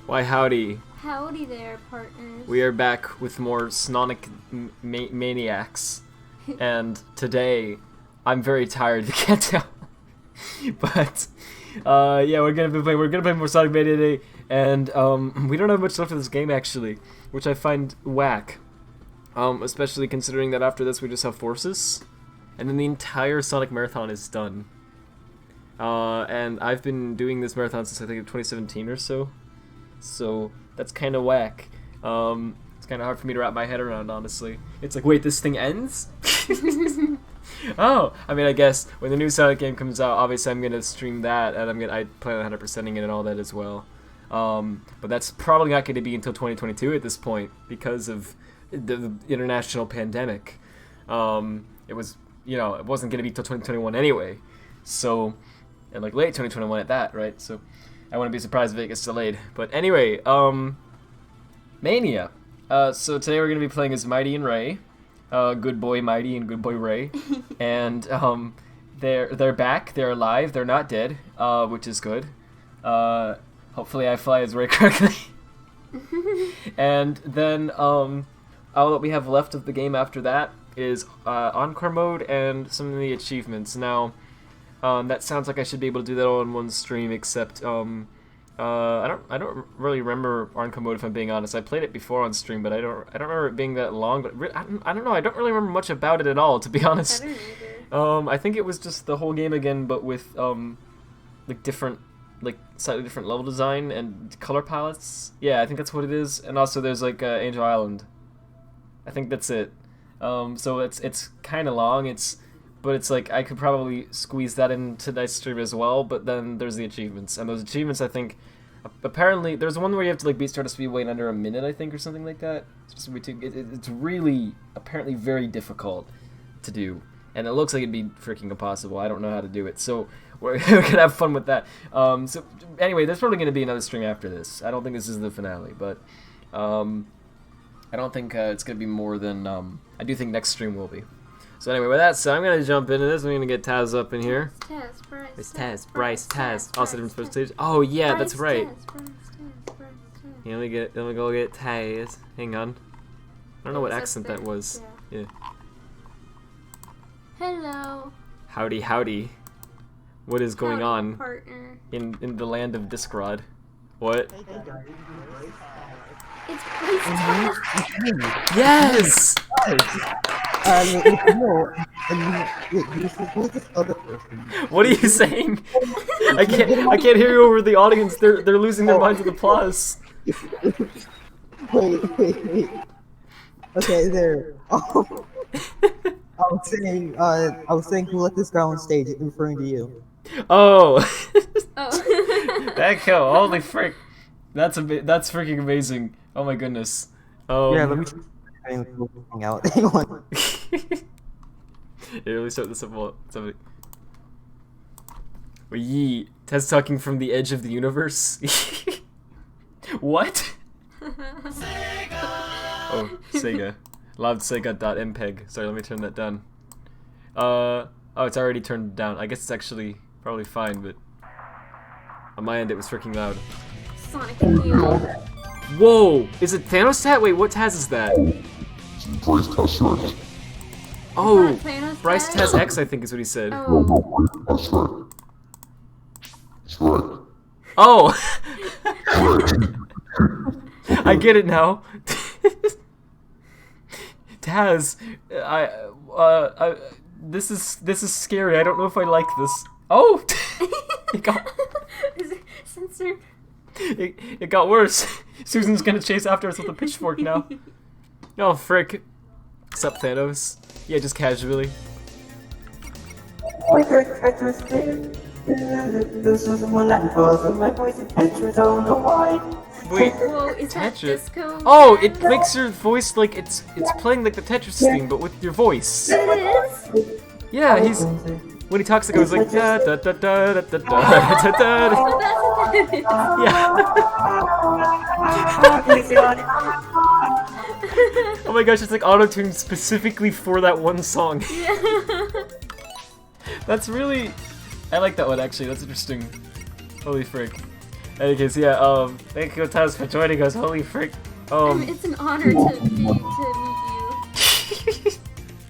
Why howdy. Howdy there, partners. We are back with more Sonic Maniacs. And today, I'm very tired, you can't tell. But, yeah, we're gonna play more Sonic Mania today. And, we don't have much left of this game, actually. Which I find whack. Especially considering that after this we just have Forces. And then the entire Sonic Marathon is done. And I've been doing this marathon since I think 2017 or so. So that's kind of whack. It's kind of hard for me to wrap my head around, honestly. It's like, wait, this thing ends? Oh, I mean, I guess when the new Sonic game comes out, obviously I'm gonna stream that, and I plan on 100%ing it and all that as well. But that's probably not going to be until 2022 at this point because of the international pandemic. It wasn't going to be till 2021 anyway. So, and like late 2021 at that, right? So, I wouldn't be surprised if it gets delayed. But anyway, Mania. So today we're going to be playing as Mighty and Ray. Good boy Mighty and good boy Ray. And they're back. They're alive. They're not dead, which is good. Hopefully I fly as Ray correctly. And then all that we have left of the game after that is Encore mode and some of the achievements. Now, that sounds like I should be able to do that all in one stream, except I don't really remember Encore mode, if I'm being honest. I played it before on stream, but I don't remember it being that long. But I don't know. I don't really remember much about it at all, to be honest. I don't either. I think it was just the whole game again, but with like different. Like slightly different level design and color palettes. Yeah, I think that's what it is. And also there's like Angel Island. I think that's it. So it's kind of long. But it's like I could probably squeeze that into tonight's stream as well. But then there's the achievements, and those achievements I think apparently there's one where you have to like beat Stardust Speedway in under a minute, I think, or something like that. It's really apparently very difficult to do, and it looks like it'd be freaking impossible. I don't know how to do it, so. We're gonna have fun with that. So anyway, there's probably gonna be another stream after this. I don't think this is the finale, but I don't think it's gonna be more than I do think next stream will be. So anyway, with that said, I'm gonna jump into this. I'm gonna get Taz up in here. It's Taz, Bryce, Taz. Also different first stage. Oh yeah, that's right. Yeah, let me go get Taz. Hang on. I don't know what accent that was. Yeah. Hello. Howdy, howdy. What is going on partner? in the land of Discrod? What? It's Bryce. Yes! What are you saying? I can't hear you over the audience. They're losing their minds with applause. Wait. Okay, there. I was saying who let this guy on stage, referring to you. Oh. Oh. That kill. Holy frick. That's freaking amazing. Oh my goodness. Yeah, let me hang out. Hang on. Yeah, really start this up. Somebody. Yee. Tess talking from the edge of the universe. What? Oh, Sega. Lovedsega.mpeg. Sorry, let me turn that down. Oh, it's already turned down. I guess it's actually probably fine, but on my end it was freaking loud. Sonic Boom. Whoa! Is it Thanos Tat? Wait, what Taz is that? Bryce Taz. Oh! Is that Thanos Bryce Tat? Taz X, I think is what he said. Oh. That's right. That's right. Oh! I get it now. Taz, this is scary. I don't know if I like this. Oh! Is it censored? It got worse. Susan's gonna chase after us with a pitchfork now. Oh, frick. What's up, Thanos? Yeah, just casually. This was my life, my voice in Tetris, don't know why. Wait, Whoa, is that Tetris? disco? Oh, it makes your voice like it's playing like the Tetris theme, but with your voice. It is? Yeah, he's when he talks, it goes like da da da da da da da da da. Oh, that's it. Oh my gosh, it's like auto-tuned specifically for that one song. Yeah. That's really... I like that one, actually. That's interesting. Holy frick. Any case, yeah. Thank you, Taz, for joining us. Holy frick. It's an honor to meet you.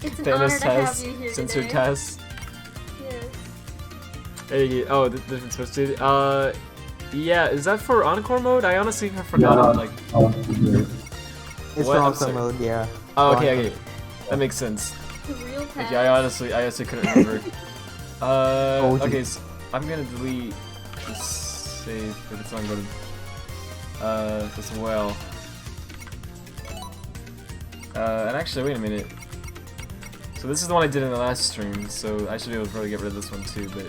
It's an honor Thanos to have Taz, you here censored today. Taz. Yes. Hey, oh, the different supposed to. Yeah, is that for Encore mode? I honestly have forgotten. Like, It's What? for I'm Encore sorry. mode, yeah. oh, okay, that makes sense. The real Taz. Yeah, I honestly couldn't remember. Oh, Okay, so I'm gonna delete this save if it's not good. As well. And actually, wait a minute. So this is the one I did in the last stream, so I should be able to probably get rid of this one too, but,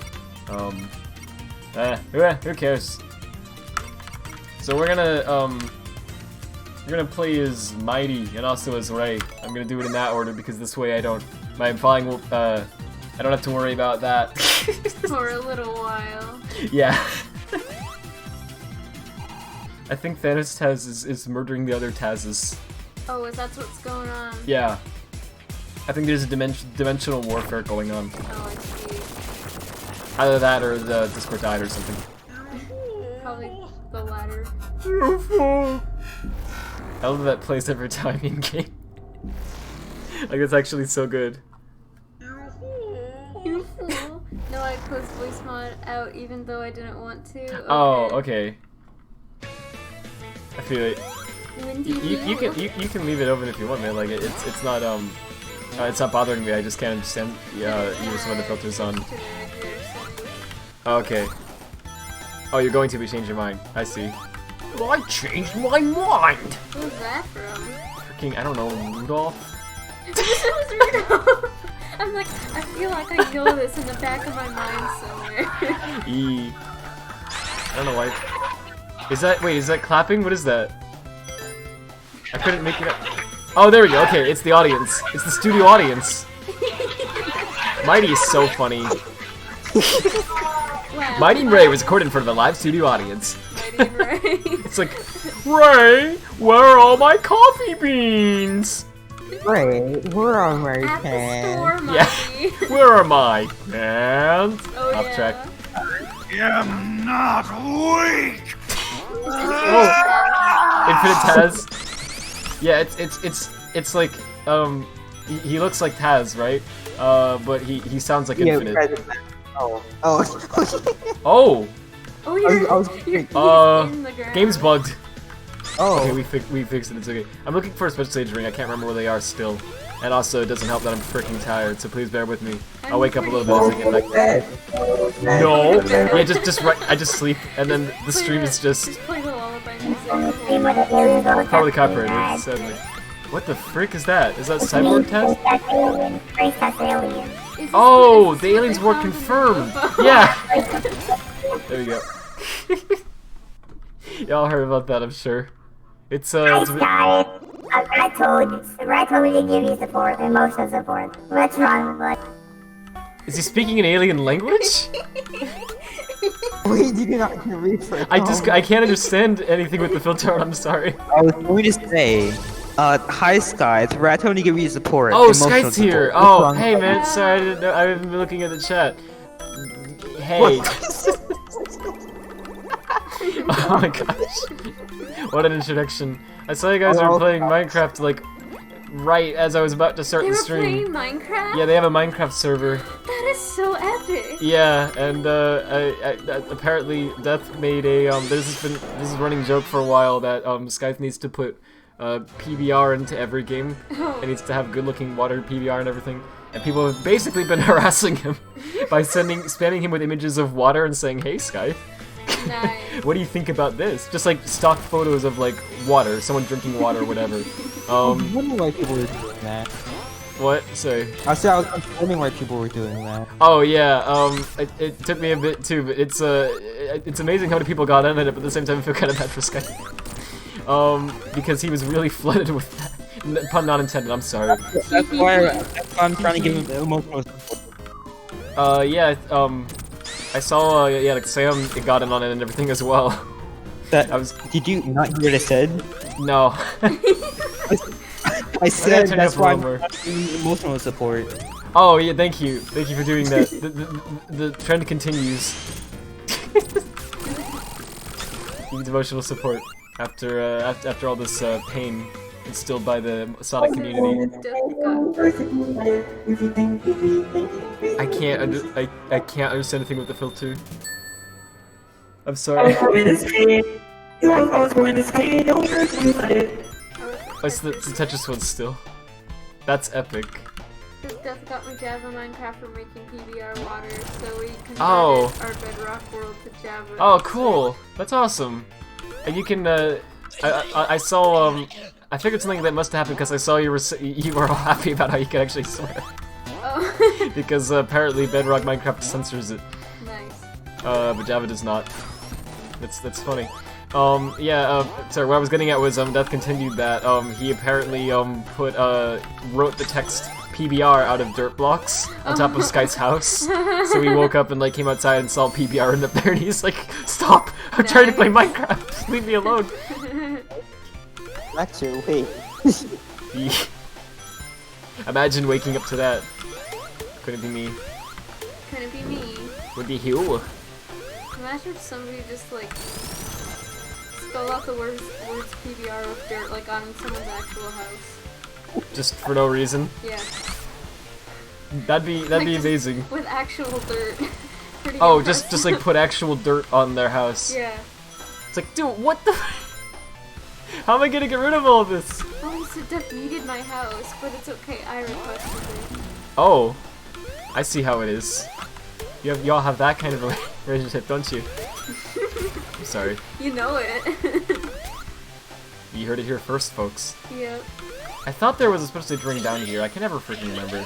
who cares? So we're gonna play as Mighty and also as Ray. I'm gonna do it in that order because this way I don't have to worry about that. For a little while. Yeah. I think Thanos Taz is murdering the other Tazes. Oh, is that what's going on? Yeah. I think there's a dimensional warfare going on. Oh, I see. Either that or the Discord died or something. Probably the latter. I love that plays every time in game. Like, it's actually so good. You fool. No, I closed voice mod out even though I didn't want to. Okay. Oh, okay. I feel it. Windy You can leave it open if you want, man. Like it's not it's not bothering me. I just can't understand use some of the filters on. Okay. Oh, you're going to be changing your mind. I see. Well, I changed my mind. Who's that from? Freaking, I don't know, Rudolph. This was Rudolph. I'm like, I feel like I know this in the back of my mind somewhere. I don't know why. Is that clapping? What is that? I couldn't make it up. Oh, there we go. Okay, it's the audience. It's the studio audience. Mighty is so funny. Wow. Mighty and Ray was recorded in front of a live studio audience. Mighty and Ray. It's like, Ray, where are all my coffee beans? Ray, where are my At the cans? store, Yeah. Mighty. Where are my cans? Oh, Off yeah. track. am not weak. Oh, Infinite Taz. Yeah, it's like he looks like Taz, right? But he sounds like Yeah, Infinite. oh. Oh, Oh, you're, I was you're thinking- he's in the ground. game's bugged. Oh. Okay, we fixed it. It's okay. I'm looking for a special stage ring. I can't remember where they are still. And also, it doesn't help that I'm freaking tired. So please bear with me. I'll wake up a little bit as I get back. No. Yeah, just right. I just sleep, and then the stream is just play the lullaby music. probably copyrighted. Sadly. What the frick is that? Is that Cyborg Taz? Is this Oh, is the this aliens what were they confirmed. found in the Yeah. There we go. Y'all heard about that, I'm sure. It's I got it. I told me to give you support, emotional support. What's wrong, but Is he speaking an alien language? Wait, you did not hear me for I can't understand anything with the filter on. I'm sorry. I was going to say, hi Sky, it's Ratoni giving you support. Oh, emotional Sky's here. support. What's Oh, wrong? hey man. Sorry, I didn't know. I haven't been looking at the chat. Hey. Oh my gosh. What an introduction. I saw you guys were playing Minecraft like right as I was about to start They the were playing stream. Minecraft? Yeah, they have a Minecraft server. That is so epic. Yeah, and apparently Death made a this is a running joke for a while that Skype needs to put PBR into every game. Oh. It needs to have good-looking water PBR and everything. And people have basically been harassing him by spamming him with images of water and saying, "Hey Skype, Nice. what do you think about this?" Just like stock photos of like water, someone drinking water, or whatever. I was wondering why people were doing that. What? Sorry. I was wondering why people were doing that. Oh yeah, it took me a bit too, but it's amazing how many people got in it, but at the same time I feel kind of bad for Sky. Because he was really flooded with that. Pun not intended, I'm sorry. That's why I'm trying to give him emotional support. Yeah, I saw, yeah, like Sam got in on it and everything as well. Did you not hear what I said? No. I said turn that's up a why little I'm more. not giving you emotional support. Oh yeah, thank you for doing that. The trend continues. You need emotional support after all this pain instilled by the Sonic community. I can't understand anything with the filter. I'm sorry. It's the Tetris one still. That's epic. Death got me Java Minecraft for making PBR water, so we converted Oh. our Bedrock world to Java. Oh, cool. That's awesome. And you can, I saw, I figured something that must have happened because I saw you were all happy about how you could actually swear. Oh. Because apparently Bedrock Minecraft censors it. Nice. But Java does not. That's funny. Yeah, sorry, what I was getting at was, Death continued that, he apparently, wrote the text PBR out of dirt blocks on top of Sky's house. So he woke up and, like, came outside and saw PBR in there, and he's like, stop! I'm trying to play Minecraft! Leave me alone! Lecture, wait. Imagine waking up to that. Couldn't be me. Couldn't be me. Would be you. Imagine if somebody just, like, spelled out the words PBR with dirt, like, on someone's actual house. Just for no reason. Yeah. That'd be amazing. With actual dirt. Pretty Oh, impressive. just like put actual dirt on their house. Yeah. It's like, dude, what the? How am I gonna get rid of all this? Oh, so defeated my house, but it's okay. I requested it. Oh, I see how it is. Y'all have that kind of relationship, don't you? I'm sorry. You know it. You heard it here first, folks. Yep. I thought there was supposed to be a ring down here. I can never freaking remember.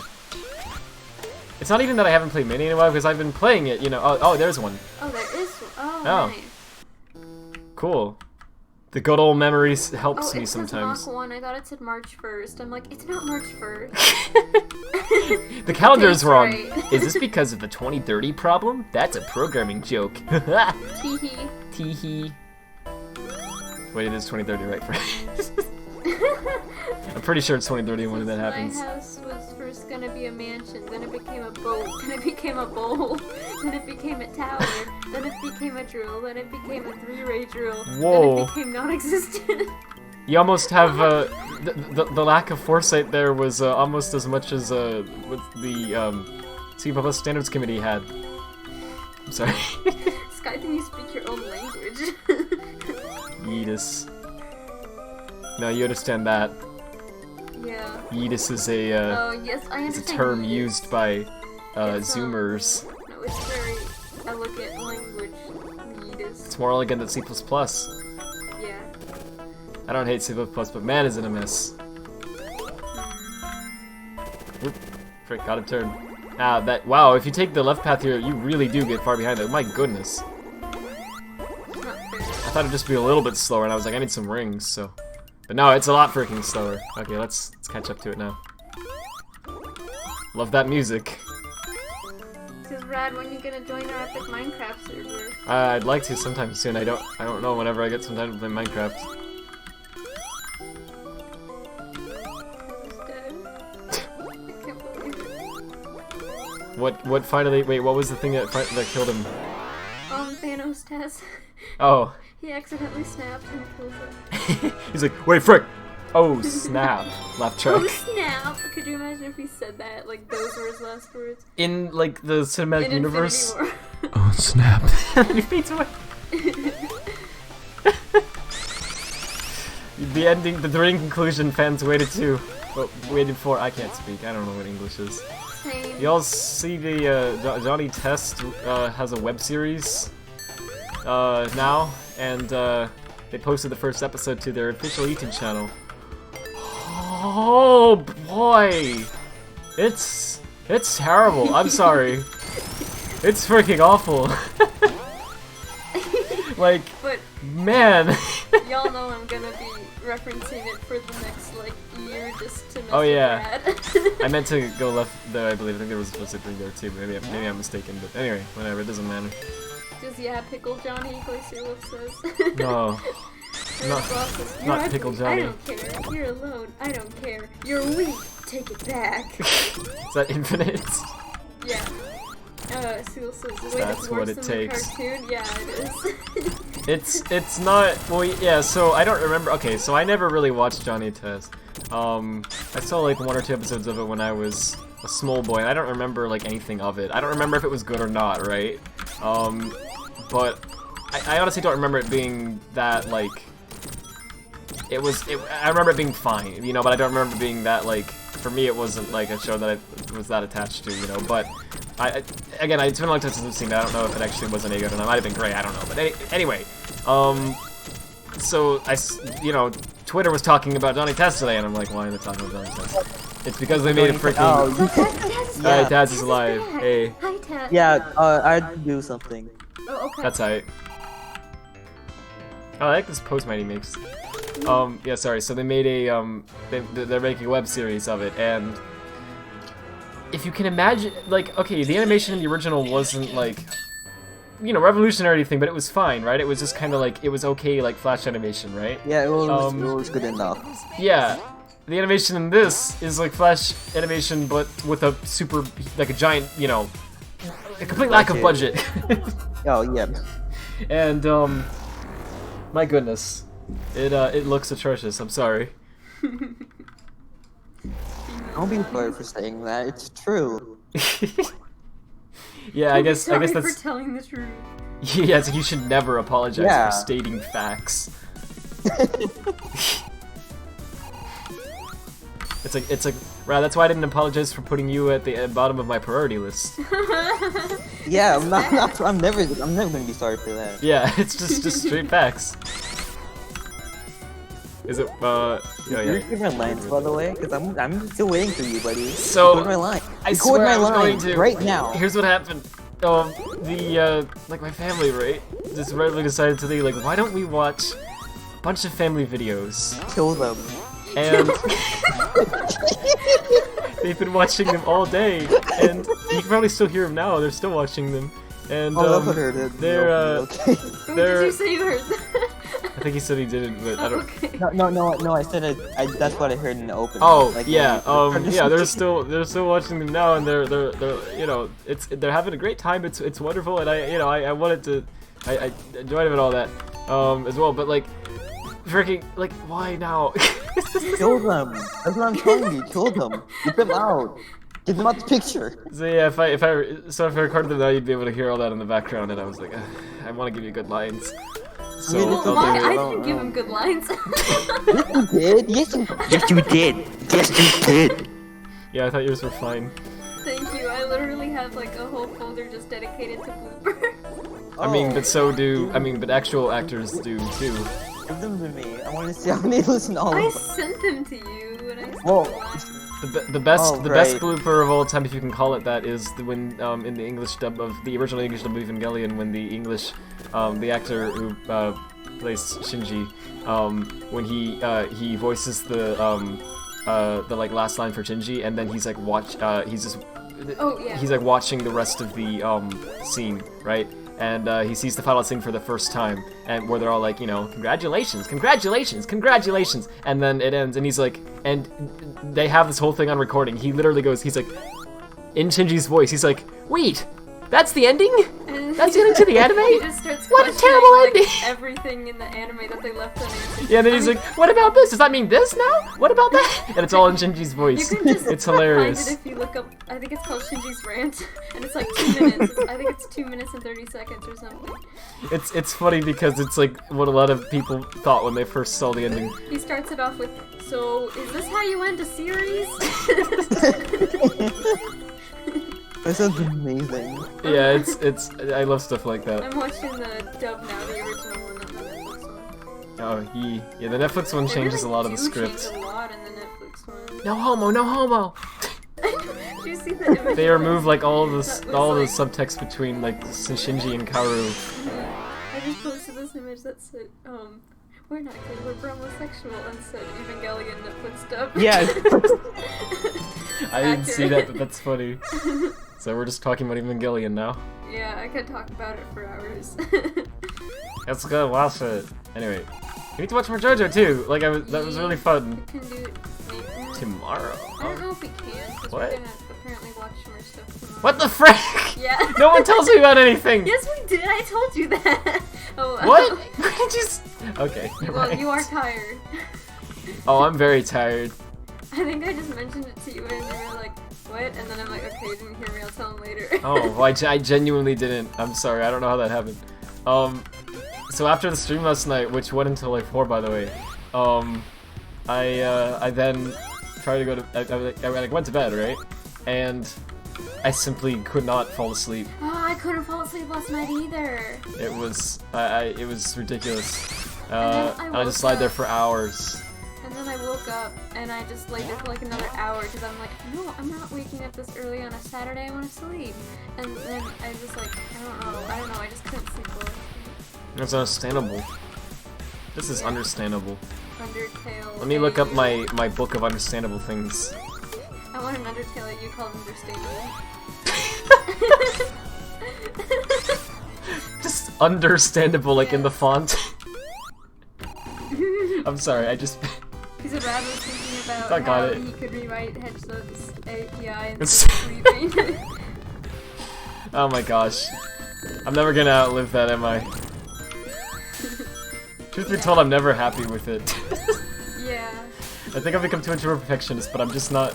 It's not even that I haven't played Mania in a while, because I've been playing it, you know. Oh, there's one. Oh, there is one. Oh, Oh. nice. Cool. The good old memories helps Oh, me it sometimes. says Mach 1. I thought it said March 1st. I'm like, it's not March 1st. The calendar is Date's wrong. right. Is this because of the 2030 problem? That's a programming joke. Teehee. Teehee. Wait, it is 2030, right? I'm pretty sure it's 2030 when that happens. My house was first gonna be a mansion, then it became a boat, then it became a bowl, then it became a tower, then it became a drill, then it became a 3-ray drill, Whoa. then it became non-existent. You almost have, the lack of foresight there was almost as much as what the C++ Standards Committee had. I'm sorry. Sky, can you speak your own language? Yeetus. No, you understand that. Yeah. Yeetus is a, Oh, yes, I is a understand. term yeetus. used by, It's, Zoomers. No, it's very elegant language. Yeetus. It's more elegant than C++. Yeah. I don't hate C++, but man is in a mess. Oop. Frick, got a turn. Ah, wow, if you take the left path here, you really do get far behind it. My goodness. It's not fair. I thought it'd just be a little bit slower, and I was like, I need some rings, so. But no, it's a lot freaking slower. Okay, let's catch up to it now. Love that music. This is rad. When you gonna join our epic Minecraft server? I'd like to sometime soon. I don't know whenever I get some time to play Minecraft. Who's dead? I can't believe it. What finally? Wait, what was the thing that killed him? Thanos test. Oh, He accidentally snapped and killed it. he's like, wait, frick! Oh snap! Laugh track. Oh snap! Could you imagine if he said that? Like those were his last words? In like the cinematic In universe. Infinity War. Oh snap! He fades away. The ending, the dream conclusion. Fans waited for. I can't speak. I don't know what English is. Same. Y'all see the Johnny Test has a web series now, and they posted the first episode to their official YouTube channel. Oh boy, it's terrible. I'm sorry. It's freaking awful. Like, But man. y'all know I'm gonna be referencing it for the next like year just to mess Oh, yeah. with Brad. I meant to go left there, I believe. I think there was supposed to be there too. Maybe I'm mistaken, but anyway, whatever. It doesn't matter. Does yeah, Pickle Johnny, Glacier Wolf says. No. Or not- his boss says, not "You're Pickle ugly. Johnny." I don't care. You're alone. I don't care. You're weak. Take it back. Is that infinite? Yeah. Seal says the way That's that's what worse it than takes. the cartoon. Yeah, it is. It's not, well, yeah, so I don't remember, okay, so I never really watched Johnny Test. I saw like 1 or 2 episodes of it when I was a small boy, and I don't remember like anything of it. I don't remember if it was good or not, right? But I honestly don't remember it being that, like, I remember it being fine, you know, but I don't remember being that, like, for me it wasn't like a show that I was that attached to, you know, but again, it's been a long time since I've seen it. I don't know if it actually was any good, and it might have been great, I don't know, but anyway, so you know, Twitter was talking about Johnny Test today, and I'm like, why are they talking about Johnny Test? It's because they made a freaking... Oh, Alright, Taz is alive, hey. Hi, Ted. yeah, I had to do something. Oh, okay. That's alright. Oh, I like this post Mighty makes. Yeah, sorry, so they made a, they're making a web series of it, and if you can imagine, like, okay, the animation in the original wasn't, like, you know, revolutionary thing, but it was fine, right? It was just kind of like, it was okay, like, Flash animation, right? Yeah, it was good enough. Yeah. The animation in this is like Flash animation, but with a super, like a giant, you know, a complete lack of budget. Oh, yeah. And, my goodness. It looks atrocious, I'm sorry. Don't be sorry for saying that, it's true. Yeah, I guess Sorry that's... for telling the truth. Yeah, it's like you should never apologize Yeah. for stating facts. It's like, right, that's why I didn't apologize for putting you at the bottom of my priority list. Yeah, I'm never gonna be sorry for that. Yeah, it's just straight facts. Is it, yeah. You record my lines, by the way, because I'm still waiting for you, buddy. So, record my line. I Record swear my I was line going to. right now. Here's what happened. Like my family, right, just randomly decided today, like, why don't we watch a bunch of family videos? Kill them. And they've been watching them all day, and you can probably still hear them now. They're still watching them, and that's what I heard. they're Okay. Who they're. did you say you heard that? I think he said he didn't, but I don't. Okay. No, I said that's what I heard in the opening. Oh, Like, yeah, yeah, they're still watching them now, and they're you know, they're having a great time. It's wonderful, and I wanted to, I enjoyed it and all that, as well. But like, freaking, like, why now? Kill them. That's what I'm telling you. Kill them. Get them out. Get them out the picture. So yeah, if I recorded them now, you'd be able to hear all that in the background, and I was like, I want to give you good lines. So it's I'll Why? do it. I didn't give him good lines. You did. Yes, you did. Yes, you did. Yeah, I thought yours were fine. Thank you. I literally have like a whole folder just dedicated to bloopers. I mean, but so do but actual actors do too. Give them to me. I want to see how many listen to all I of them. sent them to you, and I sent Whoa. the lines. The best Oh, the best great. blooper of all time, if you can call it that, is when in the English dub of the original English dub of Evangelion, when the English the actor who plays Shinji, when he voices the like last line for Shinji, and then he's like Oh, yeah. he's like watching the rest of the scene, right? And he sees the final scene for the first time, and where they're all like, you know, congratulations, congratulations, congratulations, and then it ends, and he's like, and they have this whole thing on recording. He literally goes, he's like, in Shinji's voice, he's like, wait, that's the ending? And That's the ending to the anime? He just starts What a questioning, terrible like, ending! everything in the anime that they left unanswered. Yeah, and then I he's mean, like, what about this? Does that mean this now? What about that? And it's all in Shinji's voice. You can just It's hilarious. find it if you look up. I think it's called Shinji's Rant, and it's like 2 minutes. I think it's 2 minutes and 30 seconds or something. It's funny because it's like what a lot of people thought when they first saw the ending. He starts it off with, "So is this how you end a series?" That sounds amazing. Yeah, it's I love stuff like that. I'm watching the dub now, the original one, not the Netflix one. Oh, yeah, the Netflix one They changes a really lot of the do script. change a lot in the Netflix one. No homo, no homo. Do you see the image? They of remove it? like all the That was, all the like- subtext between like Shinji and Kaoru. I just posted this image that said, we're not gay, we're homosexual, and said Evangelion Netflix dub. Yeah. I didn't see that, but that's funny. So we're just talking about Evangelion now. Yeah, I could talk about it for hours. Let's go watch it. Anyway, we need to watch more JoJo too. Like that was really fun. We can do it maybe. Tomorrow. I don't know if we can, because What? we're gonna have to apparently watch more stuff tomorrow. What the frick? Yeah. No one tells me about anything. Yes, we did. I told you that. Oh. What? Just okay. Never Well, mind. you are tired. Oh, I'm very tired. I think I just mentioned it to you and you were like, what? And then I'm like, okay, you didn't hear me. I'll tell him later. Oh, well, I genuinely didn't. I'm sorry. I don't know how that happened. So after the stream last night, which went until like 4, by the way, I then tried to go to. I went to bed, right? And I simply could not fall asleep. Oh, I couldn't fall asleep last night either. It was it was ridiculous. then I And I just woke lied there up. for hours. And then I woke up and I just laid there for like another hour because I'm like, no, I'm not waking up this early on a Saturday. I want to sleep. And then I was like, I don't know. I just couldn't sleep well. That's understandable. This is understandable. Undertale. Let me look up my book of understandable things. I want an Undertale that you called understandable. Just understandable, like in the font. I'm sorry, I just. Because Rad was thinking about I got how it. he could rewrite Hedge's API It's- instead of sleeping. Oh my gosh. I'm never gonna outlive that, am I? Truth be told, I'm never happy with it. Yeah. I think I've become too much of a perfectionist, but I'm just not.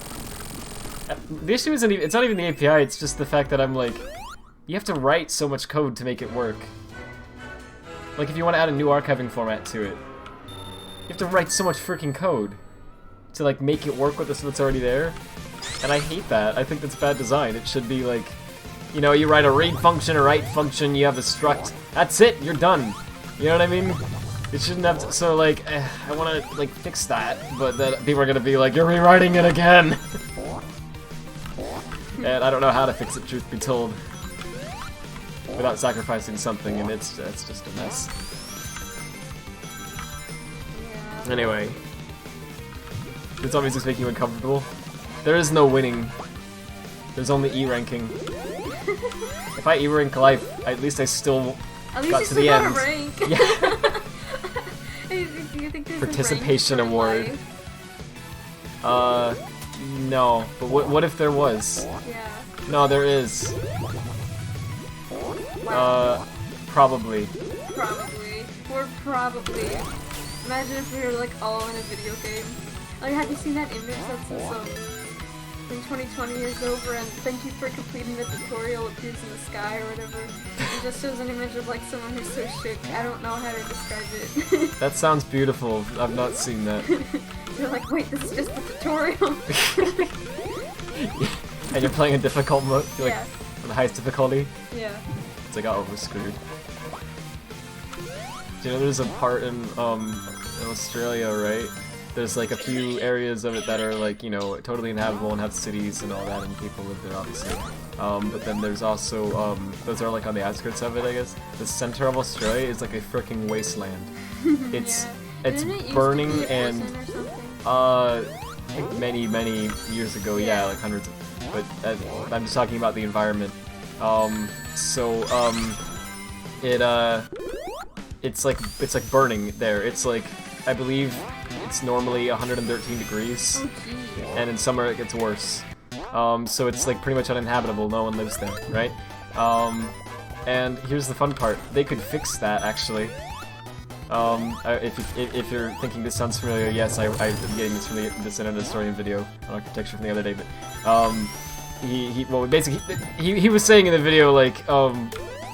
The issue isn't even, it's not even the API, it's just the fact that I'm like, you have to write so much code to make it work. Like if you want to add a new archiving format to it, you have to write so much freaking code to like make it work with this that's already there. And I hate that. I think that's bad design. It should be like, you know, you write a read function, a write function, you have a struct. That's it, you're done. You know what I mean? It shouldn't have to, so like, I want to like fix that, but then people are gonna be like, you're rewriting it again! And I don't know how to fix it, truth be told. Without sacrificing something, and it's just a mess. Yeah. Anyway. This obviously is making you uncomfortable. There is no winning. There's only E ranking. If I E rank life, at least I still At least got you to still the got end. a rank. Yeah. Do you think there's Participation a rank for award. life? No. But what if there was? Yeah. No, there is. Wow. Probably. Probably. Or probably. Imagine if we were like all in a video game. Like, have you seen that image that's when 2020 is over and thank you for completing the tutorial appears in the sky or whatever. It just shows an image of like someone who's so shook. I don't know how to describe it. That sounds beautiful. I've not seen that. You're like, wait, this is just the tutorial. And you're playing a difficult mode? Like, Yeah. the highest difficulty? Yeah. It's like, oh, we're screwed. Do you know there's a part in Australia, right? There's like a few areas of it that are like, you know, totally inhabitable and have cities and all that and people live there obviously. But then there's also, those are like on the outskirts of it, I guess. The center of Australia is like a freaking wasteland. It's, Yeah. it's Didn't it used to burning be a and, prison or something? like many years ago, yeah, like hundreds of, but I'm just talking about the environment. It's like burning there. It's like, I believe it's normally 113 degrees, Oh, gee. and in summer it gets worse. So it's like pretty much uninhabitable, no one lives there, right? And here's the fun part, they could fix that actually. If you're thinking this sounds familiar, yes, I'm getting this from this internet historian video on architecture from the other day, but he was saying in the video like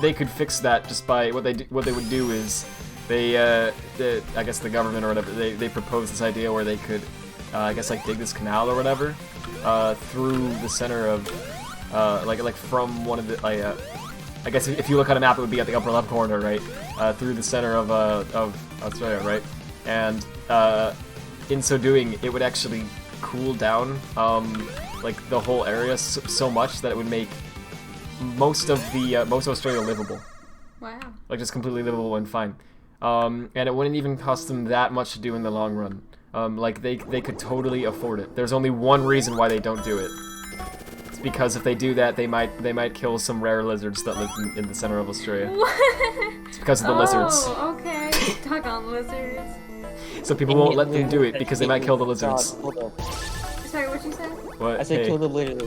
they could fix that just by what they would do is they I guess the government or whatever they proposed this idea where they could I guess like dig this canal or whatever through the center of like from one of the I guess if you look on a map, it would be at the upper left corner, right? Through the center of Australia, right? And in so doing, it would actually cool down like the whole area so much that it would make most of Australia livable, Wow. like just completely livable and fine. And it wouldn't even cost them that much to do in the long run. Like they could totally afford it. There's only one reason why they don't do it. Because if they do that, they might kill some rare lizards that live in the center of Australia. What? It's because of the lizards. Oh, okay. Talk on lizards. So people won't let them do it because they might kill the lizards. God, hold up. Sorry, what'd you say? What? I said Hey. kill the lizard.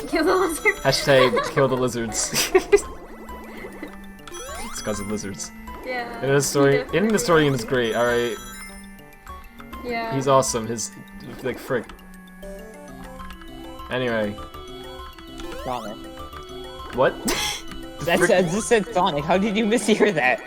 Kill the lizard. Hashtag kill the lizards. It's because of lizards. Yeah. And the story, he in the definitely story is. is great. All right, Yeah. he's awesome. His like frick. Anyway, Sonic. what? I just said Sonic. How did you mishear that?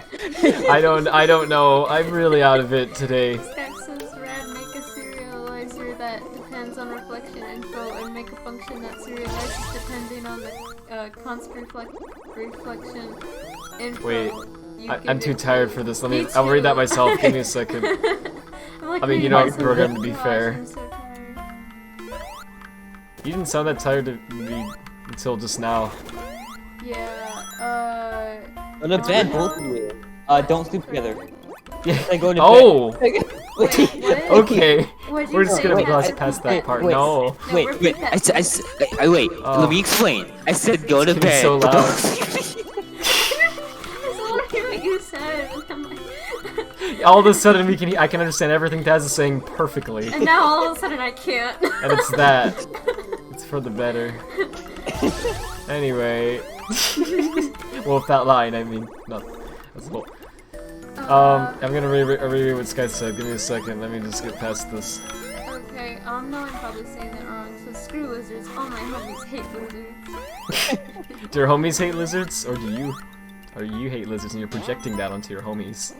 I don't know. I'm really out of it today. Skype says Rad make a serializer that depends on reflection info and make a function that serializes depending on the constant reflection info. Wait, you I'm give too it. tired for this. Me I'll read that too. myself. Give me a second. I'm like, I mean, you reading know, this program and to be gosh, fair. I'm so tired. You didn't sound that tired to me until just now. Yeah, Go to bed, both of you. Don't sleep together. Yeah. I go to Oh. bed. Wait, what? Okay. What'd you We're just say? gonna Wait, gloss I- past that wait, part. wait. No. Wait, we're wait. past Wait. Oh. Let me explain. I said go to It's getting bed. so but loud. don't sleep. I still want to hear what you said. I'm like- All of a sudden, I can understand everything Taz is saying perfectly, and now all of a sudden I can't. and it's that. It's for the better. Anyway. Well, with that line, I mean, not as well. I'm gonna reread what Sky said. Give me a second. Let me just get past this. Okay, no, I'm probably saying that wrong. So screw lizards. All my homies hate lizards. Do your homies hate lizards, or do you hate lizards and you're projecting that onto your homies?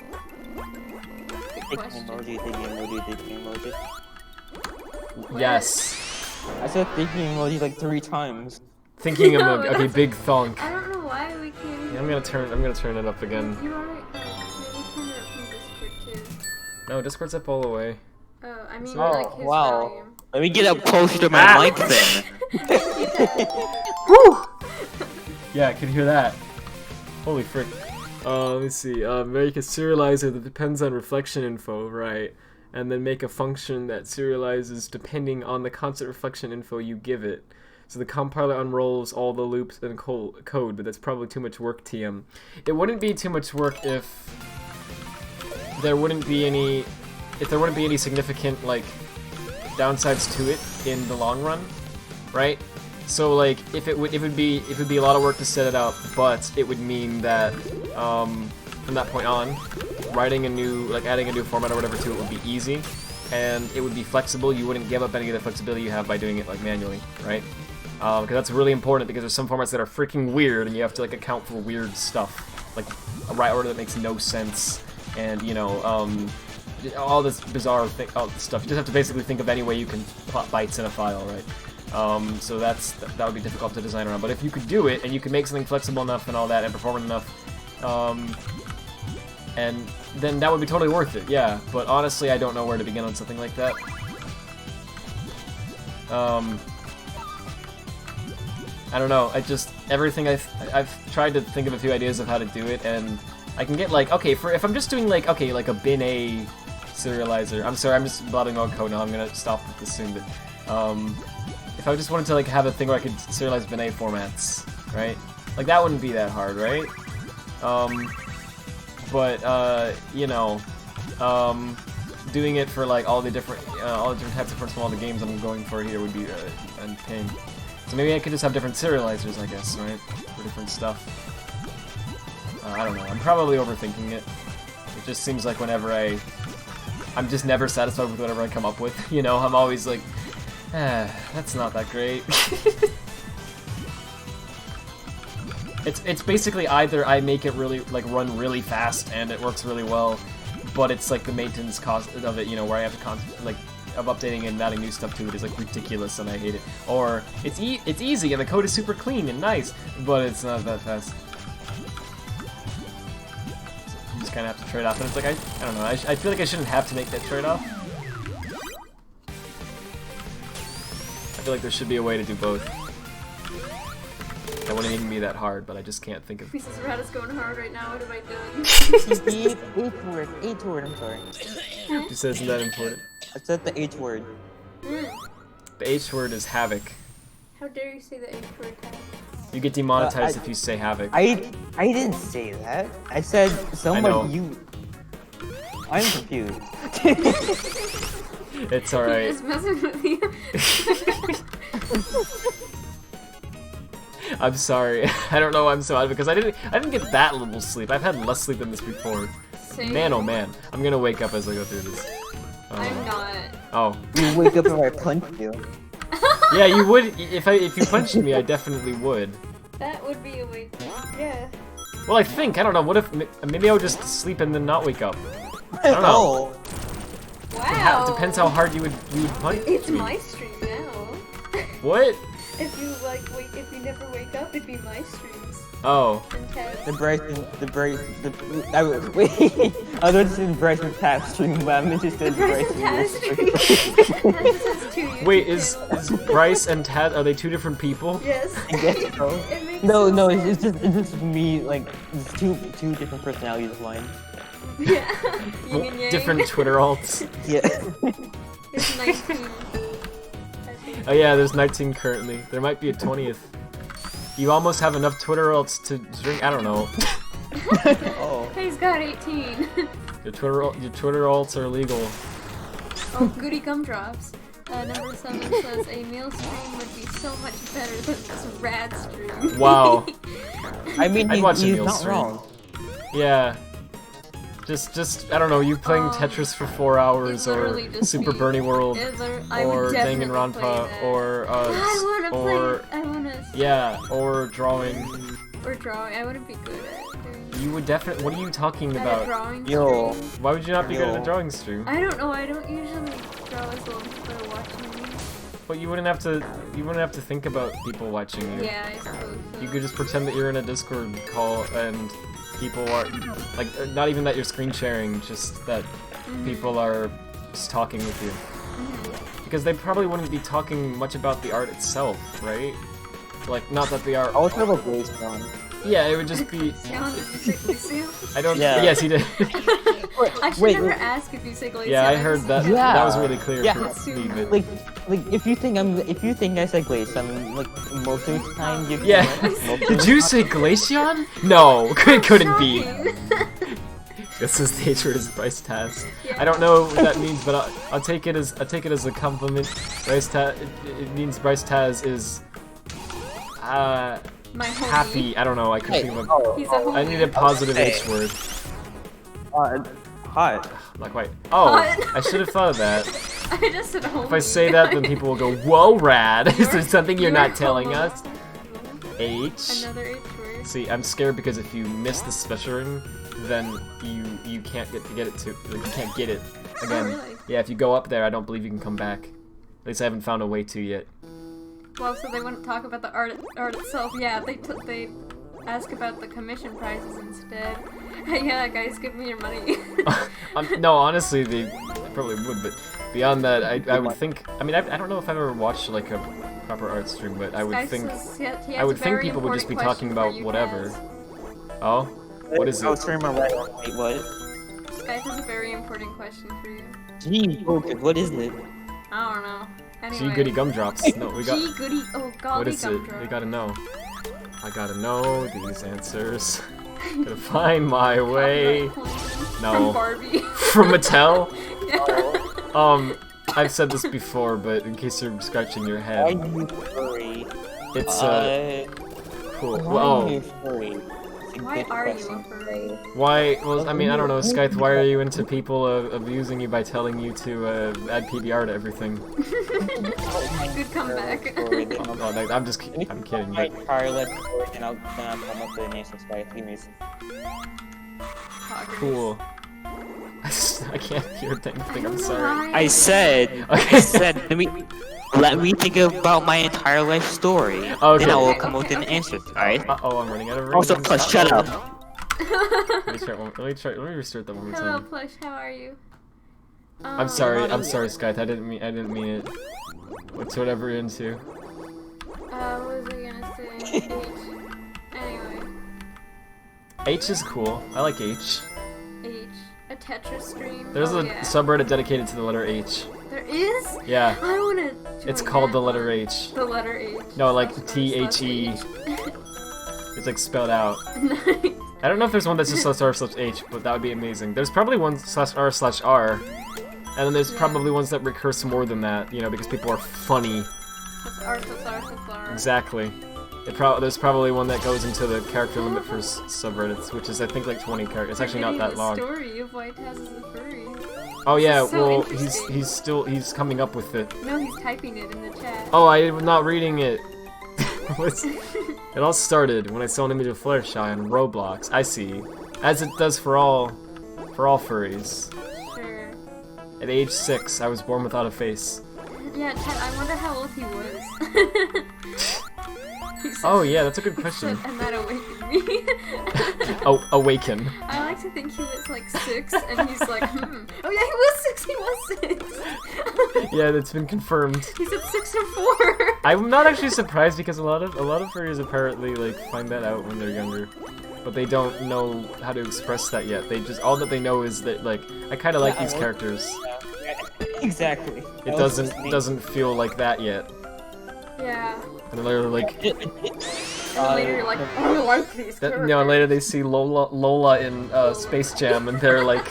Good Thinking question. thinking emoji. Yes. I said thinking emoji like 3 times. Thinking No, emoji. Okay, that's- big thonk. I don't know why we can't. Yeah, I'm gonna turn it up again. You already. Maybe turn it up from Discord too. No, Discord's up all the way. Oh, I mean Oh, like his wow. volume. Let me get up closer to my mic then. Yeah, I can hear that. Holy frick. Let me see. Make a serializer that depends on reflection info, right? And then make a function that serializes depending on the constant reflection info you give it. So the compiler unrolls all the loops and code, but that's probably too much work, TM. It wouldn't be too much work if there wouldn't be any significant like downsides to it in the long run, right? So like if it would be a lot of work to set it up, but it would mean that from that point on, adding a new format or whatever to it would be easy, and it would be flexible. You wouldn't give up any of the flexibility you have by doing it like manually, right? Because that's really important, because there's some formats that are freaking weird and you have to like account for weird stuff, like a right order that makes no sense, and you know all this bizarre stuff. You just have to basically think of any way you can plot bytes in a file, right? So that would be difficult to design around. But if you could do it, and you could make something flexible enough and all that, and performant enough, and then that would be totally worth it, yeah. But honestly, I don't know where to begin on something like that. I don't know. Everything I've tried to think of a few ideas of how to do it, and I can get like, okay, if I'm just doing like, okay, like a bin A serializer. I'm sorry, I'm just blabbing on code now. I'm gonna stop with this soon, but if I just wanted to like have a thing where I could serialize bin A formats, right? Like that wouldn't be that hard, right? But you know, doing it for like all the different types of first of all the games I'm going for here would be a pain. So maybe I could just have different serializers, I guess, right? For different stuff. I don't know. I'm probably overthinking it. It just seems like whenever I'm just never satisfied with whatever I come up with. You know, I'm always like, that's not that great. It's basically either I make it really run really fast and it works really well, but it's like the maintenance cost of it, you know, where I have to of updating and adding new stuff to it is like ridiculous and I hate it. Or it's easy and the code is super clean and nice, but it's not that fast. So you just kind of have to trade off, and it's like I don't know. I feel like I shouldn't have to make that trade off. I feel like there should be a way to do both. That wouldn't even be that hard, but I just can't think of. Pieces of rat is going hard right now. What have I done? H word, I'm sorry. She says, isn't that important? I said the H word. The H word is havoc. How dare you say the H word? You get demonetized if you say havoc. I didn't say that. I said know. I'm confused. It's alright. Just messing with you. I'm sorry. I don't know why I'm so out of it because I didn't get that little sleep. I've had less sleep than this before. Same. Man, oh man. I'm gonna wake up as I go through this. I'm not. Oh. You wake up if I punch you. Yeah, you would if you punched me. I definitely would. That would be a way. Yeah. Well, I don't know. What if maybe I would just sleep and then not wake up? I don't know. Wow. It depends how hard you would punch It's me. my stream now. What? If you never wake up, it'd be my streams. Oh. And Ted's. Wait, I was going to say the Bryson Tap stream, but I'm interested in Bryson Ted's stream. stream. Wait, is Bryce and Tad, are they two different people? Yes. I guess so. It makes No, sense. no, it's just me, like, it's two different personalities of mine. Yeah. Yin and yang. Different Twitter alts. Yeah. It's 19. Oh yeah, there's 19 currently. There might be a 20th. You almost have enough Twitter alts to drink. I don't know. Oh. He's got 18. Your Twitter alts are legal. Oh, goody gumdrops. Number 7 says a meal stream would be so much better than this rad stream. Wow. I mean, I'd watch a he's meal not stream. wrong. Yeah. Just I don't know. You playing Tetris for 4 hours, or literally just Super be- Bernie World, I would or definitely Danganronpa, play that. or I wanna play or it. I wanna. yeah, or drawing. Or drawing. I wouldn't be good at doing You would definitely. What are you talking at a about? drawing Yo. stream. Why would you not be good at a Yo. drawing stream? I don't know. I don't usually draw as well as people are watching me. But you wouldn't have to. You wouldn't have to think about people watching you. Yeah, I suppose so. You could just pretend that you're in a Discord call and people are like not even that you're screen sharing, just that people are just talking with you. Because they probably wouldn't be talking much about the art itself, right? Like, not that the art. I was talking about Blaze Brown. Yeah, it would just be. Sound, did you say Glacial? I don't. Yeah. Yes, he did. I should Wait, never wait. ask if you say Glacial. Yeah, I heard that. Yeah. That was really clear Yeah. for me. But Like, if you think I said Glaze, I'm like most of the time you. yeah. most of Did the you time- say Glaceon? No, it couldn't be. Shocking. This is the H word is Bryce Taz. Yeah. I don't know what that means, but I'll take it as a compliment. Bryce Taz. It means Bryce Taz is My homie. happy. I don't know. I couldn't think of a. Oh, He's a homie. I need a positive Hey. H word. hot. Not quite. Oh, Hot. I should have thought of that. I just said homie. If I say that, then people will go, "Whoa, rad!" Is there something you're not telling homo. us? H. Another H word. See, I'm scared because if you miss the special ring, then you can't get it to. Like, you can't get it again. Oh, really? Yeah, if you go up there, I don't believe you can come back. At least I haven't found a way to yet. Well, so they wouldn't talk about the art itself. Yeah, they ask about the commission prizes instead. Hey, yeah, guys, give me your money. No, honestly, they probably would, but beyond that, I would think. I mean, I don't know if I've ever watched like a proper art stream, but I would Guy think. says he has I would a think very people would just be important talking question about for you whatever. guys. Oh, what is I was it? turning my right on. Wait, what? Skype has a very important question for you. Gee, okay, what is it? I don't know. Anyway. Gee goody gumdrops. No, we got. Gee goody. Oh, golly What is it? gumdrop. We gotta know. I gotta know these answers. Gotta find my way. From No. Barbie. From Mattel? Yeah. I've said this before, but in case you're scratching your Why head, are you furry? it's cool. Why Well, are you furry? It's a Why good are you question. a furry? why? Well, I mean, I don't know, Skype. Why are you into people abusing you by telling you to add PBR to everything? Good comeback. Oh, I'm just, I'm kidding. But Let's go, and I'll come up with an answer. Sorry, give me a second. Poggers. cool. I can't hear anything. I'm sorry. I said, Okay. let me think about my entire life story. Okay. Then I will Okay, come up with an okay. answer, alright? Oh, I'm running out of Also, rings. plus, shut up. Let me restart that one more Hello, time. Plush. How are you? I'm sorry, Skype. I didn't mean it. What's whatever you're into. What was I gonna say? H. Anyway, H is cool. I like H. H. A Tetris stream. There's oh, a yeah. subreddit dedicated to the letter H. There is? Yeah. I wanna. It's join called that the letter one. H. The letter H. No, like Slash T-H-E. H. It's like spelled out. Nice. I don't know if there's one that's just /r/H, but that would be amazing. There's probably one /r/R. And then there's Yeah. probably ones that recurse more than that, you know, because people are funny. That's R. Exactly. There's probably one that goes into the character limit for subreddits, which is I think like 20 characters. It's actually not that long. The story of why Taz is a furry. Oh yeah, so well interesting. he's coming up with it. No, he's typing it in the chat. Oh, I'm not reading it. It all started when I saw an image of Fluttershy on Roblox. I see, as it does for all furries. Sure. At age 6, I was born without a face. Yeah, Chad, I wonder how old he was. Oh yeah, that's a good question. And that awakened me. Oh, awaken. I like to think he was like 6, and he's like, Oh yeah, he was 6. He was 6. Yeah, that's been confirmed. He's at 6 or 4. I'm not actually surprised because a lot of furries apparently like find that out when they're younger, but they don't know how to express that yet. They just all that they know is that like I kind of like these characters. Exactly. It doesn't feel like that yet. Yeah. And they're like. And later you're like, I like these characters. No, later they see Lola in Space Jam, and they're like.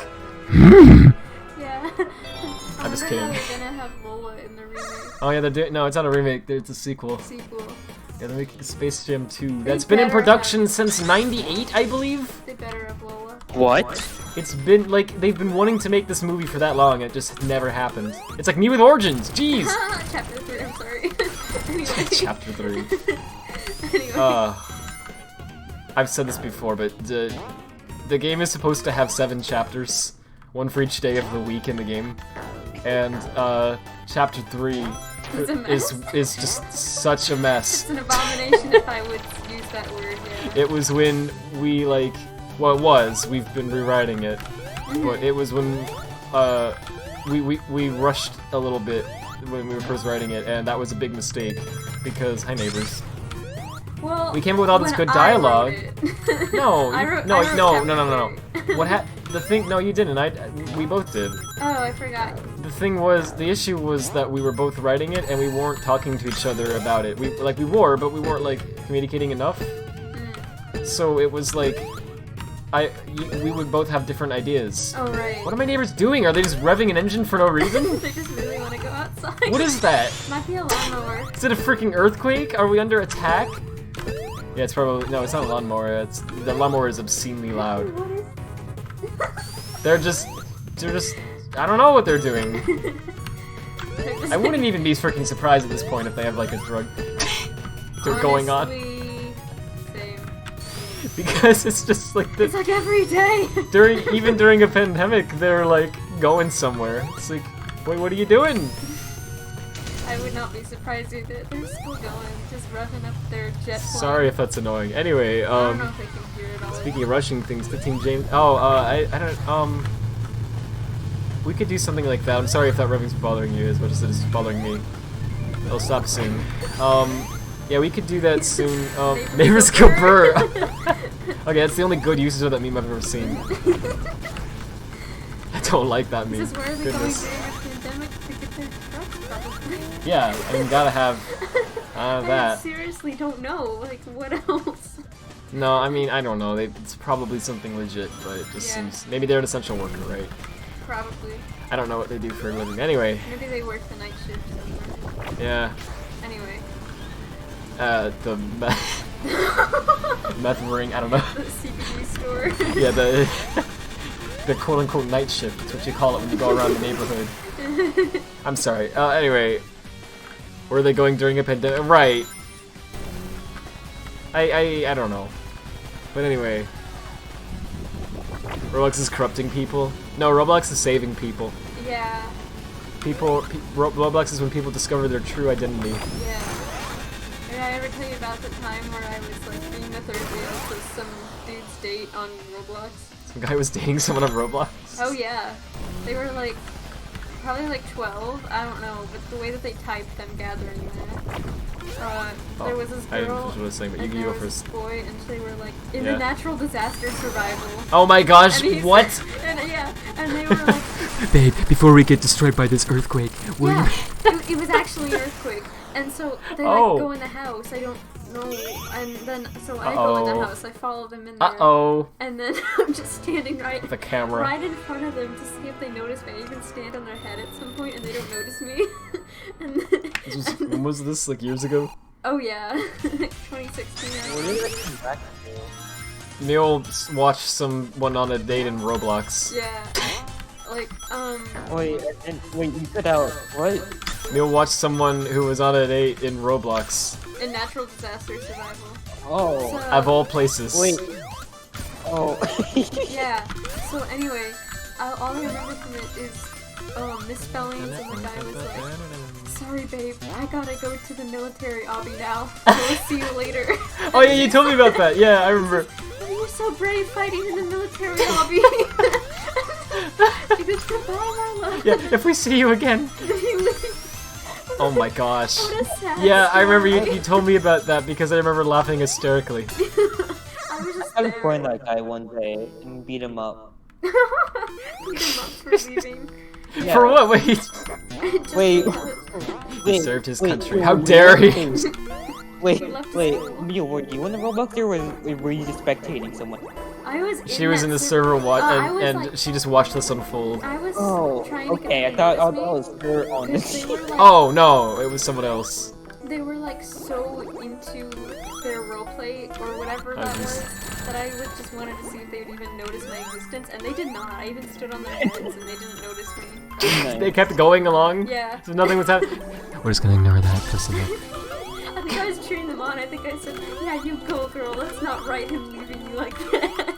Yeah. I'm just kidding. They're gonna have Lola in the remake. Oh yeah, they're doing. No, it's not a remake. It's a sequel. Sequel. Yeah, they're making Space Jam 2. That's been in production since '98, I believe. They better have Lola. What? It's been like they've been wanting to make this movie for that long, and it just never happened. It's like me with Origins. Jeez. Chapter 3. I'm sorry. Anyway. Chapter 3. Anyway. I've said this before, but the game is supposed to have 7 chapters, one for each day of the week in the game, and chapter 3 is just such a mess. It's an abomination if I would use that word. Yeah. It was when we like, well, it was. We've been rewriting it, but it was when we rushed a little bit when we were first writing it, and that was a big mistake because hi neighbors. Well, we came up with all this good dialogue. No, no. The thing? No, you didn't. We both did. Oh, I forgot. The issue was that we were both writing it and we weren't talking to each other about it. We were, but we weren't like communicating enough. So it was like, we would both have different ideas. Oh right. What are my neighbors doing? Are they just revving an engine for no reason? They just really want to go outside. What is that? Might be a lawnmower. Is it a freaking earthquake? Are we under attack? Yeah, it's probably no. It's not a lawnmower. The lawnmower is obscenely loud. They're just. I don't know what they're doing. I wouldn't even be freaking surprised at this point if they have like a drug going on. Same. Because it's just like it's like every day. Even during a pandemic, they're like going somewhere. It's like, wait, what are you doing? I would not be surprised if they're still going, just revving up their jet plane. Sorry if that's annoying. Anyway, I don't know if they can hear it all. Speaking of rushing things, to Team James. Oh, I don't. We could do something like that. I'm sorry if that revving's bothering you as much as it is bothering me. It'll stop soon. Yeah, we could do that soon. Neighbors kill Burr. Okay, that's the only good usage of that meme I've ever seen. I don't like that meme. This is where they're Goodness. going during a pandemic to get their drugs, probably. Yeah, I mean, gotta have that. I seriously don't know. Like, what else? No, I mean, I don't know. It's probably something legit, but it just seems maybe they're an essential worker, right? Probably. I don't know what they do for a living. Anyway. Maybe they work the night shift somewhere. Yeah. Anyway. The meth ring. I don't know. The CBD store. Yeah, the quote-unquote night shift. That's what you call it when you go around the neighborhood. I'm sorry. Anyway, were they going during a pandemic? Right. I don't know. But anyway, Roblox is corrupting people. No, Roblox is saving people. Yeah. Roblox is when people discover their true identity. Yeah. Did I ever tell you about the time where I was like being the third wheel to some dude's date on Roblox? Some guy was dating someone on Roblox? Oh yeah. They were like, probably like 12, I don't know, but the way that they typed them gathering that. There was this girl, I was really saying, but you and go there was first. this boy, and they were like, in a natural disaster survival. Oh my gosh, And what? And they were like... Babe, before we get destroyed by this earthquake, will it was actually an earthquake. And so they like go in the house. I don't no. And then, so I go in the house, I follow them in there. Uh-oh. And then I'm just standing right The camera. right in front of them to see if they notice me. I even stand on their head at some point and they don't notice me. And then, When was this? Like years ago? oh yeah, 2016. What did I come back to? Neil watched someone on a date in Roblox. Yeah. Like, Wait, wait, you cut out what? Neil watched someone who was on a date in Roblox. in natural disaster survival. Oh. So, Of all places. Wait. Oh. yeah. So anyway, all I remember from it is misspellings, and the guy was like, "Sorry, babe, I gotta go to the military obby now. We'll see you later." Oh yeah, you told me about that. Yeah, I remember. "Oh, you're so brave fighting in the military obby." She goes, "Goodbye, my love." Yeah, if we see you again. Oh my gosh. Yeah, I remember you told me about that because I remember laughing hysterically. I was just I there. was find that guy one day and beat him up. Beat him up for leaving. Yeah. For what? Wait. Just Wait. because. He served his country. How dare he? Wait, left wait, us alone. Mio, were you in the Roblox or were you just spectating someone? I was. She was in the server and like, she just watched this unfold. I was Oh, trying to okay, I get thought them to that notice was me, her on 'cause this. they were like, Oh no, it was someone else. they were like so into their roleplay or whatever that was that I was just wanted to see if they would even notice my existence, and they did not. I even stood on their heads and they didn't notice me. They kept going along. Yeah. So nothing was happening. We're just gonna ignore that because of I think I was cheering them on. I think I said, "Yeah, you go, girl. Let's not write him leaving you like that."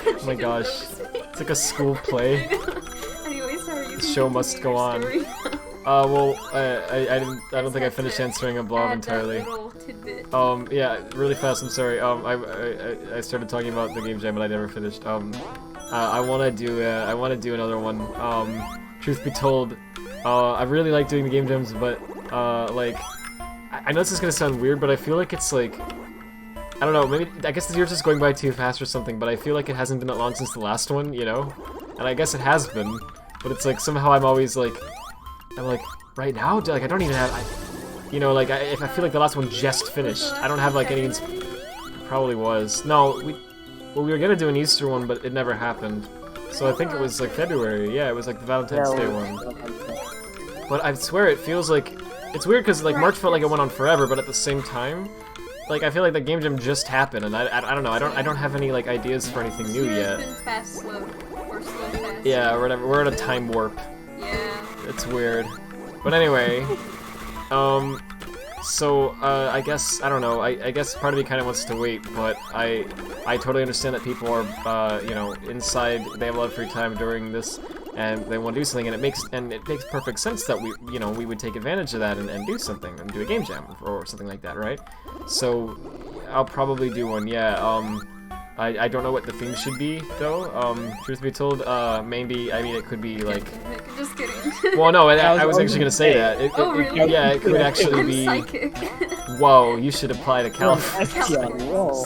Oh my gosh. It's like a school play. Anyway, sorry. You The can show continue must go your on. story. Well, I don't think I finished answering a blob Add that entirely. little tidbit. Yeah, really fast. I'm sorry. I started talking about the game jam, but I never finished. I wanna do another one. Truth be told, I really like doing the game jams, but like, I know this is gonna sound weird, but I feel like it's like, I don't know. Maybe I guess the year's just going by too fast or something. But I feel like it hasn't been that long since the last one, you know. And I guess it has been, but it's like somehow I'm always like, right now, like I don't even have, like if I feel like the last one just finished. I don't have like any. Probably was. No, we were gonna do an Easter one, but it never happened. So I think it was like February. Yeah, it was like the Valentine's Day one. But I swear it feels like it's weird because like March felt like it went on forever, but at the same time, like I feel like the game jam just happened, and I don't know. I don't have any like ideas for anything new yet. Been fast, slow, or slow, fast. Yeah, or whatever. We're in a time warp. Yeah. It's weird. But anyway, so, I guess, I don't know, I guess part of me kind of wants to wait, but I totally understand that people are, inside, they have a lot of free time during this, and they want to do something, and it makes perfect sense that we would take advantage of that and do something, and do a game jam, or something like that, right? So, I'll probably do one, yeah, I don't know what the theme should be, though. Truth be told, maybe, I mean, it could be, like... Just kidding. Well, no, I was actually gonna say that. Really? Yeah, it could actually I'm be... psychic. Whoa, you should apply to California. Espion, whoa.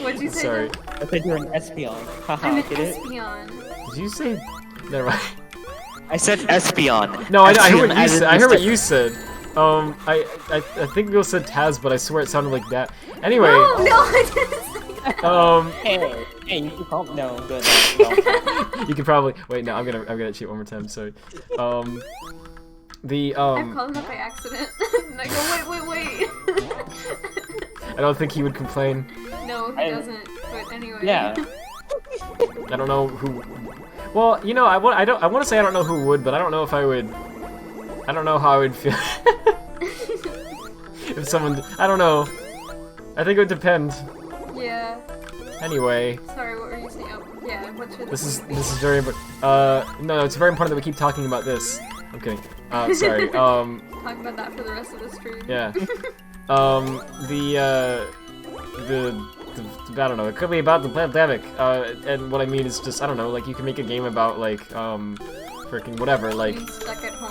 What'd you say? Sorry. then? I said you're an espion. Haha, I'm an get it? espion. Did you say... Never mind. I said espion. No, I heard what you as in said. I heard what Mr. you said. I think Bill said Taz, but I swear it sounded like that. Anyway, No, I didn't say that. Hey, you can call no, good. you could probably... Wait, no, I'm gonna cheat one more time, sorry. I've called him up by accident. And I go, wait. I don't think he would complain. No, he doesn't. But anyway. Yeah. I don't know who... Well, I want to say I don't know who would, but I don't know if I would... I don't know how I would feel if someone... I don't know. I think it would depend. Yeah. Anyway, Sorry, what were you saying? Oh, yeah, what's your... this is very important. No, it's very important that we keep talking about this. I'm kidding. Sorry. Talk about that for the rest of the stream. Yeah. I don't know. It could be about the pandemic. And what I mean is just I don't know. Like you can make a game about like freaking whatever. Like Being stuck at home.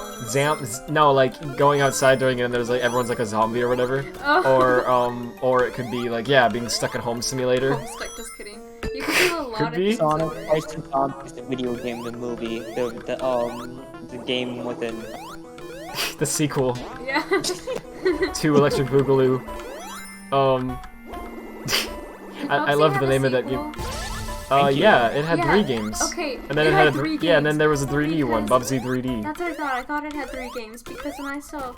No, like going outside during it and there's like everyone's like a zombie or whatever. Oh. Or it could be like being stuck at home simulator. Home stuck, just kidding. You can do a lot Could of be. things Sonic over it. Christ and Zombies, the video game, the movie, the game within. The sequel. Yeah. 2 Electric Boogaloo. I loved the name of that game. Yeah, it had 3 games. Okay, and then it had 3 games. yeah, and then there was a 3D one, because- Bubsy 3D. That's what I thought. I thought it had 3 games because when I saw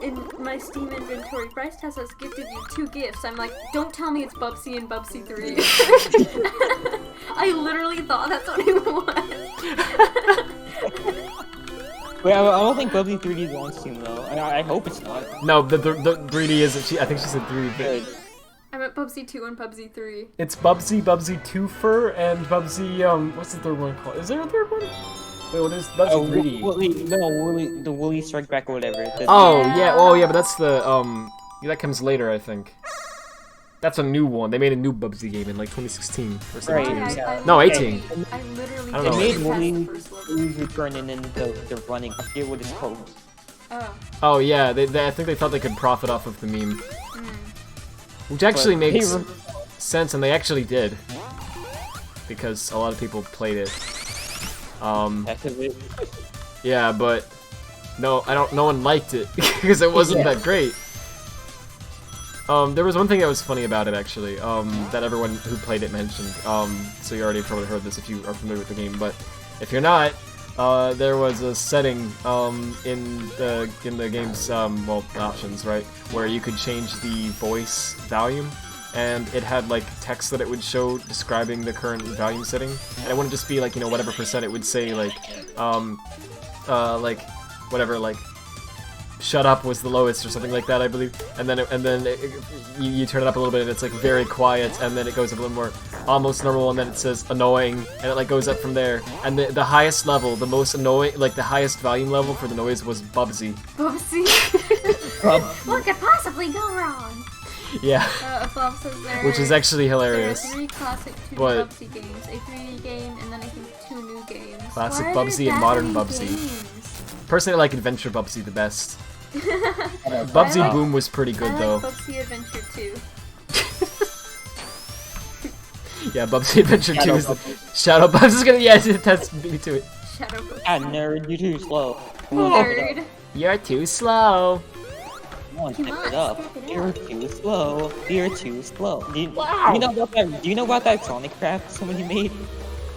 in my Steam inventory, Bryce has gifted you 2 gifts. I'm like, don't tell me it's Bubsy and Bubsy 3. I literally thought that's what it was. Wait, I don't think Bubsy 3D is on Steam though. I hope it's not. No, the 3D isn't. I think she said 3D. Good. I meant Bubsy 2 and Bubsy 3. It's Bubsy, Bubsy 2 Fur, and Bubsy, what's the third one called? Is there a third one? Wait, what is Bubsy 3D? The Woolly Strike Back or whatever. Oh, yeah, well, yeah, but that's the, yeah, that comes later, I think. That's a new one. They made a new Bubsy game in, like, 2016 or 17. Right. No, 18. I literally I don't know. They didn't made even Woolly pass the first level. return and then they're running. I forget what it's called. Oh. Oh, yeah, I think they thought they could profit off of the meme. Which actually But makes they sense, and they actually did. Because a lot of people played it. Yeah, but no one liked it because it wasn't that great. There was one thing that was funny about it actually, that everyone who played it mentioned. So you already probably heard this if you are familiar with the game, but if you're not, there was a setting in the game's well, options, right, where you could change the voice volume, and it had like text that it would show describing the current volume setting, and it wouldn't just be like, you know, whatever percent. It would say like whatever, like shut up was the lowest or something like that, I believe, and then you turn it up a little bit and it's like very quiet, and then it goes up a little more almost normal, and then it says annoying, and it like goes up from there, and the highest level, the most annoying, like the highest volume level for the noise was Bubsy. Bubsy. What could possibly go wrong? Yeah. Bob says Which is actually there are hilarious. 3 classic 2 But- Bubsy games, a 3D game, and then I think 2 new games. Classic Why are there Bubsy and that modern many Bubsy. games? Personally, I like Adventure Bubsy the best. I Bubsy like- Boom was pretty good I though. like Bubsy Adventure 2. Yeah, Bubsy Adventure 2 is the Shadow Bubsy. I was just gonna, yeah, that's me to it. Shadow Bubsy. Ah, nerd, you're too slow. Nerd. You're too slow. Come on, step Come it on, up. step it You're up. too slow. You're too slow. Do you know about that? Do you know about that Sonic craft somebody made?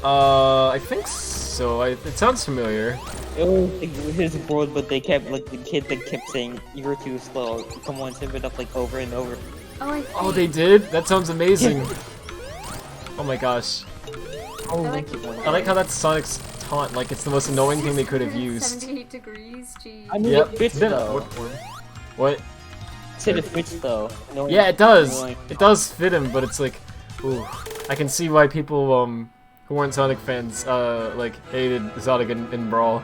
I think so. It sounds familiar. It was his world, but they kept like the kid that kept saying you're too slow. Someone said it up like over and over. Oh, I Oh, they did? That sounds amazing. Oh my gosh. I like I like how that's Sonic's taunt. Like, it's the most annoying thing they could have used. 78 degrees, geez. I mean, Yep. it fits though. What form? What? Said it fits though. No, Yeah, it does. annoying. It does fit him, but it's like, ooh. I can see why people, who weren't Sonic fans, like, hated Sonic in Brawl.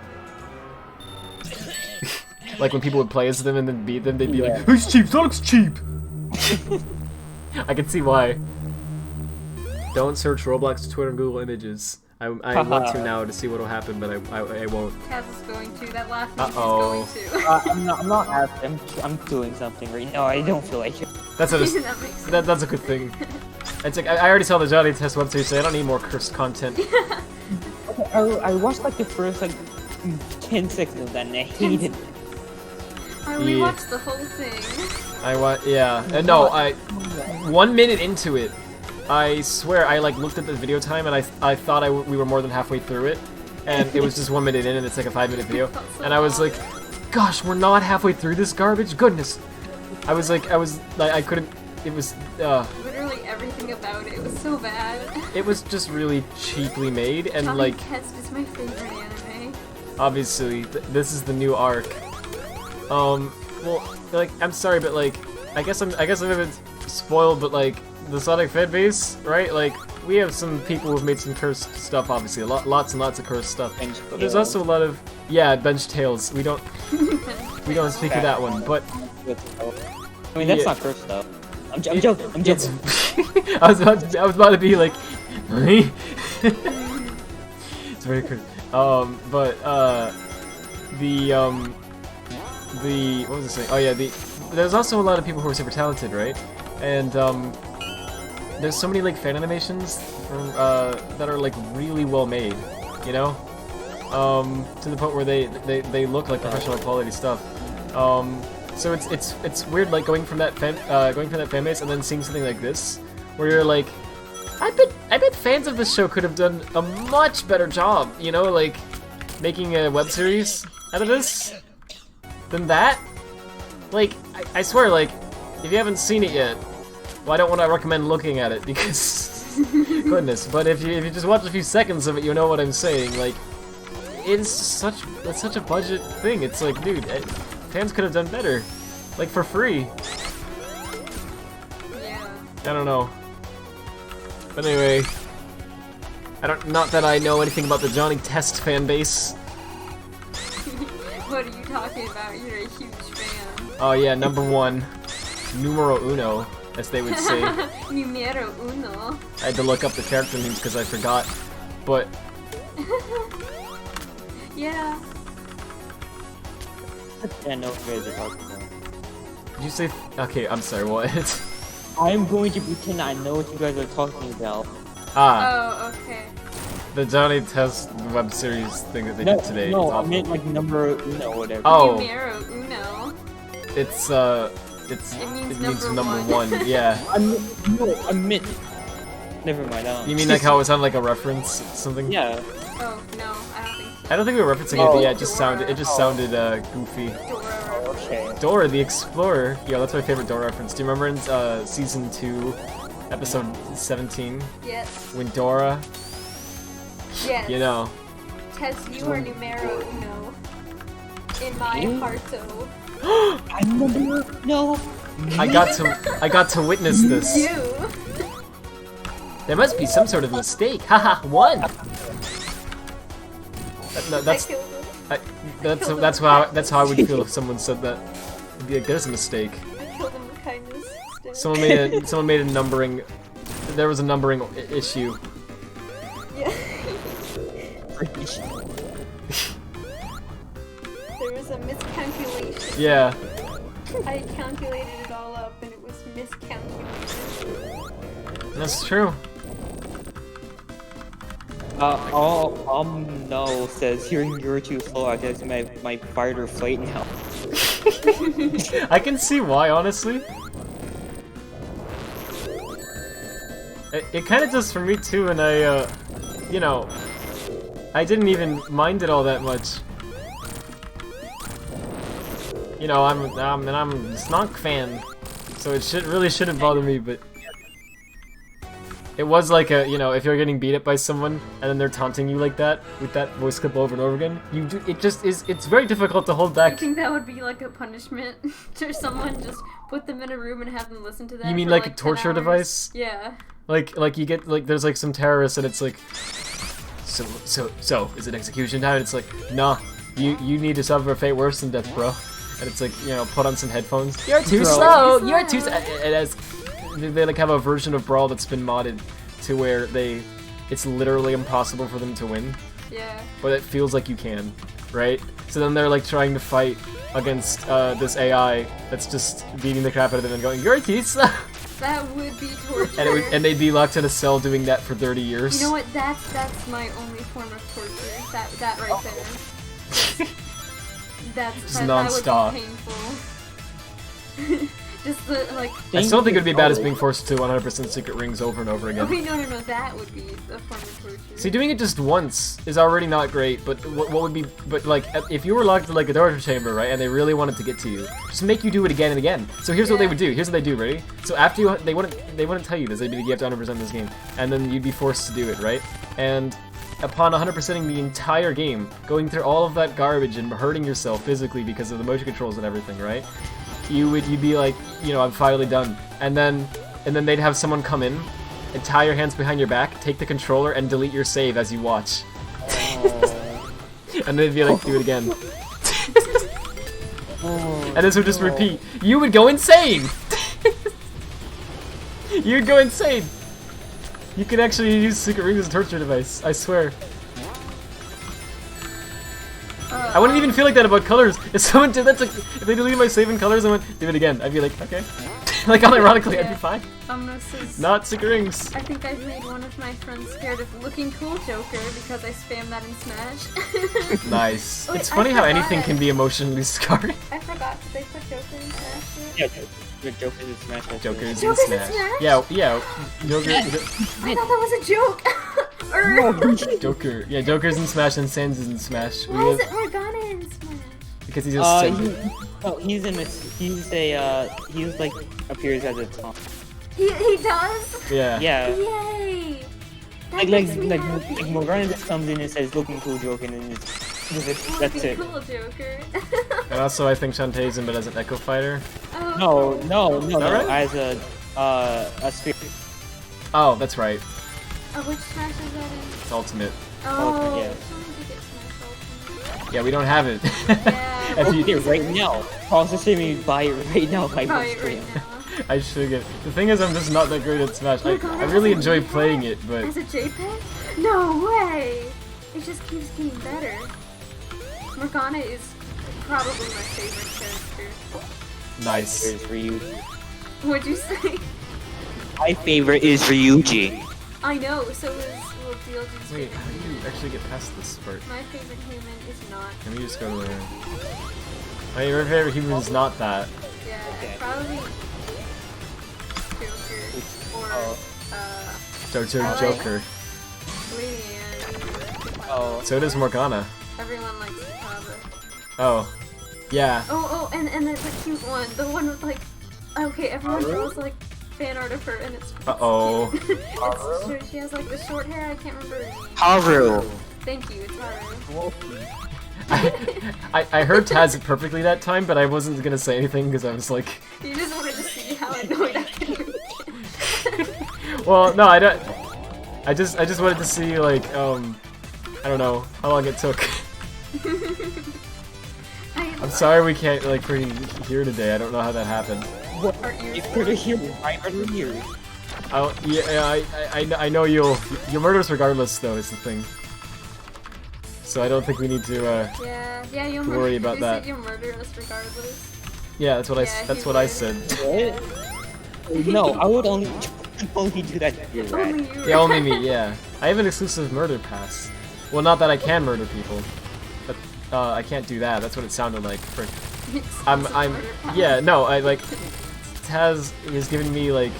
Like, when people would play as them and then beat them, they'd be like, "He's cheap! Sonic's cheap!" I can see why. Don't search Roblox, Twitter, and Google Images. I want to now to see what'll happen, but I won't. Kaz is going to. That laugh Uh-oh. is going to. I'm not asking. I'm doing something right now. I don't feel like it. That's a That makes sense. that's a good thing. It's like I already saw the Johnny test once, so I don't need more cursed content. I watched like the first like 10 seconds of that and I hated it. I rewatched the whole thing. Yeah. No, 1 minute into it, I swear I like looked at the video time and I thought we were more than halfway through it, and it was just 1 minute in and it's like a 5-minute video, and I was like, gosh, we're not halfway through this garbage. Goodness. I couldn't. It was. Literally everything about it was so bad. It was just really cheaply made, and Johnny like, Test is my favorite anime. obviously this is the new arc. Well, like, I'm sorry, but like, I guess I'm a bit spoiled, but like, the Sonic fan base, right? Like, we have some people who've made some cursed stuff, obviously, lots and lots of cursed stuff. But there's also a lot of, yeah, bench tails. We don't speak of that one, but I mean, that's Yeah. not cursed though. I'm joking. I'm it's. joking. I was about to be like, it's very cursed. But what was I saying? Oh yeah, there's also a lot of people who are super talented, right? And there's so many like fan animations from that are like really well made, you know, to the point where they look like professional quality stuff. So it's weird, like going from that fan base and then seeing something like this, where you're like, I bet fans of this show could have done a much better job, you know, like making a web series out of this than that. Like, I swear, like, if you haven't seen it yet, well, I don't want to recommend looking at it because, goodness. But if you just watch a few seconds of it, you know what I'm saying. Like, it's such a budget thing. It's like, dude, fans could have done better, like for free. Yeah. I don't know. But anyway, not that I know anything about the Johnny Test fan base. What are you talking about? You're a huge fan. Oh yeah, #1, numero uno, as they would say. Numero uno. I had to look up the character names because I forgot. But Yeah. I know what you guys are talking about. did you say? Okay, I'm sorry. What? I'm going to pretend I know what you guys are talking about. Ah, Oh, okay. the Johnny Test web series thing that they did today. No, It's I awful. meant like number uno, whatever. Oh, Numero uno. it's It means number one. Yeah. I meant. Never mind. You mean like how it sounded like a reference, something? Yeah. Oh, no, I don't think so. I don't think we were referencing it, but yeah, it just Dora. sounded goofy. Dora. Okay. Dora the Explorer. Yeah, that's my favorite Dora reference. Do you remember in season 2, episode 17, Yes. when Dora, Yes. you know, Tess, you are numero uno. In my hearto. I remember. No. I got to witness this. You. There must be some sort of mistake. Haha, one. No, I that's killed him. that's how I would feel if someone said that. It'd be like, there's a mistake. I killed him with kindness. Still. Someone made a numbering. There was a numbering issue. Yeah. There was a miscalculation. Yeah. I calculated it all up and it was miscalculation. That's true. No says hearing you're too slow. I guess my fight or flight now. I can see why, honestly. It kind of does for me too, and I, you know, I didn't even mind it all that much. You know, I'm a Snog fan, so it really shouldn't bother me, but it was like a, you know, if you're getting beat up by someone and then they're taunting you like that with that voice clip over and over again, it's very difficult to hold I back. think that would be like a punishment to someone. Just put them in a room and have them listen to that. You mean for like a 10 torture hours. device? Yeah. Like you get like there's like some terrorists and it's like, so is it execution time? And it's like, nah, you need to suffer a fate worse than death, bro. And it's like, you know, put on some headphones. You're too slow. You're too. And as they like have a version of Brawl that's been modded to where it's literally impossible for them to win, Yeah. but it feels like you can, right? So then they're like trying to fight against this AI that's just beating the crap out of them and going, you're too slow. That would be torture. And they'd be locked in a cell doing that for 30 years. You know what? That's my only form of torture. That right there. Just non-stop. That would be painful. Just the like. I still think it'd be bad as being forced to 100% secret rings over and over again. Okay, no, that would be a form of torture. See, doing it just once is already not great, but what would be, but like, if you were locked in like a torture chamber, right, and they really wanted to get to you, just make you do it again and again. So here's what they would do. Here's what they do, ready? So after they wouldn't tell you this. They'd be like, you have to 100% this game, and then you'd be forced to do it, right? And upon 100%ing the entire game, going through all of that garbage and hurting yourself physically because of the motion controls and everything, right? You'd be like, you know, I'm finally done. And then they'd have someone come in and tie your hands behind your back, take the controller, and delete your save as you watch. And they'd be like, do it again. And this would just repeat. You would go insane! You'd go insane! You could actually use secret rings as a torture device, I swear. I wouldn't even feel like that about colors. If someone did that, if they deleted my save in colors and went, do it again, I'd be like, okay. Like, unironically, I'd be fine. Says, Not sticker rings. I think I've made one of my friends scared of looking cool Joker because I spam that in Smash. Nice. Wait, It's funny how forgot. anything can be emotionally scarring. I forgot, did they put Joker in Smash Yeah, yet? the Joker's in Smash. Joker's in Joker's in Smash. Smash? Yeah, Joker. I thought that was a joke! Joker. Yeah, Joker's in Smash and Sans is in Smash. Why is it Morgana in Smash? Because he just said He's in this. He's like appears as a Tom. He does? Yeah. Yeah. Yay! That Like makes me happy. like Morgana just comes in and says looking cool Joker and then that's Looking it. cool Joker. And also, I think Shantae's in, but as an Echo Fighter. Oh, No, right? as a spirit. Oh, that's right. which Smash is that in? It's Ultimate. Oh, yeah. someone did get Smash Ultimate. Yeah, we don't have it. Yeah. If you- Here right now. Pause the stream and buy it right now. Buy Buy the it stream. right now. I should get. The thing is, I'm just not that great at Smash. I really enjoy playing it, but As a JPEG? No way! It just keeps getting better. Morgana is probably my favorite character. nice. Is Ryuji. What'd you say? My favorite is Ryuji. I know, so is DLG's Wait, favorite how do you human. actually get past this part? My favorite human is not. Let me just go to there. My favorite human is not that. Yeah, Okay. probably Joker or Joker. Joker. Leanne. Oh. So does Morgana. Everyone likes Kitaba. Oh. Yeah. Oh, and there's a cute one. The one with like, okay, everyone draws like fan art of her, and it's. Uh-oh. It's she has like the short hair. I can't remember her name. Haru. Thank you. It's Haru. I heard Taz it perfectly that time, but I wasn't gonna say anything because I was like, You just wanted to see how annoyed I can be. well, no, I don't. I just wanted to see like I don't know how long it took. I'm sorry we can't like pretty here today. I don't know how that happened. Our ears. It's for the hero, right? For the hero. I know you'll murder us regardless though is the thing. So I don't think we need to Yeah, you'll worry murder. about You that. said you'll murder us regardless. yeah, that's what Yeah, that's he what I would. said. What? No, I would only do that to you, right? Only you. Yeah, only me, yeah. I have an exclusive murder pass. Well, not that I can murder people, but I can't do that. That's what it sounded like. Frick. Yeah, no, I like Taz is giving me like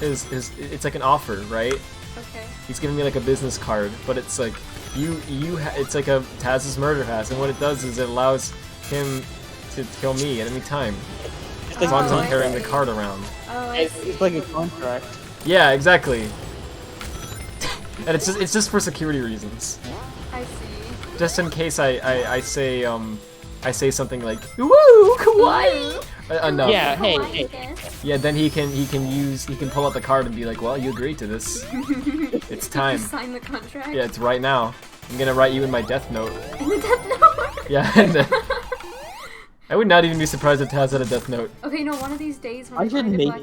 it's like an offer, right? Okay. He's giving me like a business card, but it's like it's like a Taz's murder pass, and what it does is it allows him to kill me at any time It's as long as Oh, I'm I carrying the see. card around. Oh, I It's, see. it's like a contract. Yeah, exactly. And it's just for security reasons. I see. Just in case I say something like woo kawaii enough. Yeah, hey, Kawaii, hey. guess. Yeah, then he can pull out the card and be like, well, you agreed to this. It's time. Just sign the contract. Yeah, it's right now. I'm gonna write you in my death note. In the Death Note. Yeah, and I would not even be surprised if Taz had a death note. Okay, no, one of these days when I I should find a make- black...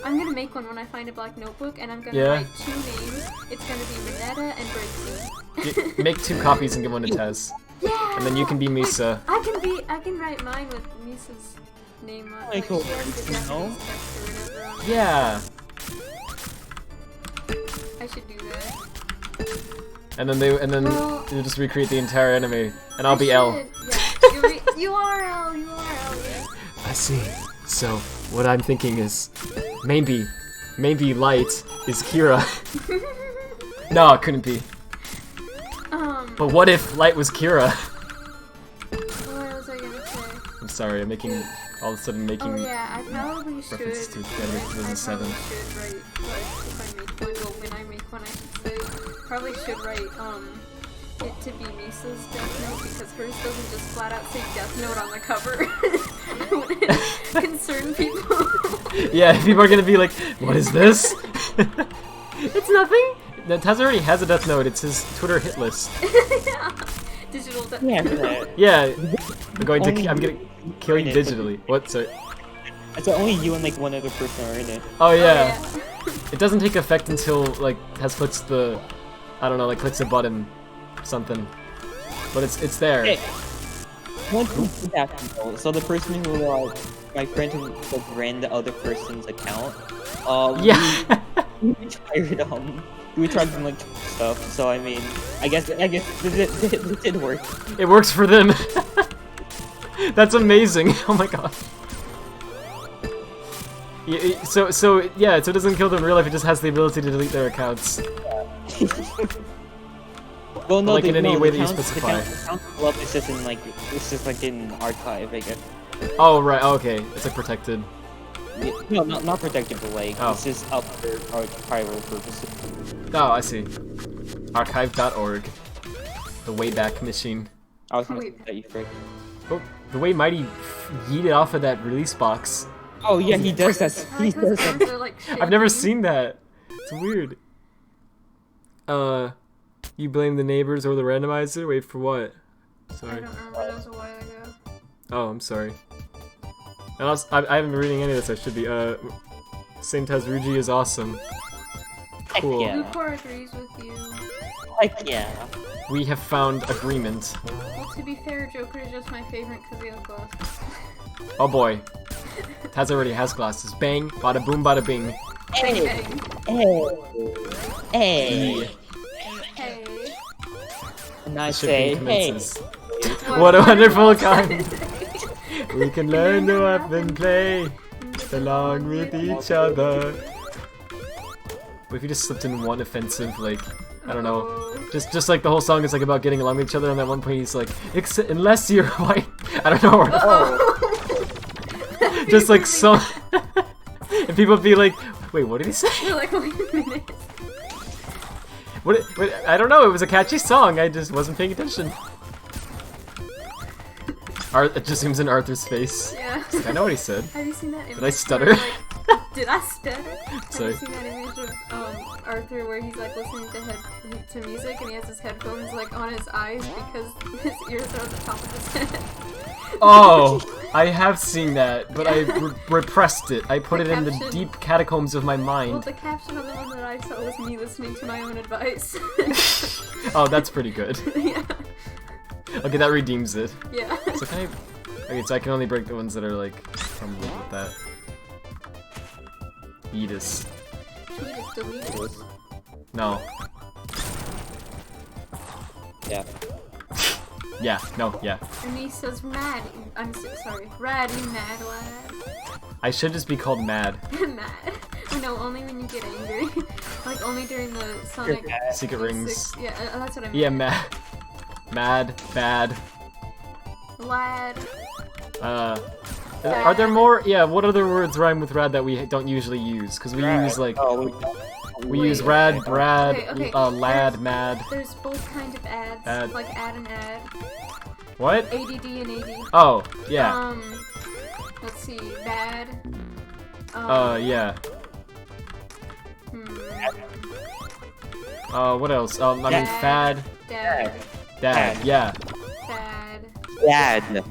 I'm gonna make one when I find a black notebook, and I'm gonna Yeah. write 2 names. It's gonna be Minetta and Breaksy. Make 2 copies and give one to Taz. Yeah! And then you can be Misa. I can write mine with Misa's name on Like, cool. she has the Japanese No? text or whatever on it. Yeah. I should do that. And then Well- they'll just recreate the entire anime, and I'll be I L. should, Yeah. You are L, yeah. I see. So what I'm thinking is, maybe Light is Kira. No, it couldn't be. But what if Light was Kira? What was I gonna say? I'm sorry, I'm making all of a sudden making. Oh yeah, I probably should. reference to Anime I probably 2007. should write, like, if I make one, well, when I make one, I should say, probably should write, it to be Misa's Death Note, because hers doesn't just flat out say Death Note on the cover. Would it concern people? Yeah, people are gonna be like, what is this? It's nothing. No, Taz already has a death note. It's his Twitter hit list. Yeah. Digital Death Yeah, Note. that. Yeah, I'm gonna kill you Right. digitally. What? Sorry. So only you and like one other person are in it. Oh yeah. It doesn't take effect until like Taz clicks the, I don't know, like clicks a button, something. But it's there. Hey. one thing did happen though. So the person who my friend who like ran the other person's account, Yeah. we tried to like stuff. So I mean, I guess it did work. It works for them. That's amazing. Oh my god. Yeah, so it doesn't kill them in real life. It just has the ability to delete their accounts. Well, no, like in any way that you the specify. Well, it's just in like in archive, I guess. Oh right. Oh, okay. It's like protected. Yeah, no, not protected, but like Oh. it's just up for archival purposes. Oh, I see. Archive.org. The Wayback Machine. I was gonna say that you frick. Oh, the way Mighty yeeted off of that release box. Oh yeah, he does that. I He like those does that. arms are, like, I've never shaking. seen that. It's weird. You blame the neighbors or the randomizer? Wait, for what? I Sorry. don't remember, that was a while ago. Oh, I'm sorry. And also, I haven't been reading any of this, I should be. Same Ruji is awesome. Cool. Yeah. Lupor agrees with you. Heck yeah. We have found agreement. Well, to be fair, Joker is just my favorite because he has glasses. Oh boy. Taz already has glasses. Bang, bada boom, bada bing. Hey. Hey. Hey. Hey. And I Shipping say, hey. commences. What a wonderful time. We can learn to up and play along with each other. What if you just slipped in one offensive, like, I don't know, just like the whole song is like about getting along with each other, and at one point he's like, unless you're white, I don't know. Just like so, and people would be like, wait, what did he say? You're like, wait a minute. What? I don't know. It was a catchy song. I just wasn't paying attention. It just zooms in Arthur's face. Yeah. It's like, I know what he said. Have you seen that image? Did I stutter? Where, like, did I stutter? Sorry. Have you seen that image of Arthur where he's like listening to music and he has his headphones like on his eyes because his ears are at the top of his head? Oh, I have seen that, but I repressed it. I put The it in the caption- deep catacombs of my Well, mind. the caption on the one that I saw was me listening to my own advice. Oh, that's pretty good. Yeah. Okay, that redeems it. Yeah. So can I? Okay, so I can only break the ones that are like from with that. Edis. Tweet deleted. No. Yeah. Yeah. No. Yeah. Ernie says mad. Sorry. Rad, you mad lad. I should just be called Mad. Mad. No, only when you get angry. Like only during the Sonic Secret Rings. 6. Yeah, that's what I mean. Yeah, Mad. Mad. Bad. Lad. Are there more? Yeah. What other words rhyme with rad that we don't usually use? Because we use like we use rad, brad, Okay. lad, mad. There's both kind of ads. Ad. Like ad and ad. What? ADD and AD. Oh, yeah. Let's see. Bad. Yeah. What else? I mean, Dad. fad, Dad. dad, yeah. Sad. Dad.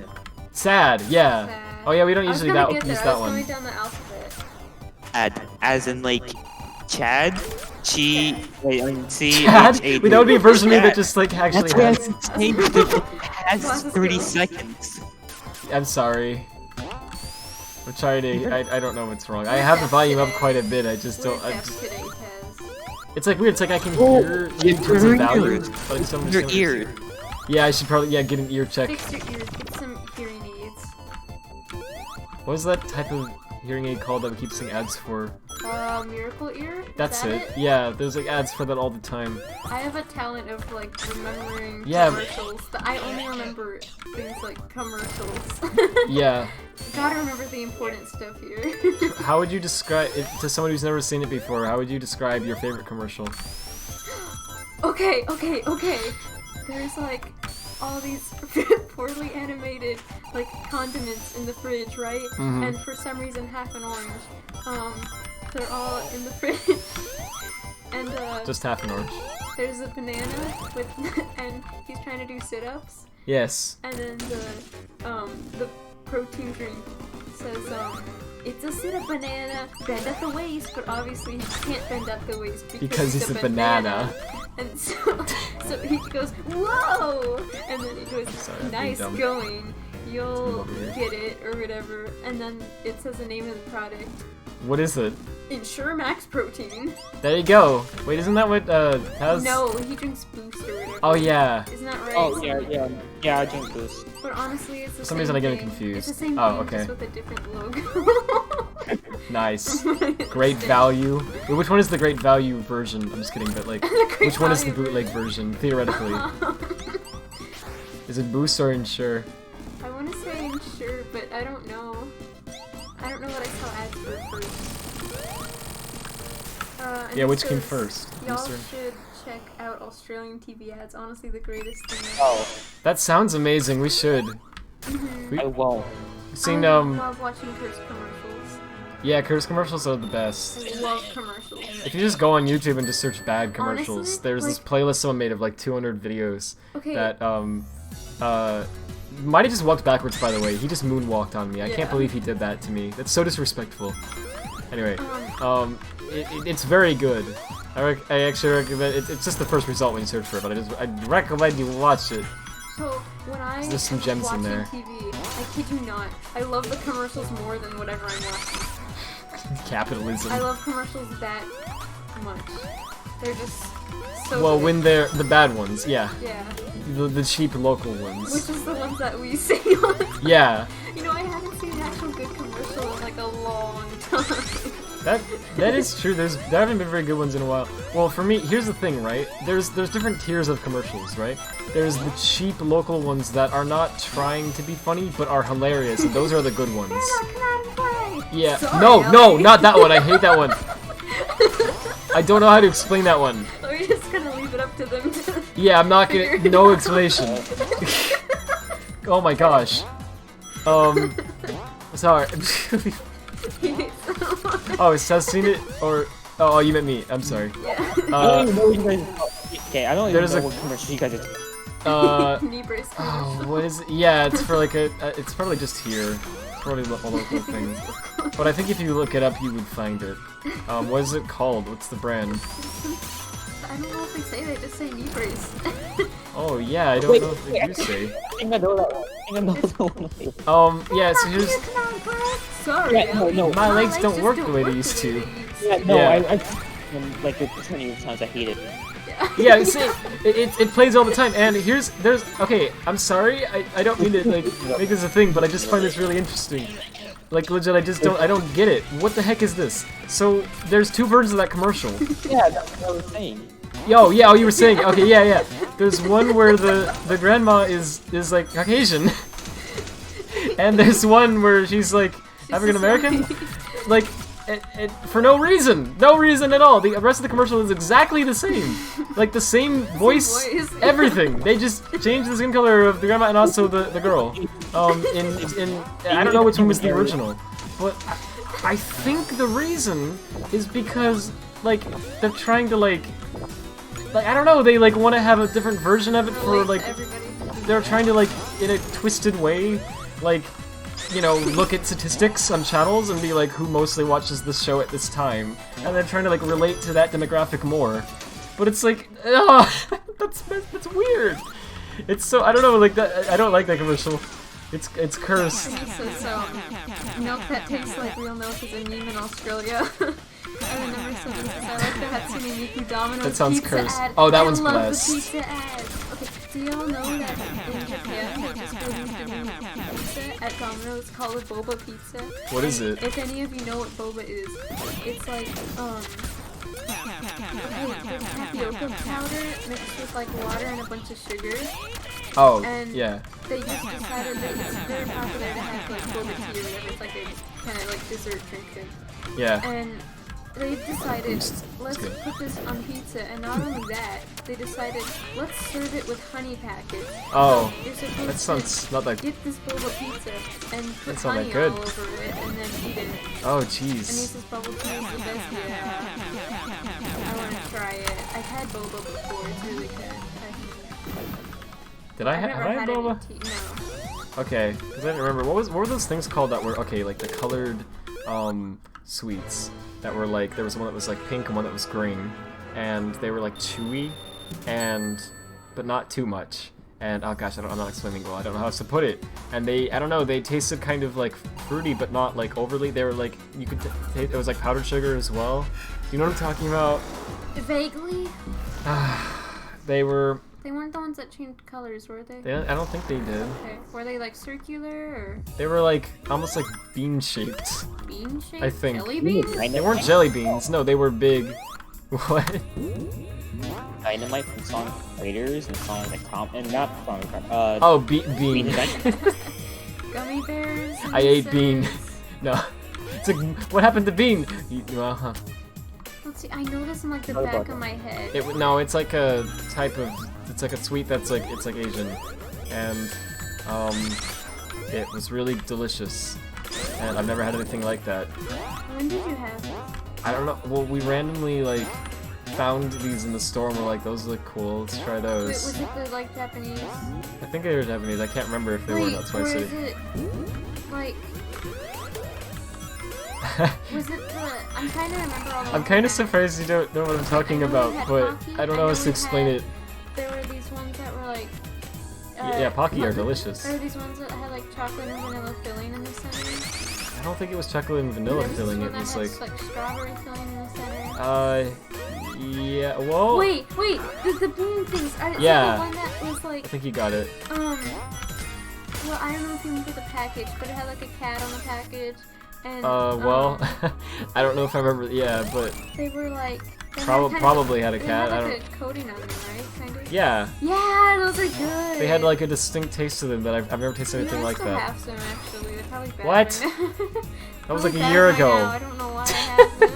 Sad, yeah. Sad. Oh yeah, we don't I was usually gonna use get there. that I was one. going down the alphabet. Ad. As in like Chad? Chi. Wait, I mean C. Chad? H-A-D. Wait, that would be a version of me Yeah. that just like actually That's has. why I changed it. It has 30 seconds. I'm sorry. I'm trying to. I don't know what's wrong. I have the volume up quite a bit. I just don't. I just, Today, Taz. it's like weird. It's like I can hear in terms of your value, ears. but I just don't Your understand what ear. it is. Yeah, I should probably get an ear check. Fix your ears. Get some hearing aids. What was that type of hearing aid called that we keep seeing ads for? Miracle ear? Is That's that it. Yeah, there's like ads for that all the time. I have a talent of like remembering Yeah. commercials. But I only remember things like commercials. Yeah. Gotta remember the important stuff here. How would you describe it to someone who's never seen it before? How would you describe your favorite commercial? Okay. There's like all these poorly animated like condiments in the fridge, right? Mhm. And for some reason half an orange. They're all in the fridge. And Just half an orange. there's a banana with and he's trying to do sit-ups. Yes. And then the protein drink says it's a sit-up banana, bend at the waist, but obviously he can't bend at the waist Because he's a banana. And so he goes, whoa! And then he goes, Sorry, I'm being nice dumb. going. You'll over here. get it or whatever, and then it says the name of the product. What is it? Ensure Max Protein. There you go. Wait, isn't that what has? No, he drinks Boost or whatever. Oh yeah. Isn't that right? Oh yeah, I drink Boost. But honestly, it's the For some same reason I get it thing. confused. It's the same Oh, thing, okay. just with a different logo. Nice. Great value. Wait, which one is the great value version? I'm just kidding, but like, which one is the bootleg version, theoretically? Is it Boost or Ensure? I want to say Ensure, but I don't know. I don't know what I saw ads for first. And Yeah, it which came says, first? Y'all Boost or- should check out Australian TV ads. Honestly, the greatest thing. Oh, That sounds amazing. We should. I won't. Seen I love watching Curse commercials. Yeah, Curse commercials are the best. I love commercials. If you just go on YouTube and just search bad commercials, Honestly, there's this like- playlist someone made of like 200 videos Okay. that Mighty just walked backwards, by the way. He just moonwalked on me. I can't Yeah. believe he did that to me. That's so disrespectful. Anyway, Um, it's very good. I actually recommend it's just the first result when you search for it, but I'd recommend you watch it. So when I There's some am gems in watching there. TV, I kid you not, I love the commercials more than whatever I'm watching. Capitalism. I love commercials that much. They're just so Well, good. when they're the bad ones, yeah. Yeah. The cheap local ones. Which is the ones that we see on. Yeah. You know, I haven't seen an actual good commercial in like a long time. That is true. There haven't been very good ones in a while. Well, for me, here's the thing, right? There's different tiers of commercials, right? There's the cheap local ones that are not trying to be funny but are hilarious, and those are the good ones. Yeah. Sorry, No, Ellie. not that one. I hate that one. I don't know how to explain that one. We're just gonna leave it up to them to Yeah, I'm not figure gonna. it No out. explanation. Oh my gosh. Sorry. Oh, has seen it or? Oh, you meant me. I'm sorry. I don't even know what you guys. Okay, I don't even There's know a- what commercial you guys are. Knee brace Oh, commercial. what is it? Yeah, it's for like a. It's probably just here. It's probably a local thing. But I think if you look it up, you would find it. What is it called? What's the brand? I don't know if they say, they just say knee brace. Oh yeah, I don't Wait, know if they do say. I think I know that one. I think I know the one. Yeah. So here's. Sorry. Yeah, no, no. My legs don't just work the way they used to. Yeah, no, Yeah. I like the 20 times I hate it. Yeah, see, it plays all the time, and okay, I'm sorry, I don't mean to, like, make this a thing, but I just find this really interesting. Like, legit, I don't get it. What the heck is this? So, there's two versions of that commercial. Yeah, that's what I was saying. Yo, yeah, oh, you were saying, okay, yeah. There's one where the grandma is like, Caucasian. And there's one where she's, like, African-American? Like, for no reason at all. The rest of the commercial is exactly the same, like the same voice, everything. They just changed the skin color of the grandma and also the girl. In I don't know which one was the original, but I think the reason is because like they're trying to like I don't know. They like want to have a different version of it for like they're trying to like in a twisted way like. You know, look at statistics on channels and be like, who mostly watches this show at this time, and they're trying to like relate to that demographic more. But it's like, that's weird. It's so I don't know, like that. I don't like that commercial. It's cursed. So, milk that tastes like real milk is a meme in Australia. And then number 7 says, I like the Hatsune Miku Domino's That sounds pizza cursed. ad. Oh, that one's I love blessed. the pizza ad. Okay, do y'all know that in Japan they just released a new pizza at Domino's called a boba pizza? What is it? If any of you know what boba is, it's like, there's tapioca powder mixed with like water and a bunch of sugar. Oh, And yeah. they just decided that it's very popular to have like boba tea or whatever. It's like a kind of like dessert drink thing. Yeah. And they decided, let's good. put this on pizza, and not only that, they decided, let's serve it with honey packets. Oh, So you're supposed that sounds not that. to get this boba pizza and put That's not that honey good. all over it, and then eat it. Oh, And jeez. this bubble tea is the best. Yeah. I want to try it. I've had boba before. It's really good. Did I I've have never I had had it in boba? tea. No. Okay, because I don't remember. What were those things called that were okay? Like the colored sweets that were like there was one that was like pink and one that was green, and they were like chewy, but not too much. and oh gosh, I'm not explaining well. I don't know how else to put it. And I don't know, they tasted kind of like fruity, but not like overly. They were like you could taste. It was like powdered sugar as well. Do you know what I'm talking about? Vaguely. They were. They weren't the ones that changed colors, were they? I don't think they did. Okay. Were they like circular or They were like almost like bean shaped. bean shaped? I think. Jelly beans? They weren't jelly beans. No, they were big. What? Dynamite from Sonic Raiders and Sonic the and not Sonic Oh, bean. Gummy bears? I ate bean. Reese's? No. It's like, what happened to bean? Well, Let's see, I know this in like the back of my head. no, it's like a type of. It's like a sweet that's like it's like Asian, and it was really delicious, and I've never had anything like that. When did you have it? I don't know. Well, we randomly like found these in the store and we're like, those look cool. Let's try Wait, those. was it the like Japanese? I think they were Japanese. I can't remember if they were not or spicy. is it like? Was it the? I'm trying to remember all the. I'm kind of surprised you don't know what I'm talking about, but I don't know how to explain it. There were these ones that were like. Yeah, Pocky are delicious. There were these ones that had like chocolate and vanilla filling in the center. I don't think it was chocolate and vanilla There was filling. this It one was that like. had, strawberry filling in the center. Yeah. Whoa. Wait, the bean things. Yeah. The one that was like. I think you got it. Well, I don't know if you remember the package, but it had like a cat on the package. And, Well, I don't know if I remember. Yeah, but they were like. probably had a cat. They I had don't. like a coating on them, right? Kind of. Yeah. Yeah, those are good. They had like a distinct taste to them that I've never tasted anything like I that. have some actually. They're probably bad. What? Right now. That was like a Probably year bad right ago. now. I don't know why I have them.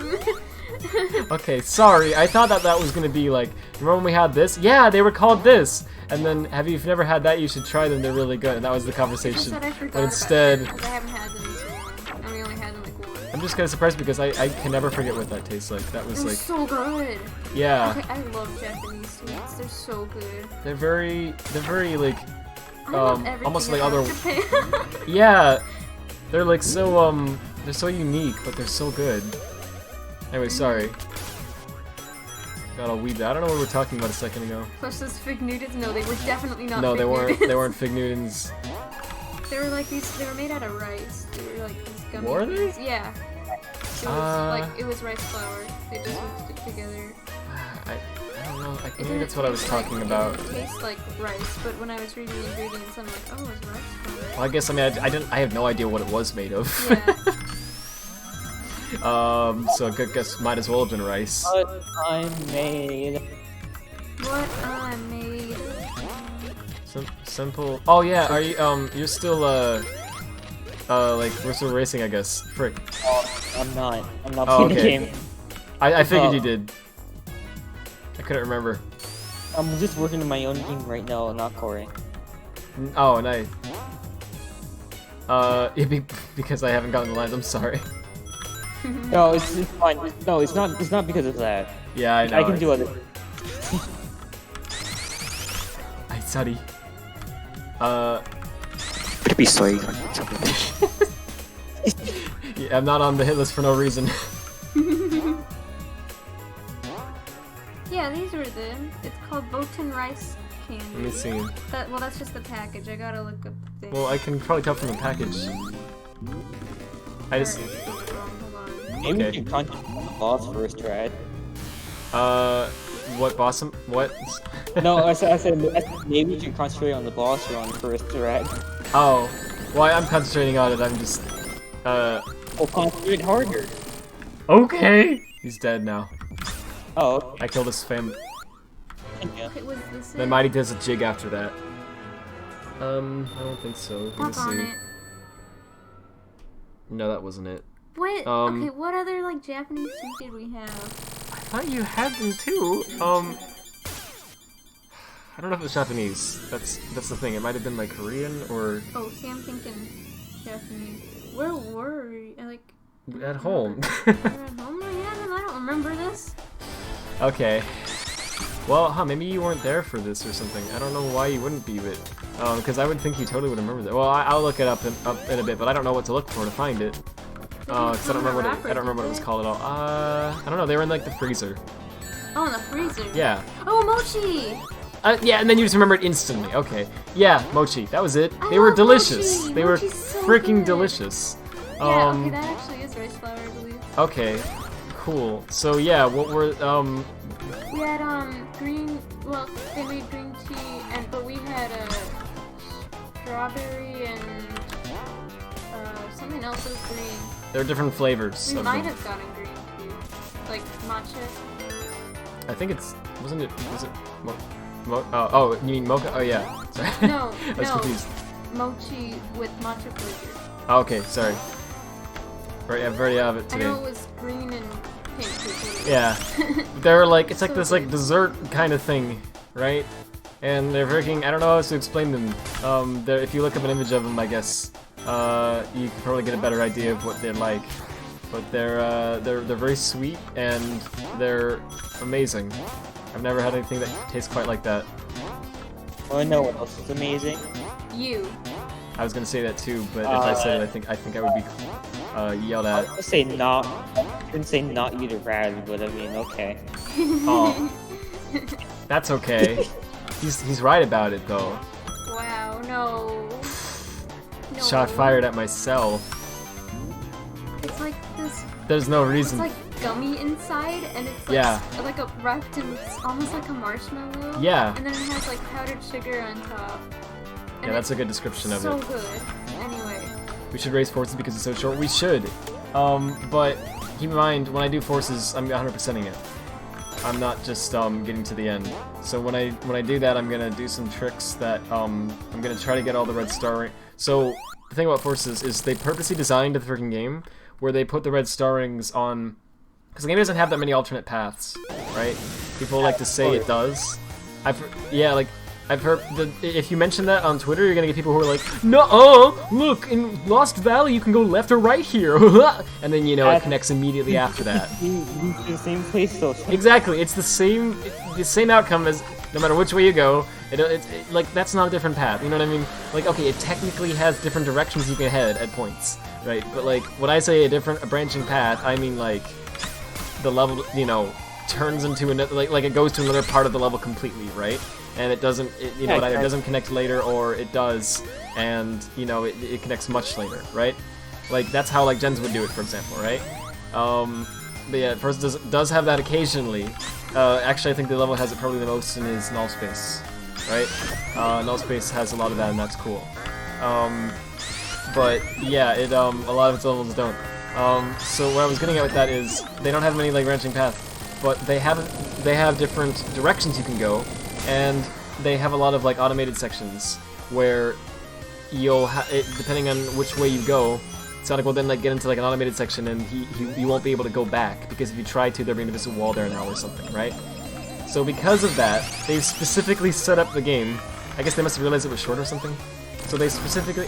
Okay, sorry. I thought that was gonna be like. Remember when we had this? Yeah, they were called this. And then, if you've never had that, you should try them. They're really good. And that was the I conversation. said I forgot But instead, about them, 'cause I haven't had them in so long. And we only had them like once. I'm just kind of surprised because I can never forget what that tastes like. That was It was like, so good. yeah, Okay, I love Japanese sweets. They're so good. they're very like, I love everything almost like about other, Japan. yeah, they're like so they're so unique, but they're so good. Anyway, sorry. Got all weed. I don't know what we were talking about a second ago. Plus those fig Newtons? No, they were definitely not. No, fig they weren't. Newtons. They weren't fig Newtons. They were like these. They were made out of rice. They were like these gummy. Were they? things. Yeah. It was it was rice flour. They just mixed it together. I don't know. I It think didn't that's what I was taste like- talking it about. didn't taste like rice, but when I was reading the ingredients, I'm like, oh, it's rice flour. Well, I guess I have no idea what it was made of. Yeah. So I guess might as well have been rice. What I made. What I made. Simple. Oh yeah, are you you're still like we're still racing, I guess. Frick. I'm not. I'm not Oh, playing the okay. game. I figured Oh. you did. I couldn't remember. I'm just working on my own game right now, not Corey. Oh, nice. Because I haven't gotten the lines. I'm sorry. No, it's fine. No, it's not. It's not because of that. Yeah, I know. I can do other. I study. Could be sorry. Yeah, I'm not on the hit list for no reason. Yeah, these were them. It's called Botan rice candy. Let me see. Well, that's just the package. I gotta look up the thing. Well, I can probably tell from the package. I just. Hold on. Maybe Okay. we can contact the boss first, right? What boss? What? No, I said maybe we should concentrate on the boss run first, right? Oh, well, I'm concentrating on it. I'm just. Well, concentrate harder. Okay. He's dead now. Oh, okay. I killed his family. Yeah. Okay, was this Then it? Mighty does a jig after that. I don't think so. Let me Work on see. it. No, that wasn't it. What? Um, Okay, what other like Japanese food did we have? I thought you had them too. I don't know if it's Japanese. That's the thing. It might have been like Korean or Oh, see, I'm thinking Japanese. Where were we? at home. We're at home we had them? I don't remember this. Okay. Well, maybe you weren't there for this or something. I don't know why you wouldn't be, but because I would think you totally would remember that. Well, I'll look it up in a bit, but I don't know what to look for to find it. Because I don't remember what I don't remember what it was called at all. I don't know. They were in like the freezer. Oh, in the freezer. Yeah. Oh, mochi! Yeah, and then you just remember it instantly. Okay. Yeah, mochi. That was it. I They were love delicious. mochi. They were Mochi's so freaking good. delicious. Yeah, okay, that actually is rice flour, I believe. Okay. Cool. So yeah, what were We had green. Well, they made green tea, but we had strawberry and something else was green. there are different flavors We of might them. have gotten green tea, like matcha. I think it's was it oh, you mean mocha? Oh yeah. Sorry. No, I was no. confused. Mochi with matcha flavor. Oh, okay, sorry. Right, I've already have it I today. know it was green and pink. Yeah. They're like, it's like So this like good. dessert kind of thing, right? And they're freaking, I don't know how else to explain them. If you look up an image of them, I guess, you can probably get a better idea of what they're like. But they're very sweet and they're amazing. I've never had anything that tastes quite like that. Oh, I know what else is amazing. You. I was gonna say that too, but if I said it, I think I would be yelled I at. was gonna say not eat a rat, but I mean, okay. Oh, that's okay. He's right about it though. Wow, no. No. Shot fired at myself. It's like this. There's no It's reason. like gummy inside, and it's like, Yeah. like a wrapped in almost like a marshmallow. Yeah. And then it has like powdered sugar on top. And Yeah, that's a it's good description of so it. good. Anyway. We should race forces because it's so short. We should. But keep in mind, when I do forces, I'm 100%ing it. I'm not just getting to the end. So when I do that, I'm gonna do some tricks that I'm gonna try to get all the red star. So the thing about forces is they purposely designed the freaking game where they put the red star rings on, because the game doesn't have that many alternate paths, right? People like to say it does. I've heard that if you mention that on Twitter, you're gonna get people who are like, "No, look, in Lost Valley you can go left or right here," and then it connects immediately after that. The same place though. Exactly, it's the same outcome as no matter which way you go. It's like that's not a different path. You know what I mean? Like, okay, it technically has different directions you can head at points, right? But like when I say a branching path, I mean like the level, turns into another, like it goes to another part of the level completely, right? And it doesn't, it either doesn't connect later or it does, and it connects much later, right? Like that's how like gens would do it, for example, right? But yeah, first does have that occasionally. Actually, I think the level has it probably the most in his null space, right? Null space has a lot of that, and that's cool. But yeah, a lot of its levels don't. So what I was getting at with that is they don't have many like branching paths, but they have different directions you can go. And they have a lot of like automated sections where you'll depending on which way you go, Sonic will then like get into like an automated section and you won't be able to go back because if you try to, there'll be an invisible wall there now or something, right? So because of that, they specifically set up the game. I guess they must have realized it was short or something. So they specifically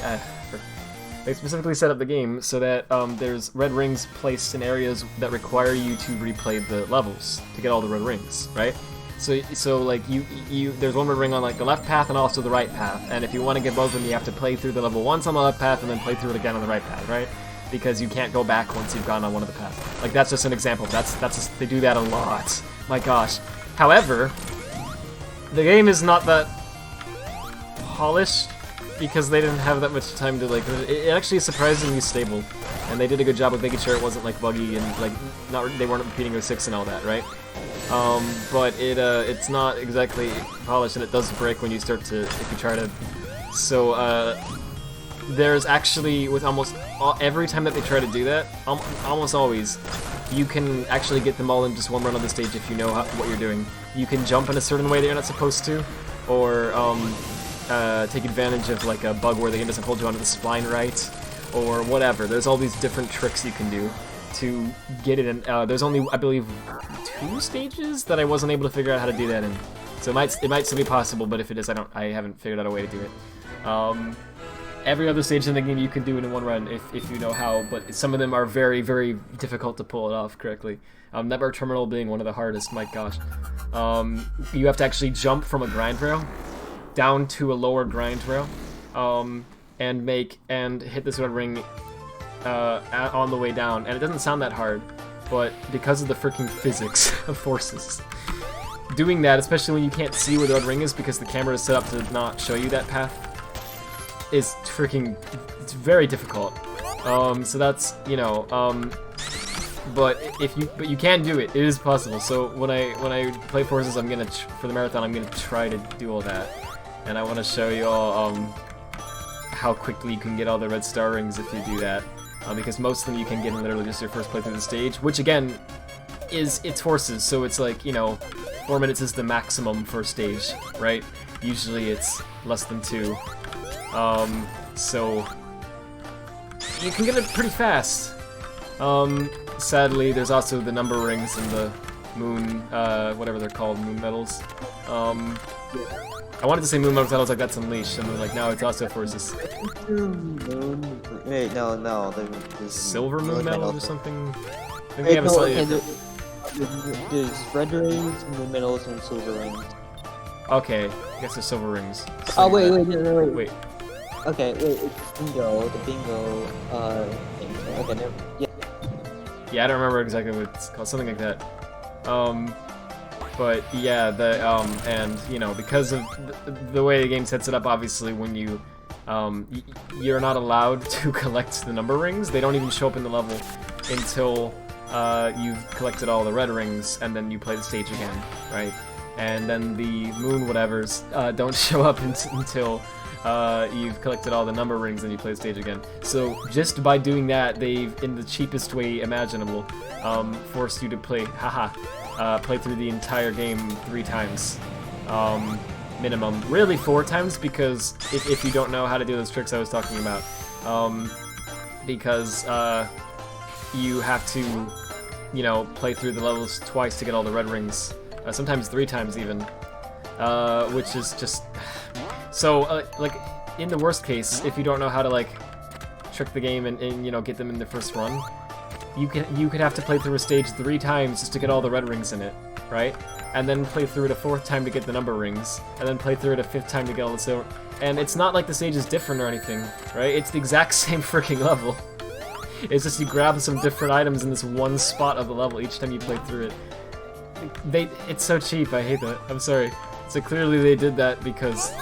set up the game so that there's red rings placed in areas that require you to replay the levels to get all the red rings, right? So like there's one red ring on like the left path and also the right path, and if you want to get both of them, you have to play through the level once on the left path and then play through it again on the right path, right? Because you can't go back once you've gone on one of the paths. Like that's just an example. They do that a lot. My gosh. However, the game is not that polished because they didn't have that much time to like. It actually is surprisingly stable, and they did a good job of making sure it wasn't like buggy and like they weren't repeating 06 and all that, right? But it's not exactly polished, and it does break when you start to, if you try to. So, there's actually, with almost every time that they try to do that, almost always, you can actually get them all in just one run on the stage if you know what you're doing. You can jump in a certain way that you're not supposed to, or take advantage of like a bug where the game doesn't hold you onto the spline right, or whatever. There's all these different tricks you can do to get it in. There's only, I believe, 2 stages that I wasn't able to figure out how to do that in. So it might still be possible, but if it is, I haven't figured out a way to do it. Every other stage in the game you can do it in one run if you know how, but some of them are very, very difficult to pull it off correctly. Network Terminal being one of the hardest, my gosh. You have to actually jump from a grind rail down to a lower grind rail, and hit this red ring on the way down, and it doesn't sound that hard, but because of the freaking physics of forces, doing that, especially when you can't see where the red ring is because the camera is set up to not show you that path, is freaking, it's very difficult. So that's, you know, but you can do it. It is possible. So when I play Forces, I'm gonna for the marathon, I'm gonna try to do all that, and I want to show you all how quickly you can get all the red star rings if you do that, because most of them you can get in literally just your first playthrough of the stage, which again it's Forces, so it's like, you know, 4 minutes is the maximum for a stage, right? Usually it's less than 2, so you can get it pretty fast. Sadly, there's also the number rings and the moon, whatever they're called, moon medals. I wanted to say moon medals, I was like, that's Unleashed, and then like, now it's also Forces. Wait, no, there's Silver moon medals or something? I think Wait, they have a no, slightly okay, different... there's red rings, moon medals, and silver rings. Okay, I guess there's silver rings. Oh, wait. Wait. Okay, wait, it's bingo, the bingo, thing. Okay, never, yeah. Yeah, I don't remember exactly what it's called, something like that. But yeah, and you know, because of the way the game sets it up, obviously, when you, you're not allowed to collect the number rings. They don't even show up in the level until you've collected all the red rings, and then you play the stage again, right? And then the moon whatevers don't show up until you've collected all the number rings and you play the stage again. So just by doing that, they've, in the cheapest way imaginable, forced you to play, play through the entire game 3 times, minimum. Really 4 times, because if you don't know how to do those tricks I was talking about, because you have to, you know, play through the levels twice to get all the red rings, sometimes 3 times even, which is just... So, like, in the worst case, if you don't know how to, like, trick the game and you know, get them in the first run, you could have to play through a stage 3 times just to get all the red rings in it, right? And then play through it a 4th time to get the number rings, and then play through it a 5th time to get all the silver. And it's not like the stage is different or anything, right? It's the exact same freaking level. It's just you grab some different items in this one spot of the level each time you play through it. It's so cheap, I hate that. I'm sorry. So clearly they did that because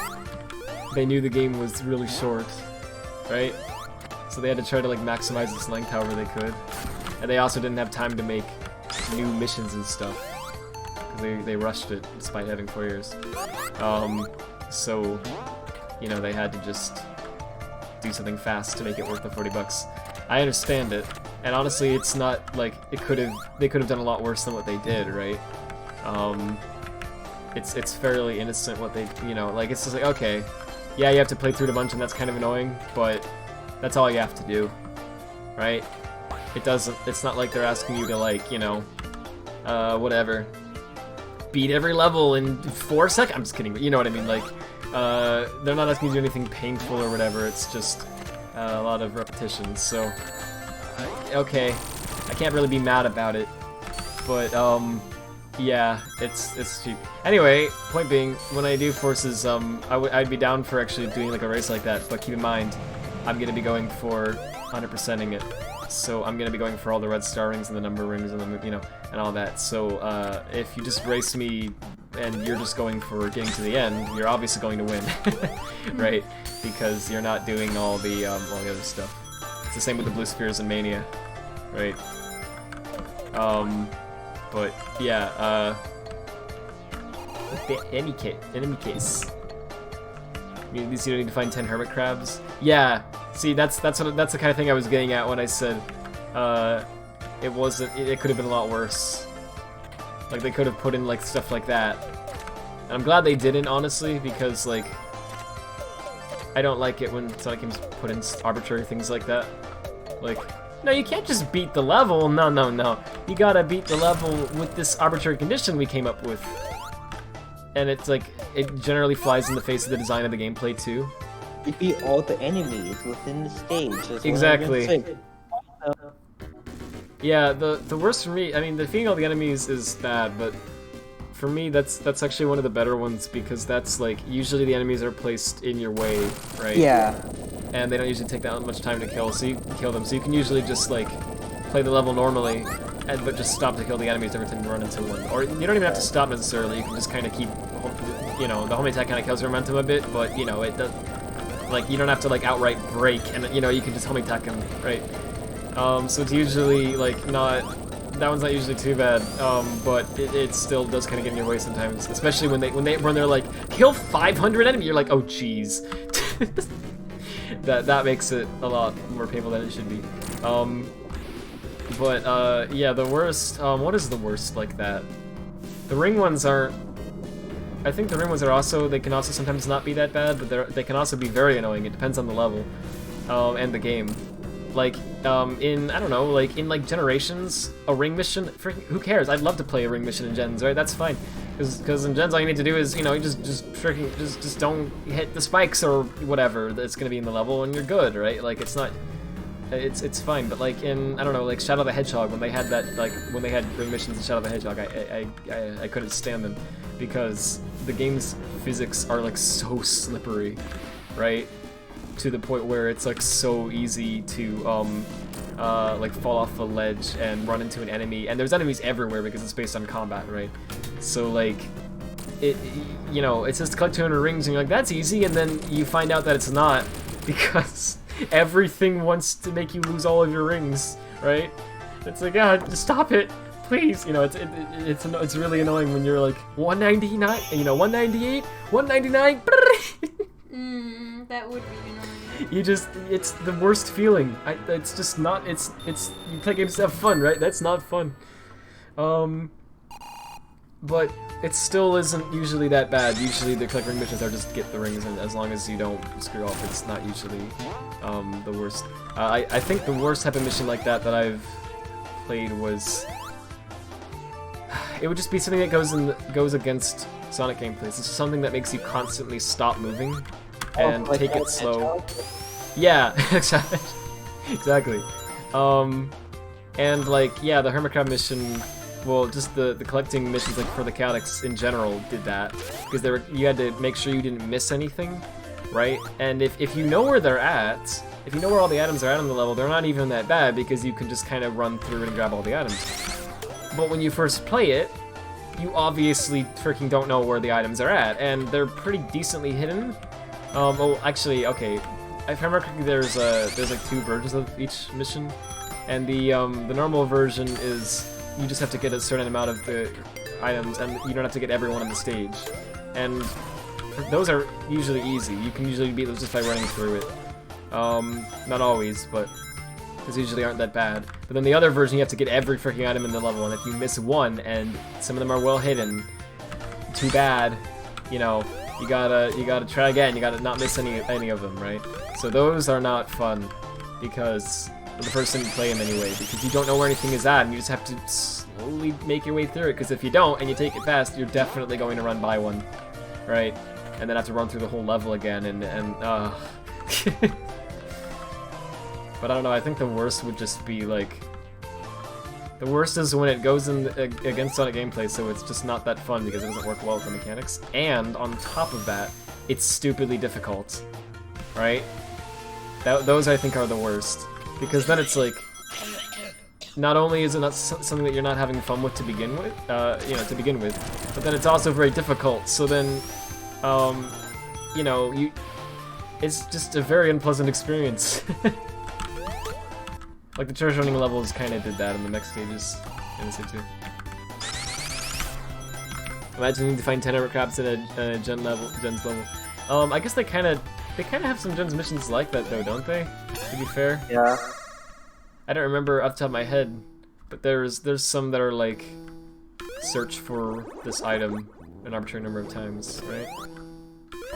they knew the game was really short, right? So they had to try to like maximize its length however they could. And they also didn't have time to make new missions and stuff, because they rushed it despite having 4 years. So, you know, they had to just do something fast to make it worth the $40. I understand it, and honestly, it's not like they could have done a lot worse than what they did, right? It's fairly innocent what they, you know, like, it's just like, okay, yeah, you have to play through it a bunch and that's kind of annoying, but that's all you have to do, right? It's not like they're asking you to, like, you know, whatever, beat every level in 4 seconds. I'm just kidding, but you know what I mean, like, they're not asking you to do anything painful or whatever, it's just a lot of repetitions, so, okay, I can't really be mad about it, but, yeah, it's cheap. Anyway, point being, when I do Forces, I'd be down for actually doing like a race like that, but keep in mind, I'm gonna be going for 100%ing it. So I'm gonna be going for all the red star rings and the number rings and the, you know, and all that. So if you just race me and you're just going for getting to the end, you're obviously going to win, right? Because you're not doing all the other stuff. It's the same with the blue spheres in Mania, right? But yeah, in any case, at least you don't need to find 10 hermit crabs. Yeah, see, that's the kind of thing I was getting at when I said it could have been a lot worse. Like, they could have put in like stuff like that, and I'm glad they didn't, honestly, because like I don't like it when Sonic games put in arbitrary things like that. Like, no, you can't just beat the level. No. You gotta beat the level with this arbitrary condition we came up with. And it's like, it generally flies in the face of the design of the gameplay too. You beat all the enemies within the stage. That's exactly. Yeah, the worst for me, I mean, defeating all the enemies is bad, but for me, that's actually one of the better ones, because that's like, usually the enemies are placed in your way, right? Yeah. And they don't usually take that much time to kill, so you can kill them. So you can usually just like play the level normally, but just stop to kill the enemies every time you run into one. Or you don't even have to stop necessarily. You can just kind of keep, you know, the homing attack kind of kills your momentum a bit, but you know it does. Like you don't have to like outright break, and you know you can just homing attack him, right? So it's usually like not. That one's not usually too bad, but it still does kind of get in your way sometimes, especially when they're like kill 500 enemies. You're like, oh jeez, that makes it a lot more painful than it should be. Yeah, the worst. What is the worst like that? The ring ones aren't. I think the ring ones are also. They can also sometimes not be that bad, but they can also be very annoying. It depends on the level, and the game. Like, in, I don't know, like, in, like, Generations, a ring mission, freaking, who cares? I'd love to play a ring mission in Gens, right? That's fine. Because in Gens, all you need to do is, you know, you just don't hit the spikes or whatever that's gonna be in the level, and you're good, right? Like, it's not, it's fine, but, like, in, I don't know, like, Shadow the Hedgehog, when they had that, like, when they had ring missions in Shadow the Hedgehog, I couldn't stand them, because the game's physics are, like, so slippery, right? To the point where it's like so easy to like fall off a ledge and run into an enemy, and there's enemies everywhere because it's based on combat, right? So like you know, it's just collect 200 rings and you're like, that's easy, and then you find out that it's not, because everything wants to make you lose all of your rings, right? It's like, God, just stop it, please. You know, it's really annoying when you're like 199, you know, 198, 199. That would be annoying. It's the worst feeling. It's just not, you play games to have fun, right? That's not fun. But it still isn't usually that bad. Usually the collect ring missions are just get the rings, and as long as you don't screw off, it's not usually, the worst. I think the worst type of mission like that I've played was, it would just be something that goes against Sonic gameplay. It's just something that makes you constantly stop moving and like take it that slow. hedgehog? Yeah, exactly. And like, yeah, the Hermit Crab mission, well, just the collecting missions like for the Chaotix in general did that, because you had to make sure you didn't miss anything, right? And if you know where they're at, if you know where all the items are at on the level, they're not even that bad, because you can just kind of run through and grab all the items. But when you first play it, you obviously freaking don't know where the items are at, and they're pretty decently hidden. Oh, actually, okay. If I remember correctly, there's like 2 versions of each mission, and the normal version is you just have to get a certain amount of the items, and you don't have to get everyone on the stage. And those are usually easy. You can usually beat those just by running through it. Not always, but those usually aren't that bad. But then the other version, you have to get every freaking item in the level, and if you miss one, and some of them are well hidden, too bad, you know. You gotta try again. You gotta not miss any of them, right? So those are not fun, because for the first time you play them anyway, because you don't know where anything is at, and you just have to slowly make your way through it. Because if you don't and you take it fast, you're definitely going to run by one, right? And then have to run through the whole level again, and But I don't know. I think the worst would just be like. The worst is when it goes in against Sonic gameplay, so it's just not that fun because it doesn't work well with the mechanics. And on top of that, it's stupidly difficult, right? Those I think are the worst, because then it's like, not only is it not something that you're not having fun with to begin with, but then it's also very difficult. So then, you know, it's just a very unpleasant experience. Like the treasure hunting levels kind of did that in the mech stages in this 2. Imagine needing to find 10 Hermit Crabs in a Gens level. I guess they kind of have some Gens missions like that though, don't they? To be fair. Yeah. I don't remember off the top of my head, but there's some that are like search for this item an arbitrary number of times, right?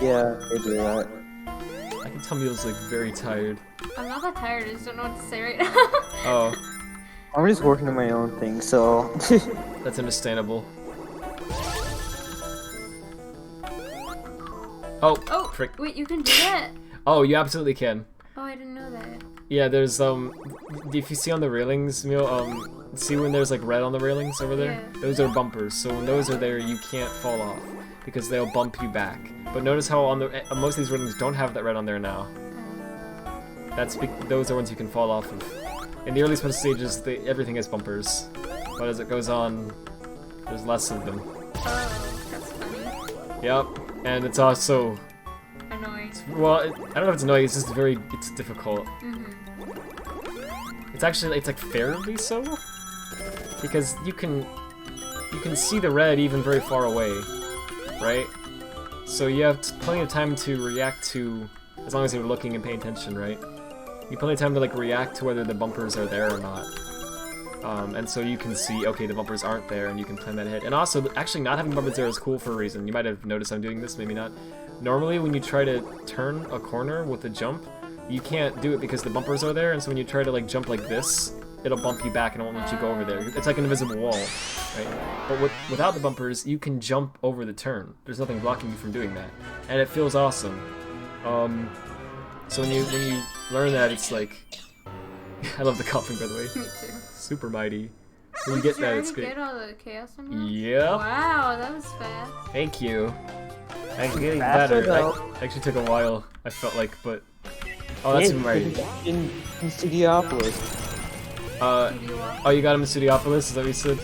Yeah, they do that. I can tell Meal's like very tired. I'm not that tired, I just don't know what to say right now. Oh. I'm just working on my own thing, so. That's understandable. Oh, frick. Wait, you can do that? Oh, you absolutely can. Oh, I didn't know that. Yeah, there's, if you see on the railings, Meal, see when there's, like, red on the railings over there? Yeah. Those are bumpers, so when those are there, you can't fall off, because they'll bump you back. But notice how on the most of these railings don't have that red on there now. Those are ones you can fall off of. In the early spawn stages, everything has bumpers. but as it goes on, there's less of them. Oh, that's funny. Yep, and it's also, Annoying. well, I don't know if it's annoying, it's just it's difficult. It's actually, it's like fairly so, because you can see the red even very far away, right? So you have plenty of time to react to, as long as you're looking and paying attention, right? You have plenty of time to like react to whether the bumpers are there or not. And so you can see, okay, the bumpers aren't there, and you can plan that ahead. And also, actually not having bumpers there is cool for a reason. You might have noticed I'm doing this, maybe not. Normally when you try to turn a corner with a jump, you can't do it because the bumpers are there, and so when you try to like jump like this, it'll bump you back and it won't let you go over there. It's like an invisible wall, right? But without the bumpers, you can jump over the turn. There's nothing blocking you from doing that. And it feels awesome. So when you learn that, it's like... I love the coughing, by the way. Me too. Super mighty. When you get that, it's great. Did you already get all the Chaos Emeralds? Yep. Wow, that was fast. Thank you. I'm getting Faster, better. though. Actually took a while, I felt like, but... Oh, that's mighty. In Studiopolis. Oh, you got him in Studiopolis? Is that what you said?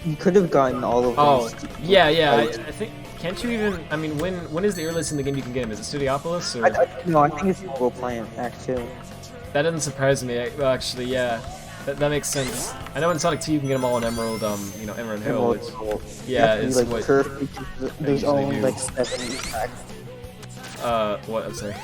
You could have gotten all of them. Oh, yeah. I think... Can't you even... I mean, when is the earliest in the game you can get him? Is it Studiopolis, or...? No, I think it's Global Plant, Act 2. That doesn't surprise me. Well, actually, yeah. That makes sense. I know in Sonic 2 you can get them all in Emerald, you know, Emerald Hill, which... Yeah, it's is like what... perfect. There's usually only do. like 7 tracks. What? I'm sorry.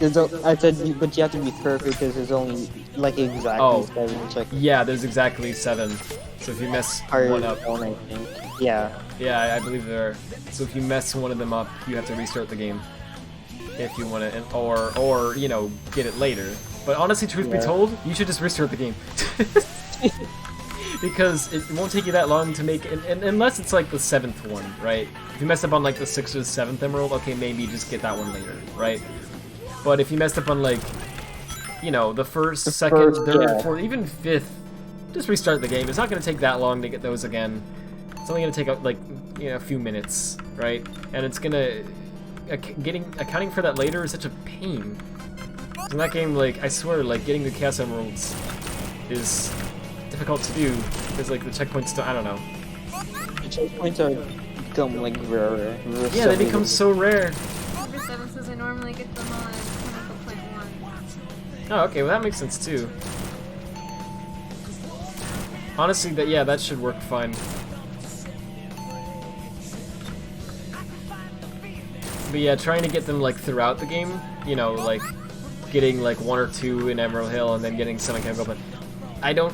I said, but you have to be perfect because there's only like exactly 7 check. Yeah, there's exactly 7. So if you mess one up... I think. Yeah. Yeah, I believe there are. So if you mess one of them up, you have to restart the game. If you want to, or you know, get it later. But honestly, truth be told, you should just restart the game. Because it won't take you that long to make it, unless it's like the 7th one, right? If you messed up on like the 6th or 7th emerald, okay, maybe just get that one later, right? But if you messed up on like, you know, the first, second, third, fourth, even 5th, just restart the game. It's not going to take that long to get those again. It's only going to take like, you know, a few minutes, right? And it's going to... accounting for that later is such a pain. In that game, like, I swear, like, getting the Chaos Emeralds is difficult to do, because, like, the checkpoints don't, I don't know. The checkpoints are become, like, rarer. Yeah, they become so rare. Number 7 says I normally get them on Chemical Plant 1. Oh, okay, well that makes sense, too. Honestly, that should work fine. But yeah, trying to get them, like, throughout the game, you know, like, getting, like, 1 or 2 in Emerald Hill and then getting Sonic Chemical Plant. I don't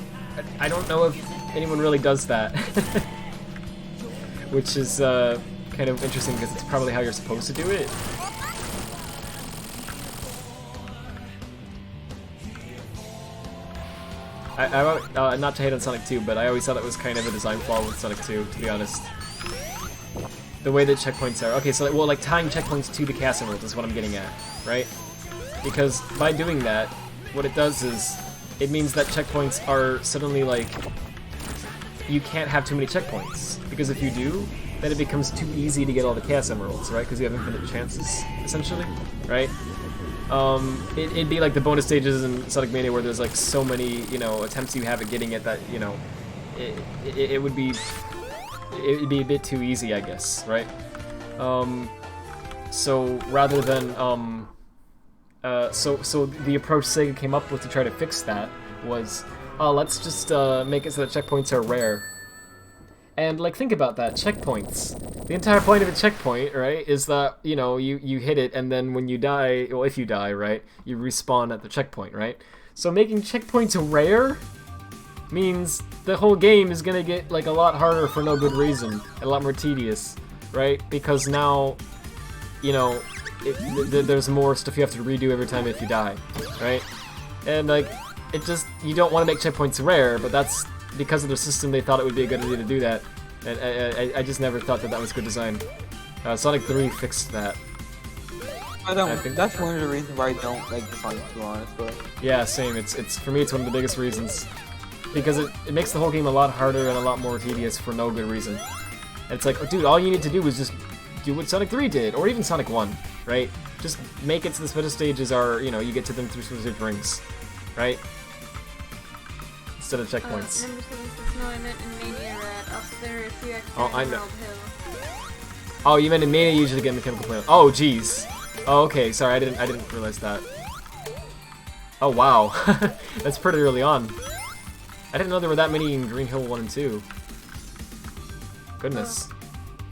know if anyone really does that. Which is, kind of interesting, because it's probably how you're supposed to do it. Not to hate on Sonic 2, but I always thought it was kind of a design flaw with Sonic 2, to be honest. The way that checkpoints are. Okay, so, well, like, tying checkpoints to the Chaos Emeralds is what I'm getting at, right? Because by doing that, what it does is, it means that checkpoints are suddenly, like, you can't have too many checkpoints. Because if you do, then it becomes too easy to get all the Chaos Emeralds, right? Because you have infinite chances, essentially, right? It'd be like the bonus stages in Sonic Mania where there's, like, so many, you know, attempts you have at getting it that, you know, it would be... It'd be a bit too easy, I guess, right? So rather than, so the approach Sega came up with to try to fix that was, let's just make it so that checkpoints are rare. And, like, think about that, checkpoints. The entire point of a checkpoint, right, is that, you know, you hit it, and then when you die, well, if you die, right, you respawn at the checkpoint, right? So making checkpoints rare means the whole game is gonna get, like, a lot harder for no good reason, and a lot more tedious, right? Because now, you know, there's more stuff you have to redo every time if you die, right? And, like, it just, you don't want to make checkpoints rare, but that's because of their system, they thought it would be a good idea to do that. And I just never thought that was good design. Sonic 3 fixed that. I think that's one of the reasons why I don't like the Sonic 2, honestly. Yeah, same. It's for me, it's one of the biggest reasons. Because it makes the whole game a lot harder and a lot more tedious for no good reason. And it's like, oh, dude, all you need to do is just do what Sonic 3 did, or even Sonic 1, right? Just make it so the special stages are, you know, you get to them through specific rings, right? instead of checkpoints. Number 7 says, no, I meant in Mania Rat. Up there if you extra Oh, I know. Emerald Hill. Oh, you meant in Mania you usually get in the chemical plant. Oh, jeez. Oh, okay. Sorry, I didn't realize that. Oh, wow. That's pretty early on. I didn't know there were that many in Green Hill 1 and 2. Goodness.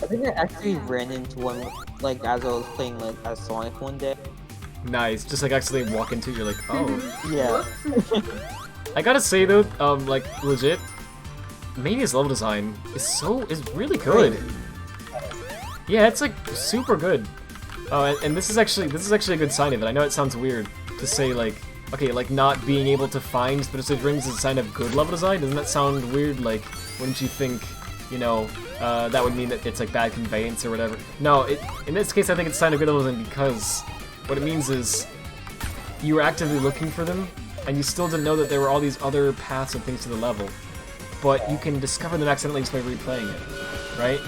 I think I actually ran into one, like, as I was playing, like, as Sonic one day. Nice. Just like actually walk into it, you're like, oh. Yeah. I gotta say though, like legit, Mania's level design is really good. Yeah, it's like super good. Oh, and this is actually a good sign of it. I know it sounds weird to say like, okay, like not being able to find specific rings is a sign of good level design. Doesn't that sound weird? Like, wouldn't you think, you know, that would mean that it's like bad conveyance or whatever? No, in this case I think it's a sign of good level design because what it means is you were actively looking for them, and you still didn't know that there were all these other paths and things to the level. But you can discover them accidentally just by replaying it, right?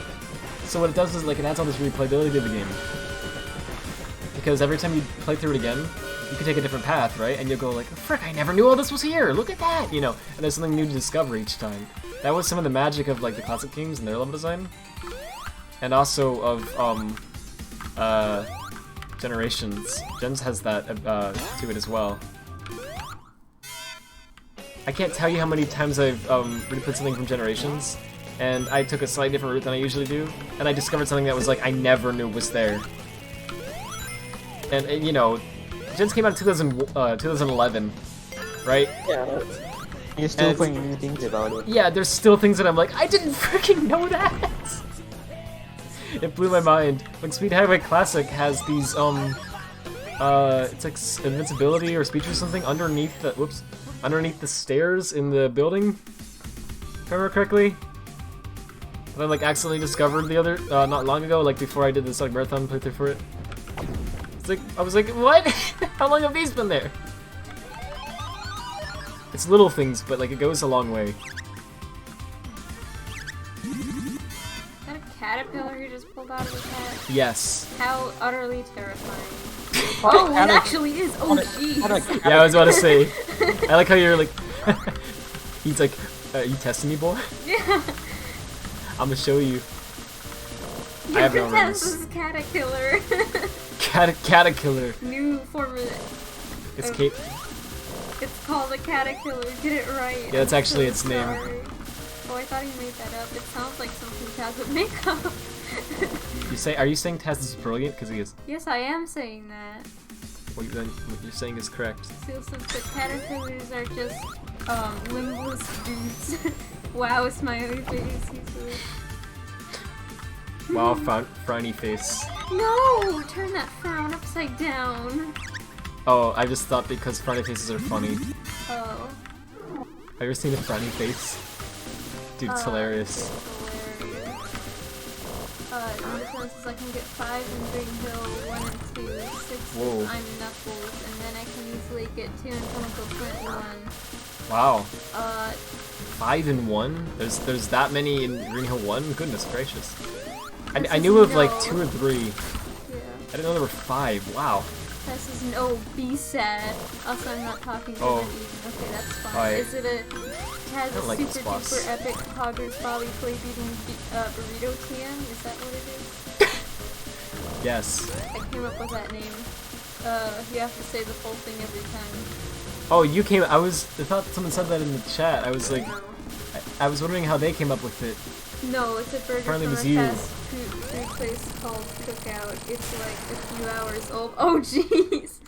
So what it does is like it adds all this replayability to the game. Because every time you play through it again, you can take a different path, right? And you'll go like, frick, I never knew all this was here! Look at that! You know, and there's something new to discover each time. That was some of the magic of like the classic games and their level design. And also of, Generations. Gens has that to it as well. I can't tell you how many times I've replayed something from Generations, and I took a slightly different route than I usually do, and I discovered something that was like I never knew was there. And you know, Gens came out in 2011, right? Yeah. You're still finding new things about it. Yeah, there's still things that I'm like, I didn't freaking know that! It blew my mind. Like Speed Highway Classic has these it's like invincibility or speech or something underneath the stairs in the building. If I remember correctly. That I like accidentally discovered the other not long ago, like before I did the Sonic Marathon playthrough for it. It's like I was like, what? How long have these been there? It's little things, but like it goes a long way. Caterpillar who just pulled out of his head. Yes. How utterly terrifying. Oh, it actually is. Oh, jeez. Yeah, I was about to say. I like how you're like. He's like, are you testing me, boy? Yeah. I'm gonna show you. You I have can no test rings. this Caterpillar. Caterpillar. New form of It's Kate. It's called a Caterpillar. Get it right. Yeah, that's actually its name. Sorry. Oh, I thought he made that up. It sounds like something Taz would make up. Are you saying Taz is brilliant? Because he is. Yes, I am saying that. What you're saying is correct. So since the caterpillars are just limbless dudes. Wow, smiley face. Wow, frowny face. No, turn that frown upside down. Oh, I just thought because frowny faces are funny. Oh. Have you ever seen a frowny face? Dude, it's hilarious. Number 7 says I can get 5 in Green Hill, 1 and 2, 6 Whoa. if I'm Knuckles, and then I can easily get 2 in Chemical Plant 1. Wow. 5 in 1? There's that many in Green Hill 1? Goodness gracious. I knew of like 2 or 3. Yeah. I didn't know there were 5. Wow. This is no be sad. Also, I'm not talking to Oh. them even. Okay, that's fine. Alright. Is it a has I don't a like super this boss. duper epic Poggers Bobby play beating burrito TM? Is that what it is? Yes. I came up with that name. You have to say the full thing every time. Oh, you came. I thought someone said that in the chat. I was like, I was wondering how they came up with it. No, it's a burger Apparently from it was a you. fast food place called Cookout. It's like a few hours old. Oh, jeez.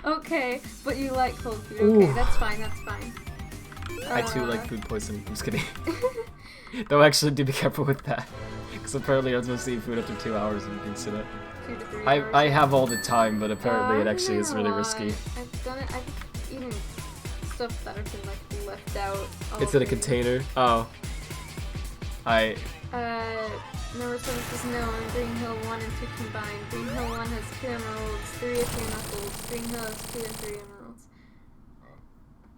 Okay, but you like cold food. Okay, Ooh. that's fine. That's fine. I too like food poisoning. I'm just kidding. Though actually, do be careful with that, because apparently I was supposed to eat food after 2 hours and things to that. 2 to 3 hours. I have all the time, but apparently it I've actually been is a really lot. risky. I've done it. I've eaten stuff that have been like left out. It's in a already. container. Oh. Number 7 says no, and Green Hill 1 and 2 combined. Green Hill 1 has 2 emeralds, 3 if you're Knuckles. Green Hill has 2 and 3 emeralds.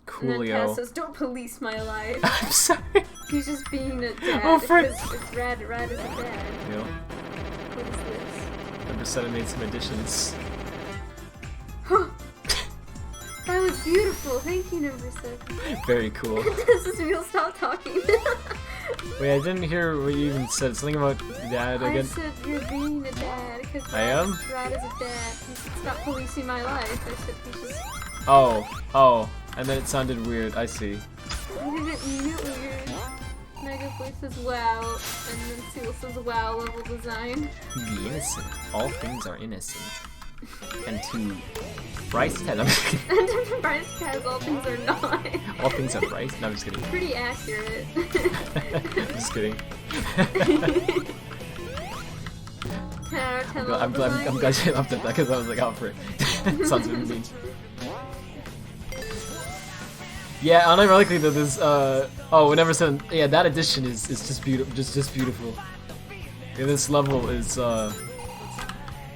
And then Coolio. Taz says, don't police my life. I'm sorry. He's just being a dad. Oh, frick. Because it's rad as a dad. Yeah. What is this? Number 7 made some additions. That was beautiful. Well, thank you, number 7. Very cool. This is real. Stop talking. Wait, I didn't hear what you even said. Something about dad I again? said you're being a dad because I am? Rad is a dad. He should stop policing my life. I said he should. Oh. And then it sounded weird. I see. I didn't mean it weird. Mega Boy says wow, and then Seal says wow level design. Be innocent. All things are innocent. And to Bryce Ted. I'm just kidding. And then Bryce has all things are not. All things are Bryce. No, I'm just kidding. Pretty accurate. I'm just kidding. 10 out of 10 I'm glad you laughed at that because I was like, oh, frick. Sounds really mean. Yeah, unironically though, this whenever said that addition is just beautiful, just beautiful. Yeah, this level is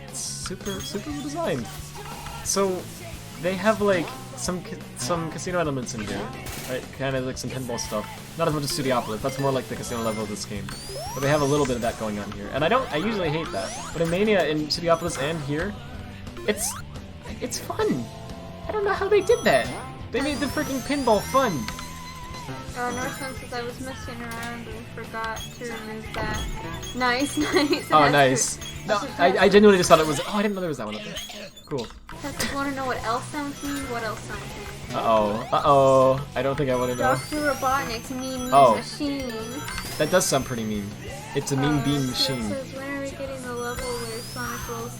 it's super well designed. So they have like some casino elements in here, right? Kind of like some pinball stuff. Not as much as Studiopolis. That's more like the casino level of this game. But they have a little bit of that going on here, and I usually hate that. But in Mania, in Studiopolis, and here, it's fun. I don't know how they did that. They made the freaking pinball fun! Northman says I was messing around and forgot to remove that. Nice, nice. Oh, nice. No, I genuinely just thought it was. Oh, I didn't know there was that one up there. Cool. If you want to know what else sounds mean, what else sounds mean? Uh-oh. I don't think I want to know. Dr. Robotnik's mean machine. That does sound pretty mean. It's a mean bean machine. Says, when are we getting the level where Sonic rolls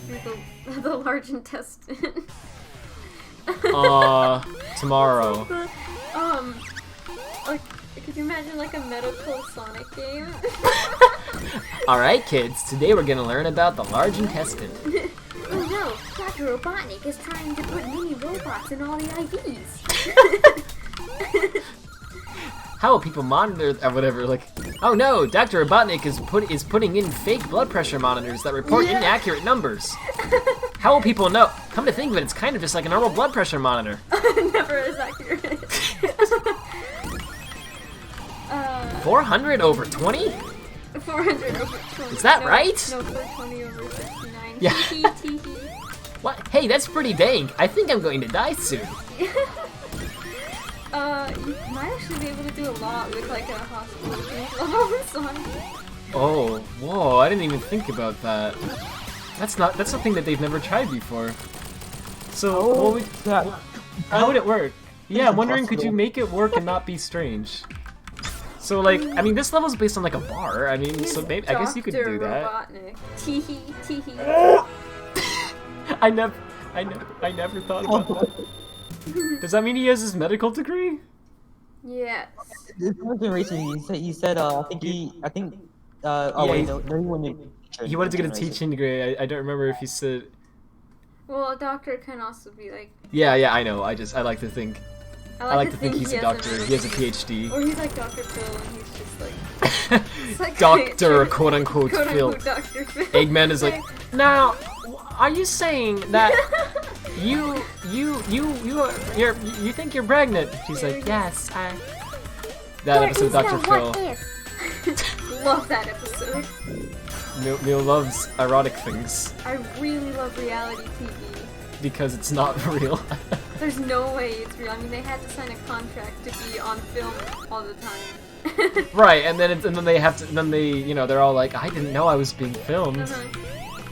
through the large intestine? Tomorrow. Like, could you imagine like a medical Sonic game? Alright kids, today we're gonna learn about the large intestine. Oh no, Dr. Robotnik is trying to put mini robots in all the IVs. How will people monitor whatever, like, oh no, Dr. Robotnik is putting in fake blood pressure monitors that report inaccurate numbers. How will people know? Come to think of it, it's kind of just like a normal blood pressure monitor. Never as accurate. 400 over 20? 400 over 20. Is that right? No, 420 over 69. Yeah. Tee. What? Hey, that's pretty dang. I think I'm going to die soon. You might actually be able to do a lot with like a hospital Sonic. Oh, whoa, I didn't even think about that. That's something that they've never tried before. So, how would it work? Yeah, I'm wondering, could you make it work and not be strange? So, like, I mean, this level's based on like a bar. I mean, so maybe I guess you could do that. Robotnik. Tee. I never thought about that. Does that mean he has his medical degree? Yes. This wasn't recently. He said he wanted to get a teaching degree. I don't remember if he said. Well, a doctor can also be like. Yeah, I know. I like to think. I like to think he's a doctor. He has a PhD. Or he's like Dr. Phil, and he's just like. Doctor, quote unquote, Phil. Dr. Phil. Eggman is like, now, are you saying that you think you're pregnant? She's like, yes, That episode of Dr. Phil. Love that episode. Neil loves erotic things. I really love reality TV. Because it's not real. There's no way it's real. I mean, they had to sign a contract to be on film all the time. Right, and then they're all like, I didn't know I was being filmed.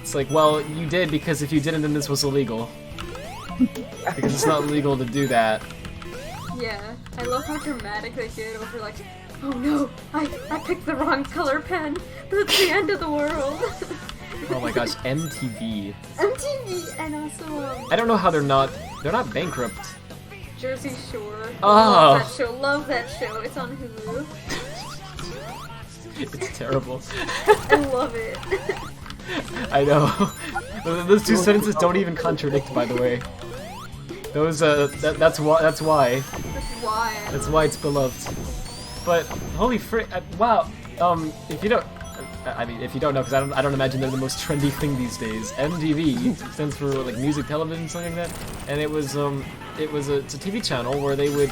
It's like, well, you did, because if you didn't, then this was illegal. Because it's not legal to do that. Yeah, I love how dramatic they get over like, oh no, I picked the wrong color pen. That's the end of the world. Oh my gosh, MTV. MTV, and also I don't know how they're not bankrupt. Jersey Shore. Oh. Love that show. It's on Hulu. It's terrible. I love it. I know. Those two sentences don't even contradict, by the way. Those that's why. That's why. That's why it's beloved. But holy frick! Wow. If you don't, I mean, if you don't know, because I don't imagine they're the most trendy thing these days. MTV stands for like music television, something like that. And it's a TV channel where they would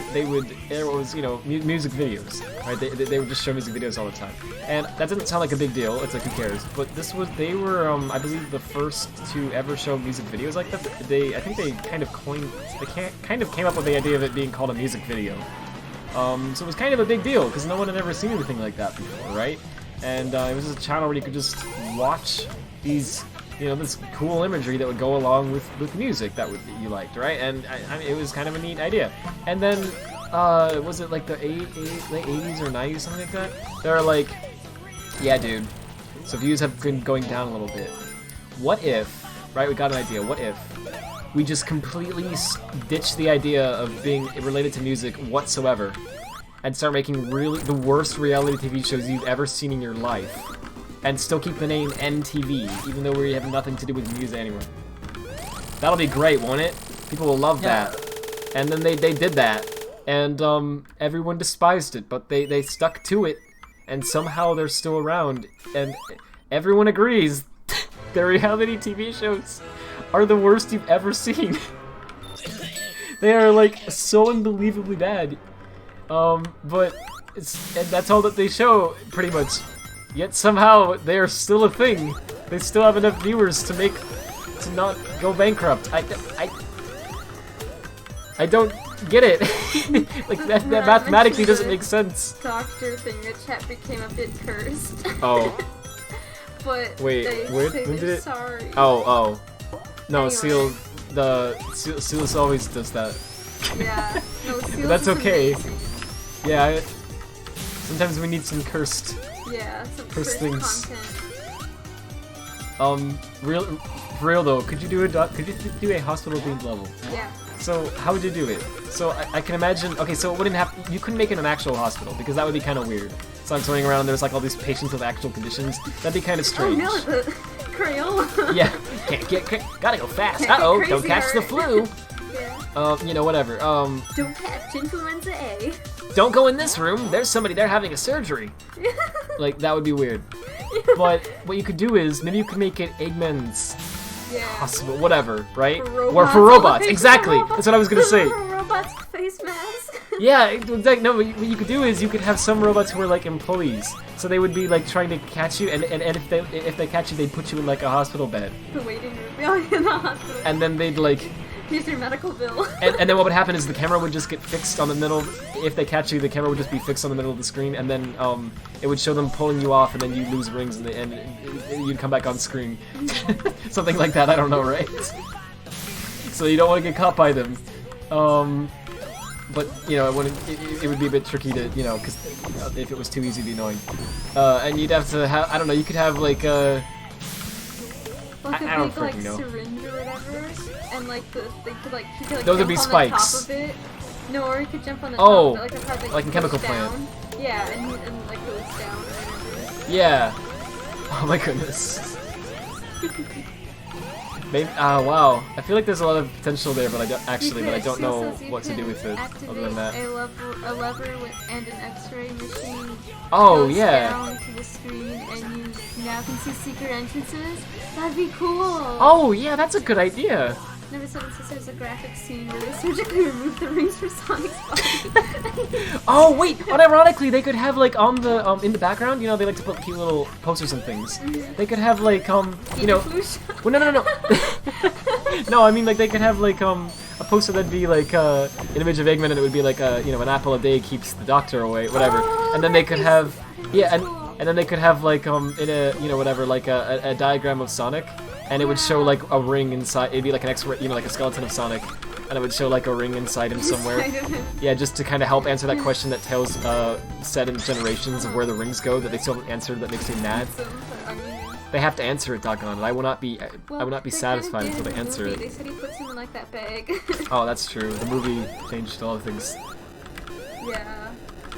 there was, you know, music videos, right? They would just show music videos all the time. And that doesn't sound like a big deal. It's like, who cares? But they were I believe the first to ever show music videos like that. I think they kind of came up with the idea of it being called a music video. So it was kind of a big deal because no one had ever seen anything like that before, right? And it was a channel where you could just watch these, you know, this cool imagery that would go along with music that you liked, right? And I mean, it was kind of a neat idea. And then was it like the late 80s or 90s, something like that? They're like, yeah, dude. So views have been going down a little bit. What if, right? We got an idea. What if we just completely ditch the idea of being related to music whatsoever and start making really the worst reality TV shows you've ever seen in your life and still keep the name NTV, even though we have nothing to do with music anyway? That'll be great, won't it? People will love that. And then they did that, and everyone despised it, but they stuck to it, and somehow they're still around, and everyone agrees the reality TV shows are the worst you've ever seen. They are like so unbelievably bad. But and that's all that they show pretty much. Yet somehow they are still a thing. They still have enough viewers to not go bankrupt. I don't get it. Like that mathematically doesn't make sense. Doctor thing, the chat became a bit cursed. Oh. But wait, when did it? Sorry. Oh. No, Anyway. Seal always does that. Yeah. No, But that's okay. Amazing. Yeah, sometimes we need some cursed Some cursed cursed things. content. For real though, could you do a hospital themed level? Yeah. So how would you do it? So I can imagine. Okay, so it wouldn't have. You couldn't make it an actual hospital because that would be kind of weird. So I'm swimming around. And there's like all these patients with actual conditions. That'd be kind of strange. Oh no, the Crayola. Yeah, gotta go fast. Can't get Uh-oh, crazy don't catch the hard. flu. Yeah. You know, whatever. Don't catch influenza A. Don't go in this room. There's somebody there having a surgery. Like, that would be weird. But what you could do is, maybe you could make it Eggman's hospital, whatever, right? Or for robots, exactly. That's what I was gonna say. For robots' face mask. Yeah, exactly. No, what you could do is you could have some robots who are like employees, so they would be like trying to catch you, and if they catch you, they'd put you in like a hospital bed, The waiting room. Oh, in the hospital. and then they'd like. Here's your medical bill. And then what would happen is the camera would just get fixed on the middle. If they catch you, the camera would just be fixed on the middle of the screen, and then it would show them pulling you off, and then you lose rings, and you'd come back on screen. Something like that, I don't know, right? So you don't want to get caught by them. But, you know, it would be a bit tricky to, you know, because if it was too easy, it'd be annoying. And you'd have to have, I don't know, you could have like a... Like a I don't big, like, freaking know. syringe or whatever, and like he could like Those would jump be on spikes. the top of it. No, or he could jump on the Oh, top of it, like the part that like in goes Chemical down. Plant. Yeah, and like goes down or whatever. Yeah. Oh my goodness. Maybe. Wow. I feel like there's a lot of potential there, but I don't know what to do with it. Other than that. A lever and an X-ray machine. Oh goes yeah. down to the screen, and you now can see secret entrances. That'd be cool. Oh yeah, that's a good idea. Number 7 says there's a graphic scene where they surgically remove the rings from Sonic's body. Oh wait, unironically they could have like on the in the background, you know, they like to put cute little posters and things. They could have like you know, well, no. No, I mean like they could have like a poster that'd be like an image of Eggman, and it would be like you know, an apple a day keeps the doctor away, whatever. And then they could have and then they could have like in a, you know, whatever, like a diagram of Sonic. And it would show like a ring inside. It'd be like an X-ray, you know, like a skeleton of Sonic, and it would show like a ring inside him somewhere. Yeah, just to kind of help answer that question that Tails said in Generations of where the rings go that they still haven't answered. That makes me mad. They have to answer it, doggone it. I will not be satisfied until they answer it. They said he puts him in like that bag. Oh, that's true. The movie changed a lot of things. Yeah.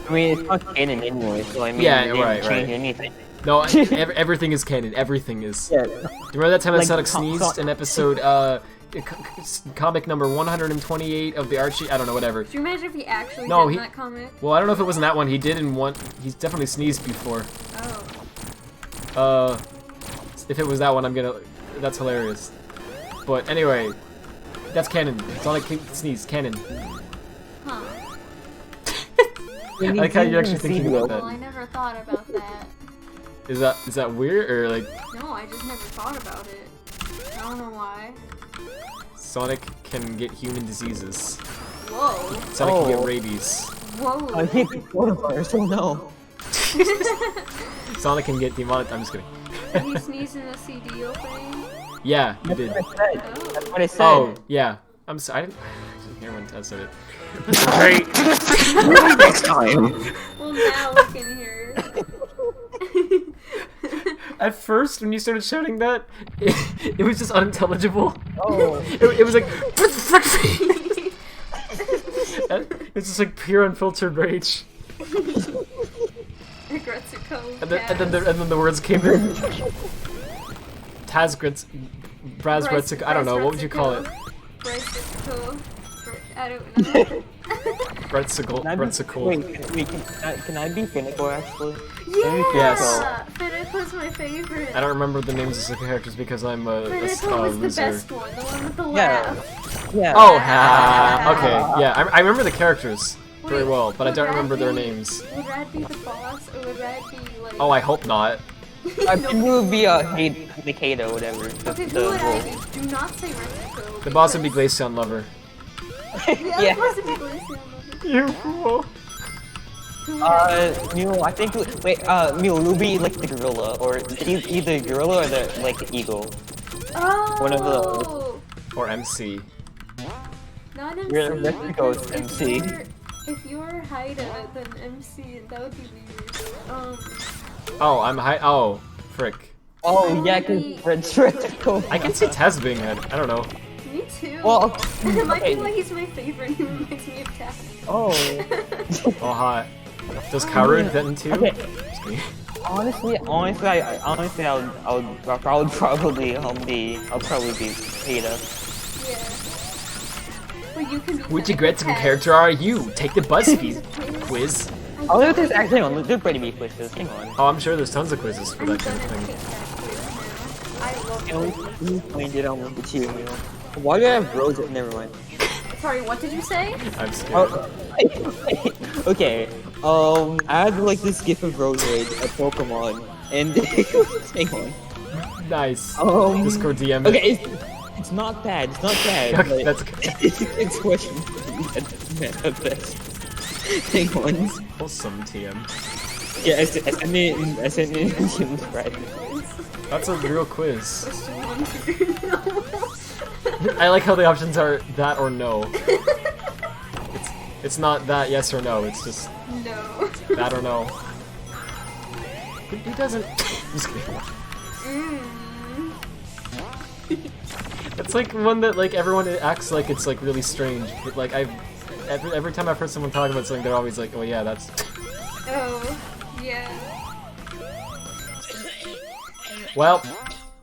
I mean, it's not canon anyway, so I mean, Yeah, they didn't right. change anything. No, everything is canon. Everything is. Yeah. Do you remember that time that Like, Sonic sneezed in episode comic number 128 of the Archie? I don't know, whatever. Do you imagine if he actually No, did in that comic? Well, I don't know if it was in that one. He did in one. He's definitely sneezed before. Oh. If it was that one, I'm gonna. That's hilarious. But anyway, that's canon. Sonic can sneeze. Canon. Huh. I like how you're actually thinking about Well, that. I never thought about that. Is that weird or like No, I just never thought about it. I don't know why. Sonic can get human diseases? Whoa. Sonic can get rabies. Whoa. I hate the coronavirus, oh no. Sonic can get demonic. I'm just kidding. Did you sneeze in the CD opening? Yeah, you did. Oh. That's what I said. Oh, yeah. I'm sorry. I didn't hear when Tess said it. Great. Next time. Well, now we can hear. At first, when you started shouting that, it was just unintelligible. Oh. It was like. It's just like pure unfiltered rage. Agretsuko. And then the words came in. Taz Grits. Braz Gretzik. I don't know. What would you call it? Gretsuko. I don't know. Gretzicle. Wait, can I be Finical actually? Yes. Finicle's my favorite. I don't remember the names of the characters because I'm a Finicle was the loser. best one, the one with the Yeah. laugh. Yeah. Oh, okay. Yeah, I remember the characters very Wait, well, but I would don't Rad remember their be- names. Would Rad be the boss, or would Rad be like... Oh, I hope not. I think it would be Nikado, whatever. Okay, who would I be? Do not say Retsuko. The boss would be Glaceon Lover. Yeah, Yeah. the boss would be Glaceon. You fool. Who would I Mew, I think, wait, Mew, you'll be like the gorilla, or either gorilla or the, like, eagle. Oh! One of those. Or MC. Not MC. You're Retsuko's because MC. If you're Haida, then MC, that would be weird. Oh, I'm high. Oh, frick. Oh, yeah, cause Retsuko. I can see Taz being head. I don't know. Me too. Well, it might okay. be why he's my favorite. He reminds me of Taz. Oh. Oh, hot. Does Karu then too? Okay. Just kidding. Honestly, I would probably be Haida. Yeah. But you can be Which Finical Gretzicle Taz. character are you? Take the BuzzFeed quiz. Oh, there's actually, hang on, there's going to be quizzes, hang on. Oh, I'm sure there's tons of quizzes for I'm that gonna kind of take thing. that quiz now. I love Can it. we find it on the two? Why do I have Rose? Never mind. Sorry, what did you say? I'm scared. Oh, okay. I had like this gif of Rose Raid at Pokemon, and hang on. Nice. Discord DM. Okay, it's not bad. It's not bad. Okay, but that's good. it's questionable at best. Hang on. Wholesome TM. Yeah, I sent it in the thread. That's a real quiz. Question 1 2. I like how the options are that or no. It's not that yes or no. It's just No. that or no. Who doesn't? Just kidding. It's like one that like everyone acts like it's like really strange, but like every time I've heard someone talk about something, they're always like, oh yeah, that's. Oh, yeah. Well,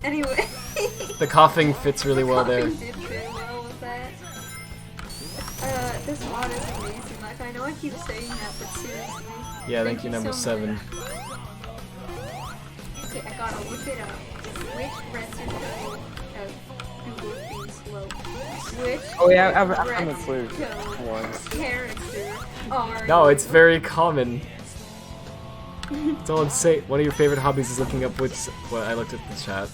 Anyway. the coughing fits really well there. Coughing did fit well with that. This mod is amazing. Like, I know I keep saying that, but seriously. Yeah, thank you, number so 7. much. Okay, I gotta look it up. Which Retsuko Google being slow? Which Oh yeah, I'm a clue. Retsuko character are No, it's you? very common. Don't say one of your favorite hobbies is looking up which. Well, I looked at the chat.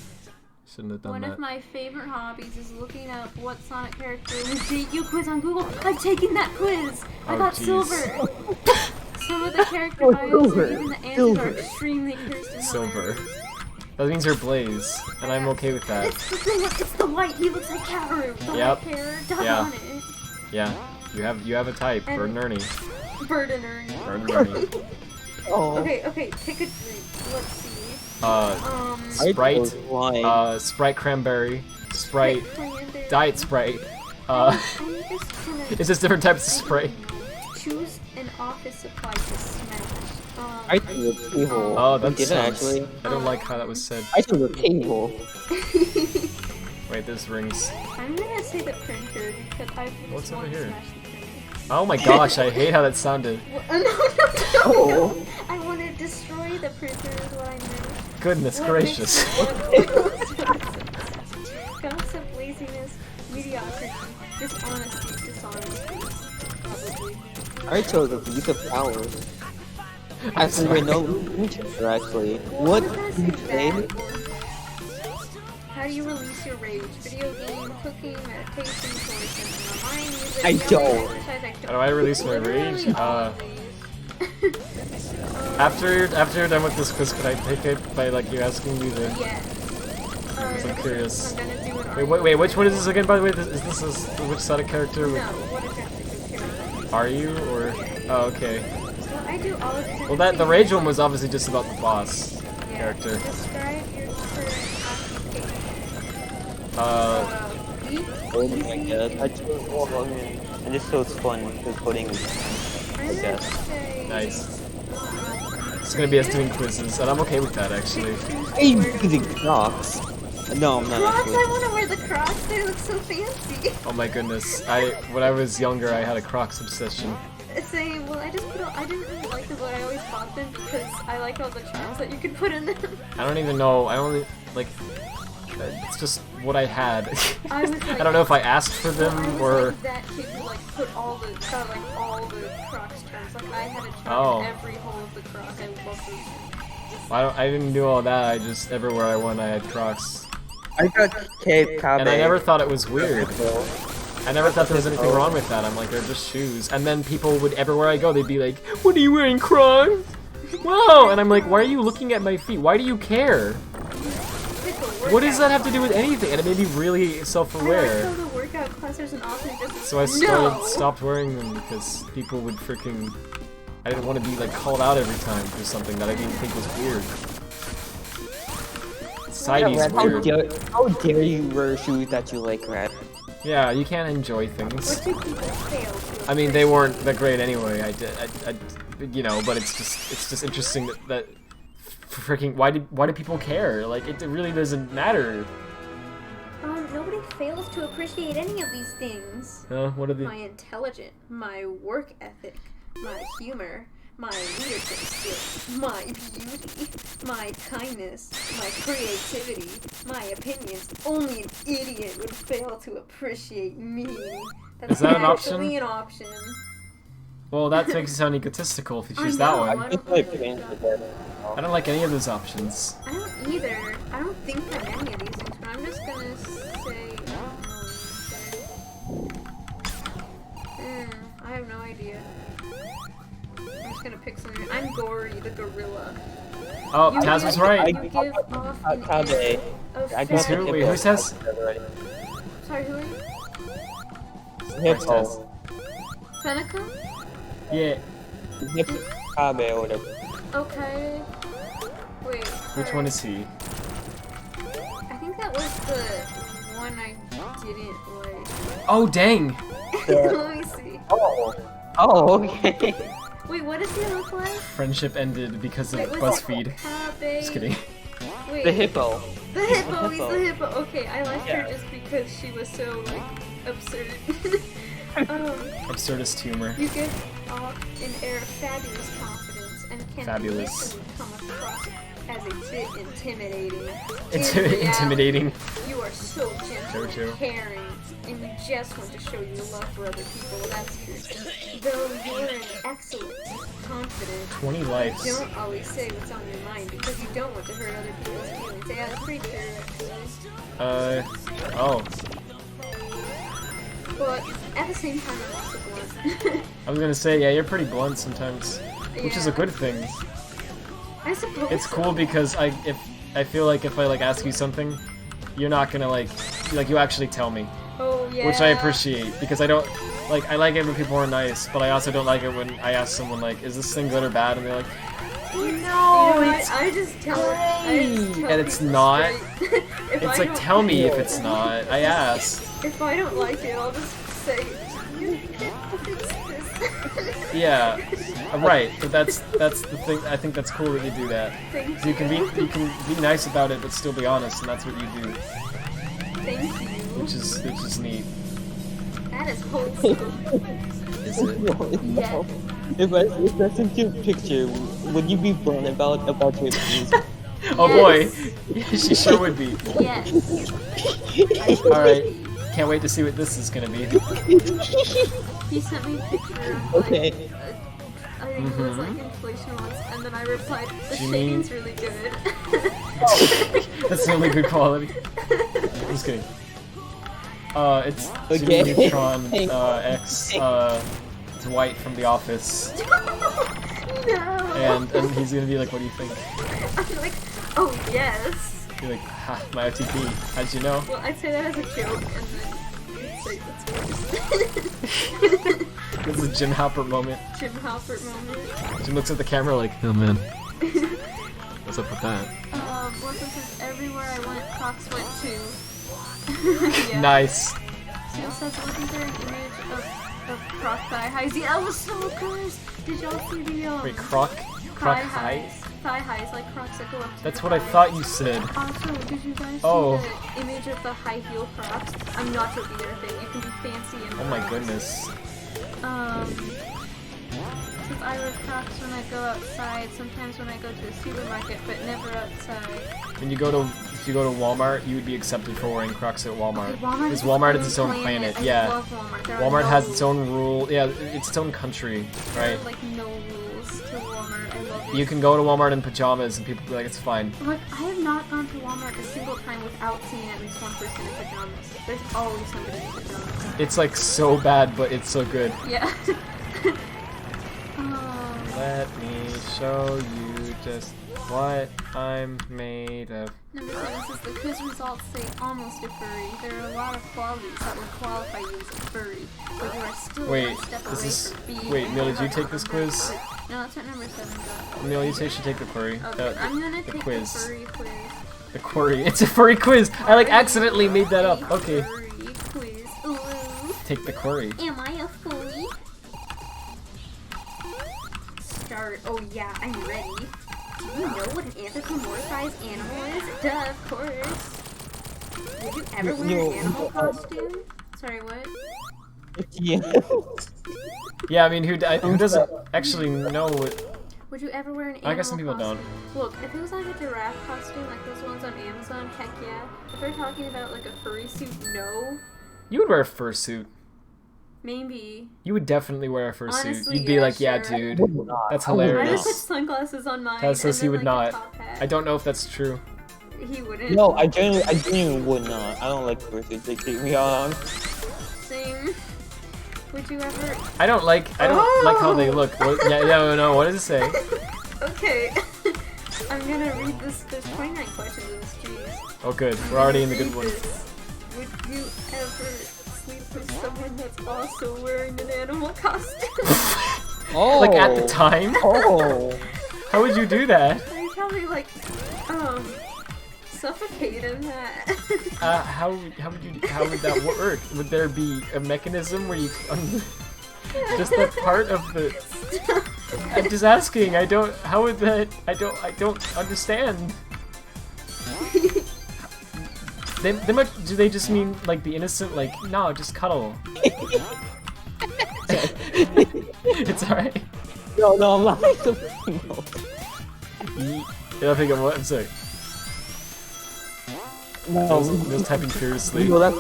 Shouldn't have done One that. of my favorite hobbies is looking up what Sonic character was DQ quiz on Google. I've taken that quiz! I Oh, got jeez. silver! Some of the character bios or even the answers are extremely cursed and Silver. hilarious. That means you're Blaze, and I'm okay with that. It's the thing, it's the white, he looks like Karu. The Yep. white hair, dog Yeah. on it. Yeah, you have a type, And- Bird and Ernie. Bird and Ernie. Bird and Ernie. Oh. Okay, pick a drink. Let's see. Sprite, Why? Sprite Cranberry, Sprite, Cranberry. Diet Sprite. I'm just gonna It's just different types of Sprite. choose an office supply to smash. I took the table. Oh, that did sounds. actually. I don't like how that was said. I took the table. Wait, this rings. I'm gonna say the printer because I What's just over want to here? smash the printer. Oh my gosh, I hate how that sounded. No. Oh. I want to destroy the printer is what I meant. goodness gracious. Gossip, laziness, mediocrity, dishonesty, probably. I chose abuse of power. Actually, wait, no, actually. What does do you that say? stand for? How do you release your rage? Video game, cooking, meditation, tourism, online music, I yoga, don't. exercise, How do I release my rage? Literally all of these. After you're done with this quiz, could I take it by like you asking me the? Yes. I'm curious. I'm gonna do an Wait, which one is this again? By the way, is this which side of character? No, what exactly do character? Are you or? Oh, okay. So I do all of these. Well, the rage one was obviously just about the boss Yeah. character. Describe your current occupation. Weak, Oh my easy, god, I chose all of them. And this so it's fun because coding is fun, I I'm gonna guess. say, Nice. It's gonna be us doing quizzes, and I'm okay with that actually. Hey, you using Crocs? No, I'm not Crocs, actually. I wanna wear the Crocs, they look so fancy. Oh my goodness. When I was younger, I had a Crocs obsession. Same, well I just put all, I didn't really like them, but I always bought them because I like all the charms that you could put in them. I don't even know. I only like. It's just what I had. I was like, I don't know if I asked for them I was or. like that kid who like put all the Crocs charms. Like I had a charm Oh. in every hole of the Croc. I love those. I didn't do all that. I just everywhere I went, I had Crocs, I got Cape Cabe. and I never thought it was weird. I never thought there was anything wrong with that. I'm like, they're just shoes. And then people would everywhere I go, they'd be like, "What are you wearing, Crocs?" Whoa! And I'm like, "Why are you looking at my feet? Why do you care? What does that have to do with anything?" And it made me really I self-aware. like how the workout class there's an option just So I stopped wearing them because people would freaking. I didn't want to be like called out every time for something that I didn't think was weird. Society's weird. How dare you wear shoes that you like, Rat? Yeah, you can't enjoy things. What do people fail to I mean, they weren't that great anyway. You know, but it's just interesting that freaking why do people care? Like it really doesn't matter. Nobody fails to appreciate any of these things. What are the? My intelligence, my work ethic, my humor, my leadership skills, my beauty, my kindness, my creativity, my opinions. Only an idiot would fail to appreciate me. That's Is that an option? actually an option. Well, that makes you sound egotistical if you I choose that know, one. I don't like it. I don't like any of those options. I don't either. I don't think of any of these things, but I'm just gonna say. I have no idea. I'm just gonna pick something. I'm Gory, the gorilla. Oh, You Taz give- was right. You give off an Cabe. air of I Who's fat- who? Wait, who says? Sorry, who are you? Hippo. Seneca? Yeah. Hippo Cabe or whatever. Okay. Wait. Which one is he? I think that was the one I didn't like. Oh, dang! Let me see. Oh, okay. Wait, what does he look like? Friendship ended because of Wait, was BuzzFeed. it Cabe? Just kidding. Wait. The hippo. The hippo, he's hippo. the hippo. Okay, I liked Yeah. her just because she was so, like, absurd. Absurdist humor. You give off an air of fabulous confidence and can Fabulous. initially come across as a bit intimidating. It's In reality, intimidating. You are so gentle True. and caring, and you just want to show your love for other people. Well, that's true. Though you're an excellent, confident, 20 lives. you don't always say what's on your mind because you don't want to hurt other people's feelings. Yeah, that's pretty true, actually. Oh. But at the same time, I'm also blunt. I was gonna say, yeah, you're pretty blunt sometimes. Which is a Yeah. good thing. I suppose It's so. cool because I feel like if I like ask you something, you're not gonna like you actually tell me. Oh, yeah. Which I appreciate because I don't like I like it when people are nice, but I also don't like it when I ask someone like, is this thing good or bad? And they're like, No, it's I just tell it. I just tell and it's people not. straight. If It's I like, don't- tell me if it's not. I asked. If I don't like it, I'll just say, you need to fix this. Yeah, right. But that's the thing. I think that's cool that you do that. Thank So you can be nice about it, but still be honest, and that's what you do, Thank you. which is neat. That is wholesome. Is it? Yes. If I sent you a picture, would you be blunt about your views? Oh boy, Yes. she sure would be. Yes. All right, can't wait to see what this is gonna be. He sent me a picture of Okay. like, I think it was like inflation once, and then I replied, the Do you mean- shading's really good. That's the only good quality. Just kidding. It's Okay. Jimmy Neutron X Dwight from The Office, No! and he's gonna be like, "What do you think?" I'm like, oh yes! You're like, "Ha, my OTP. How'd you know?" Well, I'd say that as a joke, and then you'd say that's worse. This is a Jim Halpert moment. Jim Halpert moment. Jim looks at the camera like, "Oh man, what's up with that?" Wilson says, everywhere I went, Crocs went too. Yeah. Nice. Seal says, wasn't there an image of Croc thigh highs? Yeah, that was so cursed! Did y'all see the, Wait, Croc thigh highs? Thigh highs, like Crocs that go up to That's the what I thighs. thought you said. Also, did you guys Oh. see the image of the high heel Crocs? I'm not joking, they're a thing. You can be fancy and Oh my goodness. Since I wear Crocs when I go outside, sometimes when I go to the supermarket, but never outside. When you go to Walmart, you would be accepted for wearing Crocs at Walmart. Okay, Walmart Because is Walmart is its own planet. planet. I Yeah. love Walmart. There are Walmart no has rules. its own rule. Yeah, it's its own country, There right? are, like no rules to Walmart. I love it. You can go to Walmart in pajamas and people be like, it's fine. Like, I have not gone to Walmart a single time without seeing at least one person in pajamas. There's always somebody in pajamas. It's like so bad, but it's so good. Yeah. Let me show you just what I'm made of. Number 7 says the quiz results say almost a furry. There are a lot of qualities that would qualify you as a furry, but you are still Wait, one step this away is- from being. wait, Millie, did you take this quiz? No, that's what number 7 got. Emil, you should take the query. Okay, I'm gonna the take quiz. the furry quiz. The query. It's a furry quiz! I like accidentally made that up. Okay. Furry quiz. Ooh. Take the query. Am I a furry? Start. Oh yeah, I'm ready. Do you know what an anthropomorphized animal is? Duh, of course. Would you ever wear an animal costume? Sorry, what? Yeah. Yeah, I mean, who doesn't actually know what... Would you ever wear an animal I guess some people costume? don't. Look, if it was like a giraffe costume, like those ones on Amazon, heck yeah. If they're talking about like a furry suit, no. You would wear a fursuit. Maybe. You would definitely wear a fursuit. Honestly, You'd be yeah, like, yeah, sure. dude. That's I would put hilarious. sunglasses on mine. Tell says and he then, would like, a not. top hat. I don't know if that's true. He wouldn't. No, I genuinely would not. I don't like fursuits. They keep me on. Same. Would you ever? I don't like how they look. What, yeah, no, what does it say? Okay. I'm gonna read this. There's 29 questions in this, jeez. Oh good, we're already in the good one. Would you ever sleep with someone that's also wearing an animal costume? Oh. Like at the time? Oh. How would you do that? I'd probably like, suffocate in that. How would that work? Would there be a mechanism where you just that part of the? I'm just asking. How would that? I don't understand. They might. Do they just mean like the innocent? Like no, just cuddle. It's alright. No, I'm not. No. Yeah, I think I'm what I'm saying. I No. was typing furiously. that's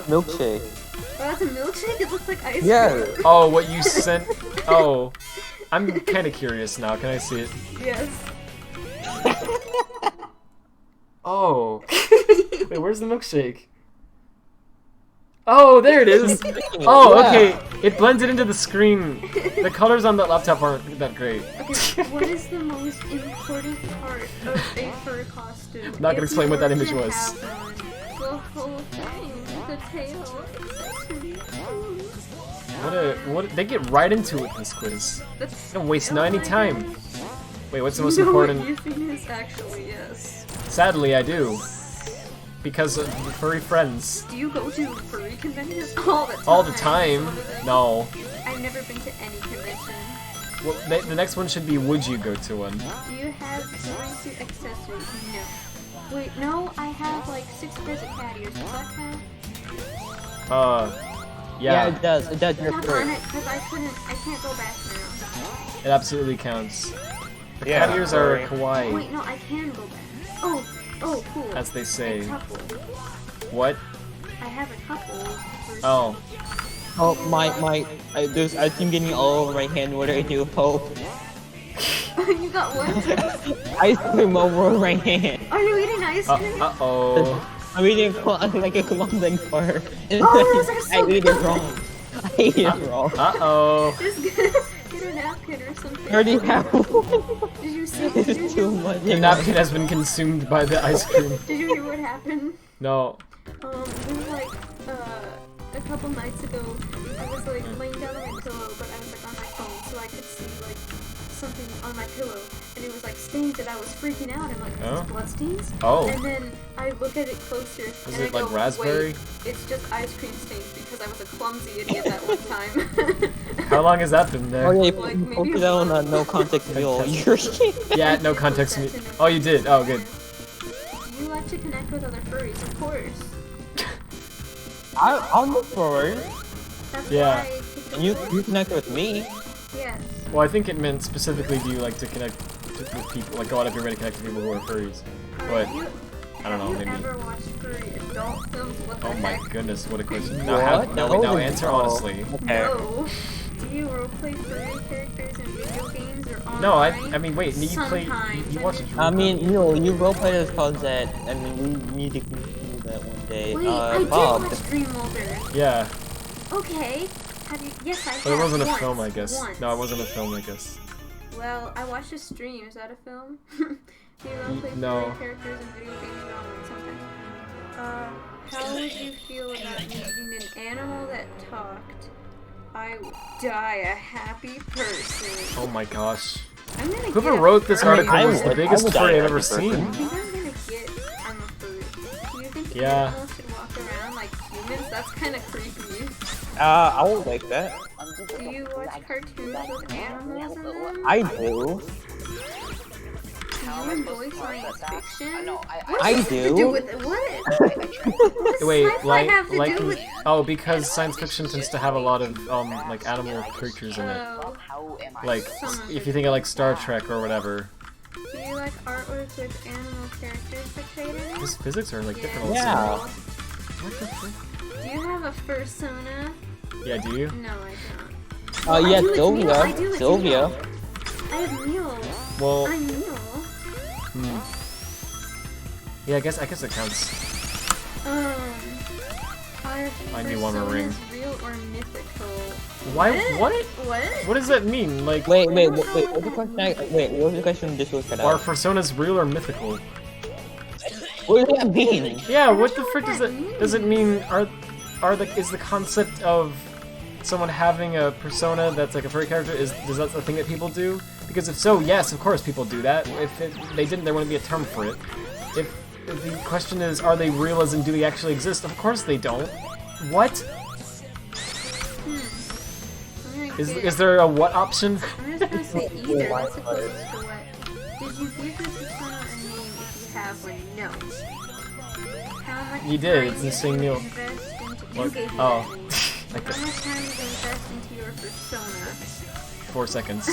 milkshake. Oh, that's a milkshake? It looks like ice cream. Yeah. Oh, what you sent? Oh, I'm kind of curious now. Can I see it? Yes. Oh. Wait, where's the milkshake? Oh, there it is. Oh, okay. It blends it into the screen. The colors on that laptop aren't that great. Okay, what is the most important part of a fur costume? I'm not gonna If explain you what that were image to was. have one, the whole thing, the tail, accessories. What? They get right into it in this quiz. That's Don't waste no any time. Wait, what's the most You know important? what your thing is actually, yes. Sadly, I do. Because of furry friends. Do you go to furry conventions all the time? All the time? One of them? No. I've never been to any convention. Well, the next one should be, would you go to one? Do you have furry suit accessories? No. Wait, no, I have like 6 pairs of cat ears. Does that count? Yeah, it does. It does. You're Tap on correct. it, because I can't go back now. It absolutely counts. The Yeah, cat ears are furry. kawaii. Wait, no, I can go back. Oh, cool. as they say. A couple. What? I have a couple. Oh. Oh, I think getting all over my hand. What do I do? Oh, You got what? ice cream all over my hand. Are you eating ice cream? Uh-oh. I'm eating like a Colombian car. And those are so I ate it good. wrong. I ate it wrong. Uh-oh. Just get a napkin or something. I already have one. Did you see? This is too much. The napkin has been consumed by the ice cream. Did you hear what happened? No. It was like a couple nights ago. I was like laying down on my pillow, but I was like on my phone, so I could see like something on my pillow, and it was like stains, and I was freaking out. I'm like, are these blood stains? Oh. And then I look at it closer, and it I like go, raspberry? Wait, it's just ice cream stains because I was a clumsy idiot that one time. How long has that been there? Oh yeah, Like, you maybe posted that on no context video. Yeah, no context. Oh, you did. Oh, good. Do you like to connect with other furries? Of course. I'm the first. That's Yeah. why I picked And you furry. connect with me. Yes. Well, I think it meant specifically, do you like to connect with people, like go out of your way to connect with people who are furries? But I don't know, maybe. Have you ever watched furry adult films? What the Oh my heck? goodness, what a question. What? Now No. answer Oh. honestly. Okay. No. Do you roleplay furry characters in video games or online? No, I mean, wait, you play, Sometimes. you watch it. I mean, you roleplay as concept. I mean, we need to do that one day. Wait, I did Bob. watch Dreamwalker. Yeah, Okay. Have you? Yes, I have. but it wasn't a once, film, I guess. Once. No, it wasn't a film, I guess. Well, I watched a stream. Is that a film? Do you roleplay No. furry characters in video games or online sometimes? How would you feel about meeting an animal that talked? I would die a happy person. Oh my gosh. I'm gonna Whoever get a wrote this furry. article was the biggest would furry die I've ever a happy seen. I think I'm gonna get. I'm a furry. Do you think Yeah. animals should walk around like humans? That's kind of creepy. I would like that. Do you watch cartoons with animals in them? I do. Do you enjoy science fiction? I do. With what? Wait, sci-fi have to like, do with- oh, because science fiction tends to have a lot of, like animal creatures in it. Oh. Like, if you think of like Star Trek or whatever. Do you like artwork with animal characters portrayed in it? Because physics are like different Yeah. also. What the frick? Do you have a fursona? Yeah, do you? No, I don't. Yeah, I do with Mule, I do Sylvia. with Sylvia. Mule. I have Mule. Well, I'm Mule. yeah, I guess it counts. Are Find me one more ring. personas real or mythical? Why? What? What? What does that mean? Like, Wait. What was the question? Wait, what was the question? This was cut are out. personas real or mythical? What does that mean? Yeah, what the know frick what does that it? Does it mean is the concept of someone having a persona that's like a furry character is that a thing that people do? Because if so, yes, of course people do that. If they didn't, there wouldn't be a term for it. If the question is, are they real as in do they actually exist? Of course they don't. What? Is there a what option? I'm just gonna say either. That's opposed to what? Did you give your persona a name if you have one? No. How much You did, time you saying Neil. invest into you What? gave me Oh. that name. Like How much time did you invest into your persona? 4 seconds.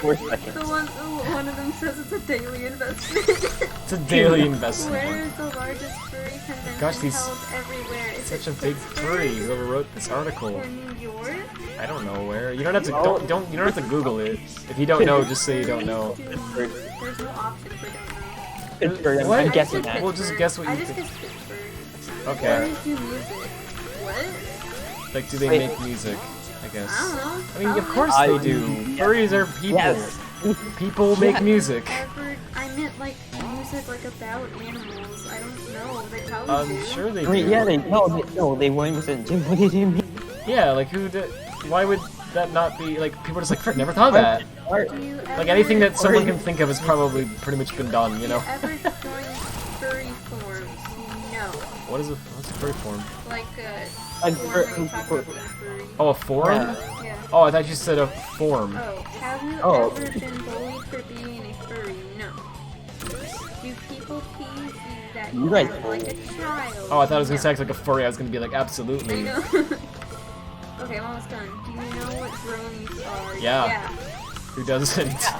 4 seconds. One of them says it's a daily investment. It's a daily investment. Where is the largest furry convention Gosh, these- held everywhere? Is Such it a big furry. Pittsburgh Whoever wrote this article. or New York? I don't know where. You don't have to. Don't. You don't have to Google it. If you don't know, just say you don't know. There's no option for don't know. Pittsburgh. What? I'm guessing that. We'll just guess what I you just think. guessed Pittsburgh. Okay. Furries do music. What? Like, do they make music? I guess. I don't know. I mean, of Probably. course they do. Furries are people. Yes. People make music. I meant like music like about animals. I don't know. They probably I'm do. sure they I mean, do. yeah, they weren't even saying what did you mean? Yeah, like who did? Why would that not be like? People are just like, frick, never thought of that. Do you Like ever- anything that someone can think of has probably pretty much been done. You know. Ever join furry forums? No. What's a furry form? Like Like, forum fur- where you talk about being furry. Oh, a forum? Yeah. Yeah. Oh, I thought you said a form. Oh, have you Oh. ever been bullied for being a furry? No. Do people tease you that You you guys act like a child? Oh, I thought I was gonna No. say act like a furry. I was gonna be like, I absolutely. know. Okay, I'm almost done. Do you know what bronies are? Yeah. Who doesn't?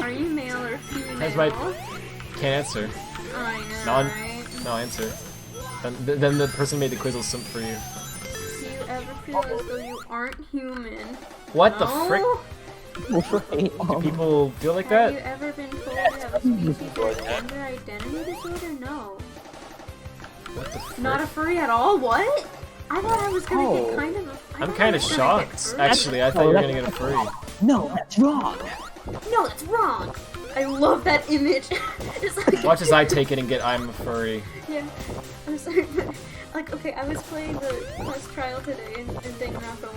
Are you male or female? That's right. Can't answer. I know, Non. right? No answer. Then the person who made the quiz will simp for you. Do you ever feel as though you aren't human? What the No? frick? Right, Do people feel like Have you that? ever been told you have a species or gender identity disorder? No. What the frick? Not a furry at all? What? I thought I was gonna get kind of a... I'm kind of shocked, actually. I thought you were gonna get a furry. No, that's wrong. No, that's wrong! I love that image. It's like... Watch as I take it and get I'm a furry. Yeah. I'm sorry, but... Like, okay, I was playing the quest trial today in Danganronpa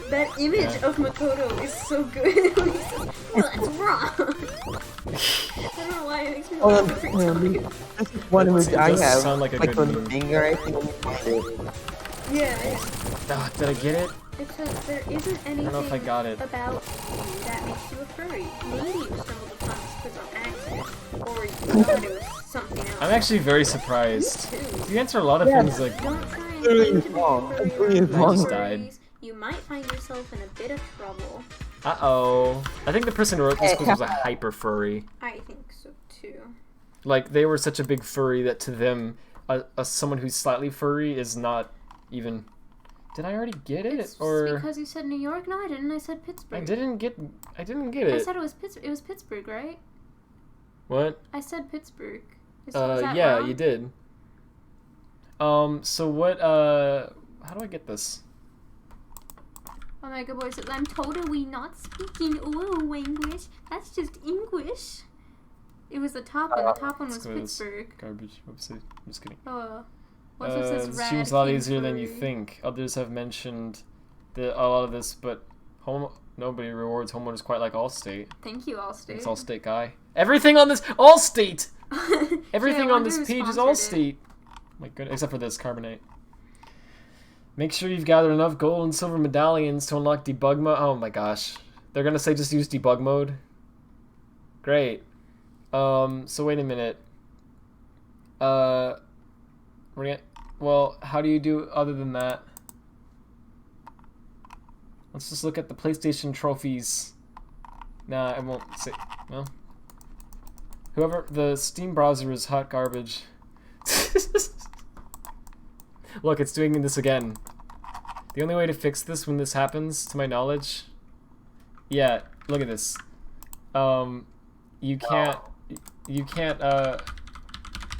1. That image of Makoto is so good. When he says, no, that's wrong! I don't know why it makes me laugh every time. This is one which I does have. sound like a Like good on the meme. finger, I think. Yeah. Ah, did I get it? Because there isn't anything know if I got it. about you that makes you a furry. Maybe you stumbled upon this quiz on accident, or you thought it was something else. I'm actually very surprised. Me too. You answer a lot of things like, Don't try and Really claim to be a wrong. furry It's really around wrong. I just died. furries. You might find yourself in a bit of trouble. uh-oh. I think the person who wrote this quiz was a hyper furry. I think so too. Like, they were such a big furry that to them, someone who's slightly furry is not even... Did I already get it? It's Or... just because you said New York? No, I didn't. I said Pittsburgh. I didn't get I it. said it was Pittsburgh. It was Pittsburgh, right? What? I said Pittsburgh. Was that Yeah, wrong? you did. So what, how do I get this? Omega Boy says, I'm totally not speaking ooh language. That's just English. It was the top one. The top one was This quiz. Pittsburgh. Garbage website. I'm just kidding. What's this says It rad seems a lot king easier than you furry. think. Others have mentioned a lot of this, but nobody rewards homeowners quite like Allstate. Thank you, Allstate. It's Allstate guy. Everything on this Allstate. Everything Yeah, I on this wonder who page is sponsored Allstate. My goodness, except for this carbonate. Make sure you've gathered enough gold and silver medallions to unlock debug mode. Oh my gosh, they're gonna say just use debug mode. Great. So wait a minute. Well, how do you do other than that? Let's just look at the PlayStation trophies. Nah, I won't say. Well, whoever the Steam browser is hot garbage. Look, it's doing this again. The only way to fix this when this happens, to my knowledge, yeah, look at this. You can't.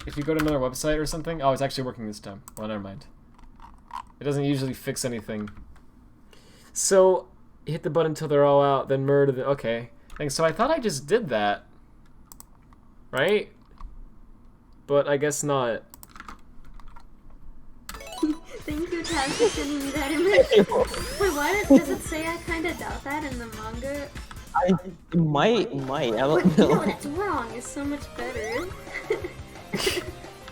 If you go to another website or something, oh, it's actually working this time. Well, never mind. It doesn't usually fix anything. So, hit the button until they're all out, then murder the... Okay. Thanks. So I thought I just did that. Right? But I guess not. Thank you, Taz, for sending me that image. Wait, why does it say I kinda doubt that in the manga? It might, I But don't no, know. that's wrong. It's so much better.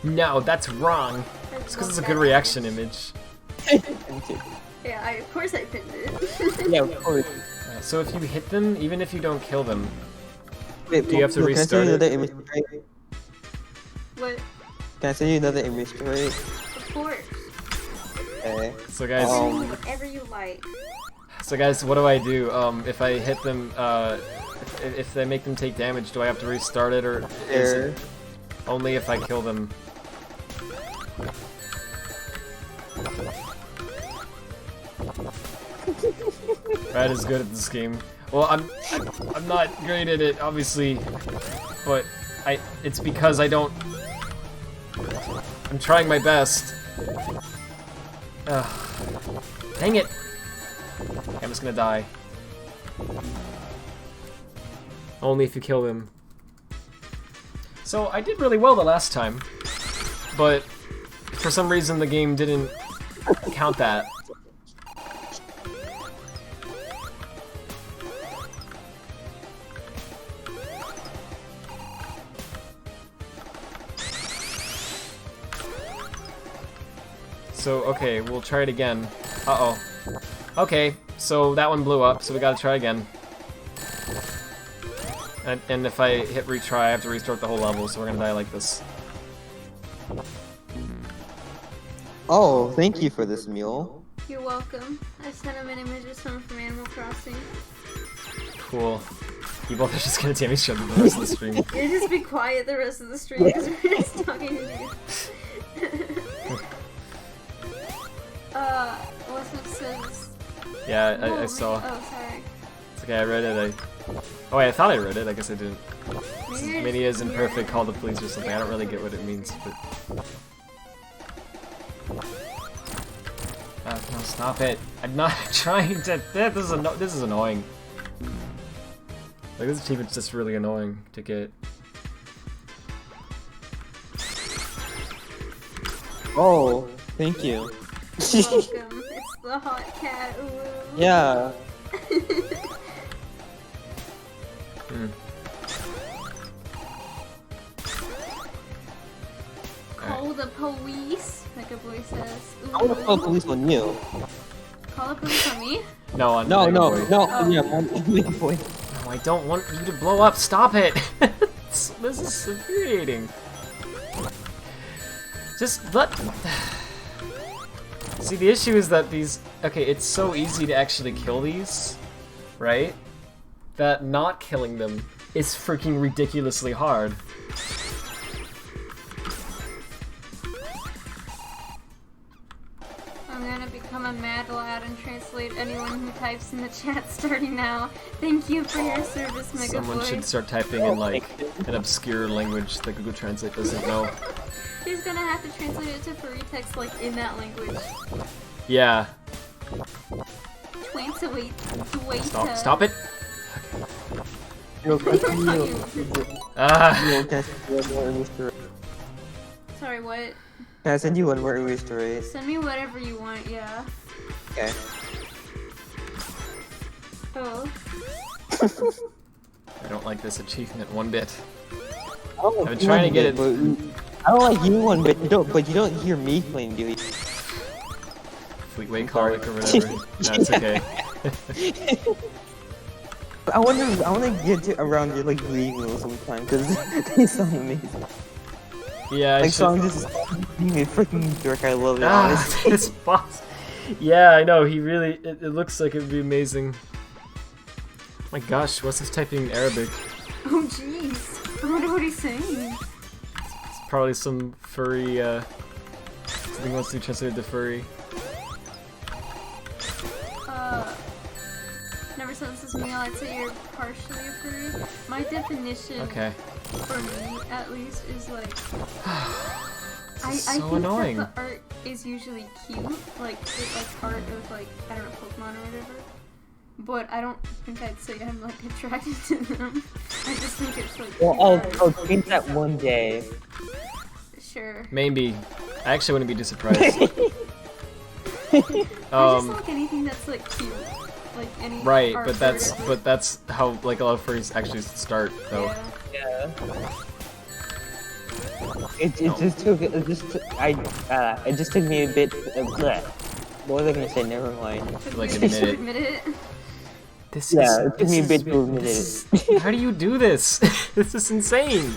No, that's wrong. It's because it's a good reaction image. Yeah, of course I pinned it. Yeah, of course. So if you hit them, even if you don't kill them, Wait, do you have to can I send restart you it? another image? What? Can I send you another image? Right? Of course. Okay. So guys, Whatever you like. what do I do? If I hit them, if they make them take damage, do I have to restart it, or is Sure. it only if I kill them? Brad is good at this game. Well, I'm not great at it, obviously, but it's because I don't. I'm trying my best. Ugh. Dang it! Okay, I'm just gonna die. Only if you kill them. So I did really well the last time, but for some reason the game didn't count that. So, okay, we'll try it again. Uh-oh. Okay, so that one blew up, so we gotta try again. And if I hit retry, I have to restart the whole level, so we're gonna die like this. Oh, thank you for this meal. You're welcome. I sent him an image of someone from Animal Crossing. Cool. You both are just gonna damage each other the rest of the stream. You just be quiet the rest of the stream because we're just talking to you. What's it says? Yeah, I Whoa, saw. Oh, sorry. It's okay, I read it. Oh wait, I thought I read it. I guess I didn't. Maybe Mania is imperfect, call the police or something. I don't really get what it means, but... no, stop it. I'm not trying to... This is annoying. Like, this achievement's just really annoying to get. Oh, thank you. Welcome. It's the hot cat. Ooh. Yeah. Call the police, like a boy says. Ooh. I want to call the police on you. Call the police on me? No, on No, Mega no, Boy. no. Oh. Yeah, one boy. No, I don't want you to blow up. Stop it. This is infuriating. Just let... See, the issue is that these... Okay, it's so easy to actually kill these, right? That not killing them is freaking ridiculously hard. I'm gonna become a mad lad and translate anyone who types in the chat starting now. Thank you for your service, Mega Someone Boy. should start typing in, like, an obscure language that Google Translate doesn't know. He's gonna have to translate it to furry text, like, in that language. Yeah. Stop it! Yo, can I send Sorry, what? I send you one more Easter egg? Send me whatever you want, yeah. Okay. Oh. I don't like this achievement one bit. I've I've been trying to get it. I don't like you one bit, but you don't hear me playing, do you? Fleetway Colic or whatever. No, it's okay. I wanna get to around your like reading those sometime because they sound amazing. Yeah, I Like should... song just being a freaking jerk. I love it. Ah, Honestly. this boss. Yeah, I know. He really. It looks like it would be amazing. Oh my gosh, what's this typing in Arabic? Oh jeez. I wonder what he's saying. It's probably some furry. Something wants to be translated to furry. Never since this meal, I'd say you're partially a furry. My definition, Okay. for me at least, is like This I is so think annoying. that the art is usually cute, like art of like I don't know Pokemon or whatever. But I don't think I'd say I'm like attracted to them. I just think it's like. Well, cute I'll art. change that one day. Sure. Maybe. I actually wouldn't be too surprised. I just like anything that's like cute, like any. Right, art but that's or but that's how like a lot of furries actually start though. yeah. Yeah. It just took me a bit of bleh. What was I gonna say? Never mind. Like You admit should it. admit it. This Yeah, is, it took this me a is- bit to admit this it. is- How do you do this? This is insane.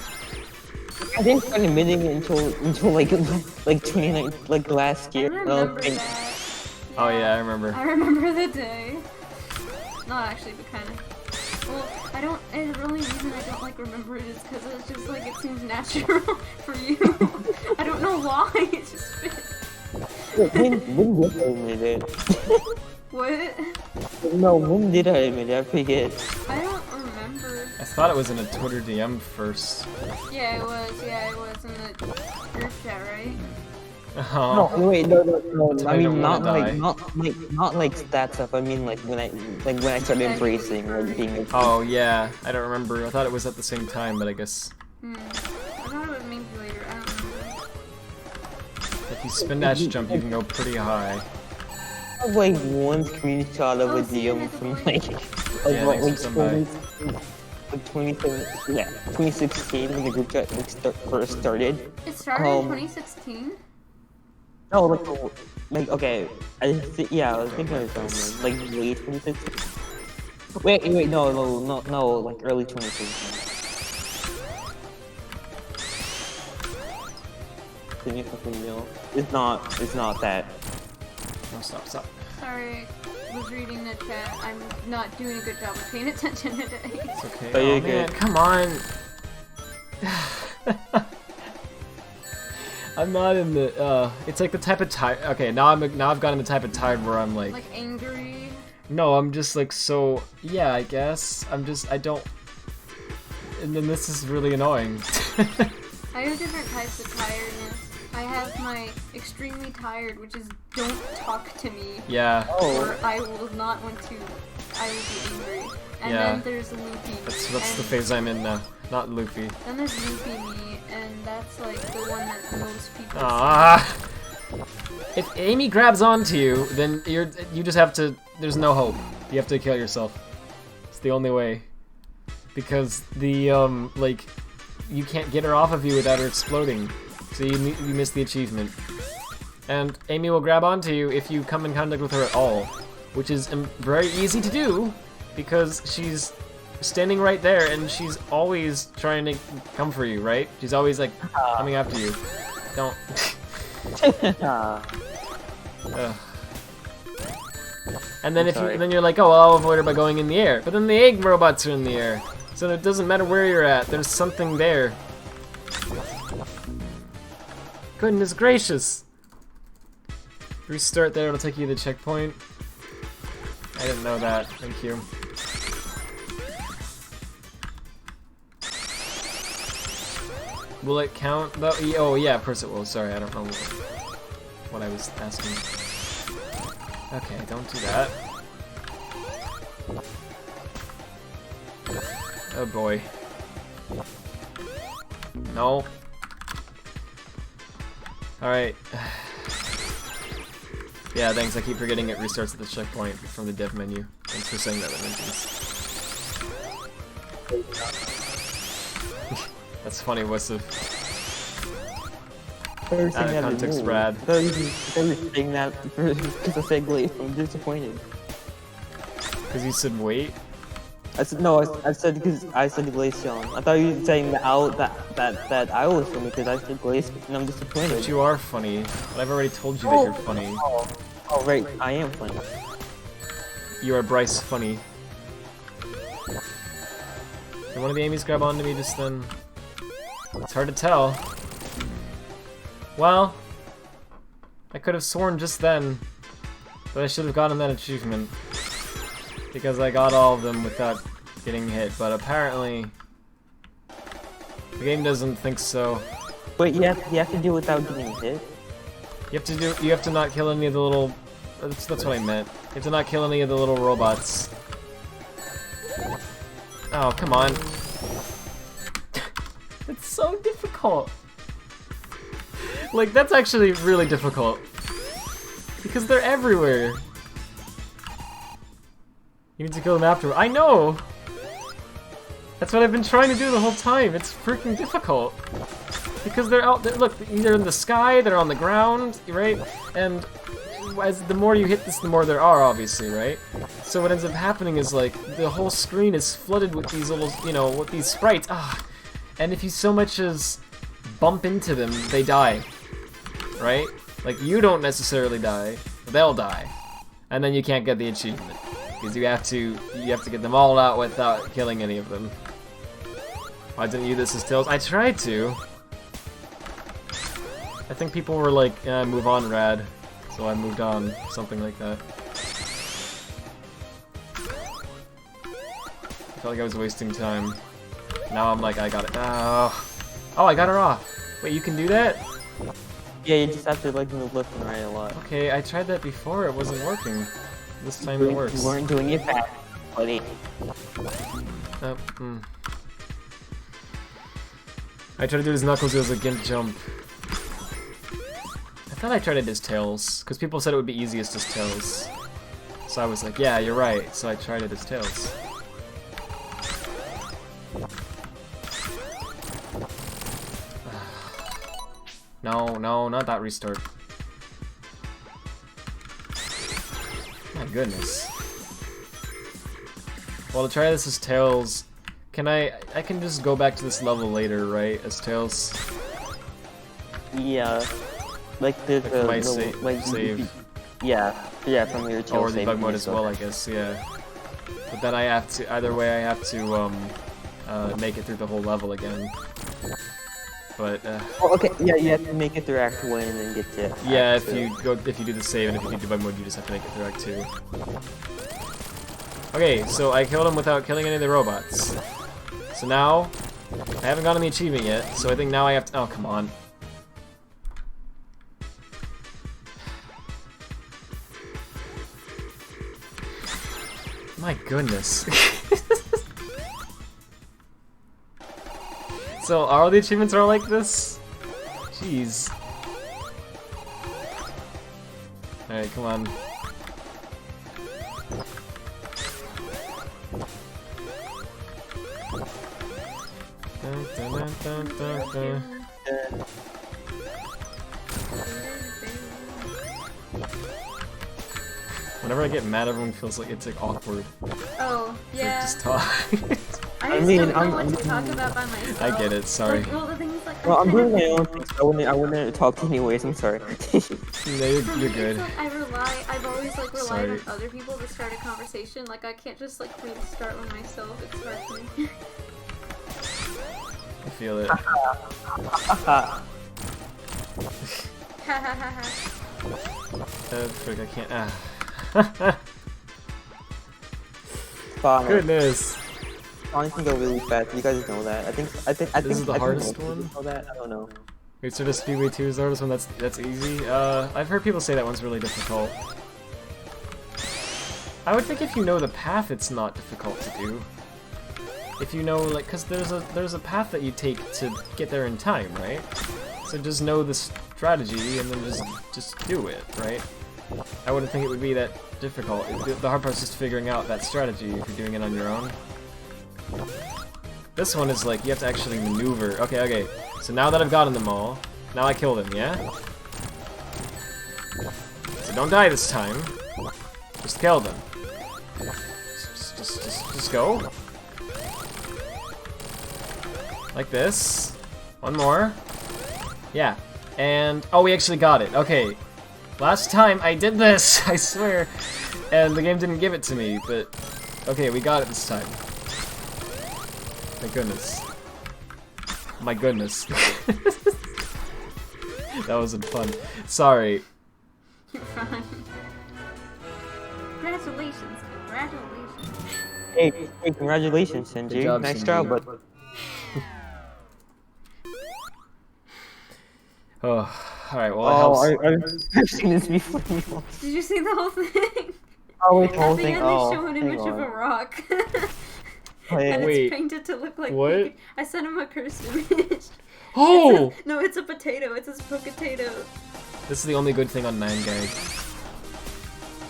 I didn't start admitting it until like 29 like last I year. remember And- that. Oh yeah, I remember. I remember the day. Not actually, but kind of. Well, I don't. And the only reason I don't like remember it is because it's just like it seems natural for you. I don't know why. It just fits. when did I admit it? What? No, when did I admit it? I forget. I don't remember. I thought it was in a Twitter DM first. Yeah, it was. Yeah, it was in the group chat, right? Oh. No, wait, no. That's I why I mean, don't not wanna like, die. not like that stuff. I mean, like when I started embracing like being. Oh yeah, I don't remember. I thought it was at the same time, but I guess I thought it was maybe later. I don't remember. if you spin dash jump, you can go pretty high. I have like one screenshot of a DM from like Yeah, what, thanks for coming like 2016 when the group chat like first started. It started in 2016. No, like okay, I was thinking it was like late 2016. Wait, no, like early 2016. Give me a fucking meal. It's not that. No, stop. Sorry, Sorry, was reading the chat. I'm not doing a good job of paying attention today. It's okay. Oh, you're man, good. come on. I'm not in the. It's like the type of tired. Okay, now I've gotten the type of tired where I'm like. Like angry. No, I'm just like so. Yeah, I guess I don't. And then this is really annoying. I have different types of tiredness. I have my extremely tired, which is don't talk to me. Yeah. Or I will not want to. I will be angry. And Yeah. then there's loopy. That's and the phase I'm in now. Not loopy. Then there's loopy me, and that's like the one that most people. Ah. If Amy grabs onto you, then you just have to. There's no hope. You have to kill yourself. It's the only way. Because the like, you can't get her off of you without her exploding. So you miss the achievement. And Amy will grab onto you if you come in contact with her at all, which is very easy to do because she's standing right there and she's always trying to come for you, right? She's always like coming after you. Don't. Ugh. And then then you're like, oh, well, I'll avoid her by going in the air. But then the egg robots are in the air, so it doesn't matter where you're at. There's something there. Goodness gracious! Restart there. It'll take you to the checkpoint. I didn't know that. Thank you. Will it count though? Oh yeah, of course it will. Sorry, I don't know what I was asking. Okay, don't do that. Oh boy. No. Alright. Yeah, thanks. I keep forgetting it restarts at the checkpoint from the dev menu. Thanks for saying that, That's funny, what's the... Out of context, Brad. I thought you were saying that because I said Glaze, I'm disappointed. Because you said wait? I said no. I said because I said Glaceon. I thought you were saying that I was funny because I said Glace, and I'm disappointed. But you are funny. But I've already told you that you're funny. Oh right, I am funny. You are Bryce funny. Did one of the Amy's grab onto me just then? It's hard to tell. Well, I could have sworn just then that I should have gotten that achievement. Because I got all of them without getting hit, but apparently the game doesn't think so. Wait, you have to do it without getting hit? You have to not kill any of the little... That's what I meant. You have to not kill any of the little robots. Oh, come on. It's so difficult. Like, that's actually really difficult. Because they're everywhere. You need to kill them after. I know! That's what I've been trying to do the whole time. It's freaking difficult. Because they're out there, look, they're in the sky, they're on the ground, right? And as the more you hit this, the more there are, obviously, right? So what ends up happening is, like, the whole screen is flooded with these little, you know, with these sprites. And if you so much as bump into them, they die. Right? Like, you don't necessarily die, but they'll die. And then you can't get the achievement. Because you have to get them all out without killing any of them. Why didn't you this as Tails? I tried to. I think people were like, move on, Rad. So I moved on, something like that. I felt like I was wasting time. Now I'm like, I got it. Oh, I got her off. Wait, you can do that? Yeah, you just have to like move left and right a lot. Okay, I tried that before, it wasn't working. This time it works. You weren't doing it fast, buddy. I tried to do his Knuckles, it was a gimp jump. I thought I tried it as Tails, because people said it would be easiest as Tails. So I was like, yeah, you're right, so I tried it as Tails. No, not that restart. My goodness. Well, to try this as Tails, I can just go back to this level later, right, as Tails? Yeah. Like the my save. save. Yeah. Yeah, from your chill or the save bug mode and as stuff. well, I guess. Yeah. But then I have to. Either way, I have to make it through the whole level again. But Oh, okay, yeah, you have to make it through Act 1 and then get to yeah, Act 2. if you do the save and if you do debug mode, you just have to make it through Act 2. Okay, so I killed him without killing any of the robots. So now I haven't gotten the achievement yet. So I think now I have to. Oh, come on. My goodness. So, all the achievements are like this? Jeez. Alright, come on. Dun, dun, dun, dun, dun, dun. Whenever I get mad, everyone feels like it's like awkward. Oh, It's like, yeah. just talk. I just mean, don't know I'm- what I'm- to talk about by myself. I get it, sorry. Like, well, the thing is, like, Well, I'm kind doing of- my own thing, so I wouldn't talk to anyways, I'm sorry. No, For you're me, it's good. like I've always like relied Sorry. on other people to start a conversation. Like I can't just like really start one myself. It's hard for me. I feel it. Ha ha ha ha. Frick, I can't. Fine. Goodness. Sonic can go really fast. You guys know that. I think. This is the I think hardest most people one? know that. I don't know. Wait, so does Speedway 2 is the hardest one? That's easy. I've heard people say that one's really difficult. I would think if you know the path, it's not difficult to do. If you know, like, cause there's a path that you take to get there in time, right? So just know the strategy and then just do it, right? I wouldn't think it would be that difficult. The hard part's just figuring out that strategy if you're doing it on your own. This one is like, you have to actually maneuver. Okay. So now that I've gotten them all, now I killed him, yeah? So don't die this time. Just kill them. Just go. Like this. One more. Yeah. And, oh, we actually got it. Okay. Last time I did this, I swear. And the game didn't give it to me, but okay, we got it this time. My goodness. My goodness. That wasn't fun. Sorry. You're fine. Congratulations. Hey, congratulations, Shinji. Good job, Nice Shinji. job, but Oh, alright, well, it helps. I've seen this before. Did you see the whole thing? Oh, wait, the At whole the thing. end, Oh, they show an hang image of a on. rock. Wait, And Wait, it's painted to look like what? me. I sent him a cursed image. Oh! No, it's a potato. It's a potato. This is the only good thing on 9gag.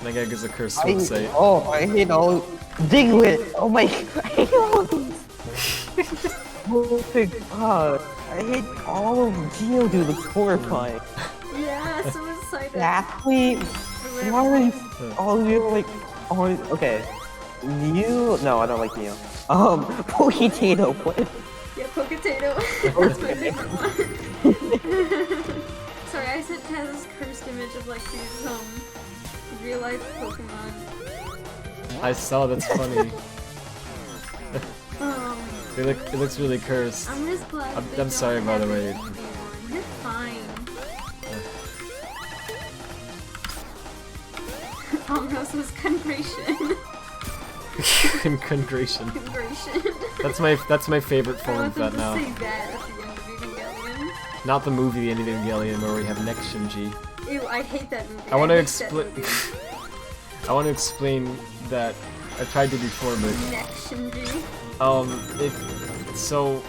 9gag is a cursed I website. hate all Diglett. Oh my god, I hate all these. Oh my god, I hate all of Geodude. Looks horrifying. Yeah, so excited. Exactly. Why are they all of you like? Oh, okay. Mew? No, I don't like Mew. Potato. What? Yeah, potato. That's my favorite one. Sorry, I sent Taz this cursed image of like these real life Pokemon. I saw, that's funny. Um, It looks really cursed. I'm just glad. I'm- they I'm sorry, don't by the have way. an easy one. You're fine. Almost was congration. Congration. Congration. That's my favorite I form want of them that to now. say that at the end of Evangelion. Not the movie The End of Evangelion where we have next Shinji. Ew, I hate that movie. I want to hate that explain. movie. I want to explain that I tried to before, but Next Shinji. if so,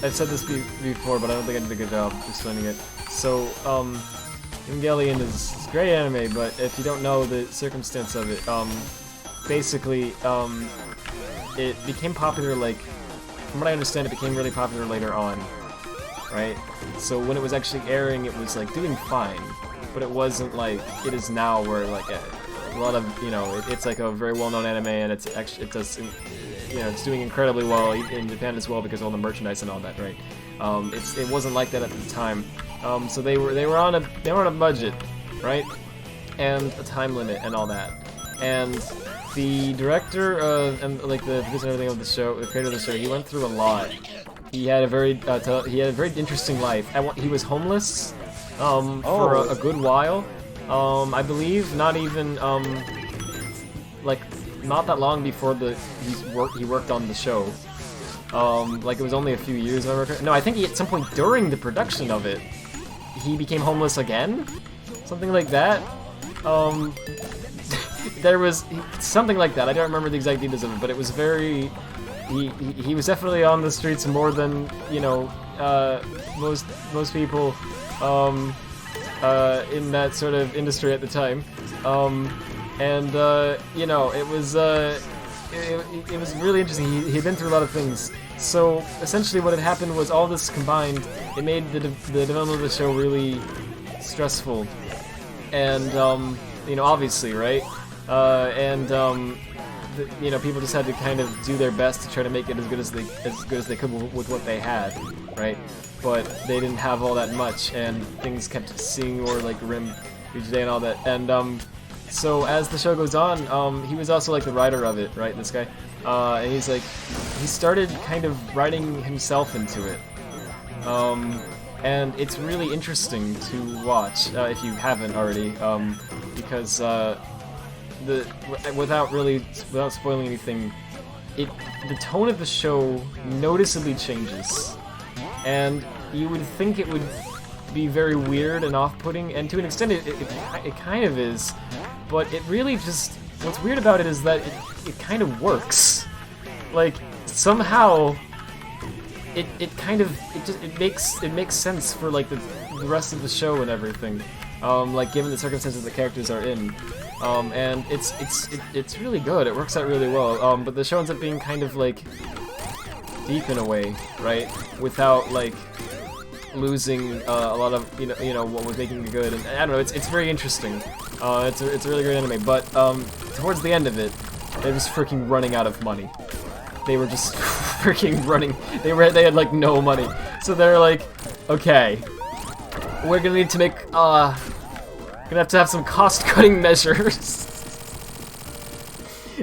I've said this before, but I don't think I did a good job explaining it. So, Evangelion is a great anime, but if you don't know the circumstance of it, basically, it became popular, like, from what I understand, it became really popular later on, right? So when it was actually airing, it was, like, doing fine, but it wasn't like it is now, where, like, a lot of, you know, it's like a very well-known anime, and it's actually, it's doing incredibly well in Japan as well because of all the merchandise and all that, right? It wasn't like that at the time. So they were on a budget, right? and a time limit and all that. And the director and like the producer and everything of the show, the creator of the show, he went through a lot. He had a very interesting life. He was homeless for a good while. I believe not even like not that long before he worked on the show. Like it was only a few years. No, I think at some point during the production of it, he became homeless again, something like that. There was something like that. I don't remember the exact details of it, but it was very. He was definitely on the streets more than most people in that sort of industry at the time. It was really interesting. He'd been through a lot of things. So essentially, what had happened was all this combined. It made the development of the show really stressful, and obviously, right? People just had to kind of do their best to try to make it as good as they could with what they had, right? But they didn't have all that much, and things kept seeing or like rim each day and all that. And so as the show goes on, he was also like the writer of it, right? This guy, and he started kind of writing himself into it, and it's really interesting to watch if you haven't already, because without spoiling anything, the tone of the show noticeably changes, and you would think it would be very weird and off-putting, and to an extent it kind of is, but it really just, what's weird about it is that it kind of works. Like somehow it makes sense for like the rest of the show and everything, like given the circumstances the characters are in. And it's really good. It works out really well. But the show ends up being kind of like deep in a way, right? Without like losing a lot of what was making it good. And I don't know. It's very interesting. It's a really great anime. But towards the end of it, they was freaking running out of money. They were just freaking running. They had like no money. So they're like, okay, we're gonna need to make gonna have to have some cost-cutting measures.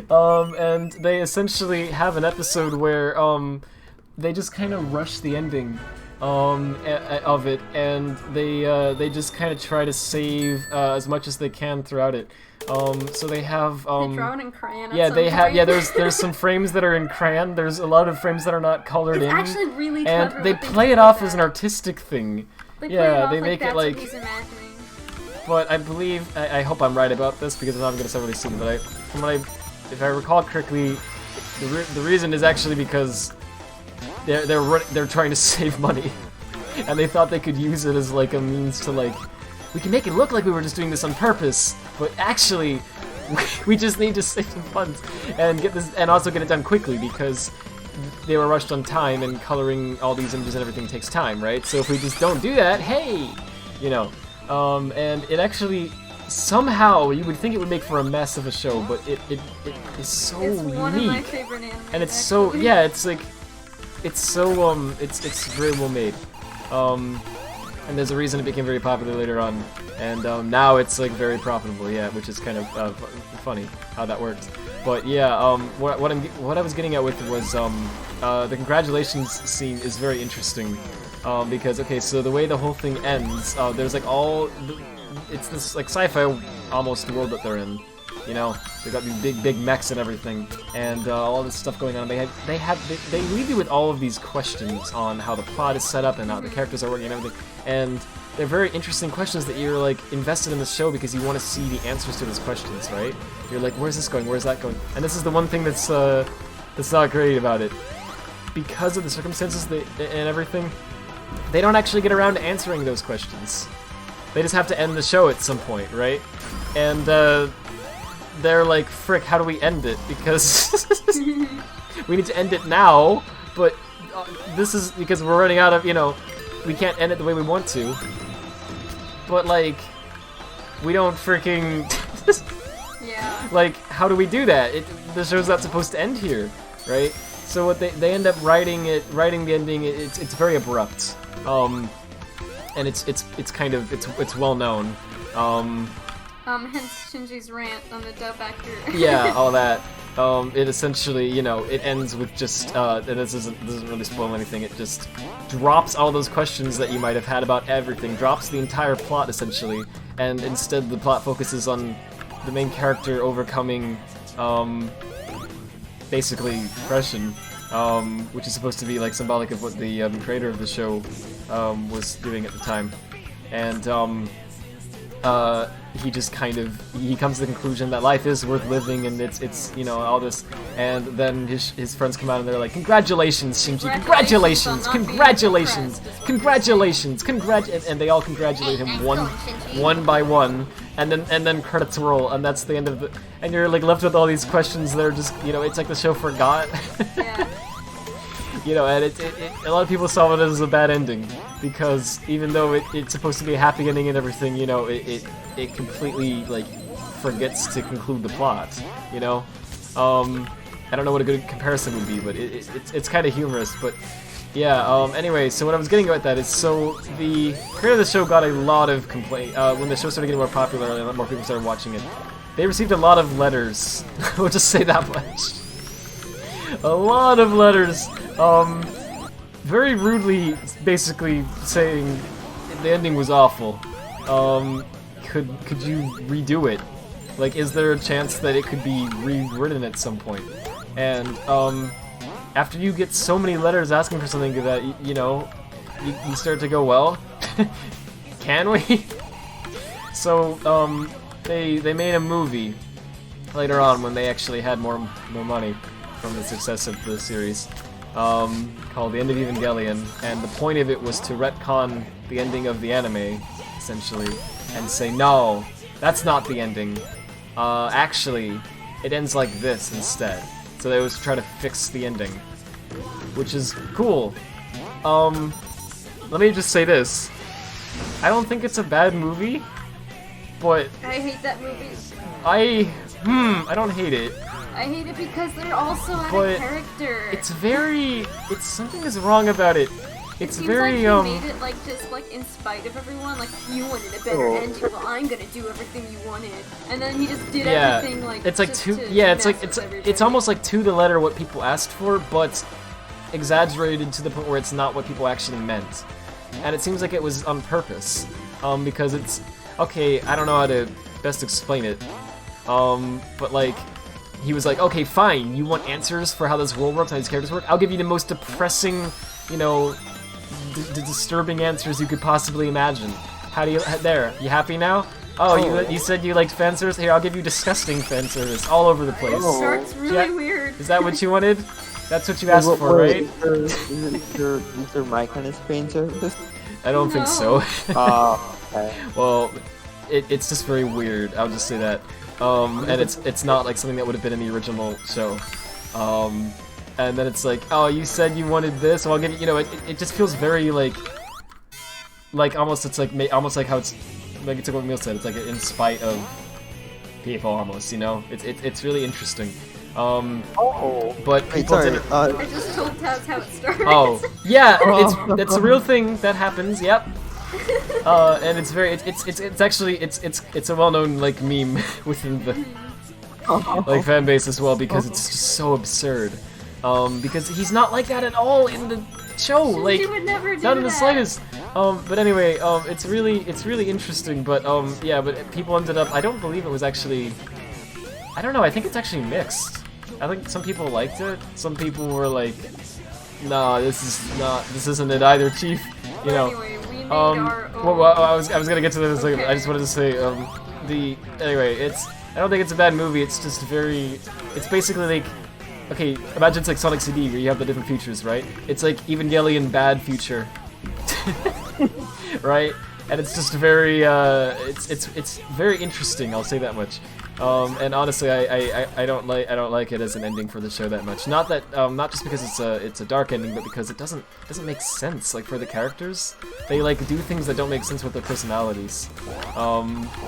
And they essentially have an episode where they just kind of rush the ending of it, and they just kind of try to save as much as they can throughout it. So they have they draw it in crayon. Yeah, they have. Yeah, there's some frames that are in crayon. There's a lot of frames that are not colored in. It's actually really clever. And they play it off as an artistic thing. They play it off they like make that's it like. What he's imagining. But I believe, I hope I'm right about this because I'm not going to say really soon, but if I recall correctly, the reason is actually because they're trying to save money, and they thought they could use it as like a means to like, we can make it look like we were just doing this on purpose, but actually, we just need to save some funds and get this, and also get it done quickly because they were rushed on time, and coloring all these images and everything takes time, right? So if we just don't do that, hey, and it actually, somehow, you would think it would make for a mess of a show, but it is so it's unique. One of my favorite animes, and it's actually. so, yeah, it's like, it's so, it's very well made. And there's a reason it became very popular later on, and now it's like very profitable, yeah, which is kind of funny how that works. But yeah, what I was getting at with was the congratulations scene is very interesting. Because, okay, so the way the whole thing ends, there's like it's this like sci-fi almost world that they're in, they've got these big mechs and everything, and all this stuff going on. They leave you with all of these questions on how the plot is set up and how the characters are working and everything, and they're very interesting questions that you're like invested in the show because you want to see the answers to those questions, right? You're like, where's this going? Where's that going? And this is the one thing that's not great about it, because of the circumstances and everything. They don't actually get around to answering those questions. They just have to end the show at some point, right? And they're like, frick, how do we end it? Because we need to end it now, but this is because we're running out of, we can't end it the way we want to. But like, we don't freaking... Yeah. Like, how do we do that? The show's not supposed to end here, right? So what they end up writing the ending. It's very abrupt, and it's kind of it's well known, Hence Shinji's rant on the dub actor. Yeah, all that. It essentially, you know, it ends with just, and this doesn't really spoil anything, it just drops all those questions that you might have had about everything, drops the entire plot, essentially, and instead the plot focuses on the main character overcoming, basically, depression, which is supposed to be, like, symbolic of what the creator of the show, was doing at the time. And, he just kind of, he comes to the conclusion that life is worth living and it's you know, all this, and then his friends come out and they're like, congratulations, Shinji, congratulations, congratulations, congratulations, and they all congratulate him one by one, and then credits roll, and that's the end of the, and you're like left with all these questions that are just, you know, it's like the show forgot. Yeah. You know, and a lot of people saw it as a bad ending, because even though it's supposed to be a happy ending and everything, you know, it completely, like, forgets to conclude the plot, you know? I don't know what a good comparison would be, but it's kind of humorous, but yeah, anyway, so what I was getting at that is, so the creator of the show got a lot of when the show started getting more popular and a lot more people started watching it, they received a lot of letters, we'll just say that much. A lot of letters, very rudely, basically saying the ending was awful. Could you redo it? Like, is there a chance that it could be rewritten at some point? And after you get so many letters asking for something that you know, you start to go, well, can we? So they made a movie later on when they actually had more money from the success of the series, called The End of Evangelion, and the point of it was to retcon the ending of the anime, essentially, and say, no, that's not the ending. Actually, it ends like this instead. So they was try to fix the ending, which is cool. Let me just say this. I don't think it's a bad movie, but I hate that movie. I don't hate it. I hate it because they're also out But of character. it's something is wrong about it. It's Seems very, like he made it like just like in spite of everyone. Like, you wanted a better ending, well I'm gonna do everything you wanted, and then he just did everything like. It's like just to to yeah, it's mess like with everybody. it's almost like to the letter what people asked for, but exaggerated to the point where it's not what people actually meant. And it seems like it was on purpose, because it's okay. I don't know how to best explain it, but like. He was like, okay, fine, you want answers for how this world works, how these characters work? I'll give you the most depressing, you know, disturbing answers you could possibly imagine. How do you, there, you happy now? Oh, you said you liked fan service? Here, I'll give you disgusting fan service all over the place. It starts really weird. Is that what you wanted? That's what you asked for, right? Is there my kind of screen service? I don't think so. Okay. Well, it's just very weird, I'll just say that. And it's not like something that would have been in the original show. And then it's like, oh, you said you wanted this, so I'll give you, you know, it just feels very like almost, it's like, almost like how it's, like it's like what Emil said, it's like in spite of people almost, you know? It's really interesting. But people didn't... I just told that's how it started. Oh, yeah, it's a real thing that happens, yep. And it's very, it's actually, it's a well-known, like, meme within the, like, fan base as well, because it's just so absurd. Because he's not like that at all in the show, like, would never do not in the that. slightest. But anyway, it's really interesting, but, yeah, but people ended up, I don't believe it was actually, I don't know, I think it's actually mixed. I think some people liked it, some people were like, nah, this isn't it either, Chief, you know. Anyway, we made our own... well, I was gonna get to that in a second. Okay. I just wanted to say, anyway, I don't think it's a bad movie. It's just very, it's basically like, okay, imagine it's like Sonic CD where you have the different futures, right? It's like Evangelion bad future, right? And it's just very, it's very interesting. I'll say that much. And honestly, I don't like it as an ending for the show that much. Not that, not just because it's a dark ending, but because it doesn't make sense. Like for the characters, they like do things that don't make sense with their personalities.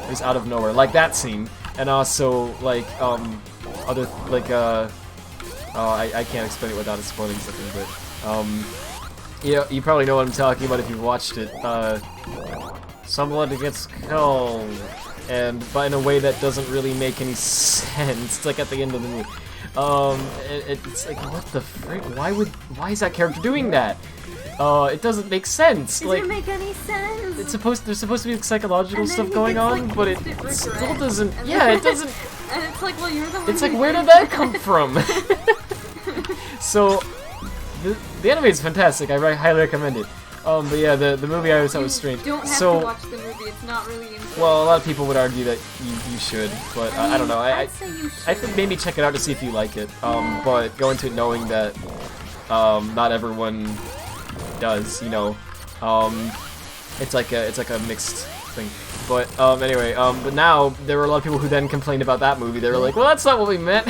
Just out of nowhere, like that scene, and also like other like I can't explain it without spoiling something, but yeah, you probably know what I'm talking about if you've watched it. Someone gets killed. but in a way that doesn't really make any sense. It's like at the end of the movie. It's like, what the frick? Why is that character doing that? It doesn't make sense. It doesn't make any sense. There's supposed to be psychological And then stuff he going gets, on, like, but it instant regret. still doesn't. And Yeah, then- it doesn't. And it's like, well, you're the one. It's like, who where did did that come from? So, the anime is fantastic. I highly recommend it. But yeah, the movie I always thought was strange. You don't have So, to watch the movie. It's not really interesting. well, a lot of people would argue that you should, but I don't know. I'd say you should. I think maybe check it out to see if you like it. But go into it knowing that not everyone does. You know, it's like a mixed thing. But anyway, but now there were a lot of people who then complained about that movie. They were like, well, that's not what we meant.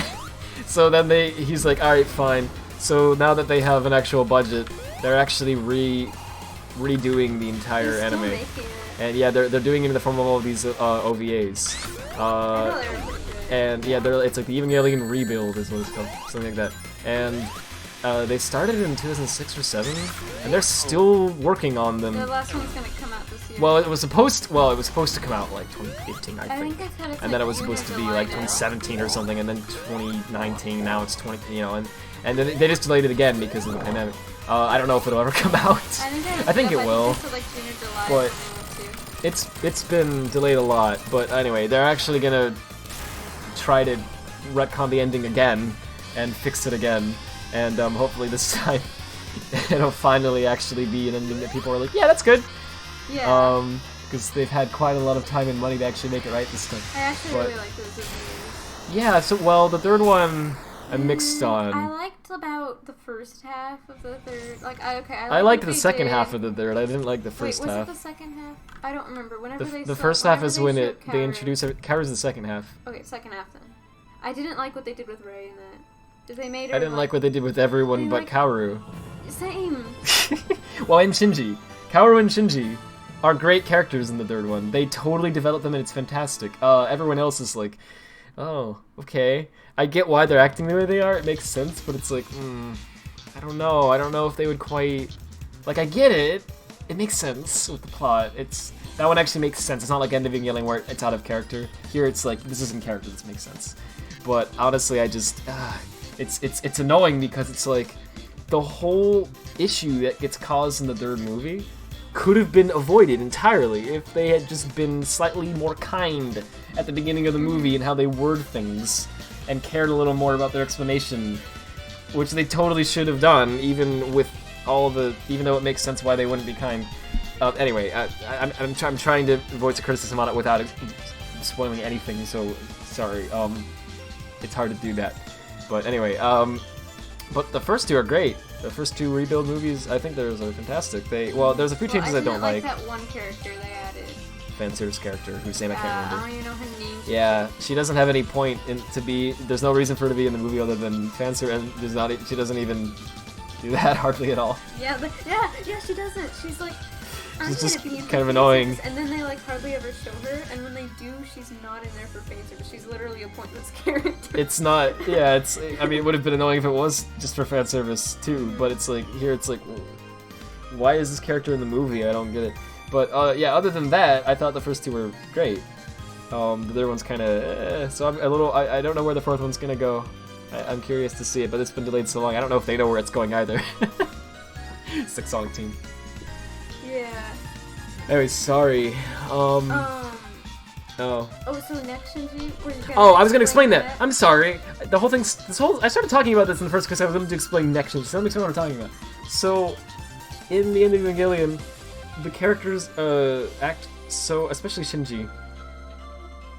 So then he's like, all right, fine. So now that they have an actual budget, they're actually redoing the entire They're still anime. making it. And yeah, they're doing it in the form of all of these OVAs. I know they were pretty good. And yeah, it's like the Evangelion Rebuild is what it's called, something like that. And they started in 2006 or 7, and they're still working on them. The last one's gonna come out this year. Well, it was supposed to come out like 2018, I I think. think I've heard it's And then it like was June or supposed to be July like now. 2017 or something, and then 2019. Now it's 20, you know, and then they just delayed it again because of the pandemic. I don't know if it'll ever come out. I think it will. It's like June or July. But- when they want to. It's been delayed a lot, but anyway, they're actually gonna try to retcon the ending again and fix it again, and hopefully this time it'll finally actually be an ending that people are like, yeah, that's good. Yeah. Because they've had quite a lot of time and money to actually make it right this time. I actually but- really like those reviews. Yeah, so well, the third one I'm mixed I on. liked about the first half of the third. I liked the second half of the third. I didn't like the first Wait, was half. it the second half? I don't remember. Whenever they The saw- first half whenever is when showed they Kaoru- introduce Kaoru's the second half. Okay, second half then. I didn't like what they did with Rei in that. Did they made her? I didn't like what they did with everyone They, but like- Kaoru. Same. Well, and Shinji. Kaoru and Shinji are great characters in the third one. They totally develop them and it's fantastic. Everyone else is like, oh, okay. I get why they're acting the way they are, it makes sense, but it's like, I don't know. I don't know if they would quite... Like, I get it. It makes sense with the plot. That one actually makes sense. It's not like End of Evangelion where it's out of character. Here it's like, this isn't character, this makes sense. But honestly, I just... it's annoying because it's like, the whole issue that gets caused in the third movie could have been avoided entirely if they had just been slightly more kind at the beginning of the movie and how they word things and cared a little more about their explanation, which they totally should have done, even with all of the, even though it makes sense why they wouldn't be kind. Anyway, I'm trying to voice a criticism on it without spoiling anything, so sorry. It's hard to do that, but anyway, but the first two are great. The first two Rebuild movies, I think those are fantastic. There's a few changes I don't like. that one character they added. Fanservice character, whose name I can't I remember. don't even know her name. Yeah, she doesn't have any point there's no reason for her to be in the movie other than fanservice, and she doesn't even do that hardly at all. Yeah, she doesn't. She's like, I'm She's gonna just be in kind of for annoying. phases, and then they like hardly ever show her, and when they do, she's not in there for phases. She's literally a pointless character. It's not, yeah, I mean, it would have been annoying if it was just for fan service too, but it's like, here it's like, why is this character in the movie? I don't get it. But yeah, other than that, I thought the first two were great. The third one's kind of, so I'm a little, I don't know where the fourth one's gonna go. I'm curious to see it, but it's been delayed so long, I don't know if they know where it's going either. Six-song team. Yeah. Anyway, sorry. Oh, Oh. so next Shinji? Oh, I was gonna explain that. I'm sorry. The whole thing, I started talking about this in the first because I was going to explain next Shinji, so let me explain what I'm talking about. So, in the end of Evangelion, the characters act so, especially Shinji.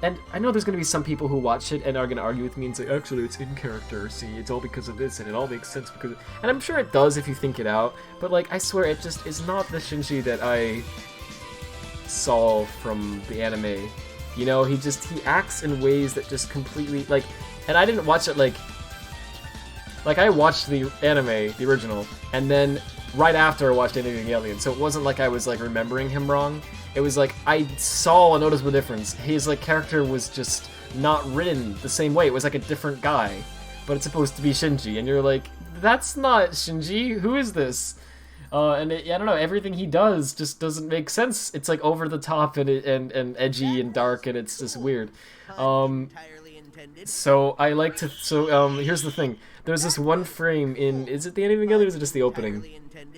And I know there's going to be some people who watch it and are going to argue with me and say, actually, it's in character, see, it's all because of this, and it all makes sense because of... And I'm sure it does if you think it out, but, like, I swear it just is not the Shinji that I saw from the anime. You know, he acts in ways that just completely, like... And I didn't watch it, like, I watched the anime, the original, and then right after I watched End of Evangelion, so it wasn't like I was, like, remembering him wrong. It was like, I saw a noticeable difference. His, like, character was just not written the same way. It was like a different guy. But it's supposed to be Shinji. And you're like, that's not Shinji. Who is this? And I don't know, everything he does just doesn't make sense. It's like over the top and edgy and dark, and it's just weird. So I like to. So here's the thing. There's this one frame in. Is it the end of Evangelion or is it just the opening?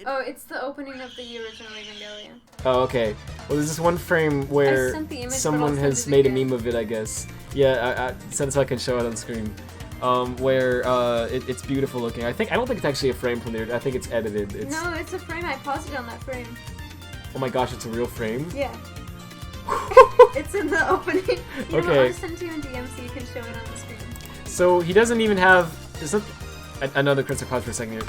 Oh, it's the opening of the original Evangelion. Oh, okay. Well, there's this one frame where sent the image, but someone I'll send has it made a again. meme of it, I guess. Yeah, I send it so I can show it on screen. Where it's beautiful looking. I don't think it's actually a frame from there. I think it's edited. No, it's a frame. I paused it on that frame. Oh my gosh, it's a real frame. Yeah. It's in the opening. You know, Okay. I'll send you in DM so you can show it on the screen. So he doesn't even have. There's not. I know the cursor pause for a second here.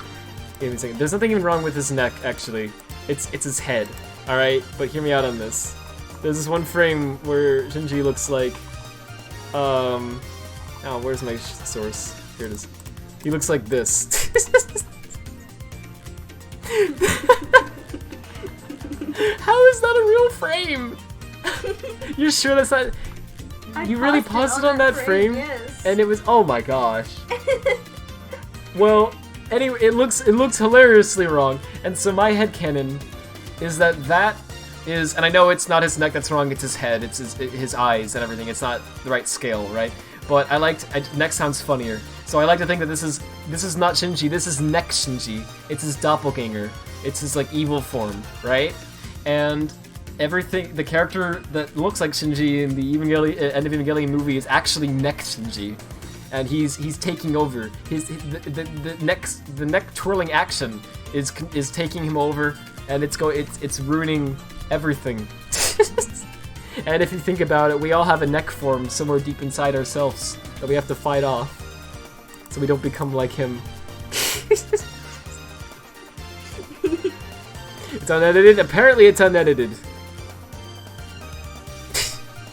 Give me a second. There's nothing even wrong with his neck, actually. It's his head. All right, but hear me out on this. There's this one frame where Shinji looks like. Oh, where's my source? Here it is. He looks like this. How is that a real frame? You're sure that's not? You really paused it on that frame? Yes. And it was, oh my gosh. Well, anyway, it looks hilariously wrong. And so my headcanon is that is, and I know it's not his neck that's wrong, it's his head, it's his eyes and everything. It's not the right scale, right? But neck sounds funnier. So I like to think that this is not Shinji, this is Neck Shinji. It's his doppelganger. It's his like evil form, right? And everything, the character that looks like Shinji in the end of Evangelion movie is actually Neck Shinji, and he's taking over. The neck twirling action is taking him over, and it's ruining everything. And if you think about it, we all have a neck form somewhere deep inside ourselves that we have to fight off, so we don't become like him. It's unedited. Apparently, it's unedited.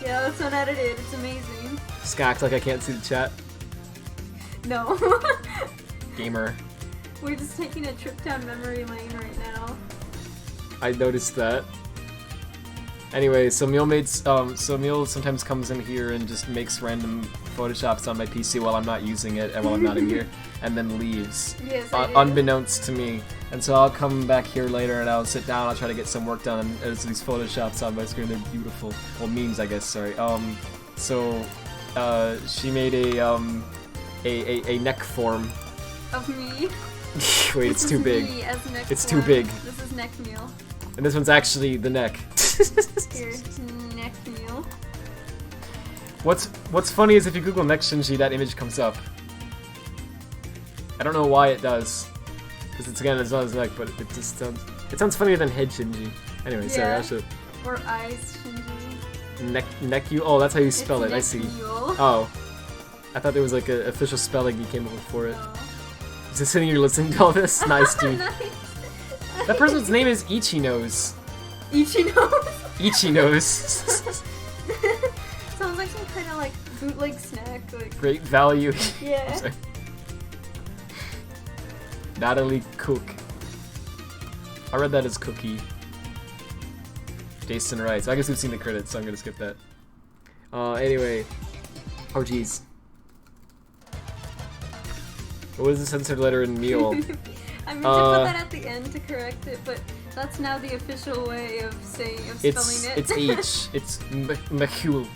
Yeah, it's unedited. It's amazing. Just acts like I can't see the chat. No. Gamer. We're just taking a trip down memory lane right now. I noticed that. Anyway, so Emil sometimes comes in here and just makes random photoshops on my PC while I'm not using it and while I'm not in here, and then leaves. Yes, I do. Unbeknownst to me. And so I'll come back here later and I'll sit down, I'll try to get some work done, and there's these photoshops on my screen, they're beautiful. Well, memes, I guess, sorry. She made a neck form. Of me. Wait, it's too big. Me as neck It's form. too big. This is neck meal. And this one's actually the neck. Here, neck meal. What's funny is if you Google Neck Shinji, that image comes up. I don't know why it does, because it's not his neck, but it just sounds funnier than head Shinji. Anyway, sorry, Yeah. I should. Or eyes Shinji. Neck you. Oh, that's how you spell it. I It's see. neck meal. Oh, I thought there was like an official spelling you came up with for it. No. Just sitting here listening to all this. Nice, dude. Nice. That person's name is Ichinos. Ichinos. Ichinos. Sounds like some kind of like bootleg snack. Like, Great value. yeah. Sorry. Natalie Cook. I read that as Cookie. Jason Wright. So I guess we've seen the credits, so I'm gonna skip that. Anyway. Oh jeez. What was the censored letter in meal? I meant to put that at the end to correct it, but that's now the official way of spelling it. It's H. It's Mechul.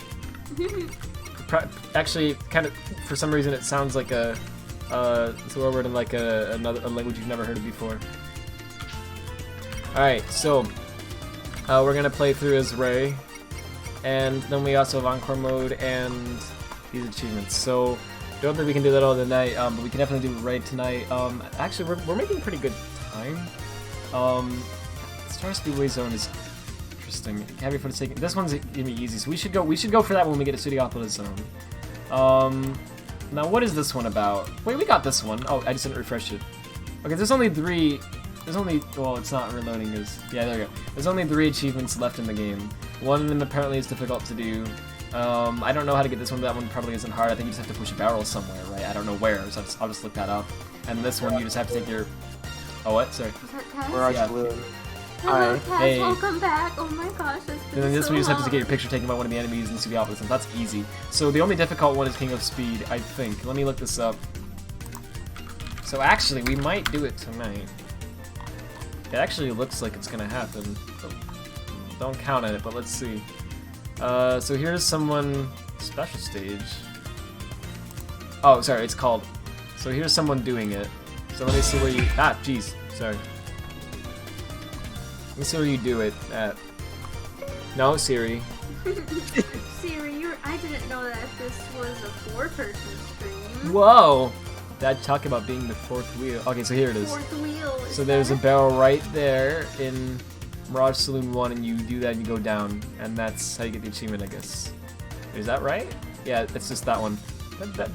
Actually, kind of for some reason it sounds like a word in like a language you've never heard of before. All right, so we're gonna play through as Ray, and then we also have Encore mode and these achievements. So don't think we can do that all tonight, but we can definitely do Ray tonight. Actually, we're making pretty good time. Star Speedway Zone is interesting. Heavy for the sake. This one's gonna be easy, so we should go for that when we get to Studiopolis Zone. Now what is this one about? Wait, we got this one. Oh, I just didn't refresh it. Okay, there's only 3. Well, it's not reloading. Yeah, there we go. There's only 3 achievements left in the game. One of them apparently is difficult to do. I don't know how to get this one, but that one probably isn't hard. I think you just have to push a barrel somewhere, right? I don't know where, so I'll just look that up. And this one, you just have to take your... Oh, what? Sorry. Is that Taz? Where are Yeah. you, Blue? Hello, Hi. Taz. Hey. Welcome back. Oh my gosh, it's been And then this so one, you just have to get your long. picture taken by one of the enemies in Studiopolis, and that's easy. So the only difficult one is King of Speed, I think. Let me look this up. So actually, we might do it tonight. It actually looks like it's gonna happen. So don't count on it, but let's see. So here's someone special stage. Oh, sorry, it's called. So here's someone doing it. So let me see where you. Ah, jeez, sorry. Let me see where you do it at. No, Siri. Siri, I didn't know that this was a 4-person stream. Whoa! That talk about being the fourth wheel. Okay, so here it is. Fourth wheel. So there's a barrel right there in Mirage Saloon 1, and you do that and you go down, and that's how you get the achievement, I guess. Is that right? Yeah, it's just that one.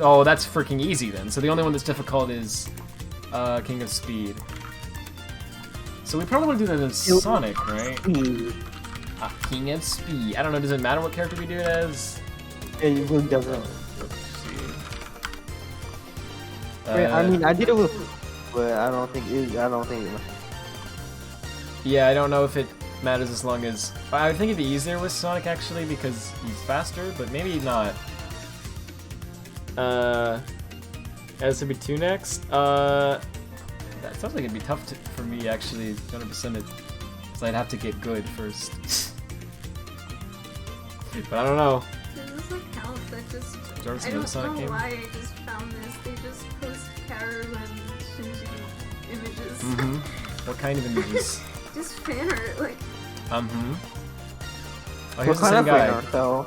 Oh, that's freaking easy then. So the only one that's difficult is King of Speed. So we probably want to do that as Sonic, right? King of Speed. I don't know, does it matter what character we do it as? Yeah, you really doesn't. Let's see. I mean, I did it with, but I don't think it. Yeah, I don't know if it matters as long as... I think it'd be easier with Sonic, actually, because he's faster, but maybe not. SB2 next? That sounds like it'd be tough for me, actually, 100% it. Because I'd have to get good first. But I don't know. There's this account that just... Jarvis, I don't Sonic know game? why I just found this. They just post Karu and Shinji images. Mm-hmm. What kind of images? Just fan art, like... Mm-hmm. Oh, What here's the kind same of guy. fan art, though?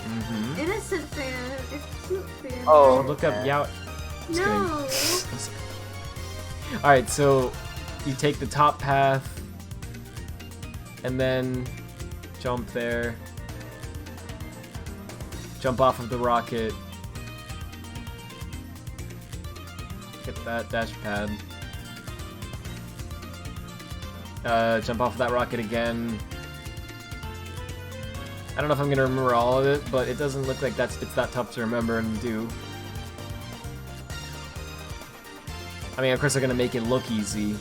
Mm-hmm. Innocent fan. It's cute fan. Oh, Look up Yao... Just No! kidding. Alright, so you take the top path and then jump there. Jump off of the rocket. Hit that dash pad. Jump off of that rocket again. I don't know if I'm gonna remember all of it, but it doesn't look like it's that tough to remember and do. I mean, of course they're gonna make it look easy.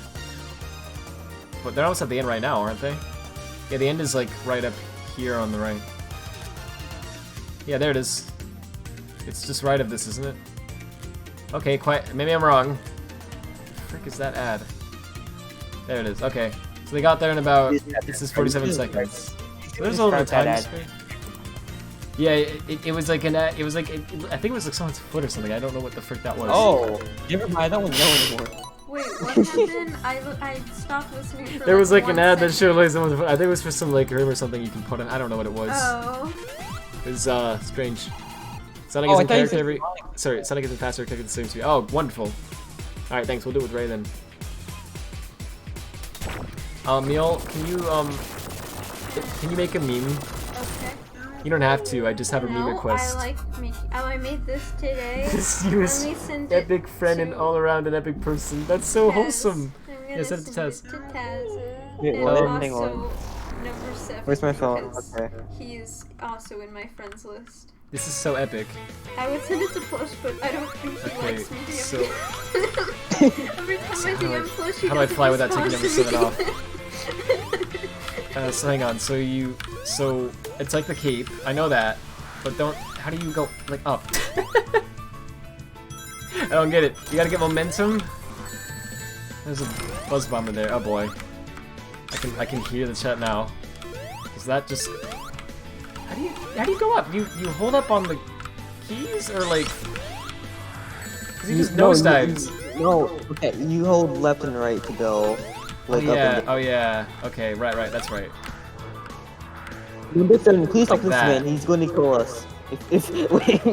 But they're almost at the end right now, aren't they? Yeah, the end is like right up here on the right. Yeah, there it is. It's just right of this, isn't it? Okay, quite. Maybe I'm wrong. What the frick is that ad? There it is. Okay, so they got there in about. This is 47 seconds. So there's a little time screen. Yeah, it was like an ad. It was like I think it was like someone's foot or something. I don't know what the frick that was. Oh, never mind. That one's no anymore. Wait, what happened? I stopped listening for There was like one an ad that second. showed like someone's foot. I think it was for some like room or something you can put in. I don't know what it was. Oh. It was strange. Sonic Oh, I isn't thought you character said every. Sonic. Sorry, Sonic isn't faster character at the same speed. Oh, wonderful. Alright, thanks. We'll do it with Ray then. Neil, can you make a meme? Okay. You don't have to. I just have a meme No, request. I like making. Oh, I made this today. This Let you me is send epic it friend and to all around an epic person. That's so Taz. wholesome. I'm Yeah, gonna send it to send Taz. it to Taz. Wait, And what? also Hang on. number 7. Where's my phone? because Okay. He's also in my friends list. This is so epic. I would send it to Plush, but I don't think he Okay, likes me. so Every time I how do I- DM Plush, he how do I doesn't fly without taking respond number to 7 me. so hang on. So it's like the cape. I know that, but don't. How do you go like up? I don't get it. You gotta get momentum. There's a buzz bomber there. Oh boy. I can hear the chat now. Is that just? How do you go up? You hold up on the keys or like? 'Cause he just nosedives. No, okay, you hold left and right to go. Oh Like, yeah. up and Oh yeah. Okay. Right. That's right. down. Listen, please Like stop this that. man. He's going to kill us. If wait.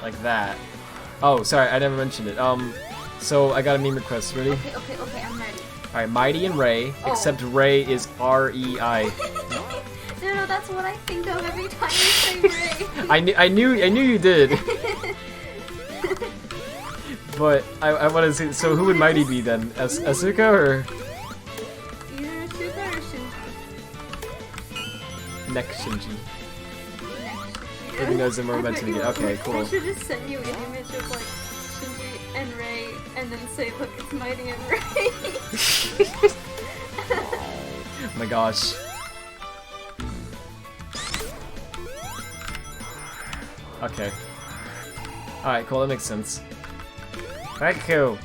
Like that. Oh, sorry. I never mentioned it. So I got a meme request. Ready? Okay, I'm ready. All right. Mighty and Ray. Oh. Except Ray is R-E-I. No, that's what I think of every time you say Ray. I knew you did. But I want to see. So who would Mighty be then? Asuka or Either Asuka or Shinji. Neck Shinji? Next. Maybe knows him we're meant to be. Okay, cool. I should just send you an image of like Shinji and Ray, and then say, look, it's Mighty and Ray. Oh my gosh. Okay. Alright, cool, that makes sense. Alright, cool.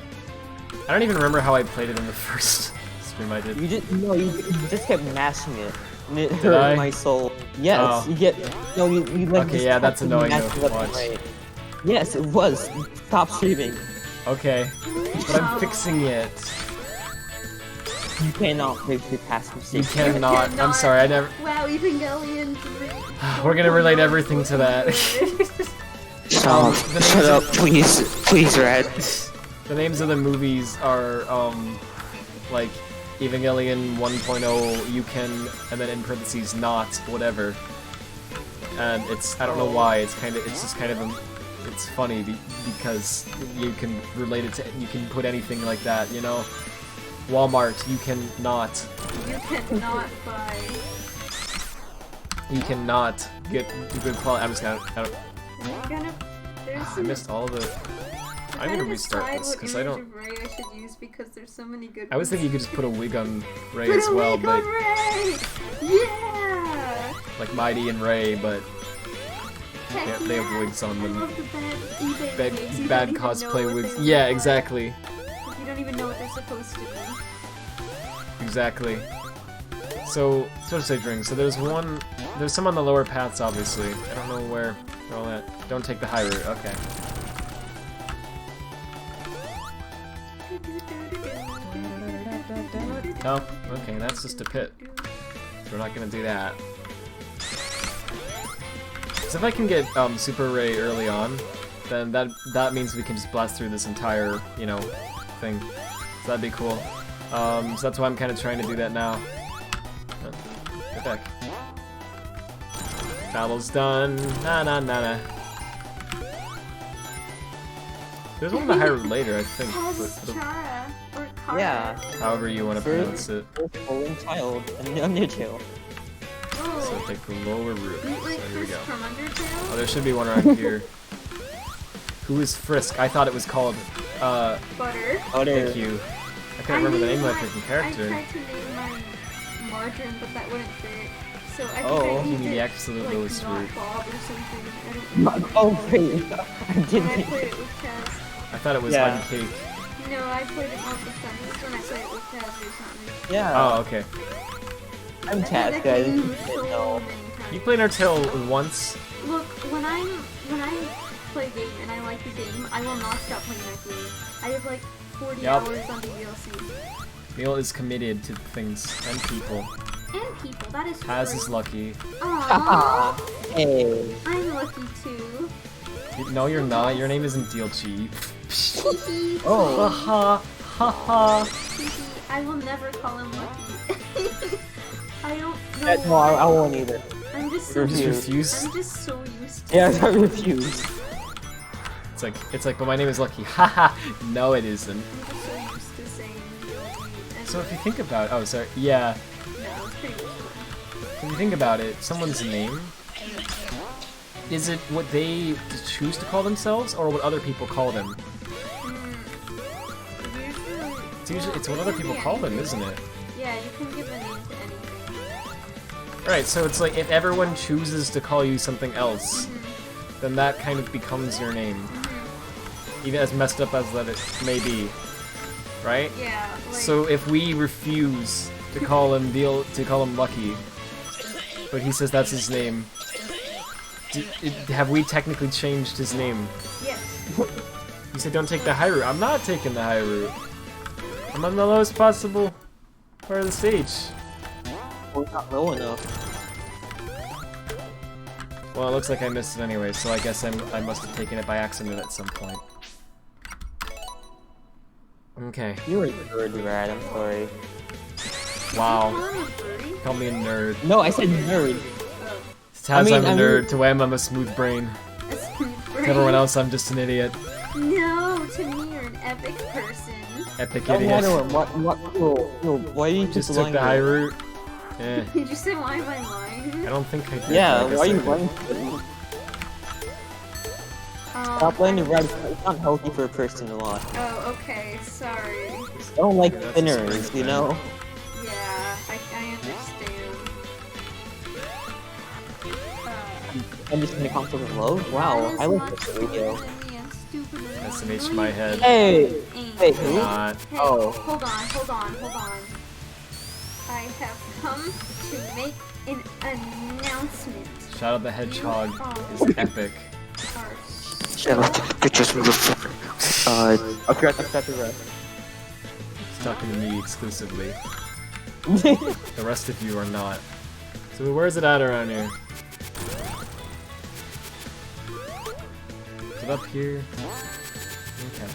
I don't even remember how I played it in the first stream I did. You just kept mashing it. And it Did hurt I? my soul. Yes, Oh. you like. Okay, just yeah, that's kept annoying to mashing left and watch. right. Yes, it was. Stop streaming. Okay, but I'm fixing it. You cannot make it past You mistakes. cannot. I'm sorry, I never. Wow, Evangelion 3. We're gonna relate everything to that. Stop. the Shut names up, please, Red. The names of the movies are like Evangelion 1.0, you can, and then in parentheses not whatever. And I don't know why. It's just kind of it's funny because you can relate it to, you can put anything like that, you know. Walmart, you cannot. You cannot buy. You cannot get good quality. I'm just gonna. I missed all the. I'm gonna restart this because I don't. Of Ray I should use because there's so many good. I was thinking you could just put a wig on Ray Put as a well, wig but on Ray! Yeah. like Mighty and Ray, but Heck they have yeah. wigs on I them. love the bad eBay wigs. You Bad don't even know cosplay what wigs. they Yeah, look exactly. Like. You don't even know what they're supposed to be. Exactly. So, to say drinks. So there's some on the lower paths, obviously. I don't know where they're all at. Don't take the high route. Okay. Oh, okay. That's just a pit. So we're not gonna do that. So if I can get Super Ray early on, then that means we can just blast through this entire, you know, thing. So that'd be cool. So that's why I'm kind of trying to do that now. Get back. Battle's done. Na na na na. There's one in the high route later, I think. But Chara or Kara. Yeah. however you want to pronounce it. Fallen child and Undertale. So take the lower route. So Like here we Frisk go. from Undertale. Oh, there should be one around here. Who is Frisk? I thought it was called. Butter. Thank you. I couldn't remember the name of that freaking character. I tried to name mine Margarine, but that wouldn't fit. So I think Oh, I you named mean the it, absolute like, lowest not route. Bob or something. I don't know. Oh wait, I When I didn't. played it with Kaz. I thought it was Yeah. Uncake. No, I played it not with Kaz. When I played it with Kaz recently. Yeah. Oh, okay. I'm I Cat, played that guys. game You so didn't know. many times. You played Undertale once. Look, when I play a game and I like the game, I will not stop playing that game. I have like 40 Yup. hours on the DLC. Neil is committed to things and people. And people, that is Kaz true. is lucky. Aww, Hey. I'm lucky too. No, you're not. Your name isn't DLG. Oh. Ha ha ha. I will never call him lucky. I don't know. No, I won't either. I'm just so You just Refuse. refuse. I'm just so used to Yes, I refuse. It's like, but my name is Lucky. Haha. No, it isn't. I'm just so used to saying DLG. And So if you think about, oh sorry, yeah. no, it's pretty much If you think about it, someone's name. Is it what they choose to call themselves, or what other people call them? It's what other people call them, isn't it? Yeah, you can give a name to anything. Right, so it's like if everyone chooses to call you something else, then that kind of becomes your name. Even as messed up as that it may be. Right? Yeah, like, So if we refuse to call him Lucky, but he says that's his name, have we technically changed his name? yes. You said don't take the high route. I'm not taking the high route. I'm on the lowest possible part of the stage. We're not low enough. Well, it looks like I missed it anyway, so I guess I must have taken it by accident at some point. Okay. You were a nerd, Brad. I'm sorry. Wow. I'm a furry. Call me a nerd. No, I said nerd. To Taz, I'm a I mean- nerd. To Wham, I'm a smooth brain. A smooth To brain. everyone else, I'm just an idiot. No, to me you're an epic person. Epic No idiot. matter what, why do you Just keep took the lying? high route. Eh. Did you say why am I lying? I don't think I did. Yeah, but I guess why are you I did. lying? Stop letting it ride. It's not healthy for a person to lie. Oh, okay, sorry. I don't like Yeah, that's a thinners, spring you know? Yeah, I understand. I'm just gonna come from low? Wow, I like this video. stupid ring. SMH my head. Hey! Wait, who? Not. Hey, Oh. hold on. I have come to make an announcement. Shadow the Hedgehog is epic. Shut up, bitches, motherfucker. I forgot the rest. He's talking to me exclusively. The rest of you are not. So where's it at around here? Is it up here? Okay.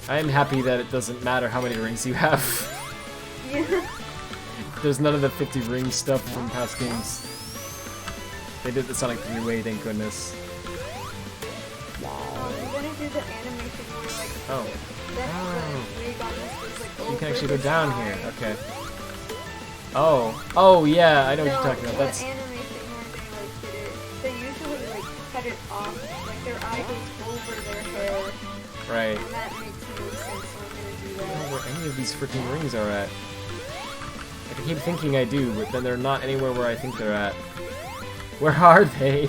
I am happy that it doesn't matter how many rings you have. Yeah. There's none of the 50 ring stuff from past games. They did the Sonic 3 way, thank goodness. I'm gonna do the animation where like Oh. the rig on this was like You can over actually go the down side. here, okay. Oh, yeah, I know what you're talking about. The That's animation where they like did it, they usually like cut it off, like their eye goes over their hair, right. and that makes no sense, so I'm gonna do I don't know that. where any of these freaking rings are at. Like, I keep thinking I do, but then they're not anywhere where I think they're at. Where are they?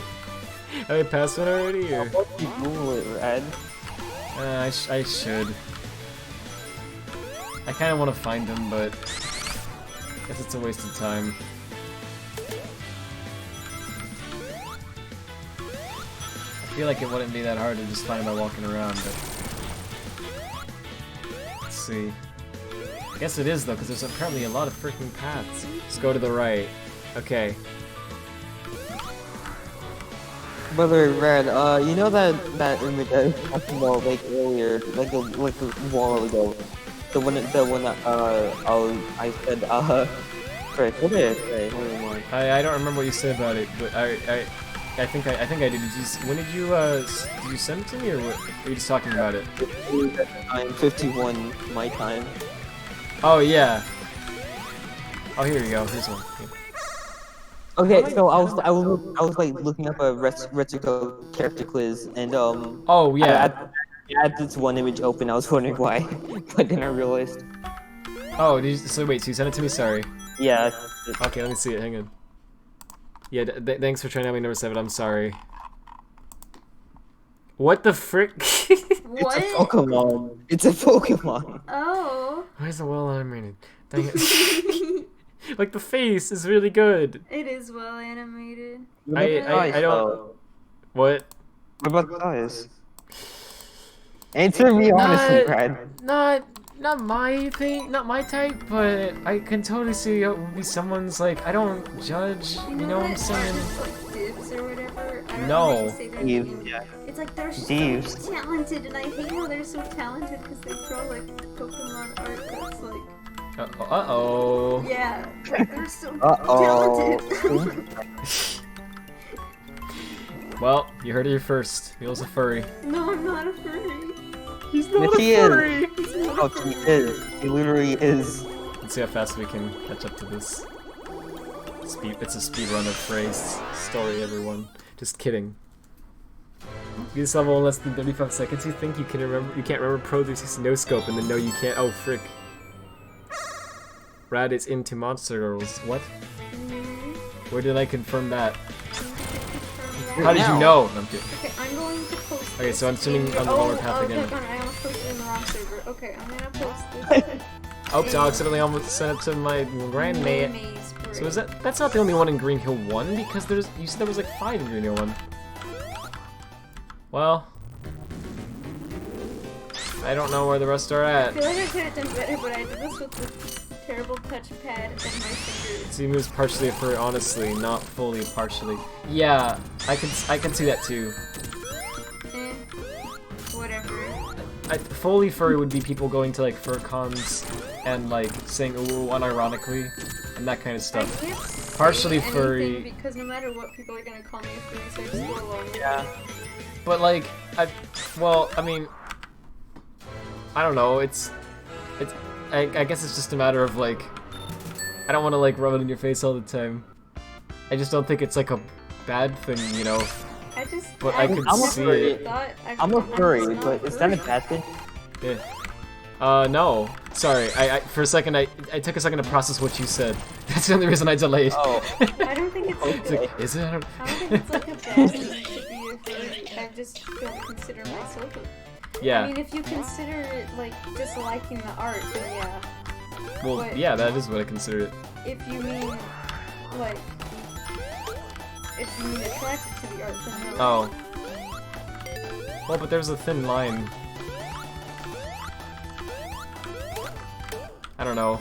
Have I passed one already, or? What you Google it, Red? I should. I kind of want to find them, but I guess it's a waste of time. I feel like it wouldn't be that hard to just find by walking around, but let's see. I guess it is though, because there's apparently a lot of freaking paths. Let's go to the right. Okay. Brother Red, you know that image I was talking about like earlier, like a while ago. The one that I said frick, what did I say? Hold on. I don't remember what you said about it, but I think I did. When did you send it to me, or what? Are you just talking about it? I'm 51 my time. Oh yeah. Oh, here you go. Here's one. Here. Okay, so I was like looking up a Retsuko character quiz, and Oh yeah. I had this one image open. I was wondering why, but then I realized. Oh, so wait, so you sent it to me? Sorry. Yeah. Okay, let me see it. Hang on. Yeah, thanks for trying to help me number 7. I'm sorry. What the frick? What? It's a Pokemon. It's a Pokemon. Oh. Why is it well animated? Dang it. Like the face is really good. It is well animated. I don't. What? What about the eyes? Answer me honestly, Brad. Not my thing, not my type, but I can totally see it would be someone's, like, I don't judge, you know what I'm saying? Like divs or whatever. I don't No. know how you say their name. Yeah. It's like they're Divs. so talented, and I hate how they're so talented because they draw like Pokemon art that's like. Uh-oh. Yeah, like, they're so Uh-oh. talented. Well, you heard it here first. Neil's a furry. No, I'm not a furry. He's not Yes, a he is. furry! He's not Oh, a he furry. is. He literally is. Let's see how fast we can catch up to this. It's a speedrunner phrase story, everyone. Just kidding. You this level in less than 35 seconds. You think you can remember? You can't remember Pro 360 no scope, and then no, you can't. Oh frick! Rad is into monster girls. What? Where did I confirm that? How did you know? No, I'm kidding. Okay, I'm going to post. Okay, so I'm swimming this on the lower path again. Okay, I almost posted in the wrong server. Okay, I'm gonna post this. Oops, I accidentally almost sent it to my grandmate. Mayonnaise spray. So is that's not the only one in Green Hill 1, because you said there was like 5 in Green Hill 1. Well, I don't know where the rest are I at. feel like I could have done better, but I did this with the terrible touchpad and my fingers. So he moves partially a furry, honestly, not fully partially. Yeah, I can see that too. Whatever. Fully furry would be people going to like fur cons and like saying ooh unironically and that kind of I stuff. can't say Partially anything furry. because no matter what, people are gonna call me a furry, so I just go along with Yeah. it. But like, I mean, I don't know. I guess it's just a matter of like, I don't want to like rub it in your face all the time. I just don't think it's like a bad thing, you know. But I could see it. I'm a furry, but is that a bad thing? Yeah. No. Sorry. I for a second I took a second to process what you said. That's the only reason I delayed. Oh. I don't think it's It's like, is it? I don't think it's like a bad thing to be a furry. just don't consider myself a... Yeah. I mean, if you consider it, like, disliking the art, then yeah. Well, but yeah, that is what I consider it. if you mean, like... If you mean attracted to the art, then no. Oh. Well, but there's a thin line. I don't know.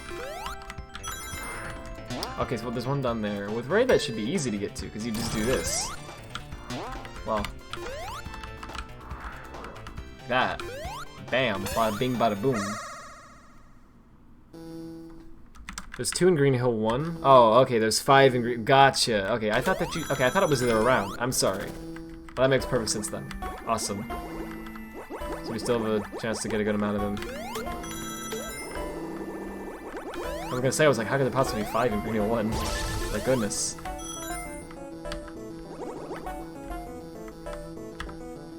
Okay, so there's one down there. With Ray, that should be easy to get to, because you just do this. Well. That. Bam. Bada bing, bada boom. There's 2 in Green Hill 1. Oh, okay, there's 5 in Green... Gotcha. Okay, I thought that you... Okay, I thought it was the other way around. I'm sorry. Well, that makes perfect sense then. Awesome. So we still have a chance to get a good amount of them. I was gonna say, I was like, how could there possibly be 5 in Green Hill 1? My goodness.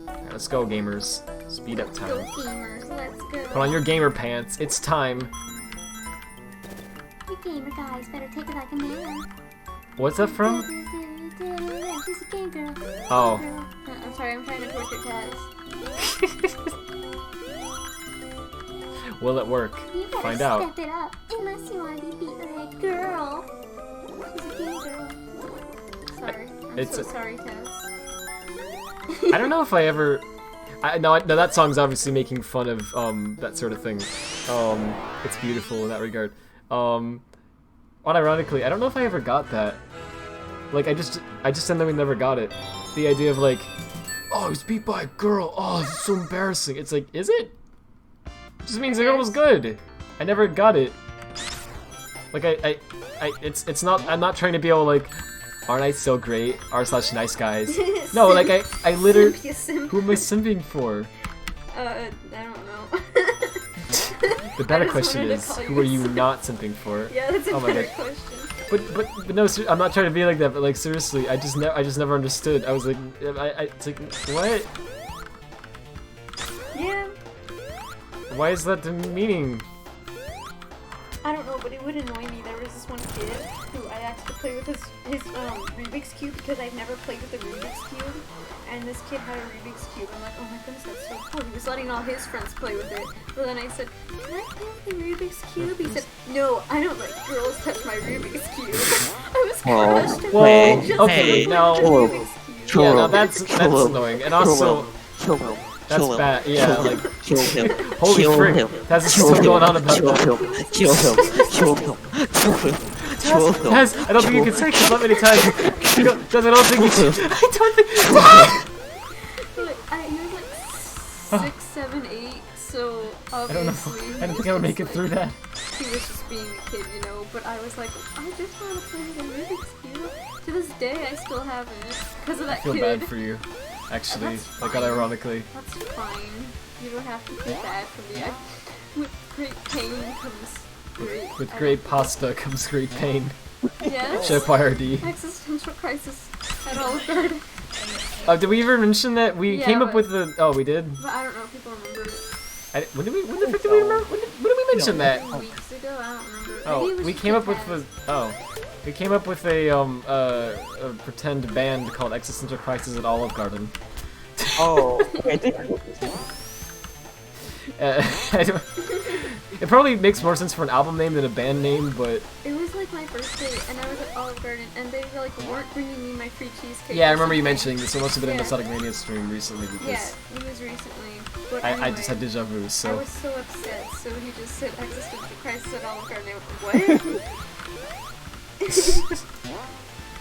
Alright, let's go, gamers. Speed up time. Go gamers, let's go. Put on your gamer pants. It's time. You gamer guys better take it like a man. What's that from? She's a game girl. Oh. I'm sorry, I'm trying to torture Taz. Will it work? You better Find out. step it up, unless you want to be beat by a girl. She's a game girl. Sorry. I'm It's so a- sorry, Taz. I don't know if I ever... No, that song's obviously making fun of, that sort of thing. It's beautiful in that regard. Unironically, I don't know if I ever got that. Like, I just randomly never got it. The idea of, like, oh, I was beat by a girl, oh, it's so embarrassing. It's like, is it? It just means the girl was good. I never got it. Like, it's not, I'm not trying to be all, like, aren't I so great? R/nice guys. No, like, I literally, Simp, you simp. who am I simping for? I don't know. The better I just question wanted to is, call who you are you simp. not simping for? Yeah, that's a Oh my better God. question. But no, I'm not trying to be like that. But like seriously, I just never understood. I was like, it's like what? Yeah, Why is that demeaning? I don't know, but it would annoy me. There was this one kid who I asked to play with his Rubik's Cube because I've never played with a Rubik's Cube. And this kid had a Rubik's Cube. I'm like, oh my goodness, that's so cool. He was letting all his friends play with it. But then I said, can I play with the Rubik's Cube? He said, no, I don't let girls touch my Rubik's Cube. I was crushed. and Well, just okay, played now- with the Rubik's Cube. Yeah, now that's annoying. And also, Kill him. that's Kill him. bad. Yeah, like Kill him. holy Kill frick, him. that's Kill still him. going on about Kill that. him. Kill him. Kill him. Kill him. Kill him. Taz, I don't think you can say that many times. Taz, I don't think you should. I don't think. Like, he was like 6, 7, 8, so I don't know. obviously I don't think I would make it through that. he was just being a kid, you know, but I was like, I just want to play the Rubik's Cube. To this day, I still haven't, because of that I feel kid. bad for you, actually. That's Like, fine. unironically. That's fine. You don't have to feel bad for me. With great pain comes great... With great pasta comes great pain. Yes. Chef IRD. Existential crisis at Olive Garden. Did we ever mention that we Yeah, came up but- with the? Oh, we did. But I don't know if people remember it. When the frick did we remember? When did we mention that? 2 weeks ago? I don't remember. Oh, Maybe it was we just came a up with test. we came up with a pretend band called Existential Crisis at Olive Garden. Oh, okay, I think I don't- it probably makes more sense for an album name than a band name, but It was like my birthday, and I was at Olive Garden, and they like weren't bringing me my free cheesecake. yeah, I or remember you something. mentioning this. It must have been in the Yeah. Sonic Mania stream recently Yeah, because it was recently. But I anyway, just had deja vu. I So was so upset, so he just said existential crisis at Olive Garden. I went, what?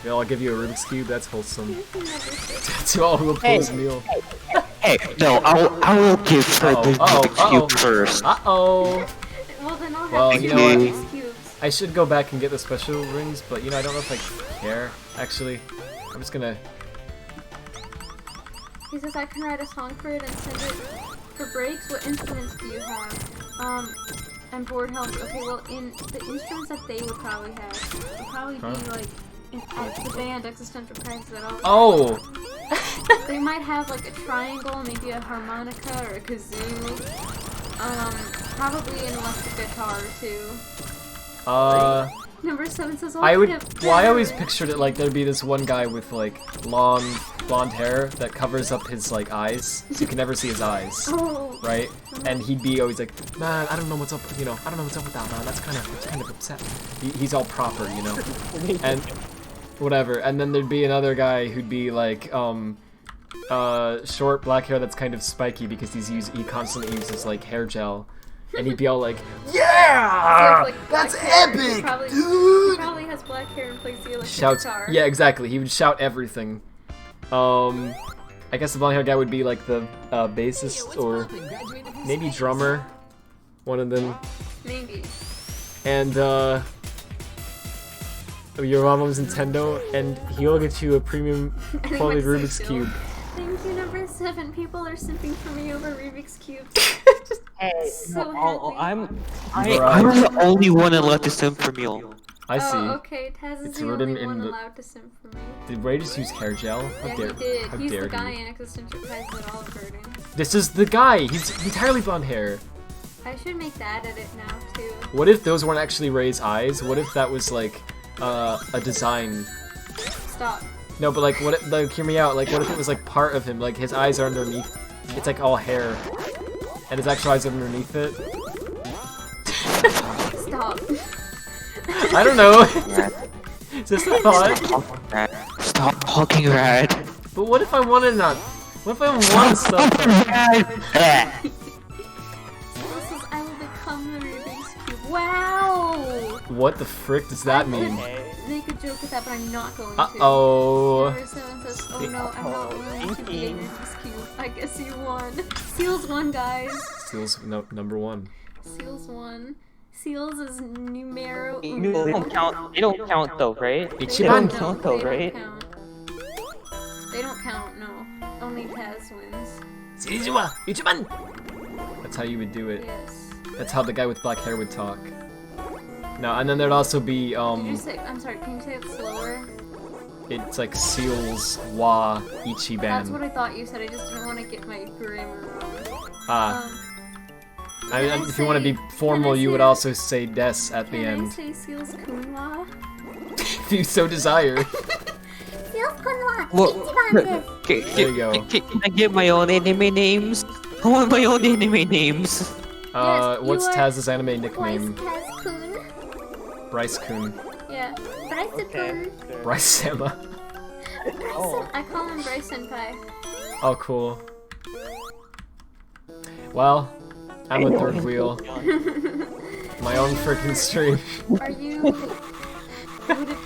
yeah, I'll give you a Rubik's Cube. That's wholesome. You never said To all who oppose meal. Hey, no, I will give her the Uh-oh, Rubik's uh-oh. Cube first. Uh-oh. Well, then I'll have Well, to you get know what? Rubik's Cubes. I should go back and get the special rings, but you know, I don't know if I care, actually. I'm just gonna... He says I can write a song for it and send it for breaks. What instruments do you have? And board helps. Okay, well, in the instruments that they would probably have would probably be like at the band Existential Crisis at all. Oh! They might have like a triangle, maybe a harmonica or a kazoo. Probably an electric guitar too. Number 7 says I would... alternate Well, I always better. pictured it like there'd be this one guy with, like, long blonde hair that covers up his like eyes, so you can never see his eyes, Oh. right? And he'd be always like, man, I don't know what's up, I don't know what's up with that, man. That's kind of upset. He's all proper, and whatever. And then there'd be another guy who'd be like, short black hair that's kind of spiky because he constantly uses like hair gel. And he'd be all like, yeah, that's epic, He dude. probably has black hair and plays the electric Shouts, guitar. yeah, exactly. He would shout everything. I guess the blonde hair guy would be like the bassist or maybe drummer, one of them. Maybe. And your mom owns Nintendo, and he'll get you a premium quality Anyone say Rubik's Jill? Cube. Thank you, number 7. People are simping for me over Rubik's Cube. Hey, So no, happy. I'm the only one allowed to simp for Meal. I see. Oh, okay. Taz is It's the written only in one the- allowed to simp for me. Did Ray just use hair gel? How Yeah, dare, he did. How He's dare the guy he? in Existential Crisis at Olive Garden. This is the guy. He's entirely blonde hair. I should make that edit now, too. What if those weren't actually Ray's eyes? What if that was like a design? Stop. No, but like what? Like hear me out. Like what if it was like part of him? Like his eyes are underneath. It's like all hair, and his actual eyes are underneath it. Stop. I don't know. Is this a thought? Stop talking, Rad. But what if I wanted not? What if I want stuff? That... This is I will become the Rubik's Cube. Wow! What the frick does that mean? Make a joke with that, but I'm not going to. Uh-oh. Number 7 says, oh no, I'm not willing to be a Rubik's Cube. I guess you won. Seals won, guys. Seals number 1. Seals won. Seals is numero They uno. don't count. They don't count though, right? They Ichiban. don't count though, they right? Don't count. They don't count, no. Only Taz wins. Ichiban. That's how you would do it. Yes. That's how the guy with black hair would talk. No, and then there'd also be Did you say, I'm sorry, can you say it slower? it's like Seals wa Ichiban. That's what I thought you said, I just didn't want to get my grammar wrong. Ah. Can I If you want to say- be formal, can I you would say- also say des at the Can I end, say Seals Kunwa? if you so desire. Seals Kunwa. Well, Ichiban. There you go. Can I get my own anime names? I want my own anime names. What's you are Taz's anime nickname? Taz-kun. Bryce Kun. Yeah. Bryce-kun. Bryce Sama. I call him Bryce Senpai. Oh, cool. Well, I'm a third wheel. My own freaking stream. Are you... would it...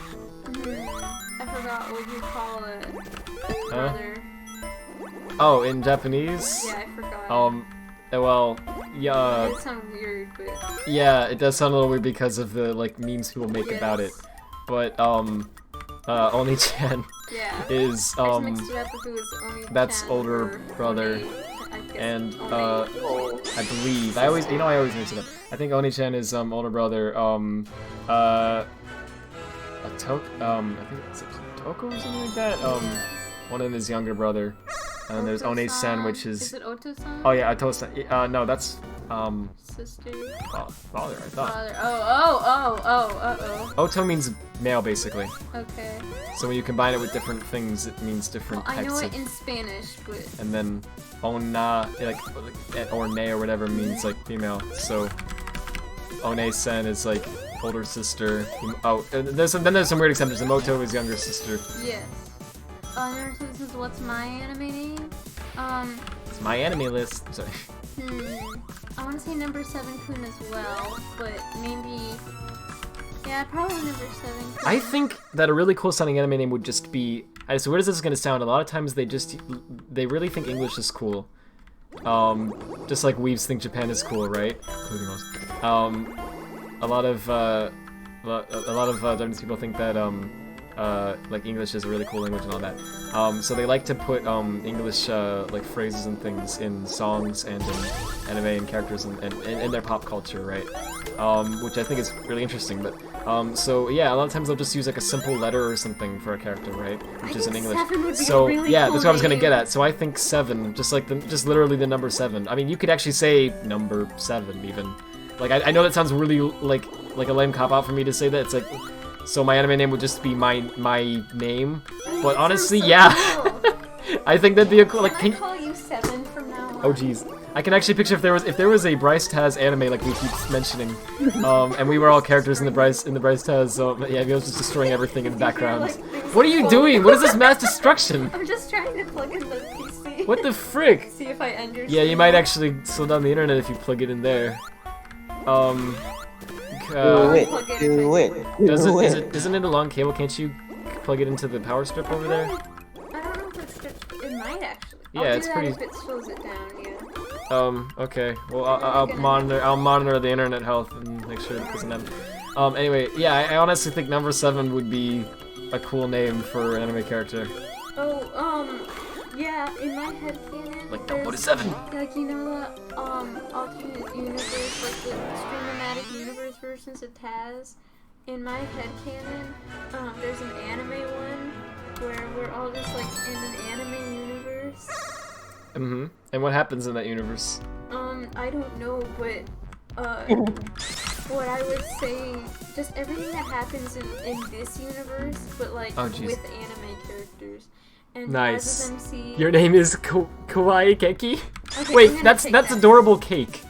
I forgot what you call it. Brother. Oh, in Japanese? Yeah, I forgot. Well, yeah, It sounds weird, but... yeah, it does sound a little weird because of the, like, memes people make about it. But, Oni-chan Yeah. is, I just mixed it up if it was only that's Chan older or brother. Oni, I guess And, Oni. I believe, I always mix it up. I think Oni-chan is, older brother, I think it's Toko or something like that? One of his younger brother. And there's One-san, which Is is... it Oto-san? Oh yeah, Oto-san. No, that's, Sister? father, I thought. Father. Uh-oh. Oto means male, basically. Okay. So when you combine it with different things, it means different Well, I know types it of... in Spanish, but... And then Onna, or Ne or whatever means, like, female. So One-san is, like, older sister. Then there's some weird exceptions. Moto is younger sister. Yes. Number 7 says, what's my anime name? It's my anime list. Sorry. I want to say number 7 Kun as well, but maybe... Yeah, probably number 7 Kun. I think that a really cool sounding anime name would just be... So where is this gonna sound? A lot of times they really think English is cool. Just like weebs think Japan is cool, right? Including us. A lot of Japanese people think that like English is a really cool language and all that. So they like to put English like phrases and things in songs and in anime and characters and in their pop culture, right? Which I think is really interesting. But so yeah, a lot of times they'll just use like a simple letter or something for a character, right? Which is in English. 7 would be So a really yeah, cool that's what I was gonna name. get at. So I think 7, just literally the number 7. I mean, you could actually say number 7 even. Like I know that sounds really like a lame cop out for me to say that. It's like, so my anime name would just be my name. But honestly, so yeah. cool. I think that'd be a cool. Like, Can I call you Seven from now on? oh jeez, I can actually picture if there was a Bryce Taz anime like we keep mentioning, and we were all characters in the Bryce Taz. So yeah, he was just destroying everything in the background. What are you doing? What is this mass destruction? I'm just trying to plug in the PC. What the frick? See if I end your Yeah, you stream. might actually slow down the internet if you plug it in there. Do it. Isn't it a long cable? Can't you plug it into the power strip over there? I don't know if it's good. It might actually. Yeah, I'll do it's that pretty- if it slows it down, yeah. Okay. Well, I'll monitor the internet health and make sure it doesn't happen. Anyway, yeah, I honestly think number 7 would be a cool name for an anime character. Oh, yeah, in my head canon, Like number 7. like, you know the, alternate universe, like the Stream-O-Matic universe versions of Taz? In my head canon, there's an anime one where we're all just, like, in an anime universe. Mm-hmm. And what happens in that universe? I don't know, but, what I would say, just everything that happens in this universe, but, like, Oh, jeez. with anime characters. And Nice. Taz's MC... Your name is Kawaii Keki? Okay, I'm Wait, gonna that's take that's that. adorable cake.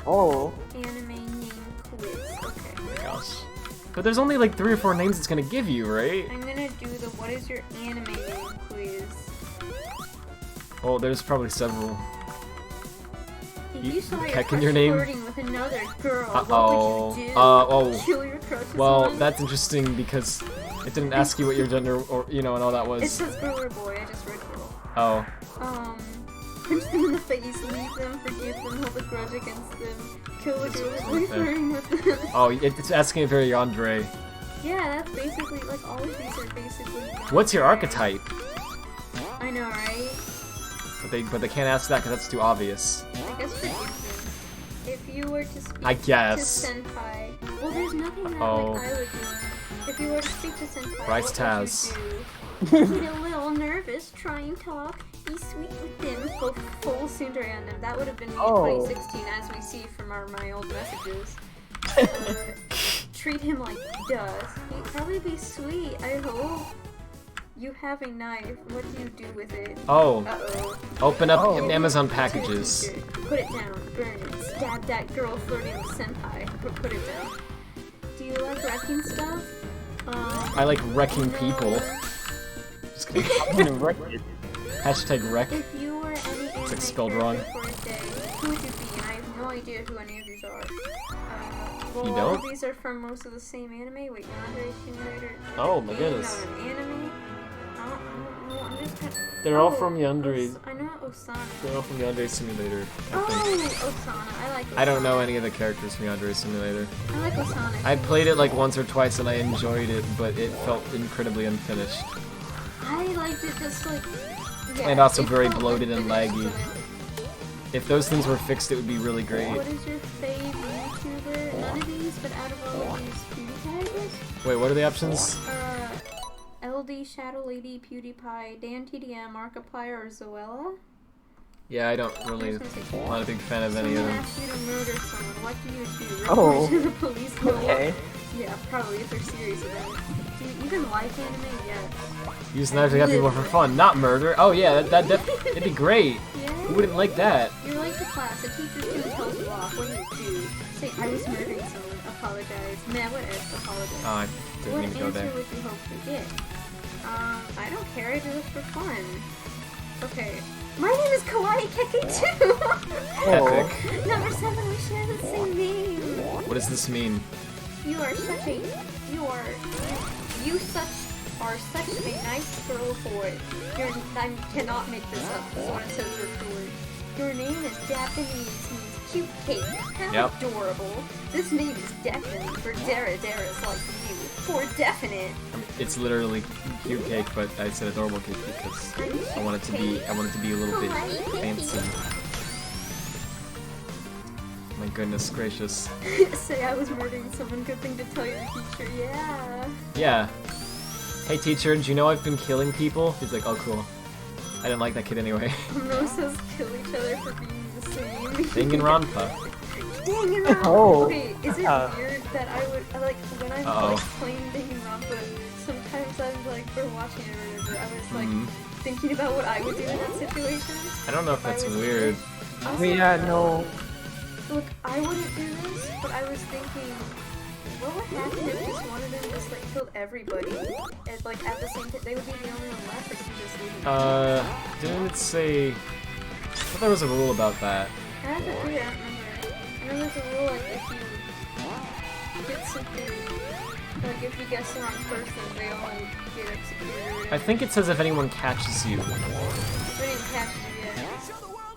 Oh. Anime name quiz. Okay. Oh my gosh. But there's only like 3 or 4 names it's gonna give you, right? I'm gonna do the what is your anime name quiz. Oh, there's probably several. If you saw your Kek in crush your name? flirting with another girl, Uh-oh. what would you do? Oh. Kill your crush with Well, someone? that's interesting because it didn't ask you what your gender or and all that It was. says girl or boy, I just read girl. Oh. Punch them in the face, leave them, forgive them, hold a grudge against them, kill the girl right or boy there. flirting with them. Oh, it's asking it very yandere. Yeah, that's basically, like, all of these are basically What's your yandere. archetype? I know, right? But they can't ask that because that's too obvious. I guess forgive them. If you were to speak I guess. to Senpai, well, there's nothing that Uh-oh. like, I would do. If you were to speak to Senpai, Bryce what Taz. would you do? Get a little nervous, try and talk, be sweet with them, go full tsundere on them. That would have been me in 2016, as we see from my old messages. Treat him like dust. He'd probably be sweet, I hope. You have a knife. What do you do with it? Oh. Uh-oh. Open up Oh. Amazon packages. Put it down, burn it, stab that girl flirting with Senpai. Put it down. Do you like wrecking stuff? I like wrecking no. people. Just kidding. I'm gonna wreck it. Hashtag wreck. If you were any anime like spelled character wrong. for a day, who would you be? And I have no idea who any of these are. Well, You all don't? of these are from most of the same anime. Wait, Yandere Simulator. Oh my Game, goodness. Not an anime. I don't know. I'm just kind of... They're all from Yandere. I know Osana. They're all from Yandere Simulator, I Oh, think. Osana. I like Osana. I don't know any of the characters from Yandere Simulator. I like Osana. I played it like once or twice and I enjoyed it, but it felt incredibly unfinished. I liked it just like... Yeah, And also it very felt bloated and unfinished, laggy. but If those things were fixed, it would be really great. What is your fave YouTuber? None of these, but out of all of these, PewDiePie, I guess? Wait, what are the options? LD, Shadow Lady, PewDiePie, Dan TDM, Markiplier, or Zoella? Yeah, I don't really... I'm not a big fan of any of Someone them. asks you to murder someone, what do you do? Oh. Report to the police? No. Okay. Yeah, probably if they're serious about it. Do you even like anime? Yes. Use knives to get people for fun, not murder. Oh yeah, it'd be great. Yeah? Who wouldn't like that? You're like the class, the teacher's gonna tell you off. What do you do? Say, I was murdering someone. Apologize. Nah, what if? Apologize. Oh, I didn't What even go answer there. would you hope to get? I don't care. I do this for fun. Okay. My name is Kawaii Keke too! Epic. Number 7, we share the same name! What does this mean? You are such a... are such a nice girl boy. I cannot make this up. This is what it says record. Your name is Japanese, means cute cake. How Yep. adorable. This name is definite for Dara-Daras like you. For definite. It's literally cute cake, but I said adorable cake because I want it to be a little bit fancy. My goodness gracious. Say I was murdering someone, good thing to tell your teacher, yeah. Yeah. Hey teacher, did you know I've been killing people? He's like, oh cool. I didn't like that kid anyway. Rose says kill each other for being the same. Danganronpa. Danganronpa! Oh. Okay, is it weird that I would, like, when I'm like, playing Danganronpa, sometimes I'm like, or watching it or whatever, I was like, thinking about what I would do in that situation. I don't know if that's weird. Also, Yeah, no. look, I wouldn't do this, but I was thinking, what would happen if just one of them just like killed everybody? And like at the same time, they would be the only one left, or could you just leave them? Didn't it say... I thought there was a rule about that. I have to do it, I don't remember. I know there's a rule like if you get something, like if you guess the wrong person, they all get executed. I think it says if anyone catches you. If anyone catches you, yeah.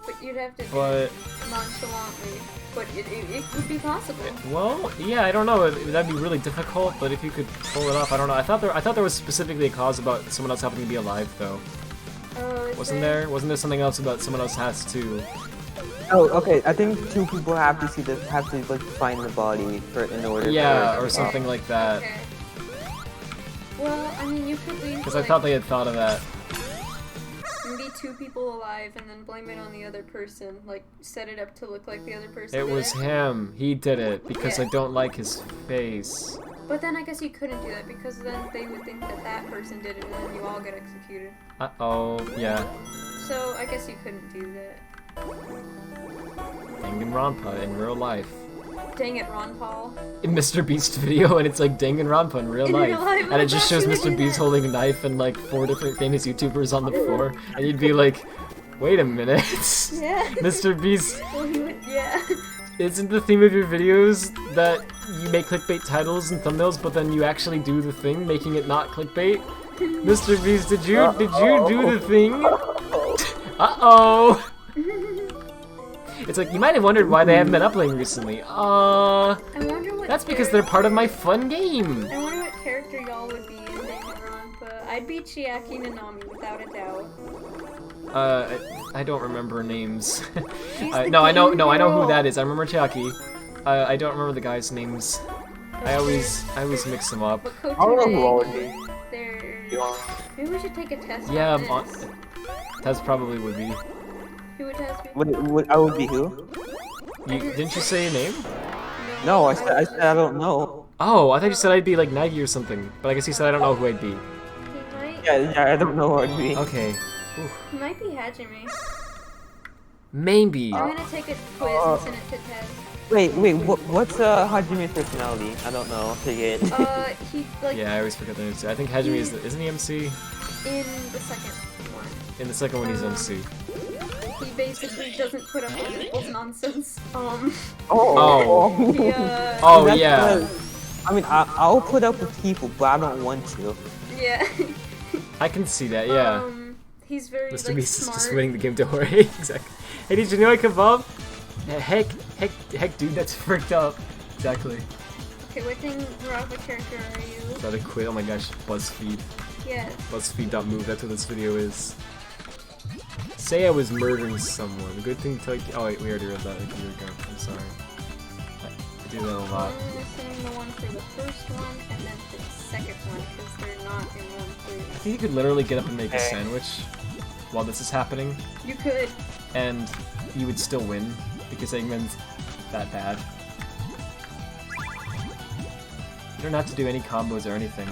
But you'd have to do But... it nonchalantly. But it would be possible. Well, yeah, I don't know. That'd be really difficult, but if you could pull it off, I don't know. I thought there was specifically a clause about someone else having to be alive, though. Oh, Wasn't there? Wasn't there something else about someone else has to? Oh, okay. I think 2 people have to like find the body in order. Yeah, for or something like that. Okay. Well, I mean, you could leave. Because Like, I thought they had thought of that. maybe 2 people alive and then blame it on the other person. Like, set it up to look like the other person. It did was him. He did it because Yeah. I don't like his face. But then I guess you couldn't do that because then they would think that that person did it and then you all get executed. Uh-oh, yeah. So I guess you couldn't do that. Danganronpa in real life. Dang it, Ron Paul. In Mr. Beast video, and it's like Danganronpa in real In life. real life, And it just shows I was Mr. doing Beast that. holding a knife and like 4 different famous YouTubers on the floor. And you'd be like, wait a minute. Yeah. Mr. Beast, Well, he would, yeah. isn't the theme of your videos that you make clickbait titles and thumbnails, but then you actually do the thing, making it not clickbait? Mr. Beast, did you do the thing? Uh-oh! It's like, you might have wondered why they haven't been uploading recently. I wonder what That's because they're part of my fun game. I wonder what character y'all would be in Danganronpa. I'd be Chiaki Nanami without a doubt. I don't remember names. She's the No, I know game who girl. that is. I remember Chiaki. I don't remember the guys' names. I always mix them up. But I don't know who I would Kotoge, be. they're... Maybe we should take a test Yeah, on this. That's probably would be. Who would test me? I would be who? Didn't you say a name? No, I said I don't know. Oh, I thought you said I'd be like Nagi or something. But I guess you said I don't know who I'd be. He might... Yeah, I don't know who I'd be. Okay. He might be Hajime. Maybe. I'm gonna take a quiz and send it to Ted. Wait, what's Hajime's personality? I don't know. Forget. He, like, Yeah, I always forget the names. I think Hajime isn't he MC? in the second one. In the second one, he's MC. He basically doesn't put up with people's nonsense. Oh. He, Oh That's yeah. because- I mean, I'll put up with people, but I don't want to. yeah. I can see that. Yeah. He's very, Mr. like, Beast is smart. just winning the game to Jorge. Exactly. Hey, did you know I kebab? Heck, dude, that's freaked up. Exactly. Okay, what Danganronpa character are you? Got to quit. Oh my gosh, BuzzFeed. Yes. BuzzFeed.move. That's what this video is. Say I was murdering someone. Good thing to. Oh wait, we already read that like a year ago. I'm sorry. I do that a lot. I'm missing the one for the first one and then for the second one because they're not in one I place. think you could literally get up and make a sandwich while this is happening, You could. and you would still win because Eggman's that bad. You don't have to do any combos or anything.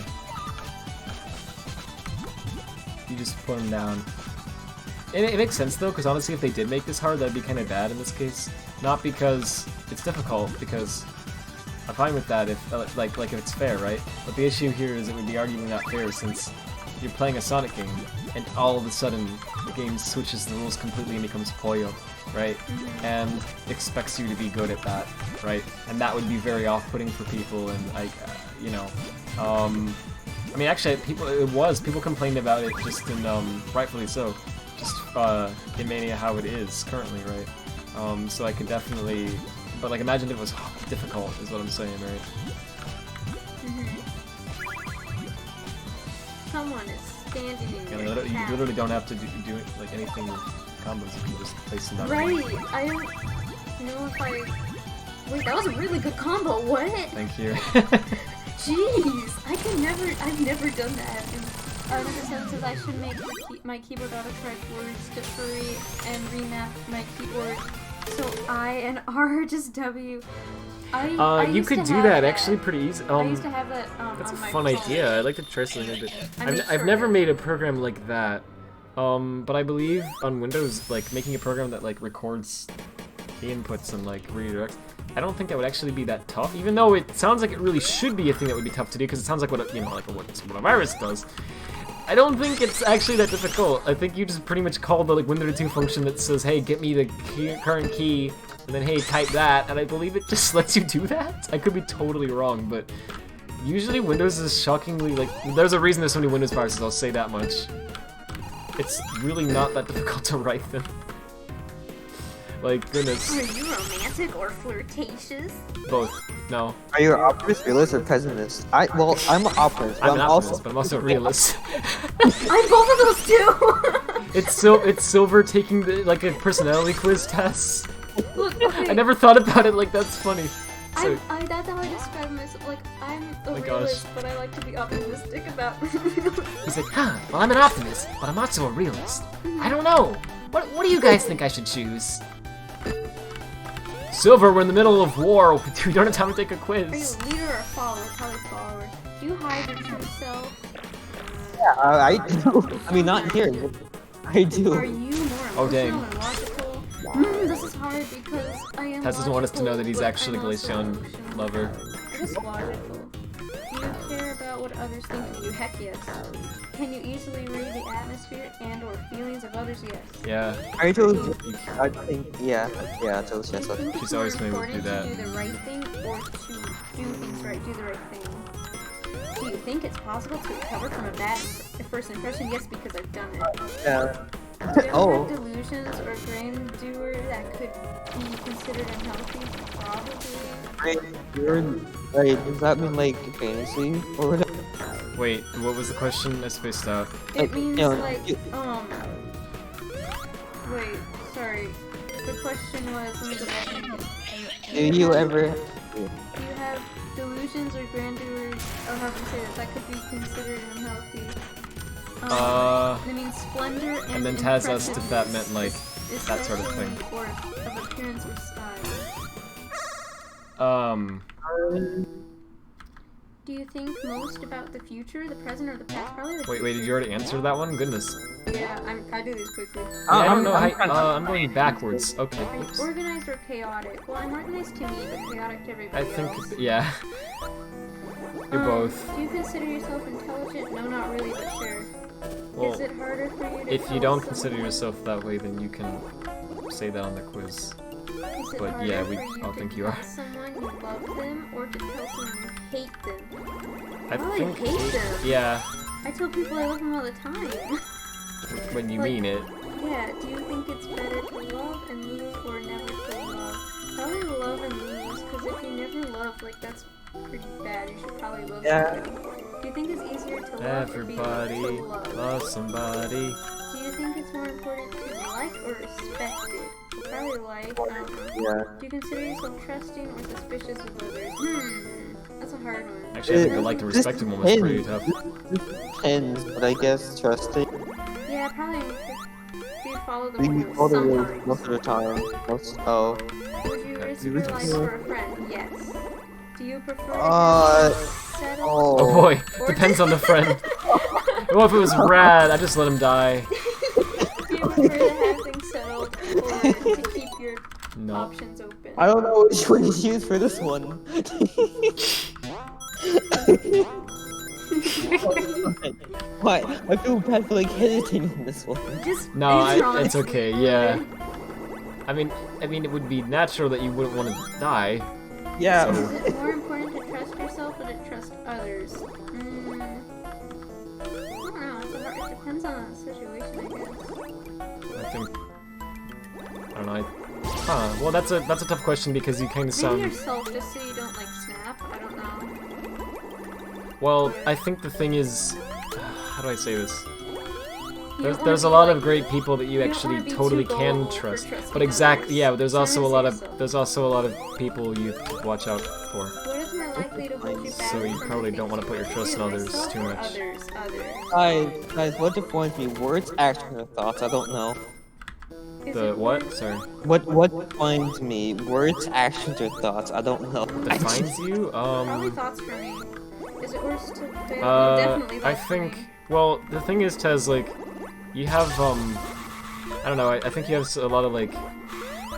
You just put them down. It makes sense though, because honestly, if they did make this hard, that'd be kind of bad in this case. Not because it's difficult, because I'm fine with that if like if it's fair, right? But the issue here is it would be arguably not fair since you're playing a Sonic game, and all of a sudden the game switches the rules completely and becomes Puyo, right? And expects you to be good at that, right? And that would be very off-putting for people, and you know, I mean, actually, people complained about it just in rightfully so. Just in Mania how it is currently, right? So I could definitely, but like imagine if it was difficult, is what I'm saying, right? Someone is standing in You your path. literally don't have to do like anything with combos. You can just place them down. Right. I don't know if I... Wait, that was a really good combo. What? Thank you. Jeez. I've never done that. In the sense that I should make my keyboard autocorrect words to furry and remap my keyboard so I and R are just W. I You used could to do have that actually pretty easy. I used to have that That's a on my fun phone. idea. I'd like to try something like that. I made I've sure never of it. made a program like that But I believe on Windows, like, making a program that, like, records the inputs and, like, redirects, I don't think that would actually be that tough, even though it sounds like it really should be a thing that would be tough to do, because it sounds like what a, you know, like what a virus does. I don't think it's actually that difficult. I think you just pretty much call the, like, Win32 function that says, hey, get me the current key, and then, hey, type that, and I believe it just lets you do that? I could be totally wrong, but usually Windows is shockingly, like, there's a reason there's so many Windows viruses, I'll say that much. It's really not that difficult to write them. Like, goodness. Are you romantic or flirtatious? Both. No. Are you an optimist, realist, or pessimist? Well, I'm an optimist, but I'm an optimist, but I'm also a realist. I'm both of those too! It's Silver taking the, like, a personality quiz test. Look, okay. I never thought about it, like, that's funny. So, That's how I describe myself. Like, I'm a my realist, gosh. but I like to be optimistic about. he's like, huh, well, I'm an optimist, but I'm also a realist. I don't know. What do you guys think I should choose? Silver, we're in the middle of war. We don't have time to take a Are you quiz. a leader or a follower? Probably follower. Do you hide your true self? Yeah, I do. I mean, not here, but I do. Are you more emotional Oh, dang. and logical? This is hard because I am Tess doesn't want us to know that he's logical, actually but I'm also Glaceon emotional. lover. Just logical. Do you care about what others think of you? Heck yes. Can you easily read the atmosphere and or feelings of others? Yes. Yeah. I told I think, yeah, I told Do you yes. think She's it's always more been able to do important that. to do the right thing or to do things right, do the right thing? Do you think it's possible to recover from a bad first impression? Yes, because I've done it. Yeah. Do you ever Oh. have delusions or grandeur that could be considered unhealthy? Probably. Right, does that mean like fantasy or whatever? Wait, what was the question? I spaced out. It means you know, like, wait, sorry. The question was, let me go back. Do you ever? Do you have delusions or grandeur, or how do you say that could be considered unhealthy? It means splendor and then Taz asked if that meant, like, impressiveness, that sort of especially thing. Or of appearance or style. Do you think most about the future, the present, or the past? Probably the Wait, did you already answer that one? Goodness. Yeah, I do these quickly. Yeah, I don't know how, I'm going backwards. Okay. Are you Oops. organized or chaotic? Well, I'm organized to me, but chaotic to everybody I think, else. yeah. You're both. Do you consider yourself intelligent? No, not really, but sure. Well, Is it harder for you to if you tell don't someone- consider yourself that way, then you can say that on the quiz. Is it but harder yeah, for I'll to think you tell are. someone you love them or to tell someone you hate them? I probably think, hate them. yeah, I tell people I love them all the time. when you Like- mean it. Yeah, do you think it's better to love and lose or never to love? Probably love and lose, because if you never love, like, that's pretty bad. You should probably love Yeah. somebody. Do you think it's easier to love or be loved Everybody to love? loves somebody. Do you think it's more important to like or respect it? Well, probably like. Yeah. Do you consider yourself trusting or suspicious of others? That's a hard one. Actually, I think the like and respect one was pretty tough. Depends, but I guess trusting. Yeah, probably. Do you follow the We rules follow the rules sometimes? most of the time. Would you risk your life for a friend? Yes. Do you prefer to settle? Oh boy, depends on the friend. Well, if it was Rad, I just let him die. Do you prefer to have things settled or to keep your No. options open? I don't know which one to use for this one. What? I feel bad for like hesitating on this one. Just No, answer it's honestly, okay, yeah. I mean, it would be natural that you wouldn't want to die. Yeah. Is it more important to trust yourself or to trust others? I don't know. It depends on the situation, I guess. I think. I don't know. Huh. Well, that's a tough question because you kind of Maybe sound. yourself, just so you don't like snap. I don't know. Well, I think the thing is, how do I say this? You don't There's a wanna lot be, of like, great people that you don't actually wanna be too totally gullible can for trust. trusting But exactly, others. yeah. There's So also a risk lot of yourself. people you have to watch out for. What is more likely to hold you back So you from probably the don't want to put your things trust in you do? others Myself too or much. Others. Guys, what defines me? Words, actions, or thoughts? I don't know. Is The it what? worse- Sorry. What defines me? Words, actions, or thoughts? I don't know. Defines you? Probably thoughts for me. Is it worse to fail? Well, definitely I thoughts for me. think. Well, the thing is, Tez, like, you have I don't know. I think you have a lot of like.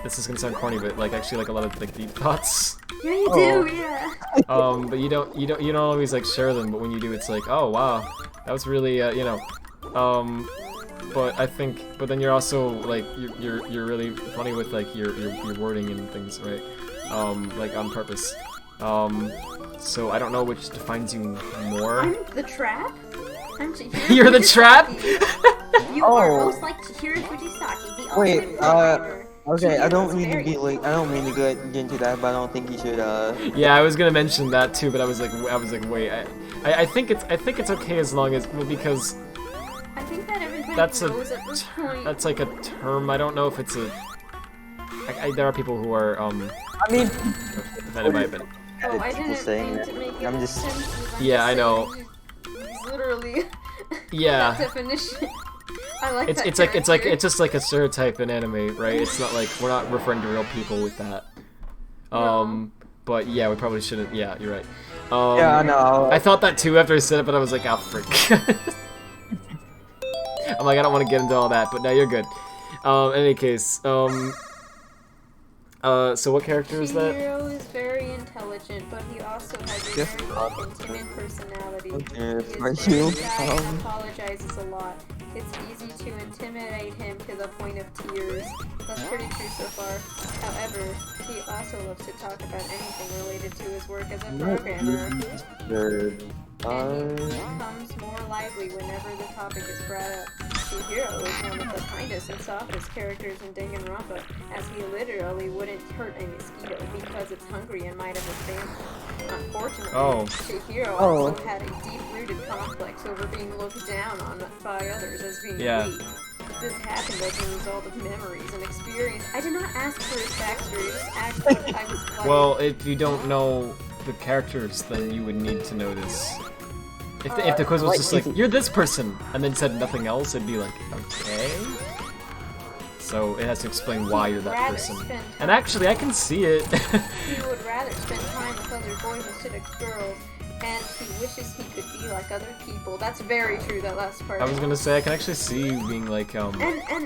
This is gonna sound corny, but like actually like a lot of like deep thoughts. Yeah, you do. Yeah. But you don't always like share them. But when you do, it's like, oh wow, that was really you know. But I think, but then you're also like you're really funny with like your wording and things, right? Like on purpose. So I don't know which defines you more. I'm the trap. I'm Chihiro. You're the trap. You are most like Chihiro Fujisaki, the Wait, ultimate driver. Okay, I don't Chihiro's mean to very be like, I don't mean to get into that, but I don't think you should, Yeah, I was gonna mention that too, but I was like, wait, I think it's okay as long as, well, because I think that everybody that's knows at this point. that's like a term. I don't know if it's a. There are people who are I mean, offended by it, but Oh, I didn't saying mean to make it I'm just- sensitive. I'm Yeah, just I know. saying He's literally yeah. that definition. I like It's that it's like character. it's just like a stereotype in anime, right? It's not like we're not referring to real people with that. But yeah, we probably shouldn't. Yeah, you're right. yeah, I know. I thought that too after I said it, but I was like, oh frick. I'm like, I don't want to get into all that, but no, you're good. In any case, so what character is that? Chihiro is very intelligent, but he also has a very weak and timid personality. Okay, He is are very you, shy and apologizes a lot. It's easy to intimidate him to the point of tears. That's pretty true so far. However, he also loves to talk about anything related to his work as a programmer. And he becomes more lively whenever the topic is brought up. Chihiro is one of the kindest and softest characters in Danganronpa, as he literally wouldn't hurt a mosquito because it's hungry and might have a family. Unfortunately, Chihiro also had a deep-rooted complex over being looked down on by others as being weak. This happened as a result of memories and experience. I did not ask for his backstory, I just asked what I was like. Well, if you don't know the characters, then you would need to know this. If the quiz was just like, you're this person, and then said nothing else, it'd be like, okay. So it has to explain why you're that person. And actually, I can see it. He would rather spend time with other boys instead of girls, and he wishes he could be like other people. That's very true, that last part. I was gonna say, I can actually see you being like, And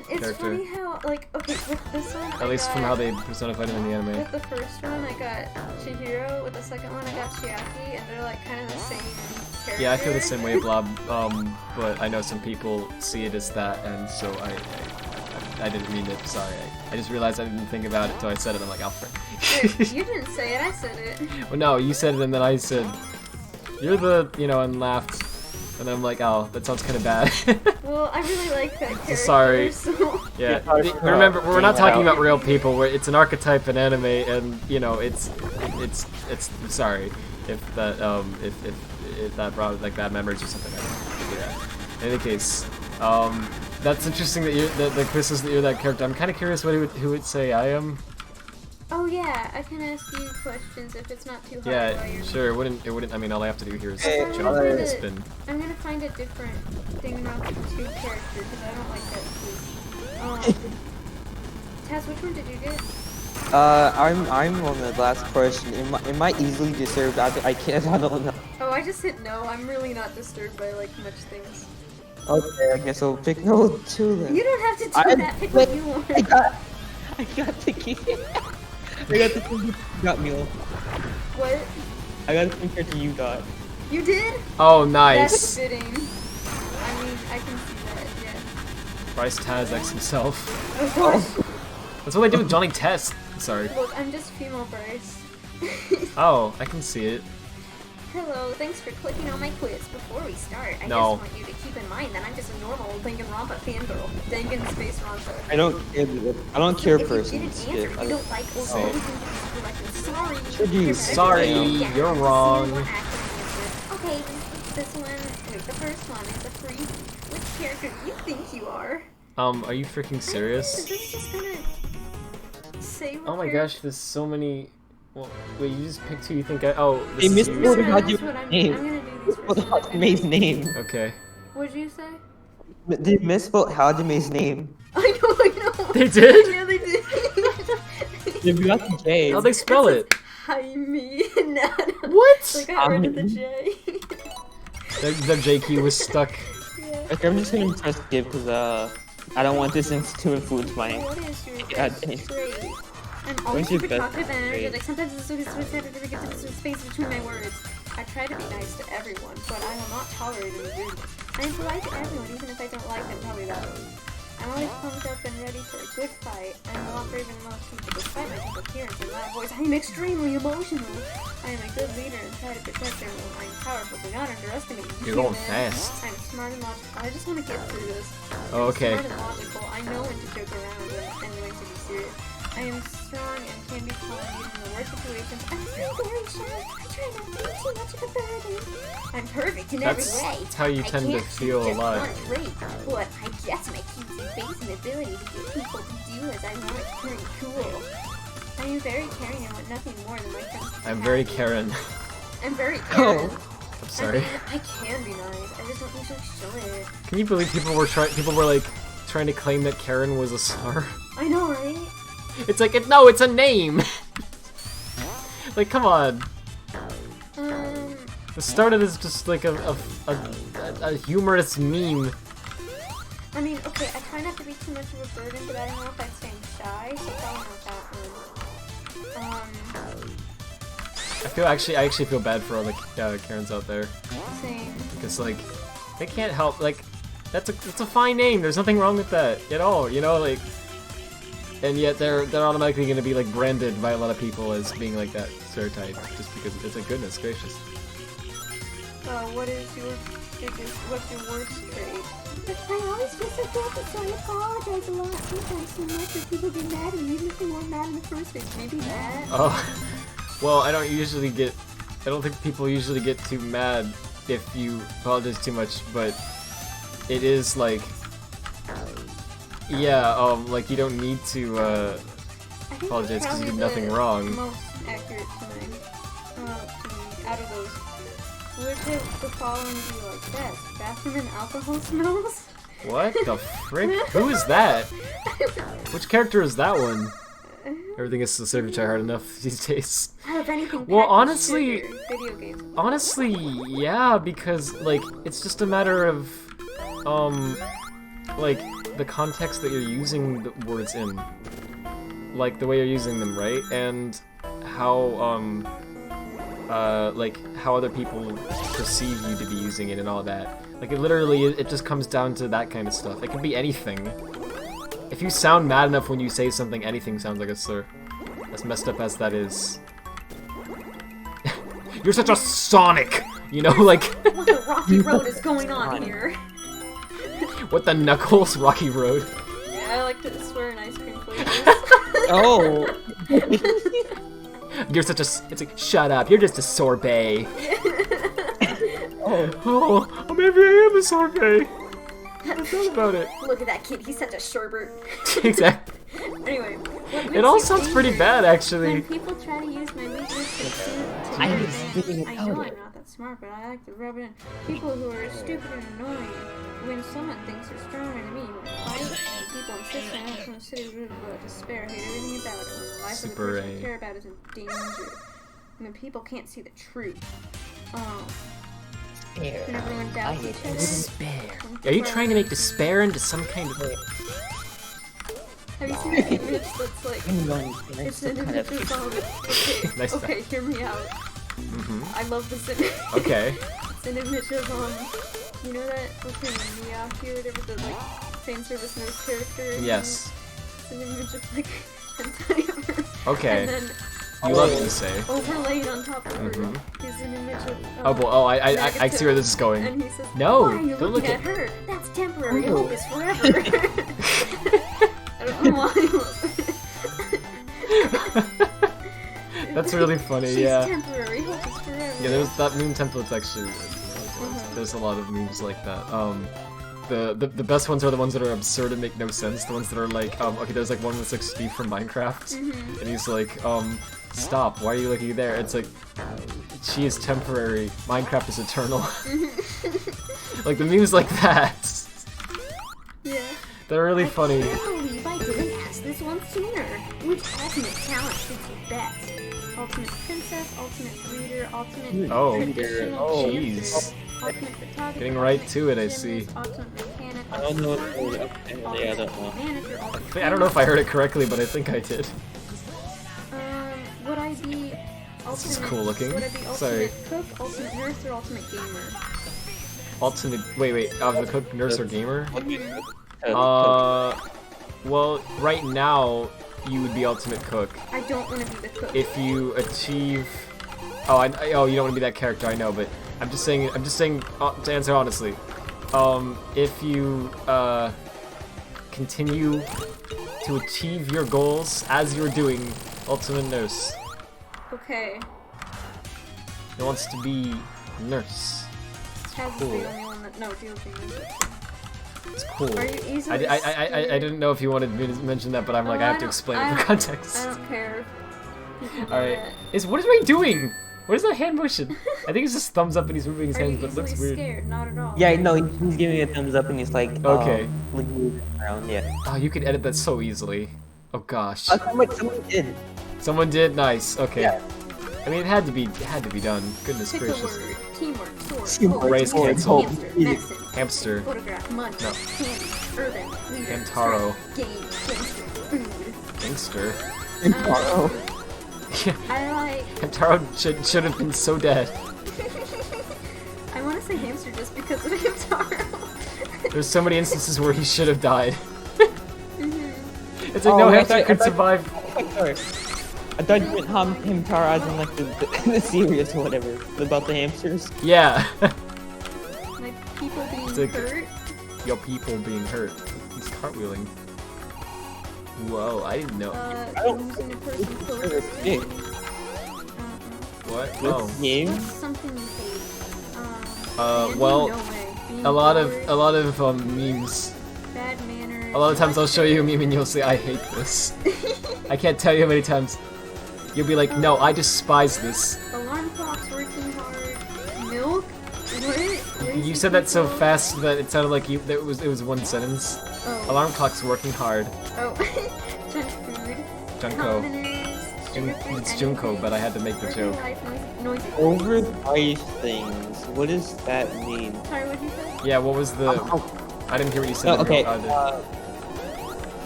it's character. funny how, like, okay, with this one, At least from how they personified him in the anime. With the first one, I got Chihiro. With the second one, I got Chiaki, and they're like kind of the same character. Yeah, I feel the same way, Blob. But I know some people see it as that, and so I didn't mean it. Sorry, I just realized I didn't think about it until I said it. I'm like, Alfred. Wait, you didn't say it. I said it. Well, no, you said it, and then I said, "You're the," and laughed, and then I'm like, "Oh, that sounds kind of bad." Well, I really like that character. Sorry. So... Yeah. Remember, we're not talking about real people. It's an archetype in anime, and it's sorry if that if that brought like bad memories or something. Yeah. In any case, that's interesting that Chris is that you're that character. I'm kind of curious who would say I am. Oh yeah, I can ask you questions if it's not too hard. Yeah, sure. It wouldn't. I mean, all I have to do here is I'm jump gonna and find spin. I'm gonna find a different Danganronpa 2 character because I don't like that too. Taz, which one did you get? I'm on the last question. It might easily deserve that. I don't know. Oh, I just hit no. I'm really not disturbed by like much things. Okay, I guess I'll pick no 2 then. You don't have to do that. Pick what you want. I got the key. I got the thing you got, Mule. What? I got the thing character you got. You did? Oh, That's nice. fitting. I mean, I can see that. Yeah. Bryce Taz X himself. Of course. That's what they do with Johnny Test. Sorry. Look, I'm just female Bryce. Oh, I can see it. Hello, thanks for clicking on my quiz. Before we start, I No. just want you to keep in mind that I'm just a normal Danganronpa fangirl. Dangan Space Ronpa. I don't care If you persons. didn't answer, you don't like Oh. Sorry. Should you? Sorry, Yeah, you're just wrong. more accurate answers. Okay, this one, wait, the first one is a free. Which character do you think you are? Are you freaking Is serious? this just gonna say what Oh my character- gosh, there's so many. Well, wait, you just picked who you think oh, Hey, this is Mr. you. Lord, No, how'd that's you what I'm name? gonna do these What first. Hajime's name? Okay. What'd you say? They misspelled Hajime's name. I know. They did? Yeah, they did. They got the J. How'd they spell it? Jaime. No. What? Like I got rid of the J. The J key was stuck. Yeah. Okay, I'm just gonna press skip because I don't want this to influence my. What is your Yeah, best dang. trait? I'm always What's your super best talkative and energetic. trait? Like sometimes it's so excited to get to the space between my words. I try to be nice to everyone, but I will not tolerate any rudeness. I am polite to everyone, even if I don't like them, probably that way. I'm always pumped up and ready for a good fight. I'm a lot braver than most people, despite my deep appearance and loud voice. I am extremely emotional. I am a good leader and try to protect everyone. I am powerful, do not underestimate me. You're going human. fast. I'm smart and logical. I just want to get through this. Oh, okay. I'm smart and logical. I know when to joke around and when to be serious. I am strong and can be calm even in the worst situations. I'm very shy. I try not to be too much of a burden. I'm perfect in every way. That's how you tend to feel alive. I can't just one trait, but I guess my cutesy face and ability to get people to do as I want is pretty cool. I am very caring and want nothing more than my friends to be I'm very happy. Karen. I'm very caring. I'm sorry. I mean, I can be nice. I just don't usually show it. Can you believe people were like trying to claim that Karen was a star? I know, right? It's like no, it's a name. Like, come on. The start of this is just like a humorous meme. I mean, okay, I try not to be too much of a burden, but I don't know if I'm staying shy, so probably not that one. I actually feel bad for all the Karens out there, Same. because like they can't help, like that's a fine name. There's nothing wrong with that at all, you know, like, and yet they're automatically going to be like branded by a lot of people as being like that stereotype just because it's like, goodness gracious. What's your worst trait? I always feel so guilty, so I apologize a lot. Sometimes so much that people get mad at me, even if they weren't mad in the first place. Maybe that. Oh, well, I don't think people usually get too mad if you apologize too much, but it is like, yeah, like you don't need to apologize because you did nothing wrong. Most accurate to me, out of those. Which of the following do you like best? Bathroom and alcohol smells? What the frick? Who is that? Which character is that one? Everything is so try hard enough these days. Out of anything Well, packed with honestly, sugar, video games. honestly, yeah, because like it's just a matter of like the context that you're using the words in, like the way you're using them, right? And how like how other people perceive you to be using it and all that. Like it just comes down to that kind of stuff. It could be anything. If you sound mad enough when you say something, anything sounds like a slur. As messed up as that is. You're such a Sonic! You know, like... What the Rocky Road is going on here? What the Knuckles Rocky Road? Yeah, I like to swear in ice cream flavors. Oh. You're such a... It's like, shut up, you're just a sorbet. Oh, maybe I am a sorbet. What's that about it? Look at that kid, he's such a sherbert. Exactly. Anyway, what It makes all you sounds pretty angry? bad, actually. When people try to use my weakness to soothe to I my was thinking advantage, I know about I'm it. not that smart, but I like to rub it in. People who are stupid and annoying. When someone thinks they're stronger than me, when people insist on it from the city root of despair, hate everything about it, when the life of the Super person A. I care about is in danger. When people can't see the truth. When everyone doubts each other. Despair. Are you trying to make despair into some kind of... Have you seen that image that's like, it's an kind image of of, okay, Nice okay, hear me out. I love this image. Okay. It's an image of, you know that, what's her name, Miyaki or whatever, the, like, fan service nurse character? Yes. It's an image of, like, hentai of her. Okay. And then, You love it, you say. overlaid on top of her is an image of, Oh, well, I see where this is going. And he says, No, why are you don't looking look at her? That's temporary, hope is forever. I don't know why. That's really funny, She's yeah. temporary, hope is forever. Yeah, that meme template's actually... There's a lot of memes like that. The best ones are the ones that are absurd and make no sense. The ones that are like, okay, there's like one with like Steve from Minecraft, and he's like, stop, why are you looking there? It's like, she is temporary, Minecraft is eternal. Like the memes like that. Yeah. They're really funny. I can't believe I didn't ask this one sooner. Which ultimate talent fits you best? Ultimate princess, ultimate breeder, ultimate Oh. traditional Oh, dancer, jeez. ultimate photographer, Getting right ultimate to it, I gymnast, see. ultimate mechanic, I don't know what ultimate okay, yeah, I don't know. manager, ultimate I don't know if I heard it correctly, but I think I did. Would I be ultimate? This is cool looking. Would I be ultimate Sorry. cook, ultimate nurse, or ultimate gamer? Ultimate. Wait. The cook, nurse, or gamer? Uh, Well, right now you would be ultimate cook. I don't want to be the cook. If you achieve. Oh, you don't want to be that character. I know, but I'm just saying. To answer honestly. If you continue to achieve your goals as you're doing ultimate nurse. Okay. He wants to be nurse. Chaz is Cool. the only one that deals with music. It's cool. Are you easily I scared? didn't know if you wanted me to mention that, but I'm like, Oh, I have to explain it for context. I don't care. Alright. What is Ray doing? What is that hand motion? I think it's just thumbs up and he's moving his Are you hands, but it looks easily weird. scared? Not at all. yeah, no, he's giving me a thumbs up and he's like, Okay. like moving around, yeah. Oh, you could edit that so easily. Oh gosh. Someone did. Someone did? Nice. Okay. Yeah. I mean, it had to be done. Goodness Pick a gracious. word. Teamwork, sword, Teamwork, hope, Race sword, cancelled. hamster, hope. medicine, Hamster. photograph, money, No. candy, urban, leader, Hamtaro. strength, game, gangster, food. Gangster. Tomorrow. I like. Hamtaro should have been so dead. I want to say hamster just because of Hamtaro. There's so many instances where he should have died. It's like Oh, no I hamster thought- could I thought- survive. Sorry. I thought you meant Hamtaro as in like the series or whatever about the hamsters. Yeah. Like people being like- hurt. Yo, people being hurt. He's cartwheeling. Whoa, I didn't know. Losing a person close. Yeah. What? This Oh. game? What's something you hate? Well, no way. Being a lot bored, of memes. bad manners. A lot of times I'll show you a meme and you'll say, I hate this. I can't tell you how many times. You'll be like, no, I despise this. Alarm clocks working hard. Milk. What? You said that so fast that it sounded like it was one sentence. Oh. Alarm clock's working hard. Oh. Junk food. Junko. Condiments. It's Junko, but I had to make the Working joke. life, noisy. Overpriced things. What does that mean? Sorry, what'd you say? Yeah, what was the... I didn't hear what you said. Oh, okay. either.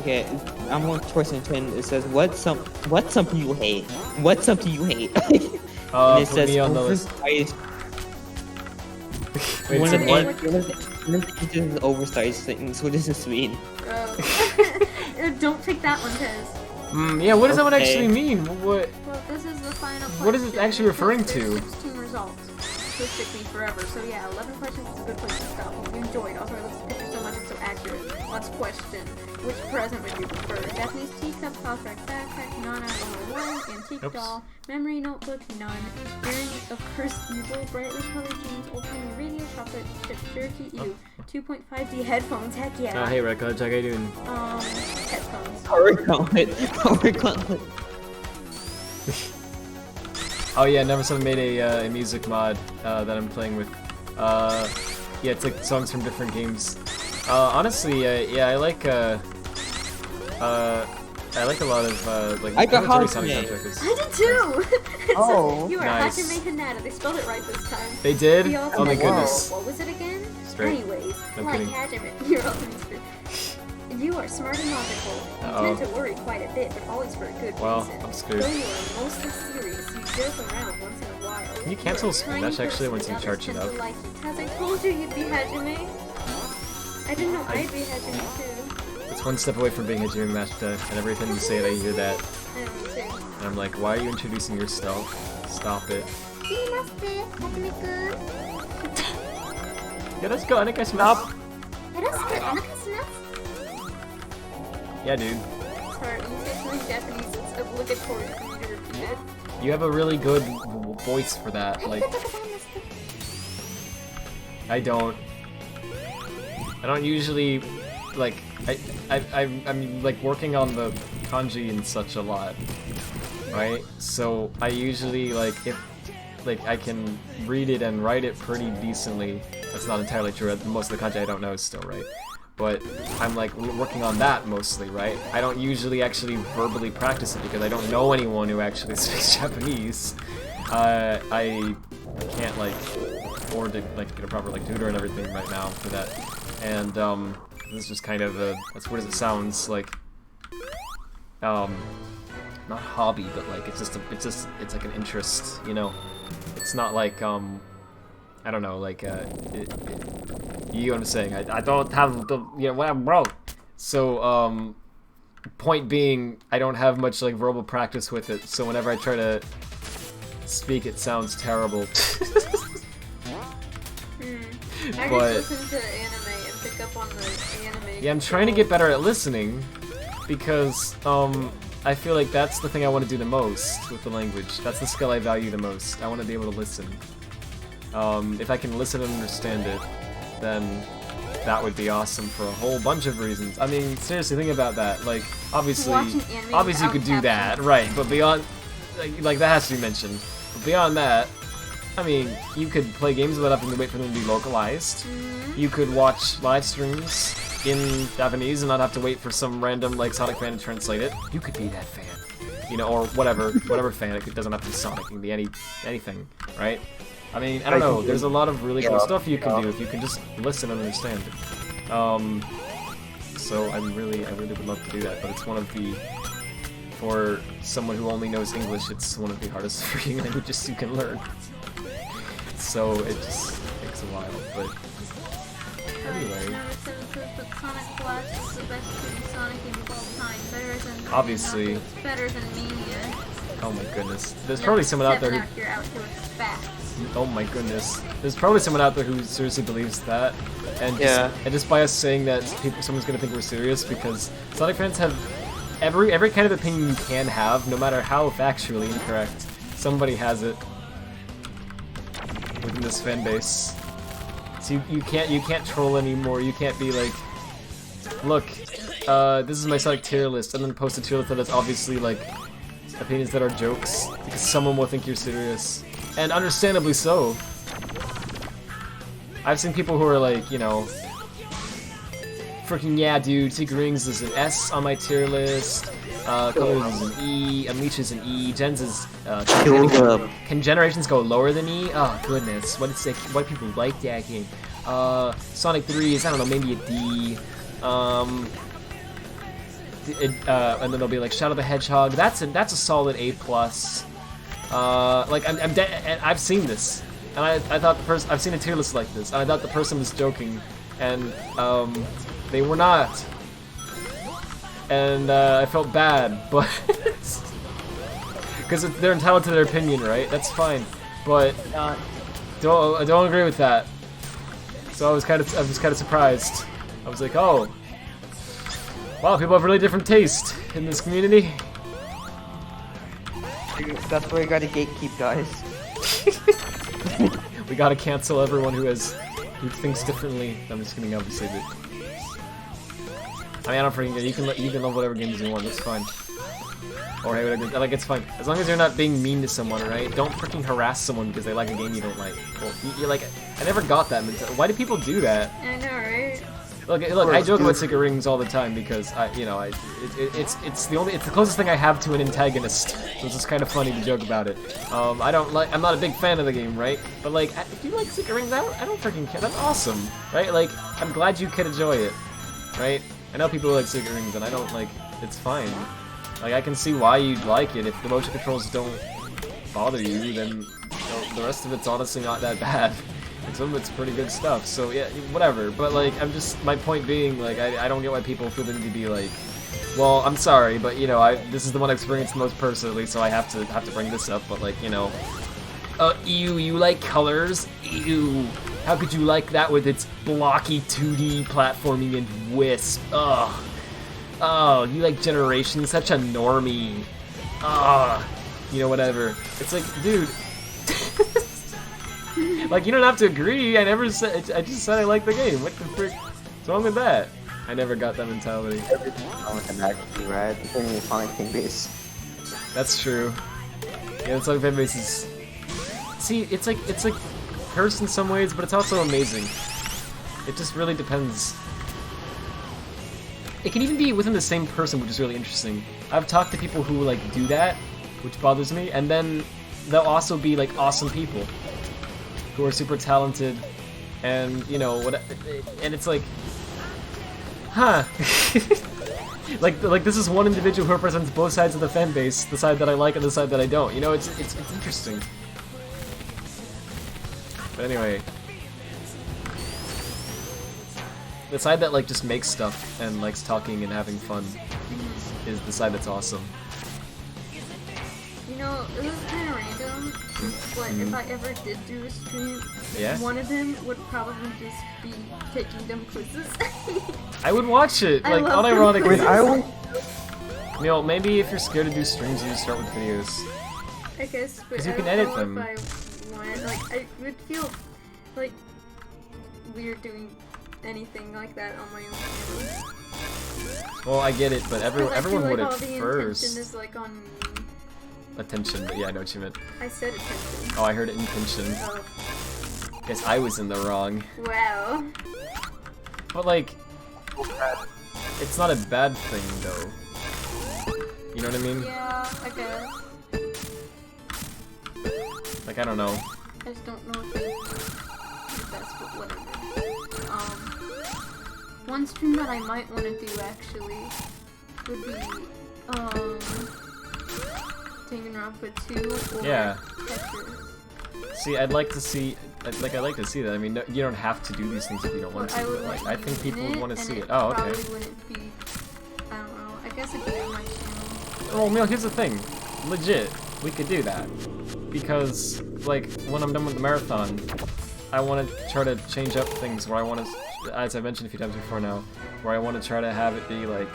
Okay, I'm on question 10. It says, what's something you hate? What's something you hate? And it Put says me on the list. oversized. Wait, One so of the what? answers is oversized things. What does this mean? Don't pick that one, Tez. Yeah, what does that one Okay. actually mean? What? Well, this is the final question. What is it actually referring to? There's 16 results. This took me forever. So yeah, 11 questions is a good place to stop. Hope you enjoyed. Also, I love this picture so much, it's so accurate. Last question. Which present would you prefer? Japanese teacup, house rack backpack, non-alcohol wine, antique Oops. doll, memory notebook, none, earring of cursed evil, brightly colored jeans, old-timey radio, chocolate chip jerky, ew, 2.5D headphones, heck yeah. Hey, Record, how you doing? Headphones. Power gauntlet. Power gauntlet. Oh yeah, Number 7 made a music mod that I'm playing with. Yeah, it's like songs from different games. Honestly, yeah, I like a lot of like I got Tory Hajime. Sonic soundtracks. I did too! Oh, you are nice. Hajime Hanada. They spelled it right this time. They did? The Oh my ultimate- goodness. What was it again? Straight. Anyways, No like kidding. Hajime, your ultimate spirit. You are smart and logical. You Uh-oh. tend to worry quite a bit, but always for a good Well, reason. I'm screwed. Though you are mostly serious, you joke around once in a while. Can you cancel are a kind Smash actually person once you and charge it others up? tend to like you. As I told you, you'd be Hajime. I didn't know I'd be Hajime too. It's one step away from being a Jimmy Mashita, and every time you say it, I hear that. I know me too. And I'm like, why are you introducing yourself? Stop it. Yeah, let's go. Stop. Yeah, dude. Sorry, when you say something Japanese, it's obligatory for me to repeat it. You have a really good voice for that. Like, I don't usually, like, I'm like working on the kanji and such a lot, right? So I usually like I can read it and write it pretty decently. That's not entirely true. Most of the kanji I don't know is still right, but I'm like working on that mostly, right? I don't usually actually verbally practice it because I don't know anyone who actually speaks Japanese. I can't like afford to like get a proper like tutor and everything right now for that, and this is just kind of a, as weird as it sounds, like not hobby, but like it's like an interest, you know. It's not like I don't know, like you know what I'm saying. I don't have the, you know, I'm broke. So point being, I don't have much like verbal practice with it, so whenever I try to speak, it sounds terrible. I But just listen to anime and pick up on the anime. yeah, I'm trying to get better at listening because I feel like that's the thing I want to do the most with the language. That's the skill I value the most. I want to be able to listen. If I can listen and understand it, then that would be awesome for a whole bunch of reasons. I mean, seriously, think about that. Like, obviously you could do that, right? But beyond, like that has to be mentioned. But beyond that, I mean, you could play games without having to wait for them to be localized. You could watch live streams in Japanese and not have to wait for some random like Sonic fan to translate it. You could be that fan, you know, or whatever fan. It doesn't have to be Sonic. It can be anything, right? I mean, I don't know. There's a lot of really cool stuff you can do if you can just listen and understand. So I really would love to do that, but it's one of the, for someone who only knows English, it's one of the hardest freaking languages you can learn. So it just takes a while, but anyway. Sonic Blast is the best shooting Sonic game of all time. Better than Obviously. Better than Mania. Oh my goodness. There's probably someone out there who... You're out here with facts. Oh my goodness. There's probably someone out there who seriously believes that. And just by us saying that, someone's gonna think we're serious, because Sonic fans have every kind of opinion you can have, no matter how factually incorrect. Somebody has it within this fan base. So you can't troll anymore. You can't be like, look, this is my Sonic tier list, and then post a tier list that's obviously like opinions that are jokes, because someone will think you're serious. And understandably so. I've seen people who are like, you know, freaking yeah, dude, Secret Rings is an S on my tier list, Colors is an E, Unleash is an E, Gens is, can Generations go lower than E? Oh, goodness, what people like that game? Sonic 3 is, I don't know, maybe a D, and then they'll be like, Shadow the Hedgehog, that's a solid A+. Like, I've seen this, and I thought the person, I've seen a tier list like this, and I thought the person was joking, and, they were not. And, I felt bad, but, because they're entitled to their opinion, right? That's fine, but, I don't agree with that. So I was kind of surprised. I was like, oh, wow, people have really different taste in this community. That's why you gotta gatekeep, guys. We gotta cancel everyone who thinks differently. I'm just kidding, obviously, but I mean, I don't freaking care. You can love whatever games you want. That's fine. Or hey, whatever. Like, it's fine as long as you're not being mean to someone, right? Don't freaking harass someone because they like a game you don't like. Well, you're like, I never got that mentality. Why do people do that? I know, right? Look, I joke about Secret Rings all the time because it's the closest thing I have to an antagonist, so it's just kind of funny to joke about it. I'm not a big fan of the game, right? But like, if you like Secret Rings, I don't freaking care. That's awesome, right? Like, I'm glad you could enjoy it, right? I know people who like Secret Rings, and I don't like. It's fine. Like, I can see why you'd like it. If the motion controls don't bother you, then the rest of it's honestly not that bad. And some of it's pretty good stuff, so yeah, whatever. But like, my point being, like, I don't get why people feel the need to be like, well, I'm sorry, but you know, this is the one I've experienced the most personally, so I have to bring this up. But like, you know, ew, you like Colors? Ew, how could you like that with its blocky 2D platforming and Wisp? Ugh. Oh, you like Generations? Such a normie. Ah, you know, whatever. It's like, dude. Like, you don't have to agree. I just said I like the game. What the frick? What's wrong with that? I never got that mentality. Everything's wrong with the magazine, right? It's only a Sonic fan base. That's true. Yeah, the Sonic fan base is. See, it's like cursed in some ways, but it's also amazing. It just really depends. it can even be within the same person, which is really interesting. I've talked to people who like do that, which bothers me, and then they'll also be like awesome people who are super talented, and you know what? And it's like, huh? like this is one individual who represents both sides of the fan base, the side that I like and the side that I don't. You know, it's interesting. But anyway. The side that like just makes stuff and likes talking and having fun is the side that's awesome. You know, this is kind of random, but if I ever did do a stream, Yeah? one of them would probably just be taking them quizzes. I would watch it, I like love unironically. Wait, I will. Neil, maybe if you're scared to do streams, you just start with videos. I guess, but 'Cause you I can don't edit know them. if I want, like, I would feel like weird doing anything like that on my own channel. Well, I get it, but 'Cause I feel everyone would like all at the intention first. is like on me. Attention, but yeah, I know what you meant. I said attention. Oh, I heard intention. Oh, Guess I was in the wrong. wow. But like, it's not a bad thing though. You know what I mean? Yeah, I guess. Like, I don't know. I just don't know if it's the best, but whatever. One stream that I might want to do actually would be, Danganronpa 2 or Yeah. Tetris. See, I'd like to see that. I mean, no, you don't have to do these things if you don't want to. I would But, like, want I think to people win would want to and see it it. Oh, okay. probably wouldn't be, I don't know, I guess it'd be on my channel. Well, Neil, here's the thing. Legit, we could do that. Because, like, when I'm done with the marathon, I want to try to change up things where I want to, as I mentioned a few times before now, where I want to try to have it be, like,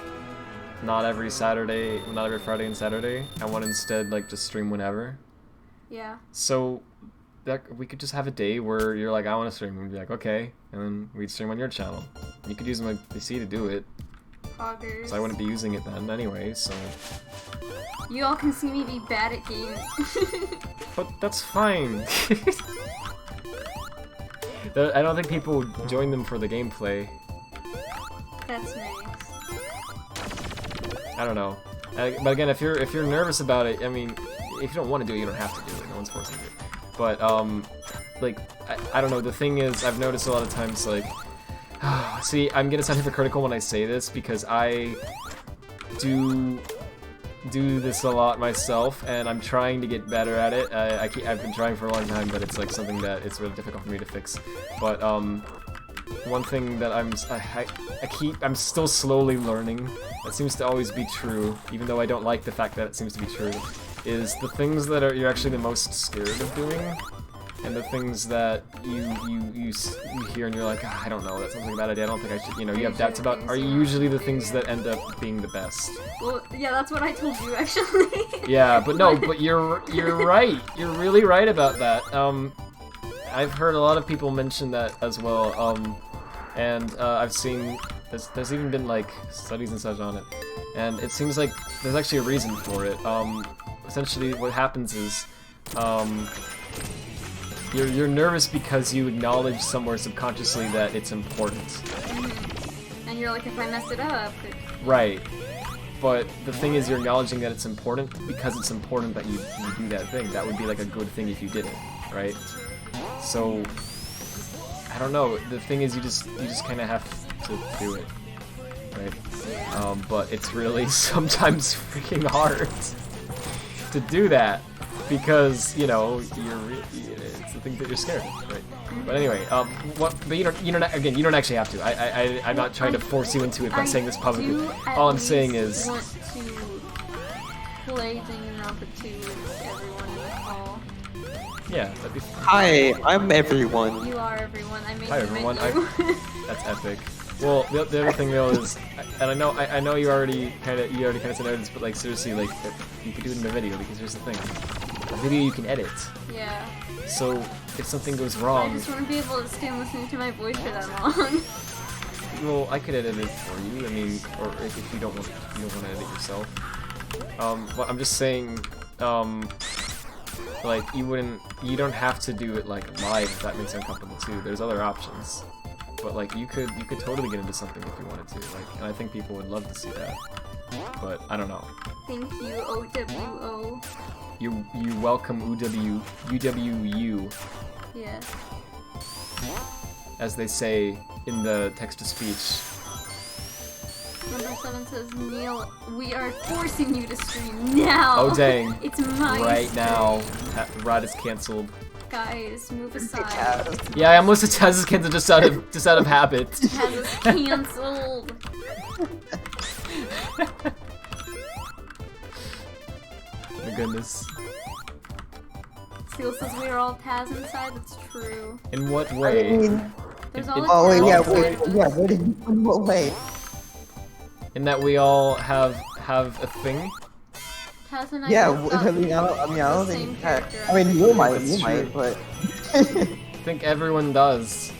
not every Saturday, not every Friday and Saturday. I want to instead, like, just stream whenever. Yeah. So, that we could just have a day where you're like, I want to stream, and we'd be like, okay, and then we'd stream on your channel. You could use my PC to do it, Poggers. so I wouldn't be using it then anyway, so... You all can see me be bad at games. But that's fine. I don't think people join them for the gameplay. That's nice. I don't know. But again, if you're nervous about it, I mean, if you don't want to do it, you don't have to do it. No one's forcing you. But like I don't know. The thing is, I've noticed a lot of times, like, see, I'm gonna sound hypocritical when I say this because I do this a lot myself, and I'm trying to get better at it. I've been trying for a long time, but it's like something that it's really difficult for me to fix. But one thing that I'm still slowly learning, that seems to always be true, even though I don't like the fact that it seems to be true, is the things that you're actually the most scared of doing, and the things that you hear and you're like, "Ah, I don't know, that sounds like a bad idea, I don't think I should," you know, you have doubts about, are usually the things that end up being the best. Well, yeah, that's what I told you actually. Yeah, but no, but you're right. You're really right about that. I've heard a lot of people mention that as well. And I've seen there's even been like studies and such on it, and it seems like there's actually a reason for it. Essentially, what happens is, you're nervous because you acknowledge somewhere subconsciously that it's important. And you're like, if I mess it up. Right. But the thing is, you're acknowledging that it's important because it's important that you do that thing. That would be like a good thing if you did it, right? So, I don't know. The thing is, you just kind of have to do it, right? Yeah. But it's really sometimes freaking hard to do that because you know it's the thing that you're scared of, right? But anyway, but you don't actually have to. I'm not trying to force you into it by saying this publicly. All I'm saying is. I want to play Danganronpa 2 with everyone in the call. Yeah, that'd be fun. Hi, I'm everyone. You are everyone. I made Hi the everyone. menu. That's epic. Well, the other thing though is, and I know you already kind of said this, but like seriously, like you could do it in a video because here's the thing, a video you can edit. Yeah. So if something goes I wrong, just want to be able to stand listening to my voice for that long. well, I could edit it for you. I mean, or if you don't want to edit yourself. But I'm just saying, like you don't have to do it like live if that makes you uncomfortable too. There's other options. but like you could totally get into something if you wanted to. Like, and I think people would love to see that. But I don't know. Thank you, OWO. You welcome UWU, Yeah. as they say in the text to speech. Number 7 says, Neil, we are forcing you to stream now. Oh dang! It's my Right stream. now, Rod is canceled. Guys, move aside. Yeah, I almost said Taz is canceled just out of habit. Taz is canceled. My goodness. Seal says we are all Taz inside. That's true. In what I way? mean, There's always oh wait, Taz yeah, inside. wait, yeah, wait, in what way? In that we all have a thing? Taz and I Yeah, both I got mean, I don't the think same that. character. I mean, you might, That's true. but. I think everyone does.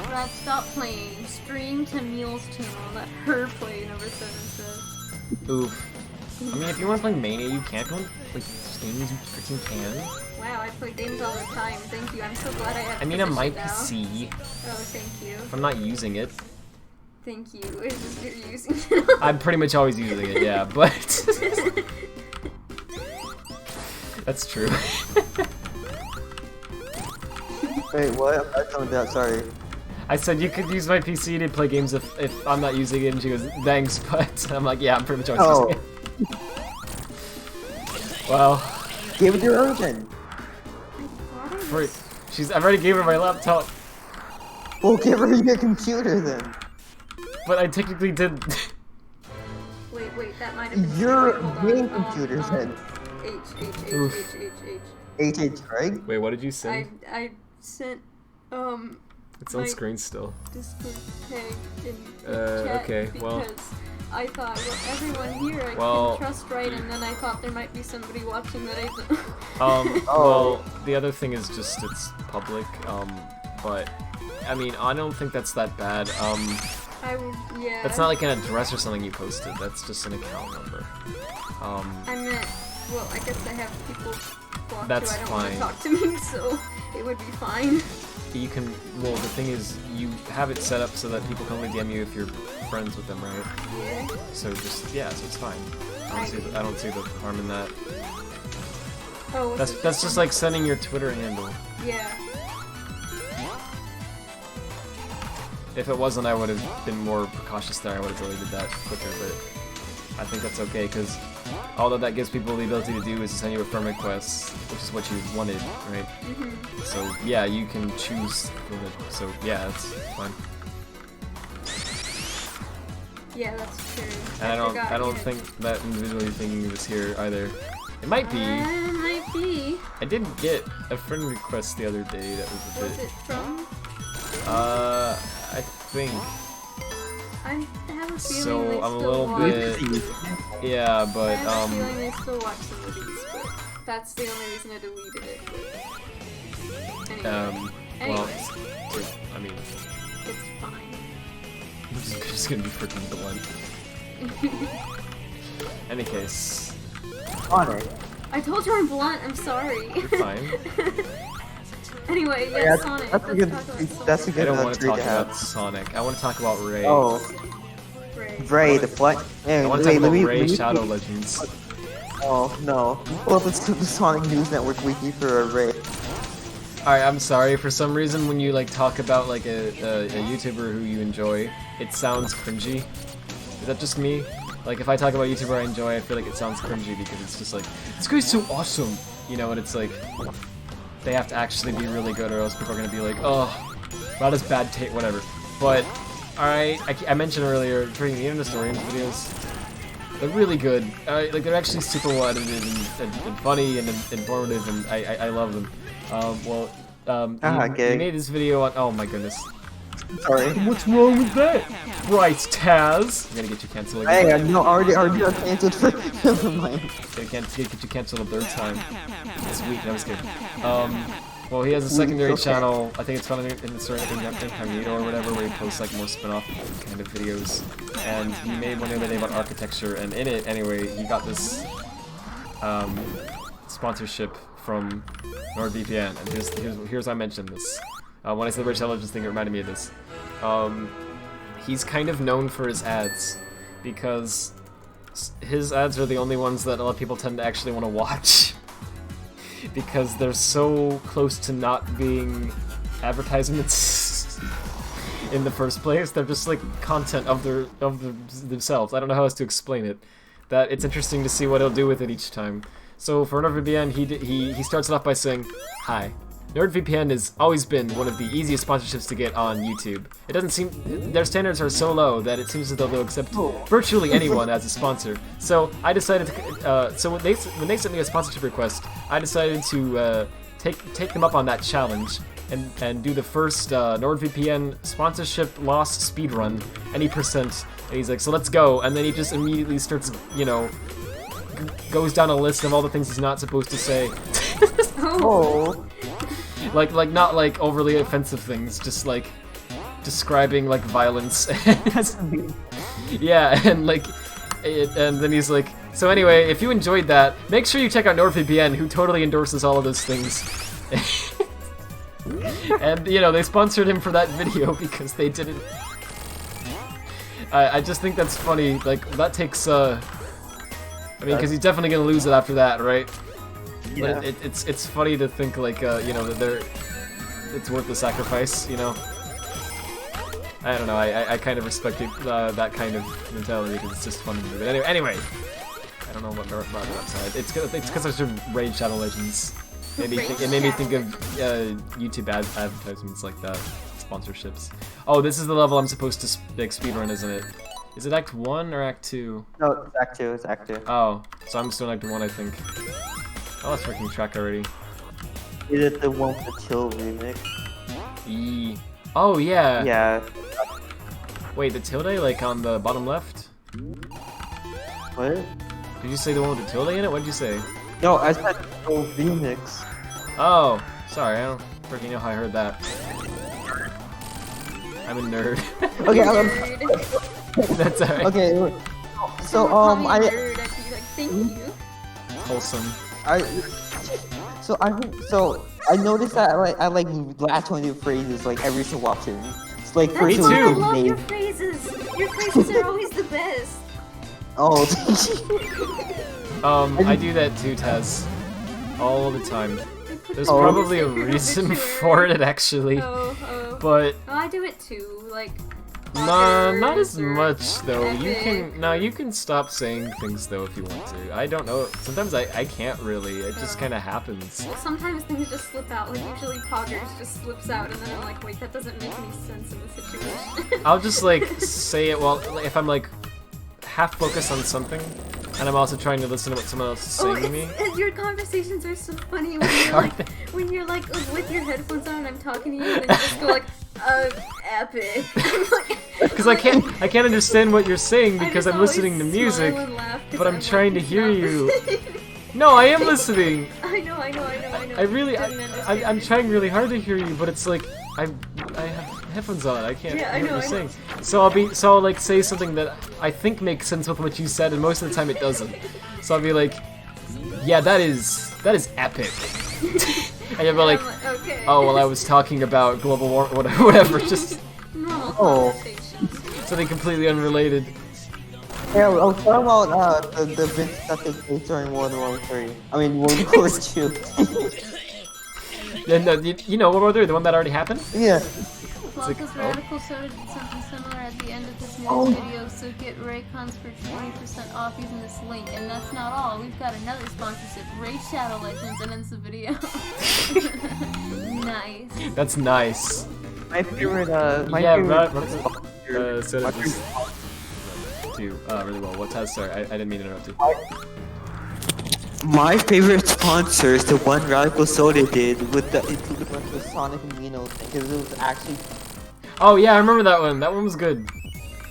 Brad, stop playing. Stream to Neil's channel. Let her play, number 7 says. Oof. I mean, if you want to play Mania, you can. If you want to play games, you freaking can. Wow, I play games all the time. Thank you. I'm so glad I have I mean, on my position now. PC. Oh, thank you. If I'm not using it. Thank you. It's just you're using it. I'm pretty much always using it, yeah, but... That's true. Wait, what? I told that. Sorry. I said you could use my PC to play games if I'm not using it, and she goes, thanks, but I'm like, yeah, I'm pretty much always using it. Well, Give it your origin. I've already gave her my laptop, Well, give her your computer then. but I technically did. Wait, that might have been Your Hold on. main computer then. Oof. HH, right? Wait, what did you say? I sent It's on my screen still. Discord tag in the chat okay, because well. I thought, well, everyone here I Well- can trust, right? And then I thought there might be somebody watching that I don't. Well, the other thing is just it's public, but I mean, I don't think that's that bad. Yeah. That's not like an address or something you posted, that's just an account number. I meant, well, I guess I have people blocked That's who I don't want fine. to talk to me, so it would be fine. You can, well, the thing is, you have it set up so that people can only DM you if you're friends with them, right? Yeah. So just, yeah, so it's fine. I don't see the harm in that. Oh, That's just like sending your Twitter handle. Yeah. If it wasn't, I would have been more precautious there. I would have deleted that quicker, but I think that's okay, because all that gives people the ability to do is to send you a friend request, which is what you wanted, right? Mm-hmm. So yeah, you can choose. So yeah, that's fine. Yeah, that's true. And I don't forgot, think that individual thing was here either. It might be. It might be. I did get a friend request the other day that was a Was bit. it from? I think. I have a feeling So they I'm a still little watch. bit. Yeah, I but have a feeling they still watch some of these, but that's the only reason I deleted it. But anyway. well, Anyways. I mean, It's fine. I'm just gonna be freaking blunt. Any case, On it. I told you I'm blunt. I'm sorry. you're fine. Anyway, yeah, Yeah, Sonic. that's a Let's good. talk about Sonic. That's a I good don't want to treat talk to have. about Sonic. I want to talk about Ray. Oh, Ray. Ray, the flight. I Hey, want to wait, talk let about me. Ray let me- Shadow Legends. Oh no. Well, let's do the Sonic News Network wiki for a Ray. Alright, I'm sorry. For some reason, when you like talk about like a YouTuber who you enjoy, it sounds cringy. Is that just me? Like if I talk about a YouTuber I enjoy, I feel like it sounds cringy because it's just like, this guy's so awesome, you know, and it's like, they have to actually be really good or else people are gonna be like, oh, not as bad taste, whatever. But, alright, I mentioned earlier, during the Internet Stories videos, they're really good. Like they're actually super well edited and funny and informative, and I love them. Okay. He made this video on, oh my goodness. Sorry. What's wrong with that? Right, Taz! I'm gonna get you cancelled again. Hey, no, already got canceled for. Never mind. Get you cancelled a third time this week. No, I was kidding. Well, he has a secondary Okay. channel. I think it's found in the certain Incognito or whatever, where he posts like more spin-off kind of videos. And he made one the other day about architecture, and in it, anyway, he got this sponsorship from NordVPN. And here's why I mentioned this. When I said the Rich Intelligence thing, it reminded me of this. he's kind of known for his ads, because his ads are the only ones that a lot of people tend to actually want to watch. Because they're so close to not being advertisements in the first place. They're just like content of themselves. I don't know how else to explain it. That it's interesting to see what he'll do with it each time. So for NordVPN, he starts it off by saying, "Hi. NordVPN has always been one of the easiest sponsorships to get on YouTube. It doesn't seem their standards are so low that it seems as though they'll accept virtually anyone as a sponsor. So I decided to. So when they sent me a sponsorship request, I decided to take them up on that challenge and do the first NordVPN sponsorship loss speedrun, any percent. And he's like, so let's go. And then he just immediately starts, you know, goes down a list of all the things he's not supposed to say. Oh. Like not like overly offensive things, just like describing like violence. Yeah, and like and then he's like, so anyway, if you enjoyed that, make sure you check out NordVPN, who totally endorses all of those things. And you know, they sponsored him for that video because they didn't. I just think that's funny. Like that takes I mean, because he's definitely gonna lose it after that, right? Yeah. But it's funny to think like you know, that it's worth the sacrifice, you know. I don't know. I kind of respect that kind of mentality because it's just fun to do. But anyway, I don't know what brought it outside. It's because I should Raid Shadow Legends. It made me think of YouTube advertisements like that, sponsorships. Oh, this is the level I'm supposed to like speedrun, isn't it? Is it Act 1 or Act 2? No, it's Act 2. It's Act 2. Oh, so I'm still in Act 1, I think. I lost freaking track already. Is it the one with the Till remix? Oh, yeah. Yeah. Wait, the tilde, like on the bottom left? What? Did you say the one with the tilde in it? What did you say? No, I said Till remix. Oh, sorry, I don't freaking know how I heard that. I'm a nerd. Okay, That's alright. okay. So I'd be like, thank you. Wholesome. So I noticed that I like latch on your phrases like every so often. It's like That's too. why I first love name. your phrases. Your phrases are always the best. Oh. I do that too, Taz. All the time. There's Oh. probably a reason for it, actually. Oh. But Oh, I do it too. Like. nah, not as or much though. You epic. you can stop saying things though if you want to. I don't know. Sometimes I can't really. It just kind of happens. Well, sometimes things just slip out. Like usually poggers just slips out, and then I'm like, wait, that doesn't make any sense in the situation. I'll just like say it while if I'm like half focused on something, and I'm also trying to listen to what someone else is saying to me. Your conversations are so funny when you're like with your headphones on and I'm talking to you, and then you just go like, epic. Because I can't understand what you're saying because I'm listening to music, but I'm trying to hear you. No, I am listening. I know. I'm trying really hard to hear you, but it's like I have headphones on. I can't hear what you're saying. So I'll like say something that I think makes sense with what you said, and most of the time it doesn't. So I'll be like, yeah, that is epic. And you'll be like, okay. oh well, I was talking about global war, whatever, just Normal Oh. conversations. something completely unrelated. Yeah, I was talking about the bits that take place during World War III. I mean World War II. And you know World War III, the one that already happened. Yeah. Well, like, because oh. Radical Soda did something similar at the end of this news video, so get Raycons for 20% off using this link. And that's not all. We've got another sponsorship, Raid Shadow Legends, and ends the video. Nice. That's nice. My favorite Soda just do really well. What Taz? Sorry, I didn't mean to interrupt you. My favorite sponsor is the one Radical Soda did with the Sonic and Mino thing, because it was actually Oh yeah, I remember that one. That one was good.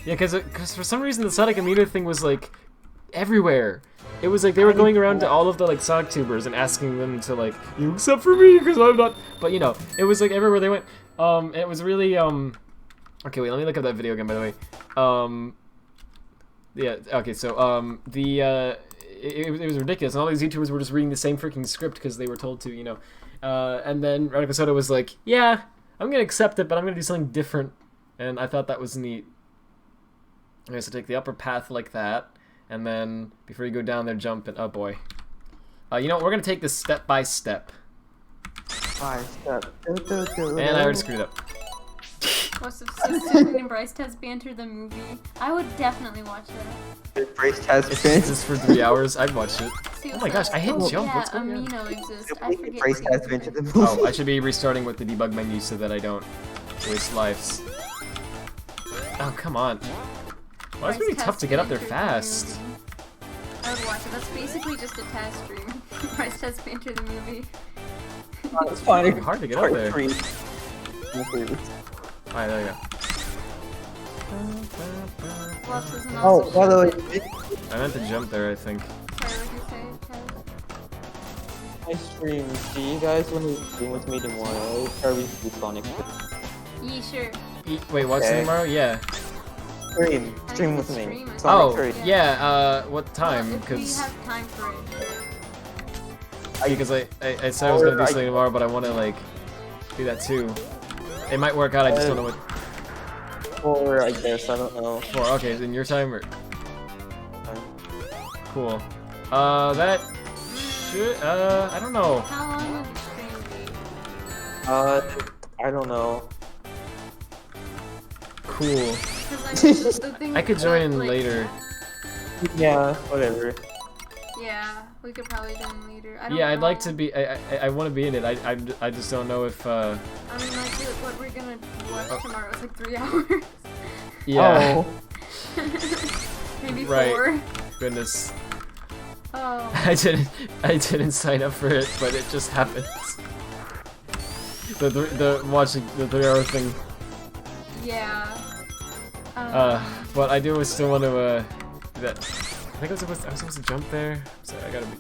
Yeah, because for some reason the Sonic Amino thing was like everywhere. It was like they were going around to all of the like Sonic tubers and asking them to like, you except for me because I'm not. But you know, it was like everywhere they went. It was really Okay, wait. Let me look up that video again. By the way. Yeah. Okay. So it was ridiculous, and all these YouTubers were just reading the same freaking script because they were told to, you know. And then Radical Soda was like, yeah, I'm gonna accept it, but I'm gonna do something different. and I thought that was neat. Okay, so take the upper path like that, and then before you go down there, jump and oh boy. You know what? We're gonna take this step by step. Five step. And I already screwed up. Most of Susan and Bryce Tez banter the movie. I would definitely watch that. Bryce has It's been. just for 3 hours. I'd watch it. See Oh what's my gosh, up. I hit Oh, jump. Yeah, What's going on? Amino exists. I forget. Bryce has been to the movie. Oh, I should be restarting with the debug menu so that I don't waste lives. Oh, come on. Well, it's really tough to get up there fast. I would watch it. That's basically just a test stream. Bryce Tez banter the movie. It's fine. It's hard to get up there. Three. Alright, there you go. Bluffs isn't Oh, also by the way, I meant to jump there, I think. Sorry, what did you say, Tez? My streams. Do you guys want to stream with me tomorrow? Or we do Sonic? Yeah, sure. Wait, what's Okay. tomorrow? Yeah. Stream with me. Stream it. Oh, Sonic 3. yeah, what time? If we Because have time for it. I said I was gonna do something tomorrow, but I want to, like, do that too. It might work out, I just don't know what. Or I guess, I don't know. For. Okay, in your time or. Cool. That should. I don't know. How long will the stream be? I don't know. Cool. Because I mean, the thing I could is join that, in like, later. Yeah, whatever. Yeah, we could probably join later. I don't Yeah, I'd know. like to be. I want to be in it. I just don't know if. I mean, like, what we're gonna watch tomorrow is like 3 hours. Yeah. Oh. Maybe Right. 4. Goodness. Oh. I didn't sign up for it, but it just happened. The watching the 3 hour thing. Yeah. But I do still want to do that. I think I was supposed to jump there. So I gotta be.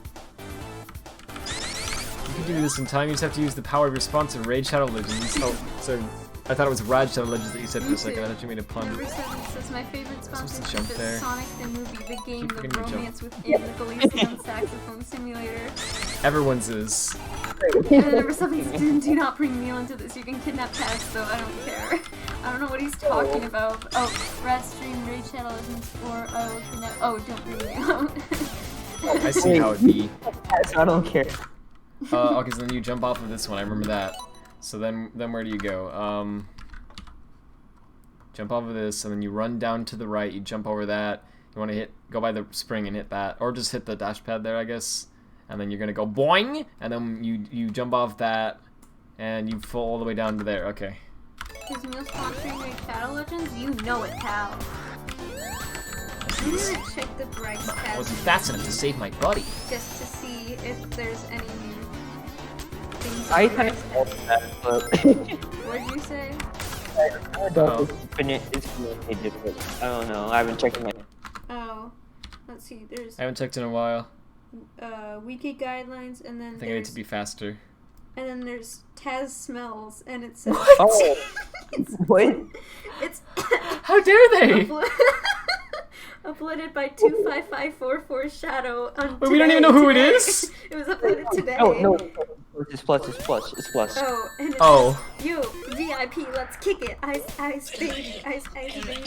You can do this in time. You just have to use the power response to Raid Shadow Legends. Oh, so I thought it was Rad Shadow Legends that you said for a second. I thought you made a pun. Number 7 says my favorite supposed to sponsorship jump is there. Sonic the movie, the game, Keep the forgetting to jump. romance with the Elysium saxophone simulator. Everyone's is. And then number 7 says do not bring Neil into this. You can kidnap Taz, though I don't care. I don't know what he's talking about. Oh, Rat Stream, Raid Shadow Legends, or kidnap. Oh, don't bring Neil. I see how it be. I don't care. Okay, so then you jump off of this one. I remember that. So then where do you go? Jump off of this, and then you run down to the right. You jump over that. You want to go by the spring and hit that, or just hit the dash pad there, I guess. And then you're gonna go boing, and then you jump off that, and you fall all the way down to there. Okay. Is Neil sponsoring Raid Shadow Legends? You know it, pal. I'm gonna check the Bryce I tab wasn't fast enough to save my buddy. just to see if there's any new things. I on kind of Bryce. thought that, but What'd you say? I don't think it's really different. I don't know. I haven't checked my. Oh, let's see. There's I haven't checked in a while. wiki guidelines, and then I think I need to be faster. and then there's Taz smells, and it says Oh, what? it's How dare they? uploaded by 25544 Shadow on. Wait, we don't even know who it today. is? It was uploaded today. No. It's plus. It's plus. Oh, and it Oh. says, you VIP, let's kick it. Ice baby, ice baby.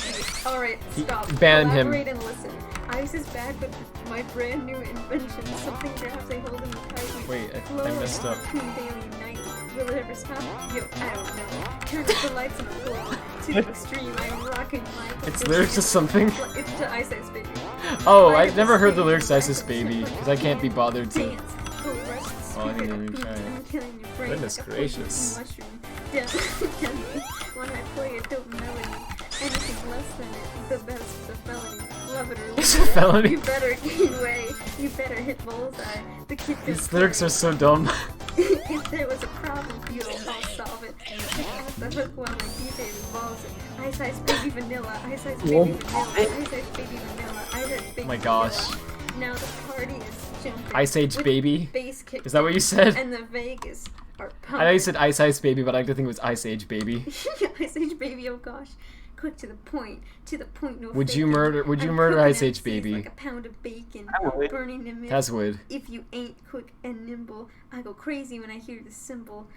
All right, stop. Ban him. Collaborate and listen. Ice is bad, but my brand new invention, something perhaps I hold in the tight. Wait, I Flow messed up. between day and night. Will it ever stop? Yo, I don't know. Turn up the lights and flow to the extreme. I'm rocking my. It's lyrics to something. It's to Ice Baby. Oh, Fly I've to never heard the space, lyrics to fly Isis to Baby, space, because I can't be bothered to. dance. Go rush the Oh, I need speaker, a new beats, try. I'm killing your brain Goodness like a gracious. poisonous mushroom. Deadly when I play a dope melody. Anything less than it, the best, the felony. Love it or leave It's it. a felony. You better gain weight. You better hit bullseye. The kid These lyrics are so dumb. if there was a problem, yo, I'll solve it. Pick off the hook while my DJ revolves it. Ice Ice Baby Vanilla, Ice Ice Baby Vanilla, Ice Ice Baby Vanilla, Ice Ice Baby Oh my gosh. Vanilla. Now the party is jumping. Ice Age with Baby? Bass kick Is that what you said? and the Vegas are pumping. I know you said Ice Ice Baby, but I like to think it was Ice Age Baby. Ice Age Baby, oh gosh. Quick to the point, no Would you faking. murder- would you I'm murder cooking Ice Age MCs Baby? Like a pound of bacon, I would. burning them in. Taz would. If you ain't quick and nimble, I go crazy when I hear the cymbal.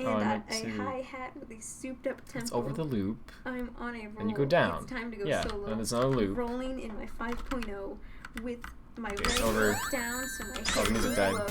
and I a meant to- hi-hat with a souped-up tempo. It's over the loop. I'm on a roll. And you go down. It's time to go Yeah, solo. and it's another loop. Rolling in my 5.0 with my Okay, right over. foot down, so my Oh, head the music is died. low.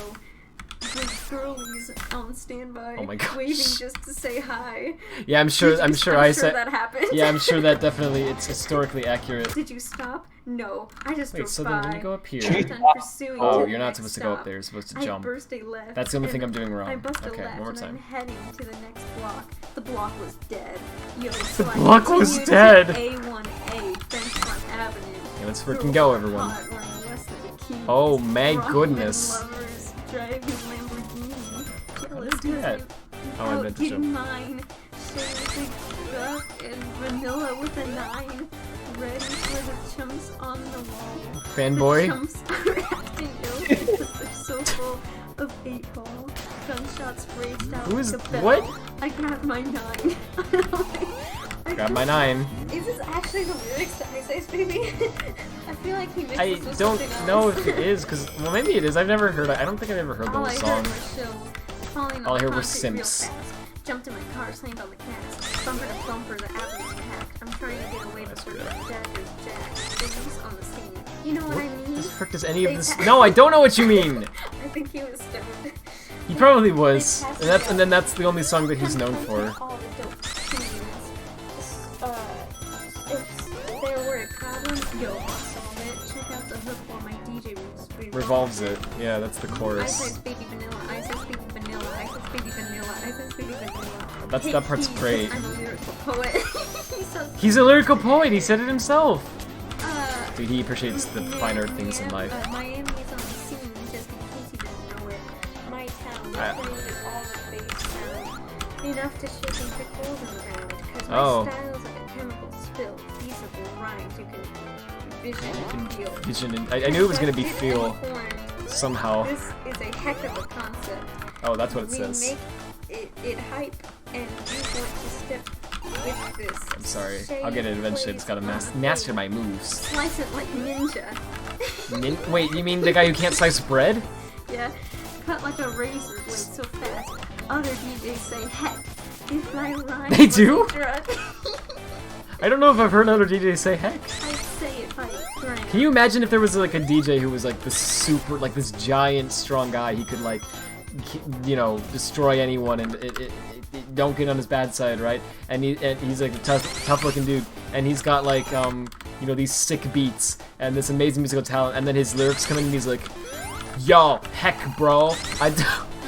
With girlies on standby, Oh my gosh. waving just to say hi. Yeah, I'm sure. I'm sure I said. that happened. Yeah, I'm sure that definitely it's historically accurate. Did you stop? No, I just Wait, drove so by. then when you go up here, Kept on pursuing oh, to the you're not next supposed to go up stop. there. You're supposed to I jump. burst a left. That's the only thing and I'm doing wrong. I bust a Okay, left, one more and time. I'm heading to the next block. The block was dead. Yo, so The I block was continued dead. to A1A, Benchmark Avenue. Yeah, let's freaking go, everyone. Hot, wearing west of the Keys. Oh my Rockin' goodness. Lovers, driving Lamborghini. Jealous do that? 'cause Oh, I out meant to getting jump. mine. Shades of rough and vanilla with a 9. Ready for the chumps on the wall. Fanboy. The chumps are acting ill because they're so full of 8-ball. Gunshots raged out Who is- the bell. what? I grabbed my 9. Grab my 9. Is this actually the lyrics to Ice Ice Baby? I feel like he mixed I this with don't something know else. if it is, because well, maybe it is. I've never heard. I don't think I've ever heard the All whole I song. heard was shills falling All I on heard the was concrete real Simps. fast. Jumped in my car, slammed on the gas. Bumper to bumper, the avenue's packed. I'm trying to get away That's before good. the Jackers jack. Police on the scene. You know what I mean? What the frick does any of They this? pa- No, I don't know what you mean. I think he was stoned. He probably was, They passed and me out. then that's the only song that he's known Come for. take all the dope tunes. If there were a problem, yo, I'll solve it. Check out the hook while my DJ Revolves it. Yeah, that's the Ice chorus. Ice Baby Vanilla, Ice Ice Baby Vanilla, Ice Ice Baby Vanilla, Ice Ice Baby Vanilla. That's- that part's Hey, great. I'm a lyrical poet. He's so He's a lyrical poet. He said it himself. uh, Dude, he appreciates the finer things in life. Miami is on the scene, just in case you didn't know it. My town, I- represented all the bass sound. Enough to shake and pick holes in the ground. Cause my Oh. style's like a chemical spill. Feasible rhymes you can vision and feel. Vision and I knew it was gonna be Perspective feel and form. somehow. This is a heck of a concept. Oh, that's what it We says. make it hype, and you want to step with this. I'm sorry. I'll get it eventually. I just gotta master my moves. Slice it like ninja. Wait, you mean the guy who can't slice bread? Yeah, cut like a razor blade so fast. Other DJs say, heck, if my rhyme They was do? a drug. I don't know if I've heard another DJ say heck. I'd say it by a gram. Can you imagine if there was like a DJ who was like this super, like this giant, strong guy? He could like, you know, destroy anyone and it don't get on his bad side, right? And he's like a tough looking dude, and he's got like you know, these sick beats and this amazing musical talent, and then his lyrics come in and he's like, yo, heck, bro.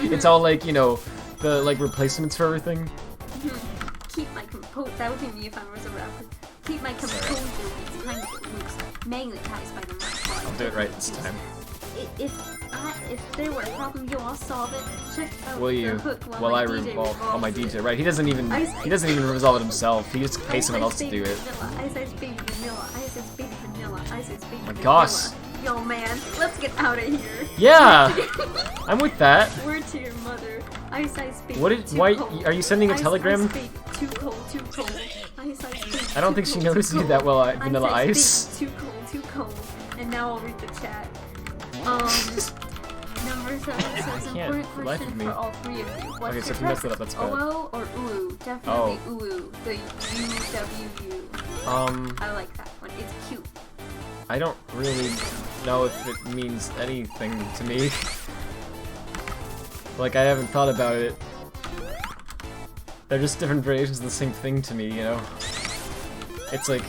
It's all like, you know, the like replacements for everything. Keep my composure. That would be me if I was a rapper. Keep my composure when it's time to get loose. Magnetized by the mic. I'll do it right this time. If there were a problem, yo, I'll solve it. Check out Will you? the hook While my I DJ revolve on my revolves DJ, it. right? He doesn't even resolve it himself. He just pays someone else to do it. Ice Ice Baby Vanilla, Ice Ice Baby Vanilla, Ice Ice Baby my Vanilla. gosh. Yo, man, let's get out of here. Yeah, I'm with that. Word to your mother. Ice Ice Baby. What did? too Why cold. are you sending a Ice, telegram? Ice, baby, too cold, too cold. Ice Ice Baby. I don't too think she cold, knows too you cold. that well, Vanilla Ice. Baby, too cold. And now I'll read the chat. Number 7 says can't important for the life of question me. for all three of you. What's Okay, so your if you messed it up, preference? that's bad. OO or UU? Definitely UU. The UWU. I like that one. It's cute. I don't really know if it means anything to me. Like, I haven't thought about it. They're just different variations of the same thing to me, you know? It's like,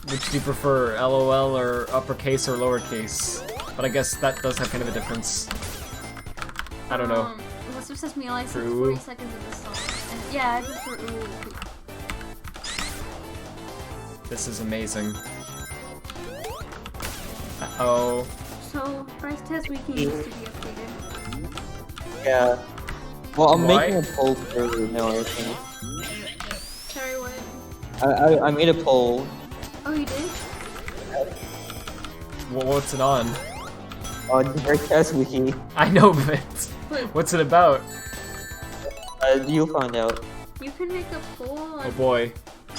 which do you prefer, LOL or uppercase or lowercase? But I guess that does have kind of a difference. I don't know. What's your says me like For 40 UU? seconds of the song. And yeah, I prefer UU. This is amazing. Uh-oh. So, Bryce Test Weekend used to be updated. Yeah. Well, I'm Why? making a poll for now, I think. Sorry, what? I made a poll. Oh, you did? What's it on? On the test wiki. I know, but Wait, what's it about? You'll find out. you can make a poll on... Oh boy.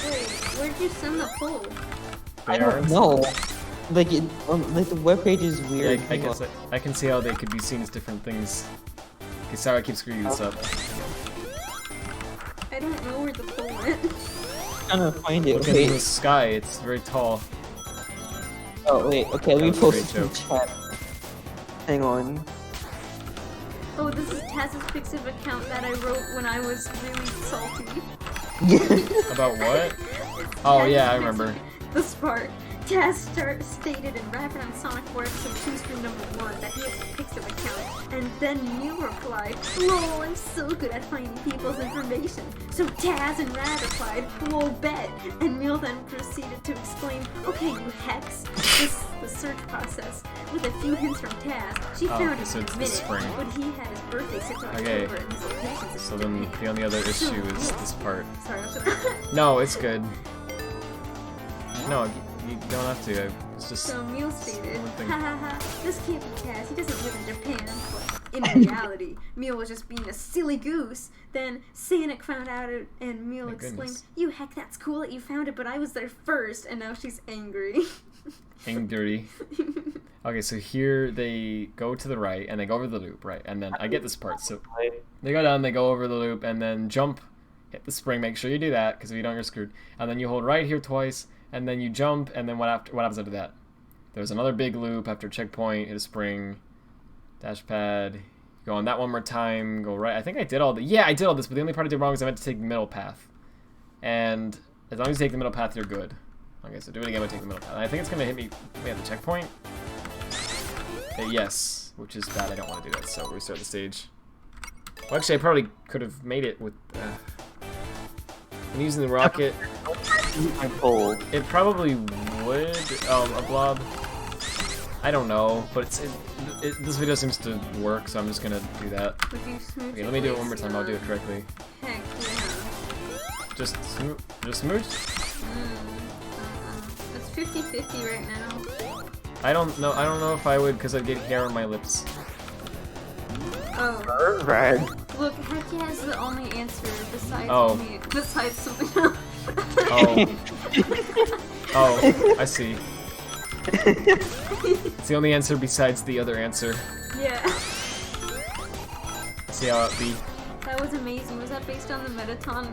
Wait, where'd you send the poll? I They don't are. know. Like, like the webpage is Yeah, weird. I guess I can see how they could be seen as different things. Okay, sorry, I keep screwing this up. I don't know where the pole went. I'm trying to find it. Look into the sky, it's very tall. Oh wait, okay, let me That was a post great it in chat. Hang on. Oh, this is Taz's Pixiv account that I wrote when I was really salty. About what? Oh yeah, I remember. The spark. Taz stated in Radfordhound Sonic 4 episode 2 stream number 1 that he has a Pixiv account, and then Mew replied, "Lol, I'm so good at finding people's information." So Taz and Rad replied, "Lol, bet," and Mew then proceeded to explain, "Okay, you hex." The search process. With a few hints from Taz, she found it so in it's a the minute, spring. but he had his birthday set to Okay. October and his locations So then the only other issue is this part. Sorry, I was No, it's good. No, you don't have to. It's just. So Mew stated, one thing. "Ha ha ha, this can't be Taz, he doesn't live in Japan." But in reality, Mew was just being a silly goose. Then Sanic found out it, and Mew My exclaimed, goodness. "You heck, that's cool that you found it, but I was there first," and now she's angry. Angry. Okay, so here they go to the right and they go over the loop, right? And then I get this part. So they go down, they go over the loop, and then jump, hit the spring. Make sure you do that, because if you don't, you're screwed. And then you hold right here twice, and then you jump, and then what happens after that? There's another big loop after checkpoint, hit a spring, dash pad, go on that one more time, go right. I think I did all the. Yeah, I did all this, but the only part I did wrong was I meant to take the middle path. And as long as you take the middle path, you're good. Okay, so do it again by taking the middle path. I think it's gonna hit me at the checkpoint. Yes, which is bad. I don't want to do that, so restart the stage. Well, actually, I probably could have made it with. I'm using the rocket. My pole. It probably would. A blob. I don't know, but this video seems to work, so I'm just gonna do that. Would you smooch Okay, let me do it one more time. I'll do it correctly. Heck yeah. Just smooch. It's 50-50 right now. I don't know if I would, because I'd get hair on my lips. Oh. Red. Look, Heck yeah is the only answer besides something else. Oh. Oh, I see. It's the only answer besides the other answer. Yeah. See how it be. That was amazing. Was that based on the Metaton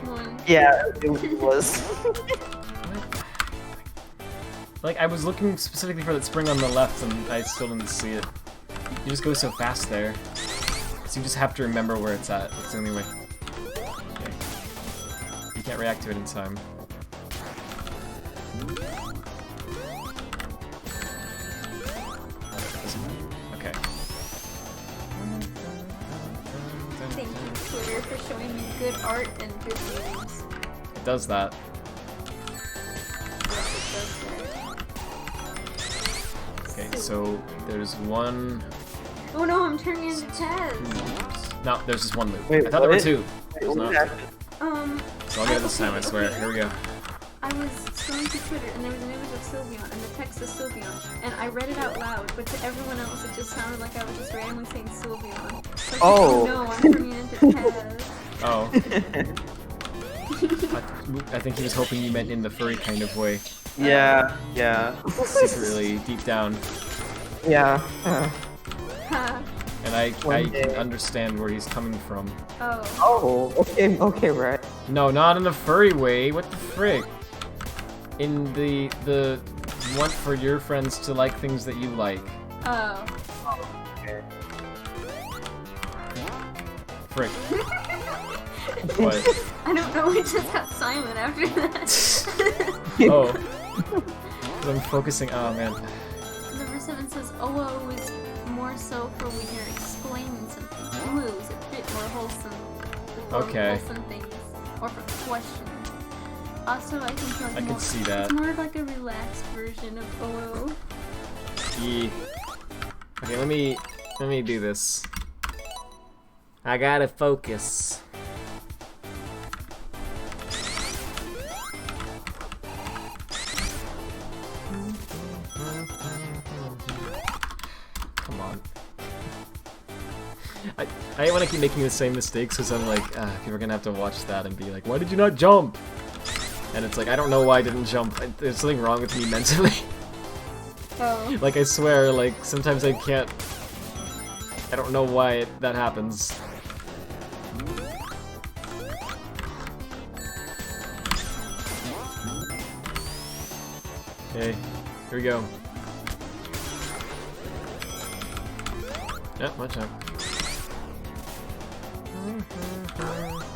one? Yeah, it was. Like, I was looking specifically for that spring on the left, and I still didn't see it. You just go so fast there. So you just have to remember where it's at. That's the only way. Okay. You can't react to it in time. Okay. Thank you, Twitter, for showing me good art and good memes. It does that. Yes, it does that. Okay, so there's one. Oh no, I'm turning into Taz. No, there's just one loop. Wait, I thought there were what? two. There's not. So I'll get it this time, I swear. Here we go. I was scrolling through Twitter and there was an image of Sylveon and the text is Sylveon, and I read it out loud, but to everyone else it just sounded like I was just randomly saying Sylveon. Like, Oh. no, I'm turning into Taz. Oh. I think he was hoping you meant in the furry kind of way. Yeah, yeah. Secretly, deep down. Yeah. Ha. And I One day. can understand where he's coming from. Oh. Oh, okay, right. No, not in a furry way. What the frick? In the want for your friends to like things that you like. Oh. Okay. Frick. What? I don't know, it just got silent after that. Oh. 'Cause I'm focusing. Oh man. Number 7 says, OO is more so for when you're explaining something. Ooh is a bit more wholesome. For Okay. wholesome things. Or for questions. Also, I think like I can more, see that. it's more of like a relaxed version of OO. Yeah. Okay, let me do this. I gotta focus. Come on. I want to keep making the same mistakes because I'm like, people are gonna have to watch that and be like, why did you not jump? And it's like, I don't know why I didn't jump. There's something wrong with me mentally. Oh. Like, I swear, like, sometimes I can't... I don't know why that happens. Okay, here we go. Yep, watch out.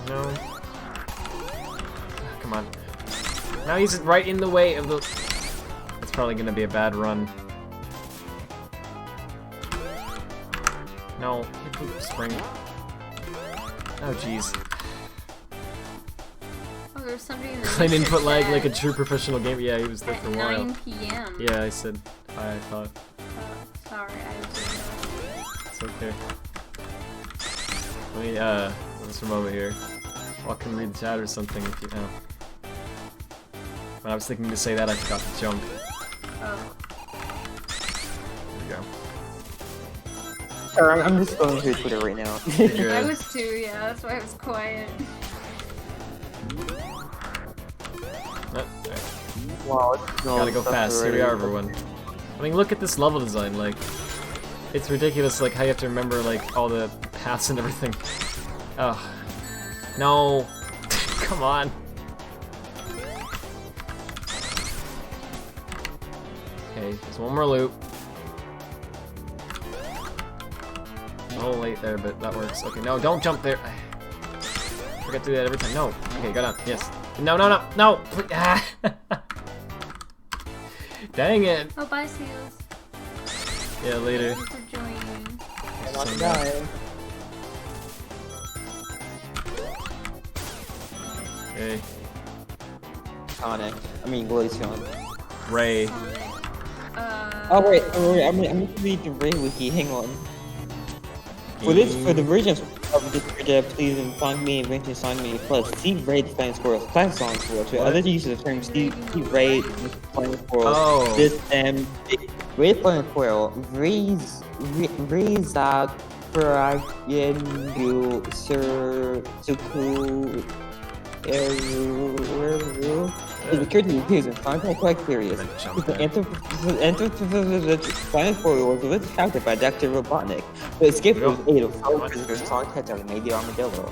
No. Come on. Now he's right in the way of the... It's probably gonna be a bad run. No, hit the spring. Oh jeez. Oh, there's somebody in the Claim chat. input lag like a true professional game. Yeah, he was there At for a while. 9 p.m. Yeah, I said. I thought. Sorry, I was It's okay. Let me, let's remote it here. Well, I can read the chat or something if you know. When I was thinking to say that, I forgot to jump. Oh. There Sorry, I'm just going through Twitter right now. we go. I Good. was too, yeah, that's why I was quiet. Alright. Wow, no, Gotta go stuff fast. Here we already. are, everyone. I mean, look at this level design. Like, it's ridiculous. Like how you have to remember like all the paths and everything. Oh, no! Come on. Okay, there's one more loop. A little late there, but that works. Okay, no, don't jump there. I forget to do that every time. No. Okay, go down. Yes. No, no, no, no! Ah. Dang it! Oh, bye, Seals. Yeah, later. Thank you for joining. I'm not gonna die. Okay. Sonic. I mean, Glaceon. Ray. Sonic. Oh wait, I'm gonna read the Ray wiki. Hang on. For the version of this video, please find me and mention sign me plus see Ray the Flying Squirrels class song for to other uses of the term see Ray the Flying Squirrel. Oh. This Ray the Flying Squirrel raise out you sir Suku is occurred to appears in Final Quite Curious. The Flying Squirrel was once captured by Dr. Robotnik, but escaped with the aid of fellow prisoners Sonic Hedgehog and Lady Armadillo.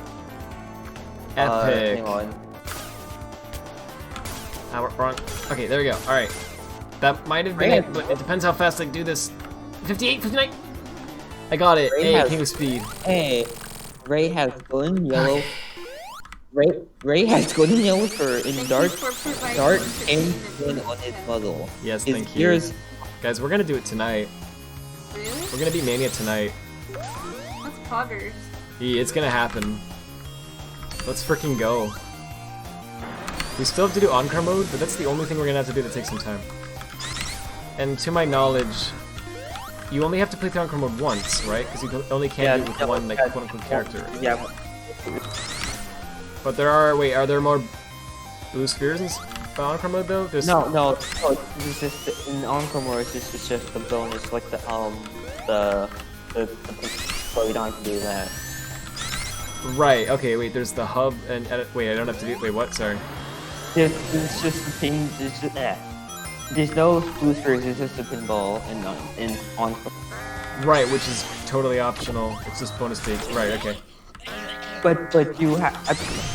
Epic. Hang on. Wrong. Okay, there we go. Alright. That might have been it, but it depends how fast I do this. 58, 59! I got it. Ray Hey, has- King of Speed. Hey, Ray has golden yellow. Ray has golden yellow fur and dark and skin on his muzzle. Yes, His thank you. ears. Guys, we're gonna do it tonight. Really? We're gonna beat Mania tonight. That's poggers. Yeah, it's gonna happen. Let's freaking go. We still have to do Encore mode, but that's the only thing we're gonna have to do that takes some time. And to my knowledge, you only have to play through Encore mode once, right? Because you only can do it with one, like, quote-unquote character. Yeah. But there are, wait, are there more blue spheres in Encore mode though? There's No, it's just in Encore mode. It's just the bonus, like the so you don't have to do that. Right, okay, wait, there's the hub and edit. Wait, I don't have to do. Wait, what? Sorry. It's just the thing. It's just there's no blue spheres. It's just a pinball in Encore. Right, which is totally optional. It's just bonus states. Right, okay. But you have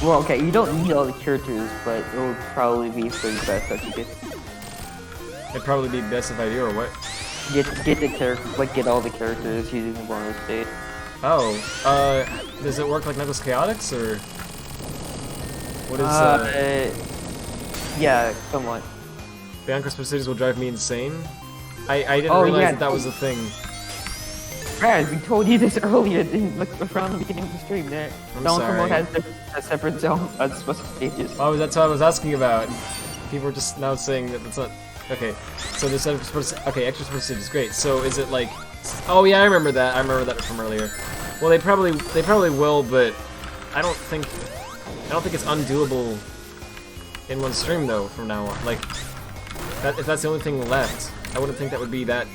well, okay. You don't need all the characters, but it would probably be for the best that you get. It'd probably be best if I do, or what? Get the characters, like get all the characters using the bonus state. Oh, does it work like Knuckles Chaotix, or what is Yeah, somewhat. the Encore Cities will drive me insane? I didn't Oh, realize yeah. that was a thing. Brad, we told you this earlier. Look around the beginning of the stream. There, I'm Donkey sorry. Kong has a separate zone, special stages. Oh, that's what I was asking about. People are just now saying that that's not. Okay, so there's extra sports stages, great. So is it like? Oh yeah, I remember that. I remember that from earlier. Well, they probably will, but I don't think it's undoable in one stream though. From now on, like that if that's the only thing left, I wouldn't think that would be that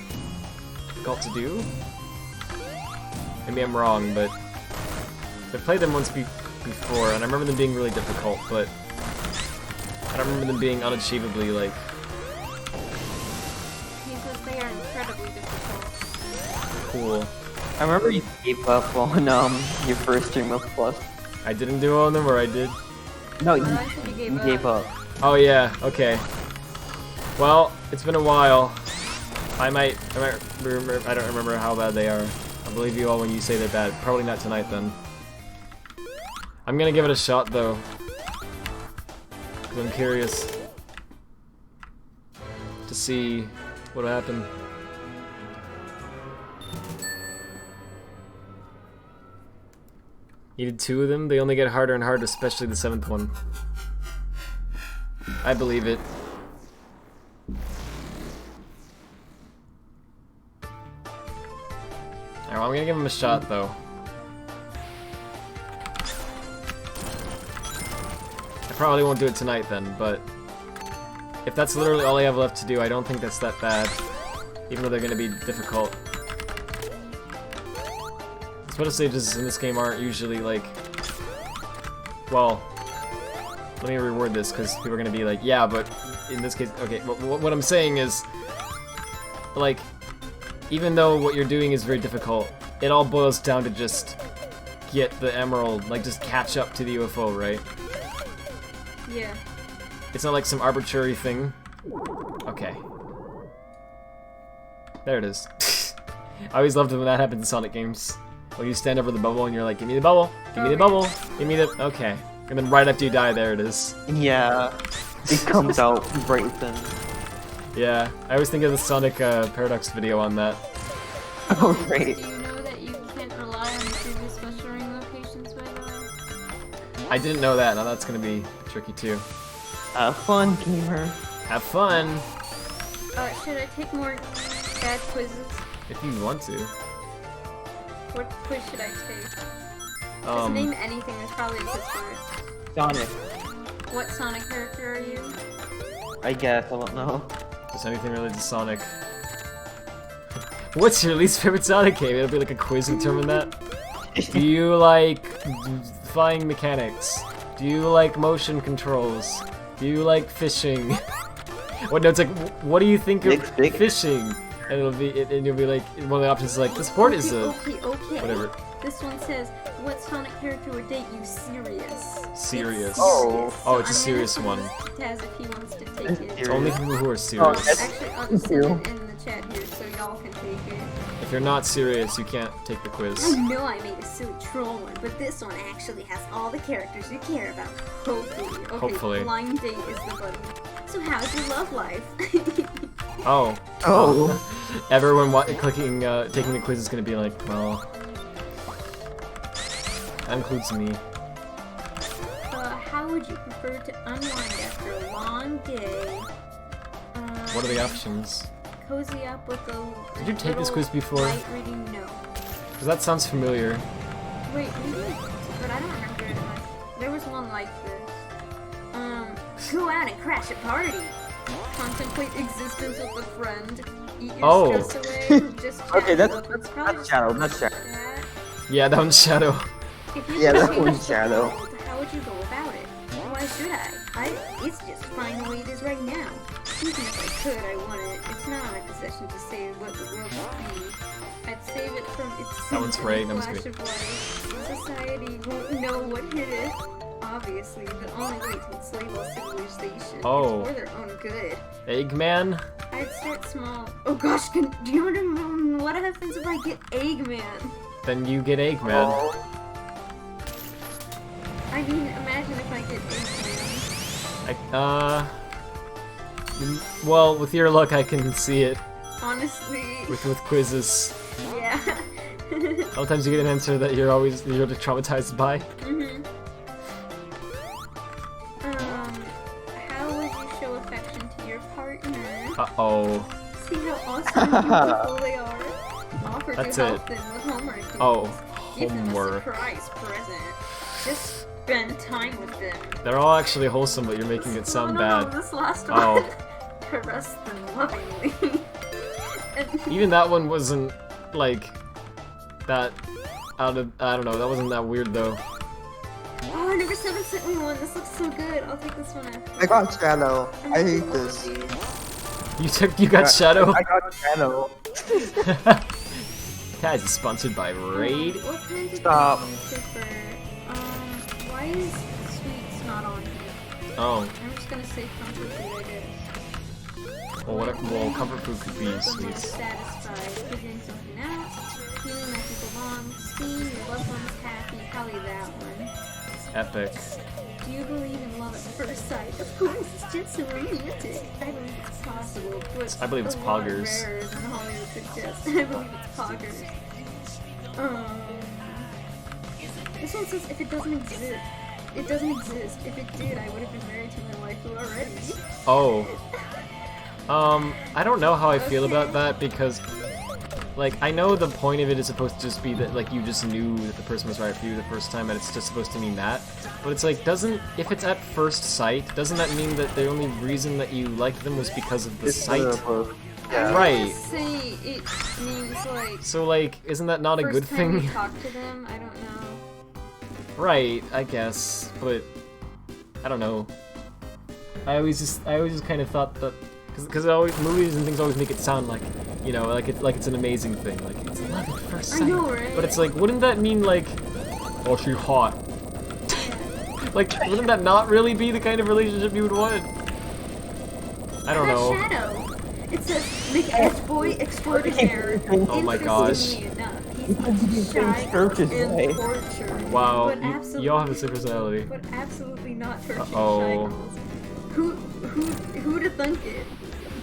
difficult to do. Maybe I'm wrong, but I've played them once before, and I remember them being really difficult, but I don't remember them being unachievably, like... He says they are incredibly difficult. cool. I remember you gave up on your first stream of Plus. I didn't do all of them, or I did? No, I said you you gave up. Oh yeah, okay. Well, it's been a while. I might remember. I don't remember how bad they are. I believe you all when you say they're bad. Probably not tonight then. I'm gonna give it a shot though, because I'm curious to see what happened. You did 2 of them? They only get harder and harder, especially the 7th one. I believe it. Alright, well, I'm gonna give him a shot though. I probably won't do it tonight then, but if that's literally all I have left to do, I don't think that's that bad. Even though they're gonna be difficult. Special stages in this game aren't usually like... Well, let me reword this because people are gonna be like, yeah, but in this case, okay, what I'm saying is, like, even though what you're doing is very difficult, it all boils down to just get the emerald, like just catch up to the UFO, right? Yeah. It's not like some arbitrary thing. Okay. There it is. I always loved it when that happens in Sonic games. When you stand over the bubble and you're like, give me the bubble, give me the bubble, give me the... Okay. And then right after you die, there it is. Yeah. It comes out right then. Yeah. I always think of the Sonic Paradox video on that. Oh, great. Do you know that you can't rely on the previous special ring locations, by the way? I didn't know that. Now that's gonna be tricky too. Have fun, gamer. Have fun! Should I take more bad quizzes? If you want to. What quiz should I take? Just name anything, there's probably a quiz for it. Sonic. What Sonic character are you? I guess, I don't know. Just anything related to Sonic. What's your least favorite Sonic game? It'll be like a quiz and determine that. Do you like flying mechanics? Do you like motion controls? Do you like fishing? What? No, it's like, what do you think of fishing? And it'll be, and you'll be like, one of the options is like, the sport is a... Okay. Whatever. This one says, what Sonic character would date you serious? Serious. Oh. Oh, it's a serious one. Taz if he wants to take it. It's only people who are serious. Actually, I'll just send it in the chat here so y'all can take it. If you're not serious, you can't take the I quiz. know I made a silly troll one, but this one actually has all the characters you care about. Hopefully. Okay, Hopefully. blind date is the button. So how's your love life? Oh. Oh. Everyone taking the quiz is gonna be like, well... That includes me. How would you prefer to unwind after a long day? What are the options? Cozy up with a Did you take this quiz before? light reading? No. Because that sounds familiar. Wait, maybe, but I don't remember it much. There was one like this. Go out and crash a party. Contemplate existence with a friend. Eat your stress away. Just chat. Okay, that's probably Shadow, that's Shadow. that. Yeah, that one's Shadow. If you Yeah, could that change one's the Shadow. world, how would you go about it? Why should I? It's just fine the way it is right now. Even if I could, I wouldn't. It's not my possession to say what the world would be. I'd save it from its That one's great, that one's flash great. of light. Society won't know what hit it. Obviously, the only way to enslave all civilization Oh. is for their own good. Eggman? I'd start small. Oh gosh, do you know what happens if I get Eggman? Then you get Eggman. I mean, imagine if I get Eggman. Well, with your luck, I can see it. Honestly. With quizzes. Yeah. Sometimes you get an answer that you're traumatized by. How would you show affection to your partner? Uh-oh. See how awesome and beautiful they are? Offer That's to help it. them with homework duties. Oh, Give them a homework. surprise present. Just spend time with them. They're all actually wholesome, but you're making it sound No, bad. this last Oh. one. Caress them lovingly. And Even that one wasn't, like, that I don't know, that wasn't that weird, though. oh, number 7 sent me one. This looks so good. I'll take this one after. I got Shadow. I hate All this. of these. You got Shadow? I got Shadow. Guys, is sponsored by Raid. What kinds of Stop. things do you prefer? Why is sweets not on here? Oh, I'm just gonna say comfort food, I guess. Well, comfort food could be Something sweets. satisfied, figuring something out, feeling like you belong, seeing your loved ones happy, probably that one. Epic. Do you believe in love at first sight? Of course, it's just so romantic. I believe it's possible, but I believe it's a lot poggers. rarer than Hollywood suggests. I believe it's poggers. This one says if it doesn't exist. It doesn't exist. If it did, I would have been married to my waifu already. Oh. I don't know how I feel about that because, like, I know the point of it is supposed to just be that, like, you just knew that the person was right for you the first time and it's just supposed to mean that. But it's like, if it's at first sight, doesn't that mean that the only reason that you liked them was because of the sight? Yeah. Right. Say it means like. So, like, isn't that not a good First time you thing? talk to them, I don't know. Right, I guess, but I don't know. I always just kind of thought that because movies and things always make it sound like, you know, like it's an amazing thing, like it's love at first sight. I know, right? But it's like, wouldn't that mean like, oh, she's hot? Like, wouldn't that not really be the kind of relationship you would want? I don't know. Shadow. It says make edge boy extraordinary. Oh my gosh. Interestingly enough, he's shy and tortured. Wow, But you all have the same personality. But absolutely not tortured Uh-oh. shy girls. Who'd have thunk it?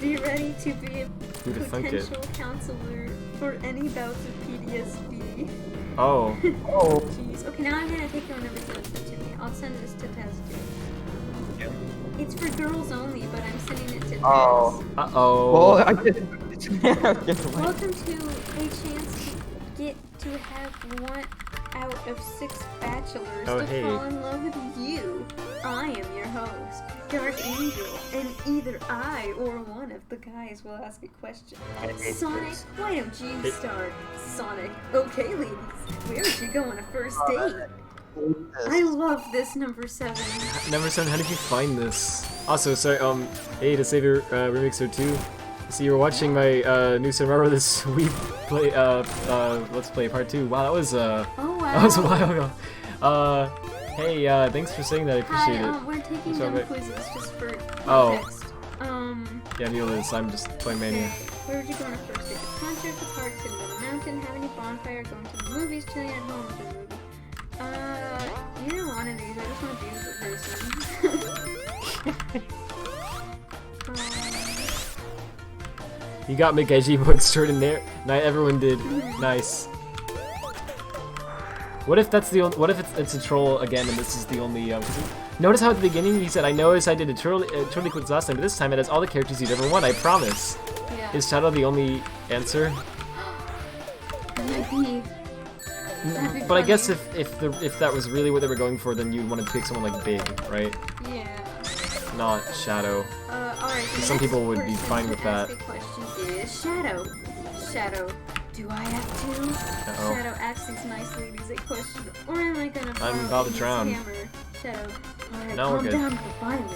Be ready to be a Who'd have thunk it? potential counselor for any bouts of PTSD. Oh. Oh. Jeez. Okay, now I'm gonna take your number to me. I'll send this to Taz too. It's for girls only, but I'm sending it to Taz. Oh. Uh-oh. Well, I just Welcome to a chance to get to have one out of 6 bachelors Oh, to hey. fall in love with you. I am your host, Dark Angel, and either I or one of the guys will ask a question. Sonic, why don't you start? Sonic, okay ladies, where would you go on a first date? I love this number 7. Number 7, how did you find this? Also, sorry, hey, to save your remixer too. So you were watching my new Survivor this week play, let's play part 2. Wow, that was Oh wow. that was a while ago. Hey, thanks for saying that. I appreciate Hi, it. we're taking Sorry, dumb but- quizzes just for Oh. context. Yeah, Neil is. I'm just playing Mania. Where would you go on a first date? The concert, the park, sitting on a mountain, having a bonfire, going to the movies, chilling at home with a movie. Either one of these. I just want to be with the person. You got McEdgy bookstore in there. Everyone did. Nice. What if that's the only? What if it's a troll again, and this is the only? Notice how at the beginning he said, "I noticed I did a trolley quiz last time, but this time it has all the characters you'd ever want. I promise." Yeah. Is Shadow the only answer? That'd be But I funny. guess if that was really what they were going for, then you'd want to pick someone like Big, right? Yeah. Not Shadow. Alright. the Some next people would be person fine to with ask that. a question is Shadow. Shadow, do I have to? Uh-oh. Shadow, ask these nice ladies a question, or am I gonna I'm fall about to in this drown. hammer? Shadow, alright, No, we're calm good. down with the violence.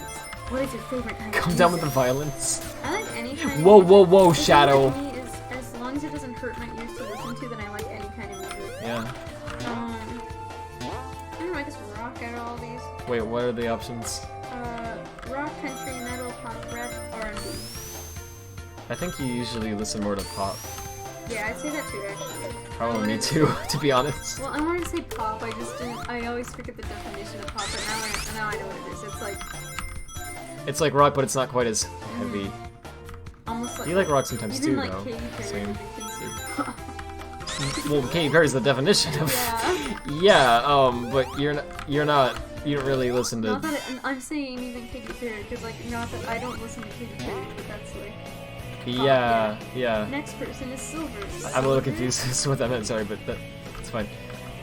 What is your favorite kind of Calm down with the music? violence. I like any kind Whoa, of whoa, whoa, music. Shadow. The thing with me is, as long as it doesn't hurt my ears to listen to, then I like any kind of music. Yeah. I don't know, I guess rock out of all these. Wait, what are the options? Rock, country, metal, pop, rap, R&B. I think you usually listen more to pop. Yeah, I'd say that too, actually. Probably me too, to be honest. Well, I wanted to say pop, I just didn't, I always forget the definition of pop, but now I know what it is. It's like, It's like rock, but it's not quite as heavy. almost like... You like rock sometimes even too, like though. Katy Perry, Same. would be considered pop. Well, Katy Perry's the definition of. Yeah. Yeah. But you don't really listen Not to. that I'm saying even Katy Perry, because like, not that I don't listen to Katy Perry, but that's like... Yeah, yeah. Next person is Silver. I'm a little confused as to what that meant. Sorry, but that's fine.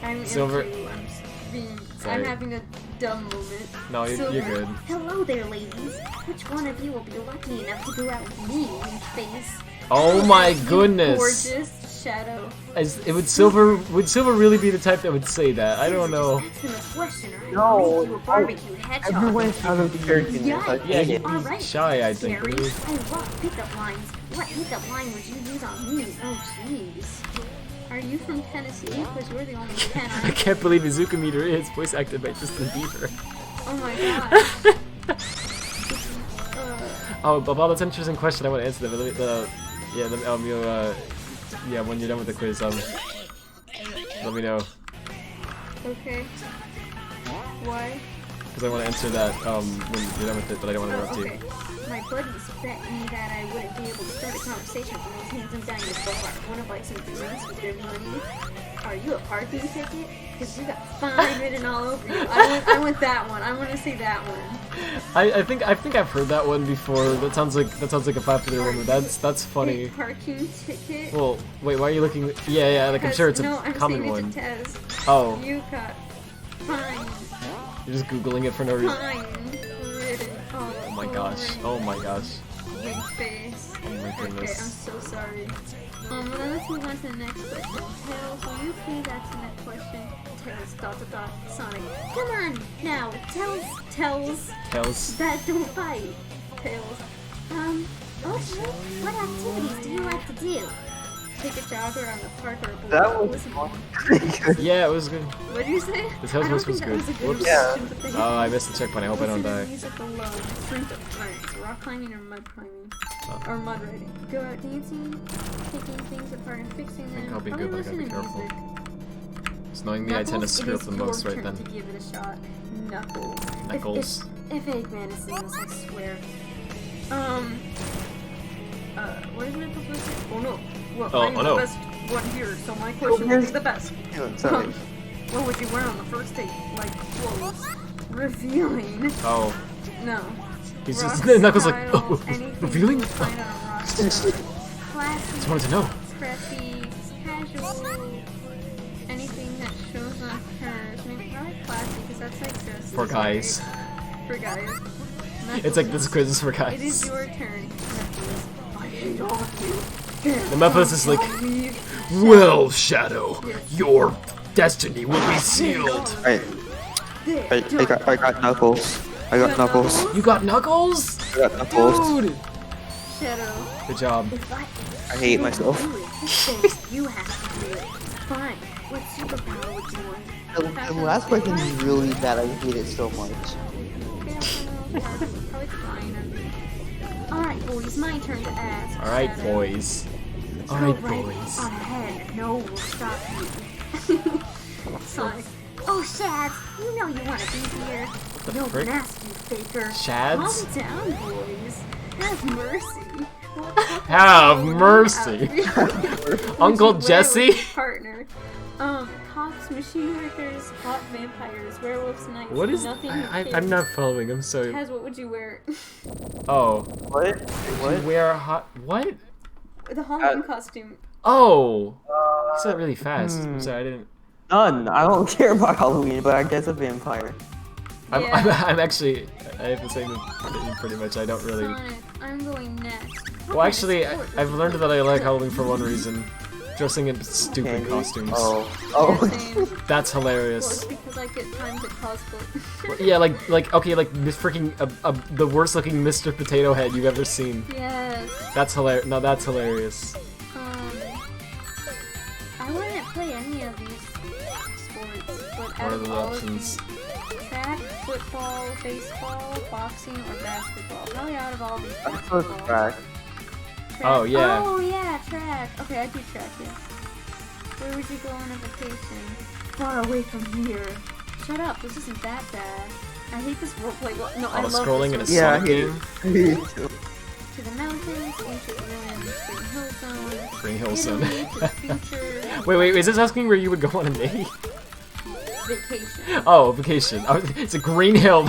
I'm Silver- into, I'm just being, Sorry. I'm having a dumb moment. No, you're Silver, good. Hello there, ladies. Which one of you will be lucky enough to go out with me, wink face? Oh my You goodness. Gorgeous Shadow. Would Silver really be the type that would say that? I don't know. Excellent question. I No, made you a barbecue hedgehog. everyone's out of character. Yikes. Yeah, he'd All be right, shy, I think. Scary. wouldn't he? I love pickup lines. What pickup line would you use on me? Oh, jeez. Are you from Tennessee? Because you're the only 10 I can't believe Izuku Meter is voice acted by Justin Bieber. Oh my god. Oh, Bob, that's an interesting question. I want to answer that. But yeah, when you're done with the quiz, let me know. Okay. Why? Because I want to answer that when you're done with it, but I don't want to interrupt Okay. you. My buddies bet me that I wouldn't be able to start a conversation with those handsome diners bar. Wanna buy some drinks with their money? Are you a parking ticket? Because you got fine written all over you. I want that one. I want to see that one. I think I've heard that one before. That sounds like a popular one. But that's funny. Hey, parking ticket? Well, wait, why are you looking? Yeah, like I'm sure it's a common one. Oh. You got fine. You're just googling it for no reason. Fine written all Oh my gosh. Oh my gosh. Wink face. Oh my Okay, goodness. I'm so sorry. Well, let's move on to the next question. Tails, will you please answer that question? Tails, ... Sonic. Come on, now, Tails. That don't bite. Tails. Okay, what activities do you like to do? Take a jog around the park or a That boat. was fun. Yeah, it was good. What did you say? The Tails I don't was think that good. was a good Whoops. question, but they Oh, I missed the checkpoint. I hope I don't Listen to die. music alone. Fruit of friends. Rock climbing or mud climbing. Oh. Or mud riding. Go out dancing, taking things apart and fixing them. I think I'll be Probably good, but I gotta be listen to careful. music. Just knowing me, I tend to Knuckles, screw it up the is most your right turn then. to give it a shot. Knuckles. Knuckles. If Eggman is in this, I swear. What is Knuckles supposed to say? Oh no. Well, Oh, I'm oh no. the best one here, so my question will be the best. Sorry. What would you wear on the first date? Like clothes. Revealing. Oh, No. he's Rock just Knuckles like, style, oh, anything revealing? you would find on a rock star. Classy, Just wanted to know. preppy, casual, anything that shows off hers. Maybe probably classy, because that's like dresses. For guys. Right? For guys. It's like this quiz is for It is guys. your turn. Knuckles. I hate all of you. The Memphis is like, Leave. well, Shadow, your destiny will be sealed. Right. I got Knuckles. I got Knuckles. You got Knuckles? I got Knuckles. Dude! Shadow. Good job. If I I hate myself. do it, then you have to do it. Fine. What superpower would you want? The last question is really bad. I hate it so much. Probably fine. Alright, boys, my turn to ask. Alright, Shadow. boys. Go Alright, right boys. on ahead. No one will stop you. Sonic. Oh, Shads, you know you want to be here. the No frick? one asked you, faker. Shads? Calm down, boys. Have mercy. Have mercy. Uncle Would you wear Jesse? with your partner. Cops, machine workers, hot vampires, werewolves, knights. What is... nothing? I'm not following, I'm sorry. Kaz, what would you wear? Oh. What? You wear a hot... What? The Halloween costume. Oh! You said it really fast. I'm sorry, I didn't... None. I don't care about Halloween, but I guess a vampire. I'm actually... I have the same thing pretty much. I don't really... Sonic, I'm going next. Well, actually, I've learned that I like Halloween for one reason. Dressing in stupid Candy. costumes. Oh. That's Well, hilarious. it's because I get time to cosplay. Yeah, okay, like this freaking the worst looking Mr. Potato Head you've ever seen. Yes. That's hilarious. No, that's hilarious. I wouldn't play any of these sports, but What out are of the all options? of these, track, football, baseball, boxing, or basketball. Probably out of all these, I suppose basketball. track. Oh, yeah. Oh yeah, track. Okay, I do track. Yeah. Where would you go on a vacation? Far away from here. Shut up. This isn't that bad. I hate this roleplay. Well, no, I love Auto-scrolling in a this Yeah, I Sonic hate game? it. I hate it too. to the mountains, ancient ruins, Green Hill Zone, Green Hill Zone. Italy, to the future, Wait, is this asking where you would go on a date? vacation. Oh, vacation. Oh, it's a Green Hill.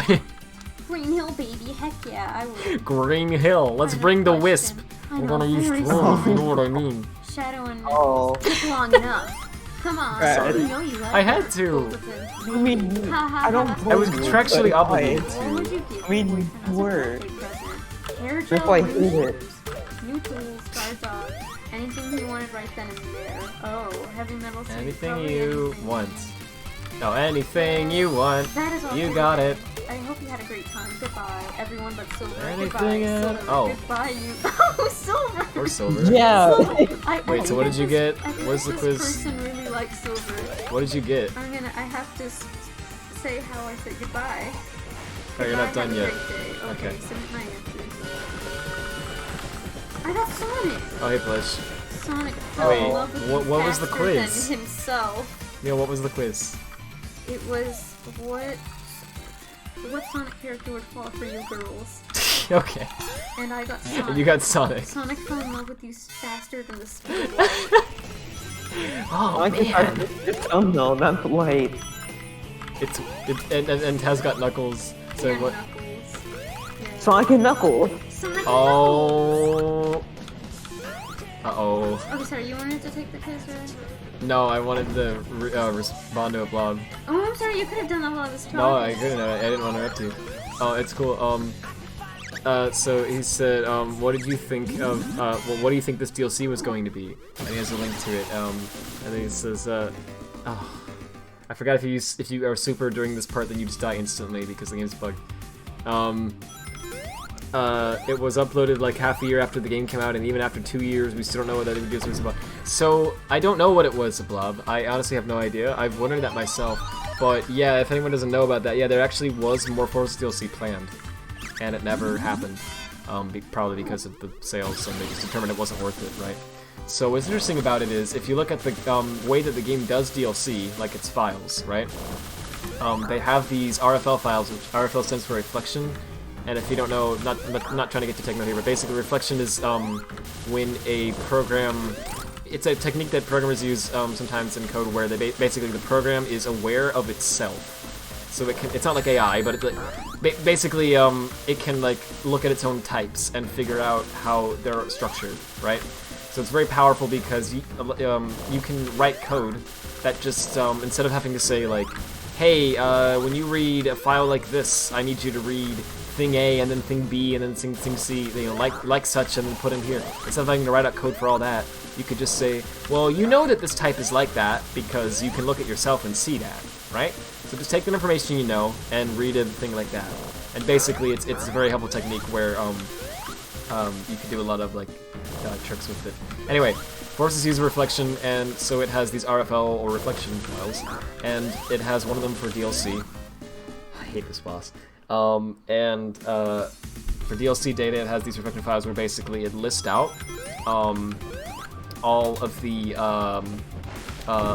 Green Hill, baby, heck yeah, I would. Green Hill. Let's Final bring the question. wisp. I We're know, gonna use very straw, if you sorry. know what I mean. Shadow and Oh. took long enough. Come on, Sorry. you know you like I had that. to. Go with it. I mean, I don't. I was blame you, contractually but obligated What would to. you give I mean, your you boyfriend as a were. birthday present? Hair That's gel, why I new hate it. shoes, new tools, guard dog, anything you wanted right then and there. Oh, heavy metal suit, Anything probably you anything. want. No, anything you want. That is all You for got today. it. I hope you had a great time. Goodbye, everyone but Silver. Anything Goodbye, at- Silver. oh. Goodbye, you. Oh, Silver. Or silver. Yeah. Wait, so what did you get? I think What's the this quiz? person really likes Silver. What did you get? I have to say how I say goodbye. Oh, you're not Goodbye, done have a yet. great day. Okay. Submit my answers. I got Sonic. Oh, hey, Flesh. Sonic Wait, fell in love with you what was the faster quiz? than himself. Yeah, what was the quiz? It was what Sonic character would fall for you girls? Okay. And I got Sonic. You got Sonic. Sonic fell in love with you faster than the speed of light. Oh, I man. no, that's light. And has got Knuckles. So And what? Knuckles. Yeah. Sonic and Knuckles. Sonic and Oh. Uh-oh. Knuckles. Okay, sorry, you wanted to take the quiz, right? No, I wanted to respond to a blog. Oh, I'm sorry, you could have done that while I was talking. No, I couldn't. I didn't want to interrupt you. Oh, it's cool. So he said, what did you think of, well, what do you think this DLC was going to be? And he has a link to it, and then he says, oh, I forgot if you are super during this part, then you just die instantly because the game's bugged. It was uploaded like half a year after the game came out, and even after 2 years, we still don't know what that DLC was about. So, I don't know what it was, Blob. I honestly have no idea. I've wondered that myself. But yeah, if anyone doesn't know about that, yeah, there actually was more Force DLC planned. And it never happened. Probably because of the sales, and they just determined it wasn't worth it, right? So what's interesting about it is, if you look at the way that the game does DLC, like its files, right? They have these RFL files, which RFL stands for reflection. And if you don't know, not trying to get too technical here, but basically reflection is when a program, it's a technique that programmers use sometimes in code where they basically the program is aware of itself. So it's not like AI, but it's like, basically it can like look at its own types and figure out how they're structured, right? So it's very powerful because you can write code that just instead of having to say like, hey, when you read a file like this, I need you to read thing A and then thing B and then thing C, you know, like such, and then put in here. Instead of having to write out code for all that, you could just say, well, you know that this type is like that because you can look at yourself and see that, right? So just take the information you know and read a thing like that. And basically, it's a very helpful technique where you can do a lot of like tricks with it. Anyway, Forces use reflection, and so it has these RFL or reflection files, and it has one of them for DLC. I hate this boss. For DLC data, it has these reflection files where basically it lists out all of the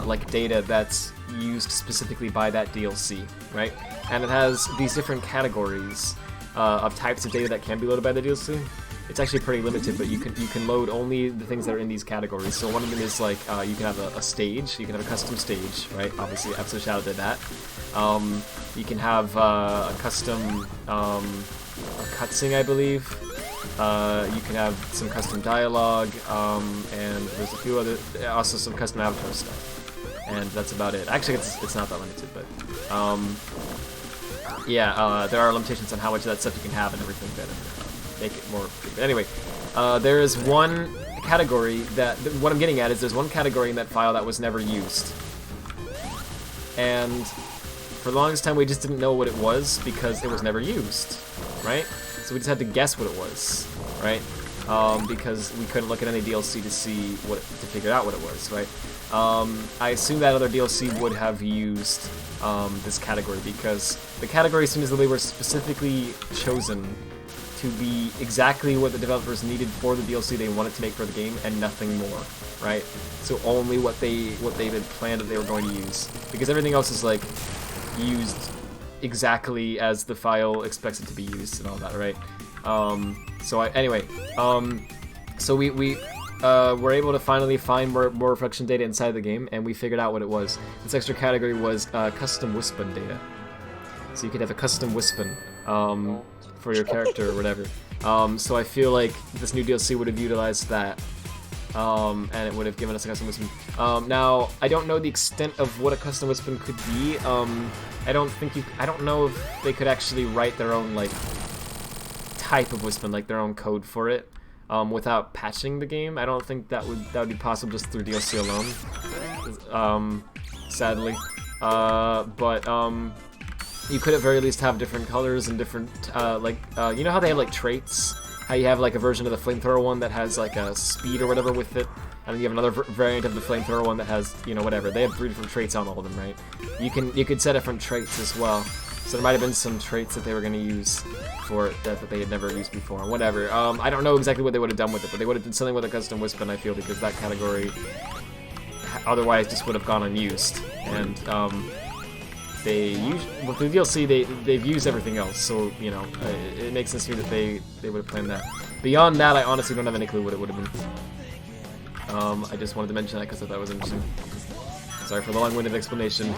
like data that's used specifically by that DLC, right? And it has these different categories of types of data that can be loaded by the DLC. It's actually pretty limited, but you can load only the things that are in these categories. So one of them is like you can have a stage, you can have a custom stage, right? Obviously, Episode Shadow did that. You can have a custom cutscene, I believe. You can have some custom dialogue, and there's a few other, also some custom avatar stuff. And that's about it. Actually, it's not that limited, but yeah, there are limitations on how much of that stuff you can have and everything that make it more. But anyway, there is one category that what I'm getting at is there's one category in that file that was never used, and for the longest time we just didn't know what it was because it was never used, right? So we just had to guess what it was, right? Because we couldn't look at any DLC to see to figure out what it was, right? I assume that other DLC would have used this category because the category seems that they were specifically chosen to be exactly what the developers needed for the DLC they wanted to make for the game and nothing more, right? So only what they had planned that they were going to use, because everything else is like used exactly as the file expects it to be used and all that, right? So we were able to finally find more reflection data inside the game, and we figured out what it was. This extra category was custom Wispin data. So you could have a custom Wispin for your character or whatever. So I feel like this new DLC would have utilized that, and it would have given us a custom Wispin. Now, I don't know the extent of what a custom Wispin could be. I don't know if they could actually write their own like type of Wispin, like their own code for it. Without patching the game. I don't think that would be possible just through DLC alone, sadly. You could at very least have different colors and different, you know how they have like traits? How you have like a version of the flamethrower one that has like a speed or whatever with it, and then you have another variant of the flamethrower one that has, you know, whatever. They have 3 different traits on all of them, right? You could set different traits as well. So there might have been some traits that they were going to use for it that they had never used before. Whatever. I don't know exactly what they would have done with it, but they would have done something with a custom Wisp, I feel, because that category otherwise just would have gone unused. And they use with the DLC they've used everything else, so you know it makes sense to me that they would have planned that. Beyond that, I honestly don't have any clue what it would have been. I just wanted to mention that because I thought it was interesting. Sorry for the long-winded explanation.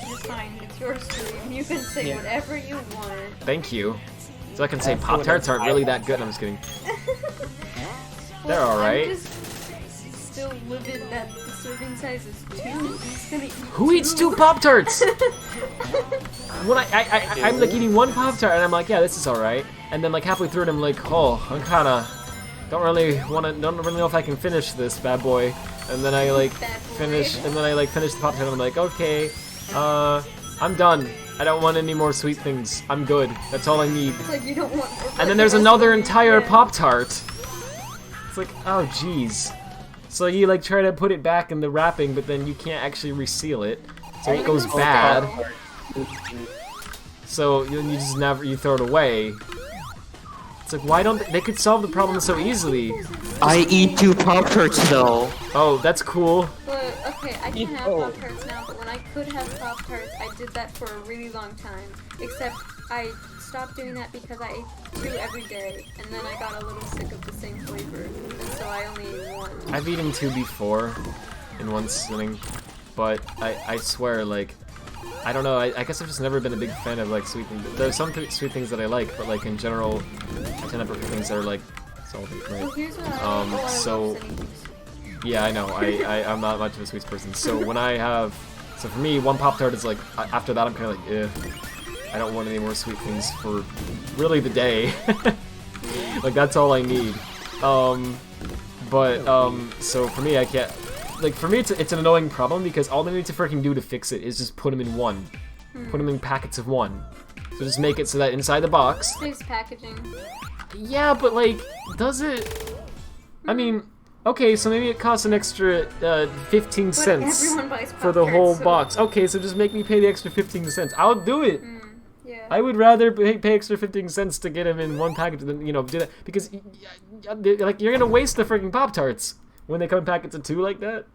It's fine. It's your stream. You can say whatever you want. Thank you. So I can say Pop-Tarts aren't really that good. I'm just kidding. They're alright. I'm just still livid that the serving size is 2. He's gonna eat Who eats 2 Pop-Tarts? When I'm like eating 1 Pop-Tart and I'm like, yeah, this is alright. And then like halfway through it, I'm like, oh, I'm kinda don't really know if I can finish this bad boy. And then I like finish the Pop-Tart and I'm like, okay, I'm done. I don't want any more sweet things. I'm good. That's all I need. It's like you don't want more, and then there's another entire Pop-Tart. It's like, oh jeez. So you like try to put it back in the wrapping, but then you can't actually reseal it. So it goes bad. So you just you throw it away. It's like, why don't they could solve the problem so easily? I eat 2 Pop-Tarts though. Oh, that's cool. But, okay, I can have Pop-Tarts now, but when I could have Pop-Tarts, I did that for a really long time. Except, I stopped doing that because I ate 2 every day, and then I got a little sick of the same flavor, and so I only ate 1. I've eaten 2 before, in one sitting, but I swear, like, I don't know, I guess I've just never been a big fan of, like, sweet things. There's some sweet things that I like, but, like, in general, I tend to prefer things that are, like, salty, right? Well, here's what I so, yeah, I know, I'm not much of a sweets person, so when I have, so for me, 1 Pop-Tart is, like, after that I'm kind of like, eh, I don't want any more sweet things for, really, the day. Like, that's all I need. So for me, I can't, like, for me, it's an annoying problem because all they need to freaking do to fix it is just put them in 1. Put them in packets of 1. So just make it so that inside the box... Saves packaging. Yeah, but, like, does it... I mean, okay, so maybe it costs an extra 15 cents for the whole box. Okay, so just make me pay the extra 15 cents. I'll do it! Yeah. I would rather pay extra 15 cents to get them in 1 package than, you know, do that. Because, like, you're gonna waste the freaking Pop-Tarts when they come in packets of 2 like that.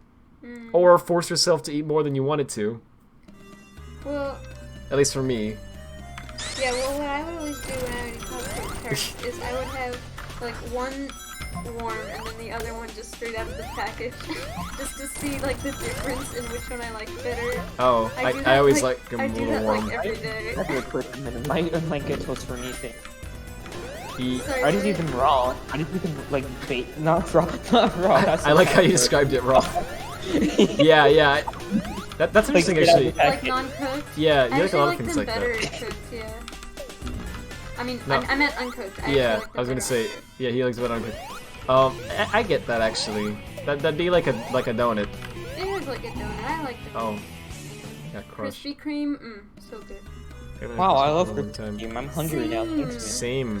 Or force yourself to eat more than you wanted to. Well... At least for me. Yeah, well, what I would always do when I would eat Pop-Tarts is I would have, like, 1 warm and then the other one just straight out of the package. Just to see, like, the difference in which one I like better. Oh, I always like them a little warm. Like, every day. That's a quick minute. My guess was for anything. Sorry, I just eat them raw. I just eat them, like, bait. Not raw. Not raw. I like how you described it raw. Yeah. That's interesting, actually. Like non-cooked? Yeah, you like a lot of them things like better that. cooked, yeah. I mean, No. I meant uncooked. Yeah, I was gonna say, yeah, he likes it uncooked. I get that actually. That'd be like a donut. It is like a donut. I like the Oh, yeah, crushed. Krispy Kreme. So good. Wow, I love Krispy Kreme. I'm hungry now. Thanks, man. Same.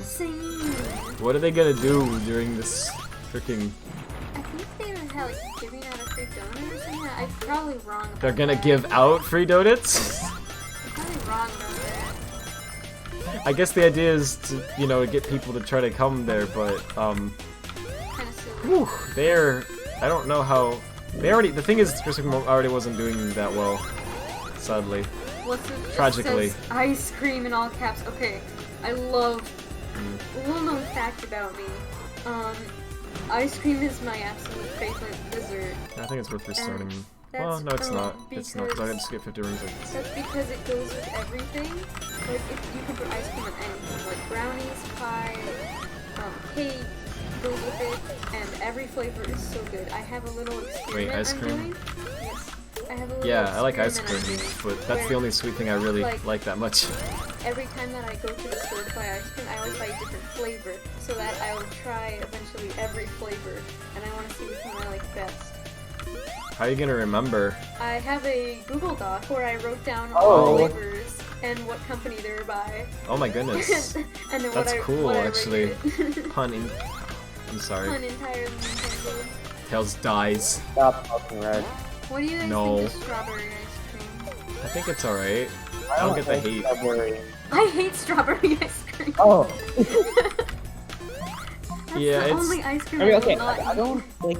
What are they gonna do during this freaking? I think they were like giving out a free donut or something. I'm probably wrong. About They're gonna that. give out free donuts? I'm probably wrong about that. I guess the idea is to, you know, get people to try to come there, but Kind of silly. they're, I don't know how, the thing is, Krispy Kreme already wasn't doing that well, sadly. What's it? Tragically. It says ice cream in all caps. Okay, I love. A little known fact about me. Ice cream is my absolute favorite dessert. I think it's worth restarting. That's Well, no, it's not. It's not, because I had to skip 50 rings like this. That's because it goes with everything. Like, if you can put ice cream on anything, like brownies, pie, cake goes with it, and every flavor is so good. I have a little experiment Wait, ice I'm cream? doing. Yes. I have a little Yeah, I like ice experiment cream, I'm doing but that's the where only sweet thing I really like that much. every time that I go to the store to buy ice cream, I always buy a different flavor, so that I will try eventually every flavor, and I want to see which one I like best. How are you gonna remember? I have a Google Doc where I wrote down all the flavors and what company they were by. Oh my goodness. And then That's cool, what I actually. rated. I'm sorry. Pun entirely intended. Tails dies. Stop talking, Red. What do you guys No. think of strawberry ice cream? I think it's alright. I don't get the hate. Strawberry. I hate strawberry ice cream. Oh. That's Yeah, the it's- only ice cream I mean, I okay, will not I don't like.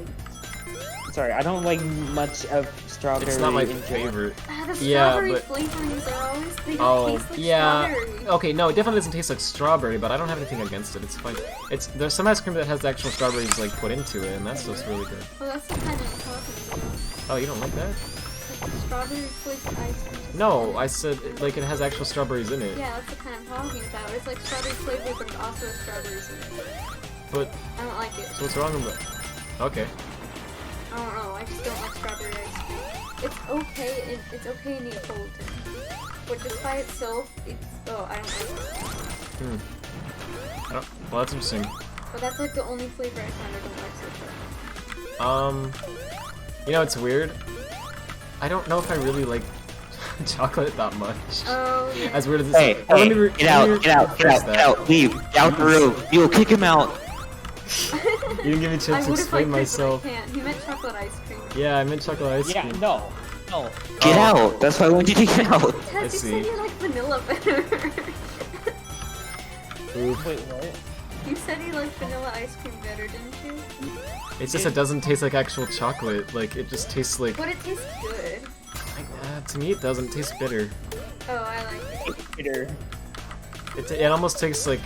Sorry, I don't like much of strawberry. It's not my in general. favorite. The Yeah, strawberry but- flavorings are always, they don't Oh, taste like yeah. strawberry. Okay, no, it definitely doesn't taste like strawberry, but I don't have anything against it. It's fine. There's some ice cream that has actual strawberries like put into it, and that's just really good. Well, that's the kind of talking about. Oh, you don't like that? Like strawberry flavored ice cream. No, I said like it has actual strawberries in it. Yeah, that's the kind I'm talking about. It's like strawberry flavored, but it also has strawberries in it. But I don't like it. so what's wrong with it? Okay. I don't know. I just don't like strawberry ice cream. It's okay. It's okay in Neapolitan, but just by itself, it's I don't like it. I don't. Well, that's interesting. But that's like the only flavor I kind of don't like so far. You know, it's weird. I don't know if I really like chocolate that much. Oh, yeah. As weird as it Hey, is. Let me re- get let me out, get out, get rephrase out, that. get out, leave, get out the room. You'll kick him out. You didn't give me a I chance to would if I explain could, myself. but I can't. He meant chocolate ice cream. Yeah, I meant chocolate ice Yeah, cream. no. Get out. That's why I want you to get out. Tess, I you see. said you like vanilla better. Oof. Wait, what? You said you like vanilla ice cream better, didn't you? It's just it doesn't taste like actual chocolate. Like it just tastes like. But it tastes good. To me, it doesn't taste bitter. Oh, I like it. Bitter. It almost tastes like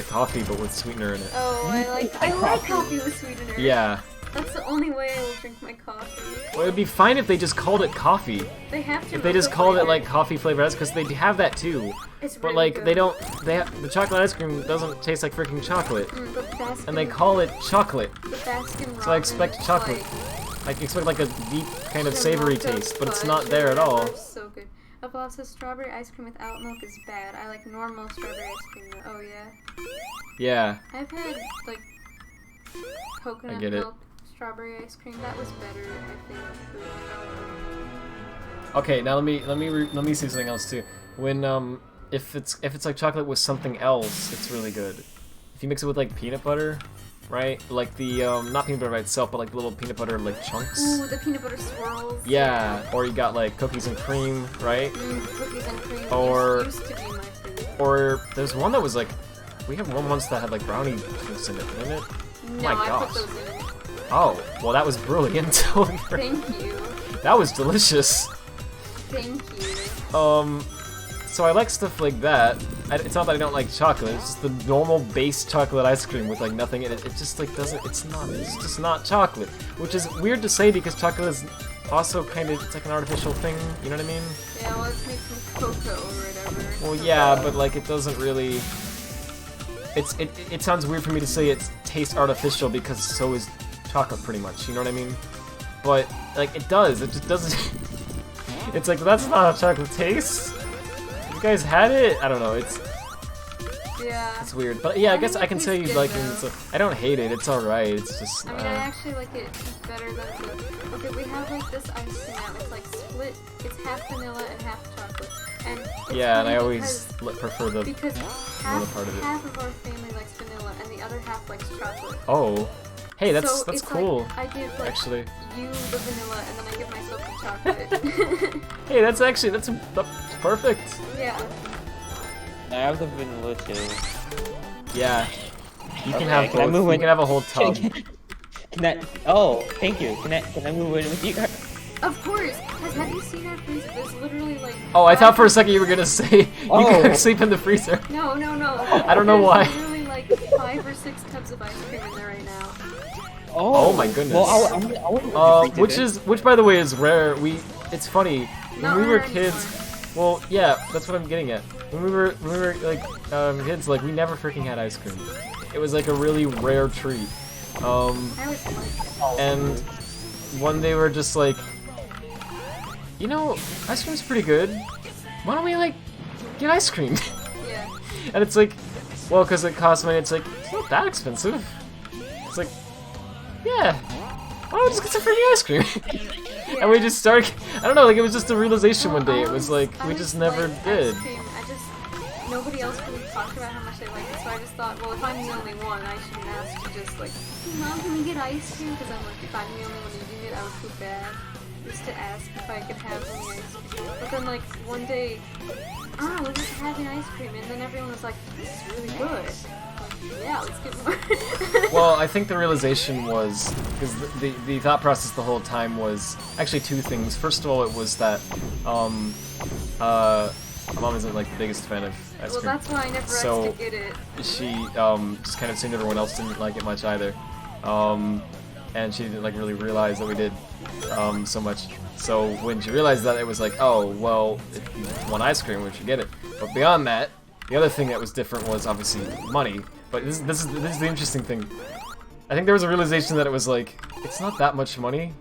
coffee, but with sweetener in it. Oh, I like coffee with sweetener. Yeah. That's the only way I will drink my coffee. Well, it'd be fine if they just called it coffee. They have to. If they just called it like coffee flavored ice, because they have that too. It's But really like good. they don't. The chocolate ice cream doesn't taste like freaking chocolate, But Baskin, and they call it chocolate. the Baskin So I expect Robbins, chocolate. Like, I expect like a deep kind of the savory milk taste, but it's fudge not or there at all. whatever is so good. Apple says strawberry ice cream without milk is bad. I like normal strawberry ice cream. Oh yeah. Yeah. I've had like coconut get it. milk strawberry ice cream. That was better, I think. Okay, now let me see something else too. When if it's like chocolate with something else, it's really good. If you mix it with like peanut butter, right? Like the not peanut butter by itself, but like the little peanut butter like chunks. Ooh, the peanut butter swirls. Yeah, or you got like cookies and cream, right? Cookies and cream Or- used to be my favorite. Or there's one that was like, we have one once that had like brownie juice in it, didn't it? No, my I gosh. put those in. Oh, well that was brilliant. Thank you. That was delicious. Thank you. So I like stuff like that. It's not that I don't like chocolate. It's just the normal base chocolate ice cream with like nothing in it. It just like doesn't. It's just not chocolate, which is weird to say because chocolate is also kind of it's like an artificial thing. You know what I mean? Yeah, well, it's made from cocoa or whatever. Well, yeah, but like it doesn't really. It sounds weird for me to say it tastes artificial because so is chocolate pretty much. You know what I mean? But like it does. It just doesn't. It's like that's not how chocolate tastes. You guys had it? I don't know. It's Yeah. weird, but yeah, I guess think I can it tell you tastes like good, it. So I don't hate it. It's all right. It's just. I mean, I actually like it better than the. Okay, we have like this ice cream now. It's like split. It's half vanilla and half chocolate. And it's Yeah, and I funny always prefer the. because vanilla part of it. half of our family likes vanilla and the other half likes chocolate. Oh, hey, that's So it's cool. Like, I give like Actually, you the vanilla and then I give myself the chocolate. hey, that's perfect. Yeah. I have the vanilla too. Yeah, you can Okay, have can I both. move You in? can have a whole tub. Can I? Oh, thank you. Can I move in with you? Of course. Have you seen our freezer? There's literally like. Oh, I thought for a second you were gonna say you Oh. can sleep in the freezer. No. I don't know why. There's literally like 5 or 6 tubs of ice cream in there right now. Oh my goodness. Well, I wouldn't Which by the way is rare. It's funny when Not we were rare kids. Well, yeah, that's what I'm getting at. When we were like kids, like we never freaking had ice cream. It was like a really rare treat. I always liked it. And one day we're just like, you know, ice cream's pretty good. Why don't we like get ice cream? Yeah. And it's like, well, because it costs money. It's like it's not that expensive. It's like, yeah, why don't we just get some freaking ice cream? And we just started. I don't know, like it was just a realization one day. It was like we just never did. Ice cream. Nobody else really talked about how much they liked it, so I just thought, well, if I'm the only one, I shouldn't ask to just like, hey, Mom, can we get ice cream? Because I'm like, if I'm the only one eating it, I would feel bad. just to ask if I could have any ice cream. But then, like, one day, we're just having ice cream, and then everyone was like, this is really good. Like, yeah, let's get more. Well, I think the realization was, because the thought process the whole time was actually two things. First of all, it was that, my mom isn't like the biggest fan of ice Well, cream. that's why I never asked So, to get it. she just kind of assumed everyone else didn't like it much either. And she didn't like really realize that we did so much. So when she realized that, it was like, oh, well, if you want ice cream, we should get it. But beyond that, the other thing that was different was obviously money. But this is the interesting thing. I think there was a realization that it was like, it's not that much money.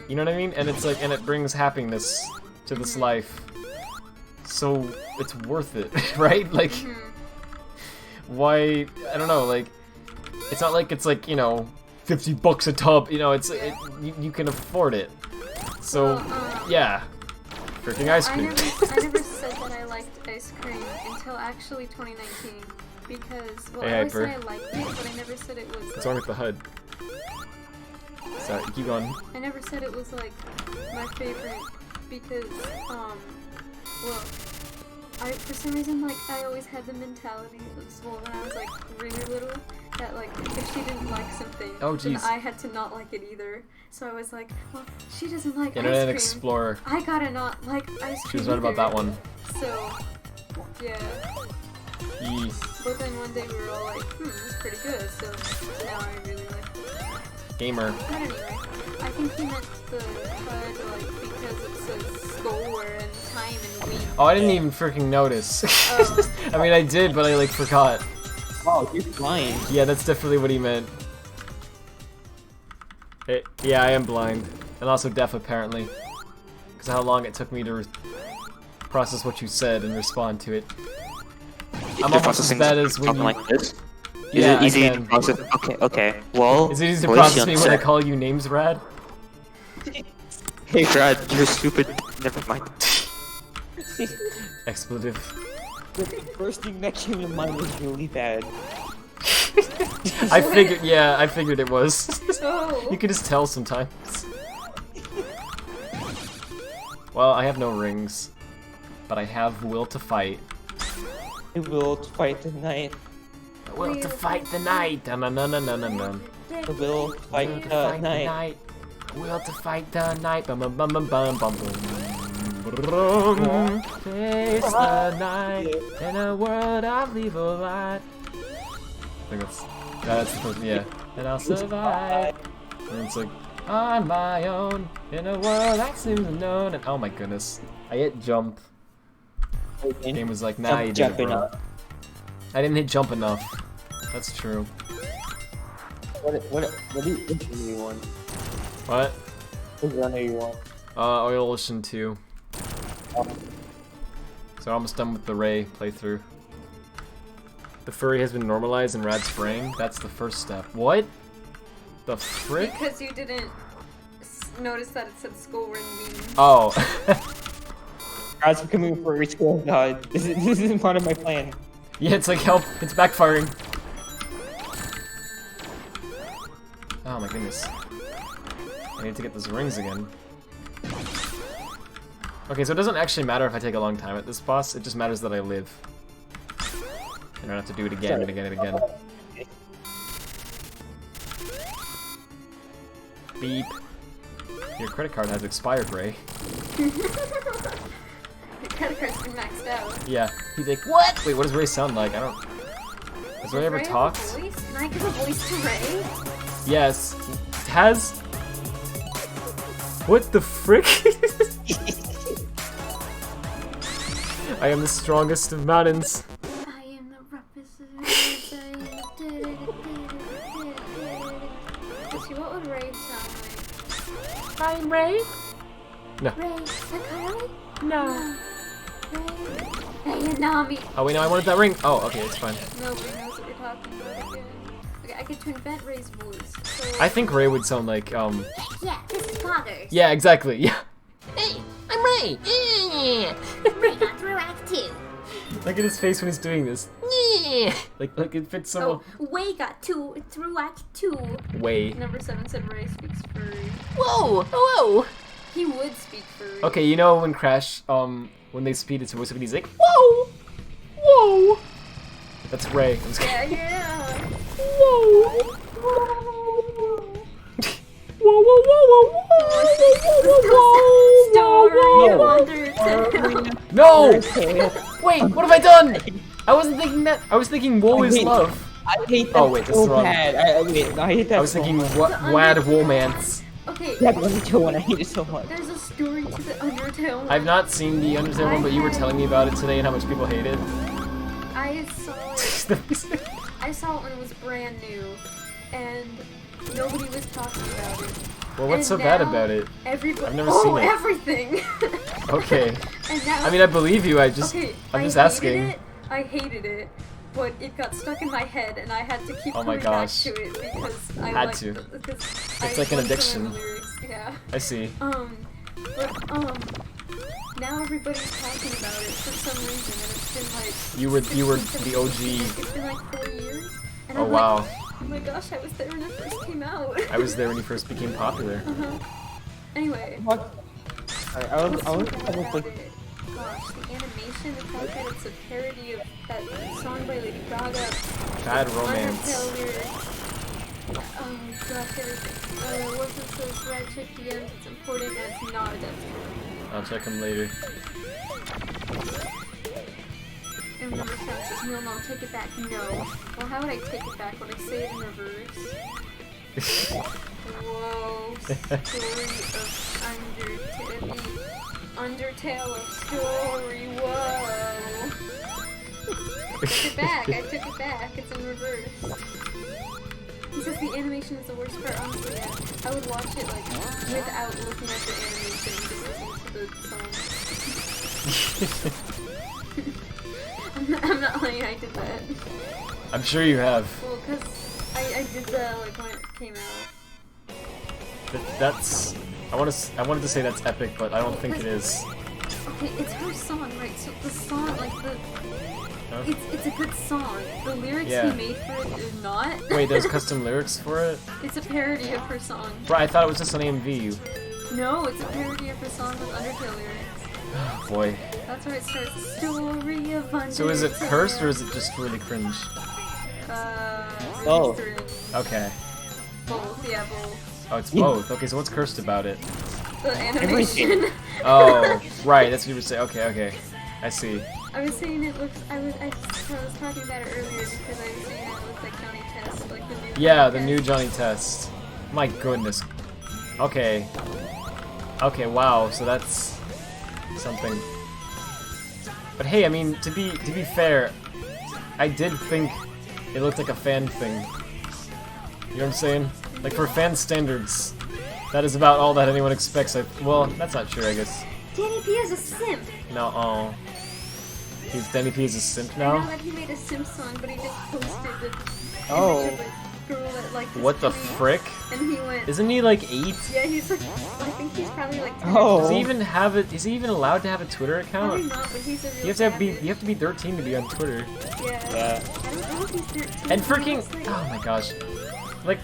You know what I mean? And it's like, and it brings happiness to this life. So it's worth it, right? Like, why? I don't know. Like, it's not like it's like, you know, $50 a tub. You know, you can afford it. So yeah, freaking ice cream. I never said that I liked ice cream until actually 2019 because well, Hey, I always Hyper. said I liked it, but I never said it was. What's wrong with the HUD? Sorry, keep going. I never said it was like my favorite because well, for some reason like I always had the mentality of well when I was like really little that like if she didn't like something then I had to not like it either. So I was like, well, she doesn't like Internet ice cream. Explorer. I gotta not like ice cream. She was right about that one. So yeah. Yee. But then one day we were all like, this is pretty good. So now I really like it. Gamer. But anyway, I think he meant the HUD like because it says score and time and week. Oh, I didn't even freaking notice. I mean, I did, but I like forgot. Oh, you're blind. Yeah, that's definitely what he meant. Yeah, I am blind. And also deaf, apparently. Because of how long it took me to process what you said and respond to it. I'm almost as bad as when you... like this? Yeah, Is it easy I to can. process? Okay. Well, Is it easy to process me when I call you names, Rad? Hey, Brad, you're stupid. Never mind. Expletive. The first thing that came to mind was really bad. I figured it was. Oh. You can just tell sometimes. Well, I have no rings, but I have will to fight. I will fight tonight. Will to fight the night. Dun dun dun dun dun dun dun. I will fight Will to the fight the night. night. Will to fight the night. Bum bum bum bum bum bum bum. Face the night in a world of evil light. I think that's the first, yeah. And I'll survive. And it's like, on my own, in a world that seems unknown. And oh my goodness. I hit jump. The game was like, nah, you did it, bro. I didn't hit jump enough. That's true. What do you want? What? What runner you want? Oil Ocean 2. So almost done with the Ray playthrough. The furry has been normalized in Rad's brain. That's the first step. What? The frick? Because you didn't notice that it said score and mean. Oh. Guys, I'm coming for each school. God, this isn't part of my plan. Yeah, it's like help. It's backfiring. Oh my goodness. I need to get those rings again. Okay, so it doesn't actually matter if I take a long time at this boss. It just matters that I live. I don't have to do it again and again and again. Beep. Your credit card has expired, Ray. Your credit card's been maxed out. Yeah. He's like, what? Wait, what does Ray sound like? I don't... Has Ray ever Ray have a talked? voice? Can I give a voice to Ray? Yes. Has... What the frick? I am the strongest of mountains. I am the roughest of what would Ray sound like? I'm Ray? No. Ray Sakai? No. Ray? Hey, Yanami! Oh wait, no, I wanted that ring. Oh, okay, it's fine. Nobody knows what you're talking about again. Okay, I get to invent Ray's voice. So... I think Ray would sound like, Yeah, this is Poggers. Yeah, exactly, yeah. Hey, I'm Ray. Ray got through Act 2. Look at his face when he's doing this. Like it fits so Oh, Way got through Act 2. Way. Number 7 said Ray speaks furry. Whoa, whoa. He would speak furry. Okay, you know when Crash, when they speed it's supposed to be, he's like, whoa! Whoa! That's Ray. I'm just Yeah, kidding. yeah. Whoa! Whoa, whoa, whoa, whoa, Story of Undertale. No! Wait, what have I done? I wasn't thinking that. I was thinking woe is love. I hate that Oh, wait, that's so wrong. bad. I hate that I was so thinking much. wad womance. Okay, Yeah, the Undertale one, I hate it so much. there's a story to the Undertale one. I've not seen the Undertale one, but you were telling me about it today and how much people hate it. I saw it when it was brand new, and nobody was talking about it. Well, what's so And bad now about it? Everybody. I've never seen it. Everything. Okay. And now. I mean, I believe you. I'm just asking. I hated it, but it got stuck in my head, and I had to keep Oh my coming back gosh. to it because I Had liked to. Because It's like an loved some of addiction. the lyrics, yeah. I see. But now everybody's talking about it for some reason, and it's been like. You were the OG. It's been like 4 years. And Oh I'm wow. Like, oh my gosh, I was there when it first came out. I was there when he first became popular. Anyway. What? I was What's so bad probably about it? Gosh, the animation, the fact that it's a parody of that song by Lady Gaga. Bad romance. Undertale lyrics. Gosh, everything. Wasn't says red check DMs, it's important and it's not a death score. I'll check him later. And number 7 says, no, take it back. No. Well, how would I take it back? Would I say it in reverse? Whoa, story of Undertale of story, whoa. I took it back, I took it back, it's in reverse. He says the animation is the worst part, honestly, yeah. I would watch it, like, without looking at the animation, just listening to the song. I'm not lying, I did that. I'm sure you have. Well, cause I did that, like, when it came out. That's. I wanted to say that's epic, but I don't think it is. Okay, it's her song, right? So the song, like the, Huh? it's a good song. The lyrics Yeah. he made for it is not. Wait, there's custom lyrics for it? It's a parody of her song. Right, I thought it was just an AMV. No, it's a parody of her song with Undertale lyrics. Boy. That's where it starts. Story of Undertale. So is it cursed or is it just really cringe? Both. cringe. Okay. Both, yeah, both. Oh, it's both. Okay, so what's cursed about it? The animation. Oh, right, that's what you were saying. Okay, okay. I see. I was saying it looks. I was talking about it earlier because I was saying it looks like Johnny Test, like the new. Yeah, Johnny the Test. new Johnny Test. My goodness. Okay. Okay, wow, so that's something. But hey, I mean, to be fair, I did think it looked like a fan thing. You know what I'm saying? Like, for fan standards, that is about all that anyone expects. Well, that's not true, I guess. Danny P is a simp. No, oh. Danny P is a simp I know now? that he made a simp song, but he just posted the Oh. image of a girl that liked his What the tweet, frick? And he went. Isn't he like 8? Yeah, he's like. I think he's probably like. 10. Oh. Does he even have it? Is he even allowed to have a Twitter Probably account? not, but he's a real. You have to savage. you have to be 13 to be on Twitter. Yeah. Yeah. I don't know if he's 13. And he freaking looks like- oh my gosh, like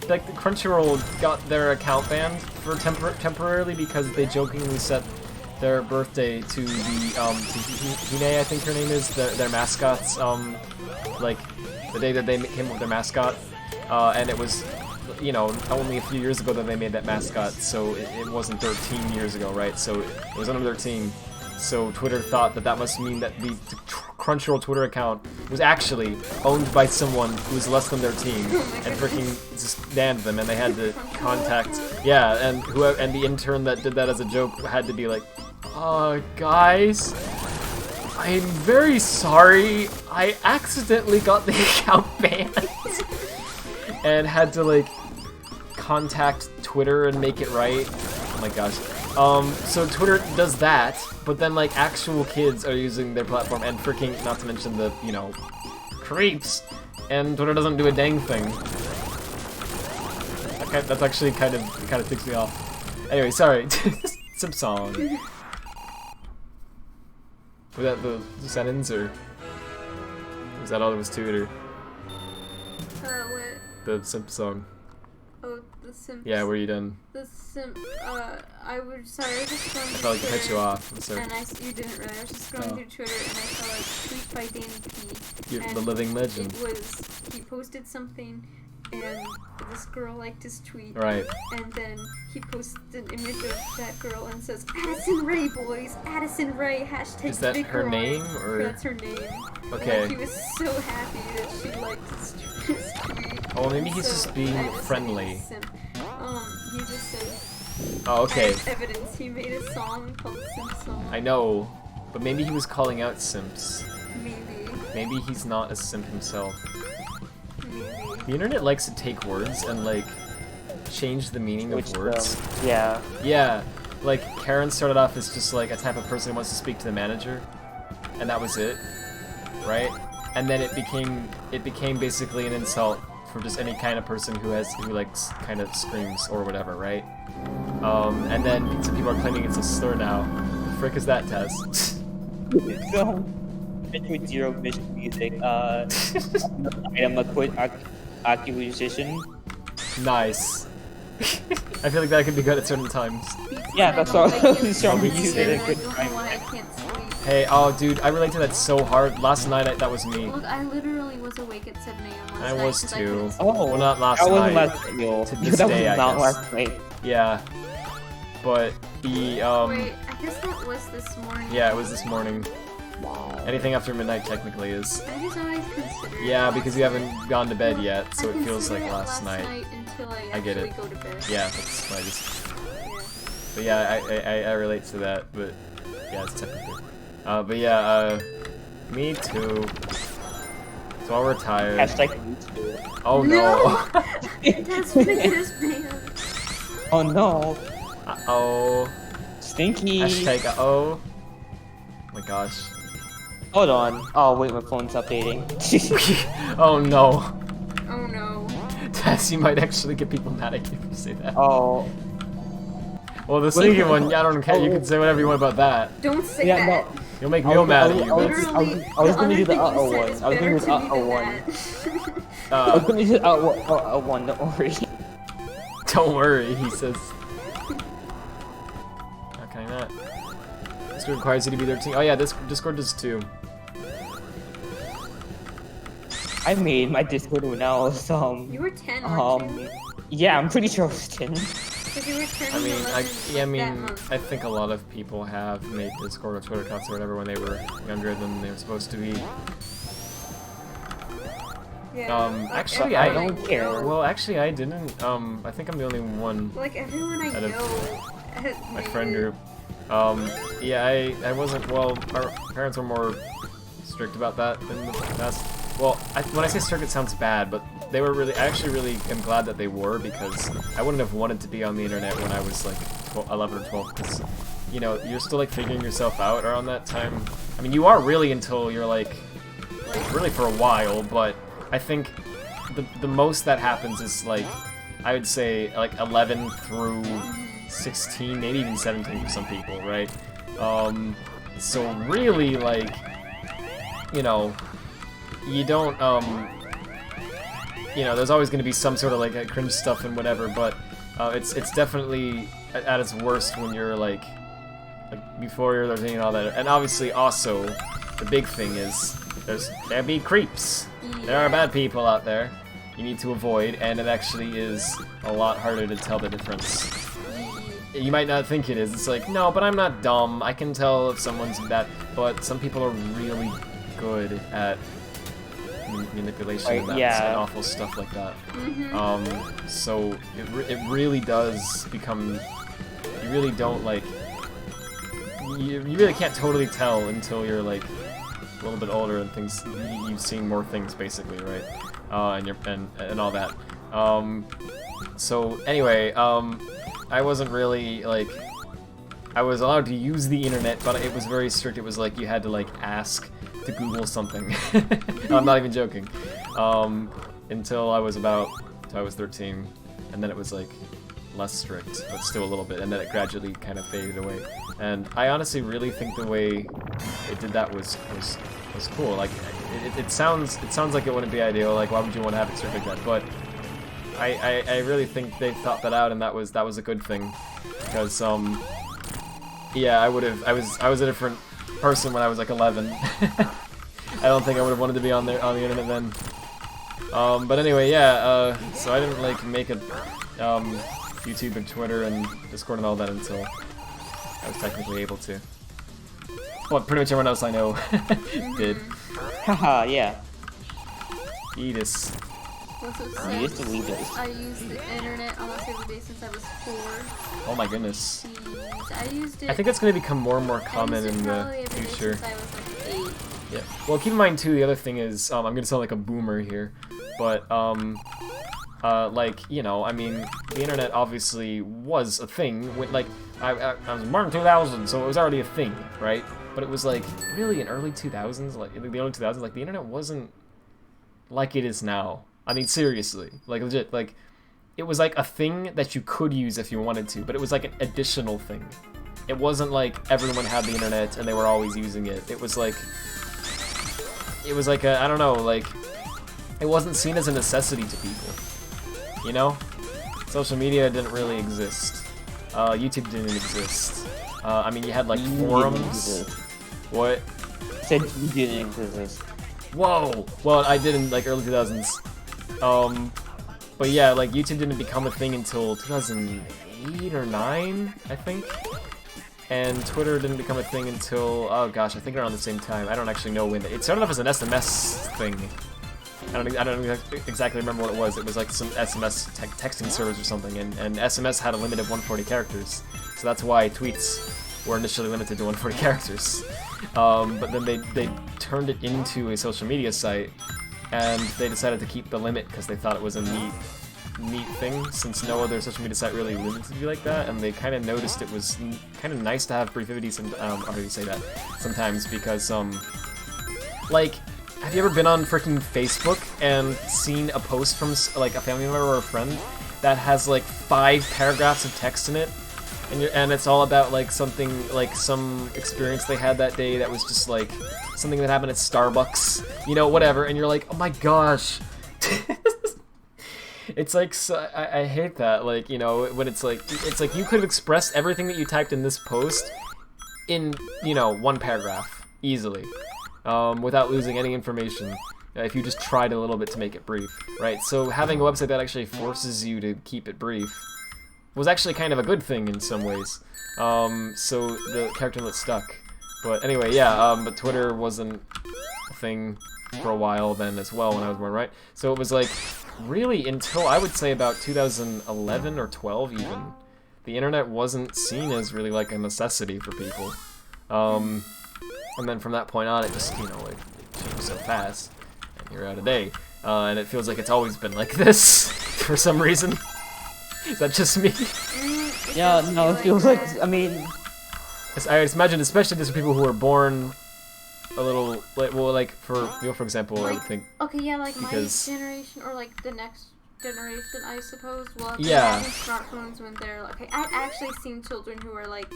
the Crunchyroll got their account banned for temporarily because they jokingly set their birthday to the Hine, I think her name is, their mascot's like the day that they came up with their mascot, and it was, you know, only a few years ago that they made that mascot, so it wasn't 13 years ago, right? So it was under 13. So Twitter thought that must mean that the Crunchyroll Twitter account was actually owned by someone who was less than their team, and freaking just banned them, and they had to contact, yeah, and the intern that did that as a joke had to be like, guys, I'm very sorry, I accidentally got the account banned, and had to like contact Twitter and make it right. Oh my gosh. So Twitter does that, but then like actual kids are using their platform and freaking, not to mention the, you know, creeps, and Twitter doesn't do a dang thing. Okay, that's actually kind of ticks me off. Anyway, sorry. Some song. Was that the sentence, or was that all there was to it, or What? the simp song? Oh, the the Simps. Yeah, were you done? The Simp. I was sorry. I was just going I through felt like I cut Twitter, you off. I'm sorry. And you didn't really. I was just scrolling through Twitter and I saw a tweet by Danny P. You're and the living legend. he posted something, and this girl liked his tweet. Right. And then he posted an image of that girl and says, "Addison Rae, boys, Addison Rae." Hashtag Is that big her girl. name, or? That's her name. Okay. And he was so happy that she liked his tweet. Oh, maybe he's So, just being I just friendly. think he just says, Oh, okay. as evidence, he made a song called Simp Song. I know, but maybe he was calling out simps. Maybe. Maybe he's not a simp himself. Maybe. The internet likes to take words and, like, change the meaning of words. Yeah. Yeah, like, Karen started off as just, like, a type of person who wants to speak to the manager, and that was it, right? And then it became basically an insult for just any kind of person who likes kind of screams or whatever, right? And then some people are claiming it's a slur now. The frick is that, Tess? So, with zero mission music, item a quick acquisition. Nice. I feel like that could be good at certain times. Yeah, that's all. So we Pizza use it I at don't good know time. why I can't sleep. Hey, oh dude, I relate to that so hard. Last night, that was me. Look, I literally was awake at 7 a.m. last I night was 'cause too. couldn't sleep. Oh, Well, not last that wasn't night. last night, yo. To this That day, was I not guess. last night. Yeah. But the, Wait, I guess that was this morning. yeah, it was this morning. Anything after midnight technically is. I just always consider it Yeah, last because you haven't night. gone to bed yet, so I it feels consider like it last night. until I I get actually it. go to bed. Yeah, that's why I just. Yeah. But yeah, I relate to that, but yeah, it's technically. But yeah, me too. So we're tired. Hashtag me too. Oh no. That's gonna get us banned. Oh no. Uh-oh. Stinky. Hashtag uh-oh. Oh my gosh. Hold on. Oh wait, my phone's updating. Oh no. Oh no. Tess, you might actually get people mad at you if you say that. Oh. Well, the second one, yeah, I don't care. You can say whatever you want about that. Don't say Yeah, that. no. You'll make me mad at you, but Literally, I was gonna the do the other uh-oh thing you one. said is I was gonna do better the to me uh-oh than one. that. I was gonna do the uh-oh one, don't worry. don't worry, he says. How can I not? Discord requires you to be 13. Oh yeah, this Discord does too. I made my Discord when I was, You were 10, weren't you? yeah, I'm pretty sure I was 10. Because you were turning I mean, 11 that month. I think a lot of people have made Discord or Twitter accounts or whatever when they were younger than they were supposed to be. Yeah, like Actually, everyone I don't care. know- Well, actually, I didn't. I think I'm the only one. Like everyone I out of know. My friend group. Yeah, I wasn't. Well, our parents were more strict about that in the past. Well, when I say strict, it sounds bad, but they were really. I actually really am glad that they were, because I wouldn't have wanted to be on the internet when I was like 11 or 12. Because, you know, you're still like figuring yourself out around that time. I mean, you are really until you're like really for a while, but I think the most that happens is like, I would say like 11 through 16, maybe even 17 for some people, right? So really, like, you know, you don't, you know, there's always going to be some sort of like cringe stuff and whatever, but it's definitely at its worst when you're like before you're 13 and all that. And obviously also the big thing is there be creeps. There are bad people out there you need to avoid, and it actually is a lot harder to tell the difference. You might not think it is. It's like, no, but I'm not dumb. I can tell if someone's bad. But some people are really good at manipulation Right, and, and yeah. awful stuff like that. So it really does become. You really don't like. You really can't totally tell until you're like a little bit older and things. You've seen more things basically, right? And all that. So anyway, I wasn't really like. I was allowed to use the internet, but it was very strict. It was like you had to like ask to Google something. I'm not even joking. Until I was 13, and then it was like less strict, but still a little bit, and then it gradually kind of faded away. And I honestly really think the way it did that was cool. Like it sounds like it wouldn't be ideal. Like, why would you want to have it strict like that? But I really think they thought that out, and that was a good thing, because yeah, I was a different person when I was like 11. I don't think I would have wanted to be on the internet then. But anyway, yeah. So I didn't like make a YouTube and Twitter and Discord and all that until I was technically able to. Well, pretty much everyone else I know did. Haha, yeah. Edis. You used to leave it. I used the internet almost every day since I was 4. Oh my goodness. Jeez, I used it. I think it's going to become more and more common in the future. Since I was like 8. Yeah. Well, keep in mind too. The other thing is, I'm going to sound like a boomer here, but like, you know, I mean, the internet obviously was a thing. When, like, I was born in 2000, so it was already a thing, right? But it was like really in early 2000s, like in the early 2000s, like the internet wasn't like it is now. I mean, seriously, like legit, like it was like a thing that you could use if you wanted to, but it was like an additional thing. It wasn't like everyone had the internet and they were always using it. It was like a, I don't know, like it wasn't seen as a necessity to people. You know, social media didn't really exist. YouTube didn't exist. I mean, you had like forums. What? Said you didn't exist. Whoa! Well, I did in like early 2000s. But yeah, like YouTube didn't become a thing until 2008 or 9, I think. And Twitter didn't become a thing until, oh gosh, I think around the same time. I don't actually know when. It started off as an SMS thing. I don't exactly remember what it was. It was like some SMS texting service or something, and SMS had a limit of 140 characters. So that's why tweets were initially limited to 140 characters. But then they turned it into a social media site, and they decided to keep the limit because they thought it was a neat thing, since no other social media site really limited you like that, and they kind of noticed it was kind of nice to have briefivity sometimes, because like, have you ever been on freaking Facebook and seen a post from like a family member or a friend that has like 5 paragraphs of text in it, and it's all about like something, like some experience they had that day that was just like something that happened at Starbucks, you know, whatever, and you're like, oh my gosh. It's like, so, I hate that, like, you know, when it's like you could have expressed everything that you typed in this post in, you know, 1 paragraph, easily, without losing any information, if you just tried a little bit to make it brief, right? So having a website that actually forces you to keep it brief was actually kind of a good thing in some ways, so the character lit stuck. But anyway, yeah, but Twitter wasn't a thing for a while then as well when I was born, right? So it was like, really until I would say about 2011 or 12 even, the internet wasn't seen as really like a necessity for people. And then from that point on, it just, you know, it changed so fast, and you're out of date. And it feels like it's always been like this for some reason. Is that just me? Yeah, no, it feels like, I mean, I imagine, especially these people who were born a little, like, well, like for example, like, I would think. Okay, yeah, like because, my generation or like the next generation, I suppose. Well, yeah, having smartphones when they're like, I've actually seen children who are like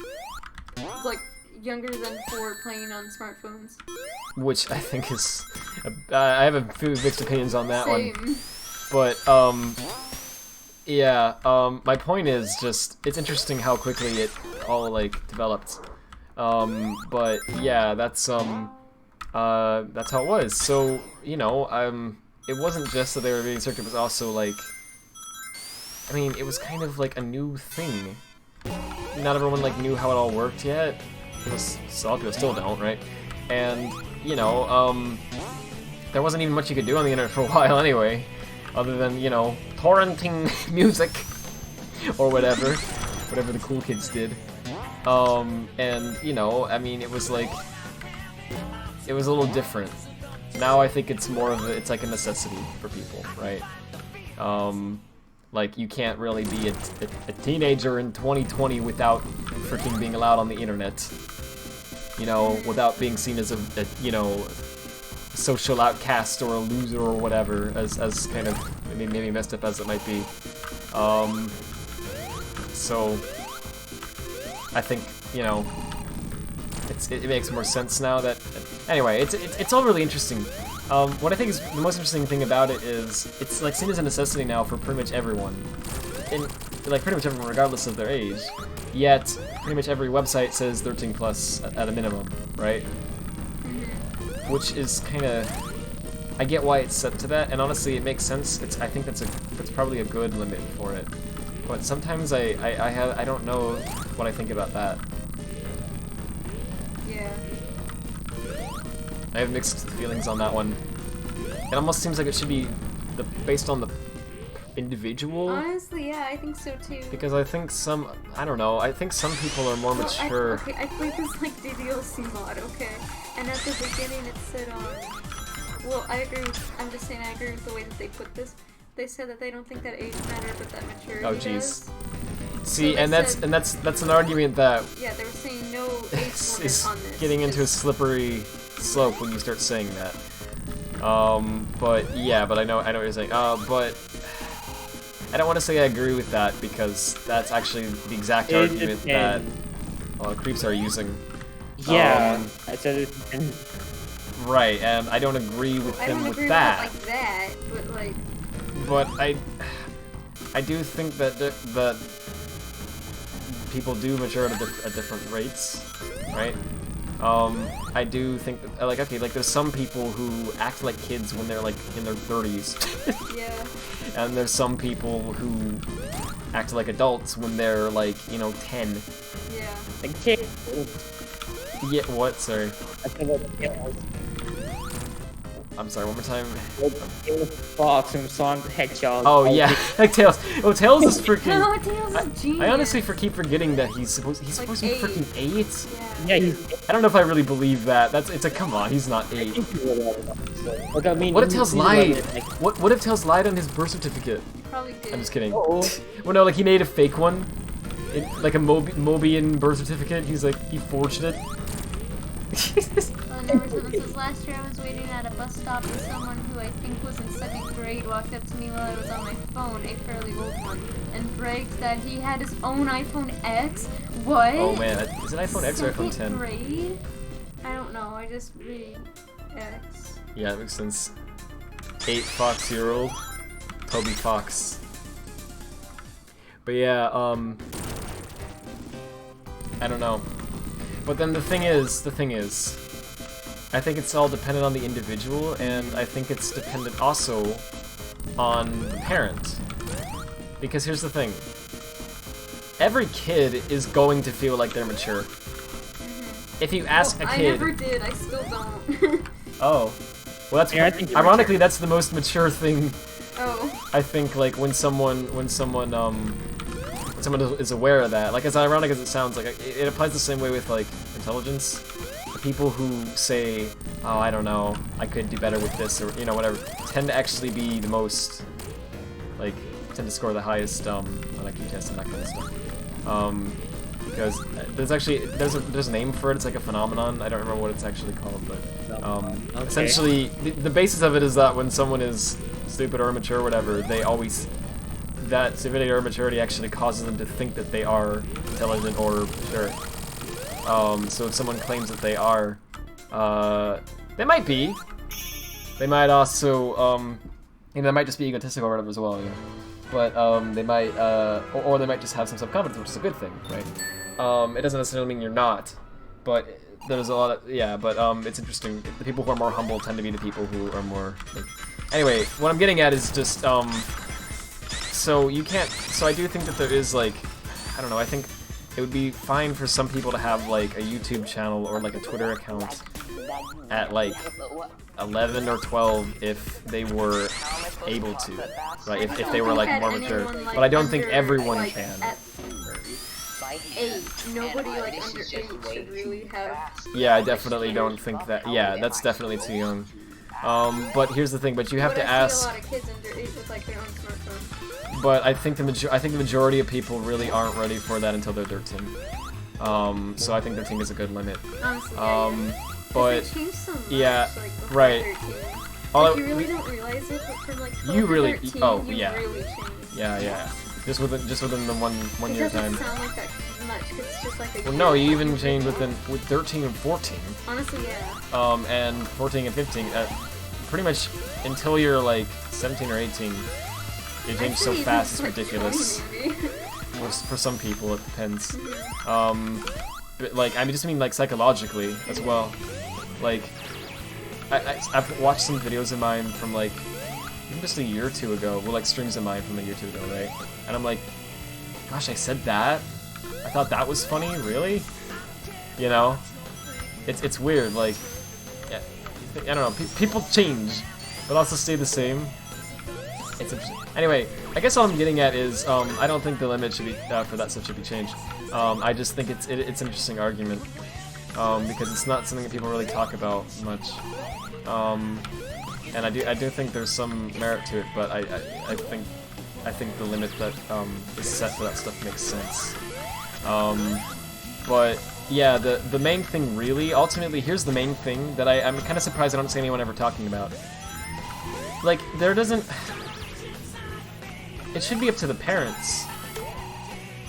younger than 4 playing on smartphones. Which I think is, I have a few mixed opinions on that Same. one. But yeah, my point is just, it's interesting how quickly it all like developed. But yeah, that's how it was. So, you know, it wasn't just that they were being strict, it was also like, I mean, it was kind of like a new thing. Not everyone like knew how it all worked yet. A lot of people still don't, right? And, you know, there wasn't even much you could do on the internet for a while anyway, other than, you know, torrenting music or whatever the cool kids did. And, you know, I mean, it was like, it was a little different. Now I think it's more of a, it's like a necessity for people, right? Like, you can't really be a teenager in 2020 without freaking being allowed on the internet. You know, without being seen as a you know, social outcast or a loser or whatever, as kind of, maybe messed up as it might be. So, I think, you know, it makes more sense now that, anyway, it's all really interesting what I think is the most interesting thing about it is it's like seen as a necessity now for pretty much everyone, like pretty much everyone regardless of their age. Yet pretty much every website says 13 plus at a minimum, right? Which is kind of, I get why it's set to that, and honestly, it makes sense. I think that's probably a good limit for it. But sometimes I don't know what I think about that. Yeah. I have mixed feelings on that one. It almost seems like it should be based on the individual. Honestly, yeah, I think so too. Because I think I don't know, I think some people are more mature. I played this like DDLC mod, okay? And at the beginning it said, well, I agree with, I'm just saying I agree with the way that they put this. They said that they don't think that age matters, but that maturity Oh, does. jeez. See, So and that's an argument that yeah, they were saying no age limit is on this. getting into a slippery slope when you start saying that. But yeah, but I know what you're saying. But I don't want to say I agree with that because that's actually the exact argument that creeps are using. Yeah, I said it. Right, and I don't agree with I them don't with agree that. with it like that, but like. But I do think that that people do mature at different rates, right? I do think that, like, okay, like there's some people who act like kids when they're like in their 30s. Yeah. And there's some people who act like adults when they're like, 10. Yeah. Like kid. Yeah, what? Sorry. I said like I'm sorry, one more time. Fox from Sonic the Hedgehog. Oh yeah, like Tails. Oh, Tails is freaking. No, Tails is genius. I honestly keep forgetting that he's supposed to be freaking 8. Yeah, he's. I don't know if I really believe that. It's a come on, he's not 8. Like, I mean, What if Tails lied? What if Tails lied on his birth certificate? Probably did. I'm just kidding. Oh. Well, no, like he made a fake one, like a Mobian birth certificate. He's like he forged it. Number 7 says, last year I was waiting at a bus stop and someone who I think was in 2nd grade walked up to me while I was on my phone, a fairly old one, and bragged that he had his own iPhone X. What? Oh man, is it iPhone X or iPhone 10? 2nd grade? I don't know, I just read X. Yeah, it makes sense. 8 Fox-year-old Toby Fox. But yeah, I don't know. But then the thing is, I think it's all dependent on the individual, and I think it's dependent also on the parent. Because here's the thing. Every kid is going to feel like they're mature. If you ask a kid... I never did, I still don't. Oh. Well, that's... Yeah, I think ironically, that's the most mature thing. Oh. I think, like, when someone is aware of that. Like, as ironic as it sounds, like, it applies the same way with, like, intelligence. The people who say, oh, I don't know, I could do better with this, or, whatever, tend to actually be the most, like, tend to score the highest, on IQ tests and that kind of stuff. Because there's a name for it, it's like a phenomenon, I don't remember what it's actually called, but, Okay. essentially, the basis of it is that when someone is stupid or immature or whatever, they always... that stupidity or immaturity actually causes them to think that they are intelligent or mature. So if someone claims that they are, they might be. They might also, they might just be egotistical or whatever as well, But, they might, or they might just have some self-confidence, which is a good thing, right? It doesn't necessarily mean you're not, but there's a lot of, it's interesting. The people who are more humble tend to be the people who are more, like... Anyway, what I'm getting at is just, so I do think that there is, like, I don't know, I think it would be fine for some people to have, like, a YouTube channel or, like, a Twitter account at, like, 11 or 12 if they were able to, right, if they were, like, more mature. But I don't think everyone can. At 8, nobody, like, under 8 should really have... Yeah, I definitely don't think that, yeah, that's definitely too young. But here's the thing, but you have to ask... I see a lot of kids under 8 with, like, their own smartphone. But I think the majority of people really aren't ready for that until they're 13. So I think 13 is a good limit. Honestly, but they changed so much, yeah, like, before right. 13. Like, you really don't realize it, but from, like, 12 you really, to 13, oh you yeah, really changed. yeah. Just within the one year time. It doesn't sound like that much, 'cause it's just like a Well, year no, you or even something. changed with 13 and 14. Honestly, yeah. And 14 and 15. pretty much until you're like 17 or 18, they change so fast, it's ridiculous. For some people, it depends. But like, I mean, just mean like psychologically as well. Like, I've watched some videos of mine from like even just a year or two ago, well, like streams of mine from a year or two ago, right? And I'm like, gosh, I said that? I thought that was funny, really? You know? It's weird, like, yeah, I don't know, people change, but also stay the same. It's interesting. Anyway, I guess all I'm getting at is, I don't think the limit should be, for that stuff should be changed. I just think it's an interesting argument, because it's not something that people really talk about much. And I do think there's some merit to it, but I think the limit that is set for that stuff makes sense. But yeah, the main thing really, ultimately, here's the main thing that I'm kind of surprised I don't see anyone ever talking about. Like, there doesn't... It should be up to the parents,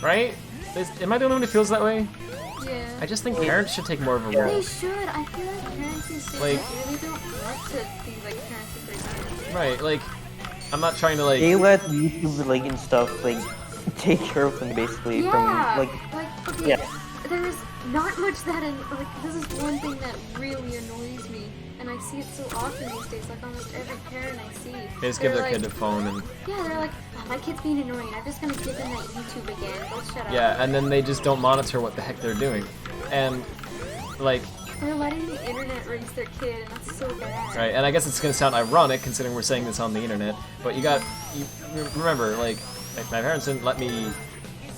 right? Am I the only one who feels that way? Yeah. I just think parents should take more of a role. They should. I feel like parents these days Like, really don't want to be like parents of their kids. Right, like, I'm not trying to like... They let YouTube like and stuff like take care of them basically Yeah. from like Okay, yeah. there's not much that like this is one thing that really annoys me, and I see it so often these days. Like almost every parent I see, They just give they're their like, kid a phone and... Yeah, they're like, oh, my kid's being annoying. I'm just gonna give them that YouTube again. Go shut up. Yeah, and then they just don't monitor what the heck they're doing. And, like... They're letting the internet raise their kid, and that's so bad. Right, and I guess it's gonna sound ironic considering we're saying this on the internet, but you remember, like my parents didn't let me,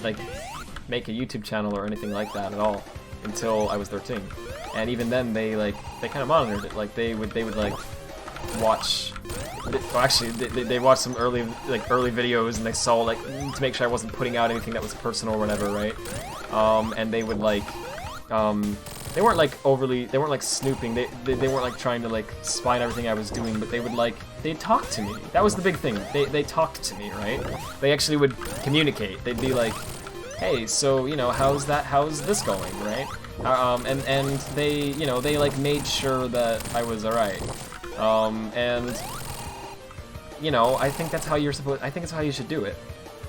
like, make a YouTube channel or anything like that at all until I was 13. And even then, they kind of monitored it. Like, they would like, watch... Well, actually, they watched some early videos, and they saw, like, to make sure I wasn't putting out anything that was personal or whatever, right? And they would, like, they weren't like they weren't like snooping, they weren't like trying to like spy on everything I was doing, but they would like, they'd talk to me. That was the big thing. They talked to me, right? They actually would communicate. They'd be like, hey, so, you know, how's this going, right? And they, you know, they like made sure that I was alright. And, you know, I think that's how I think it's how you should do it.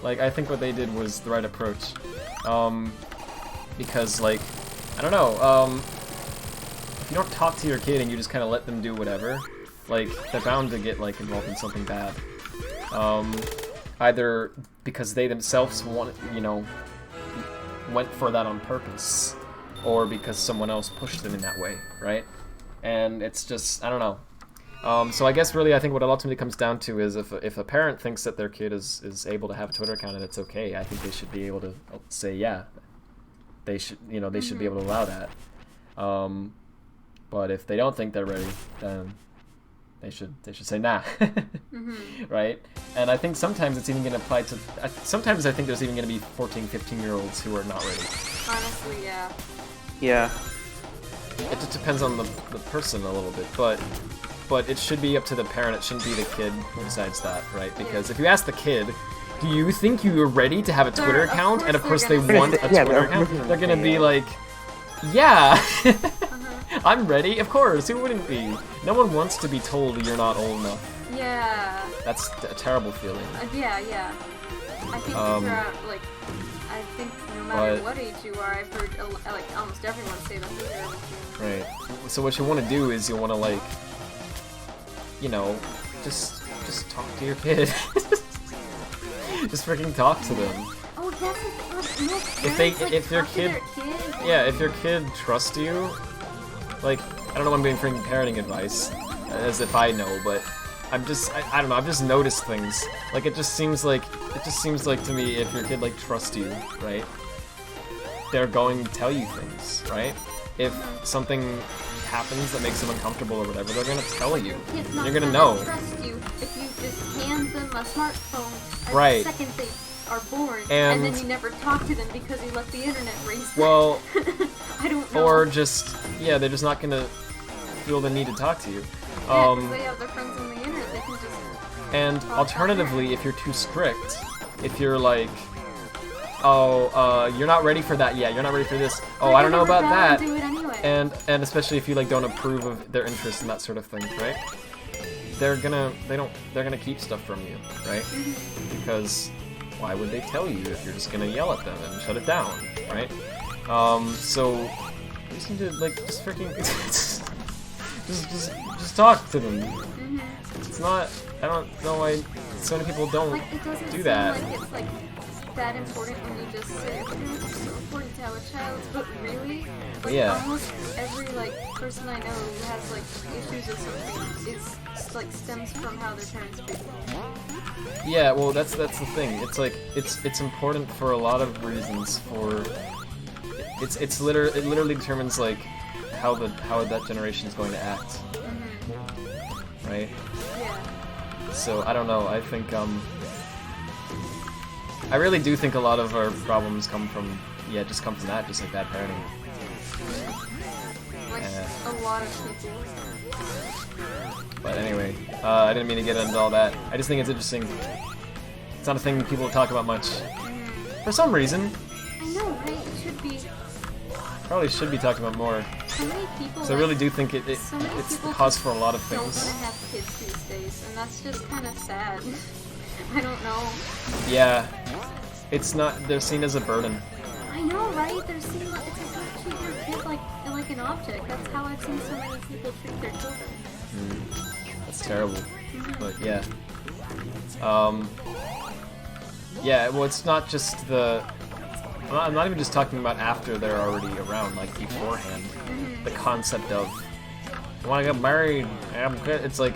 Like, I think what they did was the right approach. Because, like, I don't know, if you don't talk to your kid and you just kind of let them do whatever, like, they're bound to get, like, involved in something bad. Either because they themselves went for that on purpose, or because someone else pushed them in that way, right? And it's just, I don't know. So I guess really I think what it ultimately comes down to is if a parent thinks that their kid is able to have a Twitter account and it's okay, I think they should be able to say, yeah, they should, you know, they should be able to allow that. But if they don't think they're ready, then they should say nah. Right? And I think sometimes it's even going to apply to, sometimes I think there's even going to be 14, 15-year-olds who are not ready. Honestly, yeah. Yeah. It just depends on the person a little bit, but it should be up to the parent, it shouldn't be the kid who decides that, right? Because if you ask the kid, do you think you're ready to have a Twitter account? And of course they want a Twitter account. They're gonna be like, yeah, I'm ready, of course, who wouldn't be? No one wants to be told you're not old enough. Yeah. That's a terrible feeling. Yeah. I think like, I think no matter what age you are, I've heard like almost everyone say that they're able to. Right. So what you want to do is you want to, like, you know, just talk to your kid. Just freaking talk to them. Oh, that's the thing. If your kid, yeah, if your kid trusts you, like, I don't know, I'm giving freaking parenting advice, as if I know, but I don't know, I've just noticed things. Like, it just seems like to me, if your kid, like, trusts you, right, they're going to tell you things, right? If something happens that makes them uncomfortable or whatever, they're gonna tell you. You're gonna know. Trust you if you just hand them a smartphone right. the second they are born, and then you never talk to them because you let the internet raise them. Well, I don't know. Or just, yeah, they're just not gonna feel the need to talk to you. Yeah, because they have their friends on the internet, they can just... And alternatively, if you're too strict, if you're like, oh, you're not ready for that yet, you're not ready for this, oh, I don't know about that, do it anyway. and especially if you, like, don't approve of their interests and that sort of thing, right? they're gonna keep stuff from you, right? Because why would they tell you if you're just gonna yell at them and shut it down, right? So you just need to like just freaking just talk to them. It's not. I don't know why so many people don't Like, it doesn't do that. seem like it's like that important when you just say parents are so important to have a child, but really, like Yeah. almost every like person I know who has like issues or something is like stems from how their parents treat them. Yeah, well, that's the thing. It's like it's important for a lot of reasons. For it literally determines like how that generation is going to act, right? Yeah. So I don't know. I think I really do think a lot of our problems come from just come from that, just like bad parenting. Like a lot of people. But anyway, I didn't mean to get into all that. I just think it's interesting. It's not a thing people talk about much. For some reason. I know, right? It should be. Probably should be talking about more. So many people. So I really do think it's cause for a lot of Don't things. want to have kids these days, and that's just kind of sad. I don't know. Yeah. It's not, they're seen as a burden. I know, right? They're seen like it's like you treat your kid like an object. That's how I've seen so many people treat their children. That's terrible. But yeah. Yeah, well, it's not just the... I'm not even just talking about after they're already around, like beforehand. The concept of, I want to get married, I'm good. It's like,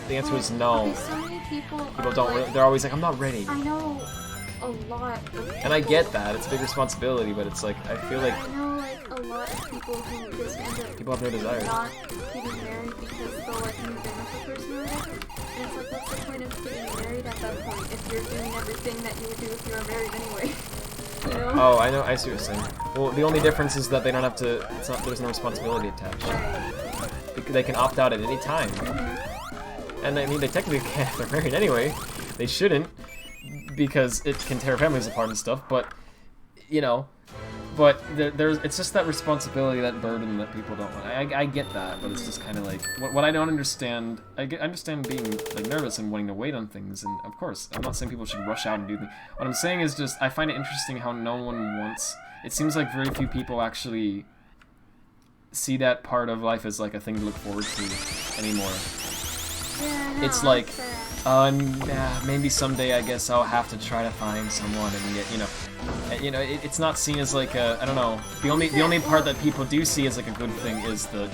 the answer is no. Okay, so many people Don't really, they're always like, I'm not ready. I know a lot of people. And I get that, it's a big responsibility, but it's like, I feel like I know like a lot of people who just end up people have no desire. not getting married because they'll like move in with a person or whatever. And it's like, what's the point of getting married at that point if you're doing everything that you would do if you were married anyway? You know? Oh, I know, I see what you're saying. Well, the only difference is that they don't have to, there's no responsibility attached. Right. They can opt out at any time. And I mean, they technically can if they're married anyway. They shouldn't, because it can tear families apart and stuff, but, you know, but it's just that responsibility, that burden that people don't want. I get that, but it's just kind of like, what I don't understand, I understand being like nervous and wanting to wait on things, and of course, I'm not saying people should rush out and do things. What I'm saying is just, I find it interesting how no one wants, it seems like very few people actually see that part of life as like a thing to look forward to anymore. Yeah, no, It's like, that's maybe someday I guess I'll have to try to find someone and get, it's not seen as like a, I don't know, the only part that people do see as like a good thing is the,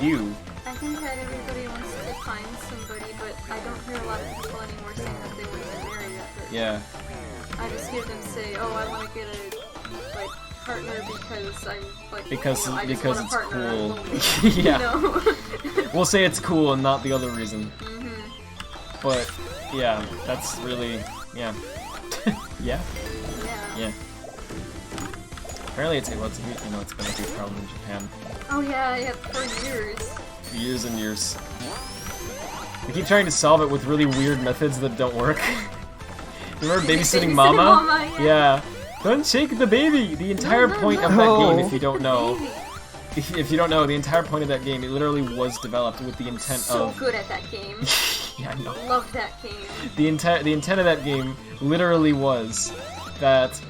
you. I think that everybody wants to find somebody, but I don't hear a lot of people anymore saying that they want to get married at first. Yeah. I just hear them say, oh, I want to get a partner because I'm like, Because I just because want a it's partner, I'm cool. lonely. Yeah. You know? We'll say it's cool and not the other reason. But yeah, that's really yeah. Yeah. Yeah. Apparently it's been a big problem in Japan. Oh yeah, for years. For years and years. We keep trying to solve it with really weird methods that don't work. Remember babysitting mama? Yeah. Don't shake the baby! The entire point of that game, if you don't know, if you don't know, the entire point of that game, it literally was developed with the intent So of... good at that game. Yeah, I know. Love that game. The intent of that game literally was that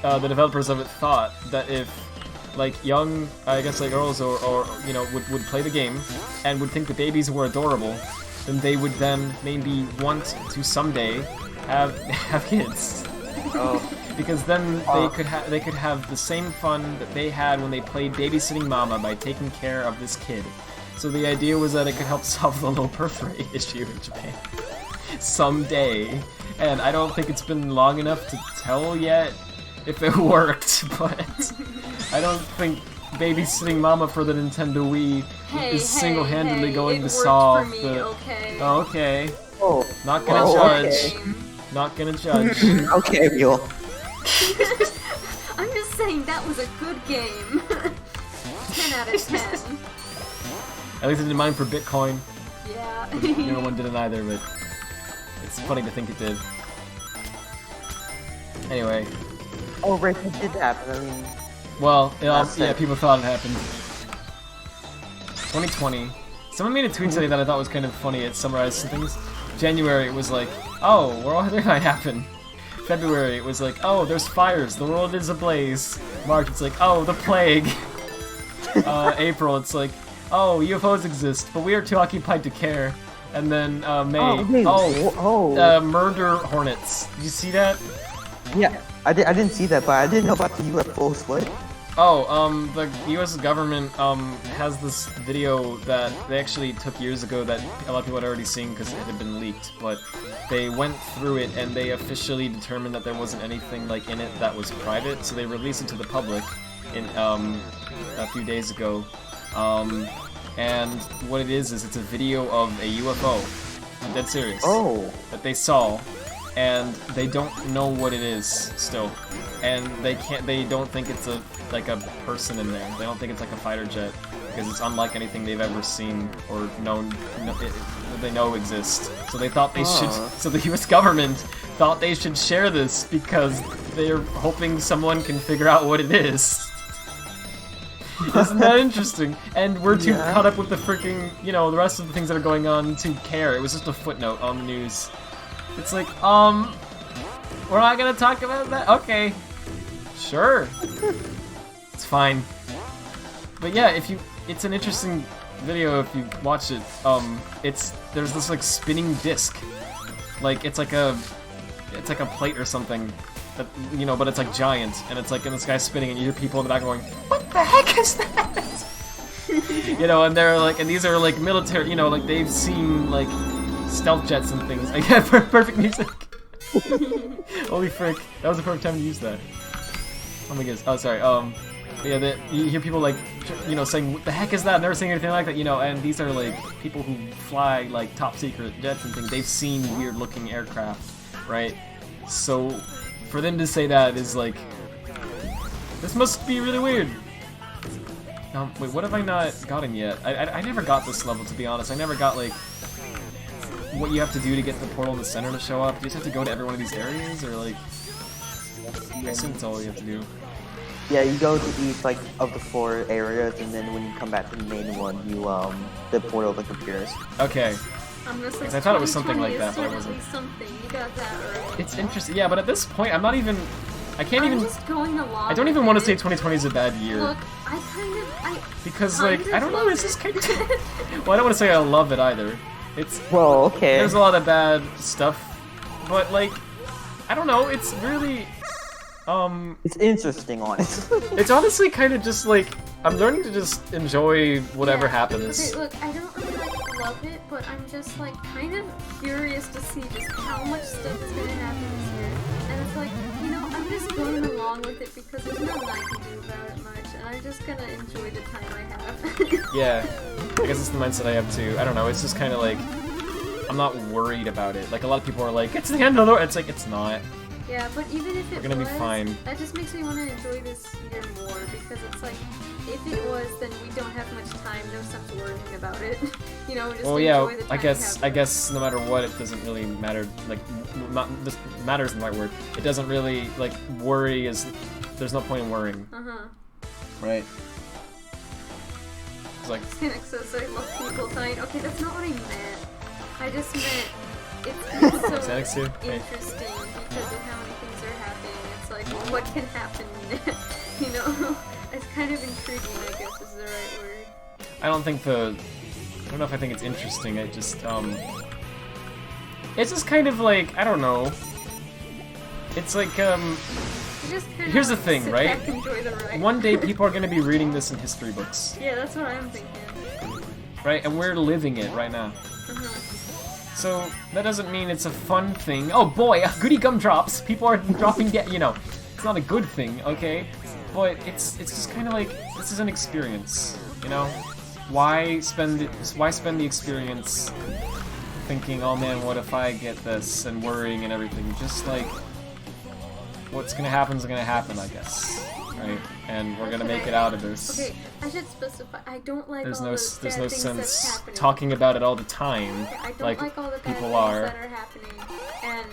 the developers of it thought that if like young, I guess like girls or would play the game and would think the babies were adorable, then they would then maybe want to someday have kids. Oh. Because then they could have the same fun that they had when they played babysitting mama by taking care of this kid. So the idea was that it could help solve the low birth rate issue in Japan someday. And I don't think it's been long enough to tell yet if it worked, but I don't think babysitting mama for the Nintendo Wii is single-handedly going to solve the... Okay. Oh, okay. Oh. Not gonna judge. Okay. Not gonna judge. Okay, Mule. I'm just saying that was a good game. 10 out of 10. At least it didn't mind for Bitcoin. Yeah. No one didn't either, but it's funny to think it did. Anyway. Oh, right, it did happen. I mean... Well, yeah, people thought it happened. 2020, Someone made a tweet today that I thought was kind of funny. It summarized some things. January, it was like, oh, World War might happen. February, it was like, oh, there's fires, the world is ablaze. March, it's like, oh, the plague. April, it's like, oh, UFOs exist, but we are too occupied to care. And then May, murder hornets. Did you see that? Yeah, I didn't see that, but I didn't know about the UFOs. What? Oh, the U.S. government has this video that they actually took years ago that a lot of people had already seen because it had been leaked, but they went through it and they officially determined that there wasn't anything like in it that was private, so they released it to the public in a few days ago. And what it is it's a video of a UFO. I'm dead serious. Oh. That they saw, and they don't know what it is still, and they don't think it's like a person in there. They don't think it's like a fighter jet because it's unlike anything they've ever seen or known that they know exist. So they thought they should. So the U.S. government thought they should share this because they're hoping someone can figure out what it is. Isn't that interesting? And we're too caught up with the freaking, the rest of the things that are going on to care. It was just a footnote on the news. It's like, we're not gonna talk about that? Okay. Sure. It's fine. But yeah, it's an interesting video if you watch it. There's this like spinning disc. Like it's like a plate or something. That, but it's like giant, and it's like, and this guy's spinning, and you hear people in the back going, "What the heck is that?" And they're like, and these are like military, like they've seen like stealth jets and things. I get perfect music. Holy frick, that was the perfect time to use that. Oh my goodness. Oh, sorry. Yeah, you hear people like, saying, "What the heck is that?" Never saying anything like that, and these are like people who fly like top secret jets and things. They've seen weird looking aircraft, right? So for them to say that is like, this must be really weird. Wait, what have I not gotten yet? I never got this level, to be honest. I never got like what you have to do to get the portal in the center to show up. Do you just have to go to every one of these areas, or like? I assume that's all you have to do. Yeah, you go to each like of the 4 areas, and then when you come back to the main one, you the portal like appears. Okay. Because I thought it was something like that, but it wasn't. Something. You got that right. It's interesting, yeah, but at this point, I'm not even. I can't even. Just going along. I don't even want to say 2020 is a bad year. Look, because like I don't know, it's just kind of. Well, I don't want to say I love it either. It's. Well, okay. There's a lot of bad stuff, but like, I don't know. It's really. It's interesting, honestly. It's honestly kind of just like I'm learning to just enjoy whatever happens. Okay, look, I don't really love it, but I'm just like kind of curious to see just how much stuff is gonna happen this year. And it's like, I'm just going along with it because there's nothing I can do about it much, and I'm just gonna enjoy the time I have. Yeah, I guess it's the mindset I have too. I don't know. It's just kind of like I'm not worried about it. Like a lot of people are like, it's the end of the world. It's like it's not. Yeah, but even if it We're gonna be fine. That just makes me want to enjoy this year more, because it's like, if it was, then we don't have much time, no sense worrying about it. Just well, enjoy yeah, the time I guess no matter what, it doesn't really matter. Like, this matters in the right word. It doesn't really like worry. There's no point in worrying. Right. It's like. Cynic says I love people dying. Okay, that's not what I meant. I just meant it's so interesting because of how many things are happening. It's like, what can happen? It's kind of intriguing, I guess is the right word. I don't know if I think it's interesting. It's just kind of like, I don't know. It's like, here's the thing, right? One day people are going to be reading this in history books. Yeah, that's what I'm thinking. Right, and we're living it right now. So, that doesn't mean it's a fun thing. Oh boy, goody gumdrops! People are dropping it's not a good thing, okay? But it's just kind of like, this is an experience, Why spend the experience thinking, oh man, what if I get this, and worrying and everything? Just like, what's gonna happen is gonna happen, I guess. Right? And we're gonna make it out of this. Okay, I should specify, I don't like there's all no the bad things sense that's happening. talking about it all the time. Okay, I don't like all the bad people things are. that are happening. And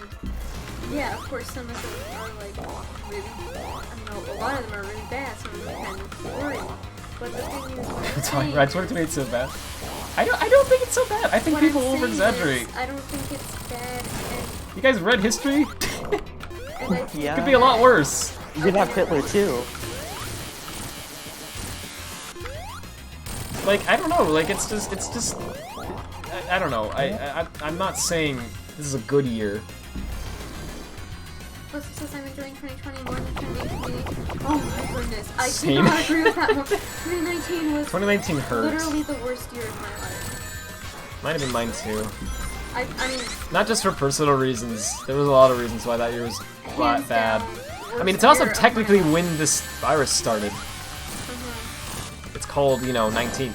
yeah, of course some of them are like really, I don't know, a lot of them are really bad, some of them are kind of boring. But the thing is, Sorry, Radfordhound made it so bad. I don't think it's so bad. I think What people I'm saying over-exaggerate. is, I don't think it's bad, You guys read history? and I think Yeah. Could be a lot worse. You did have Hitler too. Like, I don't know, like, it's just, I don't know, I'm not saying this is a good year. Plus it says I'm enjoying 2020 more than 2019. Oh my goodness, I Same. cannot agree with that more. 2019 was 2019 hurt. literally the worst year of my life. Might have been mine too. I mean, Not just for personal reasons, there was a lot of reasons why that year was hands bad. down, I mean, it's worst also year of my technically life. when this virus started. It's called, you know, 19,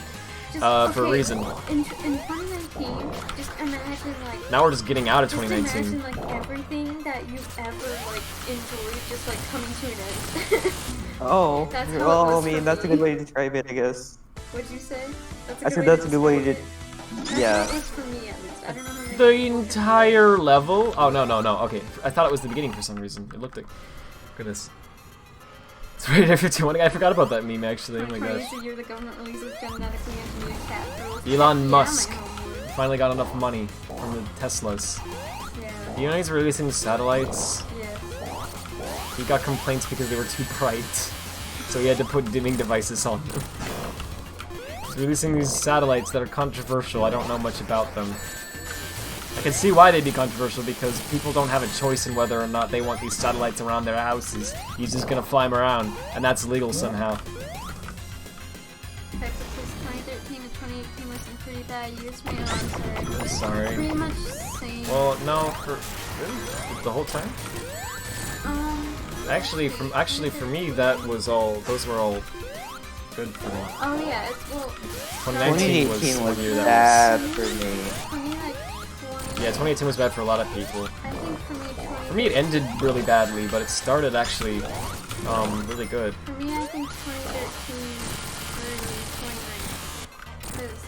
Just, for a okay, reason. In 2019, just imagine like. Now we're just getting out of Just 2019. imagine like everything that you've ever like enjoyed just like coming to an end. Oh, That's how it well, was I mean, for that's a me. good way to describe it, I guess. What'd you say? That's I said that's a good way to. That's Yeah. how it was for me at least. I don't know how many The people- entire level? Oh, no, okay. I thought it was the beginning for some reason. It looked like... Goodness. It's rated at 51. I forgot about that meme, actually. Oh my 2020 gosh. is the year the government releases genetically engineered cat girls. Elon Yeah, Musk my homework. finally got enough money from the Teslas. Yeah. You know he's releasing satellites? Yes. He got complaints because they were too bright. So he had to put dimming devices on them. He's releasing these satellites that are controversial. I don't know much about them. I can see why they'd be controversial because people don't have a choice in whether or not they want these satellites around their houses. He's just gonna fly them around, and that's legal somehow. Texas says 2013 to 2018 was some pretty bad years for me. I'm I'm sorry. sorry. Pretty much same. Well, no, for really? The whole time? Actually, for me, that was all. Those were all good for me. Oh yeah, it's well. 2019 was 2018 one was year that bad was. for me. For me, like 20. Yeah, 2018 was bad for a lot of people. I think for me, 20. For me, it ended really badly, but it started actually, really good. For me, I think 2013 through 2019. Because,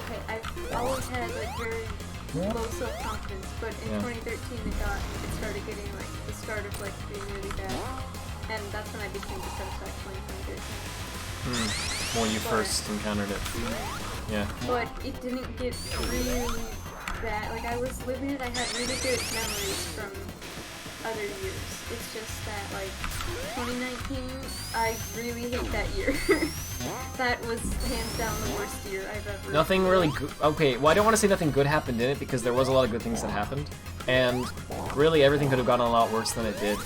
okay, I've always had like very low self-confidence, but in Yeah. 2013 it started getting like, the start of like being really bad. And that's when I became dissatisfied in 2013. When you first encountered it. Yeah. But it didn't get really bad. Like, I was living it, I had really good memories from other years. It's just that, like, 2019, I really hate that year. That was hands down the worst year I've ever. Nothing really good. Okay, well, I don't want to say nothing good happened in it because there was a lot of good things that happened. And really, everything could have gone a lot worse than it did.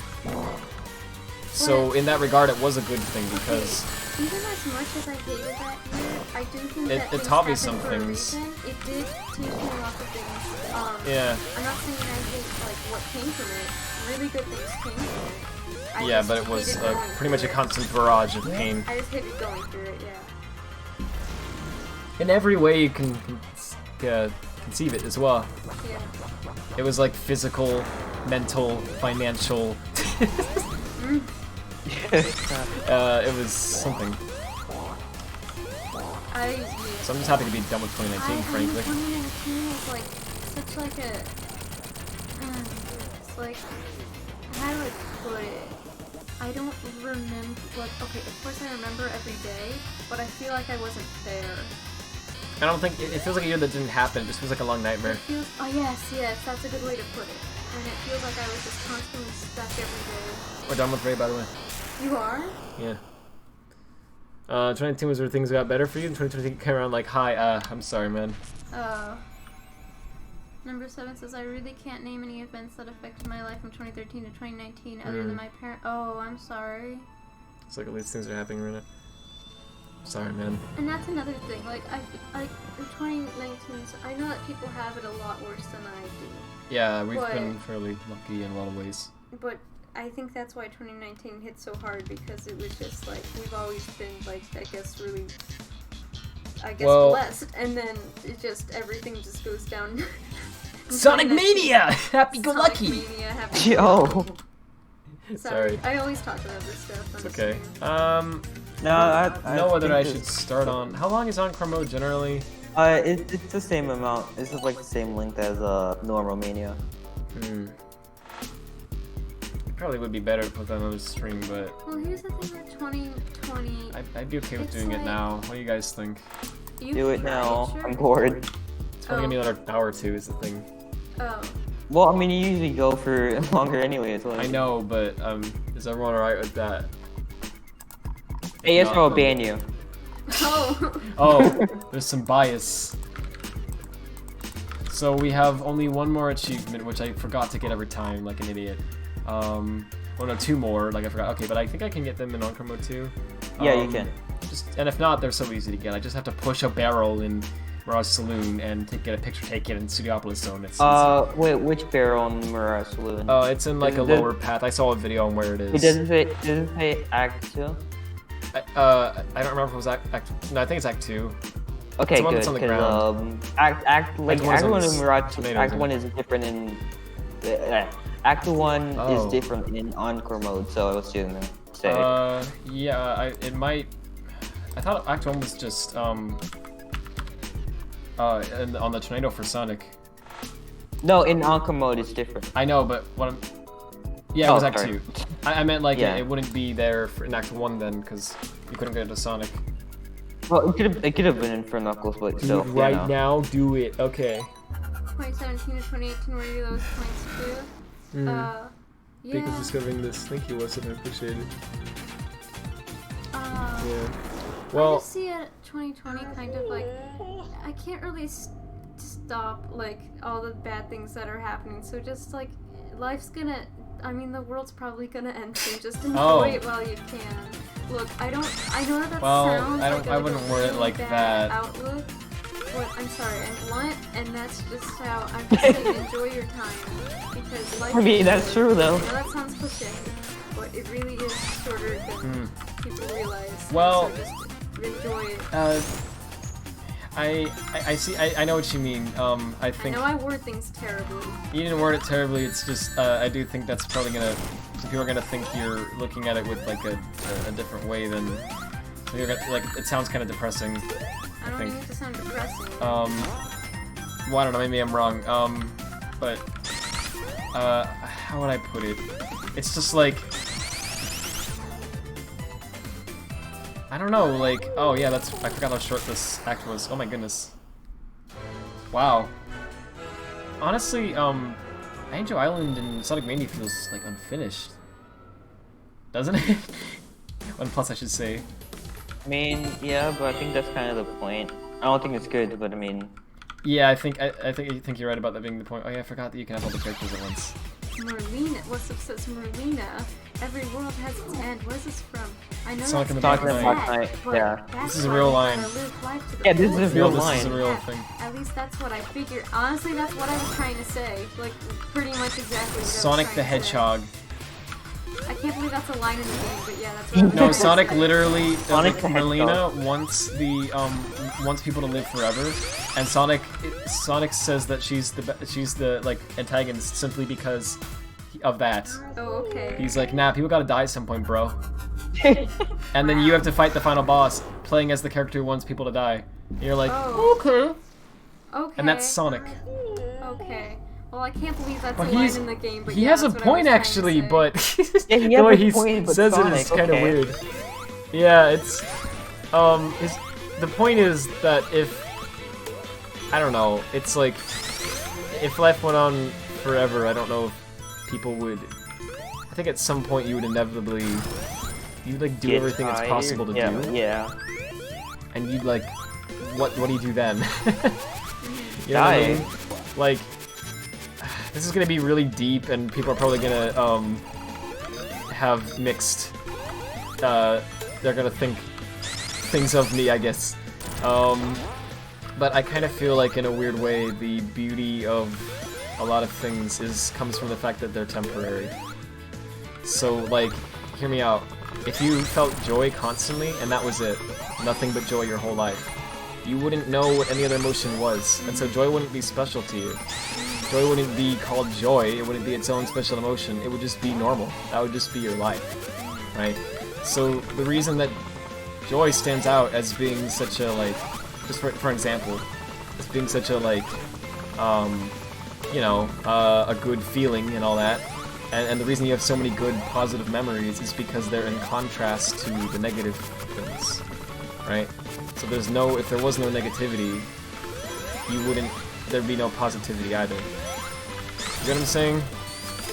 So, in that regard, it was a good thing because Even as much as I hated that year, I do think that it things taught me happened some for a things. reason. It did teach me lots of things. Yeah. I'm not saying I hate like what came from it. Really good things came from it. I Yeah, just but it was hated going pretty much a through it. constant barrage of pain. I just hated going through it. Yeah. In every way you can conceive it as well. Yeah. It was like physical, mental, financial. It was something. So I'm just happy to be done with 2019, frankly. 2019 was like such like a. It's like how do I put it? I don't remember. Like, okay, of course I remember every day, but I feel like I wasn't there. I don't think it feels like a year that didn't happen. It just feels like a long nightmare. It feels. Oh yes, that's a good way to put it. And it feels like I was just constantly stuck every day. We're done with Ray, by the way. You are? Yeah. 2019 was where things got better for you, and 2020 came around like, hi, I'm sorry, man. Number 7 says, I really can't name any events that affected my life from 2013 to 2019 other than my parents. Oh, I'm sorry. It's like at least things are happening right now. Sorry, man. And that's another thing. Like, in 2019, so I know that people have it a lot worse than I do. Yeah, we've But- been fairly lucky in a lot of ways. But I think that's why 2019 hit so hard, because it was just like, we've always been like, I guess Well- blessed, and then it just, everything just goes down. Sonic Mania! Happy-go-lucky! Sonic Mania, happy Yo. Sorry. I always talk about this stuff. It's okay. No, I know whether think I that- should start on. How long is Encore mode generally? It's the same amount. It's just like the same length as normal Mania. It probably would be better to put that on a stream, but Well, here's the thing with 2020. I'd be okay with It's doing it like- now. What do you guys think? You Do it tried, now. sure? I'm bored. It's only gonna be another hour or two is the thing. Oh. Well, I mean, you usually go for longer anyway. So I know, but is everyone alright with that? Hey, yes, Not, I'll then- ban you. Oh. Oh, there's some bias. So we have only one more achievement, which I forgot to get every time, like an idiot. Oh no, two more, like I forgot. Okay, but I think I can get them in Encore mode too. Yeah, you can. And if not, they're so easy to get. I just have to push a barrel in Mirage Saloon and get a picture taken in Studiopolis Zone. It's Wait, which barrel in Mirage Saloon? it's in like a lower path. I saw a video on where it is. It doesn't say Act 2? I don't remember if it was Act. No, I think it's Act 2. Okay, It's the one good. that's on the 'Cause, ground. Act Act one's Act on 1 the in Mirage. tomatoes, Act isn't 1 it? is different in. Act 1 Oh. is different in Encore mode, so I was gonna say. Yeah, it might. I thought Act 1 was just on the tornado for Sonic. No, in Encore mode it's different. I know, but what I'm. Yeah, it was Act sorry. 2. I meant like Yeah. it wouldn't be there in Act 1 then, because you couldn't get it to Sonic. Well, it could have been for Knuckles, but still. Dude, yeah, right no. now, do it. Okay. 2017 to 2018 were you those points too? Mm. Yeah. Thank you for discovering this. Thank you, Weston. I appreciate it. Yeah. I Well, just see it 2020 kind of like I can't really stop like all the bad things that are happening. So just like life's gonna. I mean, the world's probably gonna end soon. Just enjoy Oh. it while you can. Look, I know that Well, sounds I like I wouldn't word it really like bad that. Outlook. But I'm sorry, I'm blunt, and that's just how I'm just saying. Enjoy your time because life. I mean, is that's short. true though. I know that sounds cliche, but it really is shorter than people realize. Well, so just enjoy it. I see. I know what you mean. I I think know I word things terribly. you didn't word it terribly. It's just I do think that's probably gonna. People are gonna think you're looking at it with like a different way than. You're gonna, like it sounds kind of depressing. I don't think. need it to sound depressing. Well, I don't know. Maybe I'm wrong. But how would I put it? It's just like. I don't know, like, oh yeah, I forgot how short this act was. Oh my goodness. Wow. Honestly, Angel Island and Sonic Mania feels, like, unfinished. Doesn't it? 1+, I should say. I mean, yeah, but I think that's kind of the point. I don't think it's good, but I mean. Yeah, I think you're right about that being the point. Oh yeah, I forgot that you can have all the characters at once. Merlina, what's up, says Merlina? Every world has its end. What is this from? I know Sonic that's and the kind Dark of Knight. sad, but Yeah. that's This is a why real we line. gotta live life to the Yeah, this is a fullest. real This line. is a real Yeah, thing. At least that's what I figured. Honestly, that's what I was trying to say. Like, pretty much exactly what Sonic I was the trying to say. Hedgehog. I can't believe that's a line in the game, but yeah, that's what I was No, trying to Sonic say. literally, Sonic the Merlina wants people to live forever, and Sonic says that she's the like antagonist simply because of that. Oh, okay. He's like, nah, people gotta die at some point, bro. And then you have to fight the final boss, playing as the character who wants people to die. And you're like, Oh. okay. Okay. And that's Sonic. Okay. Well, I can't believe that's But a line in the game, but he yeah, has a that's what I was point trying to actually, say. but Yeah, he the has way a he point, but says it Sonic, is kind of okay. weird. Yeah, it's the point is that if I don't know, it's like if life went on forever, I don't know if people would. I think at some point you would inevitably like do Get everything that's tired. possible to Yeah, do, yeah. and you'd like what do you do then? You know what I mean? Like this is gonna be really deep, and people are probably gonna have mixed. They're gonna think things of me, I guess. But I kind of feel like, in a weird way, the beauty of a lot of things comes from the fact that they're temporary. So, like, hear me out. If you felt joy constantly, and that was it, nothing but joy your whole life, you wouldn't know what any other emotion was, and so joy wouldn't be special to you. Joy wouldn't be called joy, it wouldn't be its own special emotion, it would just be normal. That would just be your life, right? So the reason that joy stands out as being such a, like, just for example, as being such a, like, you know, a good feeling and all that, and the reason you have so many good positive memories is because they're in contrast to the negative things, right? So there's no, if there was no negativity, there'd be no positivity either. You get what I'm saying?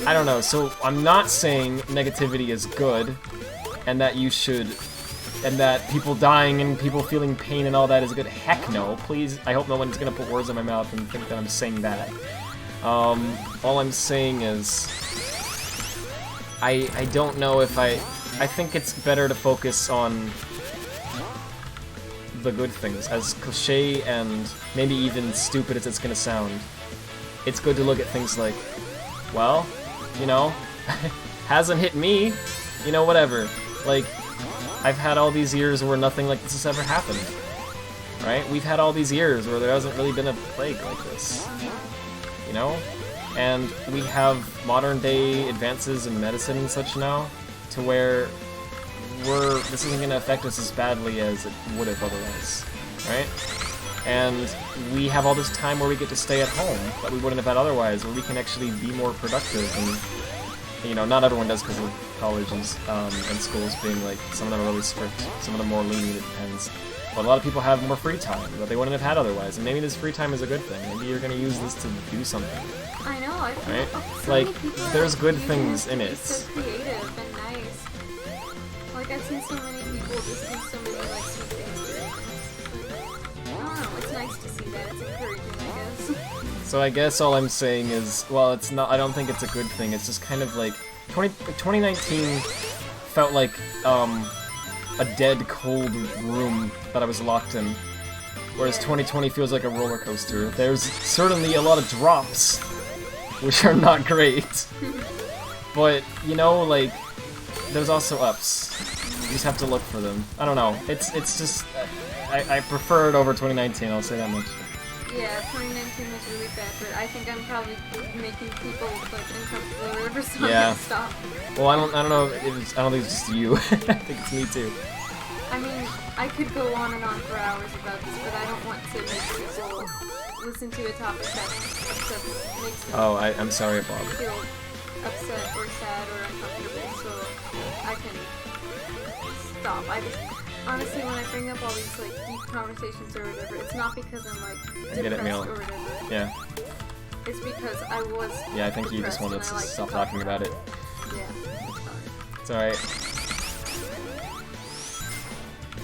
I don't know, so I'm not saying negativity is good, and that you should, and that people dying and people feeling pain and all that is good. Heck no, please, I hope no one's gonna put words in my mouth and think that I'm saying that. All I'm saying is, I don't know if I think it's better to focus on the good things. As cliche and maybe even stupid as it's gonna sound, it's good to look at things like, well, you know, hasn't hit me, you know, whatever. Like, I've had all these years where nothing like this has ever happened, right? We've had all these years where there hasn't really been a plague like this, you know? And we have modern day advances in medicine and such now, to where this isn't going to affect us as badly as it would have otherwise, right? And we have all this time where we get to stay at home that we wouldn't have had otherwise, where we can actually be more productive. And, you know, not everyone does because of colleges and schools being like, some of them are really strict, some of them more lenient, it depends. But a lot of people have more free time that they wouldn't have had otherwise, and maybe this free time is a good thing. Maybe you're going to use this to do something. I know, I feel right? so Like, many people there's good using things it in to it. be so creative and nice. Like, I've seen so many people just do so many, like, sweet things for it. I don't know, it's nice to see that. It's encouraging, I guess. So I guess all I'm saying is, well, it's not, I don't think it's a good thing. It's just kind of like, 2019 felt like, a dead, cold room that I was locked in. Whereas 2020 feels like a roller coaster. There's certainly a lot of drops, which are not great. But, you know, like, there's also ups. You just have to look for them. I don't know. It's just, I prefer it over 2019, I'll say that much. Yeah, 2019 was really bad, but I think I'm probably making people, like, uncomfortable or whatever, so I'm Yeah. gonna stop. Well, I don't know if I don't think it's just you. I think it's me too. I mean, I could go on and on for hours about this, but I don't want to make people listen to a topic that makes them Oh, I'm sorry, Bob. feel upset or sad or uncomfortable, so I can stop. I just, honestly, when I bring up all these, like, deep conversations or whatever, it's not because I'm, like, I get it, depressed Neil. or whatever. Yeah. It's because I was Yeah, I think you just depressed wanted and to I like stop talk talking about it. Yeah, It's alright.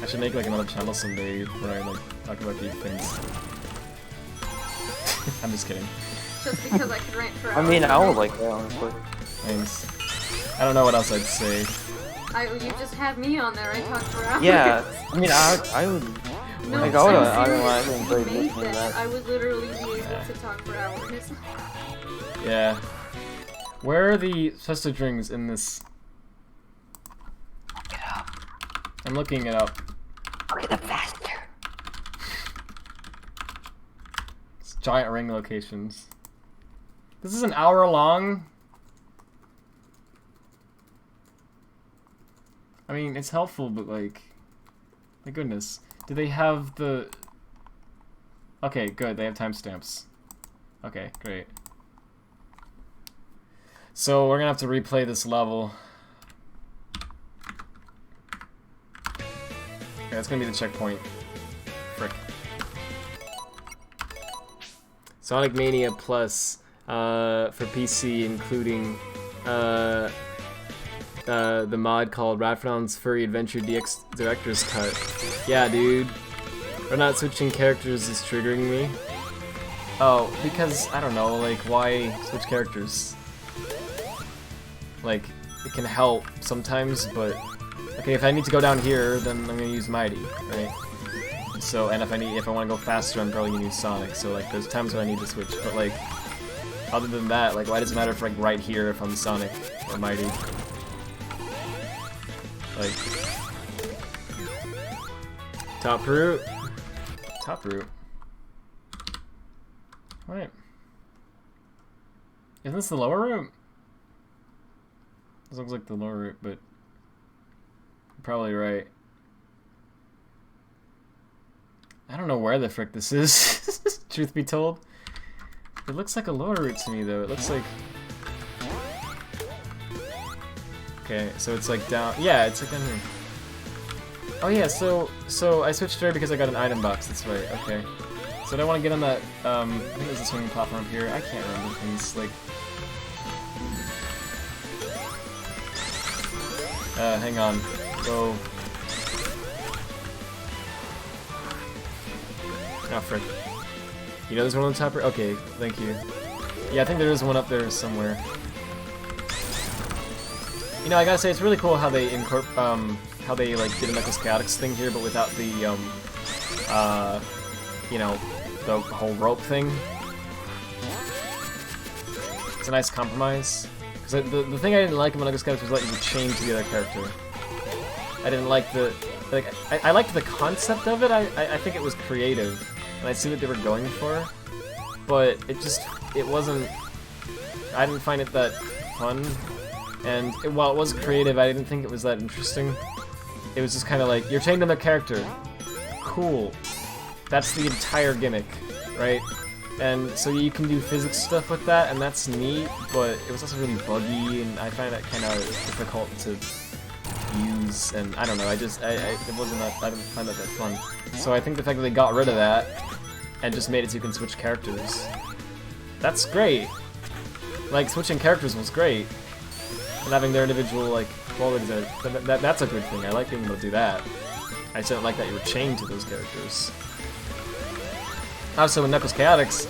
I should make like another channel someday where I like talk about deep things. I'm just kidding. just because I could rant for hours. I mean, I would like that, honestly. Thanks. I don't know what else I'd say. You just have me on there, I talk for hours. Yeah, I mean, I would. No, like, I would. I'm I serious. enjoy If you made listening to that, that. I would literally be able to talk for hours. Yeah. Where are the festive drinks in this? Look it up. I'm looking it up. Look it up faster. It's giant ring locations. This is an hour long. I mean, it's helpful, but like, my goodness. Do they have the... Okay, good, they have timestamps. Okay, great. So we're gonna have to replay this level. Okay, that's gonna be the checkpoint. Frick. Sonic Mania Plus for PC, including the mod called Radfordhound's Furry Adventure DX Director's Cut. Yeah, dude. We're not switching characters is triggering me. Oh, because, I don't know, like, why switch characters? Like, it can help sometimes, but... Okay, if I need to go down here, then I'm gonna use Mighty, right? So, and if I want to go faster, I'm probably gonna use Sonic, so, like, there's times when I need to switch, but, like, other than that, like, why does it matter if, like, right here if I'm Sonic or Mighty? Like... Top route? Top route. Right. Isn't this the lower route? This looks like the lower route, but... You're probably right. I don't know where the frick this is, truth be told. It looks like a lower route to me, though. It looks like... Okay, so it's like down... Yeah, it's like down here. Oh yeah, so I switched to Ray because I got an item box. That's right. Okay. So I don't want to get on that. I think there's a swinging platform here. I can't remember things like. Hang on. Go. Oh frick. You know there's one on the top. Okay, thank you. Yeah, I think there is one up there somewhere. You know, I gotta say it's really cool how they how they like did a Knuckles Chaotix thing here, but without the you know, the whole rope thing. It's a nice compromise. Because the thing I didn't like about Knuckles Chaotix was that you were chained to the other character. I didn't like the I liked the concept of it. I think it was creative, and I see what they were going for, but it wasn't. I didn't find it that fun. And while it was creative, I didn't think it was that interesting. It was just kind of like, you're chained to their character. Cool. That's the entire gimmick, right? And so you can do physics stuff with that, and that's neat, but it was also really buggy, and I find that kind of difficult to use, and I don't know, it wasn't that, I didn't find that fun. So I think the fact that they got rid of that, and just made it so you can switch characters, that's great. Like, switching characters was great. And having their individual, like, qualities, that's a good thing. I like being able to do that. I just don't like that you were chained to those characters. Also, in Knuckles Chaotix,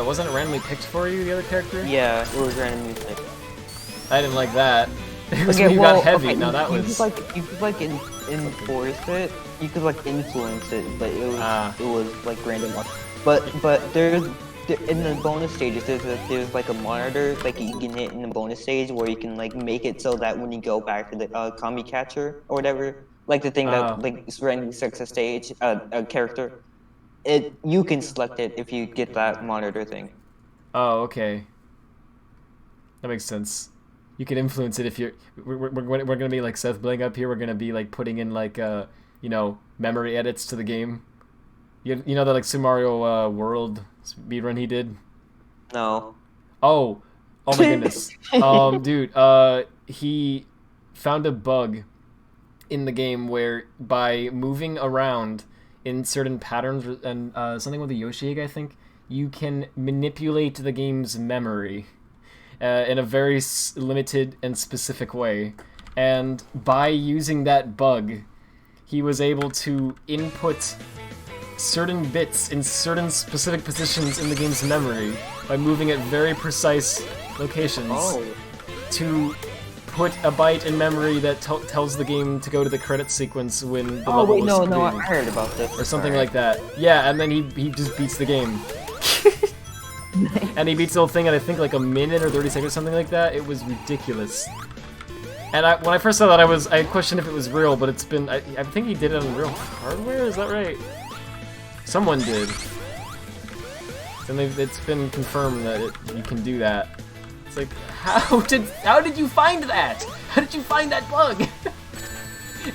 wasn't it randomly picked for you, the other character? Yeah, it was randomly picked. I didn't like that. It was when you got heavy, okay, now that was... You could, like, enforce it, you could, like, influence it, but it was like, random. But there's... In the bonus stages, there's like a monitor, like you can hit in the bonus stage where you can like make it so that when you go back to the combi catcher or whatever, like the thing that like randomly selects a stage, a character, you can select it if you get that monitor thing. Oh, okay. That makes sense. You can influence it if you're. We're gonna be like Seth Bling up here. We're gonna be like putting in like you know, memory edits to the game. You know that like Super Mario World speedrun he did? No. Oh my goodness. Dude, he found a bug in the game where by moving around in certain patterns and something with the Yoshi egg, I think, you can manipulate the game's memory in a very limited and specific way. And by using that bug, he was able to input certain bits in certain specific positions in the game's memory by moving at very precise locations to put a byte in memory that tells the game to go to the credit sequence when the level was completed. No, I heard about this. Or something like that. Yeah, and then he just beats the game. And he beats the whole thing in I think like a minute or 30 seconds, something like that. It was ridiculous. And when I first saw that, I questioned if it was real, but it's been, I think he did it on real hardware, is that right? Someone did. And it's been confirmed that you can do that. It's like, how did you find that? How did you find that bug?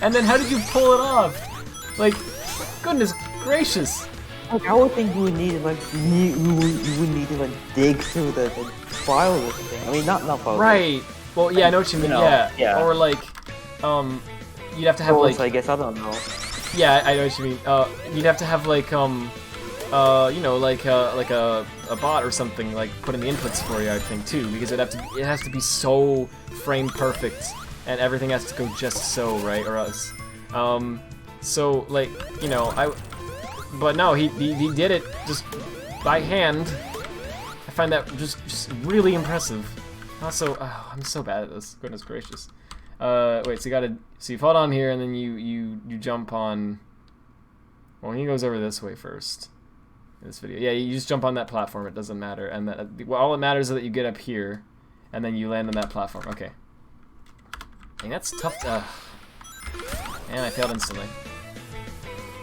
And then how did you pull it off? Like, goodness gracious. Like, I would think you would need to like you would need to like dig through the file or something. I mean, not file. Right. Well, yeah, I know what you mean. Yeah. Or like, you'd have to have like. I guess I don't know. Yeah, I know what you mean. You'd have to have like you know, like a bot or something like put in the inputs for you, I think too, because it has to be so frame perfect and everything has to go just so, right, or else. So like, you know, but no, he did it just by hand. I find that just really impressive. Also, I'm so bad at this. Goodness gracious. Wait, so you fall down here and then you jump on. Well, he goes over this way first. In this video, yeah, you just jump on that platform. It doesn't matter, and all that matters is that you get up here, and then you land on that platform. Okay. Dang, that's tough. And I failed instantly.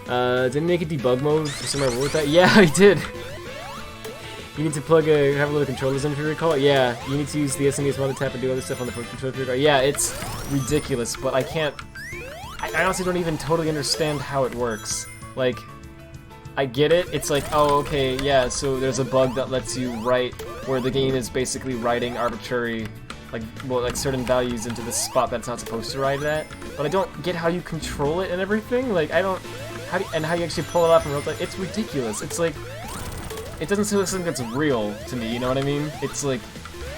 Didn't make a debug mode for some reason with that. Yeah, I did. You need to have a little controllers in if you recall. Yeah, you need to use the SNES one to tap and do other stuff on the controller if you recall. Yeah, it's ridiculous, but I can't. I honestly don't even totally understand how it works. Like, I get it. It's like, oh, okay, yeah. So there's a bug that lets you write where the game is basically writing arbitrary like certain values into this spot that it's not supposed to ride at. But I don't get how you control it and everything. Like I don't, how you actually pull it off in real time. It's ridiculous. It's like, it doesn't seem like something that's real to me. You know what I mean? It's like,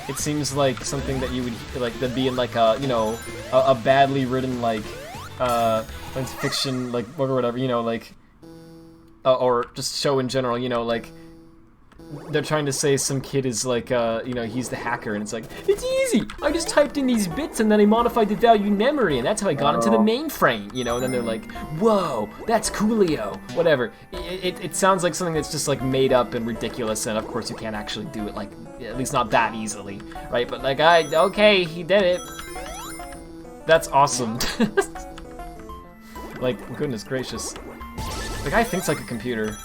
it seems like something that you would like that'd be in like a, you know, a badly written like science fiction like book or whatever. You know, like or just show in general. You know, like. They're trying to say some kid is like, you know, he's the hacker, and it's like, it's easy! I just typed in these bits and then I modified the value in memory, and that's how I got into the mainframe, you know? And then they're like, whoa, that's coolio! Whatever. It sounds like something that's just like made up and ridiculous, and of course you can't actually do it, like, at least not that easily, right? But like, okay, he did it. That's awesome. Like, goodness gracious. The guy thinks like a computer.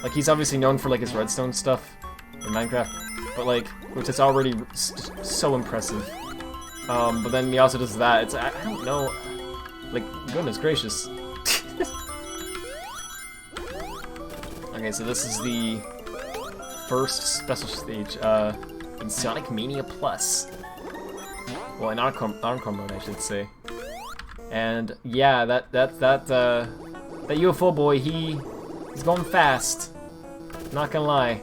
Like, he's obviously known for, like, his redstone stuff in Minecraft, but, like, which is already so impressive. But then he also does that. It's, I don't know, like, goodness gracious. Okay, so this is the first special stage, in Sonic Mania Plus. Well, in Encore mode, I should say. And, yeah, that UFO boy, he's going fast. Not gonna lie.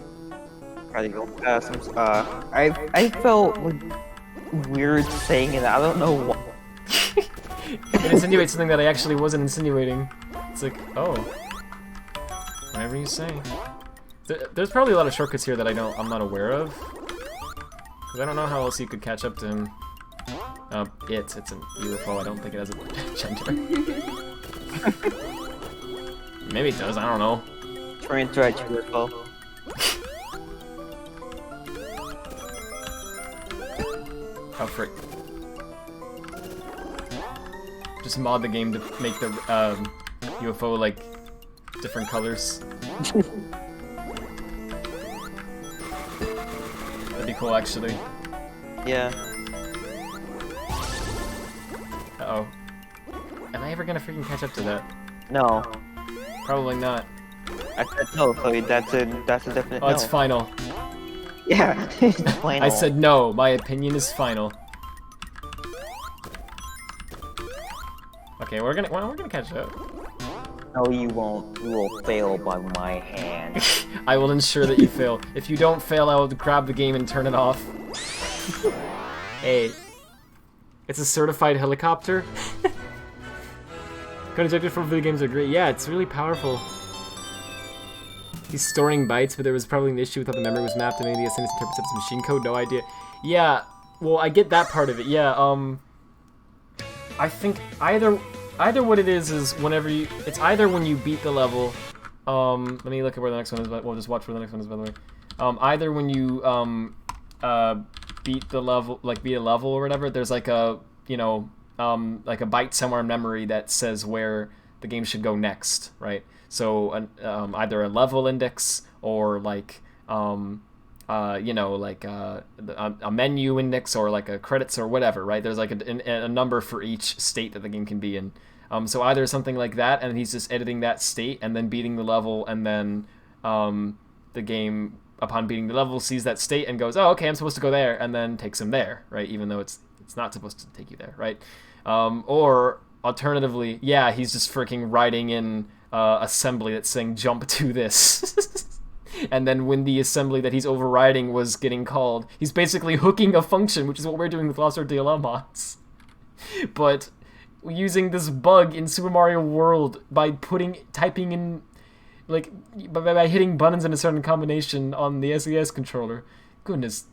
Are they going fast? I felt like, weird saying it. I don't know what. It insinuates something that I actually wasn't insinuating. It's like, oh, whatever you say. There's probably a lot of shortcuts here that I'm not aware of. Cause I don't know how else you could catch up to him. It's an UFO. I don't think it has a gender. Maybe it does. I don't know. Trying to attract UFO. Oh frick. Just mod the game to make the UFO like different colors. That'd be cool actually. Yeah. Uh-oh. Am I ever gonna freaking catch up to that? No. Probably not. I said no, so that's a definite Oh, no. it's final. Yeah, it's final. I said no, my opinion is final. Okay, we're gonna catch up. No, you won't. You will fail by my hand. I will ensure that you fail. If you don't fail, I will grab the game and turn it off. Hey. It's a certified helicopter. Code injected for video games are great. Yeah, it's really powerful. He's storing bytes, but there was probably an issue with how the memory was mapped, and maybe the SNS interprets it as machine code. No idea. Yeah, well, I get that part of it. Yeah, I think either what it is whenever you. It's either when you beat the level. Let me look at where the next one is. But we'll just watch where the next one is, by the way. Either when you beat the level, like beat a level or whatever. There's like a like a byte somewhere in memory that says where the game should go next, right? So either a level index or like like a menu index or like a credits or whatever, right? There's like a number for each state that the game can be in. So either something like that, and he's just editing that state and then beating the level, and then the game, upon beating the level, sees that state and goes, oh, okay, I'm supposed to go there, and then takes him there, right? Even though it's not supposed to take you there, right? Or alternatively, yeah, he's just freaking writing in assembly that's saying jump to this. And then when the assembly that he's overriding was getting called, he's basically hooking a function, which is what we're doing with Lost World DLL mods. But using this bug in Super Mario World by typing in, like, by hitting buttons in a certain combination on the SES controller. Goodness.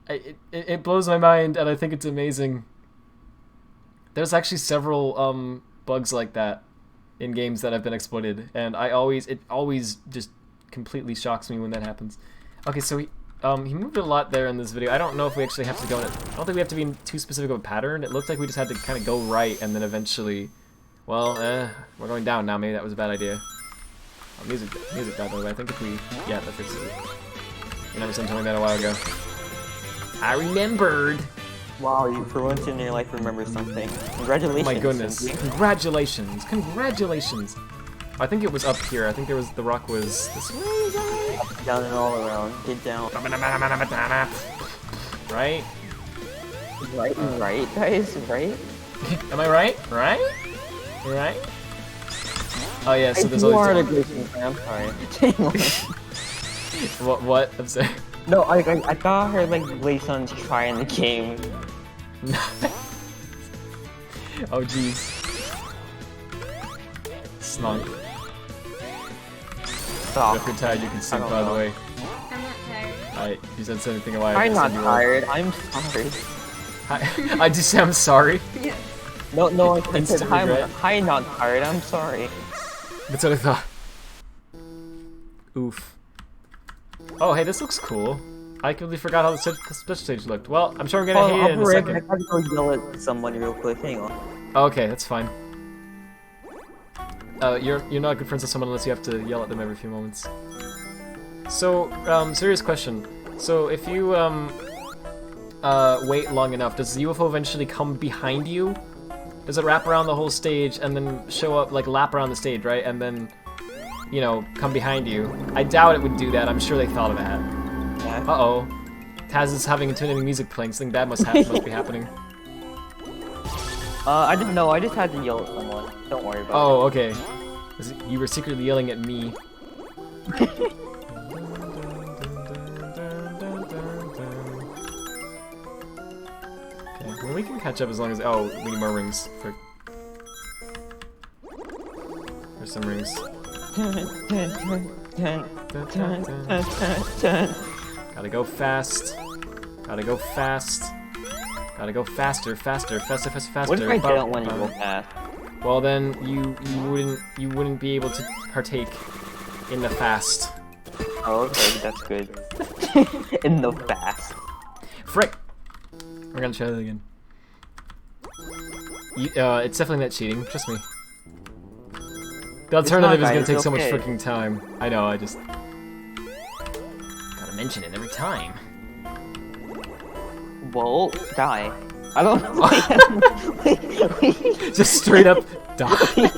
It blows my mind, and I think it's amazing. There's actually several bugs like that in games that have been exploited, and it always just completely shocks me when that happens. Okay, so he moved a lot there in this video. I don't know if we actually have to go in I don't think we have to be too specific of a pattern. It looked like we just had to kind of go right, and then eventually, well, we're going down now. Maybe that was a bad idea. Oh, music died, by the way. I think if we, yeah, that fixes it. You never said something that a while ago. I remembered. Wow, you for once in your life remember something. Congratulations. Oh my goodness. Congratulations. Congratulations. I think it was up here. I think the rock was this way. Is that right? Down and all around. Get down. Right? Right, guys, right? Am I right? Right? Right? Oh yeah, so there's you only are the two. Glacian fan, I'm sorry. What? I'm sorry. No, I thought I heard like Glacian's try in the game. Oh jeez. Snunk. Stop. If you're tired, you can sleep, don't by the know. way. I'm not tired. Alright, you said anything why I'm not you were. tired, I'm sorry. I just say I'm sorry. Yeah. No, I said Instant regret. I'm not tired, I'm sorry. That's what I thought. Oof. Oh, hey, this looks cool. I completely forgot how the special stage looked. Well, I'm sure I'm gonna hate it in a I second. gotta go yell at someone real quick, hang on. Okay, that's fine. You're not good friends with someone unless you have to yell at them every few moments. So, serious question. So, if you, wait long enough, does the UFO eventually come behind you? Does it wrap around the whole stage and then show up, like, lap around the stage, right? And then, you know, come behind you? I doubt it would do that. I'm sure they thought of that. Yeah. Uh-oh. Taz is having intimidating music playing. Something bad must be happening. I didn't know, I just had to yell at someone. Don't worry about it. Oh, okay. You were secretly yelling at me. Okay, well, we can catch up as long as. Oh, we need more rings. Frick. There's some rings. Gotta go fast. Gotta go fast. Gotta go faster, faster. What if I don't want to go fast? Well, then you wouldn't be able to partake in the fast. Oh, okay, that's good. In the fast. Frick! We're gonna try that again. It's definitely not cheating. Trust me. The alternative is gonna take so much freaking time. I know. I just gotta mention it every time. Well, die. I don't know. Wait. Just straight up die.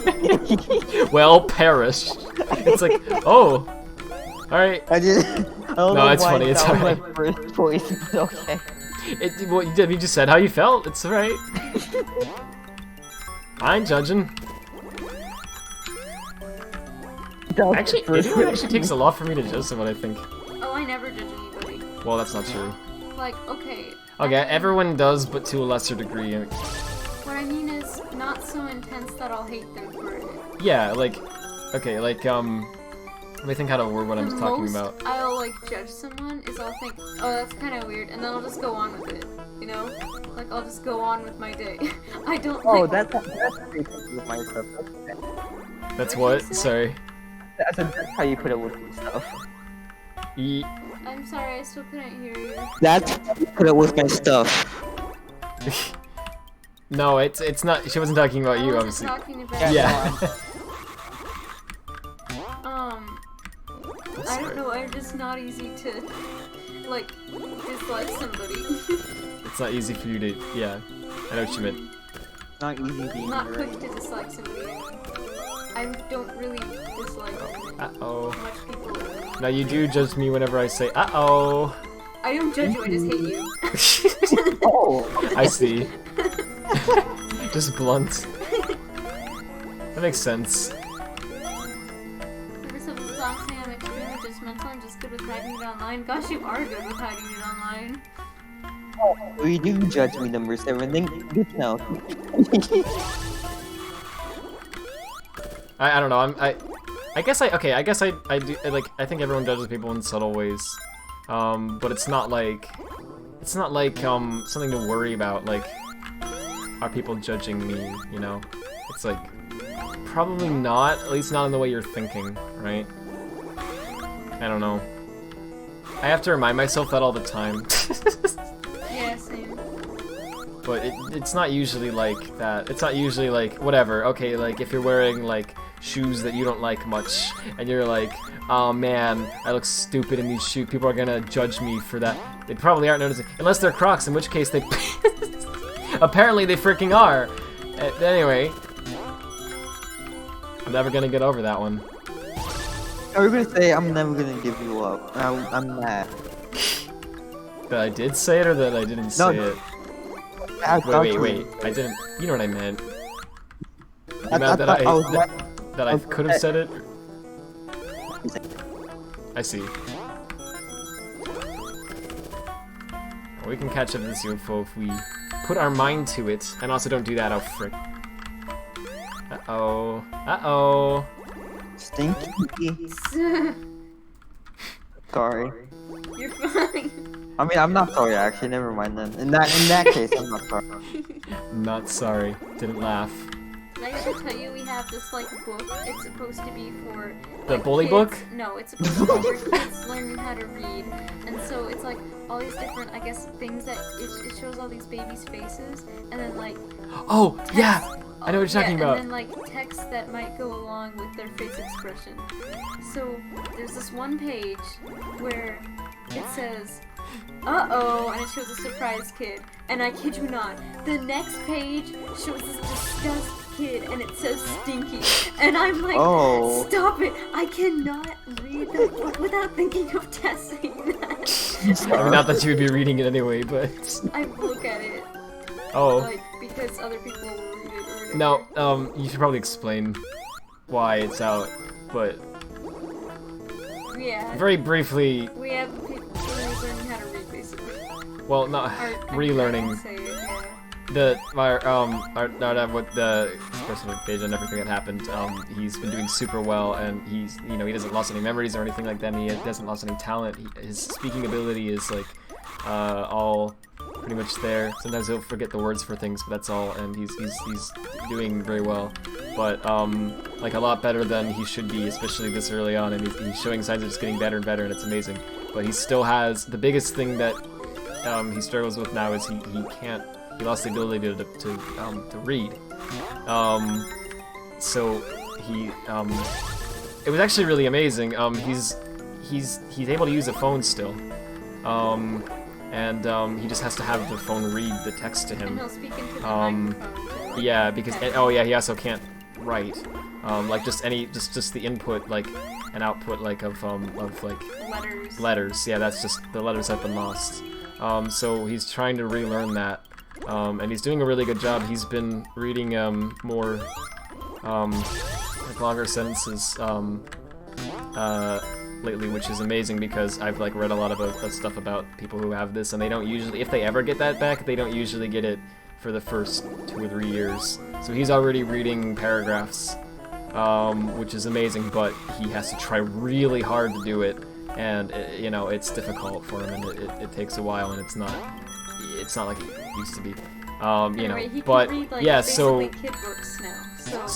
Well, perish. It's like, oh, all right. I don't No, know it's why funny. It's that was alright. my first choice, but okay. Well, you just said how you felt. It's alright. I ain't judging. Actually, it actually takes a lot for me to judge someone, I think. Oh, I never judge anybody. Well, that's not true. Like, okay. Okay, everyone does, but to a lesser degree. What I mean is, not so intense that I'll hate them for it. Yeah, like, okay, like, let me think how to word what I'm The talking most about. I'll, like, judge someone is I'll think, oh, that's kind of weird, and then I'll just go on with it, you know? Like, I'll just go on with my day. I don't Oh, like... that's with my stuff. Okay. That's what? Sorry. That's how you put it with your stuff. I'm sorry, I still couldn't hear you. That's how you put it with my stuff. No, it's not. She wasn't talking about you, I obviously. wasn't talking about Yeah. I don't know, I'm just not easy to, like, dislike somebody. It's not easy for you to. Yeah, I know what you meant. Not easy being Not right. quick to dislike somebody. I don't really dislike Uh-oh. much people. Now you do judge me whenever I say uh-oh. I don't judge you, I just hate you. Oh! I see. Just blunt. That makes sense. Ever since the song saying I'm extremely judgmental and just good with hiding it online. Gosh, you are good with hiding it online. We do judge me, number 7. Then good now. I don't know. I guess I do like. I think everyone judges people in subtle ways, but it's not like something to worry about. Like, are people judging me? You know, it's like probably not. At least not in the way you're thinking, right? I don't know. I have to remind myself that all the time. Yeah, same. But it's not usually like that. It's not usually like, whatever, okay, like, if you're wearing, like, shoes that you don't like much, and you're like, oh man, I look stupid in these shoes, people are gonna judge me for that. They probably aren't noticing, unless they're Crocs, in which case they... Apparently they freaking are! Anyway. I'm never gonna get over that one. I was gonna say, I'm never gonna give you up. I'm mad. That I did say it, or that I didn't say it? Wait. I didn't. You know what I meant. You meant that I could have said it? I see. Well, we can catch up to this UFO if we put our mind to it. And also don't do that, oh frick. Uh-oh. Uh-oh. Stinky. Sorry. You're fine. I mean, I'm not sorry actually. Never mind then. In that case, I'm not sorry. Not sorry. Didn't laugh. I have to tell you, we have this like book. It's supposed to be for The like, bully kids. book? No, it's supposed to be for kids learning how to read, and so it's like all these different, I guess, things that it shows all these babies' faces, and then like. Oh text, yeah, I know what you're talking about. And then like text that might go along with their face expression. So there's this one page where it says, "Uh-oh," and it shows a surprise kid. And I kid you not, the next page shows this disgust kid, and it says Stinky. And I'm like, Oh. stop it! I cannot read that book without thinking of Tess saying that. I mean, not that you would be reading it anyway, but... I look at it, Oh. like, because other people will read it or whatever. No, you should probably explain why it's out, but... Yeah. Very briefly... We have people learning how to read, basically. Well, not relearning. Say it, yeah. With the personal page and everything that happened, he's been doing super well, and he's, he doesn't lost any memories or anything like that, and he hasn't lost any talent. His speaking ability is, like, all pretty much there. Sometimes he'll forget the words for things, but that's all, and he's doing very well. But, like, a lot better than he should be, especially this early on, and he's showing signs of just getting better and better, and it's amazing. But he still has, the biggest thing that he struggles with now is he lost the ability to read. So he it was actually really amazing. He's able to use a phone still. And he just has to have the phone read the text to him. And he'll speak into the microphone. Yeah, because he also can't write. Like just the input, like an output, like of like letters. Letters. Yeah, that's just the letters have been lost. So he's trying to relearn that, and he's doing a really good job. He's been reading more like longer sentences lately, which is amazing because I've like read a lot of stuff about people who have this, and they don't usually, if they ever get that back, they don't usually get it for the first 2 or 3 years. So he's already reading paragraphs, which is amazing, but he has to try really hard to do it. And it's difficult for him, and it takes a while, and it's not like it used to be, Anyway, he but can read, like, yeah, basically kid books now.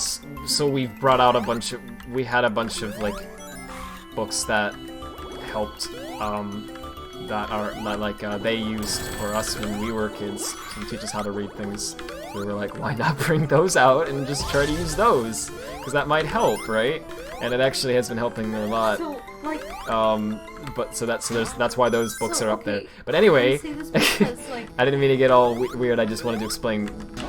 So we've brought out we had a bunch of like books that helped, that they used for us when we were kids to teach us how to read things. So we were like, why not bring those out and just try to use those, because that might help, right? And it actually has been helping a lot. So, like, that's why those books are up there. But anyway, because, like, I didn't mean to get all weird. I just wanted to explain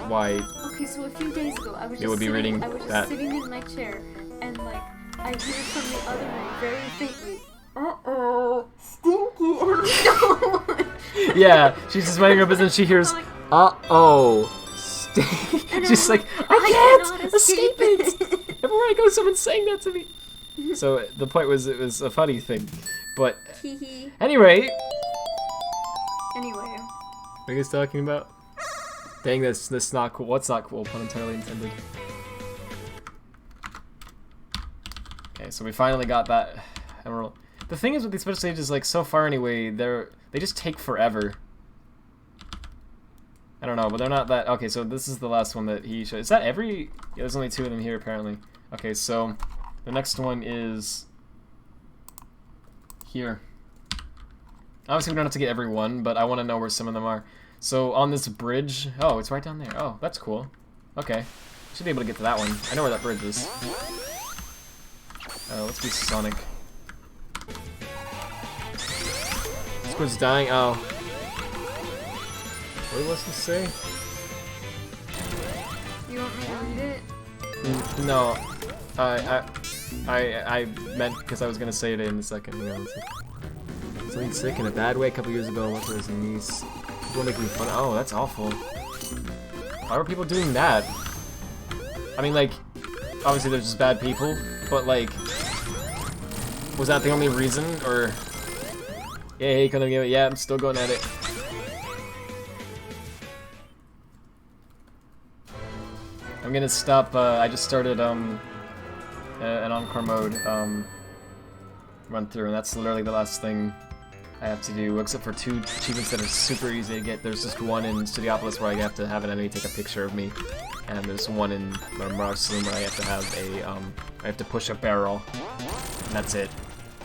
why. Okay, so a few days ago, I was You would be reading I was just that. sitting in my chair, and like, I hear from the other room very faintly, "Uh-oh, Stinky!" Yeah, she's just minding her business. She hears, "Uh-oh, Stinky." She's like, "I can't escape it." Everywhere I go, someone's saying that to me. So the point was, it was a funny thing, but anyway. Anyway. What are you guys talking about? Dang, this not cool. What's not cool? Pun entirely intended. Okay, so we finally got that emerald. The thing is with these special stages, like so far anyway, they just take forever. I don't know, but they're not that. Okay, so this is the last one that he showed. Is that every? Yeah, there's only 2 of them here apparently. Okay, so the next one is here. Obviously, we don't have to get every one, but I want to know where some of them are. So on this bridge, oh, it's right down there. Oh, that's cool. Okay, should be able to get to that one. I know where that bridge is. Let's be Sonic. Squid's dying. Oh. What was he say? You want me to read it? No. I meant because I was gonna say it in a second. Hang on a second. Something sick in a bad way a couple years ago. Went for his niece. People making fun. Oh, that's awful. Why were people doing that? I mean, like, obviously they're just bad people, but like, was that the only reason, or? Yeah, hey, couldn't give it. Yeah, I'm still going at it. I'm gonna stop. I just started an encore mode run through, and that's literally the last thing I have to do, except for 2 achievements that are super easy to get. There's just one in Studiopolis where I have to have an enemy take a picture of me, and there's one in Mirage Saloon where I have to have a I have to push a barrel, and that's it.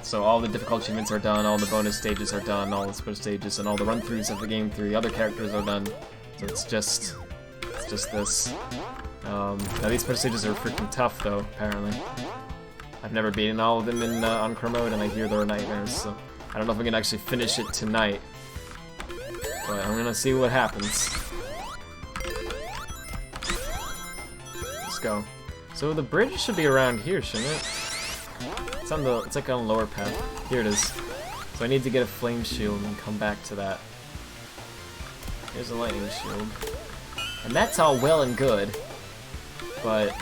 So all the difficult achievements are done, all the bonus stages are done, all the special stages, and all the run-throughs of the game through the other characters are done. So it's just this. Now these special stages are freaking tough though, apparently. I've never beaten all of them in encore mode, and I hear they're nightmares, so I don't know if we can actually finish it tonight. But I'm gonna see what happens. Let's go. So the bridge should be around here, shouldn't it? It's on the, it's like on the lower path. Here it is. So I need to get a flame shield and come back to that. Here's a lightning shield. And that's all well and good. But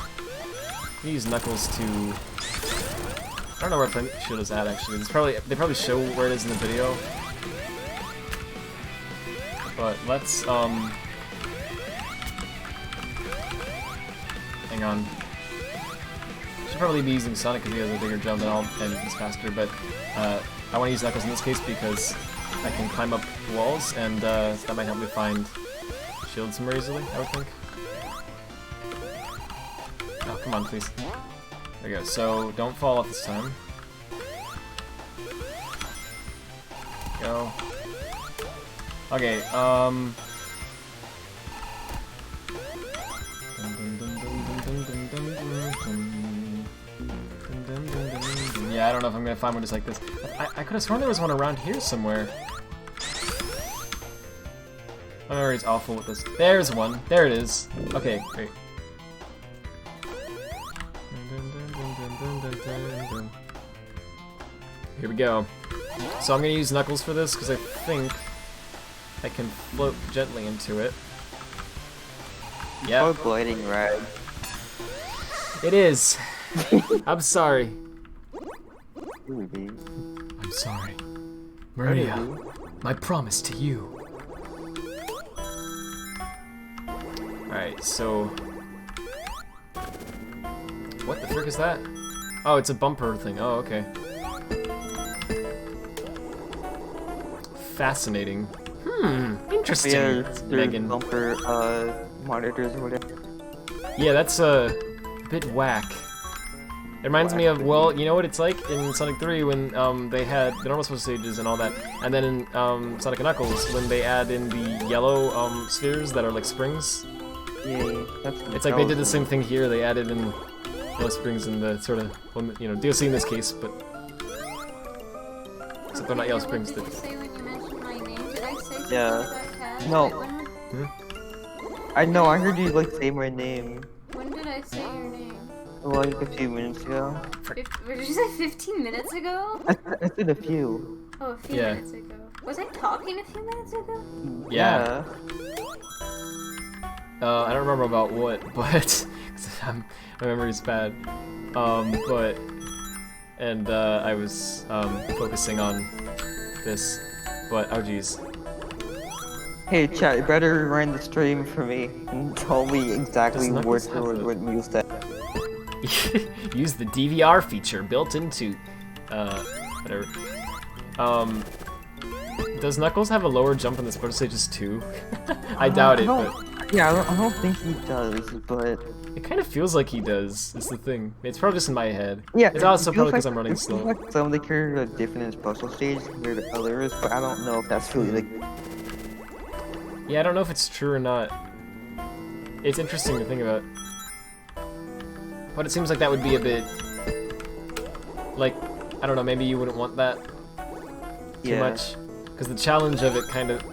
we use Knuckles to, I don't know where flame shield is at actually. It's probably, they probably show where it is in the video. But let's hang on. Should probably be using Sonic because he has a bigger jump and he's faster, but I want to use Knuckles in this case because I can climb up walls, and that might help me find shields more easily, I would think. Oh, come on, please. There we go. So don't fall off this time. Go. Okay, yeah, I don't know if I'm gonna find one just like this. I could have sworn there was one around here somewhere. My memory's awful with this. There's one. There it is. Okay, great. Here we go. So I'm gonna use Knuckles for this because I think I can float gently into it. Yeah. Gliding ride. It is. I'm sorry. Baby. I'm sorry. Mania, my promise to you. Alright, so... What the frick is that? Oh, it's a bumper thing. Oh, okay. Fascinating. Interesting, Yeah, Megan. Bumper monitors or whatever. Yeah, that's a bit whack. It reminds me of, well, you know what it's like in Sonic 3 when they had the normal special stages and all that, and then in Sonic & Knuckles when they add in the yellow spheres that are like springs. Yeah, that's It's like they did the same thing here. They added in yellow springs in the sort of, you know, DLC in this case, but except they're not yellow springs. What did you say when you mentioned my name? Did I say something Yeah. about cat? No. When, I know, I heard you like say my name when did I say your name? like a few minutes ago. What did you say, 15 minutes ago? I said a few. Oh, a few Yeah. minutes ago. Was I talking a few minutes ago? Yeah. I don't remember about what, but my memory's bad. I was focusing on this, but oh geez. Hey chat, you better rewind the stream for me and tell me exactly Does word Knuckles for have word the- what you said. Use the DVR feature built into whatever. Does Knuckles have a lower jump in the special stages too? I doubt it, but Yeah, I don't think he does, but it kind of feels like he does. Is the thing. It's probably just in my head. yeah, It's also it feels probably because like- I'm running it feels slow. like some of the characters are different in special stages compared to others, but I don't know if that's really like. Yeah, I don't know if it's true or not. It's interesting to think about. But it seems like that would be a bit... Like, I don't know, maybe you wouldn't want that too much. Because the challenge of it kind of...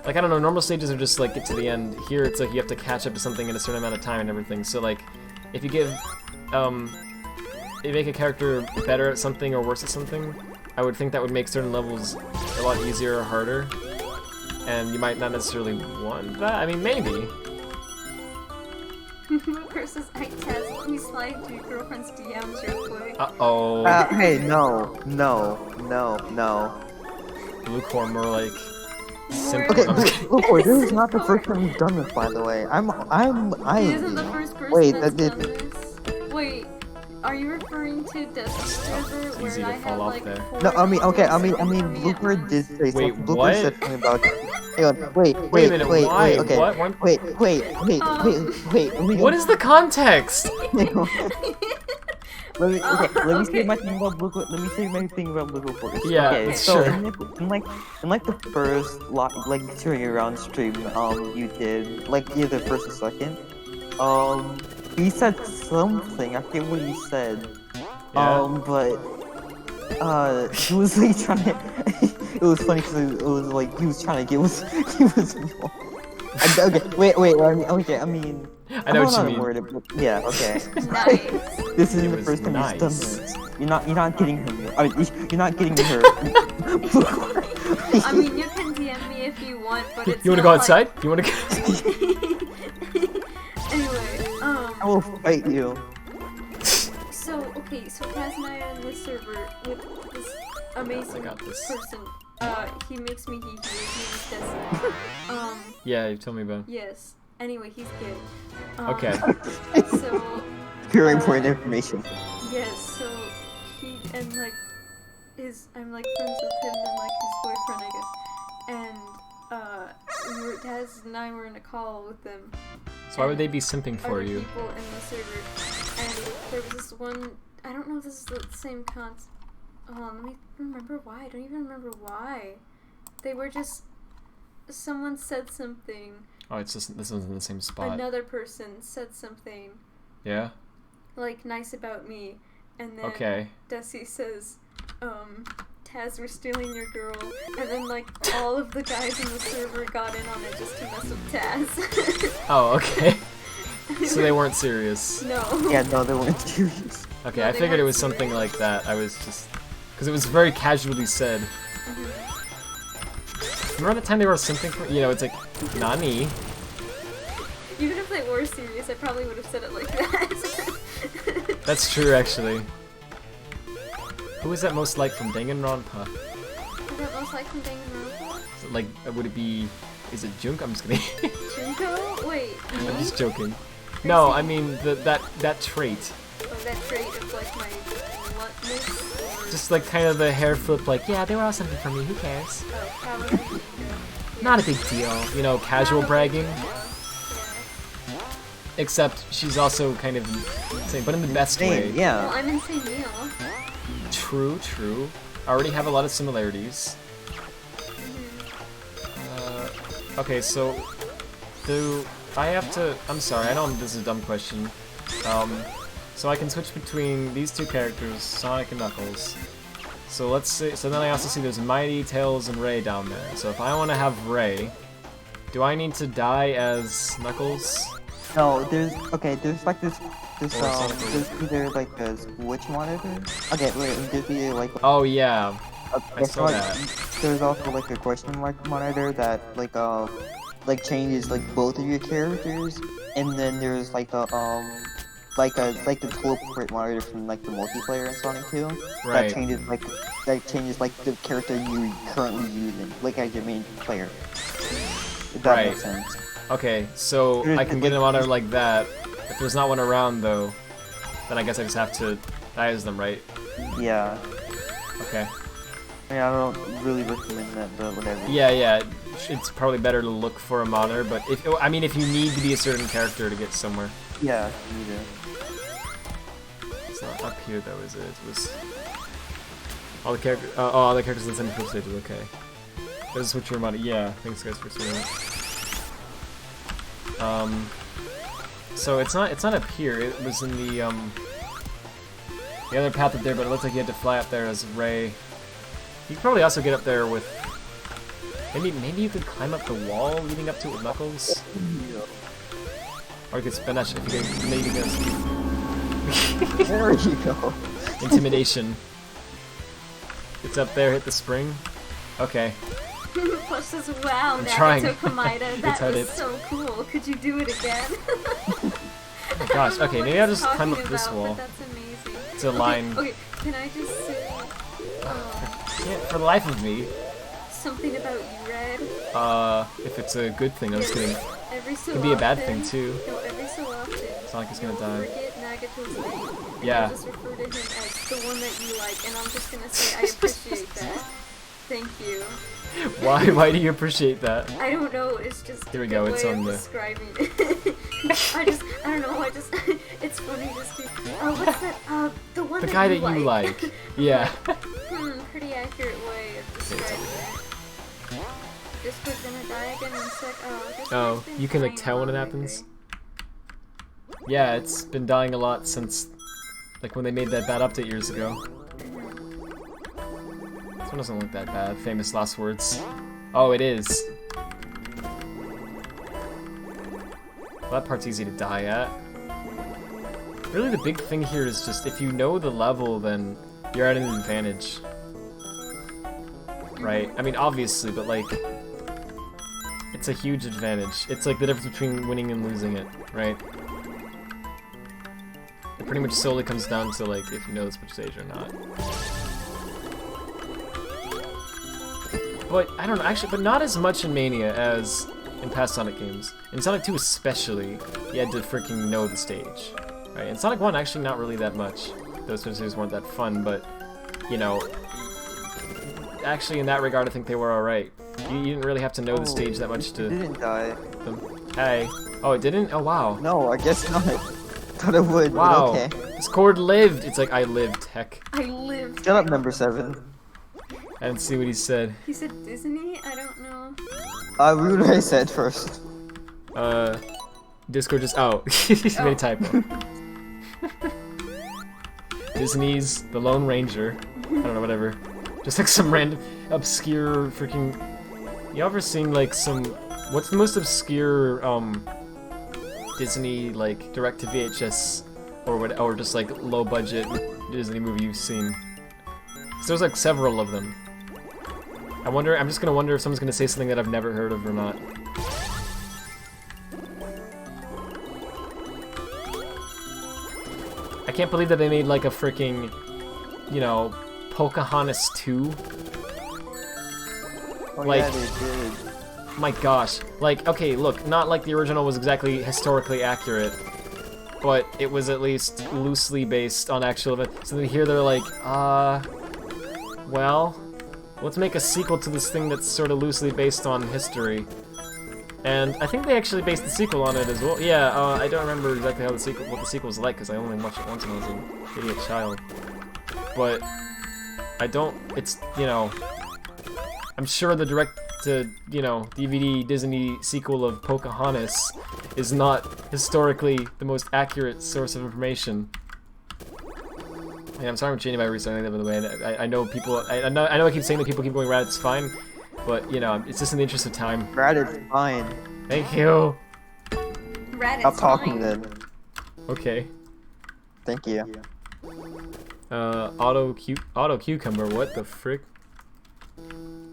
Like, I don't know, normal stages are just like, get to the end. Here, it's like you have to catch up to something in a certain amount of time and everything. So, like, if you give... if you make a character better at something or worse at something, I would think that would make certain levels a lot easier or harder. And you might not necessarily want that. I mean, maybe. versus Taz. Let me slide to your girlfriend's DMs real quick. Uh-oh. Hey, no. Lukewarm, more like... simple. Okay, I'm just kidding. look, this is not the first time you've done this, by the way. He isn't the first person Wait, that's that done this. Wait, are you referring to Dusty server It's where easy to I fall had off like there. 4 No, I mean, members at Blooper once? did say Wait, something. Blooper what? said something about. Hang on, wait, Wait a minute, why? okay. What? Wait. What is the context? Let me okay. say my thing about Blue. Let me say my thing about Blue first. Yeah, okay, so sure. in like the first like touring around stream you did like either the first or second he said something, I forget what he said. Yeah. But he was like trying to it was funny because it was like he was trying to get was he was okay, wait, I mean I know what you don't mean. word it, but yeah, okay. Nice. This isn't It the was first time you've done nice. this. You're not getting her. I mean, you're not getting her. I mean, you can DM me if you want, but it's You wanna not go like- outside? You wanna go... Anyway, I will fight you. so Kaz and I are in this server with this amazing got this. person. He makes me his name is Desi. Yeah, you told me about it. Yes. Anyway, he's gay. Okay. So, Very important information. yes, so he and like I'm like friends with him and like his boyfriend, I guess. And Taz and I were in a call with them. So why would they be simping for Other you? people in the server, and there was this one. I don't know if this is the same concept. Let me remember why. I don't even remember why. They were just. Someone said something. Oh, it's just this one's in the same spot. Another person said something Yeah. like nice about me, and then Okay. Desi says, Taz, we're stealing your girl, and then like all of the guys in the server got in on it just to mess with Taz. Oh, okay. So they weren't serious. No. Yeah, no, they weren't serious. Okay, No, I they figured it weren't was something serious. like that. I was just because it was very casually said. Remember the time they were simping for? You know, it's like Nani. Even if they were serious, I probably would have said it like that. That's true, actually. Who is that most like from Danganronpa? Is that most like from Danganronpa? Is it like, would it be? Is it Junk? I'm just kidding. Junko? Wait, I'm me? just joking. No, I mean that trait. Or that trait of like my bluntness? Or... Just like kind of the hair flip, like yeah, they were all something for me. Who cares? Oh, probably. Not a big deal. You know, casual bragging. Except she's also kind of insane, but in the best way. Well, Yeah. I'm insane Neil. True. Already have a lot of similarities. Okay, so do I have to? I'm sorry, I know this is a dumb question. So I can switch between these two characters, Sonic and Knuckles. So let's see. So then I also see there's Mighty, Tails, and Ray down there. So if I want to have Ray, do I need to die as Knuckles? No, there's like this Or something. there's either like a switch monitor. Okay, wait, there's either like Oh yeah, I there's saw like- that. There's also like a question mark monitor that like changes like both of your characters, and then there's like a like the teleport monitor from like the multiplayer in Sonic 2 Right. that changes like the character you're currently using, like as your main player. If that makes Right. sense. Okay, so I can get a monitor like that. If there's not one around though, then I guess I just have to die as them, right? Yeah. Okay. I mean, I don't really recommend that, but whatever. Yeah, it's probably better to look for a monitor, but if you need to be a certain character to get somewhere. Yeah, you do. It's not up here though, is it? It was all the characters. All the characters in the central stages. Okay. There's a switch room on it. Yeah, thanks guys for seeing that. So it's not up here. It was in the other path up there, but it looks like you had to fly up there as Ray. You could probably also get up there with. Maybe you could climb up the wall leading up to it with Knuckles. Or you could spin that shit if you could. Maybe you could. There you go. Intimidation. It's up there. Hit the spring. Okay. Plus says, wow, I'm trying. Nagato Kamida, It's that was hard so cool. Could you do it again? my gosh, okay, maybe I'll just climb up Talking this about, wall. but that's amazing. To line. Okay, can I just say Can't for the life of me. something about you, Red? If it's a good thing, I'm just kidding. Every so It could be a bad often- thing too. No, every so often. Sonic's gonna you'll die. Forget Nagato's name. Yeah. I'll just refer to him as the one that you like, and I'm just gonna say I appreciate that. Thank you. Why do you appreciate that? I don't know. It's just Here we a go, way it's of on the- describing it. I don't know. It's funny just to. What's that? The one The that guy you that you like. Yeah. Pretty accurate way of describing it. Discord's gonna die again in a sec. Discord's Oh, been you can like dying tell when it all happens? lately. Yeah, it's been dying a lot since like when they made that bad update years ago. This one doesn't look that bad. Famous last words. Oh, it is. Well, that part's easy to die at. Really, the big thing here is just if you know the level, then you're at an advantage. Right? I mean, obviously, but like, it's a huge advantage. It's like the difference between winning and losing it, right? It pretty much solely comes down to like if you know this much stage or not. But I don't know, actually, but not as much in Mania as in past Sonic games. In Sonic 2 especially, you had to freaking know the stage. Right? In Sonic 1, actually not really that much. Those stages weren't that fun, but, you know, actually in that regard I think they were alright. You didn't really have to know the stage that much It to... didn't die. Hey. Oh, it didn't? Oh, wow. No, I guess not. Thought it would, Wow. but okay. This chord lived! It's like, I lived, heck. I lived. Shut up, number 7. I didn't see what he said. He said Disney? I don't know. Read what I said first. Discord just... Oh, he made a typo. Disney's The Lone Ranger. I don't know, whatever. Just like some random obscure freaking... You ever seen like some... What's the most obscure Disney like direct to VHS or just like low budget Disney movie you've seen? 'Cause there's like several of them. I'm just gonna wonder if someone's gonna say something that I've never heard of or not. I can't believe that they made like a freaking, you know, Pocahontas 2. Oh Like- yeah, they did. My gosh. Like, okay, look, not like the original was exactly historically accurate, but it was at least loosely based on actual events. So then here they're like, well, let's make a sequel to this thing that's sort of loosely based on history. And I think they actually based the sequel on it as well. Yeah, I don't remember exactly how what the sequel was like, because I only watched it once when I was an idiot child. But I don't, it's, you know, I'm sure the DVD Disney sequel of Pocahontas is not historically the most accurate source of information. Yeah, I'm sorry I'm changing my reasoning, by the way. I know people, I know I keep saying that people keep going Rad, it's fine, but, you know, it's just in the interest of time. Rad is fine. Thank you! Red Stop is talking fine. then. Okay. Thank you. Auto cucumber, what the frick?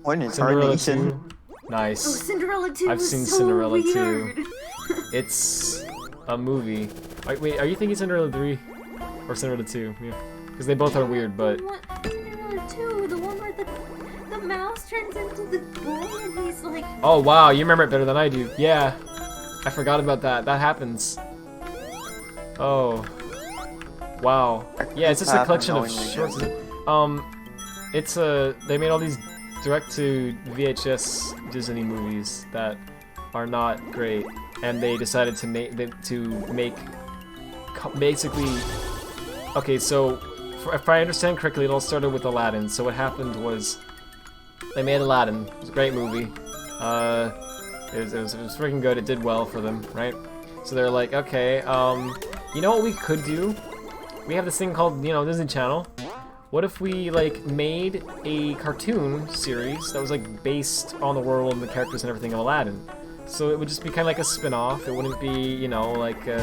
What an Cinderella incarnation. 2. Nice. Oh, Cinderella 2 I've was seen so Cinderella 2. weird. It's a movie. Wait, are you thinking Cinderella 3? Or Cinderella 2? Yeah. Because they both are weird, but... Cinderella 2, the one where the mouse turns into the boy and he's like... Oh wow, you remember it better than I do. Yeah. I forgot about that. That happens. Oh. Wow. Yeah, it's just a collection of shorts. It's they made all these direct-to-VHS Disney movies that are not great, and they decided to make basically. Okay, so if I understand correctly, it all started with Aladdin. So what happened was they made Aladdin. It was a great movie. It was freaking good. It did well for them, right? So they're like, okay, you know what we could do? We have this thing called, you know, Disney Channel. What if we, like, made a cartoon series that was, like, based on the world and the characters and everything of Aladdin? So it would just be kind of like a spin-off. It wouldn't be, you know, like a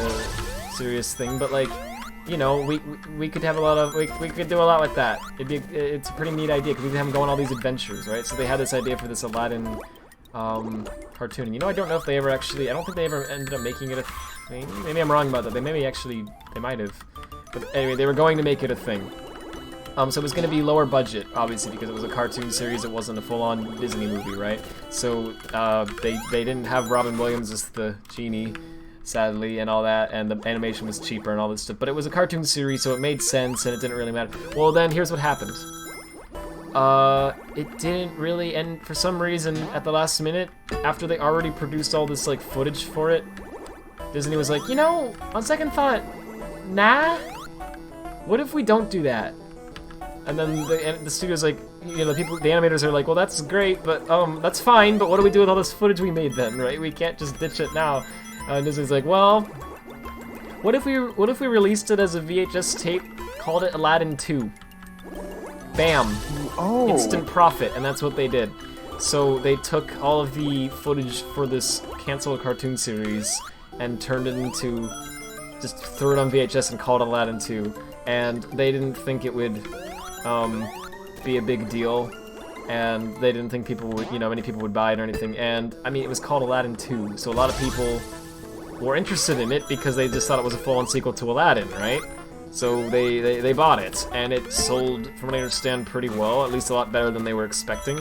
serious thing, but, like, you know, we could have a lot of, we could do a lot with that. It's a pretty neat idea, because we could have them go on all these adventures, right? So they had this idea for this Aladdin, cartoon. And, you know, I don't know if they ever actually, I don't think they ever ended up making it a Maybe I'm wrong about that. They might have. But anyway, they were going to make it a thing. So it was going to be lower budget, obviously, because it was a cartoon series. It wasn't a full-on Disney movie, right? So they didn't have Robin Williams as the genie, sadly, and all that, and the animation was cheaper and all this stuff. But it was a cartoon series, so it made sense, and it didn't really matter. Well, then here's what happened. It didn't really, and for some reason, at the last minute, after they already produced all this like footage for it, Disney was like, you know, on second thought, nah. What if we don't do that? And then the studio's like, you know, the animators are like, well, that's great, but that's fine. But what do we do with all this footage we made then, right? We can't just ditch it now. And Disney's like, well, what if we released it as a VHS tape, called it Aladdin 2? Bam! Oh. Instant profit, and that's what they did. So they took all of the footage for this canceled cartoon series and turned it into, just threw it on VHS and called it Aladdin 2. And they didn't think it would be a big deal, and they didn't think people would, you know, many people would buy it or anything. And I mean, it was called Aladdin 2, so a lot of people were interested in it because they just thought it was a full-on sequel to Aladdin, right? So they bought it, and it sold, from what I understand, pretty well, at least a lot better than they were expecting.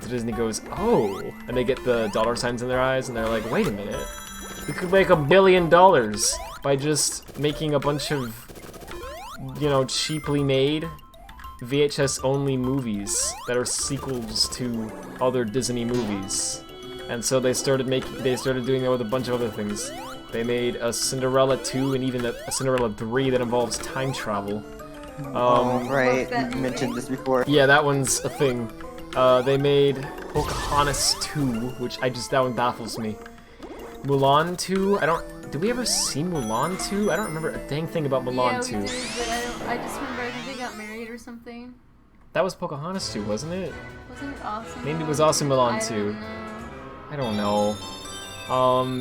So Disney goes, oh, and they get the dollar signs in their eyes, and they're like, wait a minute, we could make $1 billion by just making a bunch of, you know, cheaply made VHS-only movies that are sequels to other Disney movies. And so they started doing that with a bunch of other things. They made a Cinderella 2 and even a Cinderella 3 that involves time travel. Right, you mentioned this before. Yeah, that one's a thing. They made Pocahontas 2, which that one baffles me. Mulan 2, did we ever see Mulan 2? I don't remember a dang thing about Mulan 2. Yeah, we did, but I just remember I think they got married or something. That was Pocahontas 2, wasn't it? Wasn't it awesome? Maybe it was also Mulan 2. I don't know.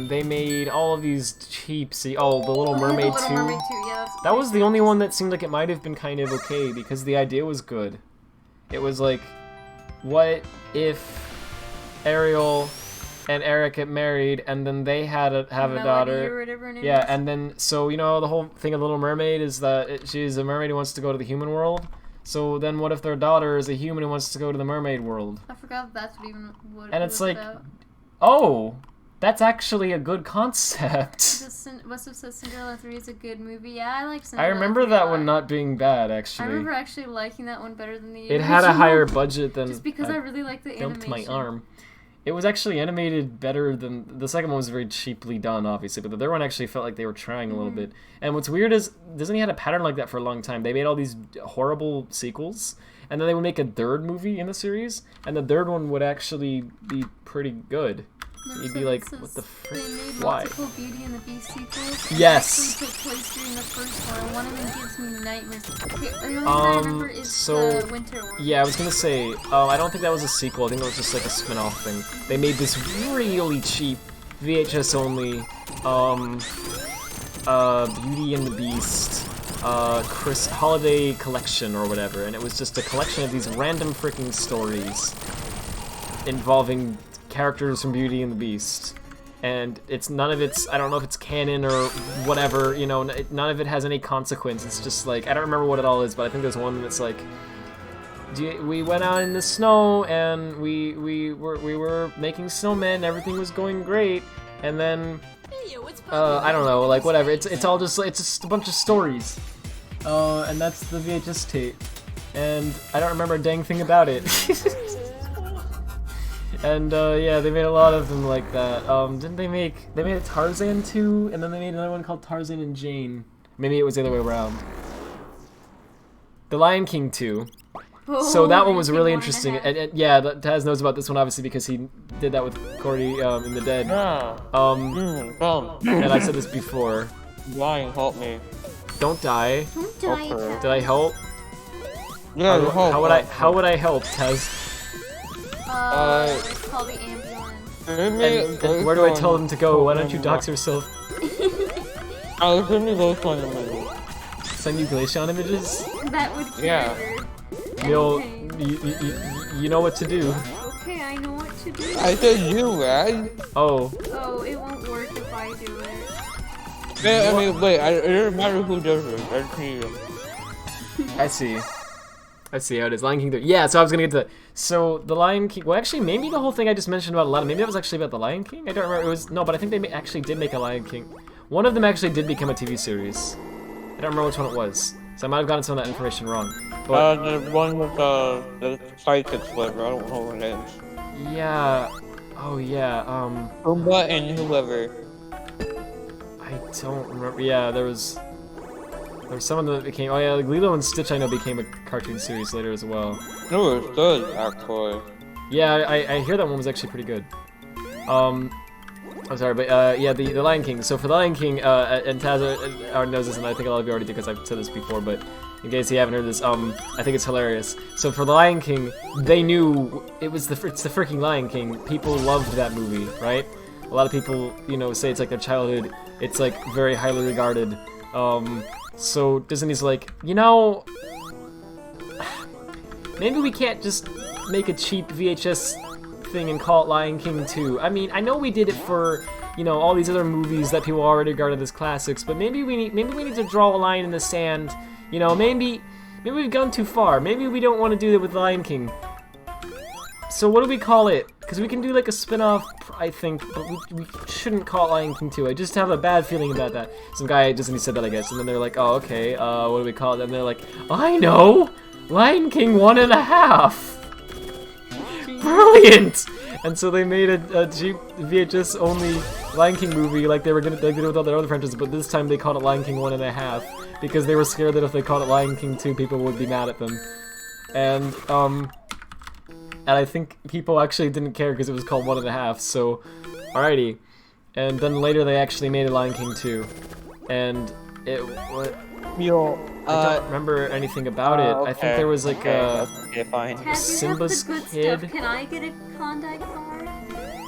They made all of these cheap the Little Mermaid 2. Little Mermaid 2, yeah, that was the only one that seemed like it might have been kind of okay because the idea was good. It was like, what if Ariel and Eric get married and then they have a daughter? Or whatever her name yeah, is. and then so you know the whole thing of Little Mermaid is that she's a mermaid who wants to go to the human world. So then what if their daughter is a human who wants to go to the mermaid world? I forgot that's what and it it's was like, about. oh, that's actually a good concept. What's up says Cinderella 3 is a good movie. Yeah, I like Cinderella. I remember that one not being bad, actually. I remember actually liking that one better than the It had a higher budget than... Just because I really like the animation. Dumped my arm. It was actually animated better than... The second one was very cheaply done, obviously, but the third one actually felt like they were trying a little bit. And what's weird is Disney had a pattern like that for a long time. They made all these horrible sequels, and then they would make a third movie in the series, and the third one would actually be pretty good. You'd be like, what the frick? They made Why? multiple Beauty and the Beast sequels. Yes! They actually took place during the first one, and one of them gives me nightmares. Okay, the only one I remember is the winter one. Yeah, I was gonna say, I don't think that was a sequel. I think it was just like a spin-off thing. They made this really cheap VHS only Beauty and the Beast holiday collection or whatever, and it was just a collection of these random freaking stories involving characters from Beauty and the Beast, and none of it's, I don't know if it's canon or whatever, you know, none of it has any consequence. It's just like, I don't remember what it all is, but I think there's one that's like, we went out in the snow and we were making snowmen, everything was going great, and then I don't know, like whatever. It's all just it's just a bunch of stories, and that's the VHS tape, and I don't remember a dang thing about it. And yeah, they made a lot of them like that. Didn't they made a Tarzan 2, and then they made another one called Tarzan and Jane. Maybe it was the other way around. The Lion King 2. So that one was really interesting. And yeah, Taz knows about this one obviously because he did that with Cordy in The Dead. And I said this before. Lion, help me. Don't die. Don't die. Did I help? Yeah, how would I help, Taz? It's called the ambulance. And where do I tell them to go? Why don't you dox yourself? I'll send you those kind of images. Send you Glaceon images? That would be you know what to do. Okay, I know what to do. I said you, man. Oh. Oh, it won't work if I do it. Yeah, I mean, wait, it doesn't matter who does it. I just need them. I see. I see how it is. Lion King 3. Yeah, so I was gonna get to that. So, the Lion King... Well, actually, maybe the whole thing I just mentioned about Aladdin, maybe that was actually about the Lion King? I don't remember. It was... No, but I think they actually did make a Lion King. One of them actually did become a TV series. I don't remember which one it was. So I might have gotten some of that information wrong. But... the one with the sidekicks, whatever. I don't know what it is. Yeah... Oh, yeah, Pumbaa and whoever. I don't remember. Yeah, there was someone that became... Oh, yeah, like Lilo and Stitch, I know, became a cartoon series later as well. No, it was good, actually. Yeah, I hear that one was actually pretty good. I'm sorry, but yeah, the Lion King. So for the Lion King, and Taz already knows this, and I think a lot of you already do because I've said this before, but in case you haven't heard this, I think it's hilarious. So for the Lion King, they knew it's the freaking Lion King. People loved that movie, right? A lot of people, you know, say it's like their childhood. It's like very highly regarded. So Disney's like, you know, maybe we can't just make a cheap VHS thing and call it Lion King 2. I mean, I know we did it for, you know, all these other movies that people already regarded as classics, but maybe we need to draw a line in the sand. You know, maybe we've gone too far. Maybe we don't want to do that with Lion King. So what do we call it? Because we can do like a spin-off, I think, but we shouldn't call it Lion King 2. I just have a bad feeling about that. Some guy at Disney said that, I guess, and then they're like, oh, okay, what do we call it? And they're like, I know! Lion King 1.5! Brilliant! And so they made a cheap VHS-only Lion King movie like they did with all their other franchises, but this time they called it Lion King 1.5 because they were scared that if they called it Lion King 2, people would be mad at them. And I think people actually didn't care because it was called 1.5, so alrighty. And then later they actually made a Lion King 2, and it Yo, I don't remember anything about it. okay. I think there was like Okay, fine. Ted, you Simba's have the good kid. stuff. Can I get a Klondike bar?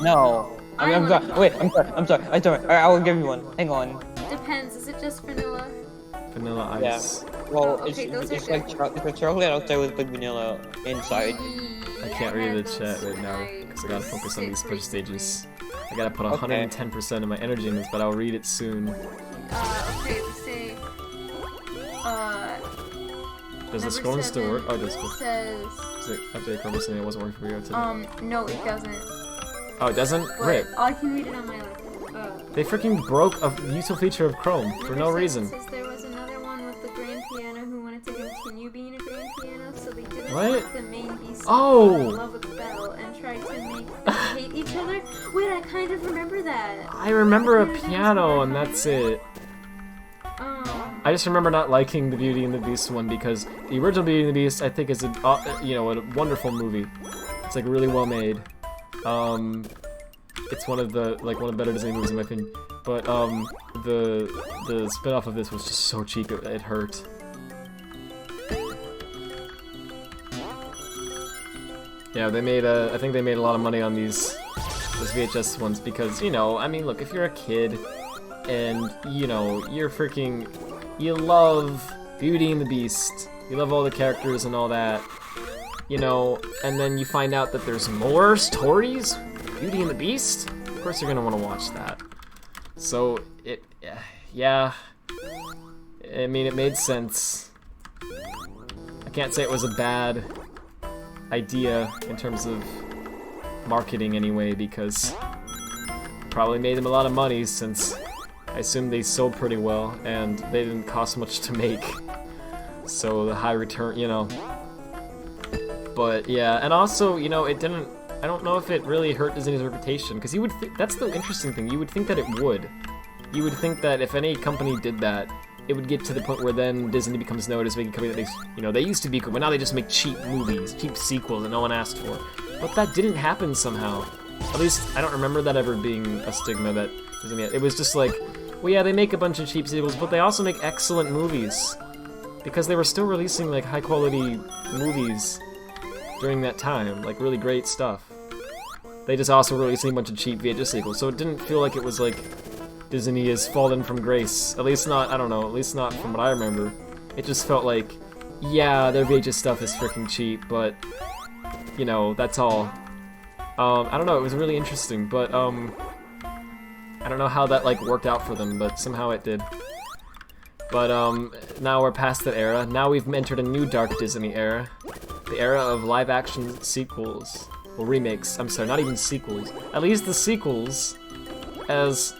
No. I'm sorry. Wait, I'm sorry. Alright, I will give you one. Hang on. Depends. Is it just vanilla? Vanilla Ice. Well, Oh, okay, those it's are like chocolate outside with like vanilla inside. I can't read the chat right now because I gotta focus on these push stages. I gotta put 110% of my energy in this, but I'll read it soon. Okay, we say, Does the number scrolling still work? Oh, it does. Cool. says, Is it update Chrome saying it wasn't working for you today? no, it doesn't. Oh, it doesn't? But Rip. I can read it on my, They freaking broke a useful feature of Chrome for no reason. Says there was another one with the grand piano who wanted to continue being a grand piano, so they didn't What? let the main beast Oh! fall in love with Belle and tried to make them hate each other. Wait, I kind of remember that. I remember a Kind of think piano it's and that's it. Um, I just remember not liking the Beauty and the Beast one because the original Beauty and the Beast I think is a a wonderful movie. It's like really well made. It's one of the better Disney movies in my opinion. But the spin-off of this was just so cheap it hurt. Yeah, they made I think they made a lot of money on these VHS ones because, you know, I mean, look, if you're a kid and, you know, you love Beauty and the Beast, you love all the characters and all that, you know, and then you find out that there's more stories, Beauty and the Beast, of course you're gonna want to watch that. So, yeah, I mean, it made sense. I can't say it was a bad idea in terms of marketing anyway, because it probably made them a lot of money since I assume they sold pretty well and they didn't cost much to make. So the high return, you know. But yeah, and also, you know, it didn't, I don't know if it really hurt Disney's reputation, because you would that's the interesting thing, you would think that it would. You would think that if any company did that, it would get to the point where then Disney becomes known as making a company that makes, you know, they used to be good, but now they just make cheap movies, cheap sequels that no one asked for. But that didn't happen somehow. At least, I don't remember that ever being a stigma that Disney had. It was just like, well yeah, they make a bunch of cheap sequels, but they also make excellent movies. Because they were still releasing, like, high-quality movies during that time, like, really great stuff. They just also releasing a bunch of cheap VHS sequels, so it didn't feel like it was like Disney has fallen from grace. At least not, I don't know, at least not from what I remember. It just felt like, yeah, their VHS stuff is freaking cheap, but, you know, that's all. I don't know, it was really interesting, but, I I don't know how that like worked out for them, but somehow it did. But now we're past that era. Now we've entered a new dark Disney era. The era of live-action sequels. Well, remakes. I'm sorry, not even sequels. At least the sequels, as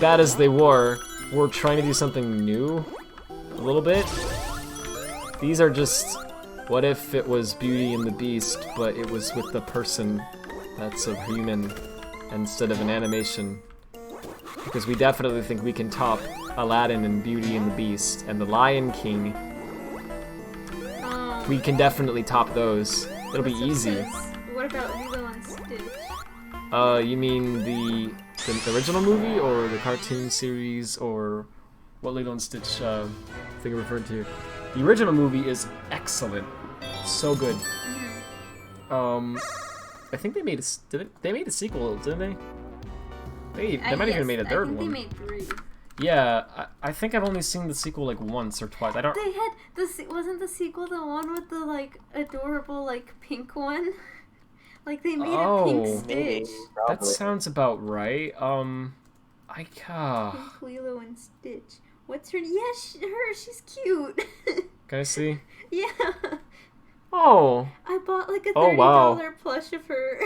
bad as they were trying to do something new. A little bit. These are just... What if it was Beauty and the Beast, but it was with the person that's a human instead of an animation? Because we definitely think we can top Aladdin and Beauty and the Beast and the Lion King. We can definitely top those. It'll be easy. What about Lilo and Stitch? You mean the original movie or the cartoon series or what Lilo and Stitch thing I referred to? The original movie is excellent. So good. I think they made they made a sequel, didn't they? They might have even made a third one. They made 3. Yeah, I think I've only seen the sequel like once or twice. I don't. They had wasn't the sequel the one with the like adorable like pink one? Like they made a pink Stitch. That sounds about right. Pink Lilo and Stitch. What's her? Yeah, her. She's cute. Can I see? Yeah. Oh. I bought like a $30 plush of her.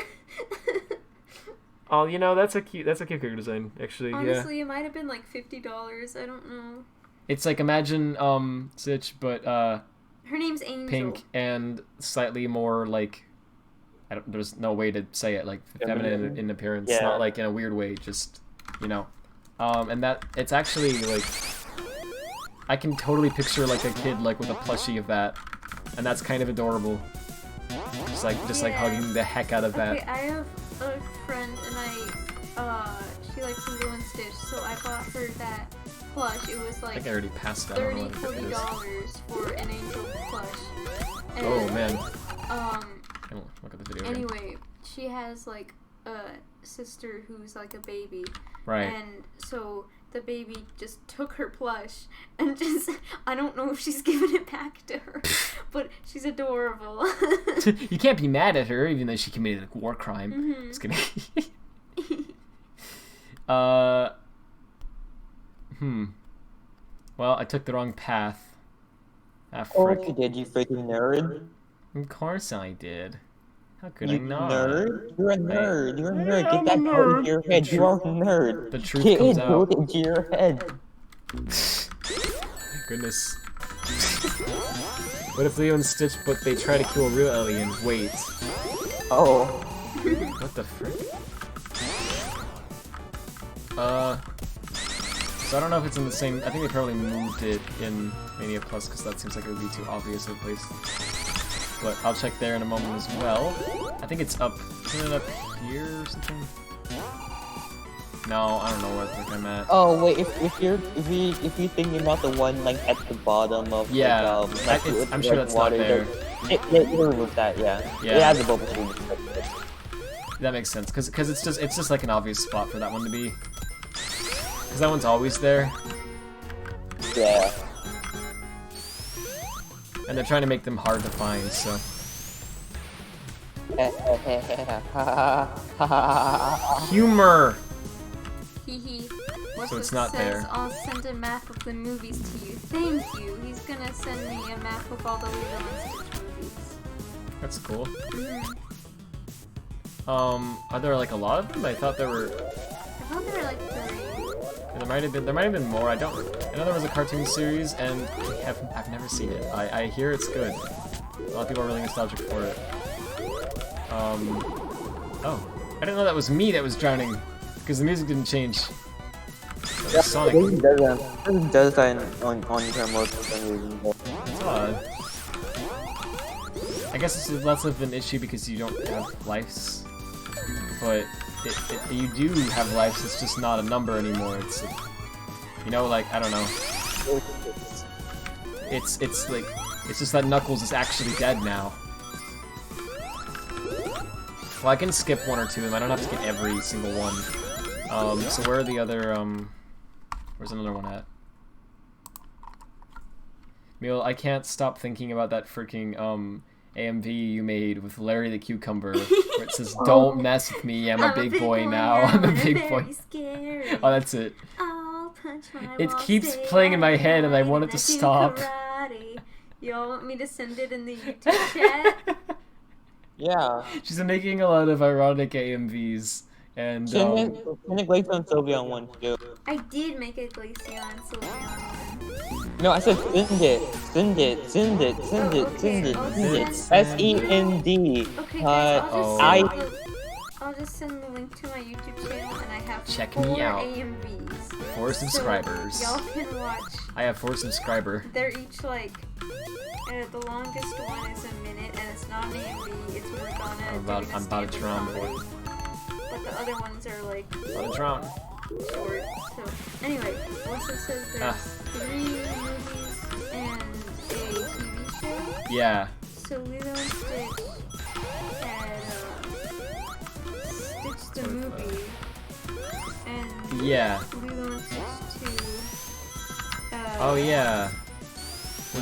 Oh, you know, that's a cute character design, actually. Honestly, it might have been like $50. I don't know. It's like imagine Stitch, but her name's Angel. Pink and slightly more like there's no way to say it, like feminine in appearance, not like in a weird way, just and that it's actually like I can totally picture like a kid like with a plushie of that, and that's kind of adorable. Just like hugging the heck out of that. Okay, I have a friend and she likes Lilo and Stitch, so I bought her that plush. It was like I think I already passed that. $30-$40 for an Angel plush. And, oh man. Look at the video. Anyway, she has like a sister who's like a baby. Right. And so the baby just took her plush and just I don't know if she's giving it back to her, but she's adorable. You can't be mad at her even though she committed a war crime. Just kidding. Well, I took the wrong path. You did, you freaking nerd. Of course I did. How could I not? Nerd? You're a nerd. You're a nerd. Get that code into your head. You are a nerd. The truth comes out. Get it into your head. Goodness. What if Leo and Stitch, but they try to kill a real alien? Wait. Oh. What the frick? So I don't know if it's in the same. I think they probably moved it in Mania Plus because that seems like it would be too obvious of a place. But I'll check there in a moment as well. I think it's up. Isn't it up here or something? No, I don't know where I'm at. Oh wait, if you're thinking about the one like at the bottom of I'm sure that's not there. It removed that, yeah. It has a bubble screen. That makes sense, cause it's just like an obvious spot for that one to be. Cause that one's always there. Yeah. And they're trying to make them hard to find, so. Humor! Hehe. So it's not there. I'll send a map of the movies to you. Thank you. He's gonna send me a map of all the Lilo and Stitch movies. That's cool. Are there like a lot of them? I thought there were. I thought there were like 3. There might have been more. I know there was a cartoon series, and I've never seen it. I hear it's good. A lot of people are really nostalgic for it. Oh, I didn't know that was me that was drowning, because the music didn't change. Yeah, Sonic. It does that on your mode for some reason. It's odd. I guess it's less of an issue because you don't have lives, but you do have lives. It's just not a number anymore. It's, you know, like I don't know. It's like it's just that Knuckles is actually dead now. Well, I can skip 1 or 2 of them. I don't have to get every single one. So where are the other where's another one at? Meal, I can't stop thinking about that freaking AMV you made with Larry the Cucumber, where it says, "Don't mess with me, I'm a big boy now, I'm a big boy." Scary. Oh, that's it. I'll punch my It wall, keeps stay playing in my all head and I night, want it to do stop. karate. Y'all want me to send it in the YouTube chat? Yeah. She's making a lot of ironic AMVs, and Send it Glaceon and Sylveon one too. I did make a Glaceon and Sylveon one. No, I said send it. Send it. Send it. Send Oh, it. okay, Send it. I'll Send it. send- SEND. Okay, guys, oh. I'll just send the link to my YouTube channel, and I have Check 4 me out. AMVs. 4 subscribers. So y'all can watch. I have 4 subscriber. They're each like, the longest one is a minute, and it's not an AMV. It's Morgana. I'm about to drown, boy. But the other ones are like About to drown. short. So anyway, also says there's 3 movies and a TV show. Yeah. So Lilo and Stitch had Stitch the movie, and Yeah. Lilo and Stitch 2. Oh yeah.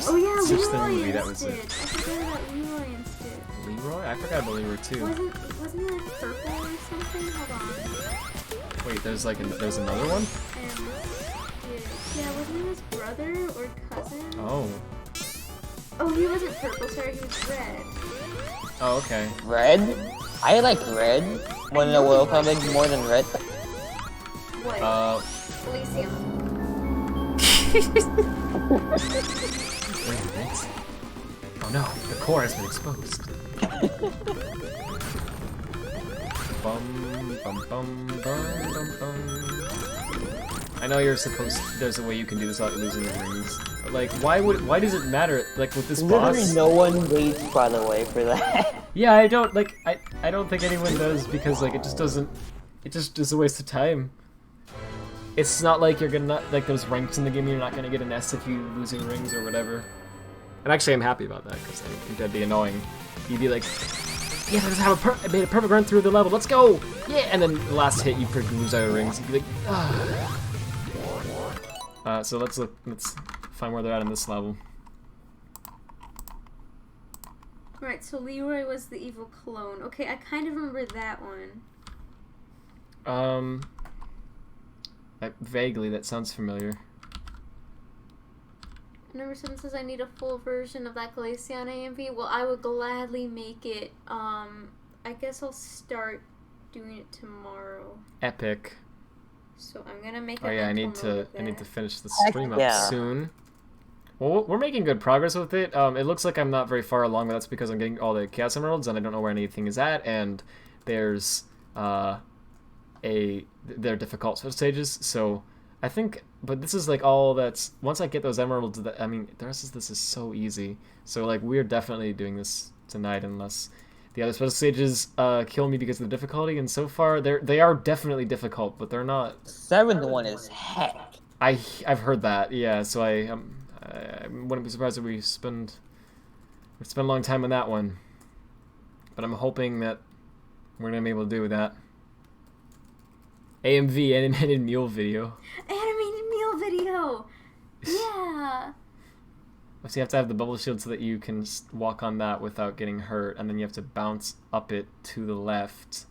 Oh yeah, Stitch Leroy the movie, and that was Stitch. it. I forgot about Leroy and Stitch. Leroy? I forgot about Leroy too. Wasn't it like purple or something? Hold on. Wait, there's another one? And yeah, wasn't it his brother or cousin? Oh. Oh, he wasn't purple. Sorry, he was red. Oh, okay. Red? I like red. One in the World Cup like more than red. What? Glaceon. Wait a minute. Oh no, the core has been exposed. Bum bum bum bum bum bum. I know you're supposed. There's a way you can do this without losing the rings. But like, why does it matter? Like with this Literally boss. no one waits, by the way, for that. Yeah, I don't think anyone does because like it just doesn't. It just is a waste of time. It's not like you're gonna like those ranks in the game. You're not gonna get an S if you losing rings or whatever. And actually, I'm happy about that because I think that'd be annoying. You'd be like, "Yeah, I made a perfect run through the level. Let's go! Yeah!" And then the last hit, you freaking lose out of rings. You'd be like, "Ah." So let's find where they're at in this level. Right. So Leroy was the evil clone. Okay, I kind of remember that one. Vaguely, that sounds familiar. Number 7 says I need a full version of that Glaceon AMV. Well, I would gladly make it. I guess I'll start doing it tomorrow. Epic. So I'm gonna make. Oh yeah, I need to finish the stream up soon. Well, we're making good progress with it. It looks like I'm not very far along, but that's because I'm getting all the Chaos Emeralds and I don't know where anything is at. And there's they're difficult stages. So I think, but this is like all that's once I get those emeralds. I mean, the rest of this is so easy. So like we're definitely doing this tonight unless the other special stages kill me because of the difficulty. And so far they are definitely difficult, but they're not. 7th one is heck. I've heard that. Yeah. So I wouldn't be surprised if we spend a long time on that one. But I'm hoping that we're gonna be able to do that. AMV animated mule video. Animated mule video. Yeah. So you have to have the bubble shield so that you can walk on that without getting hurt, and then you have to bounce up it to the left.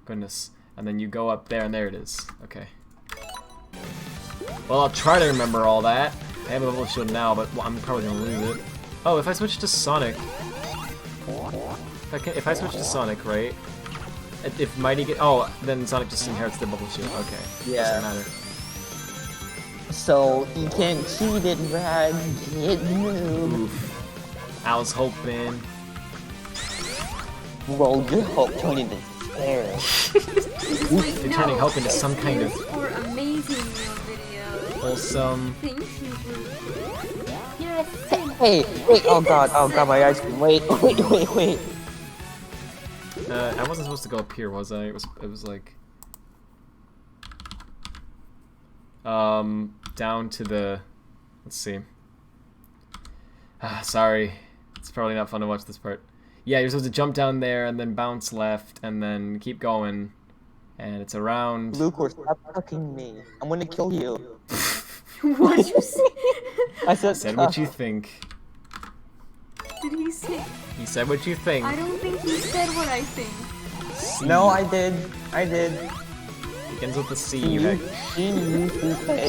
Goodness. And then you go up there, and there it is. Okay. Well, I'll try to remember all that. I have a bubble shield now, but I'm probably gonna lose it. Oh, if I switch to Sonic. If I switch to Sonic, right? If Mighty then Sonic just inherits the bubble shield. Okay. Yeah. Doesn't matter. So you can't cheat it, Brad. Get moved. Oof. I was hoping. Well, your hope turned into despair. You're turning hope into some kind of for amazing mule video. wholesome. Thank you, Blue. Hey, wait, oh god, my ice cream. Wait. I wasn't supposed to go up here, was I? It was like down to the, let's see. Sorry. It's probably not fun to watch this part. Yeah, you're supposed to jump down there and then bounce left and then keep going. And it's around. Luke, stop fucking me. I'm gonna kill you. What'd you say? I said what you think. Did he say? You said what you think. I don't think he said what I think. C. No, I did. I did. Begins with the C. C-U-C-K.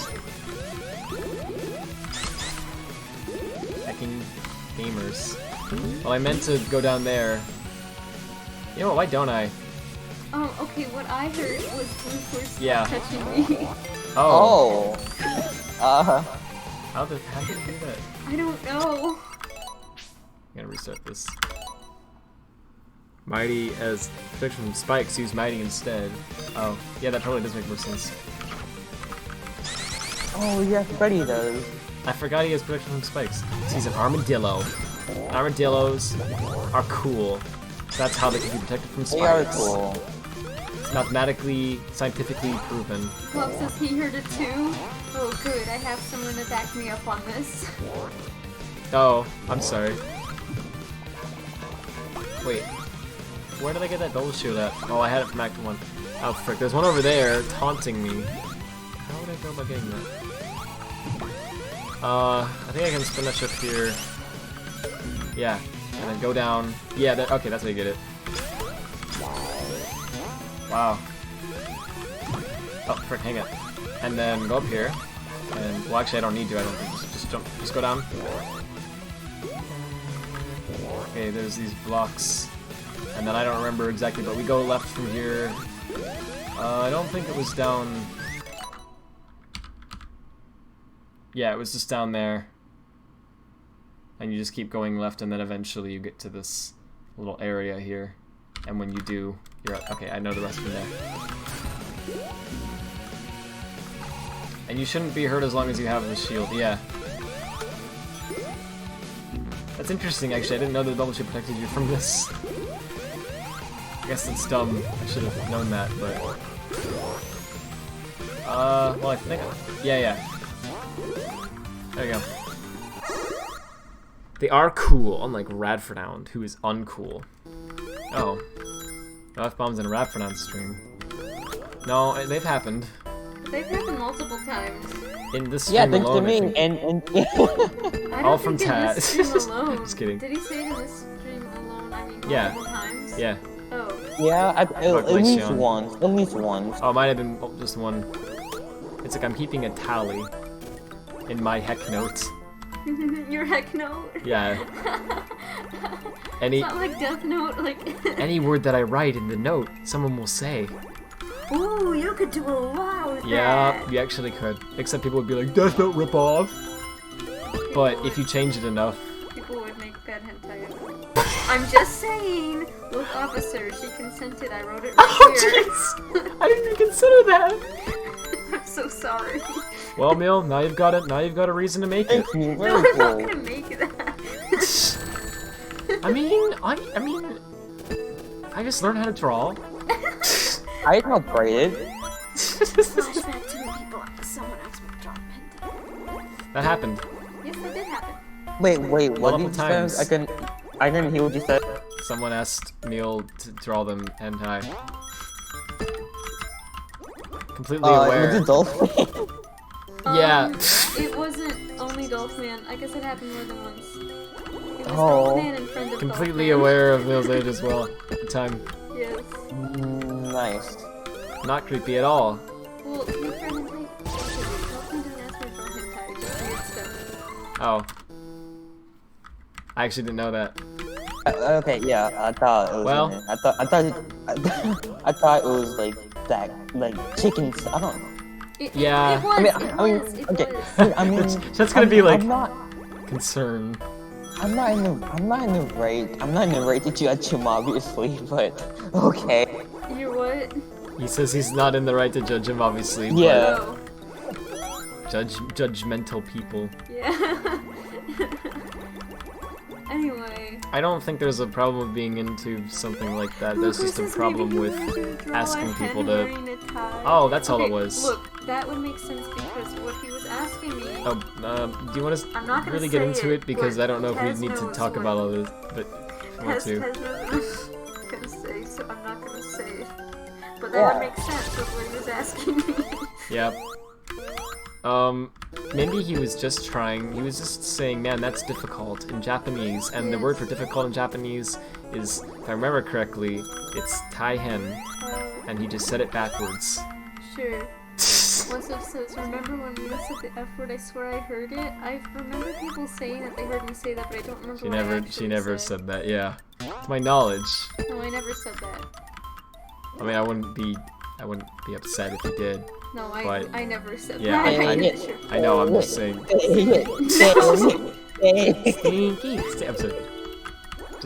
Hacking gamers. Well, I meant to go down there. You know what? Why don't I? Oh, okay. What I heard was Blue Force touching me. Oh. Uh-huh. How did you do that? I don't know. I'm gonna restart this. Mighty as protection from spikes, use Mighty instead. Oh, yeah, that probably does make more sense. Oh, yes, Freddy does. I forgot he has protection from spikes. He's an armadillo. Armadillos are cool. That's how they can be protected from spikes. They are cool. It's mathematically, scientifically proven. Pop says he heard it too. Oh, good. I have someone to back me up on this. Oh, I'm sorry. Wait. Where did I get that double shield at? Oh, I had it from Act 1. Oh, frick. There's one over there taunting me. How would I go about getting that? I think I can spin that shift here. Yeah. And then go down. Yeah, okay, that's how you get it. Wow. Oh, frick, hang it. And then go up here. And, well, actually, I don't need to, I don't think. Just jump. Just go down. Okay, there's these blocks. And then I don't remember exactly, but we go left from here. I don't think it was down... Yeah, it was just down there. And you just keep going left, and then eventually you get to this little area here. And when you do, you're... Okay, I know the rest from there. And you shouldn't be hurt as long as you have the shield, yeah. That's interesting, actually. I didn't know the double shield protected you from this. I guess it's dumb. I should have known that, but... well, I think... Yeah. There you go. They are cool, unlike Radfordhound, who is uncool. Oh. No F-bombs in a Radfordhound stream. No, they've happened. They've happened multiple times. In this stream thanks alone, to me, I think. and I All don't from think in Tad. this stream alone. Just kidding. Did he say it in this stream alone? I mean, Yeah. multiple times? Yeah. Oh. yeah, at least Glaceon. once. At least once. Oh, it might have been just one. It's like I'm keeping a tally in my heck note. Your heck note? Yeah. Any It's not like Death Note, like... any word that I write in the note, someone will say. Ooh, you could do a lot with Yeah, that. you actually could. Except people would be like, Death Note ripoff. But if you change it enough, People would make bad hentai. I'm just saying! Look, officer, she consented. I wrote it right here. I didn't even consider that. I'm so sorry. Well, Mill, now you've got it. Now you've got a reason to make it. Thank you, No, very I'm not cool. gonna make that. I mean, I just learned how to draw. I helped write it. Flashback to when people, someone else would drop hentai. That happened. Yes, that did happen. Wait, what did Multiple you say? times. I couldn't hear what you said. Someone asked Neil to draw them hentai. Completely Was aware. it Dolphin? Yeah. It wasn't only Dolphman. I guess it happened more than once. It was Oh. Dolphman and friend of Completely Dolphman. aware of Neil's age as well at the time. Yes. Nice. Not creepy at all. Well, to be fair, hentai... Dolphman didn't ask me for hentai, just weird stuff. Oh. I actually didn't know that. Okay, yeah, I thought it was. Well. in it. I thought it was like that, like chickens. I don't know. Yeah. It was, okay. was. I mean, That's gonna be like I'm not concern. in the right to judge him, obviously, but okay. You're what? He says he's not in the right to judge him, obviously. Yeah. Oh. But judgmental people. Yeah. Anyway. I don't think there's a problem with being into something like that. There's just a Lucas, problem maybe he with wanted to draw asking a people hen to. wearing a tie. Oh, that's all Okay, it was. Look, that would make sense because what he was asking me. Oh, do you want to I'm not gonna really get say into it? Because but I don't know if we Tez need to knows talk what- about all this, but if you want Tez to. knows what I was gonna say, so I'm not gonna say it. But that Yeah. would make sense with what he was asking me. Yep. Maybe he was just saying, man, that's difficult in Japanese, and the word for difficult in Japanese is, if I remember correctly, it's taihen, and he just said it backwards. Sure. What's up, says, remember when Mia said the F word? I swear I heard it. I remember people saying that they heard me say that, but I don't remember what I actually She never said that, yeah. To my knowledge. No, I never said that. I mean, I wouldn't be upset if you did. No, but I never said yeah, that. I know, I'm just saying. Stinky. I'm sorry.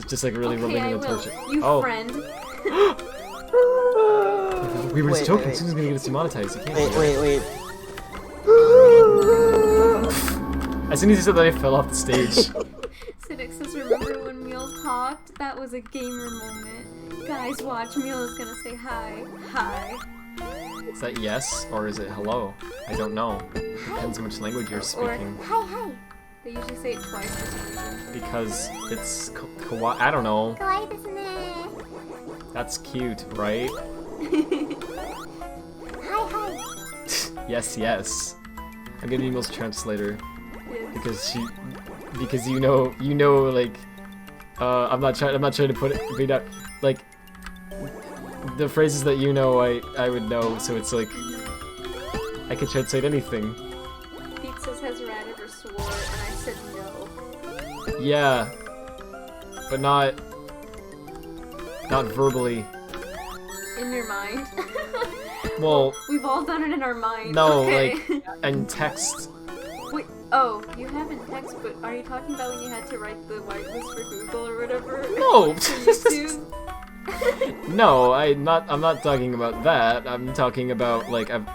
Just like really rubbing in the torture. You friend. We were joking. Susan's gonna get us demonetized. You can't. Wait. As soon as he said that, I fell off the stage. Siddiq says, remember when Meal talked? That was a gamer moment. Guys, watch. Meal is gonna say hi. Hi. Is that yes or is it hello? I don't know. Depends on which language you're speaking. Hi, hi. They usually say it twice for some reason. Because it's kawaii. I don't know. Kawaii desu ne. That's cute, right? Hi. Yes. I'm gonna be Emil's translator Yes. because you know like I'm not trying to read out like the phrases that you know I would know, so it's like I could translate anything. Pete says, has Rad ever swore? And I said no. Yeah, but not verbally. In your mind? Well, we've all done it in our mind. no, okay. like in text. Wait, oh, you have in text, but are you talking about when you had to write the whitelist for Google or whatever? No. For YouTube? No, I'm not talking about that. I'm talking about like I've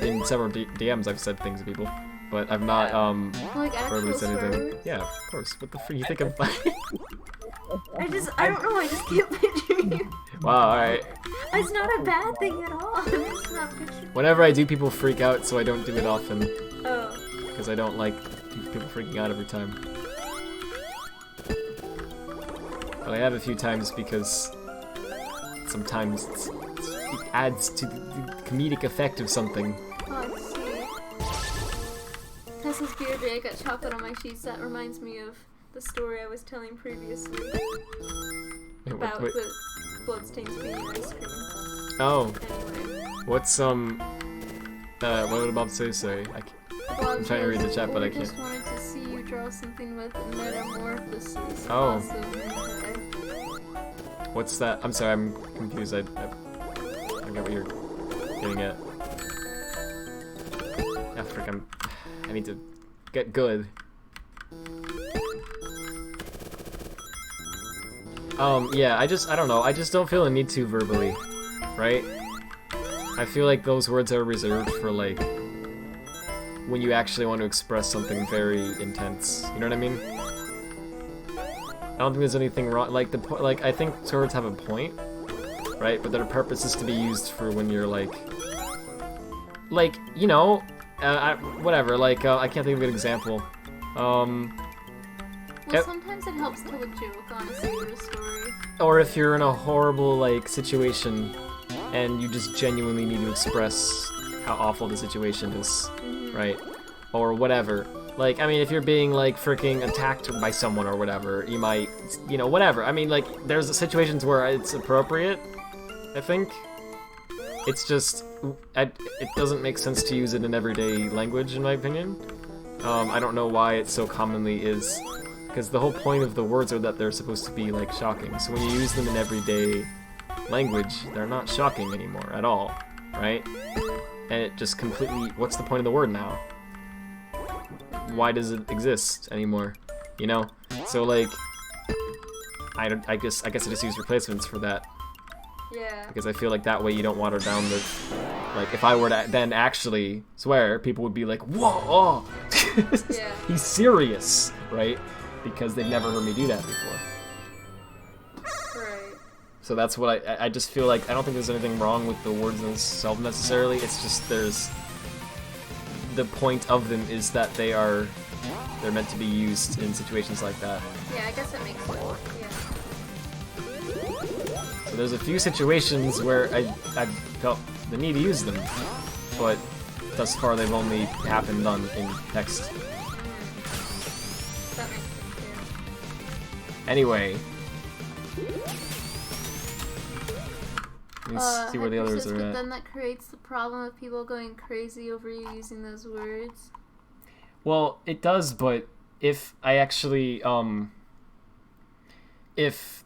in several DMs I've said things to people, but I've not like verbally actual said anything. swear? Yeah, of course. What the freak you think I'm? I don't know. I just can't picture you. Wow. All right. It's not a bad thing at all. I'm just not picturing. Whenever I do, people freak out, so I don't do it often. Oh. Because I don't like people freaking out every time. But I have a few times because sometimes it adds to the comedic effect of something. Oh, I see. Tessa's beer day, I got chocolate on my cheese. That reminds me of the story I was telling previously. About the bloodstains being in ice cream. Oh. Anyway. What's what would Bob say? I'm trying to read the chat, but I can't. I just wanted to see you draw something with metamorphosis. Oh. Awesome. Okay. What's that? I'm sorry, I'm confused. I get what you're getting at. Yeah, frick, I need to get good. Yeah, I don't know. I just don't feel a need to verbally, right? I feel like those words are reserved for, like, when you actually want to express something very intense. You know what I mean? I don't think there's anything wrong. Like, I think words have a point, right? But their purpose is to be used for when you're, like, you know, whatever, like, I can't think of an example. Well, sometimes it helps tell a joke, honestly, or a story. Or if you're in a horrible, like, situation, and you just genuinely need to express how awful the situation is, right? Or whatever. Like, I mean, if you're being, like, freaking attacked by someone or whatever, you might, you know, whatever. I mean, like, there's situations where it's appropriate, I think. It's just, it doesn't make sense to use it in everyday language, in my opinion. I don't know why it so commonly is, because the whole point of the words are that they're supposed to be, like, shocking. So when you use them in everyday language, they're not shocking anymore at all, right? And it just completely, what's the point of the word now? Why does it exist anymore? You know? So, like, I guess I just use replacements for that. Yeah. Because I feel like that way you don't water down the, like, if I were to then actually swear, people would be like, whoa, oh, Yeah. he's serious, right? Because they've never heard me do that before. Right. So that's what I just feel like, I don't think there's anything wrong with the words themselves necessarily, it's just the point of them is that they're meant to be used in situations like that. Yeah, I guess that makes sense. Yeah. So there's a few situations where I felt the need to use them, but thus far they've only happened in text. That makes sense, yeah. Anyway. Let's see where the others are But at. then that creates the problem of people going crazy over you using those words. Well, it does, but if I actually, if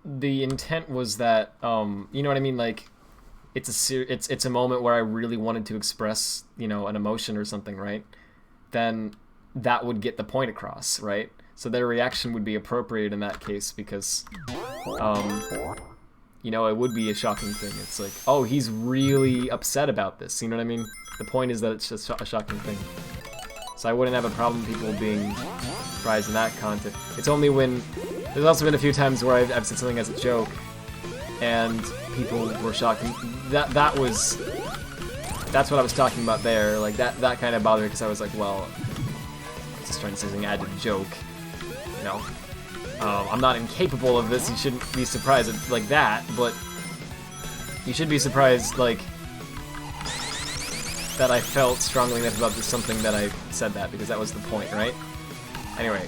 the intent was that, you know what I mean, like, it's a moment where I really wanted to express, you know, an emotion or something, right? Then that would get the point across, right? So their reaction would be appropriate in that case because, you know, it would be a shocking thing. It's like, oh, he's really upset about this. You know what I mean? The point is that it's just a shocking thing. So I wouldn't have a problem people being surprised in that content. It's only when... There's also been a few times where I've said something as a joke, and people were shocked. That's what I was talking about there. Like, that kind of bothered me, because I was like, well... I was just trying to say something I did a joke. You know? I'm not incapable of this, you shouldn't be surprised like that, but... You should be surprised, like... that I felt strongly enough about this something that I said that, because that was the point, right? Anyway.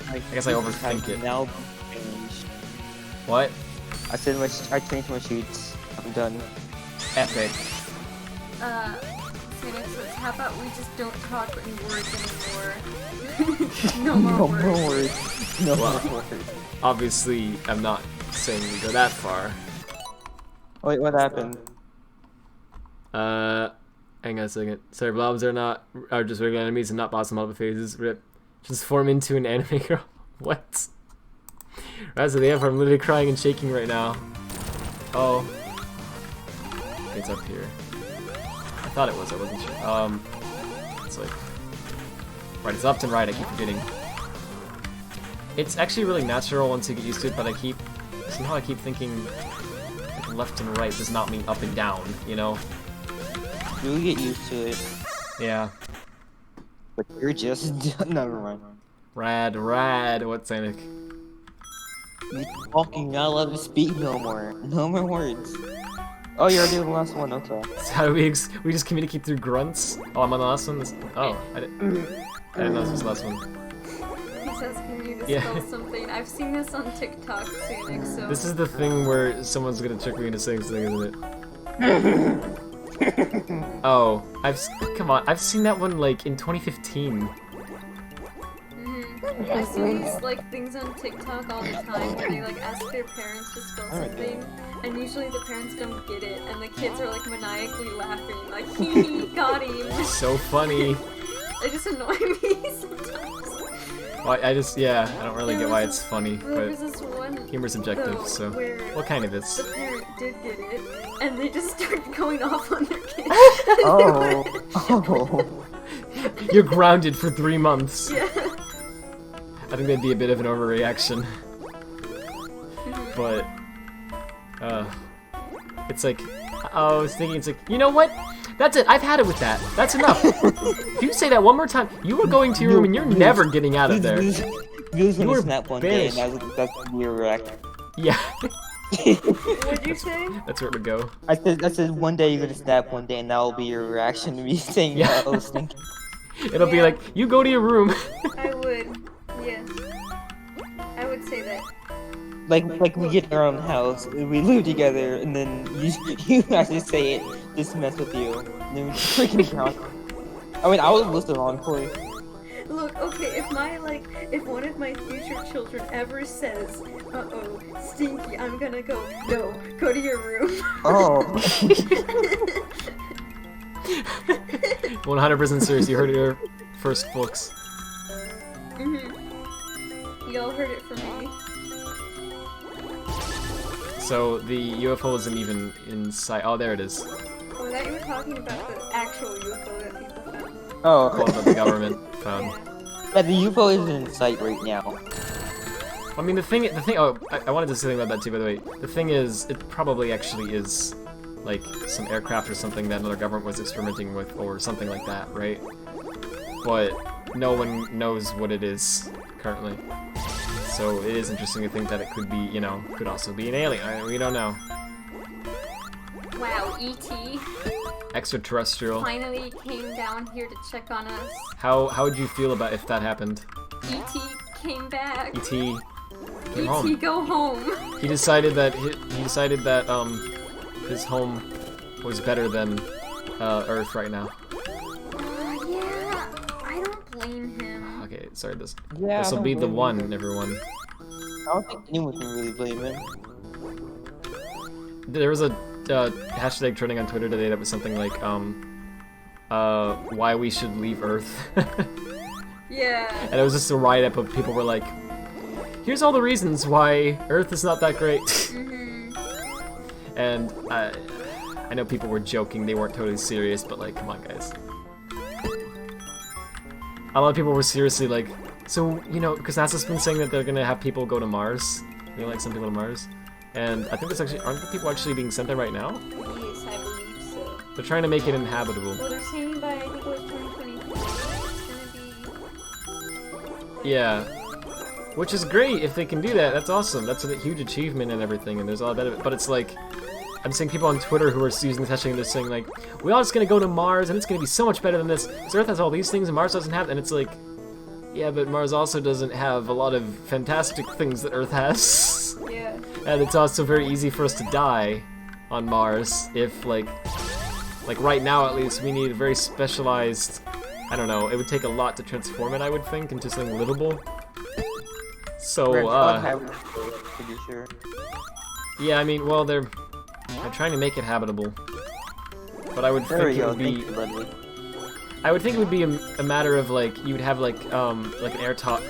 I guess I overthink it. Now changed. What? I said I changed my sheets. I'm done. Epic. Phoenix says, how about we just don't talk in words anymore? No more words. No Well, more words. Obviously, I'm not saying we go that far. Wait, what happened? Hang on a second. Sorry, blobs are just regular enemies and not boss model phases. Rip. Just form into an anime girl. What? Right, so the F, I'm literally crying and shaking right now. Oh. It's up here. I thought it was, I wasn't sure. It's like... Right, it's left and right, I keep forgetting. It's actually really natural once you get used to it, but somehow I keep thinking like left and right does not mean up and down, you know? You'll get used to it. Yeah. But you're just... Never mind. Rad. What's Sonic? You're talking, not allowed to speak no more. No more words. Oh, you're already the last one, okay. So how do we just communicate through grunts? Oh, I'm on the last one? I didn't know this was the last one. He says, can you dispel something? I've seen this on TikTok, Phoenix, so... This is the thing where someone's gonna trick me into saying something, isn't it? Oh, come on, I've seen that one like in 2015. I see these like things on TikTok all the time where they like ask their parents to spell something, and usually the parents don't get it, and the kids are like maniacally laughing, like he got him. So funny. They just annoy me sometimes. Well, I don't really get why it's funny, There but was this one humor's subjective, though, so where what kind of is? the parent did get it, and they just started going off on their kid. Oh. You're grounded for 3 months. Yeah. I think that'd be a bit of an overreaction. But, it's like, I was thinking, it's like, you know what? That's it, I've had it with that. That's enough. If you say that one more time, you are going to your room and you're never getting out of there. You were snap one day, and that's when you were wrecked. Yeah. What'd you say? That's where to go. I said one day you're gonna snap one day, and that will be your reaction to me saying Yeah. that I was thinking. It'll be like, you go to your room. I would. Yes. I would say that. Like we get our own house, we live together, and then you actually say it just to mess with you. And then we freaking count. I mean, I would listen honestly. Look, okay, if one of my future children ever says, uh-oh, Stinky, I'm gonna go, no, go to your room. Oh. 100% serious, you heard it here first, folks. Y'all heard it from me. So the UFO isn't even in sight. Oh, there it is. Oh, I thought you were talking about the actual UFO that people found. Oh. Well, that the government found. Yeah, the UFO isn't in sight right now. I mean, the thing. Oh, I wanted to say something about that too. By the way, the thing is, it probably actually is like some aircraft or something that another government was experimenting with, or something like that, right? But no one knows what it is currently. So it is interesting to think that it could be, you know, could also be an alien. We don't know. Wow, E.T. Extraterrestrial. finally came down here to check on us. How would you feel about if that happened? E.T. came back. E.T. came E.T. home. go home. He decided that his home was better than Earth right now. Yeah, I don't blame him. Okay, sorry. This Yeah, will I be don't the blame one, him. everyone. I don't think anyone can really blame him. There was a hashtag trending on Twitter today that was something like why we should leave Earth. Yeah. And it was just a write-up of people were like, here's all the reasons why Earth is not that great. And I know people were joking, they weren't totally serious, but like, come on guys. A lot of people were seriously like, so, you know, because NASA's been saying that they're gonna have people go to Mars, you know, like some people to Mars. And I think aren't the people actually being sent there right now? Yes, I believe so. They're trying to make it inhabitable. Well, they're saying by, I think it was 2024, it's gonna be... Yeah. Which is great if they can do that, that's awesome. That's a huge achievement and everything, and there's a lot of benefit. But it's like, I'm seeing people on Twitter who are using this hashtag and they're saying like, we're all just gonna go to Mars and it's gonna be so much better than this. So Earth has all these things and Mars doesn't have, and it's like, yeah, but Mars also doesn't have a lot of fantastic things that Earth has. Yeah. And it's also very easy for us to die on Mars if like right now at least we need a very specialized, I don't know, it would take a lot to transform it, I would think, into something livable. So Pretty sure. yeah, I mean, well, they're trying to make it habitable, but I would There we think it go. would be. Thank you, Ludwig. I would think it would be a matter of like you would have like an airtight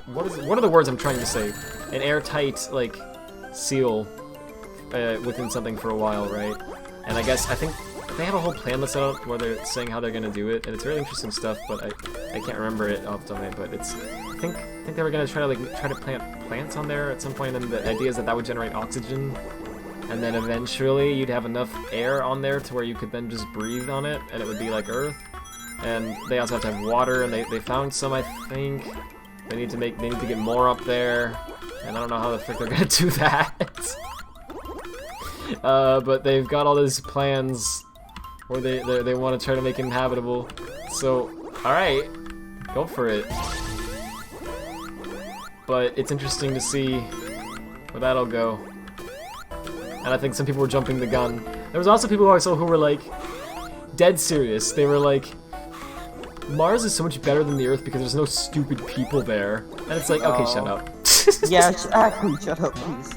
what are the words I'm trying to say? An airtight like seal within something for a while, right? And I think they have a whole plan that's out where they're saying how they're gonna do it, and it's really interesting stuff. But I can't remember it off the top of my head. But it's I think they were gonna try to plant plants on there at some point, and the idea is that would generate oxygen. And then eventually you'd have enough air on there to where you could then just breathe on it, and it would be like Earth. And they also have to have water, and they found some, I think. They need to get more up there, and I don't know how the frick they're gonna do that. But they've got all these plans where they want to try to make it inhabitable. So, all right, go for it. But it's interesting to see where that'll go. And I think some people were jumping the gun. There was also people who were like, dead serious. They were like, Mars is so much better than the Earth because there's no stupid people there. And it's like, okay, shut up. Yeah, actually, shut up, please.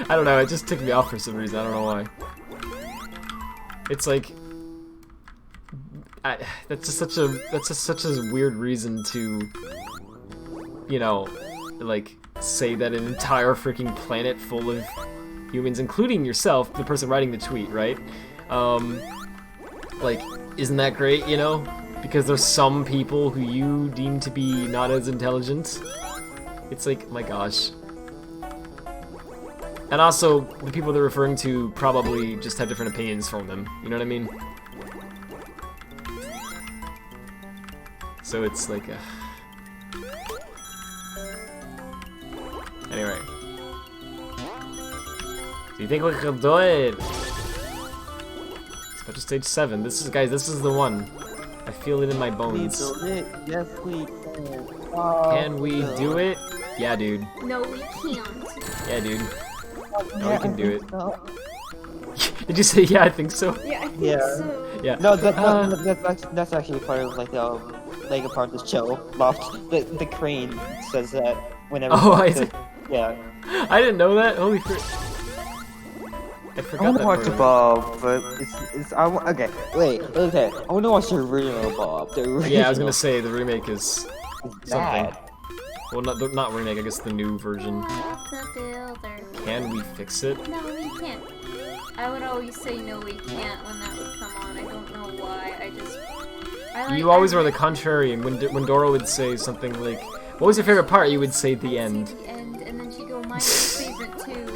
I don't know, it just ticked me off for some reason, I don't know why. It's like, that's just such a weird reason to, you know, like, say that an entire freaking planet full of humans, including yourself, the person writing the tweet, right? Like, isn't that great, you know? Because there's some people who you deem to be not as intelligent. It's like, my gosh. And also, the people they're referring to probably just have different opinions from them, you know what I mean? So it's like a... Anyway. Do you think we can do it? Special stage 7. This is the one. I feel it in my bones. Yes, we can. Can we do it? Yeah, dude. No, we can't. Yeah, dude. No, Yeah, we can do it. so. Did you say yeah? I think so. Yeah, I think Yeah. so. Yeah. No, that's actually part of like a part of the show. The crane says that whenever. Oh, Yeah. I didn't know that. Holy frick. I I forgot want that to watch part. Bob, but okay. Wait, okay. I want to watch the original Bob. The original. Yeah, I was gonna say the remake is something. bad. Well, not remake. I guess the new version. The builder. Can we fix it? No, we can't. I would always say no, we can't when that would come on. I don't know why. You always were the contrarian. When Dora would say something like, "What was your favorite part?" You would say the end. The end, and then she'd go, "Mine's my favorite too."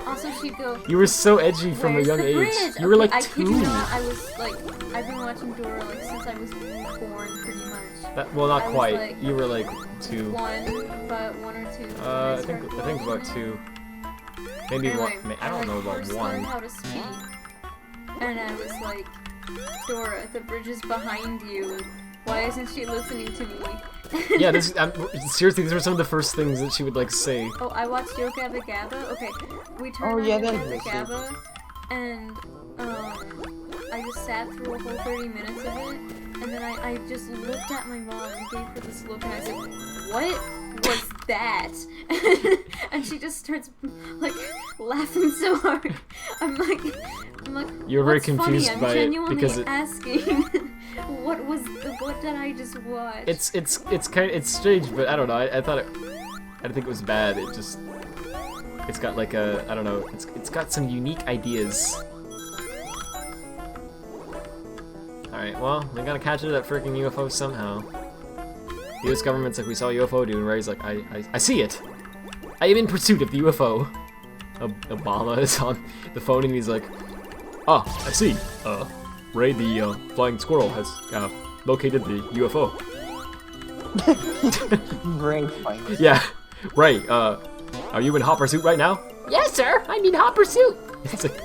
Also, she'd go, You were so edgy from a "Where's young the age. bridge?" You were like I kid 2. you not, I was like, I've been watching Dora like since I was born, pretty much. Well, not I was, quite. like, You were like 2. 1 or 2. I think about 2. Maybe Anyway, one. I don't know about first one. learned how to speak, and I was like, Dora, the bridge is behind you. Why isn't she listening to me? Yeah, seriously, these were some of the first things that she would like say. Oh, I watched Yo Gabba Gabba. Okay, we turned on yeah, Yo that Gabba is Gabba, and I just sat through a whole 30 minutes of it, and then I just looked at my mom and gave her this look, and I said, "What was that?" And she just starts like laughing so hard. I'm like, You were very "What's funny?" confused I'm by it genuinely because asking. What did I just watch? It's strange, but I don't know. I didn't think it was bad. It's got like a, I don't know. It's got some unique ideas. All right, well, we gotta catch it that freaking UFO somehow. The U.S. government's like, we saw a UFO, dude, and Ray's like, I see it. I am in pursuit of the UFO. Obama is on the phone and he's like, oh, I see. Ray, the flying squirrel, has located the UFO. Ray fights. Yeah, Ray, are you in hot pursuit right now? Yes, sir, I'm in hot pursuit. It's like,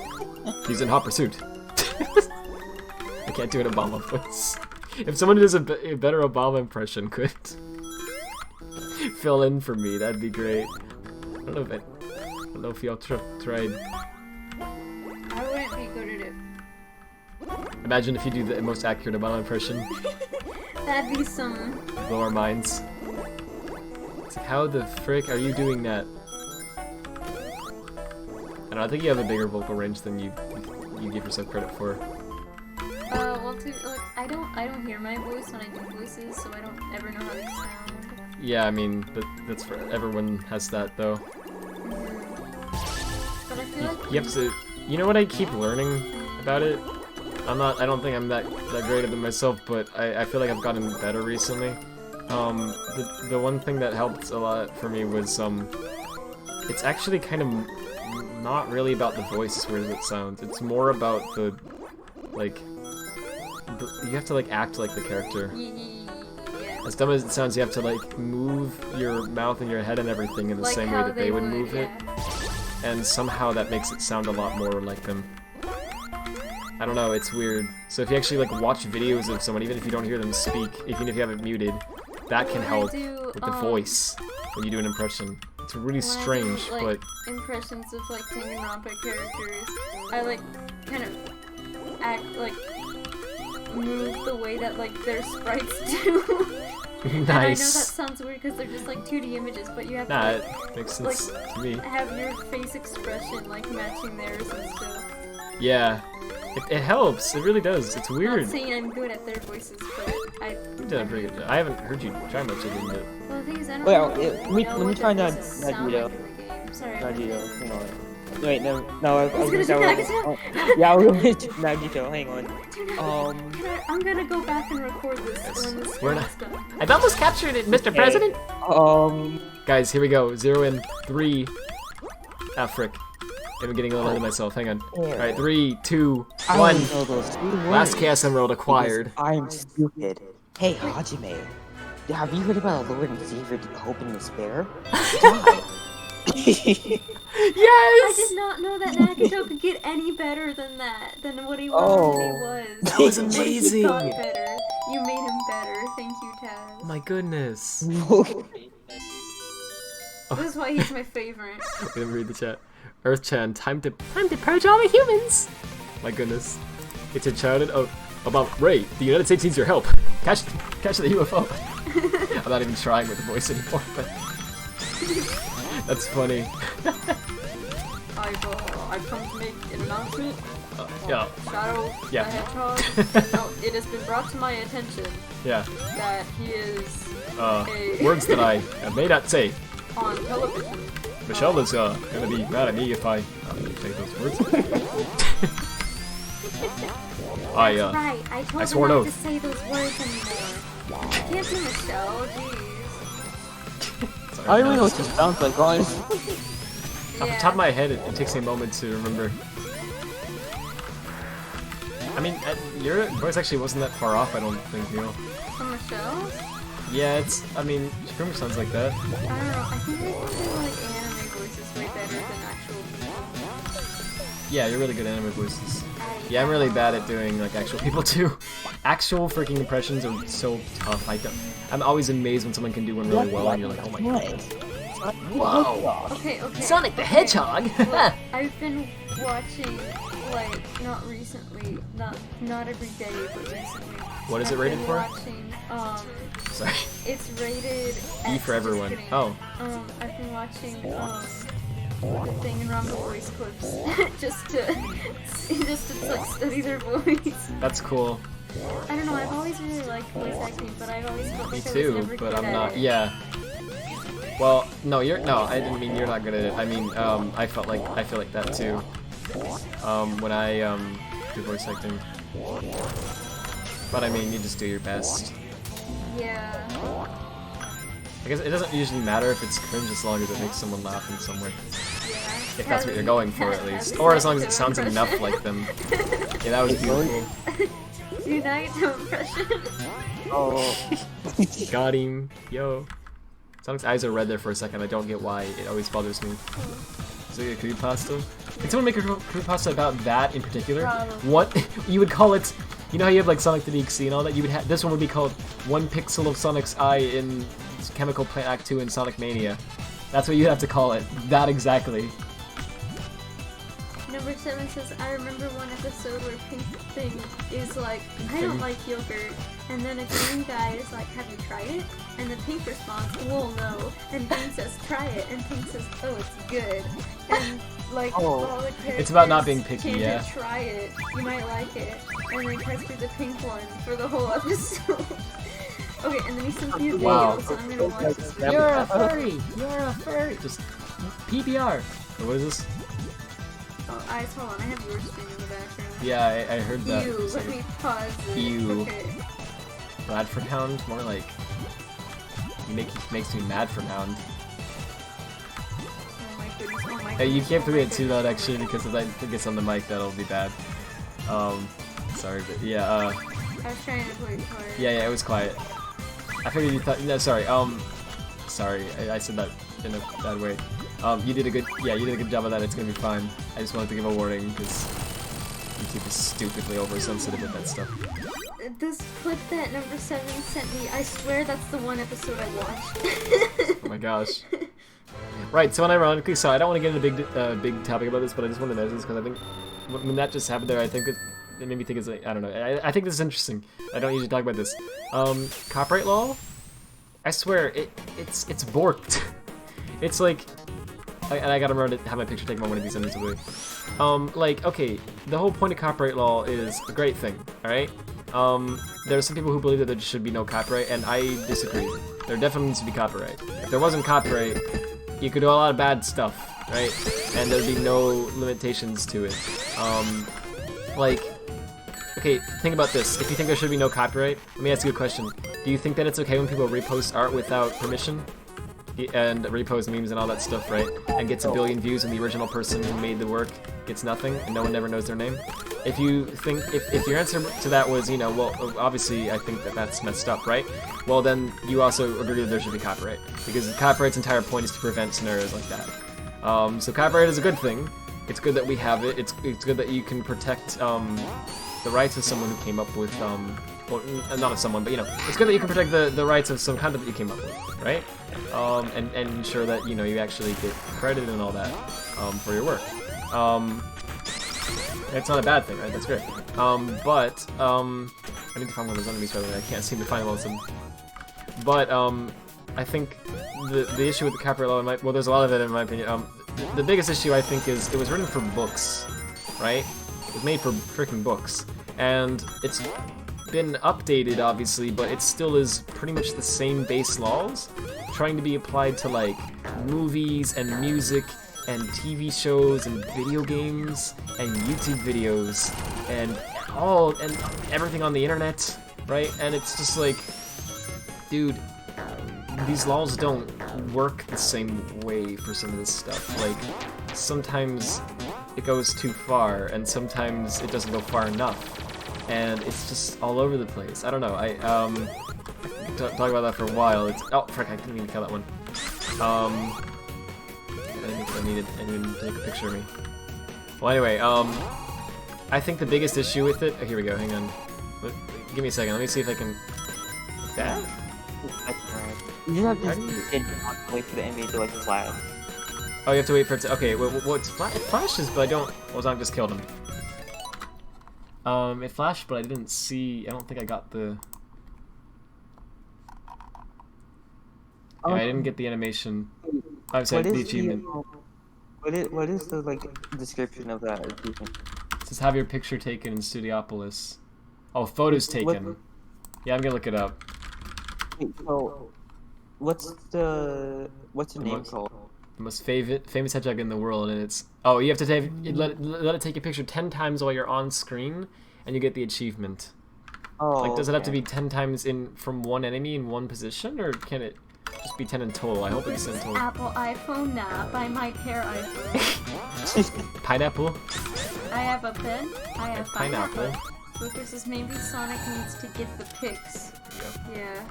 he's in hot pursuit. I can't do an Obama voice. If someone does a better Obama impression could fill in for me, that'd be great. I don't know if y'all tried. I wouldn't be good at it. Imagine if you do the most accurate Obama impression. That'd be some. Blow our minds. It's like, how the frick are you doing that? I don't know, I think you have a bigger vocal range than you give yourself credit for. Well, I don't hear my voice when I do voices, so I don't ever know how they sound. Yeah, I mean, but that's for everyone has that though. But I feel like You have to. You know what I keep learning about it? I don't think I'm that great at it myself, but I feel like I've gotten better recently. The one thing that helped a lot for me was it's actually kind of not really about the voice as weird as it sounds. It's more about the you have to like act like the character. yeah. As dumb as it sounds, you have to like move your mouth and your head and everything in the Like same way how that they would move yeah. it, and somehow that makes it sound a lot more like them. I don't know, it's weird. So if you actually like watch videos of someone, even if you don't hear them speak, even if you have it muted, that can help with the voice when you do an impression. It's really strange, like, but impressions of like Danganronpa characters, I like kind of act like move the way that like their sprites do. nice. And I know that sounds weird because they're just like 2D images, but you have to like, it makes sense to me. have your face expression like matching theirs and stuff. Yeah, it helps. It really does. It's I'm weird. not saying I'm good at their voices, but You've done a pretty good job. I haven't heard you try much of it. Well, the thing is, I don't Well, know let me what try their that voices sound Nagito. like in the game. Sorry. Nagito, hang on. Wait, no, I was gonna gonna do say Nagito? yeah, I was gonna do Nagito, hang on. I'm gonna go back and record this when this We're stream's done. I've almost captured it, Mr. Okay. President! Um, Guys, here we go. 0 in 3. Ah, frick. I'm getting a little ahead of myself. Hang on. Alright, 3, 2, I 1. don't know those 3 words. Last Chaos Emerald acquired. Because I'm stupid. Hey, Hajime, have you heard about a Lord and Savior Hope and Despair? Yes! I did not know that Nagito could get any better than that, than what he was when he was. That was But he amazing! got better. You made him better. Thank you, Taz. Oh my goodness. This is why he's my favorite. Let me read the chat. Earth-chan, time to purge all the humans! My goodness. It's a child about Ray, the United States needs your help. Catch the UFO. I'm not even trying with the voice anymore, but that's funny. I've come to make an announcement. Yeah. Shadow Yeah. the Hedgehog. No, it has been brought to my attention Yeah. that he is Words that I may not say. on television. Michelle is gonna be mad at me if I say those words. Right, I told I swore him an not to oath. say those words anymore. I can't do Michelle, jeez. Sorry, I don't even know what this sounds like, honestly. Off the top of my head, it takes me a moment to remember. I mean, your voice actually wasn't that far off, I don't think, Neil. From Michelle's? Yeah, I mean, she pretty much sounds like that. I don't know, I think I can do like anime voices way better than actual Yeah, you're really good at anime voices. Yeah, I'm really bad at doing like actual people too. Actual freaking impressions are so tough. I'm always amazed when someone can do one really well, and you're like, oh my god. Whoa! Okay. Sonic the Hedgehog. Look, I've been watching, like, not recently, not every day, but recently. What is it rated for? Watching, Sorry. it's rated E for everyone. Oh. I've been watching the thing and Rumble voice clips just to like study their voice. That's cool. I don't know. I've always really liked voice acting, but I've always felt Me like I was too, never but good I'm at not. it. Yeah. Well, no, I didn't mean you're not good at it. I mean, I feel like that too. When I do voice acting. But I mean, you just do your best. Yeah. I guess it doesn't usually matter if it's cringe as long as it makes someone laugh in some way. Yeah. If that's what you're going for, at least. Or as long as it sounds enough like them. Yeah, that was beautiful. Dude, now you do impression. Oh. Got him. Yo. Sonic's eyes are red there for a second. I don't get why. It always bothers me. So a creepypasta? Can someone make a creepypasta about that in particular? Probably. What? You would call it... You know how you have like Sonic the DXC and all that? You would this one would be called 1 pixel of Sonic's eye in Chemical Plant Act 2 in Sonic Mania. That's what you'd have to call it. That exactly. Number 7 says, I remember one episode where Pink Thing is like, I don't like yogurt. And then a green guy is like, have you tried it? And then Pink responds, well, no. And Pink says, try it. And Pink says, oh, it's good. And like, all the characters It's about not being picky, can't yeah. Try it. You might like it. And then tries to the pink one for the whole episode. Okay, and then he sent me a video, Wow. so I'm gonna watch this. You're a furry! You're a furry! Just PBR. What is this? Oh, hold on, I have your screen in the background. Yeah, I heard that. Ew, let me pause it. Ew. Okay. Radfordhound? More like... He makes me mad for hound. Oh my goodness, oh my Hey, you goodness, can't oh put my it too goodness. loud actually, because if I think it's on the mic, that'll be bad. Sorry, but yeah, I was trying to play quiet. yeah, it was quiet. I figured you thought, no, sorry, sorry, I said that in a bad way. You did a good job of that, it's gonna be fine. I just wanted to give a warning, because YouTube is stupidly oversensitive with that stuff. This clip that number 7 sent me, I swear that's the one episode I watched. Oh my gosh. Right, so unironically, so I don't want to get into a big topic about this, but I just want to mention this because I think when that just happened there, I think it made me think it's like, I don't know, I think this is interesting. I don't usually talk about this. Copyright law? I swear, it's borked. It's like, and I gotta remember to have my picture taken on one of these inevitably. Like, okay, the whole point of copyright law is a great thing, alright? There are some people who believe that there should be no copyright, and I disagree. There definitely needs to be copyright. If there wasn't copyright, you could do a lot of bad stuff, right? And there'd be no limitations to it. Like, okay, think about this. If you think there should be no copyright, let me ask you a question. Do you think that it's okay when people repost art without permission? And repost memes and all that stuff, right? And gets a billion views and the original person who made the work gets nothing and no one ever knows their name? If you think, if your answer to that was, you know, well, obviously I think that that's messed up, right? Well, then you also agree that there should be copyright. Because copyright's entire point is to prevent scenarios like that. So copyright is a good thing. It's good that we have it. It's good that you can protect the rights of someone who came up with, well, not of someone, but you know, it's good that you can protect the rights of some content that you came up with, right? And ensure that, you know, you actually get credit and all that for your work. It's not a bad thing, right? That's great. But I need to find one of those enemies, by the way. I can't seem to find one of them. But I think the issue with the copyright law, well, there's a lot of it in my opinion. The biggest issue I think is it was written for books, right? It was made for freaking books, and it's been updated obviously, but it still is pretty much the same base laws trying to be applied to like movies and music and TV shows and video games and YouTube videos and everything on the internet, right? And it's just like, dude, these laws don't work the same way for some of this stuff. Like, sometimes it goes too far and sometimes it doesn't go far enough. And it's just all over the place. I don't know. I could talk about that for a while. It's frick! I didn't even kill that one. I didn't need to take a picture of me. Well, anyway, I think the biggest issue with it. Oh, here we go. Hang on. Give me a second. Let me see if I can. That? You just have to wait for the enemy to like flash. Oh, you have to wait for it to. Okay, well, it flashes, but I don't. Well, I just killed him. It flashed, but I didn't see. I don't think I got the. Yeah, I didn't get the animation. I'm sorry, the achievement. What is the like description of that achievement? It says have your picture taken in Studiopolis. Oh, photos taken. Yeah, I'm gonna look it up. Wait, so, what's the name called? The most famous hedgehog in the world, and it's you have to let it take your picture 10 times while you're on screen, and you get the achievement. Oh, like, does it have to be 10 times from one enemy in one position, or can it just be 10 in total? I hope it's in total. Apple iPhone, nah. Buy my hair iPhone. Pineapple. I have a pen. I have pineapple. Lucas says maybe Sonic needs to get the pics. Yeah.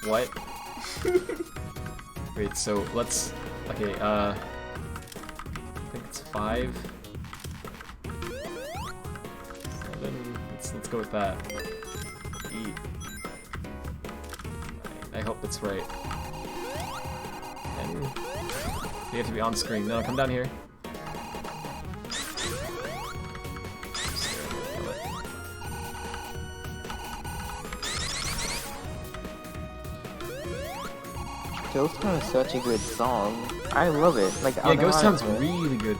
What? Wait, so let's. Okay, I think it's 5. 7. Let's go with that. 8. I hope that's right. 10. You have to be on screen. No, come down here. Ghost Town is such a good song. I love it. Like, yeah, Ghost Town's really good.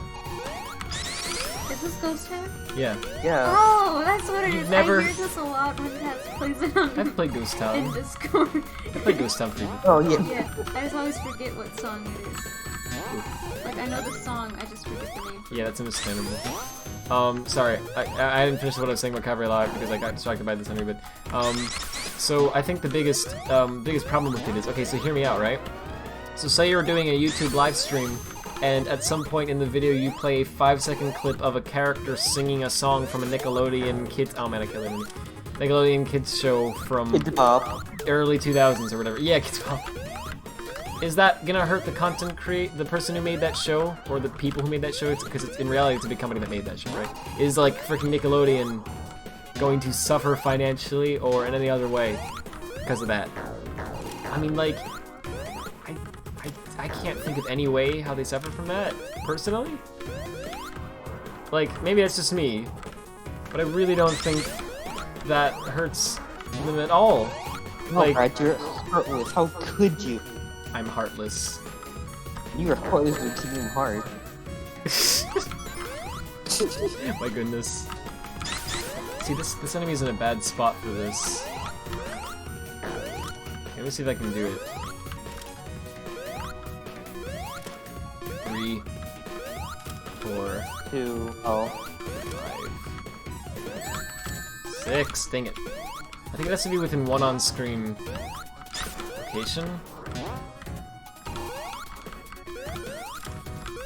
Is this Ghost Town? Yeah. Yeah. Oh, that's what it You've is. never- I hear this a lot when Tats plays it on I've played Ghost Town. in Discord. I've played Ghost Town for you. Oh yeah. Yeah, I just always forget what song it is. Like, I know the song, I just forget the name. Yeah, that's understandable. Sorry, I didn't finish what I was saying about Cabaret Live because I got distracted by this anyway, but, so I think the biggest problem with it is, okay, so hear me out, right? So say you're doing a YouTube live stream, and at some point in the video you play a 5-second clip of a character singing a song from a Nickelodeon kids, oh man, I can't remember. Nickelodeon kids show from Kids Pop. early 2000s or whatever. Yeah, Kids Pop. Is that gonna hurt the person who made that show, or the people who made that show? Because in reality it's a big company that made that show, right? Is like freaking Nickelodeon going to suffer financially or in any other way because of that? I mean, like, I can't think of any way how they suffer from that personally. Like, maybe that's just me, but I really don't think that hurts them at all. No, Like, Brad, you're heartless. How could you? I'm heartless. You're heartless with keeping heart. My goodness. See, this enemy is in a bad spot for this. Let me see if I can do it. 3, 4, 2, oh. 5, 6. Dang it. I think it has to be within one on-screen location.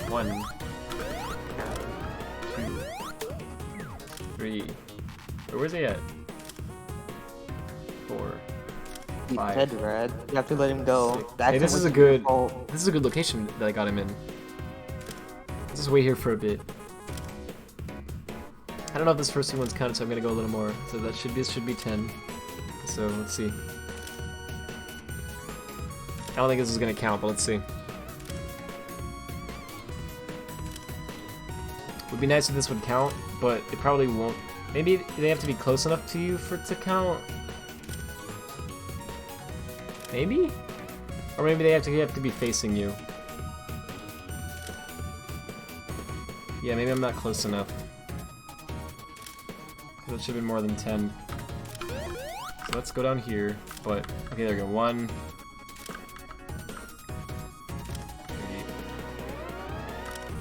1, 2, 3. Where's he at? 4, He's 5. dead, Brad. You have to let him go. 6. That's Hey, this is a good location that I got him in. Let's just wait here for a bit. I don't know if this first one's counted, so I'm gonna go a little more. So this should be 10. So let's see. I don't think this is gonna count, but let's see. Would be nice if this would count, but it probably won't. Maybe they have to be close enough to you for it to count. Maybe? Or maybe they have to be facing you. Yeah, maybe I'm not close enough. That should be more than 10. So let's go down here. But okay, there we go. 1, 3,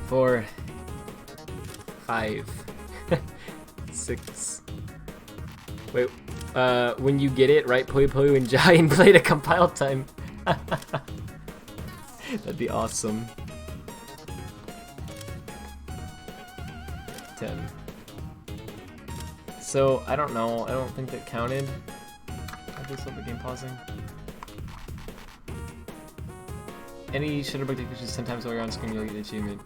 4, 5, 6. Wait, when you get it, right, Poyu Poyu and Jai and play to compile time. That'd be awesome. 10. So, I don't know. I don't think that counted. I just love the game pausing. Any Shutterbug take pictures 10 times while you're on screen, you'll get the achievement.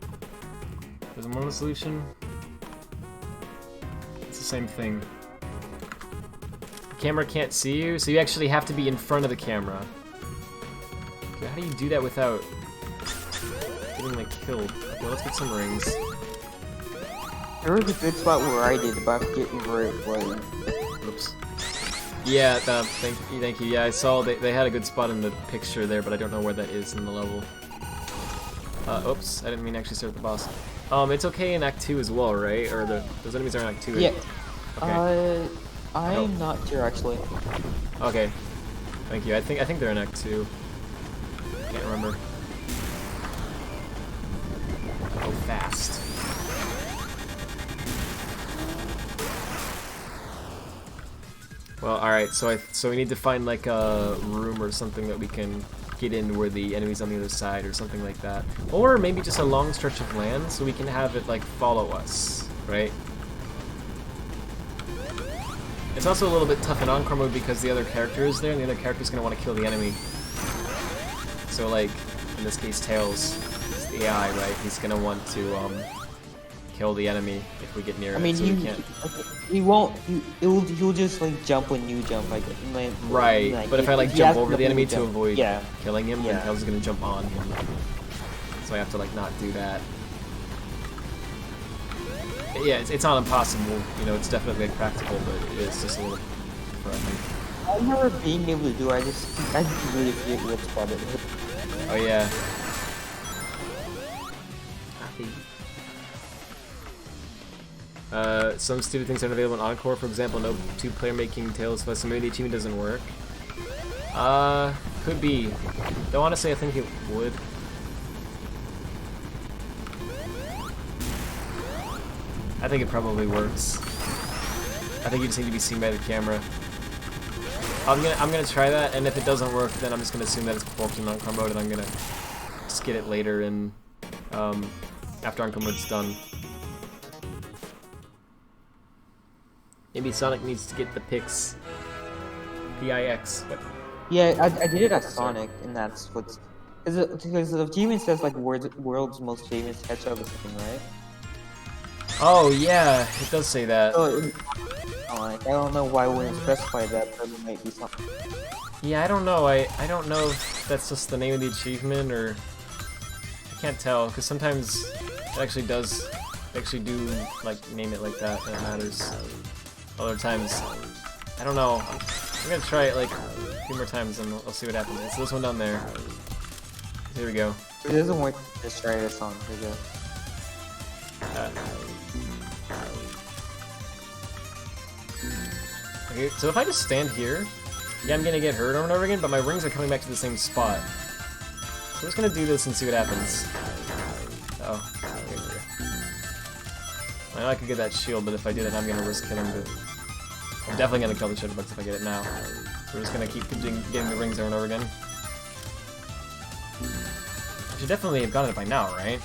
There's one solution. It's the same thing. Camera can't see you, so you actually have to be in front of the camera. Okay, how do you do that without getting like killed? Okay, let's get some rings. There was a good spot where I did, but I forget where it was. Oops. Yeah, thank you. Yeah, I saw they had a good spot in the picture there, but I don't know where that is in the level. Oops, I didn't mean to actually start the boss. It's okay in Act 2 as well, right? Or those enemies are in Act 2? Yeah. Okay. I'm not sure actually. Okay. Thank you. I think they're in Act 2. Can't remember. Go fast. Well, alright, so we need to find like a room or something that we can get in where the enemy's on the other side or something like that. Or maybe just a long stretch of land so we can have it like follow us, right? It's also a little bit tough in Encore mode because the other character is there and the other character's gonna want to kill the enemy. So like, in this case Tails, is the AI, right? He's gonna want to kill the enemy if we get near it, so we can't... He won't, he'll just like jump when you jump, like right, like, but if I like jump over the enemy to jump. avoid killing him, then Yeah. Tails is gonna jump on him. So I have to like not do that. Yeah, it's not impossible, you know, it's definitely like, practical, but it is just a little different, I think. I remember being able to do it, I just really forget what spot it is. Oh yeah. Some stupid things aren't available in Encore, for example, no two-player making Tails Fest, so maybe the achievement doesn't work. Could be. Though honestly, I think it would. I think it probably works. I think you just need to be seen by the camera. I'm gonna try that, and if it doesn't work, then I'm just gonna assume that it's performed in Encore mode, and I'm gonna just get it later in after Encore mode's done. Maybe Sonic needs to get the Pix. P-I-X. What? Yeah, I did it as Sonic, and that's what's... Because the achievement says like world's most famous hedgehog or something, right? Oh yeah, it does say that. So, I don't know why I wouldn't specify that, but it might be something. Yeah, I don't know. I don't know if that's just the name of the achievement or... I can't tell, because sometimes it actually does... They actually do, like, name it like that, and it matters. Other times, I don't know. I'm gonna try it like a few more times and I'll see what happens. It's this one down there. Here we go. If it doesn't work, just try this song. Here we go. Okay, so if I just stand here, yeah, I'm gonna get hurt over and over again, but my rings are coming back to the same spot. So we're just gonna do this and see what happens. Oh, okay, here we go. I know I could get that shield, but if I do that, I'm gonna risk killing the... I'm definitely gonna kill the Shutterbugs if I get it now. So we're just gonna keep getting the rings over and over again. I should definitely have gotten it by now, right?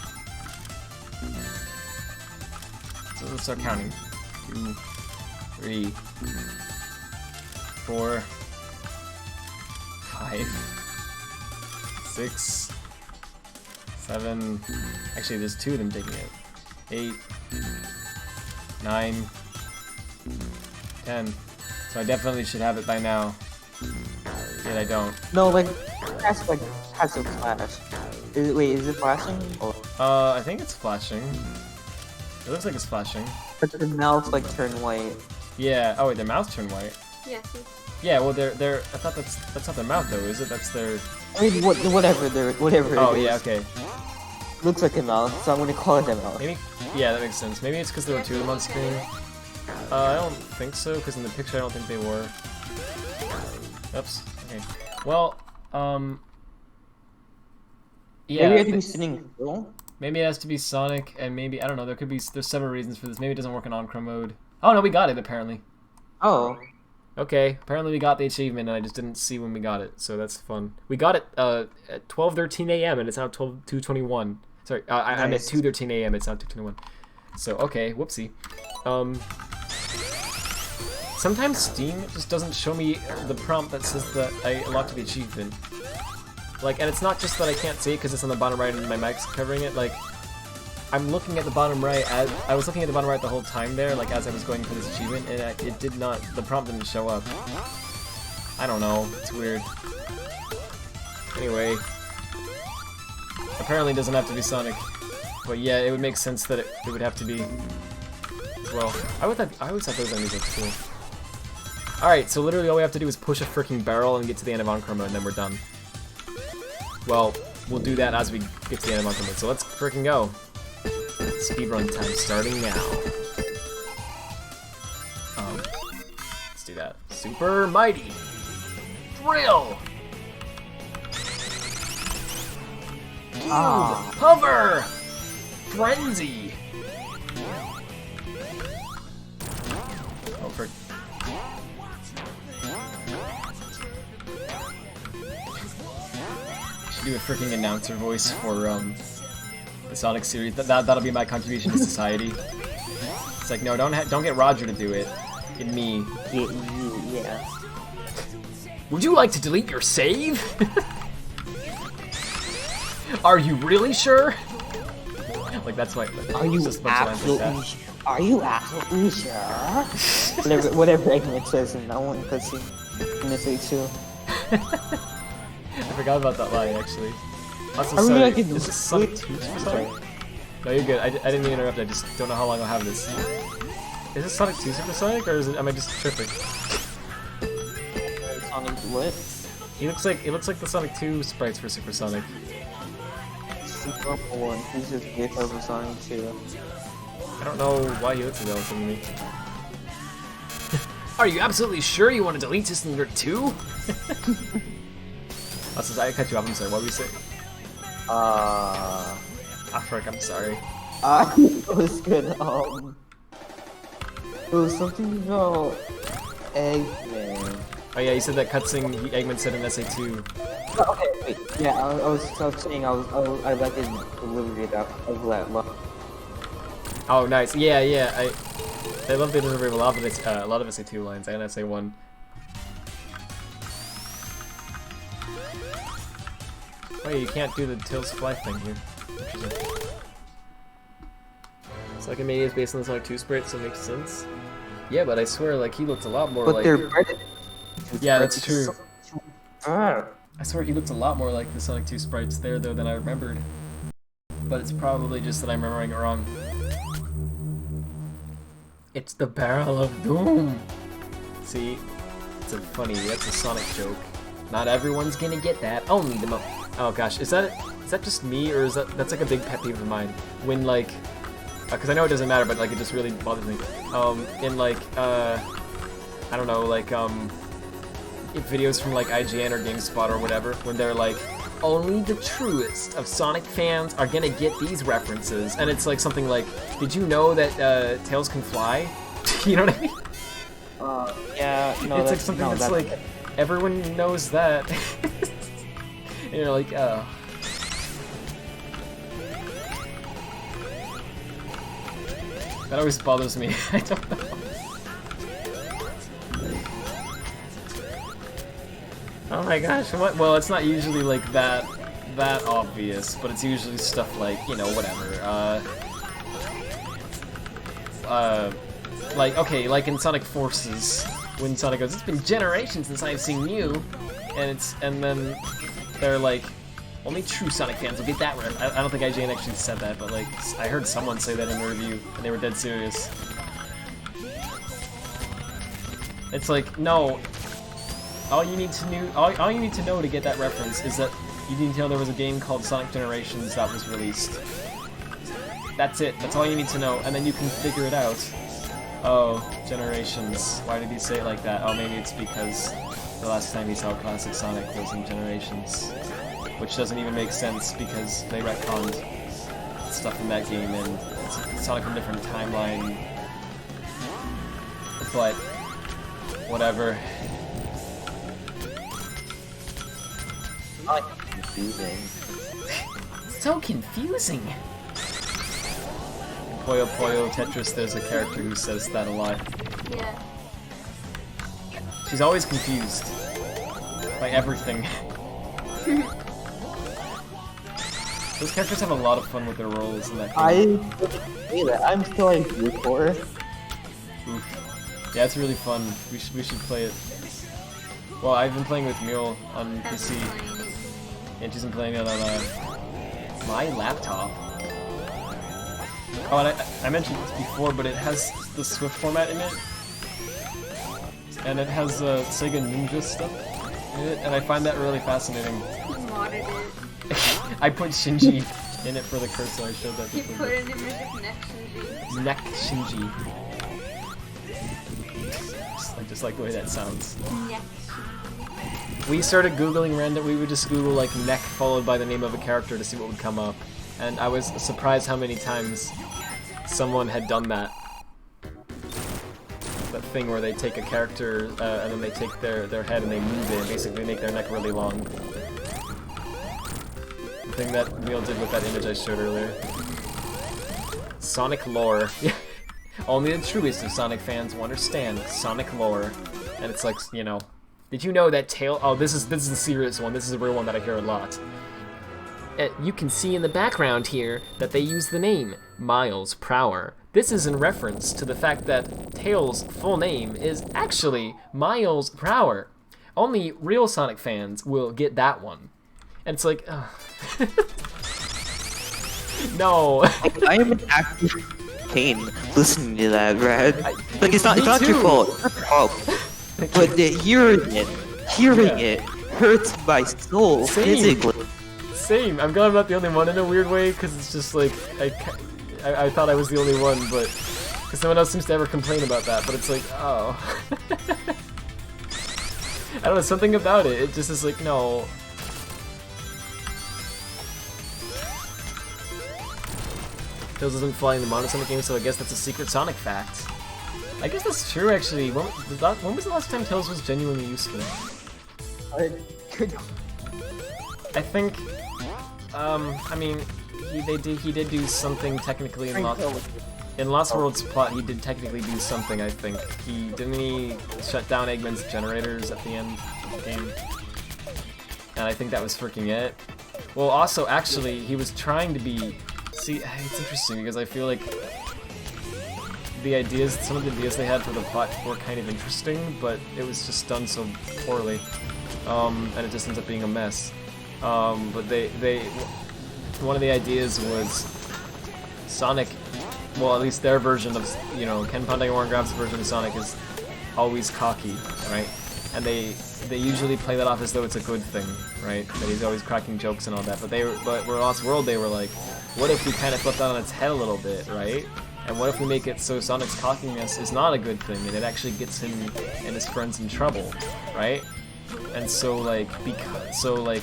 So let's start counting. 2, 3, 4, 5, 6, 7. Actually, there's 2 of them taking it. 8, 9, 10. So I definitely should have it by now. Yet I don't. No, like, it has to flash. Wait, is it flashing? Or... I think it's flashing. It looks like it's flashing. But the mouth like turn white. Yeah. Oh wait, their mouths turn white. Yeah, see? Yeah. Well, they're. I thought that's not their mouth though, is it? That's their. I mean, whatever it Oh is. yeah. Okay. Looks like a mouth, so I'm gonna call it a mouth. Maybe. Yeah, that makes sense. Maybe it's because there were 2 of them on screen. I don't think so, because in the picture I don't think they were. Oops. Okay. Well, yeah. Maybe I have to be sitting still? Maybe it has to be Sonic, and maybe, I don't know, there's several reasons for this. Maybe it doesn't work in Encore mode. Oh no, we got it apparently. Oh. Okay, apparently we got the achievement and I just didn't see when we got it, so that's fun. We got it at 12:13 a.m. and it's now 2:21. Sorry, I'm at 2:13 a.m. It's now 2:21. So, okay, whoopsie. Sometimes Steam just doesn't show me the prompt that says that I unlocked the achievement. Like, and it's not just that I can't see it because it's on the bottom right and my mic's covering it. Like, I'm looking at the bottom right. I was looking at the bottom right the whole time there, like as I was going for this achievement, and it did not. The prompt didn't show up. I don't know. It's weird. Anyway, apparently it doesn't have to be Sonic, but yeah, it would make sense that it would have to be as well. I always thought those enemies looked cool. All right, so literally all we have to do is push a freaking barrel and get to the end of Encore Mode, and then we're done. Well, we'll do that as we get to the end of Encore Mode. So let's freaking go. Speedrun time starting now. Let's do that. Super Mighty Drill. Hover. Frenzy. Oh, frick. Should do a freaking announcer voice for the Sonic series. That'll be my contribution to society. It's like, no, don't get Roger to do it. Get me. Yeah. Would you like to delete your save? Are you really sure? Like that's why. Are you absolutely sure? whatever Eggman says in that one, because in this too. I forgot about that line actually. Also, I really sorry, like it. is this Sonic 2 Supersonic? No, you're good. I didn't mean to interrupt. I just don't know how long I'll have this. Is this Sonic 2 Supersonic, or am I just tripping? Sonic what? It looks like the Sonic 2 sprites for Supersonic. Super one. He's just gift over Sonic 2. I don't know why he looks like that to me. Are you absolutely sure you want to delete this in your 2? I cut you off. I'm sorry. What were you saying? Frick, I'm sorry. It was good. It was something about Eggman. Oh yeah, you said that cutscene Eggman said in SA2. Oh, okay, wait. Yeah, I was saying I like the delivery of that line. Oh, nice. Yeah. I love the delivery of a lot of SA2 lines and SA1. Wait, you can't do the Tails Fly thing here. Sonic Mania is based on the Sonic 2 sprite, so it makes sense. Yeah, but I swear, like, he looked a lot more like... They're yeah, that's true. I swear he looked a lot more like the Sonic 2 sprites there, though, than I remembered. But it's probably just that I'm remembering it wrong. It's the Barrel of Doom! See? That's a Sonic joke. Not everyone's gonna get that, only the oh gosh, is that just me, or is that's like a big pet peeve of mine? When like, because I know it doesn't matter, but like it just really bothers me. In like, I don't know, like videos from like IGN or GameSpot or whatever, when they're like, only the truest of Sonic fans are gonna get these references, and it's like something like, did you know that Tails can fly? You know what I mean? Yeah, no, it's like something that's like, everyone knows that. And you're like, oh. That always bothers me. I don't know. Oh my gosh, what? Well, it's not usually like that obvious, but it's usually stuff like, you know, whatever. Like, okay, like in Sonic Forces, when Sonic goes, it's been generations since I've seen you, and then they're like, only true Sonic fans will get that ref. I don't think IGN actually said that, but like, I heard someone say that in the review, and they were dead serious. It's like, no, all you need to know to get that reference is that you need to know there was a game called Sonic Generations that was released. That's it, that's all you need to know, and then you can figure it out. Oh, Generations. Why did he say it like that? Oh, maybe it's because the last time he saw Classic Sonic was in Generations. Which doesn't even make sense because they retconned stuff in that game and it's Sonic from a different timeline. But, whatever. Confusing. So confusing! In Puyo Puyo Tetris, there's a character who says that a lot. Yeah. She's always confused by everything. Those characters have a lot of fun with their roles in that game. I say that. I'm still a core. Oof. Yeah, it's really fun. We should play it. Well, I've been playing with Mule on PC, and she's been playing it on my laptop. Oh, and I mentioned this before, but it has the Swift format in it, and it has Sega Ninja stuff in it, and I find that really fascinating. He modded it. I put Shinji in it for the cursor. I showed that. He put an image of Neck Shinji. Neck Shinji. I just like the way that sounds. Neck. We started Googling random. We would just Google like neck followed by the name of a character to see what would come up, and I was surprised how many times someone had done that. That thing where they take a character and then they take their head and they move it and basically make their neck really long. The thing that Neil did with that image I showed earlier. Sonic lore. Only the truest of Sonic fans will understand Sonic lore. And it's like, you know, did you know that Tail? Oh, this is the serious one. This is a real one that I hear a lot. You can see in the background here that they use the name Miles Prower. This is in reference to the fact that Tails' full name is actually Miles Prower. Only real Sonic fans will get that one. And it's like, no. I am in active pain listening to that, Brad. Like, it's not your fault. It's not your fault. But hearing it hurts my soul physically. Same. I'm glad I'm not the only one in a weird way, because it's just like, I thought I was the only one, but because no one else seems to ever complain about that, but it's like, oh. I don't know, something about it, it just is like, no. Tails doesn't fly in the mono Sonic game, so I guess that's a secret Sonic fact. I guess that's true, actually. When was the last time Tails was genuinely useful? I think, I mean, he did do something technically in Lost World's plot. He did technically do something. I think didn't he shut down Eggman's generators at the end of the game, and I think that was freaking it. Well, also actually he was trying to be. See, it's interesting because I feel like some of the ideas they had for the plot were kind of interesting, but it was just done so poorly, and it just ends up being a mess. But one of the ideas was Sonic, well, at least their version of, you know, Ken Pandai Warrengraff's version of Sonic is always cocky, right? And they usually play that off as though it's a good thing, right? That he's always cracking jokes and all that. But with Lost World, they were like, what if we kind of flip that on its head a little bit, right? And what if we make it so Sonic's cockiness is not a good thing, and it actually gets him and his friends in trouble, right? And so like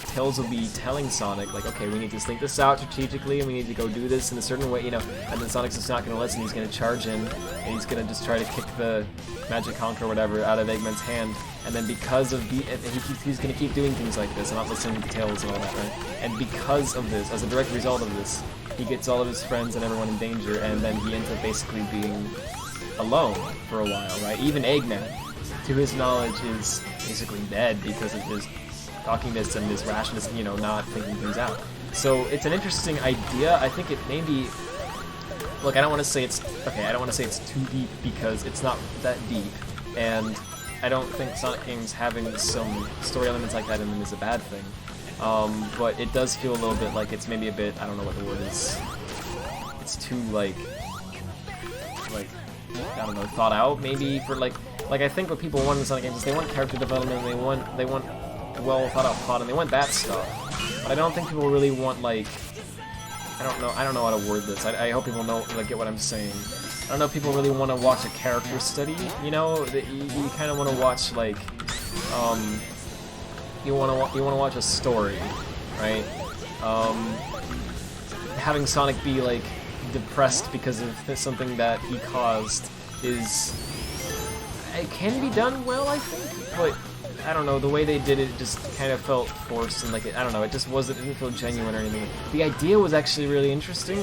Tails will be telling Sonic like, okay, we need to think this out strategically, and we need to go do this in a certain way, you know. And then Sonic's just not going to listen. He's going to charge in, and he's going to just try to kick the Magic Conch or whatever out of Eggman's hand. And then because of he's going to keep doing things like this and not listening to Tails and all that, right? And because of this, as a direct result of this, he gets all of his friends and everyone in danger, and then he ends up basically being alone for a while, right? Even Eggman, to his knowledge, is basically dead because of his cockiness and his rashness, you know, not thinking things out. So it's an interesting idea. I think it may be. Look, I don't want to say it's too deep because it's not that deep, and I don't think Sonic games having some story elements like that in them is a bad thing. But it does feel a little bit like it's maybe a bit, I don't know what the word is. It's too like I don't know, thought out maybe for like I think what people want in Sonic games is they want character development, they want well thought out plot, and they want that stuff. But I don't think people really want like I don't know how to word this. I hope people know, like, get what I'm saying. I don't know if people really want to watch a character study, you know? You kind of want to watch like you want to watch a story, right? Having Sonic be like depressed because of something that he caused it can be done well, I think, but I don't know, the way they did it just kind of felt forced, and like I don't know, it didn't feel genuine or anything. The idea was actually really interesting.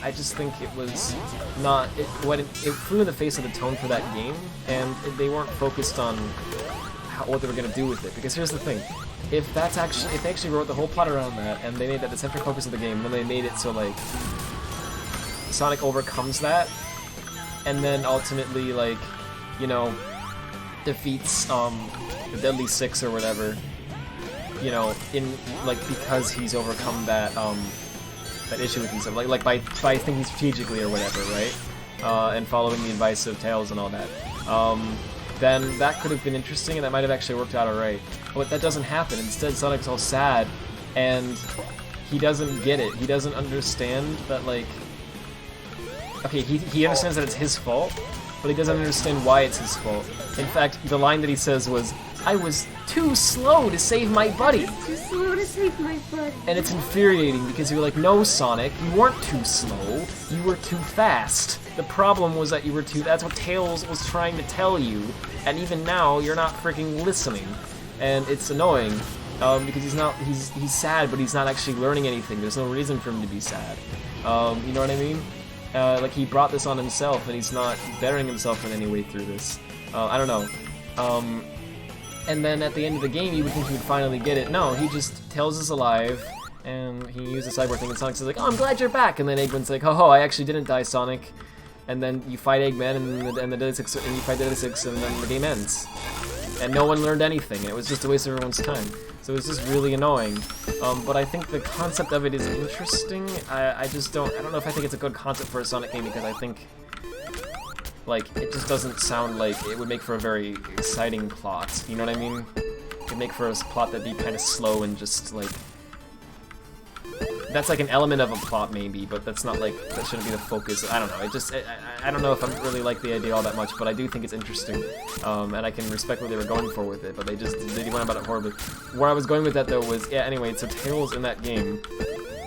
I just think it was not it flew in the face of the tone for that game, and they weren't focused on what they were gonna do with it. Because here's the thing: if they actually wrote the whole plot around that, and they made that the central focus of the game, and then they made it so like Sonic overcomes that, and then ultimately like, you know, defeats the Deadly Six or whatever, you know, in like because he's overcome that that issue with himself, like by thinking strategically or whatever, right? And following the advice of Tails and all that. Then that could have been interesting, and that might have actually worked out alright. But that doesn't happen. Instead, Sonic's all sad, and he doesn't get it. He doesn't understand that, like... Okay, he understands that it's his fault, but he doesn't understand why it's his fault. In fact, the line that he says was, "I was too slow to save my buddy." Too slow to save my buddy. And it's infuriating, because you're like, no, Sonic, you weren't too slow, you were too fast. The problem was that you were too... That's what Tails was trying to tell you, and even now, you're not freaking listening. And it's annoying, because he's sad, but he's not actually learning anything. There's no reason for him to be sad. You know what I mean? Like, he brought this on himself, and he's not bettering himself in any way through this. I don't know. And then at the end of the game, you would think he would finally get it. No, he just Tails is alive, and he uses the cyborg thing, and Sonic says like, "Oh, I'm glad you're back." And then Eggman's like, "Oh, I actually didn't die, Sonic." And then you fight Eggman, and the Deadly Six, and you fight Deadly Six, and then the game ends. And no one learned anything, and it was just a waste of everyone's time. So it was just really annoying. But I think the concept of it is interesting. I don't know if I think it's a good concept for a Sonic game, because I think, like, it just doesn't sound like it would make for a very exciting plot. You know what I mean? It'd make for a plot that'd be kind of slow and just, like... That's like an element of a plot, maybe, but that's not like... That shouldn't be the focus. I don't know. It just... I don't know if I really like the idea all that much, but I do think it's interesting. And I can respect what they were going for with it, but they went about it horribly. Where I was going with that, though, was... Yeah, anyway, so Tails in that game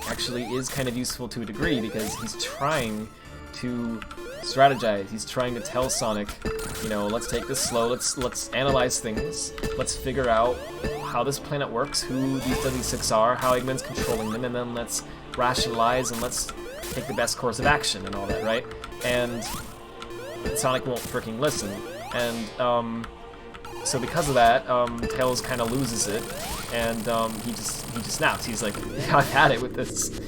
actually is kind of useful to a degree, because he's trying to strategize. He's trying to tell Sonic, you know, let's take this slow, let's analyze things, let's figure out how this planet works, who these Deadly Six are, how Eggman's controlling them, and then let's rationalize and let's take the best course of action and all that, right? And Sonic won't freaking listen. And so because of that, Tails kind of loses it, and he just snaps. He's like, I've had it with this.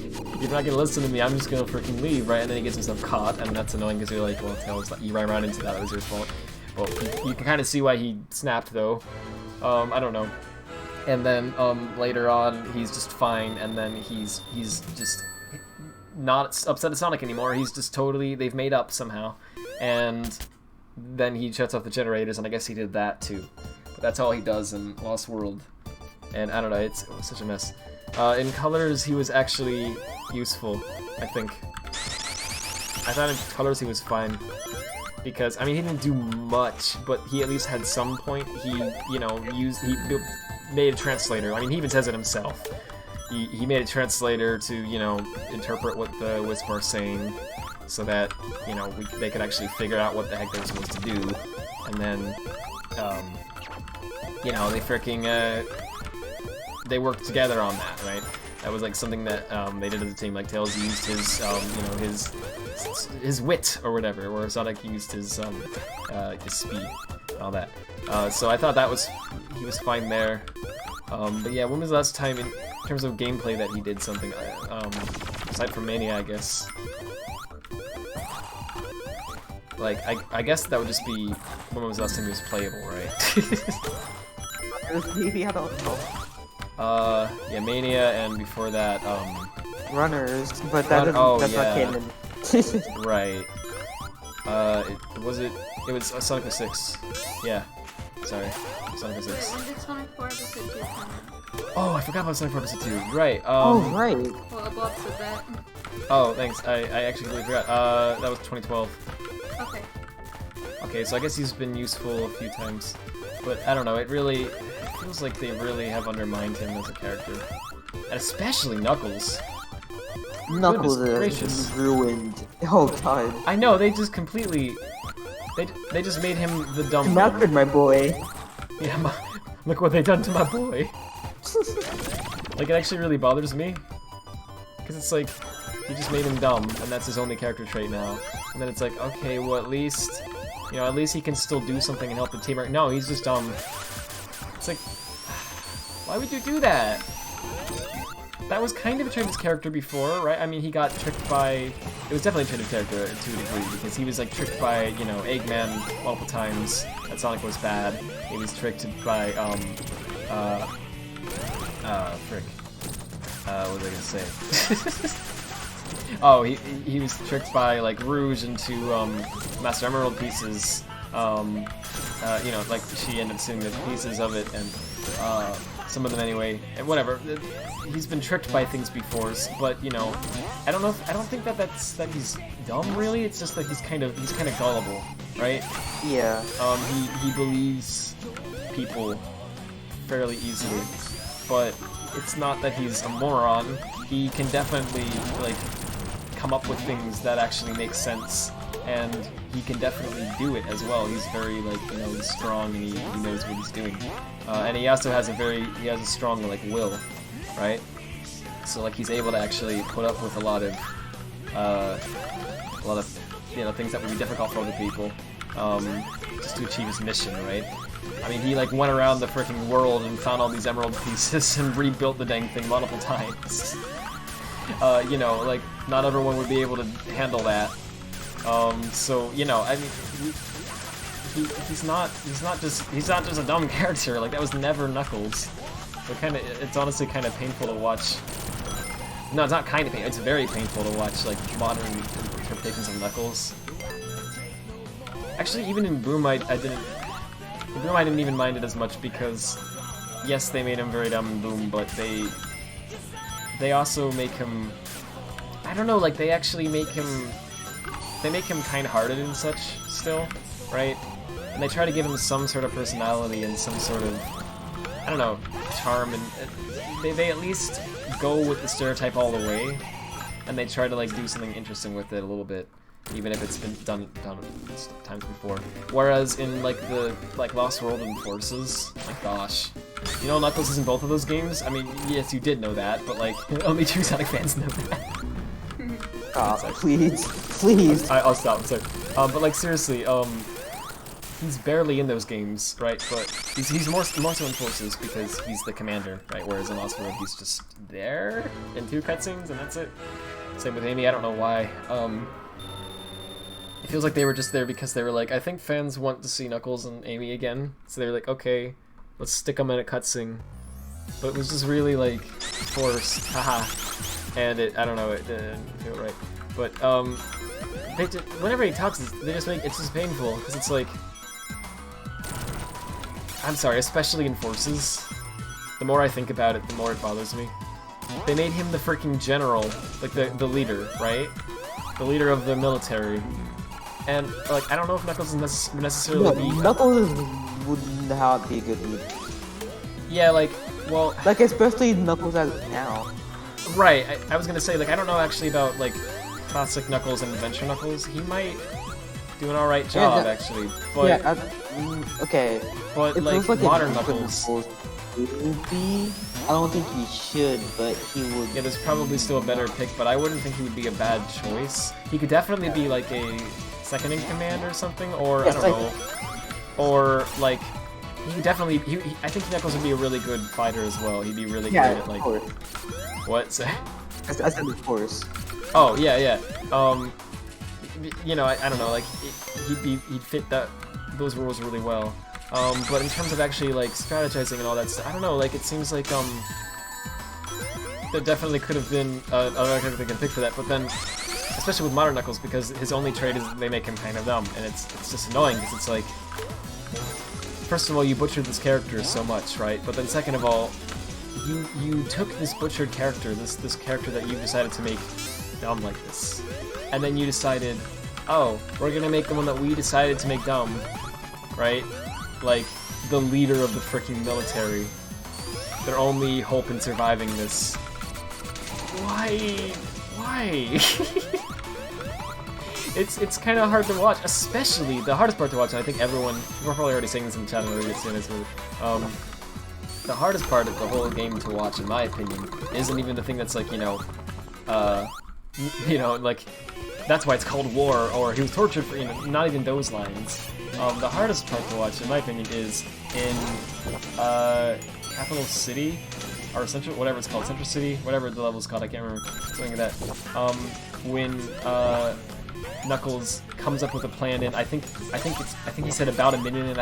You're not gonna listen to me, I'm just gonna freaking leave, right? And then he gets himself caught, and that's annoying because you're like, well, Tails, you ran around into that, it was your fault. Well, you can kind of see why he snapped, though. I don't know. And then later on, he's just fine, and then he's just not upset at Sonic anymore. He's just totally, they've made up somehow. And then he shuts off the generators, and I guess he did that too. But that's all he does in Lost World. And I don't know, it was such a mess. In colors, he was actually useful, I think. I thought in colors he was fine. Because, I mean, he didn't do much, but he at least had some point. He, you know, he made a translator. I mean, he even says it himself. He made a translator to, you know, interpret what the Wisp are saying, so that, you know, they could actually figure out what the heck they're supposed to do. And then, you know, they freaking, they worked together on that, right? That was like something that they did as a team. Like Tails used his, you know, his wit or whatever, where Sonic used his speed, all that. So I thought he was fine there. But yeah, when was the last time in terms of gameplay that he did something? Aside from Mania, I guess. Like, I guess that would just be when was the last time he was playable, right? Maybe, I don't know. Yeah, Mania, and before that, Runners, but that's not canon. Right. It was Sonic 06. Yeah. Sorry. Sonic 06. Wait, when did Sonic 4 Episode 2 come out? Oh, I forgot about Sonic 4 Episode 2. Right, oh, right. Well, Bob said that. Oh, thanks. I actually completely forgot. That was 2012. Okay. Okay, so I guess he's been useful a few times. But, I don't know, it feels like they really have undermined him as a character. And especially Knuckles. Knuckles is ruined. Oh god. I know, they just completely... They just made him the dumb one. Knuckled my boy. Yeah, look what they done to my boy. Like, it actually really bothers me. Because it's like, you just made him dumb, and that's his only character trait now. And then it's like, okay, well at least... You know, at least he can still do something and help the team. No, he's just, It's like, why would you do that? That was kind of a Traitor's character before, right? I mean, he got tricked by... It was definitely a Traitor's character to a degree, because he was, like, tricked by, you know, Eggman multiple times, that Sonic was bad. He was tricked by, frick. What was I gonna say? Oh, he was tricked by, like, Rouge into, Master Emerald pieces. You know, like, she ended up seeing the pieces of it, and, some of them anyway, and whatever. He's been tricked by things before, but you know, I don't think that he's dumb really. It's just that he's kind of gullible, right? Yeah. He believes people fairly easily, but it's not that he's a moron. He can definitely like come up with things that actually make sense, and he can definitely do it as well. He's very like, you know, he's strong and he knows what he's doing. And he also has a strong like will, right? So like he's able to actually put up with a lot of you know, things that would be difficult for other people, just to achieve his mission, right? I mean, he like went around the freaking world and found all these emerald pieces and rebuilt the dang thing multiple times. You know, like not everyone would be able to handle that. So you know, I mean. He's not just a dumb character. Like that was never Knuckles. So it's honestly kind of painful to watch. No, it's not kind of painful. It's very painful to watch like modern interpretations of Knuckles. Actually, even in Boom, I didn't even mind it as much because yes, they made him very dumb in Boom, but they also make him. I don't know. Like they actually make him. They make him kind-hearted and such still, right? And they try to give him some sort of personality and some sort of, I don't know, charm, and they at least go with the stereotype all the way, and they try to like do something interesting with it a little bit, even if it's been done times before. Whereas in like the Lost World and Forces, my gosh, you know Knuckles is in both of those games. I mean, yes, you did know that, but like only 2 Sonic fans know that. Please. I'll stop. I'm sorry. But like seriously, he's barely in those games, right? But he's more so in Forces because he's the commander, right? Whereas in Lost World, he's just there in 2 cutscenes and that's it. Same with Amy. I don't know why. It feels like they were just there because they were like, I think fans want to see Knuckles and Amy again, so they were like, okay, let's stick them in a cutscene. But it was just really like forced, haha. And I don't know, it didn't feel right. But whenever he talks, it's just painful because it's like, I'm sorry, especially in Forces. The more I think about it, the more it bothers me. They made him the freaking general, like the leader, right? The leader of the military. And like, I don't know if Knuckles is necessarily Knuckles would not be a good leader. Yeah, like, well, like especially Knuckles as now. Right, I was gonna say, like, I don't know actually about, like, classic Knuckles and Adventure Knuckles. He might do an alright job, actually, but... Yeah, okay. But, like modern Knuckles... I don't think he should, but he would... Yeah, there's probably still a better pick, but I wouldn't think he would be a bad choice. He could definitely be, like, a second-in-command or something, or, I don't know, or, like... He could definitely... I think Knuckles would be a really good fighter as well. He'd be really good at, like... What? I said of course. Oh, yeah. You know, I don't know, like, he'd fit those roles really well. But in terms of actually, like, strategizing and all that stuff, I don't know, like, it seems like, there definitely could have been another character they can pick for that, but then, especially with modern Knuckles, because his only trait is they make him kind of dumb, and it's just annoying, because it's like, first of all, you butchered this character so much, right? But then second of all, you took this butchered character, this character that you decided to make dumb like this, and then you decided, oh, we're gonna make the one that we decided to make dumb, right? Like, the leader of the freaking military. Their only hope in surviving this. Why? It's kind of hard to watch, especially the hardest part to watch, and I think everyone, we're probably already saying this in the chat already as soon as we're, the hardest part of the whole game to watch, in my opinion, isn't even the thing that's like, you know, you know, like, that's why it's called war, or he was tortured for, you know, not even those lines. The hardest part to watch, in my opinion, is in Capital City, or Central, whatever it's called, Central City, whatever the level's called, I can't remember, something like that. When Knuckles comes up with a plan in, I think he said about 1.5 minutes.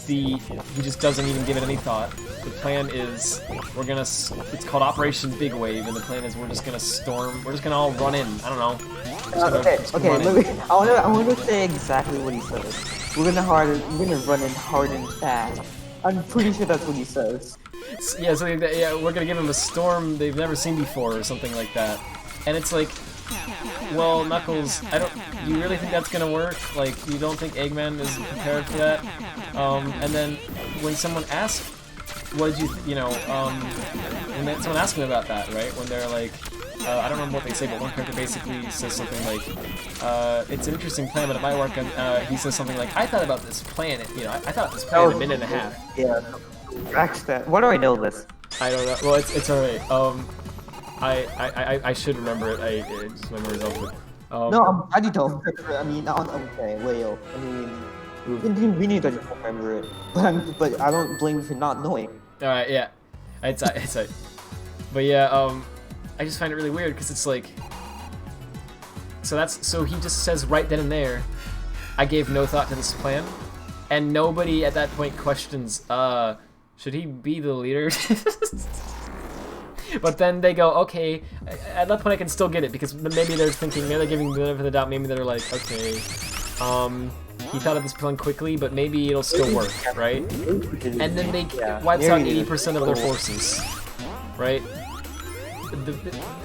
He just doesn't even give it any thought. The plan is it's called Operation Big Wave, and the plan is we're just gonna all run in. I don't know. I want to say exactly what he says. We're gonna run in hard and fast. I'm pretty sure that's what he says. Yeah, so we're gonna give him a storm they've never seen before, or something like that. And it's like, well, Knuckles, you really think that's gonna work? Like, you don't think Eggman is prepared for that? And then when someone asks, what did and then someone asks him about that, right? When they're like, I don't remember what they say, but one character basically says something like, it's an interesting plan, but it might work, and he says something like, I thought about this plan, I thought about this plan in 1.5 minutes. Yeah, tracks that. Why do I know this? I don't know. Well, it's alright. I should remember it. I just memory's over. No, I don't. I mean, okay, well, I mean, we need to remember it, but I don't blame you for not knowing. Alright, yeah, it's but yeah, I just find it really weird because it's like, so he just says right then and there, I gave no thought to this plan, and nobody at that point questions, should he be the leader? But then they go, okay, at that point I can still get it, because maybe they're thinking, maybe they're giving the benefit of the doubt, maybe they're like, okay, he thought of this plan quickly, but maybe it'll still work, right? And then they wipes out 80% of their forces, right?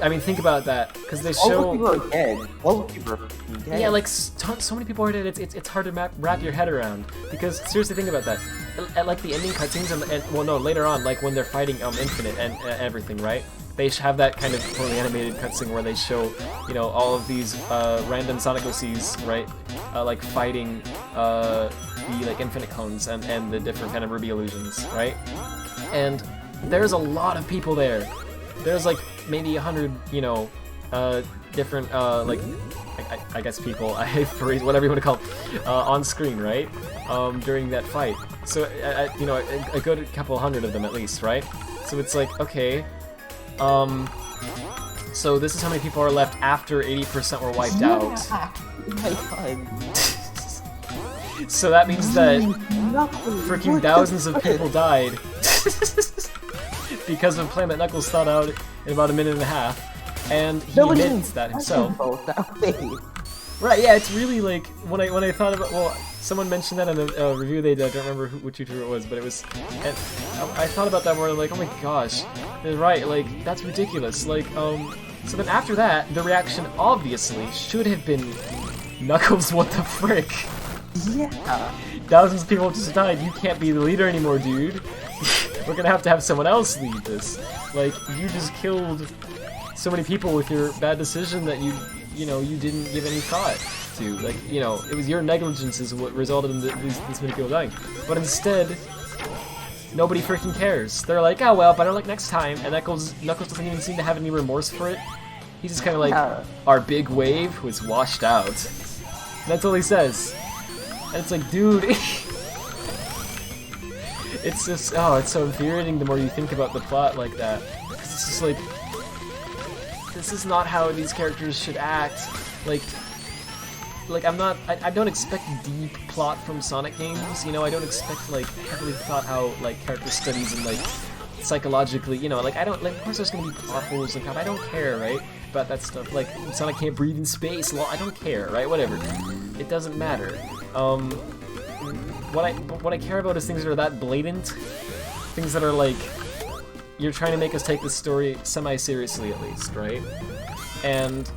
I mean, think about that, because they show... All the people are dead. All the people are dead. Yeah, like, so many people are dead, it's hard to wrap your head around, because, seriously, think about that. At, like, the ending cutscenes, well, no, later on, like, when they're fighting Infinite and everything, right? They have that kind of poorly animated cutscene where they show, you know, all of these random Sonic OCs, right? Like, fighting the, like, Infinite clones and the different kind of Ruby illusions, right? And there's a lot of people there. There's, like, maybe 100, you know, different, like, I guess people, whatever you want to call it, on screen, right? During that fight. So, you know, a good couple hundred of them at least, right? So it's like, okay, so this is how many people are left after 80% were wiped out. So that means that freaking thousands of people died because of a plan that Knuckles thought out in about 1.5 minutes, and he admits that himself. Right, yeah, it's really like, when I thought about, well, someone mentioned that in a review they did, I don't remember which YouTuber it was, but it was, and I thought about that where I'm like, oh my gosh, they're right, like, that's ridiculous, like, so then after that, the reaction obviously should have been, Knuckles, what the frick? Yeah. Thousands of people just died, you can't be the leader anymore, dude. We're gonna have to have someone else lead this. Like, you just killed so many people with your bad decision that you know, you didn't give any thought to. Like, you know, it was your negligence is what resulted in this many people dying. But instead, nobody freaking cares. They're like, oh well, better luck next time. And Knuckles doesn't even seem to have any remorse for it. He's just kind of like, our big wave was washed out. And that's all he says. And it's like, dude, it's just, oh, it's so infuriating the more you think about the plot like that. Because it's just like, this is not how these characters should act. Like I don't expect deep plot from Sonic games, you know, I don't expect, like, heavily thought out, like, character studies and, like, psychologically, you know, like, I don't, like, of course there's gonna be plot holes and crap, I don't care, right, about that stuff, like, Sonic can't breathe in space, well, I don't care, right, whatever, it doesn't matter, what I care about is things that are that blatant, things that are, like, you're trying to make us take this story semi-seriously, at least, right, and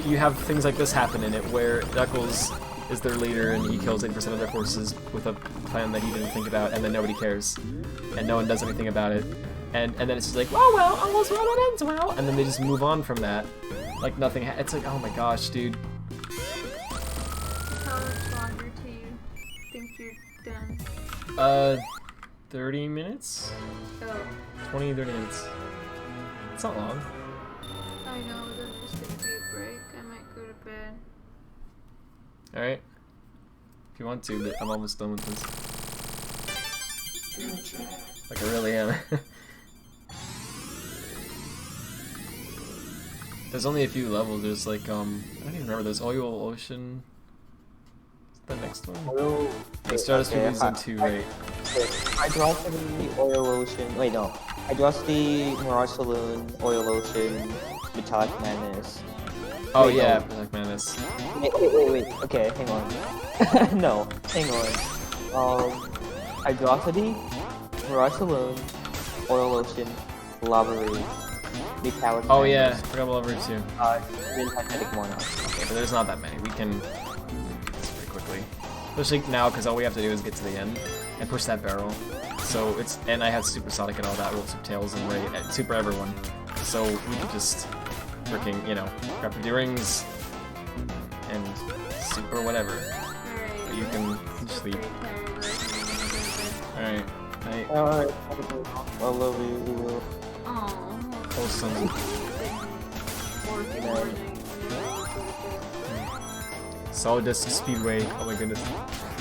you have things like this happen in it, where Knuckles is their leader and he kills 80% of their forces with a plan that he didn't think about, and then nobody cares, and no one does anything about it, and then it's just like, oh well, all's well that ends well, and then they just move on from that, like nothing. It's like, oh my gosh, dude. How much longer do you think you're done? 30 minutes? Oh. 20, 30 minutes. It's not long. I know, then there's gonna be a break. I might go to bed. Alright. If you want to, but I'm almost done with this. Like I really am. There's only a few levels. There's like I don't even remember. There's Oil Ocean. Is that the next one? Oil. The Stratosphere is in 2, right? Hydrosity, Oil Ocean. Wait, no. Hydrosity, Mirage Saloon, Oil Ocean, Metallic Madness. Oh Wait, yeah, no. Metallic Madness. Wait. Okay, hang on. No, hang on. Hydrosity, Mirage Saloon, Oil Ocean, Lava Rage, Metallic Oh yeah, Madness, forgot about Lever 2. and then Titanic Monarch. Okay, but there's not that many. We can do this pretty quickly. Especially now, because all we have to do is get to the end and push that barrel. So it's, and I have Supersonic and all that, roll Super Tails and Ray, and Super everyone. So we could just freaking, you know, grab the rings and Super whatever. Alright. But you can sleep. Alright. Night. Alright, I love you. Aww. Wholesome. Sawdust Speedway. Oh my goodness.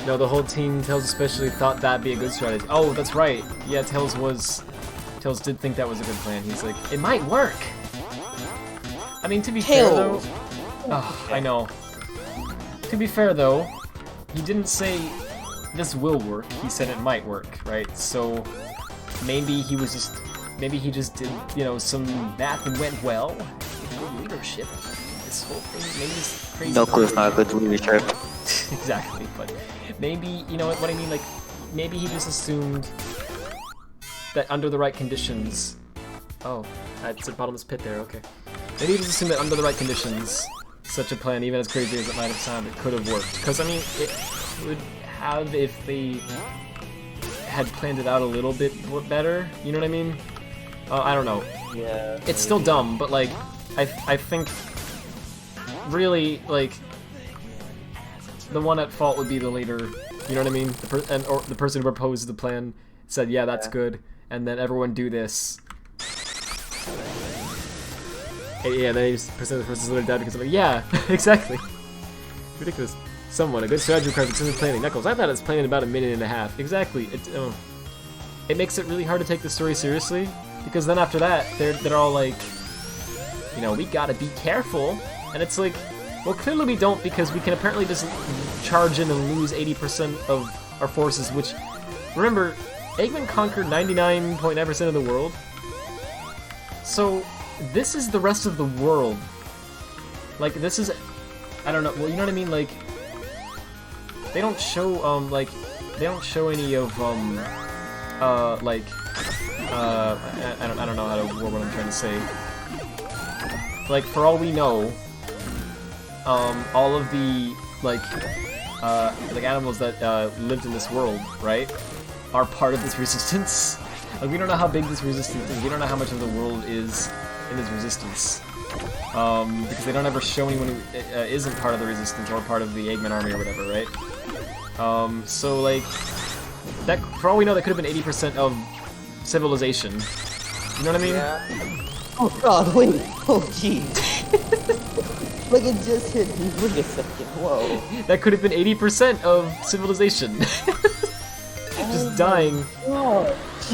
No, the whole team, Tails especially, thought that'd be a good strategy. Oh, that's right. Yeah, Tails did think that was a good plan. He's like, it might work. I mean, to be fair though. Oh, I know. To be fair though, he didn't say this will work. He said it might work, right? So maybe he just did, you know, some math and went well. Good leadership. This whole thing, maybe this crazy. Knuckles not good leadership. Exactly, but maybe, you know what I mean, like, maybe he just assumed that under the right conditions... Oh, it's a bottomless pit there, okay. Maybe he just assumed that under the right conditions, such a plan, even as crazy as it might have sounded, could have worked. Because, I mean, it could have if they had planned it out a little bit better, you know what I mean? I don't know. Yeah. It's still dumb, but, like, I think, really, like, the one at fault would be the leader, you know what I mean? Or the person who proposed the plan said, yeah, that's good, and then everyone do this. Yeah, then 80% of the person's literally died because of it. Yeah, exactly. Ridiculous. Someone, a good strategy requires extensive planning. Knuckles, I thought it was planning about a minute and a half. Exactly. It makes it really hard to take the story seriously, because then after that, they're all like, you know, we gotta be careful, and it's like, well, clearly we don't, because we can apparently just charge in and lose 80% of our forces, which, remember, Eggman conquered 99.9% of the world, so this is the rest of the world. Like, this is, I don't know, well, you know what I mean, like, they don't show, they don't show any of, I don't know how to word what I'm trying to say. Like, for all we know, all of the, like animals that, lived in this world, right, are part of this resistance. Like, we don't know how big this resistance is, we don't know how much of the world is in this resistance. Because they don't ever show anyone who isn't part of the resistance or part of the Eggman army or whatever, right? So, like, that, for all we know, that could have been 80% of civilization. You know what I mean? Yeah. Oh god, wait. Oh jeez. Like, it just hit me. Wait a second. Whoa. That could have been 80% of civilization. Just dying Oh,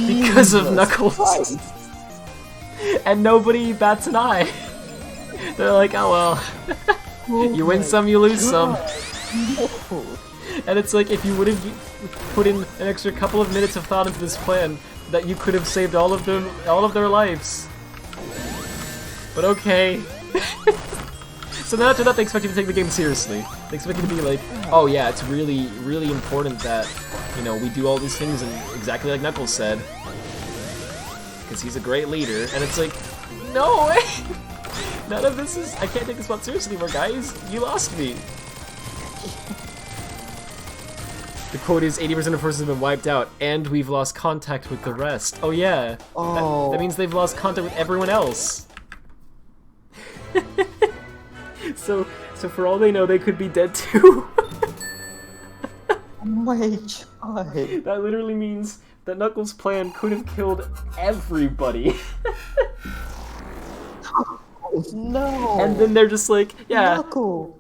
because of Jesus Knuckles. Christ. And nobody bats an eye. They're like, oh well. You win some, you lose some. No. And it's like, if you would have put in an extra couple of minutes of thought into this plan, that you could have saved all of their lives. But okay. So now after that, they expect you to take the game seriously. They expect you to be like, oh yeah, it's really, really important that, you know, we do all these things and exactly like Knuckles said. Because he's a great leader. And it's like, no way! None of this is, I can't take this one seriously anymore, guys. You lost me. The quote is 80% of forces have been wiped out, and we've lost contact with the rest. Oh yeah. Oh. That means they've lost contact with everyone else. So for all they know, they could be dead too. Oh my god. That literally means that Knuckles' plan could have killed everybody. Knuckles, no! And then they're just like, yeah. Knuckles!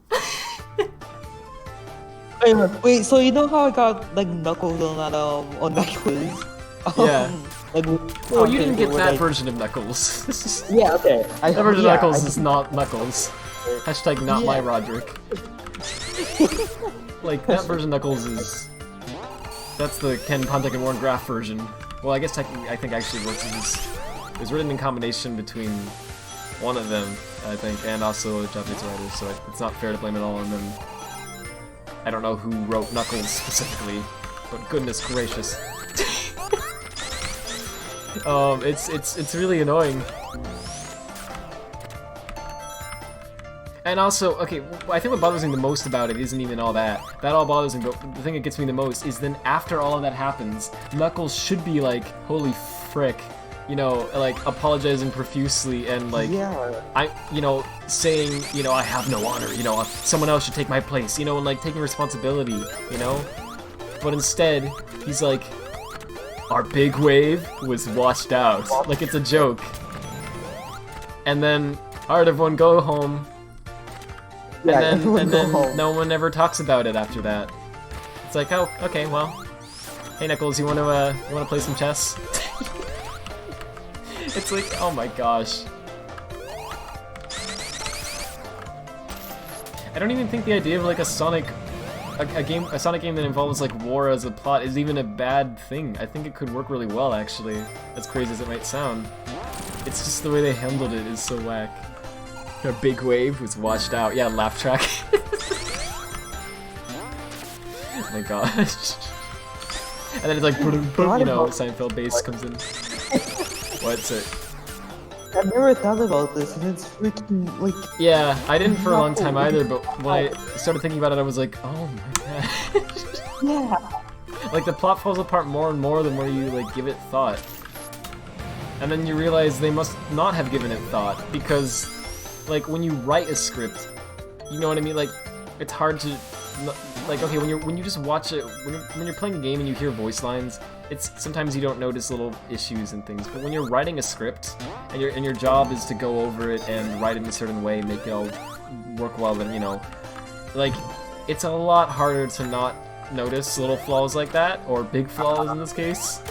Wait, so you know how I got like Knuckles on that quiz? Yeah. Like, Well, you didn't get that version of Knuckles. Yeah, okay. That version of Knuckles is not Knuckles. Hashtag not my Roderick. Like, that version of Knuckles is... That's the Ken Pontic and Warren Graff version. Well, I guess technically, I think actually works as... It was written in combination between one of them, I think, and also a Japanese writer, so it's not fair to blame it all on them. I don't know who wrote Knuckles specifically, but goodness gracious. It's really annoying. And also, okay, I think what bothers me the most about it isn't even all that. That all bothers me, but the thing that gets me the most is then after all of that happens, Knuckles should be like, holy frick, you know, like apologizing profusely and like, saying, you know, I have no honor, you know, someone else should take my place, you know, and like taking responsibility, you know? But instead, he's like, our big wave was washed out. Like it's a joke. And then, alright everyone, go home. And then no one ever talks about it after that. It's like, oh, okay, well, hey Knuckles, you wanna play some chess? It's like, oh my gosh. I don't even think the idea of like a Sonic game that involves like war as a plot is even a bad thing. I think it could work really well actually, as crazy as it might sound. It's just the way they handled it is so whack. A big wave was washed out. Yeah, laugh track. Oh my gosh. And then it's like, you know, Seinfeld bass comes in. What's it? I've never thought about this, and it's freaking like. Yeah, I didn't for a long time either, but when I started thinking about it, I was like, oh my god. Yeah. Like the plot falls apart more and more the more you like give it thought. And then you realize they must not have given it thought, because like when you write a script, you know what I mean? Like it's hard to like, okay, when you just watch it, when you're playing a game and you hear voice lines, it's sometimes you don't notice little issues and things. But when you're writing a script and your job is to go over it and write it in a certain way, make it all work well, then you know, like it's a lot harder to not notice little flaws like that, or big flaws in this case.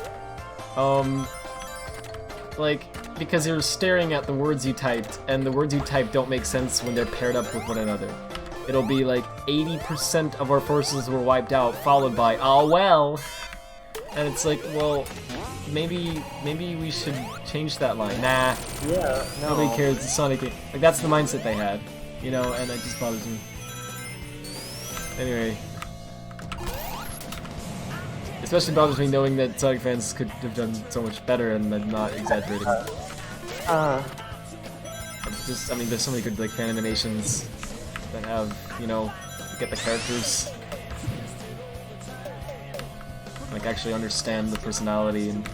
Like, because you're staring at the words you typed, and the words you typed don't make sense when they're paired up with one another. It'll be like 80% of our forces were wiped out, followed by, oh well! And it's like, well, maybe we should change that line. Nah. Yeah, no. Nobody cares, it's Sonic game. Like, that's the mindset they had, you know, and that just bothers me. Anyway. Especially bothers me knowing that Sonic fans could have done so much better and I'm not exaggerating. Just, I mean, there's so many good like fan animations that have, you know, get the characters, like actually understand the personality and.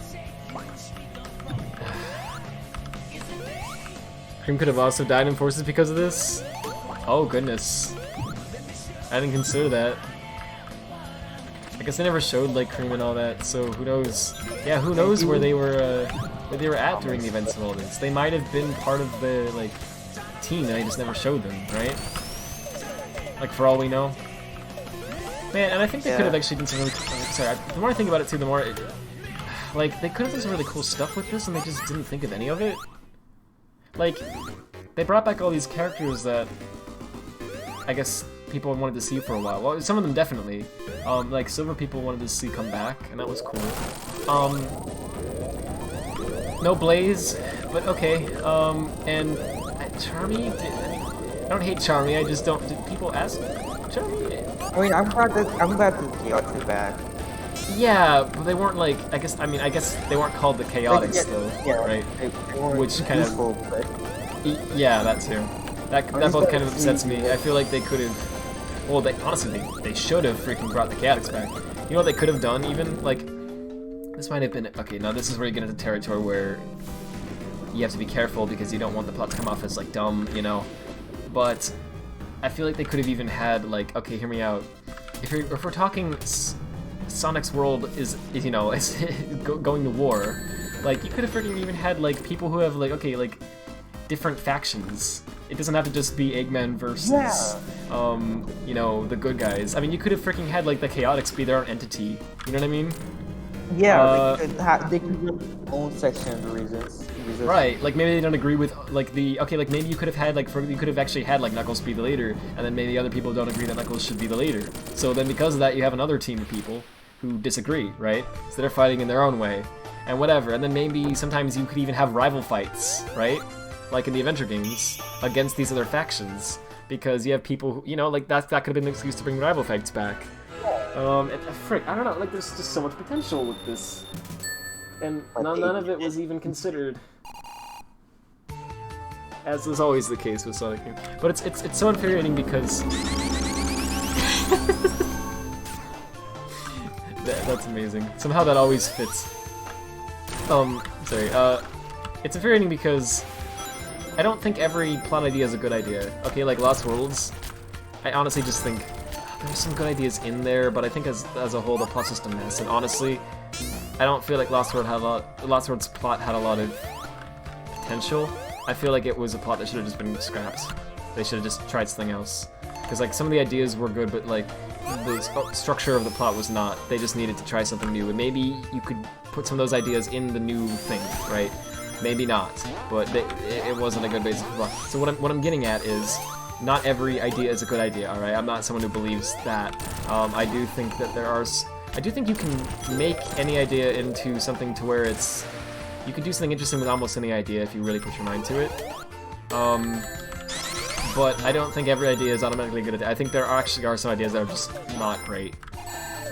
Cream could have also died in Forces because of this? Oh goodness. I didn't consider that. I guess they never showed like Cream and all that, so who knows? Yeah, who knows where they were at during the events of all this? They might have been part of the like team, and they just never showed them, right? Like for all we know. Man, and I think they could have actually done some really cool. Sorry, the more I think about it too, the more like they could have done some really cool stuff with this, and they just didn't think of any of it. Like, they brought back all these characters that I guess people wanted to see for a while. Well, some of them definitely. Like Silver people wanted to see come back, and that was cool. No Blaze, but okay. And Charmy. I don't hate Charmy. I just don't. Did people ask Charmy? I mean, I'm glad to see Chaotix back. Yeah, but they weren't like. I guess they weren't called the Chaotix though, right? They weren't which kind useful, of. but... Yeah, that too. That both kind of upsets me. I feel like they could have. Well, they should have freaking brought the Chaotix back. You know what they could have done? Even like, this might have been okay. Now this is where you get into territory where you have to be careful because you don't want the plot to come off as like dumb, you know. But I feel like they could have even had like, okay, hear me out. If we're talking Sonic's world is you know is going to war, like you could have freaking even had like people who have like okay like different factions. It doesn't have to just be Eggman versus, you know, the good guys. I mean, you could have freaking had like the Chaotix be their own entity. You know what I mean? Yeah, they could run their own section of the resistance. Right, like maybe they don't agree with like the like maybe you could have had like you could have actually had like Knuckles be the leader, and then maybe other people don't agree that Knuckles should be the leader. So then because of that, you have another team of people who disagree, right? So they're fighting in their own way, and whatever. And then maybe sometimes you could even have rival fights, right? Like in the Adventure games against these other factions, because you have people who, you know, like that could have been an excuse to bring rival fights back. Frick, I don't know, like there's just so much potential with this. And none of it was even considered. As is always the case with Sonic games. But it's so infuriating because that's amazing. Somehow that always fits. It's infuriating because I don't think every plot idea is a good idea. Okay, like Lost Worlds, I honestly just think there's some good ideas in there, but I think as a whole the plot system is. And honestly, I don't feel like Lost World's plot had a lot of potential. I feel like it was a plot that should have just been scrapped. They should have just tried something else. Because like some of the ideas were good, but like the structure of the plot was not. They just needed to try something new. And maybe you could put some of those ideas in the new thing, right? Maybe not, but it wasn't a good basis for plot. So what I'm getting at is, not every idea is a good idea, alright? I'm not someone who believes that. I do think that I do think you can make any idea into something to where it's... You can do something interesting with almost any idea if you really put your mind to it. But I don't think every idea is automatically a good idea. I think there actually are some ideas that are just not great.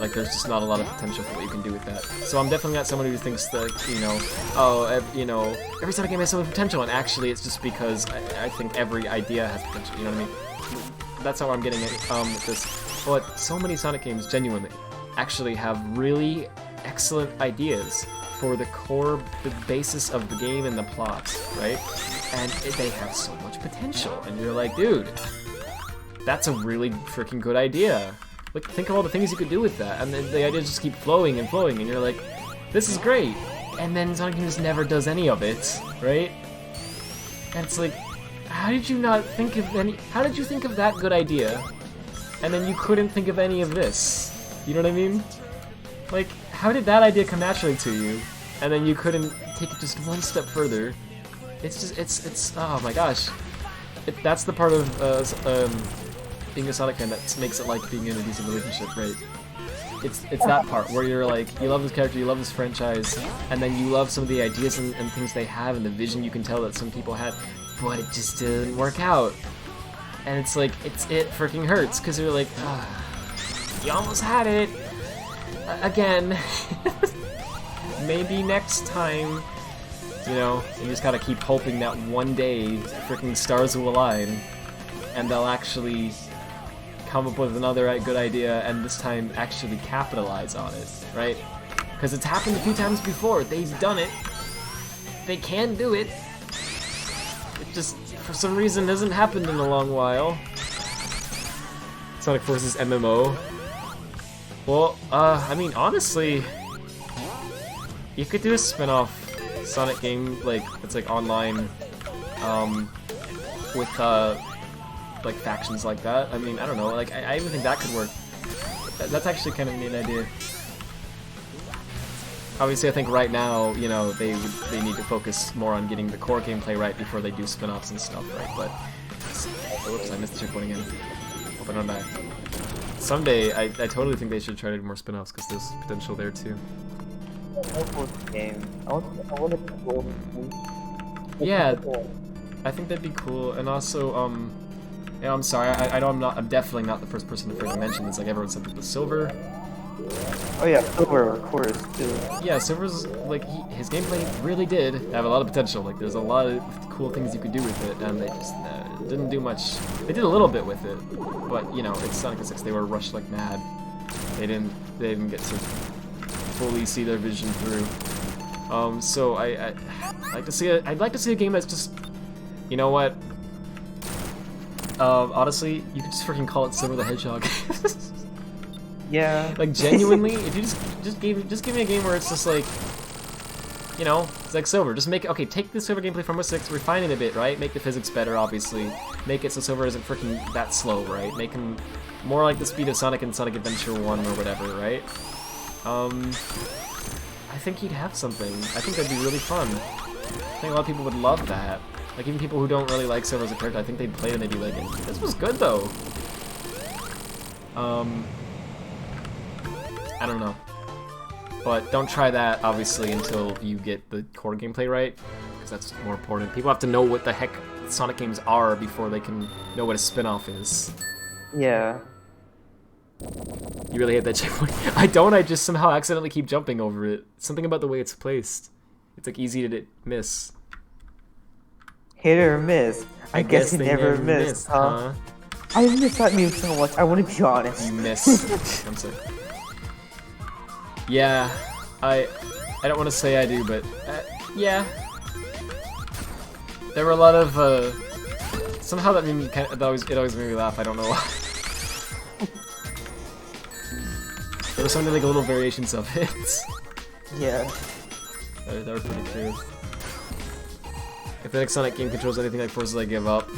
Like, there's just not a lot of potential for what you can do with that. So I'm definitely not someone who thinks that, you know, every Sonic game has so much potential, and actually it's just because I think every idea has potential, you know what I mean? That's how I'm getting at with this. But so many Sonic games, genuinely, actually have really excellent ideas for the basis of the game and the plot, right? And they have so much potential, and you're like, dude, that's a really freaking good idea. Like, think of all the things you could do with that, and the ideas just keep flowing and flowing, and you're like, this is great. And then Sonic just never does any of it, right? And it's like, how did you think of that good idea, and then you couldn't think of any of this? You know what I mean? Like, how did that idea come naturally to you, and then you couldn't take it just one step further? It's just, it's oh my gosh. That's the part of, being a Sonic fan that makes it like being in a decent relationship, right? It's that part where you're like, you love this character, you love this franchise, and then you love some of the ideas and things they have and the vision you can tell that some people had, but it just didn't work out. And it's like, it freaking hurts, because you're like, you almost had it. Again. Maybe next time. You know, you just gotta keep hoping that one day freaking stars will align and they'll actually come up with another good idea and this time actually capitalize on it, right? Because it's happened a few times before. They've done it. They can do it. It just, for some reason, hasn't happened in a long while. Sonic Forces MMO. Well, I mean, honestly, you could do a spin-off Sonic game, like, it's like online, with, like, factions like that. I mean, I don't know, like, I even think that could work. That's actually kind of a neat idea. Obviously, I think right now, you know, they need to focus more on getting the core gameplay right before they do spin-offs and stuff, right? But, whoops, I missed the checkpoint again. Hope I don't die. Someday, I totally think they should try to do more spin-offs, because there's potential there, too. Yeah, I think that'd be cool, and also, yeah, I'm sorry, I know I'm definitely not the first person to freaking mention this, like everyone said with the Silver. Oh yeah, Silver, of course, too. Yeah, Silver's, like, his gameplay really did have a lot of potential, like, there's a lot of cool things you could do with it, and they just didn't do much. They did a little bit with it, but, you know, it's Sonic 6, they were rushed like mad. They didn't get to fully see their vision through. So I'd like to see a game that's just, you know what? Honestly, you could just freaking call it Silver the Hedgehog. Yeah. Like, genuinely, if you just give me a game where it's just like, you know, it's like Silver. Just make it, okay, take the Silver gameplay from a 6, refine it a bit, right? Make the physics better, obviously. Make it so Silver isn't freaking that slow, right? Make him more like the speed of Sonic and Sonic Adventure 1 or whatever, right? I think he'd have something. I think that'd be really fun. I think a lot of people would love that. Like, even people who don't really like Silver as a character, I think they'd play it and they'd be like, this was good, though. I don't know. But don't try that, obviously, until you get the core gameplay right, because that's more important. People have to know what the heck Sonic games are before they can know what a spin-off is. Yeah. You really hate that checkpoint? I don't, I just somehow accidentally keep jumping over it. Something about the way it's placed. It's like easy to miss. Hit or miss. I guess you never missed, huh? I miss that meme so much, I want to be honest. You miss. I'm sorry. Yeah, I don't want to say I do, but yeah. There were a lot of somehow that meme it always made me laugh. I don't know why. There were so many like little variations of it. Yeah. They were pretty true. If the next Sonic game controls anything like Forces, I give up.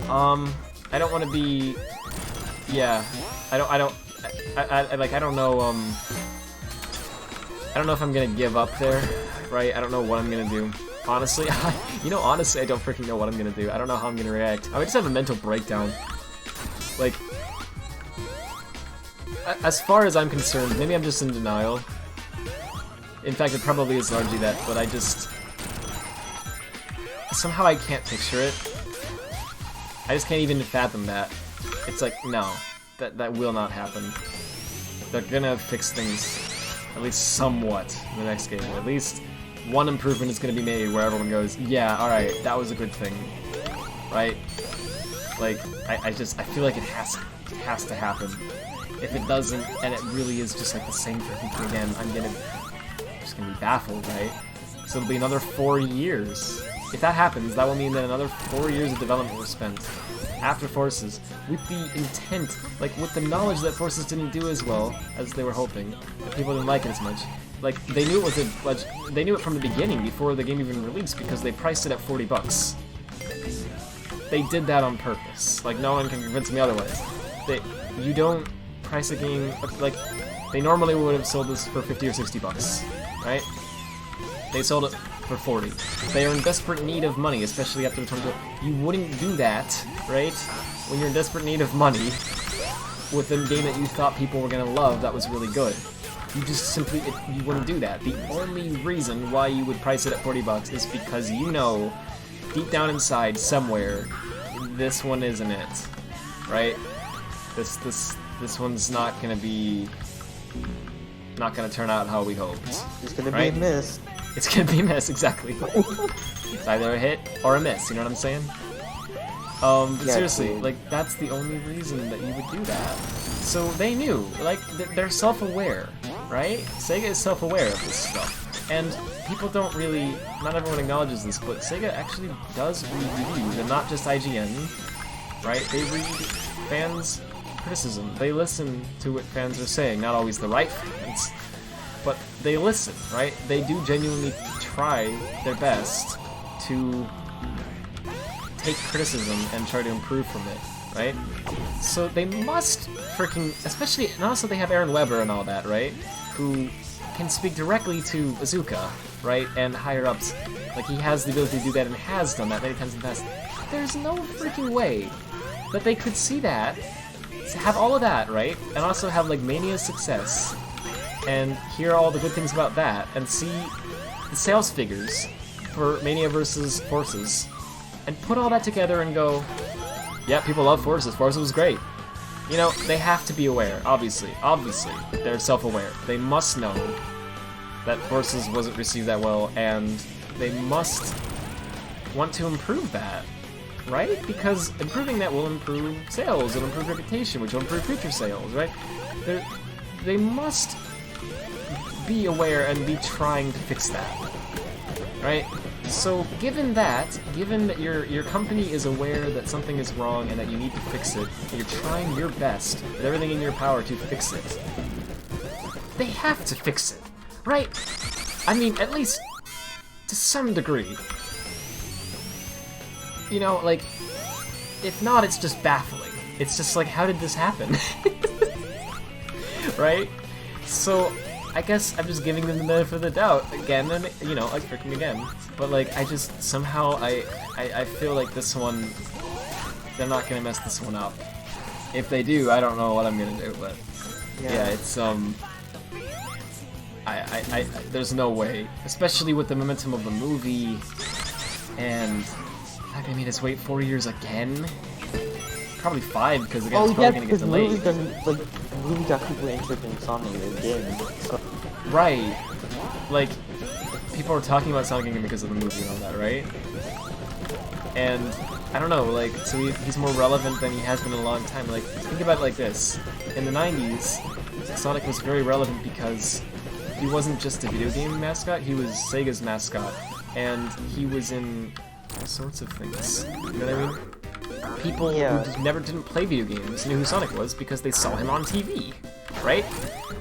I don't want to be. Yeah. I don't know. I don't know if I'm gonna give up there, right? I don't know what I'm gonna do. Honestly, honestly, I don't freaking know what I'm gonna do. I don't know how I'm gonna react. I would just have a mental breakdown. Like, as far as I'm concerned, maybe I'm just in denial. In fact, it probably is largely that, but I just... somehow I can't picture it. I just can't even fathom that. It's like, no, that will not happen. They're gonna fix things, at least somewhat, in the next game. At least one improvement is gonna be made where everyone goes, yeah, alright, that was a good thing. Right? Like, I feel like it has to happen. If it doesn't, and it really is just like the same freaking thing again, I'm just gonna be baffled, right? So it'll be another 4 years. If that happens, that will mean that another 4 years of development was spent after Forces, with the intent, like with the knowledge that Forces didn't do as well as they were hoping, that people didn't like it as much. Like, they knew they knew it from the beginning, before the game even released, because they priced it at $40. They did that on purpose. Like, no one can convince me otherwise. You don't price a game, like, they normally would have sold this for 50 or 60 bucks, right? They sold it for 40. They are in desperate need of money, especially after the 20. You wouldn't do that, right? When you're in desperate need of money with a game that you thought people were gonna love that was really good. You just simply, you wouldn't do that. The only reason why you would price it at 40 bucks is because you know, deep down inside, somewhere, this one isn't it, right? This one's not gonna turn out how we hoped. It's gonna right? be a miss. It's gonna be a miss, exactly. It's either a hit or a miss, you know what I'm saying? But yeah, seriously, dude. Like, that's the only reason that you would do that. So they knew, like, they're self-aware, right? Sega is self-aware of this stuff. And people don't really, not everyone acknowledges this, but Sega actually does read reviews, and not just IGN, right? They read fans' criticism. They listen to what fans are saying, not always the right fans. But they listen, right? They do genuinely try their best to take criticism and try to improve from it, right? So they must freaking, especially, and also they have Aaron Weber and all that, right? Who can speak directly to Azuka, right? And higher ups. Like, he has the ability to do that and has done that many times in the past. There's no freaking way that they could see that, have all of that, right? And also have, like, Mania's success, and hear all the good things about that, and see the sales figures for Mania versus Forces, and put all that together and go, yeah, people love Forces. Forces was great. You know, they have to be aware, obviously. Obviously, they're self-aware. They must know that Forces wasn't received that well, and they must want to improve that, right? Because improving that will improve sales, it'll improve reputation, which will improve future sales, right? They must be aware and be trying to fix that, right? So given that your company is aware that something is wrong and that you need to fix it, and you're trying your best with everything in your power to fix it, they have to fix it, right? I mean, at least to some degree. You know, like, if not, it's just baffling. It's just like, how did this happen? Right? So, I guess I'm just giving them the benefit of the doubt again, and, you know, like, freaking again. But, like, I just, somehow, I feel like this one, they're not gonna mess this one up. If they do, I don't know what I'm gonna do, but, yeah it's, there's no way. Especially with the momentum of the movie, and not gonna make us wait 4 years again? Probably 5, because again, it's probably gonna get delayed. The movie got people interested in Sonic again. So. Right. Like, people are talking about Sonic again because of the movie and all that, right? And, I don't know, like, so he's more relevant than he has been in a long time. Like, think about it like this. In the 90s, Sonic was very relevant because he wasn't just a video game mascot, he was Sega's mascot. And he was in all sorts of things. You know what I mean? People who just didn't play video games knew who Sonic was because they saw him on TV, right?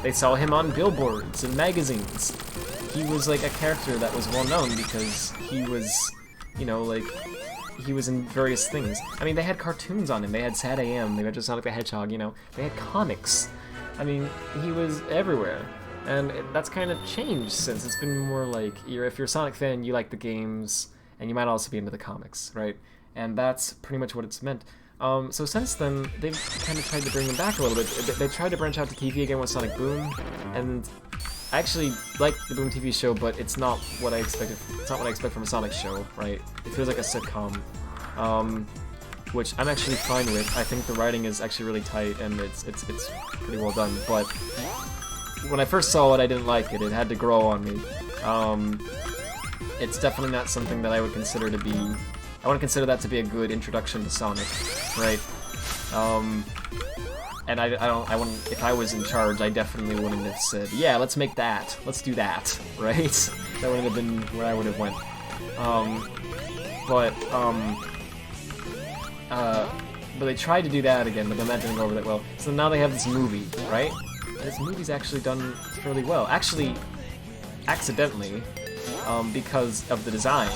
They saw him on billboards and magazines. He was like a character that was well known because he was, you know, like, he was in various things. I mean, they had cartoons on him. They had Sad AM, they had Sonic the Hedgehog, you know. They had comics. I mean, he was everywhere. And that's kind of changed since it's been more like, if you're a Sonic fan, you like the games, and you might also be into the comics, right? And that's pretty much what it's meant. So since then, they've kind of tried to bring him back a little bit. They tried to branch out to TV again with Sonic Boom, and I actually like the Boom TV show, but it's not what I expected. It's not what I expect from a Sonic show, right? It feels like a sitcom, which I'm actually fine with. I think the writing is actually really tight, and it's pretty well done. But when I first saw it, I didn't like it. It had to grow on me. It's definitely not something that I would consider to be. I want to consider that to be a good introduction to Sonic, right? And I wouldn't, if I was in charge, I definitely wouldn't have said, yeah, let's make that, let's do that, right? That wouldn't have been where I would have went. But they tried to do that again, but then that didn't go over that well. So now they have this movie, right? And this movie's actually done fairly well. Actually, accidentally, because of the design.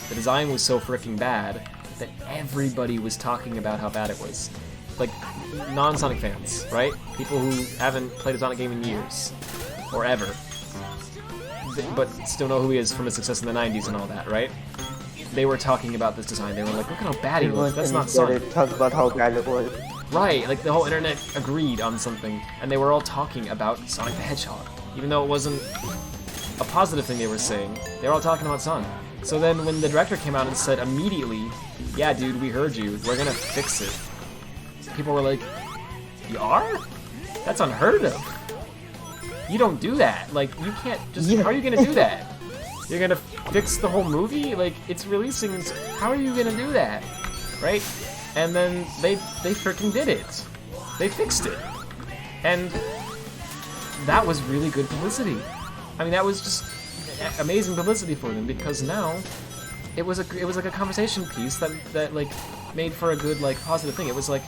The design was so freaking bad that everybody was talking about how bad it was. Like, non-Sonic fans, right? People who haven't played a Sonic game in years. Or ever. But still know who he is from his success in the 90s and all that, right? They were talking about this design. They were like, look at how bad he looks. That's not Sonic. Talk about how bad it was. Right, like the whole internet agreed on something. And they were all talking about Sonic the Hedgehog. Even though it wasn't a positive thing they were saying, they were all talking about Sonic. So then when the director came out and said immediately, yeah dude, we heard you, we're gonna fix it. People were like, you are? That's unheard of. You don't do that. Like, you can't just, how are you gonna do that? You're gonna fix the whole movie? Like, it's releasing, how are you gonna do that? Right? And then they freaking did it. They fixed it. And that was really good publicity. I mean, that was just amazing publicity for them, because now it was like a conversation piece that like made for a good, like, positive thing. It was like,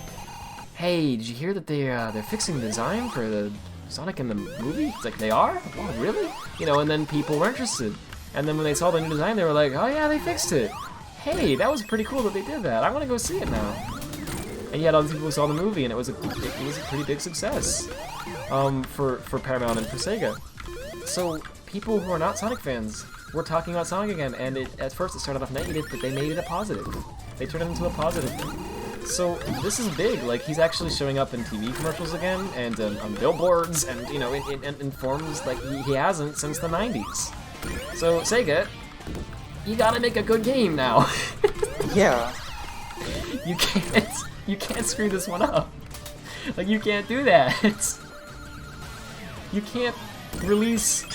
hey, did you hear that they're fixing the design for the Sonic in the movie? It's like, they are? Oh, really? You know, and then people were interested. And then when they saw the new design, they were like, oh yeah, they fixed it. Hey, that was pretty cool that they did that. I want to go see it now. And yet, other people saw the movie, and it was a pretty big success for Paramount and for Sega. So people who are not Sonic fans were talking about Sonic again, and at first it started off negative, but they made it a positive. They turned it into a positive thing. So this is big. Like, he's actually showing up in TV commercials again, and on billboards, and, you know, in forms like he hasn't since the 90s. So Sega, you gotta make a good game now. Yeah. You can't screw this one up. Like, you can't do that. You can't release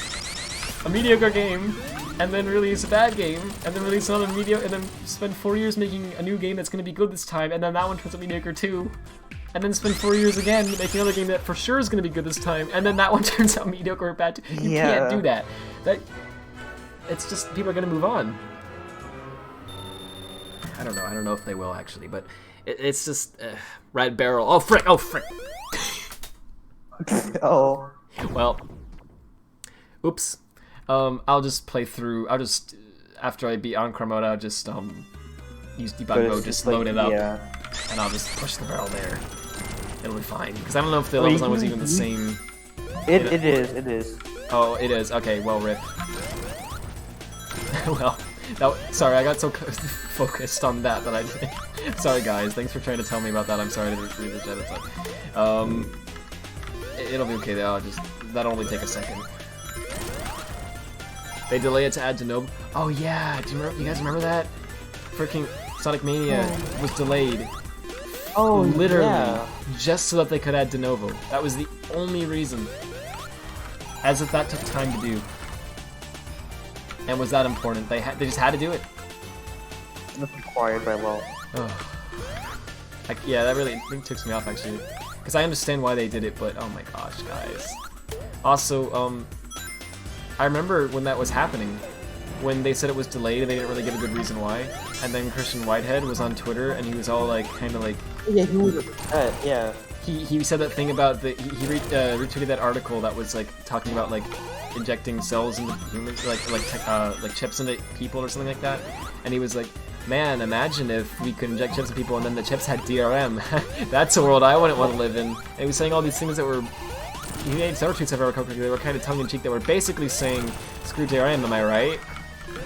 a mediocre game, and then release a bad game, and then release another mediocre, and then spend 4 years making a new game that's gonna be good this time, and then that one turns out mediocre too, and then spend 4 years again making another game that for sure is gonna be good this time, and then that one turns out mediocre or bad too. You can't do that. It's just, people are gonna move on. I don't know if they will actually, but it's just, Red Barrel. Oh frick! Oh. Well, oops. I'll just play through. after I beat Encore mode, I'll just use debug mode, just load it up, and I'll just push the barrel there. It'll be fine. Because I don't know if the level design was even the same. It is. Oh, it is. Okay, well, rip. Well, sorry, I got so focused on that I didn't. Sorry, guys. Thanks for trying to tell me about that. I'm sorry I didn't read the chat at time. It'll be okay though. That'll only take a second. They delay it to add Denovo. Oh yeah, you guys remember that? Freaking Sonic Mania was delayed. Oh, literally, just so that they could add Denovo. That was the only reason. As if that took time to do. And was that important? They just had to do it. It's required by law. Yeah, that really ticks me off actually. Because I understand why they did it, but oh my gosh, guys. Also, I remember when that was happening, when they said it was delayed and they didn't really give a good reason why, and then Christian Whitehead was on Twitter and he was all like, kind of like... Yeah, he was upset, yeah. He said that thing about he retweeted that article that was like talking about like injecting cells into humans, like chips into people or something like that, and he was like, man, imagine if we could inject chips in people and then the chips had DRM. That's a world I wouldn't want to live in. And he was saying all these things that were... He made several tweets I've ever come they were kind of tongue-in-cheek that were basically saying, screw DRM, am I right?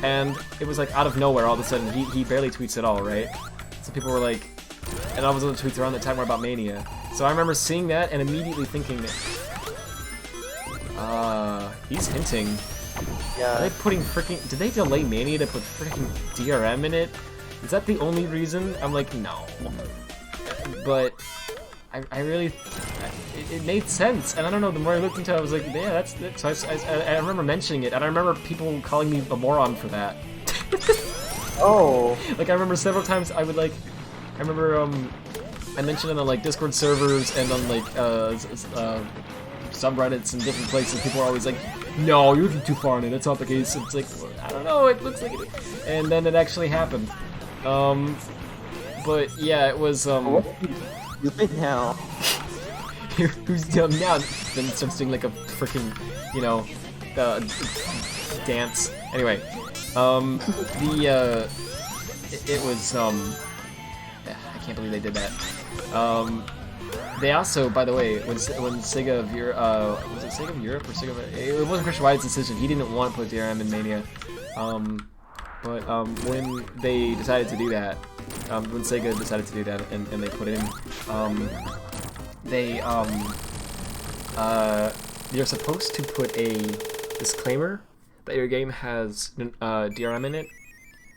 And it was like out of nowhere, all of a sudden, he barely tweets at all, right? So people were like... And all those other tweets around that time were about Mania. So I remember seeing that and immediately thinking, he's hinting. Yeah. Are they putting freaking... Did they delay Mania to put freaking DRM in it? Is that the only reason? I'm like, no. But I really... It made sense. And I don't know, the more I looked into it, I was like, yeah, that's... So I remember mentioning it, and I remember people calling me a moron for that. Oh. Like, I remember several times I would, like... I remember, I mentioned it on, like, Discord servers and on, like, subreddits and different places. People are always like, no, you're looking too far in it. That's not the case. It's like, well, I don't know. It looks like it. And then it actually happened. But yeah, it was. You think now? Who's dumb now? Then starts doing like a freaking, you know, dance. Anyway, it was I can't believe they did that. They also, by the way, when Sega of Europe, was it Sega of Europe or Sega of... It wasn't Christian White's decision. He didn't want to put DRM in Mania. But when they decided to do that, when Sega decided to do that and they put in, you're supposed to put a disclaimer that your game has DRM in it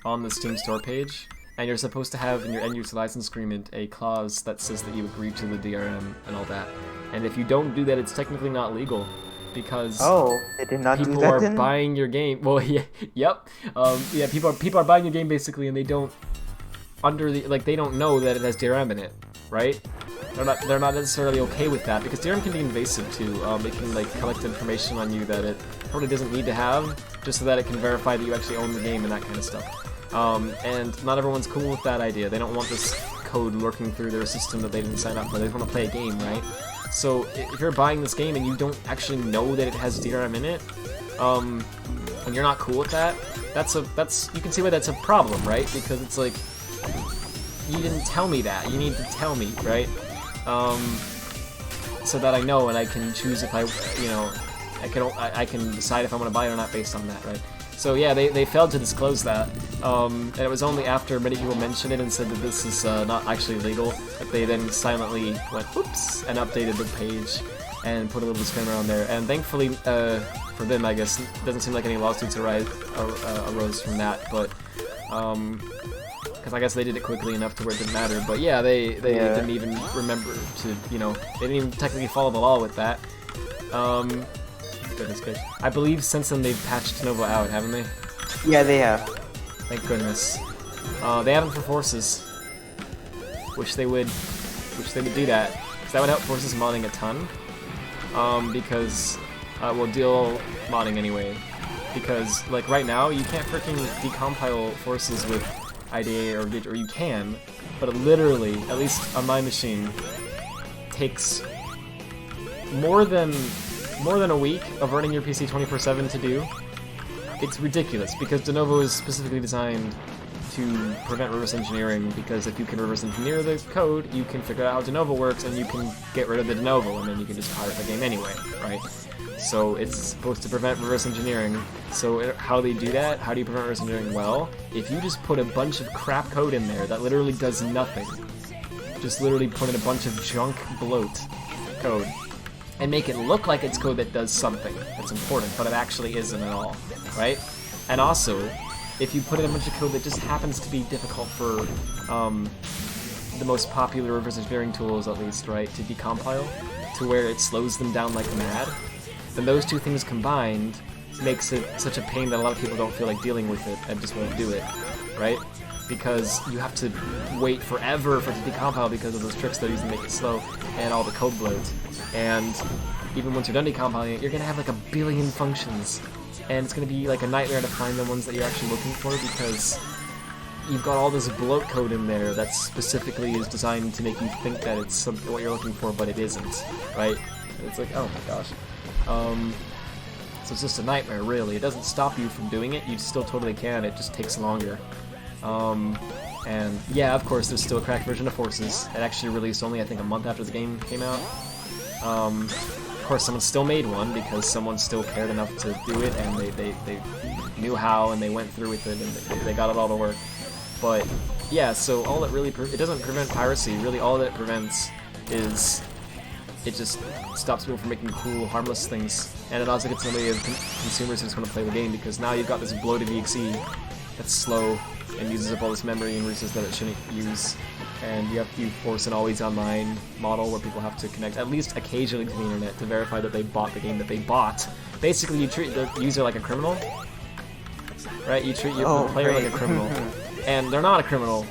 on the Steam store page. And you're supposed to have in your end-user license agreement a clause that says that you agree to the DRM and all that. And if you don't do that, it's technically not legal, because they did not people do that are then? buying your game. Well, yeah, yep, yeah. People are buying your game basically, and they don't they don't know that it has DRM in it, right? They're not necessarily okay with that because DRM can be invasive too. It can like collect information on you that it probably doesn't need to have, just so that it can verify that you actually own the game and that kind of stuff. And not everyone's cool with that idea. They don't want this code lurking through their system that they didn't sign up for. They just want to play a game, right? So if you're buying this game and you don't actually know that it has DRM in it, and you're not cool with that, you can see why that's a problem, right? Because it's like, you didn't tell me that. You need to tell me, right? So that I know and I can choose if I can decide if I want to buy it or not based on that, right? So yeah, they failed to disclose that, and it was only after many people mentioned it and said that this is not actually legal that they then silently went oops and updated the page and put a little disclaimer on there. And thankfully for them, I guess, it doesn't seem like any lawsuits arose from that, but because I guess they did it quickly enough to where it didn't matter. But yeah, they didn't even remember to, they didn't even technically follow the law with that. Goodness gracious. I believe since then they've patched Nova out, haven't they? Yeah, they have. Thank goodness. They haven't for Forces. Wish they would do that. Because that would help Forces modding a ton. Because we'll deal modding anyway. Because like right now you can't freaking decompile Forces with IDA or Git, or you can, but it literally, at least on my machine, takes more than a week of running your PC 24/7 to do, it's ridiculous because de novo is specifically designed to prevent reverse engineering, because if you can reverse engineer the code, you can figure out how de novo works and you can get rid of the de novo, and then you can just pirate the game anyway, right? So it's supposed to prevent reverse engineering. So how do they do that? How do you prevent reverse engineering? Well, if you just put a bunch of crap code in there that literally does nothing, just literally put in a bunch of junk bloat code, and make it look like it's code that does something that's important, but it actually isn't at all, right? And also, if you put in a bunch of code that just happens to be difficult for the most popular reverse engineering tools, at least, right, to decompile, to where it slows them down like mad, then those two things combined makes it such a pain that a lot of people don't feel like dealing with it and just won't do it, right? Because you have to wait forever for it to decompile because of those tricks they're using to make it slow and all the code bloat. And even once you're done decompiling it, you're gonna have like a billion functions, and it's gonna be like a nightmare to find the ones that you're actually looking for, because you've got all this bloat code in there that specifically is designed to make you think that it's something what you're looking for, but it isn't, right? And it's like, oh my gosh. So it's just a nightmare, really. It doesn't stop you from doing it. You still totally can. It just takes longer. And yeah, of course, there's still a cracked version of Forces. It actually released only, I think, a month after the game came out. Of course, someone still made one because someone still cared enough to do it, and they knew how, and they went through with it, and they got it all to work. But yeah, so all it really it doesn't prevent piracy. Really, all that it prevents is it just stops people from making cool, harmless things, and it also gets in the way of consumers who just want to play the game, because now you've got this bloated exe that's slow and uses up all this memory and resources that it shouldn't use, and you force an always online model where people have to connect at least occasionally to the internet to verify that they bought the game that they bought. Basically, you treat the user like a criminal, right? You treat your player like a criminal, and they're not a criminal.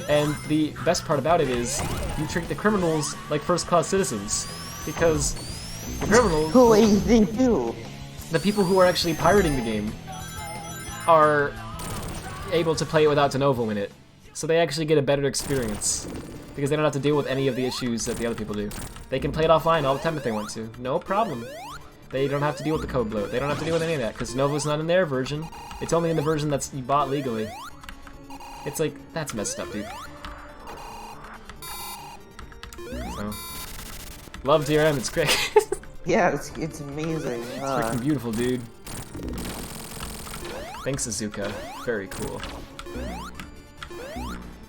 And the best part about it is you treat the criminals like first-class citizens, because the criminals, Who is they do? the people who are actually pirating the game, are able to play it without de novo in it, so they actually get a better experience because they don't have to deal with any of the issues that the other people do. They can play it offline all the time if they want to, no problem. They don't have to deal with the code bloat. They don't have to deal with any of that because de novo's not in their version. It's only in the version that's you bought legally. It's like, that's messed up, dude. So, love DRM, it's great. Yeah, it's amazing. It's freaking beautiful, dude. Thanks, Azuka. Very cool.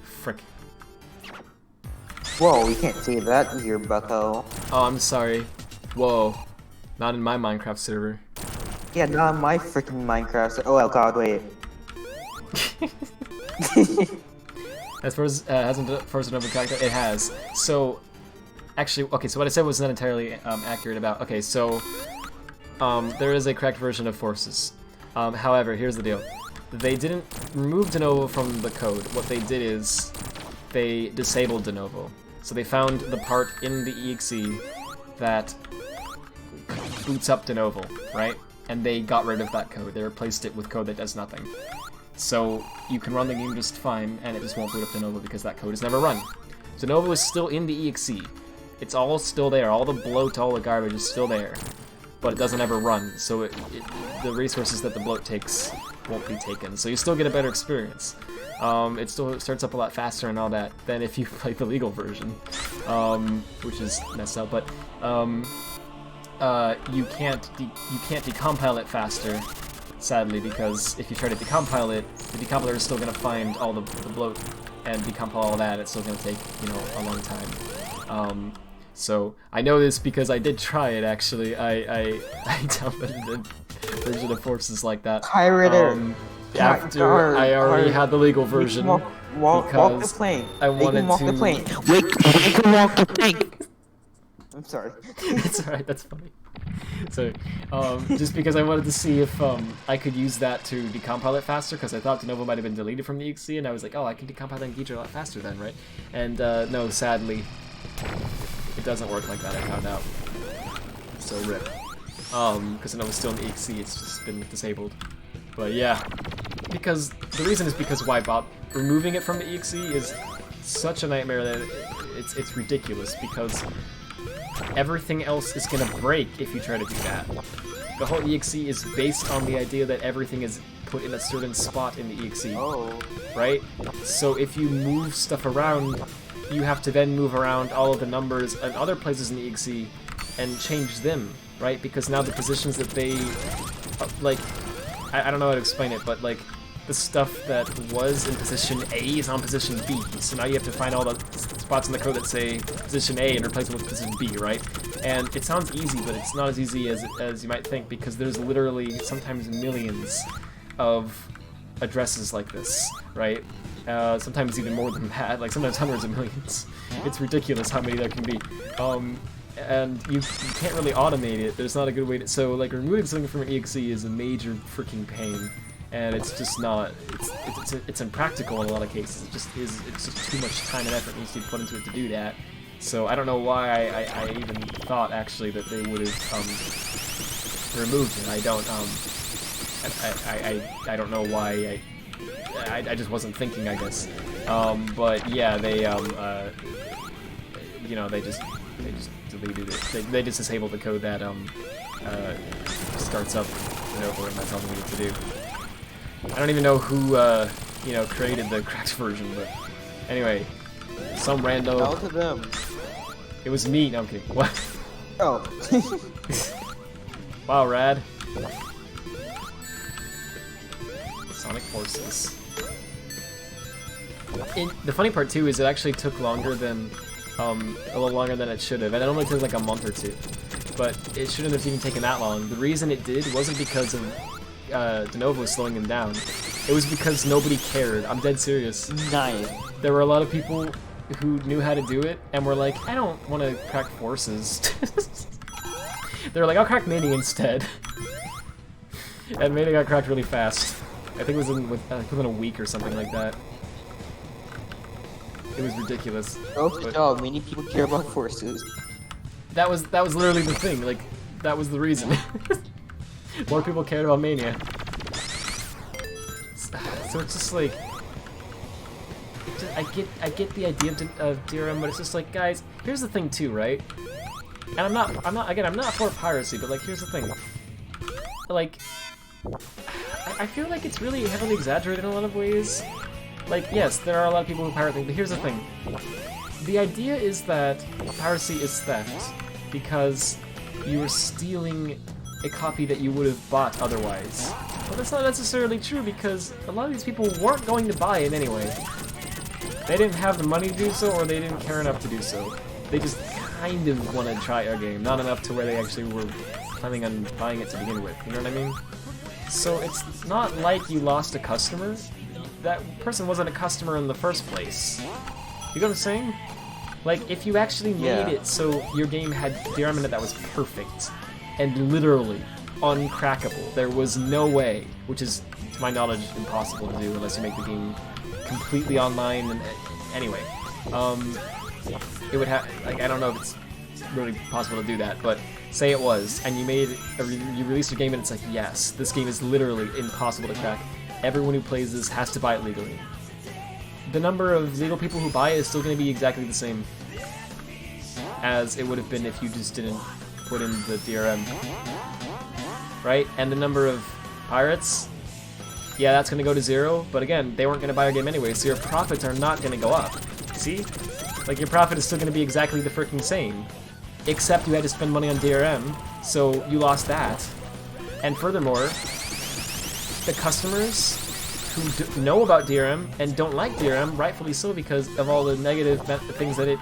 Frick. Whoa, you can't say that here, bucko. Oh, I'm sorry. Whoa. Not in my Minecraft server. Yeah, not my freaking Minecraft. Oh god, wait. As far as hasn't Force Nova character, it has. So, actually, okay. So what I said was not entirely accurate about. Okay, so there is a cracked version of Forces. However, here's the deal: they didn't remove de novo from the code. What they did is they disabled de novo. So they found the part in the exe that boots up de novo, right? And they got rid of that code. They replaced it with code that does nothing. So you can run the game just fine, and it just won't boot up de novo because that code is never run. De novo is still in the exe. It's all still there. All the bloat, all the garbage is still there, but it doesn't ever run. So the resources that the bloat takes won't be taken. So you still get a better experience. It still starts up a lot faster and all that than if you play the legal version, which is messed up. But you can't decompile it faster, sadly, because if you try to decompile it, the decompiler is still going to find all the bloat and decompile all that. It's still going to take, you know, a long time. So I know this because I did try it, actually. I downloaded a version of Forces like that. Pirater. After I already had the legal version. Walk the plane. I wanted walk to... the plane. We can walk the plank. I'm sorry. It's alright, that's funny. So, just because I wanted to see if I could use that to decompile it faster, because I thought de novo might have been deleted from the exe, and I was like, oh, I can decompile that engage a lot faster then, right? And no, sadly, it doesn't work like that, I found out. So rip. Because de novo's still in the exe, it's just been disabled. But yeah, because the reason is because Wipeout removing it from the exe is such a nightmare that it's ridiculous, because everything else is gonna break if you try to do that. The whole EXE is based on the idea that everything is put in a certain spot in the EXE. Oh. Right? So if you move stuff around, you have to then move around all of the numbers and other places in the EXE and change them, right? Because now the positions that they, like, I don't know how to explain it, but like, the stuff that was in position A is on position B. So now you have to find all the spots in the code that say position A and replace them with position B, right? And it sounds easy, but it's not as easy as you might think, because there's literally sometimes millions of addresses like this, right? Sometimes even more than that, like sometimes hundreds of millions. It's ridiculous how many there can be. And you can't really automate it. There's not a good way to, so like removing something from an EXE is a major freaking pain. And it's just not, it's impractical in a lot of cases. It's just too much time and effort needs to be put into it to do that. So I don't know why I even thought actually that they would have removed it. I don't know why I just wasn't thinking, I guess. But yeah, they you know, they just deleted it. They just disabled the code that starts up over, and that's all they needed to do. I don't even know who, you know, created the cracked version, but anyway, some rando. Out to them. It was me. No, I'm kidding. What? Oh. Wow, rad. Sonic Forces. The funny part too is it actually took longer than, a little longer than it should have, and it only took like a month or two. But it shouldn't have even taken that long. The reason it did wasn't because of Denuvo slowing them down. It was because nobody cared. I'm dead serious. Nice. There were a lot of people who knew how to do it and were like, I don't want to crack forces. They were like, I'll crack Mania instead. And Mania got cracked really fast. I think it was within a week or something like that. It was ridiculous. Oh, job. Many people care about forces. That was literally the thing. Like, that was the reason. More people cared about Mania. So it's just like, I get the idea of DRM, but it's just like, guys, here's the thing too, right? And I'm not for piracy, but like, here's the thing. Like, I feel like it's really heavily exaggerated in a lot of ways. Like, yes, there are a lot of people who pirate things, but here's the thing. The idea is that piracy is theft because you are stealing a copy that you would have bought otherwise. But that's not necessarily true, because a lot of these people weren't going to buy it anyway. They didn't have the money to do so, or they didn't care enough to do so. They just kind of want to try our game, not enough to where they actually were planning on buying it to begin with, you know what I mean? So it's not like you lost a customer. That person wasn't a customer in the first place. You know what I'm saying? Like, if you actually made it so your game had DRM in it that was perfect, and literally uncrackable. There was no way, which is, to my knowledge, impossible to do unless you make the game completely online. And anyway, it would have, like, I don't know if it's really possible to do that, but say it was, and you released a game and it's like, yes, this game is literally impossible to crack. Everyone who plays this has to buy it legally. The number of legal people who buy it is still going to be exactly the same as it would have been if you just didn't put in the DRM. Right? And the number of pirates, yeah, that's going to go to 0, but again, they weren't going to buy our game anyway, so your profits are not going to go up. See? Like, your profit is still going to be exactly the freaking same. Except you had to spend money on DRM, so you lost that. And furthermore, the customers who know about DRM and don't like DRM, rightfully so, because of all the negative things that it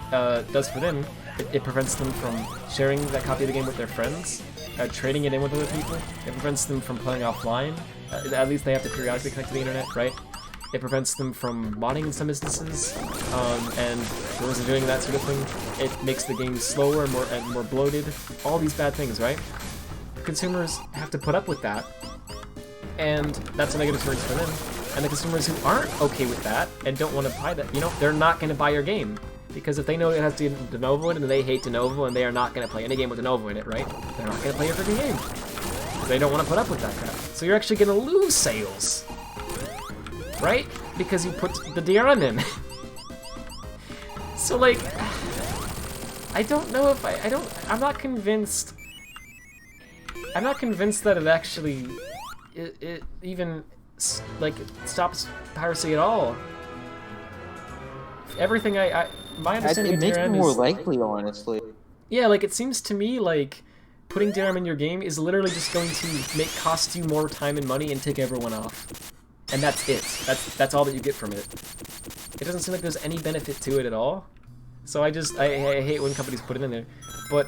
does for them. It prevents them from sharing that copy of the game with their friends, trading it in with other people. It prevents them from playing offline. At least they have to periodically connect to the internet, right? It prevents them from modding in some instances, and there wasn't doing that sort of thing. It makes the game slower and more bloated. All these bad things, right? Consumers have to put up with that, and that's a negative experience for them. And the consumers who aren't okay with that and don't want to buy that, you know, they're not going to buy your game. Because if they know it has Denuvo in it and they hate Denuvo and they are not going to play any game with Denuvo in it, right? They're not going to play your freaking game. Because they don't want to put up with that crap. So you're actually going to lose sales. Right? Because you put the DRM in. So, like, I don't know if I'm not convinced I'm not convinced that it actually, it even, like, stops piracy at all. Everything my understanding It of makes it DRM more is... likely, honestly. Yeah, like, it seems to me like putting DRM in your game is literally just going to cost you more time and money and take everyone off. And that's it. That's all that you get from it. It doesn't seem like there's any benefit to it at all. So I hate when companies put it in there. But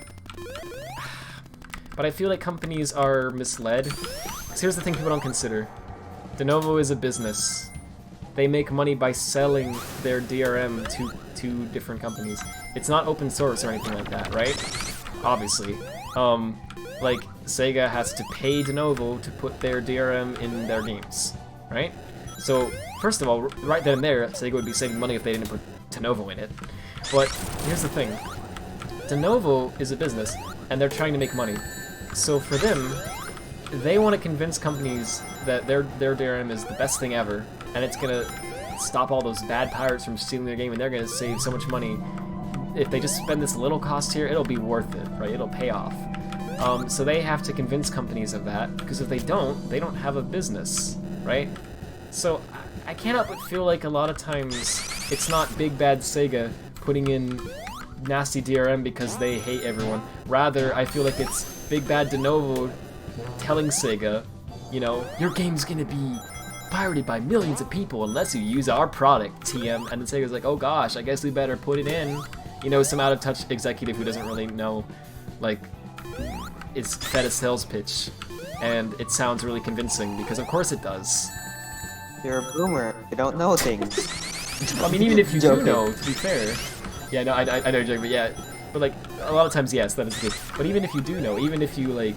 I feel like companies are misled. Because here's the thing people don't consider. Denuvo is a business. They make money by selling their DRM to different companies. It's not open source or anything like that, right? Obviously. Like, Sega has to pay Denuvo to put their DRM in their games, right? So, first of all, right then and there, Sega would be saving money if they didn't put Denuvo in it. But here's the thing. Denuvo is a business, and they're trying to make money. So for them, they want to convince companies that their DRM is the best thing ever, and it's gonna stop all those bad pirates from stealing their game, and they're gonna save so much money. If they just spend this little cost here, it'll be worth it, right? It'll pay off. So they have to convince companies of that, because if they don't have a business, right? So I cannot but feel like a lot of times it's not big bad Sega putting in nasty DRM because they hate everyone. Rather, I feel like it's big bad Denuvo telling Sega, you know, your game's gonna be pirated by millions of people unless you use our product, TM. And then Sega's like, oh gosh, I guess we better put it in. You know, some out-of-touch executive who doesn't really know, like, it's fed a sales pitch. And it sounds really convincing, because of course it does. You're a boomer. You don't know things. I mean, even if you do know, to be fair. Yeah, no, I know you're joking, but yeah. But, like, a lot of times, yes, that is good. But even if you do know, even if you, like,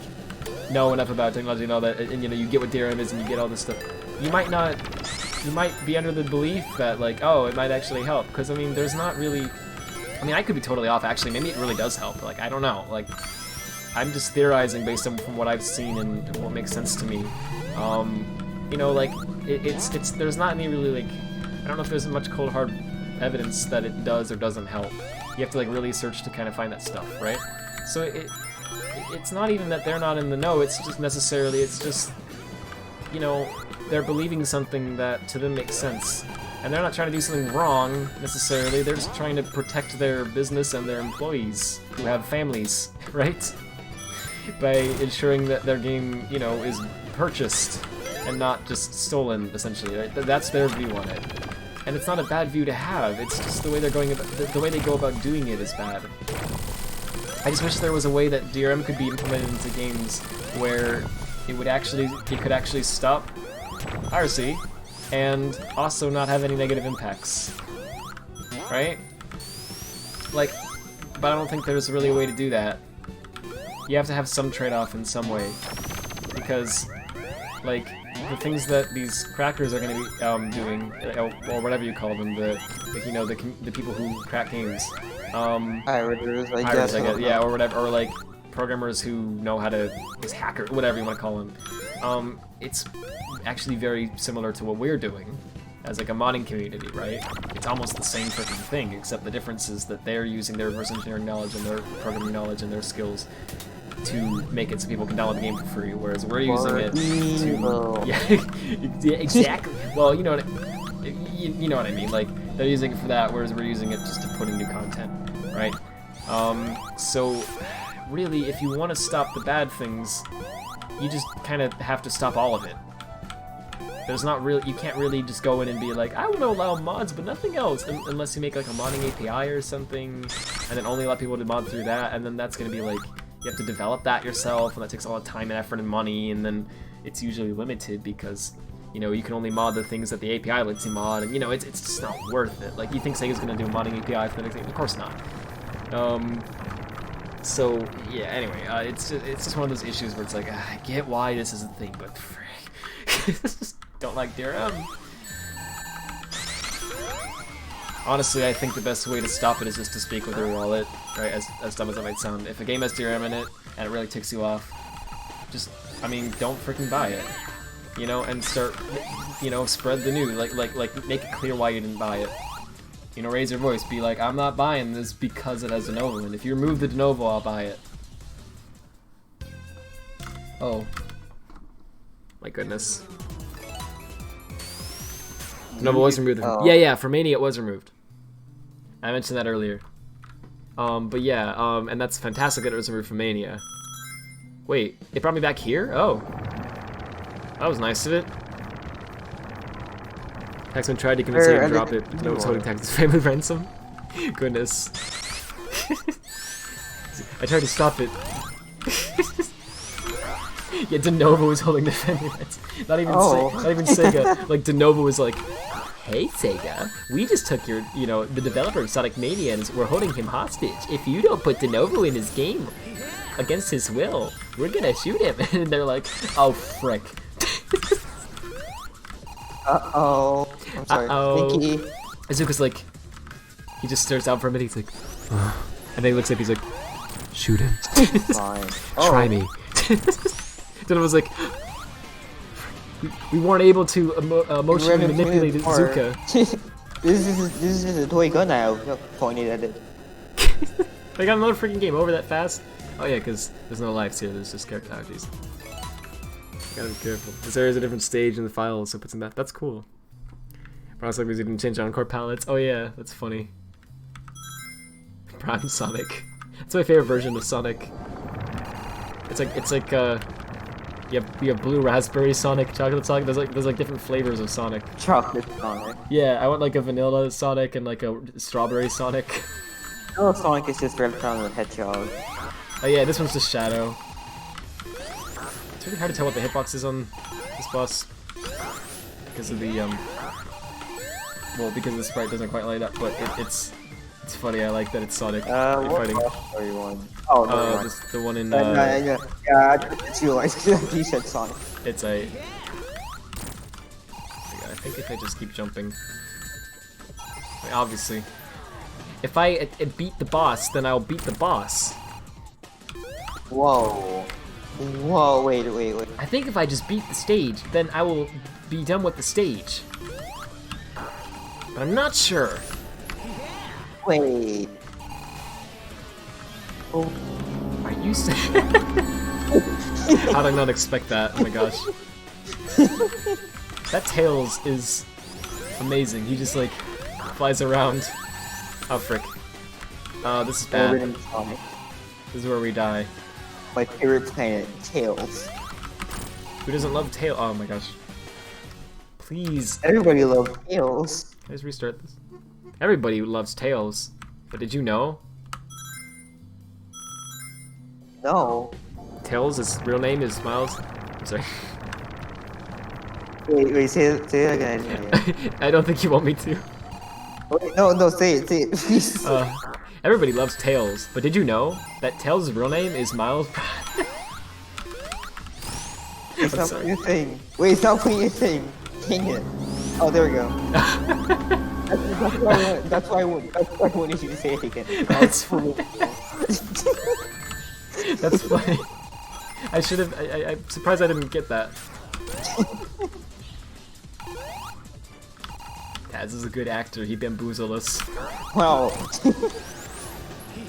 know enough about technology and all that, and, you know, you get what DRM is and you get all this stuff, you might be under the belief that, like, oh, it might actually help. Because, I mean, there's not really... I mean, I could be totally off, actually. Maybe it really does help. Like, I don't know. Like, I'm just theorizing based on from what I've seen and what makes sense to me. You know, like, it's there's not any really, like... I don't know if there's much cold, hard evidence that it does or doesn't help. You have to, like, really search to kind of find that stuff, right? So it's not even that they're not in the know, it's just necessarily, it's just, you know, they're believing something that to them makes sense. And they're not trying to do something wrong, necessarily, they're just trying to protect their business and their employees, who have families, right? By ensuring that their game, you know, is purchased and not just stolen, essentially, right? That's their view on it. And it's not a bad view to have, it's just the way they're going about, the way they go about doing it is bad. I just wish there was a way that DRM could be implemented into games where it could actually stop piracy and also not have any negative impacts. Right? Like, but I don't think there's really a way to do that. You have to have some trade-off in some way. Because, like, the things that these crackers are going to be doing, or whatever you call them, the people who crack games. Pirates, I guess. Yeah, or whatever, or like programmers who know how to, hackers, whatever you want to call them. It's actually very similar to what we're doing as like a modding community, right? It's almost the same freaking thing, except the difference is that they're using their reverse engineering knowledge and their programming knowledge and their skills to make it so people can download the game for free, whereas we're using it to... Yeah, exactly. Well, you know what I mean. Like, they're using it for that, whereas we're using it just to put in new content, right? So, really, if you want to stop the bad things, you just kind of have to stop all of it. There's not really... You can't really just go in and be like, I want to allow mods, but nothing else, unless you make, like, a modding API or something, and then only allow people to mod through that, and then that's going to be, like... You have to develop that yourself, and that takes a lot of time and effort and money, and then it's usually limited because, you know, you can only mod the things that the API lets you mod, and, you know, it's just not worth it. Like, you think Sega's gonna do a modding API for the next game? Of course not. So, yeah, anyway, it's just one of those issues where it's like, I get why this is a thing, but frick. Don't like DRM. Honestly, I think the best way to stop it is just to speak with your wallet, right? As dumb as that might sound. If a game has DRM in it, and it really ticks you off, just, I mean, don't freaking buy it. You know, and start, you know, spread the news. Like, make it clear why you didn't buy it. You know, raise your voice. Be like, I'm not buying this because it has Denuvo, and if you remove the Denuvo, I'll buy it. Oh. My goodness. No, but it was removed. Oh. Yeah, for Mania it was removed. I mentioned that earlier. But yeah, and that's fantastic that it was removed from Mania. Wait, it brought me back here? Oh. That was nice of it. Taxman tried to convince him to drop it. No, it's holding Taxman's family ransom. Goodness. I tried to stop it. Yeah, Denova was holding the family ransom. Not even Sega. Like, Denova was like, hey Sega, we just took your, the developer of Sonic Mania and we're holding him hostage. If you don't put Denova in his game against his will, we're gonna shoot him. And they're like, oh frick. Uh-oh. I'm sorry. Pinky. Azuka's like, he just stares out for a minute, he's like, and then he looks up, he's like, shoot him. Fine. Try me. Then it was like, we weren't able to emotionally manipulate Azuka. This is a toy gun now. Pointed at it. They got another freaking game over that fast? Oh yeah, because there's no lives here, there's just character allergies. Gotta be careful. This area is a different stage in the file, so it puts in that. That's cool. Brown Sonic music didn't change Encore palettes. Oh yeah, that's funny. Prime Sonic. That's my favorite version of Sonic. It's like you have blue raspberry Sonic, chocolate Sonic. There's like different flavors of Sonic. Chocolate Sonic. Yeah, I want like a vanilla Sonic and like a strawberry Sonic. Oh, Sonic is just Radfordhound with Hedgehog. Oh yeah, this one's just Shadow. It's really hard to tell what the hitbox is on this boss because of the because the sprite doesn't quite light up, but it's funny. I like that it's Sonic What fighting. boss are you on? Oh, no, The one in yeah, it's you. Like you said, Sonic. It's a. I think if I just keep jumping, I mean, obviously, if I beat the boss, then I'll beat the boss. Whoa. Whoa, wait. I think if I just beat the stage, then I will be done with the stage. But I'm not sure. Wait. Oh. Are you saying? How did I not expect that? Oh my gosh. That Tails is amazing. He just like flies around. Oh frick. This is bad. This is where we die. My favorite planet, Tails. Who doesn't love Tails? Oh my gosh. Please. Everybody loves Tails. Can I just restart this? Everybody loves Tails. But did you know? No. Tails, his real name is Miles. I'm sorry. Wait, say it again. I don't think you want me to. Wait, no, say it, please. Everybody loves Tails, but did you know that Tails' real name is Miles? Stop putting your thing. Wait, stop putting your thing. Dang it. Oh, there we go. That's why I wanted you to say it again. That's funny. That's funny. I should have. I'm surprised I didn't get that. Taz is a good actor. He bamboozled us. Wow.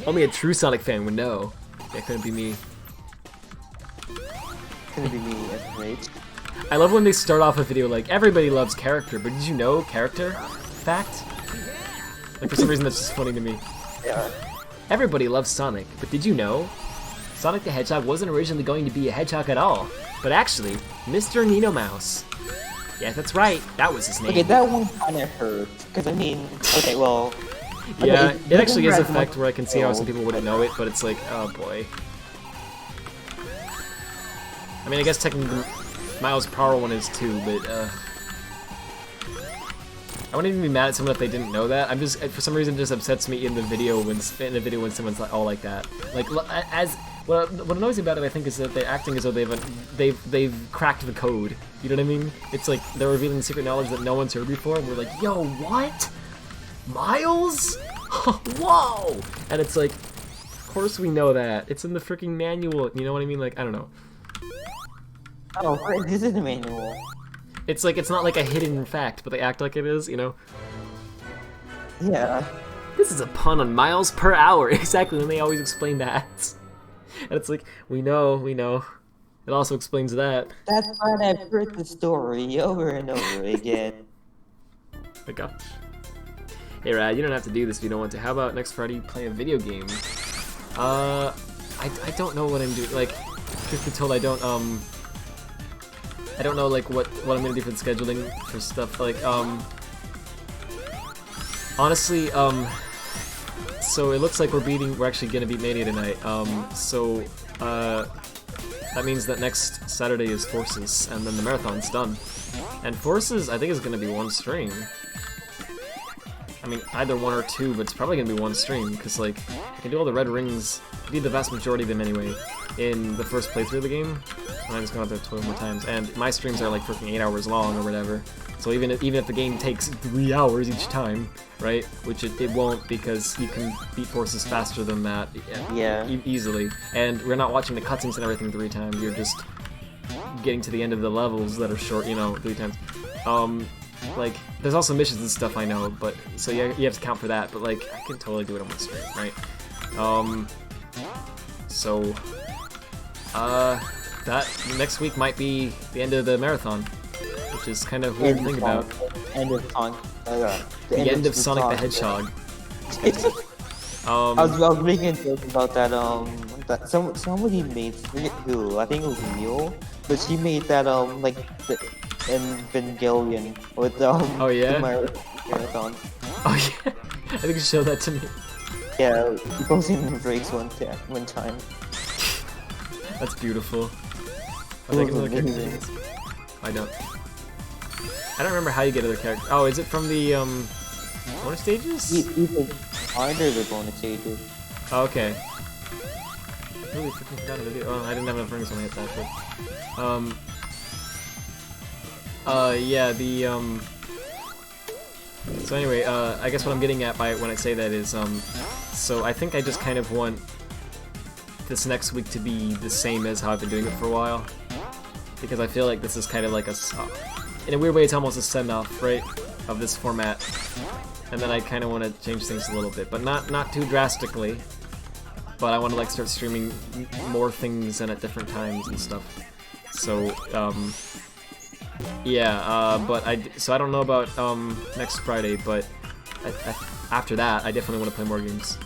Only a true Sonic fan would know. That couldn't be me. Couldn't be me, that's great. I love when they start off a video like, everybody loves character, but did you know character? Fact? Like, for some reason that's just funny to me. Yeah. Everybody loves Sonic, but did you know? Sonic the Hedgehog wasn't originally going to be a hedgehog at all, but actually, Mr. Nino Mouse. Yeah, that's right, that was his name. Okay, that one kinda hurt, because I mean, okay, well... Yeah, okay, it actually is a fact where I can see how some people wouldn't know it, but it's like, oh boy. I mean, I guess technically the Miles Power one is too, but I wouldn't even be mad at someone if they didn't know that. I'm just, for some reason, it just upsets me in the video when someone's like, all like that. Like, what annoys me about it, I think, is that they're acting as though they've cracked the code. You know what I mean? It's like they're revealing secret knowledge that no one's heard before, and we're like, yo, what? Miles? Whoa! And it's like, of course we know that. It's in the freaking manual. You know what I mean? Like, I don't know. Oh, right, this is the manual. It's like, it's not like a hidden fact, but they act like it is, you know? Yeah. This is a pun on miles per hour. Exactly, and they always explain that. And it's like, we know. It also explains that. That's why I've heard the story over and over again. My gosh. Hey Rad, you don't have to do this if you don't want to. How about next Friday you play a video game? I don't know what I'm doing. Like, truth be told, I don't know like what I'm gonna do for the scheduling for stuff. Like, honestly, so it looks like we're actually gonna beat Mania tonight. That means that next Saturday is Forces, and then the marathon's done. And Forces, I think, is gonna be one stream. I mean, either one or two, but it's probably gonna be one stream, because, like, I can do all the red rings, I did the vast majority of them anyway, in the first playthrough of the game, and I just gone out there 12 more times, and my streams are like freaking 8 hours long or whatever, so even if the game takes 3 hours each time, right, which it won't, because you can beat Forces faster than that, easily, and we're not watching the cutscenes and everything 3 times, you're just getting to the end of the levels that are short, 3 times. Like, there's also missions and stuff, I know, but, so you have to count for that, but, like, I can totally do it on one stream, right? That next week might be the end of the marathon, which is kind of weird to think about. End of Sonic. The end of Sonic the Hedgehog. I was making a joke about that, that somebody made, I forget who, I think it was Neil, but she made that, like, the Evangelion with, oh yeah? the marathon. Oh yeah? I think you showed that to me. Yeah, he posted in breaks one time. That's beautiful. I don't remember how you get other characters. Oh, is it from the, bonus stages? Either the bonus stages. Oh, okay. I really freaking forgot how to do it. Oh, I didn't have enough rings when I hit that, but... yeah, the, So anyway, I guess what I'm getting at when I say that is, so I think I just kind of want this next week to be the same as how I've been doing it for a while. Because I feel like this is kind of like in a weird way, it's almost a send-off, right, of this format. And then I kind of want to change things a little bit, but not too drastically. But I want to like start streaming more things and at different times and stuff. So, yeah, so I don't know about next Friday, but after that, I definitely want to play more games.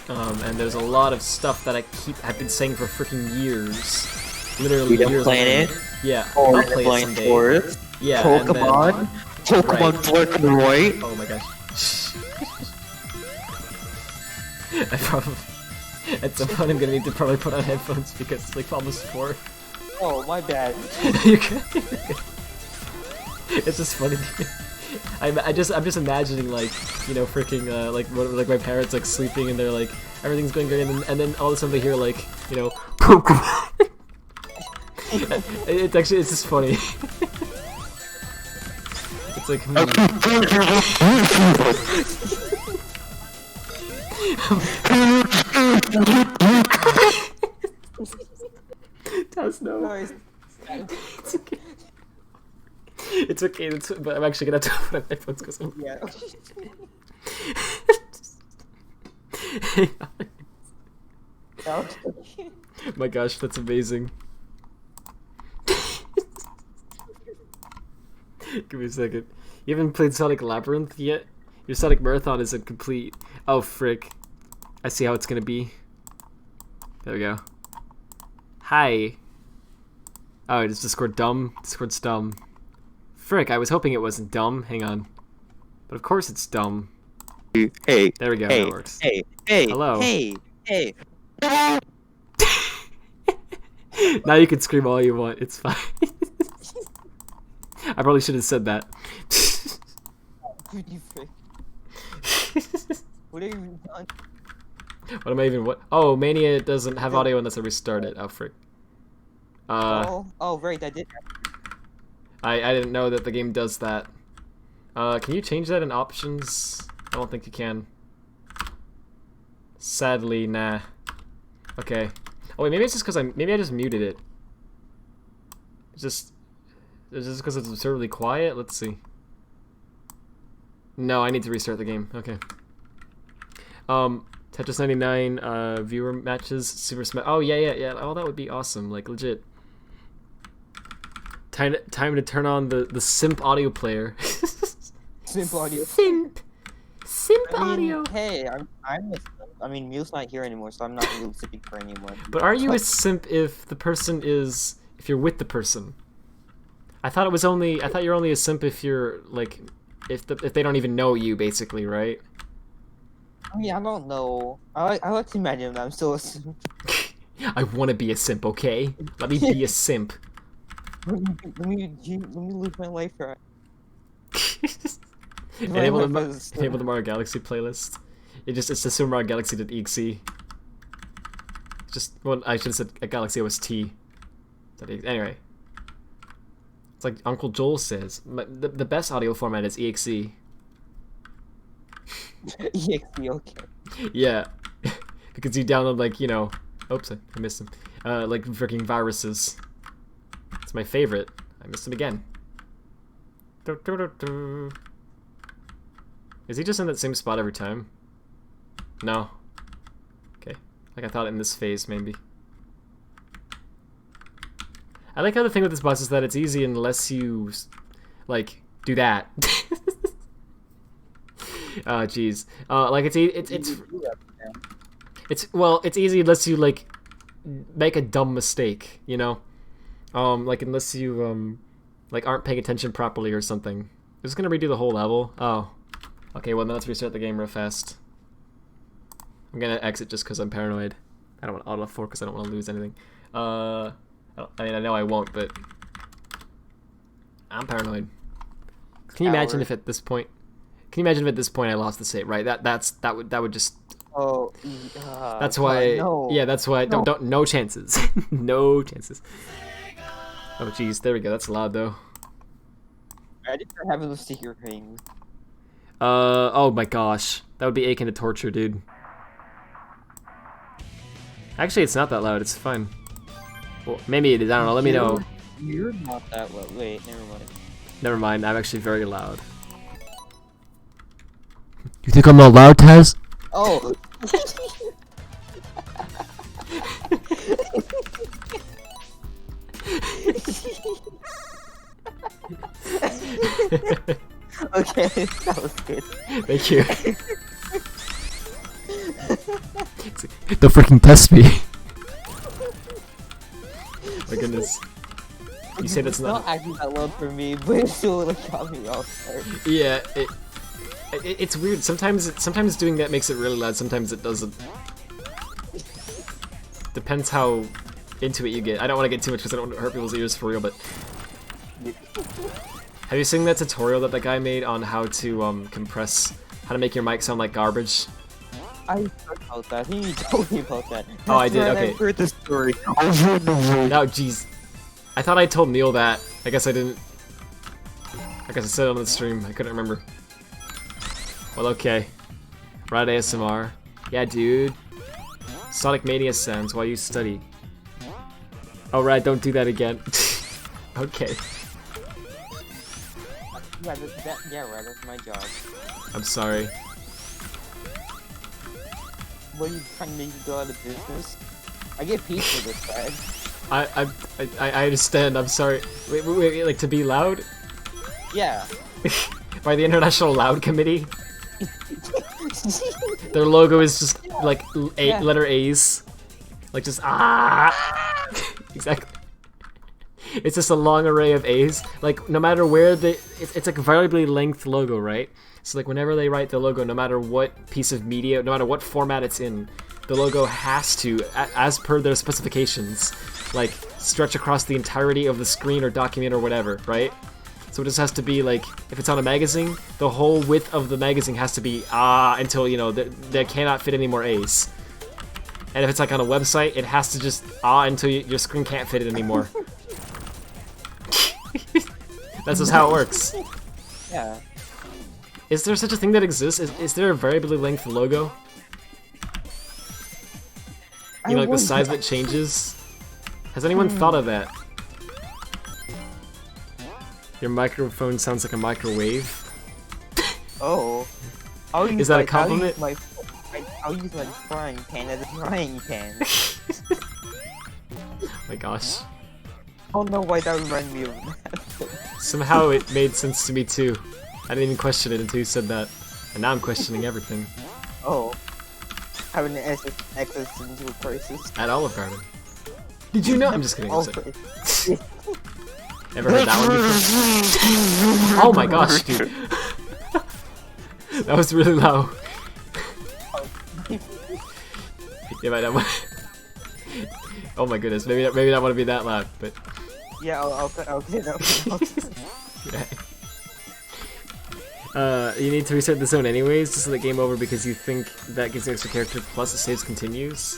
And there's a lot of stuff that I've been saying for freaking years. Literally Freedom years. Planet? Yeah, Or I'll play it Blind someday. Forest? Yeah, Pokemon? Pokemon Black and White? Oh my gosh. I probably... At some point I'm gonna need to probably put on headphones because it's like almost 4. Oh, my bad. You're good. It's just funny. I'm just imagining like, freaking like my parents like sleeping and they're like everything's going great and then all of a sudden they hear like, Pokemon. It's just funny. It's like That's no. Nice. It's okay. It's okay, but I'm actually gonna have to put on headphones because I'm... Yeah. Hang on. My gosh, that's amazing. Give me a second. You haven't played Sonic Labyrinth yet? Your Sonic Marathon isn't complete. Oh, frick. I see how it's gonna be. There we go. Hi. Oh, is Discord dumb? Discord's dumb. Frick, I was hoping it wasn't dumb. Hang on. But of course it's dumb. Hey. There we go, Hey. that works. Hey. Hey. Hello. Hey. Hey. Now you can scream all you want, it's fine. I probably should have said that. You frick. What have you done? What am I even, what? Oh, Mania doesn't have audio unless I restart it. Oh, frick. Oh, right, I did. I didn't know that the game does that. Can you change that in options? I don't think you can. Sadly, nah. Okay. Oh wait, maybe it's just because maybe I just muted it. It's just because it's absurdly quiet? Let's see. No, I need to restart the game. Okay. Tetris 99 viewer matches, Super Smash. Oh yeah. Oh, that would be awesome. Like legit. Time to turn on the simp audio player. Simp audio. Simp audio. Hey, I'm a simp. I mean, Mule's not here anymore, so I'm not really simping for anyone. But are you a simp if the person is if you're with the person? I thought you're only a simp if you're like if they don't even know you, basically, right? I mean, I don't know. I like to imagine that I'm still a simp. I want to be a simp, okay? Let me be a simp. Let me live my life right. Enable the Mario Galaxy playlist. It's the Super Mario Galaxy.exe. Just well, I should have said a Galaxy OST. Anyway, it's like Uncle Joel says. The best audio format is exe. EXE, okay. Yeah, because you download like oops, I missed him. Like freaking viruses. It's my favorite. I missed him again. Is he just in that same spot every time? No. Okay. Like I thought in this phase, maybe. I like how the thing with this boss is that it's easy unless you, like, do that. Oh, jeez. Like it's easy unless you like make a dumb mistake, like unless you like aren't paying attention properly or something. Is this gonna redo the whole level? Oh. Okay, well then let's restart the game real fast. I'm gonna exit just because I'm paranoid. I don't want auto F4 because I don't want to lose anything. I know I won't, but I'm paranoid. Can you imagine if at this point? Can you imagine if at this point I lost the save? Right. That would just. Oh. That's why. No. Yeah. That's why. No. Don't. No chances. No chances. Oh jeez. There we go. That's loud though. I just have those secret rings. Oh my gosh. That would be akin to torture, dude. Actually, it's not that loud. It's fine. Well, maybe it is. I don't know. Let me know. You're not that loud. Wait, never mind. Never mind. I'm actually very loud. You think I'm not loud, Taz? Oh. Okay, that was good. Thank you. They'll freaking test me. My goodness. You say that's not actually that loud for me, but it still like got me off guard. Yeah, it's weird. Sometimes doing that makes it really loud. Sometimes it doesn't. Depends how into it you get. I don't want to get too much because I don't want to hurt people's ears for real. But have you seen that tutorial that guy made on how to how to make your mic sound like garbage? I heard about that. I think you told me about that. Oh, I did. Okay. I've heard the story. Oh, jeez. I thought I told Neil that. I guess I didn't. I guess I said it on the stream. I couldn't remember. Well, okay. Rad ASMR. Yeah, dude. Sonic Mania sounds while you study. Oh, Rad, don't do that again. Okay. Yeah, Rad, that's my job. I'm sorry. What are you trying to make you go out of business? I get paid for this, Rad. I understand. I'm sorry. Wait, like to be loud? Yeah. By the International Loud Committee? Their logo is just like letter A's. Like just Exactly. It's just a long array of A's. Like no matter where it's like a variably length logo, right? So like whenever they write the logo, no matter what piece of media, no matter what format it's in, the logo has to, as per their specifications, like stretch across the entirety of the screen or document or whatever, right? So it just has to be like, if it's on a magazine, the whole width of the magazine has to be until, there cannot fit any more A's. And if it's like on a website, it has to just until your screen can't fit it anymore. That's just how it works. Yeah. Is there such a thing that exists? Is there a variably length logo? Like the size that changes? Has anyone thought of that? Your microphone sounds like a microwave. Oh. Is that a compliment? I'll use my frying pan as a frying pan. Oh my gosh. I don't know why that reminded me of that. Somehow it made sense to me too. I didn't even question it until you said that. And now I'm questioning everything. Oh. Having an existential crisis. At Olive Garden. Did you know? I'm just kidding. I'm sorry. Okay. Never heard that one before? Oh my gosh, dude. That was really low. Yeah, might not want. Oh my goodness, maybe not want to be that loud, but. Yeah, I'll get it. You need to restart the zone anyways, just so the game over because you think that gives you extra character plus it saves continues.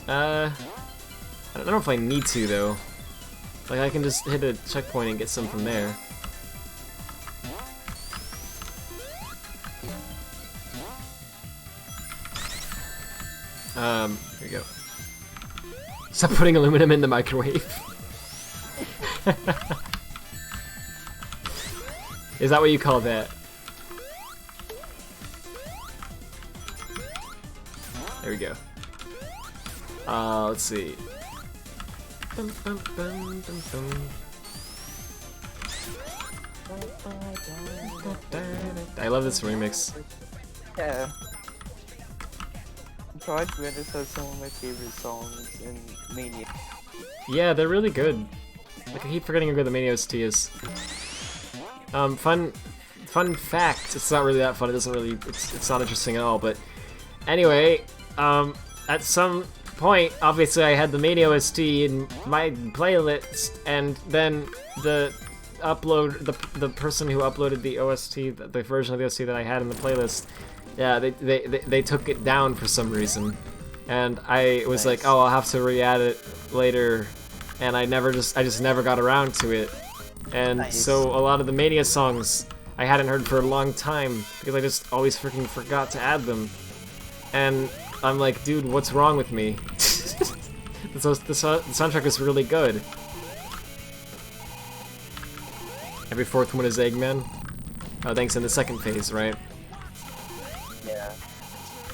I don't know if I need to though. Like I can just hit a checkpoint and get some from there. Here we go. Stop putting aluminum in the microwave. Is that what you call that? There we go. Let's see. Bum, bum, bum, bum, bum. I love this remix. Yeah. Project Venus has some of my favorite songs in Mania. Yeah, they're really good. Like I keep forgetting how good the Mania OST is. Fun fact. It's not really that fun. It doesn't really. It's not interesting at all. But anyway, at some point, obviously, I had the Mania OST in my playlist, and then the person who uploaded the OST, the version of the OST that I had in the playlist, yeah, they took it down for some reason, and I was like, oh, I'll have to re-add it later, and I just never got around to it. And so a lot of the Mania songs I hadn't heard for a long time because I just always freaking forgot to add them. And I'm like, dude, what's wrong with me? the soundtrack is really good. Every fourth one is Eggman. Oh, thanks, in the second phase, right? Yeah.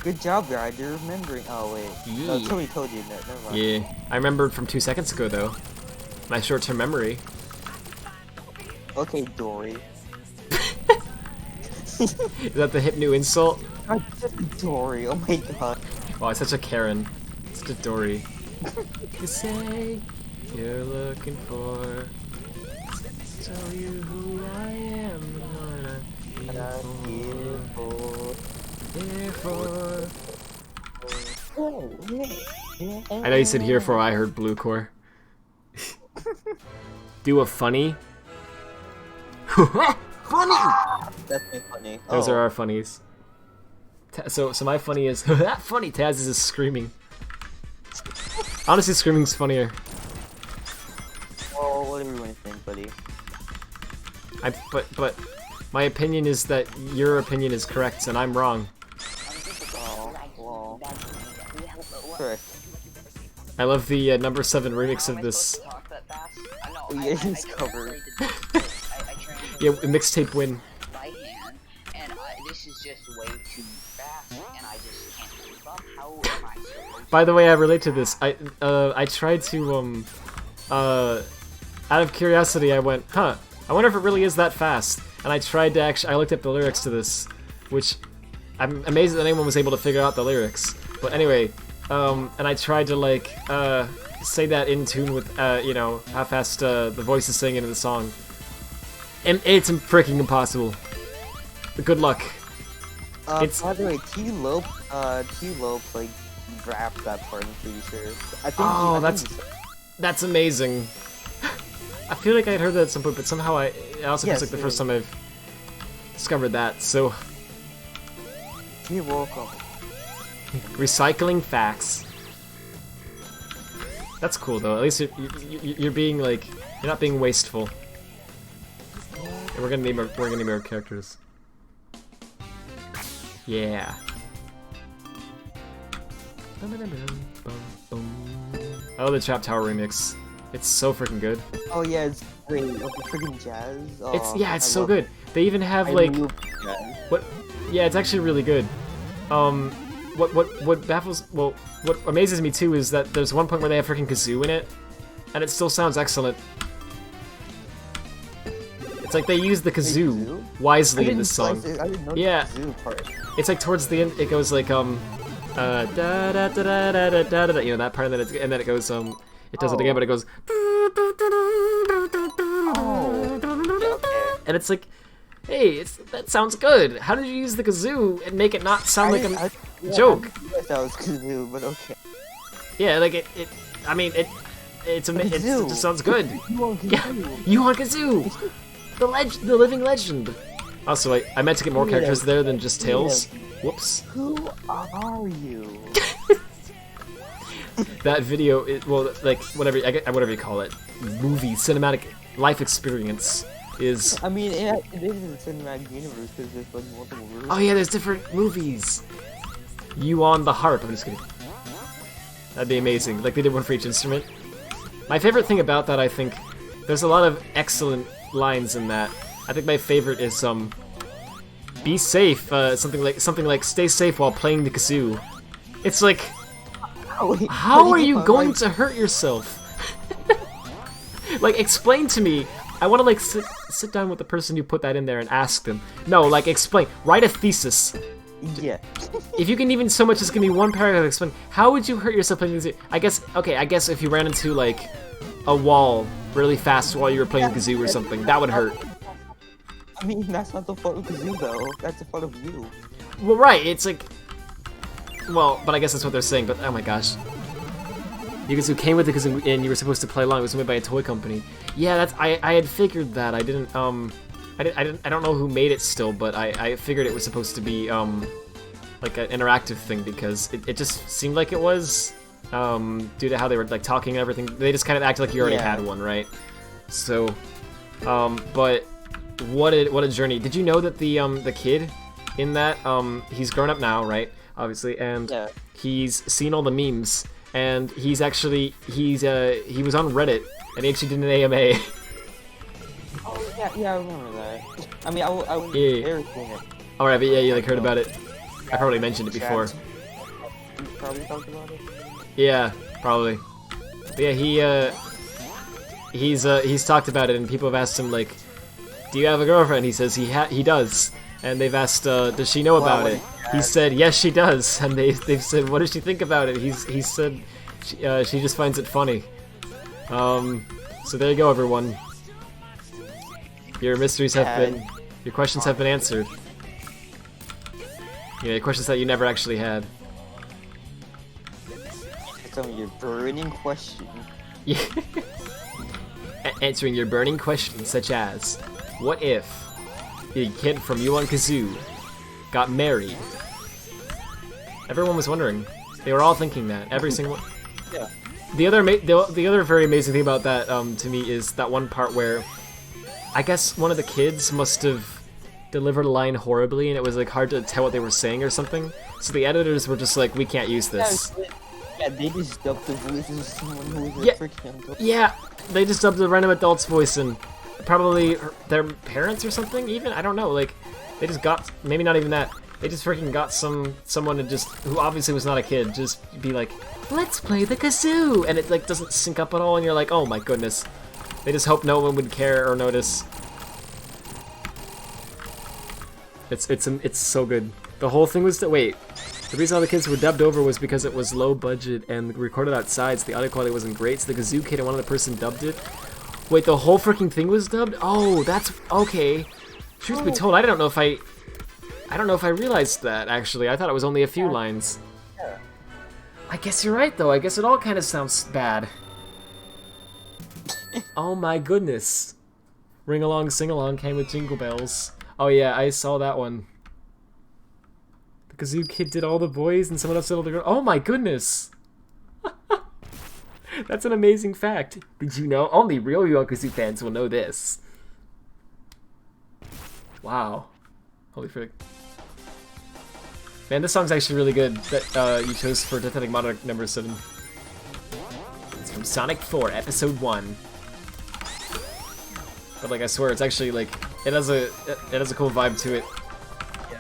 Good job, guy. You're remembering. Oh, wait. Yeah. No, Tony told you that. Never mind. Yeah. I remembered from 2 seconds ago, though. My short-term memory. Okay, Dory. Is that the hip new insult? God, Dory, oh my god. Wow, it's such a Karen. Such a Dory. You say you're looking for. Tell you who I am. Here for. I know you said here for. I heard blue core. Do a funny. Funny. That's my funny. Those are our funnies. So my funny is that funny. Taz is just screaming. Honestly, screaming's funnier. Oh, what do you think, buddy? But my opinion is that your opinion is correct and I'm wrong. Oh, well. Correct. I love the number 7 remix of this. Oh, yeah, he's covered. Yeah, mixtape win. This is just way too fast, and I just can't keep up. How am I supposed By the way, I relate to this. I tried to out of curiosity, I went, huh? I wonder if it really is that fast. And I tried to I looked up the lyrics to this, which I'm amazed that anyone was able to figure out the lyrics. But anyway, and I tried to like say that in tune with you know how fast the voice is saying into the song. And it's freaking impossible. But good luck. It's by the way, T-Lo like rapped that part, I'm pretty sure. I think oh, that's amazing. I feel like I'd heard that at some point, but somehow it also feels like the first time I've discovered that. So you're welcome. Recycling facts. That's cool though. At least you're being like you're not being wasteful. And we're gonna need more characters. Yeah. Oh, the Trap Tower remix. It's so freaking good. Oh yeah, it's great. Oh, the freaking jazz. Oh, It's so good. They even have like what? Yeah, it's actually really good. what baffles, well, what amazes me too is that there's one point where they have freaking kazoo in it, and it still sounds excellent. It's like they use the kazoo wisely in this song. Yeah, it's like towards the end, it goes like da da da da da da da, you know that part, and then it goes it does it again, but it goes. And it's like, hey, that sounds good. How did you use the kazoo and make it not sound like a joke? That was kazoo, but okay. Yeah, like it it just sounds good. Yeah, you want kazoo, the living legend. Also, I meant to get more characters there than just Tails. Whoops. Who are you? That video, well, like whatever you call it, movie, cinematic life experience. I mean, it is in the cinematic universe because there's like multiple movies. Oh yeah, there's different movies. You on the harp. I'm just kidding. That'd be amazing. Like they did one for each instrument. My favorite thing about that, I think, there's a lot of excellent lines in that. I think my favorite is be safe. Something like stay safe while playing the kazoo. It's like, how are you going to hurt yourself? Like, explain to me. I want to like sit down with the person who put that in there and ask them. No, like explain. Write a thesis. Yeah. If you can even so much as give me one paragraph explain, how would you hurt yourself playing the kazoo? I guess if you ran into like a wall really fast while you were playing the kazoo or something, that would hurt. I mean, that's not the fault of kazoo though. That's the fault of you. Well, right. It's like, well, but I guess that's what they're saying. But oh my gosh. You kazoo came with the kazoo and you were supposed to play along. It was made by a toy company. Yeah, that's I had figured that. I don't know who made it still, but I figured it was supposed to be like an interactive thing because it just seemed like it was due to how they were like talking and everything. They just kind of acted like you already had one, right? So but what a journey. Did you know that the kid in that he's grown up now, right? Obviously, and he's seen all the memes. And he was on Reddit, and he actually did an AMA. Oh yeah, I remember that. I mean, I was very cool. Alright, but yeah, you like heard about it. I probably mentioned it before. You probably talked about it. Yeah, probably. But yeah, he's talked about it, and people have asked him like, "Do you have a girlfriend?" He says he does, and they've asked, "Does she know about it?" He said, yes, she does, and they've said, what does she think about it? He said, she just finds it funny. So there you go, everyone. Your mysteries your questions have been answered. Yeah, questions that you never actually had. Some of your burning questions. Yeah. Answering your burning questions, such as, what if a kid from You on Kazoo got married? Everyone was wondering. They were all thinking that. Every single. Yeah. The other very amazing thing about that to me is that one part where I guess one of the kids must have delivered a line horribly and it was like hard to tell what they were saying or something. So the editors were just like, we can't use this. Yeah, they just dubbed the voices of someone who was a freaking adult. Yeah, they just dubbed a random adult's voice and probably their parents or something. Even I don't know. Like they just got maybe not even that. They just freaking got someone to just who obviously was not a kid just be like, let's play the kazoo, and it like doesn't sync up at all, and you're like, oh my goodness. They just hope no one would care or notice. It's so good. The whole thing was the reason all the kids were dubbed over was because it was low budget and recorded outside, so the audio quality wasn't great. So the kazoo kid and one other person dubbed it. Wait, the whole freaking thing was dubbed? Oh, that's okay. Truth be told, I don't know if I realized that, actually. I thought it was only a few lines. Yeah. I guess you're right, though. I guess it all kind of sounds bad. Oh my goodness. Ring Along, Sing Along came with Jingle Bells. Oh yeah, I saw that one. The kazoo kid did all the boys and someone else did all the girls. Oh my goodness! That's an amazing fact. Did you know? Only real Yu Kazoo fans will know this. Wow. Holy frick. Man, this song's actually really good that you chose for Pathetic Monarch number 7. It's from Sonic 4, Episode 1. But like I swear, it's actually like it has a cool vibe to it. Yeah.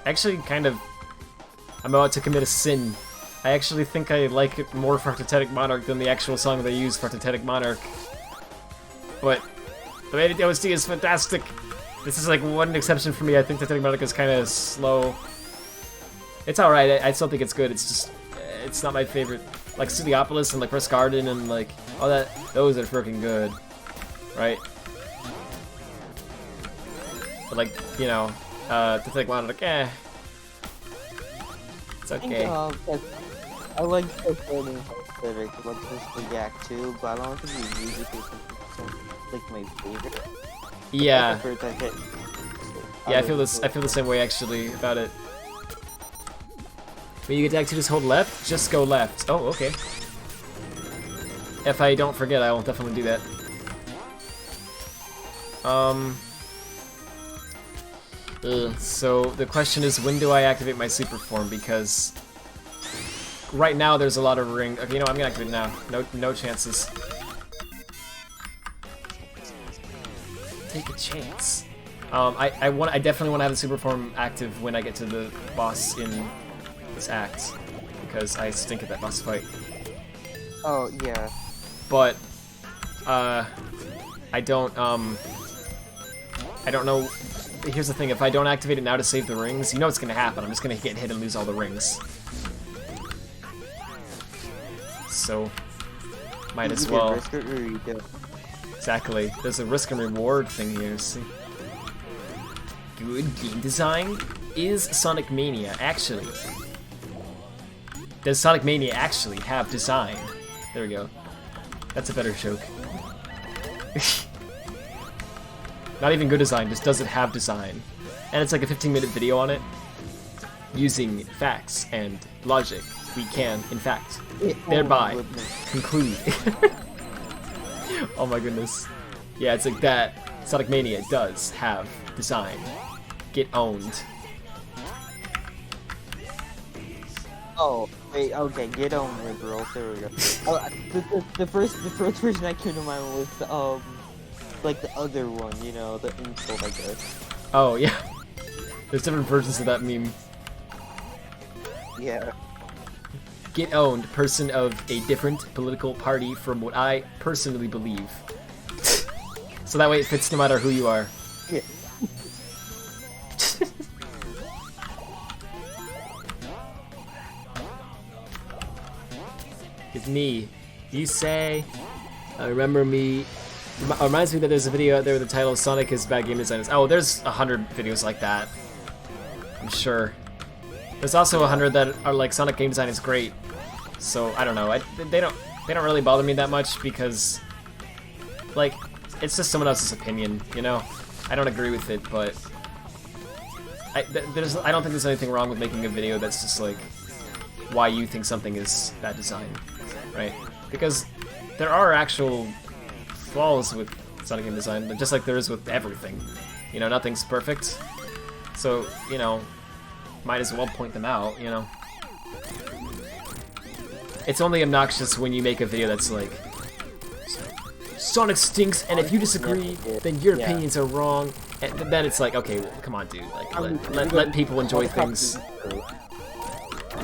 Actually, kind of I'm about to commit a sin. I actually think I like it more for Octotetic Monarch than the actual song they use for Octotetic Monarch. But the Mania OST is fantastic. This is like one exception for me. I think Octotetic Monarch is kind of slow. It's alright. I still think it's good. It's just, it's not my favorite. Like Studiopolis and like Risk Garden and like all that. Those are freaking good, right? But like, you know, Octotetic Monarch, eh. It's okay. I like the floating aesthetic, like the Yak too, but I don't think the music is like my favorite. Yeah. I prefer that Yeah, I feel this. I feel the same way actually about it. But you get to actually just hold left. Just go left. Oh, okay. If I don't forget, I will definitely do that. So the question is, when do I activate my super form? Because right now there's a lot of ring. Okay, you know, I'm gonna activate it now. No chances. Take a chance. I definitely want to have the super form active when I get to the boss in this act, because I stink at that boss fight. Oh yeah. But I don't know. Here's the thing, if I don't activate it now to save the rings, you know what's gonna happen. I'm just gonna get hit and lose all the rings. So might as well. Risk it or you don't. Exactly. There's a risk and reward thing here, see? Good game design? Is Sonic Mania actually? Does Sonic Mania actually have design? There we go. That's a better joke. Not even good design, just does it have design? And it's like a 15-minute video on it. Using facts and logic, we can, in fact, thereby conclude. Oh my goodness. Yeah, it's like that. Sonic Mania does have design. Get owned. Oh, wait, okay, get on liberal, there we go. Oh, the first version that came to mind was, like the other one, you know, the insult, I guess. Oh, yeah. There's different versions of that meme. Yeah. Get owned, person of a different political party from what I personally believe. So that way it fits no matter who you are. Yeah. It's me. You say, remember me. Reminds me that there's a video out there with the title Sonic is bad game design. Oh, there's 100 videos like that. I'm sure. There's also 100 that are like Sonic game design is great. So I don't know. They don't really bother me that much because, like, it's just someone else's opinion, you know. I don't agree with it, but I don't think there's anything wrong with making a video that's just like why you think something is bad design, right? Because there are actual flaws with Sonic game design, just like there is with everything. You know, nothing's perfect. So, you know, might as well point them out, you know. It's only obnoxious when you make a video that's like, Sonic stinks, and if you disagree, then your opinions are wrong. And then it's like, okay, well, come on, dude. Like, let people enjoy things.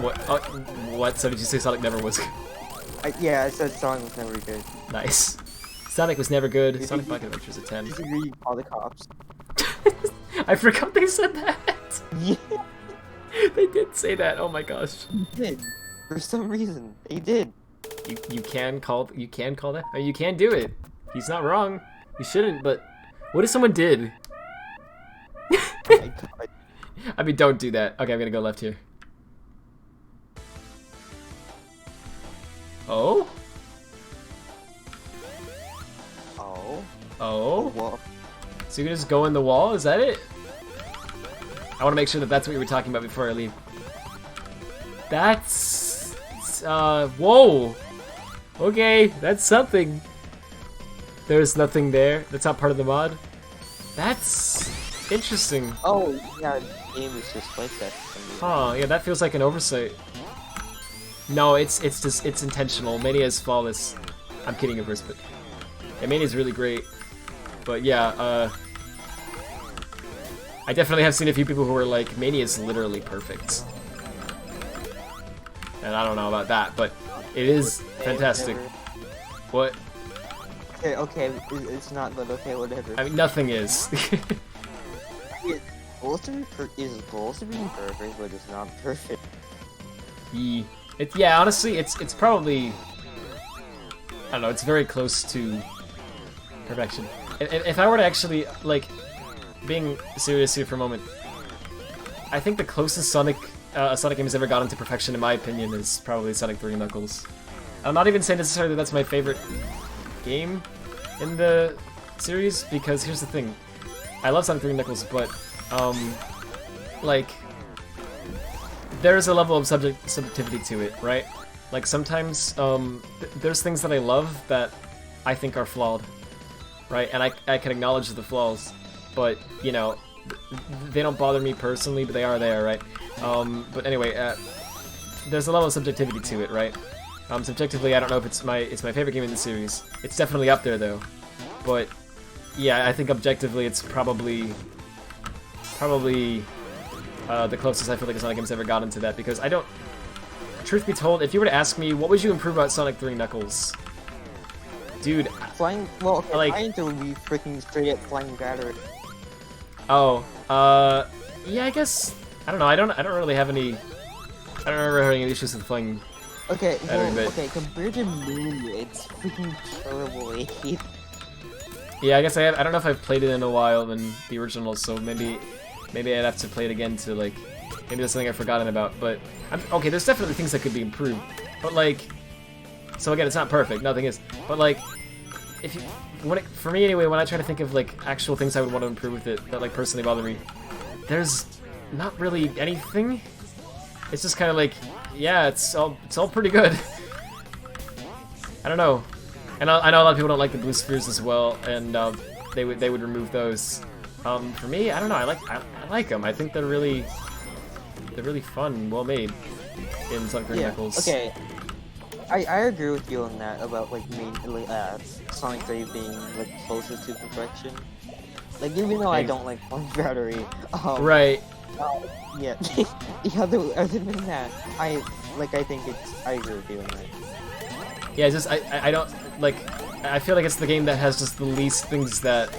What? What? So did you say Sonic never was good? Yeah, I said Sonic was never good. Nice. Sonic was never good. Sonic Pocket Adventure's a 10. Disagree, call the cops. I forgot they said that. Yeah. They did say that. Oh my gosh. They did. For some reason, they did. You can call that. Or you can do it. He's not wrong. You shouldn't. But what if someone did? I mean, don't do that. Okay, I'm gonna go left here. Oh? Oh? Oh? Well, So you can just go in the wall? Is that it? I want to make sure that that's what you were talking about before I leave. That's... whoa! Okay, that's something. There's nothing there. That's not part of the mod. That's... interesting. oh, yeah, the game is just like that. Huh, yeah, that feels like an oversight. No, it's intentional. Mania is flawless. I'm kidding, of course, but yeah, Mania is really great. But yeah, I definitely have seen a few people who are like, Mania is literally perfect. and I don't know about that, but it is fantastic. What? Okay, it's not, but okay, whatever. I mean, nothing is. It's supposed to be perfect, but it's not perfect. Yeah, honestly, it's probably, I don't know, it's very close to perfection. If I were to actually, like, being serious here for a moment, I think the closest Sonic a Sonic game has ever gotten to perfection, in my opinion, is probably Sonic 3 Knuckles. I'm not even saying necessarily that's my favorite game in the series, because here's the thing. I love Sonic 3 Knuckles, but, like, there's a level of subjectivity to it, right? Like, sometimes, there's things that I love that I think are flawed, right? And I can acknowledge the flaws, but, you know, they don't bother me personally, but they are there, right? But anyway, there's a level of subjectivity to it, right? Subjectively, I don't know if it's my favorite game in the series. It's definitely up there, though. But, yeah, I think objectively it's probably the closest I feel like a Sonic game's ever gotten to that, because I don't... Truth be told, if you were to ask me, what would you improve about Sonic 3 Knuckles? Dude, flying, well, okay, like, flying would be freaking straight up flying battery. Oh, yeah, I guess, I don't know, I don't really have any, I don't remember having any issues with flying. Okay, well, okay, compared to Moon, it's freaking terrible. I hate. Yeah, I guess I don't know if I've played it in a while than the original, so maybe I'd have to play it again to, like, maybe that's something I've forgotten about, but, okay, there's definitely things that could be improved, but, like, so again, it's not perfect, nothing is, but, like, if you, for me anyway, when I try to think of, like, actual things I would want to improve with it that, like, personally bother me, there's not really anything. It's just kind of like, yeah, it's all pretty good. I don't know. And I know a lot of people don't like the blue spheres as well, and they would remove those. For me, I don't know. I like them. I think they're really fun, well made in Sonic 3 Knuckles. Okay. I agree with you on that about like Sonic 3 being like closest to perfection. Like even though I don't like flying battery. Right. Yeah. other than that, I agree with you on that. Yeah, just I don't like. I feel like it's the game that has just the least things that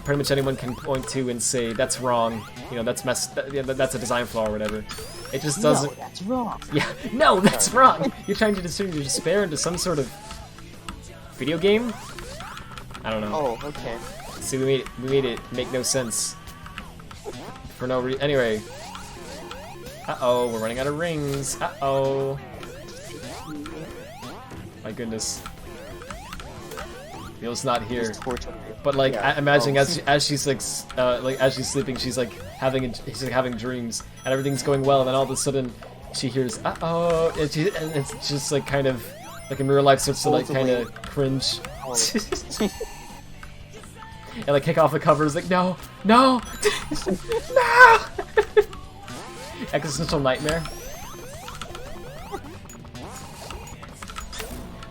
pretty much anyone can point to and say that's wrong. You know, that's that's a design flaw or whatever. It just doesn't. No, that's wrong. Yeah, no, that's wrong. You're trying to turn your despair into some sort of video game. I don't know. Oh, okay. See, we made it make no sense for no reason. Anyway. Uh-oh, we're running out of rings. Uh-oh. My goodness. Neil's not here. But like, yeah. I imagine as she's like as she's sleeping, she's like having dreams, and everything's going well, and then all of a sudden she hears uh-oh, and it's just like kind of like in real life starts to like kind of cringe. And like kick off the covers like no no. Existential nightmare.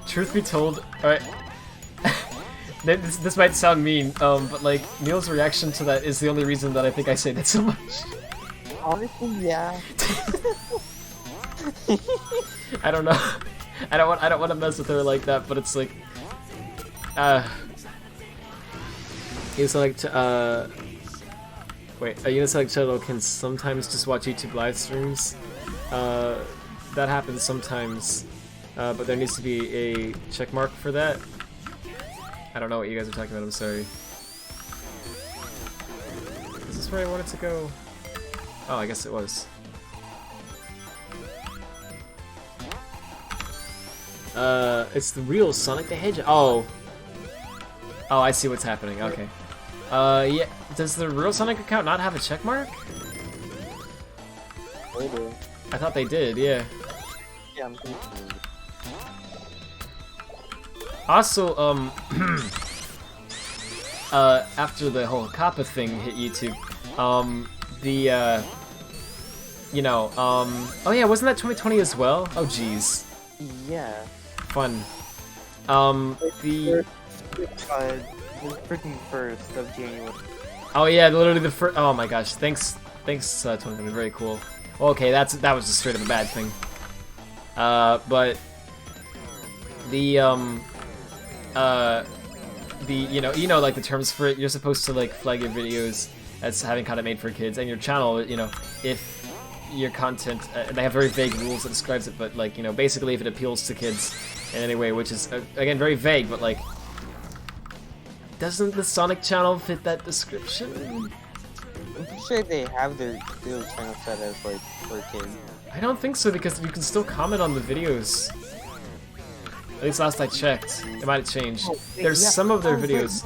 Truth be told, alright, this might sound mean, but like, Neil's reaction to that is the only reason that I think I say that so much. Honestly, yeah. I don't know. I don't want to mess with her like that, but it's like, wait, a Unisonic channel can sometimes just watch YouTube live streams. That happens sometimes. But there needs to be a check mark for that. I don't know what you guys are talking about, I'm sorry. Is this where I wanted to go? Oh, I guess it was. It's the real Sonic the Hedgehog. Oh. Oh, I see what's happening, okay. Yeah, does the real Sonic account not have a check mark? They do. I thought they did, yeah. Yeah, I'm thinking. Also, after the whole Kappa thing hit YouTube, oh yeah, wasn't that 2020 as well? Oh jeez. Yeah. Fun. The freaking 1st of January. Oh yeah, literally the first. Oh my gosh, thanks, 2020, very cool. Okay, that was just straight up a bad thing. But the you know like the terms for it, you're supposed to like flag your videos as having content made for kids, and your channel, you know, if your content, they have very vague rules that describes it, but like, you know, basically if it appeals to kids in any way, which is again very vague, but like, doesn't the Sonic channel fit that description? I'm pretty sure they have their channel set as like for kids. I don't think so, because you can still comment on the videos. At least last I checked. It might have changed. There's some of their videos.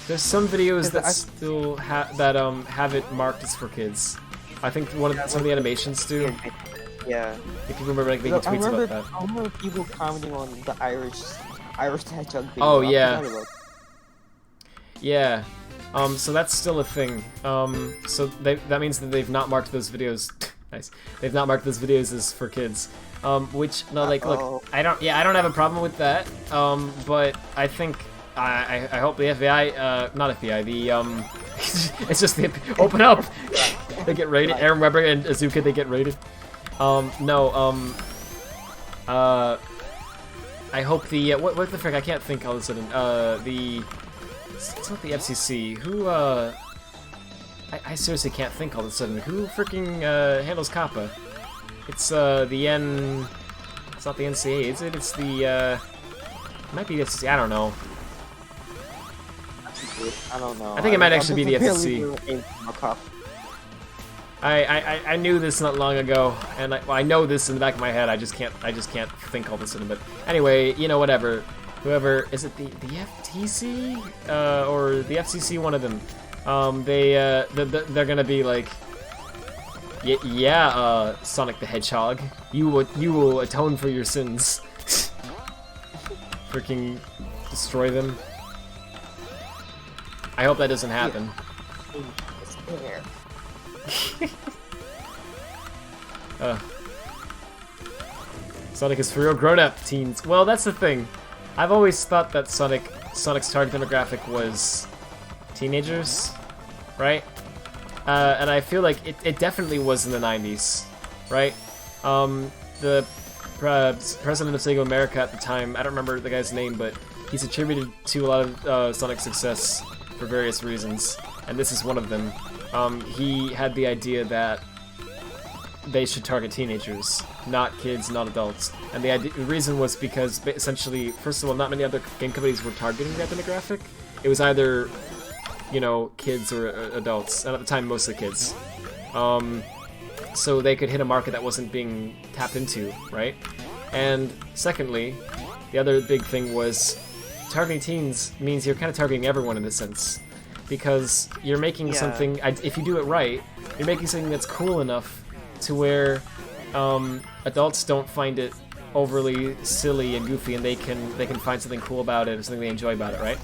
There's some videos that still have it marked as for kids. I think some of the animations do. Yeah. If you remember like making tweets about that. I remember people commenting on the Irish hedgehog video. Oh yeah. Yeah. So that's still a thing. So that means that they've not marked those videos. Nice. They've not marked those videos as for kids. Which no, like, look, I don't have a problem with that. But I think I hope the FBI, not FBI, the it's just the open up. They get rated. Aaron Weber and Azuka, they get rated. I hope the what the frick? I can't think all of a sudden. It's not the FCC. Who I seriously can't think all of a sudden. Who freaking handles COPPA? It's the N. It's not the NCA, is it? It's the it might be the FCC. I don't know. I don't know. I think it might actually be the FCC. I knew this not long ago, and I know this in the back of my head. I just can't think all of a sudden. But anyway, you know, whatever. Whoever is it, the FTC or the FCC? One of them. They're gonna be like, yeah, Sonic the Hedgehog, you will atone for your sins. Freaking destroy them. I hope that doesn't happen. Sonic is for real grown-up teens. Well, that's the thing. I've always thought that Sonic's target demographic was teenagers, right? And I feel like it definitely was in the 90s, right? The president of Sega America at the time, I don't remember the guy's name, but he's attributed to a lot of Sonic's success for various reasons, and this is one of them. He had the idea that they should target teenagers, not kids, not adults. And the reason was because, essentially, first of all, not many other game companies were targeting that demographic. It was either, you know, kids or adults, and at the time, mostly kids. So they could hit a market that wasn't being tapped into, right? And secondly, the other big thing was targeting teens means you're kind of targeting everyone in this sense. Because you're making something, if you do it right, you're making something that's cool enough to where adults don't find it overly silly and goofy, and they can find something cool about it or something they enjoy about it, right?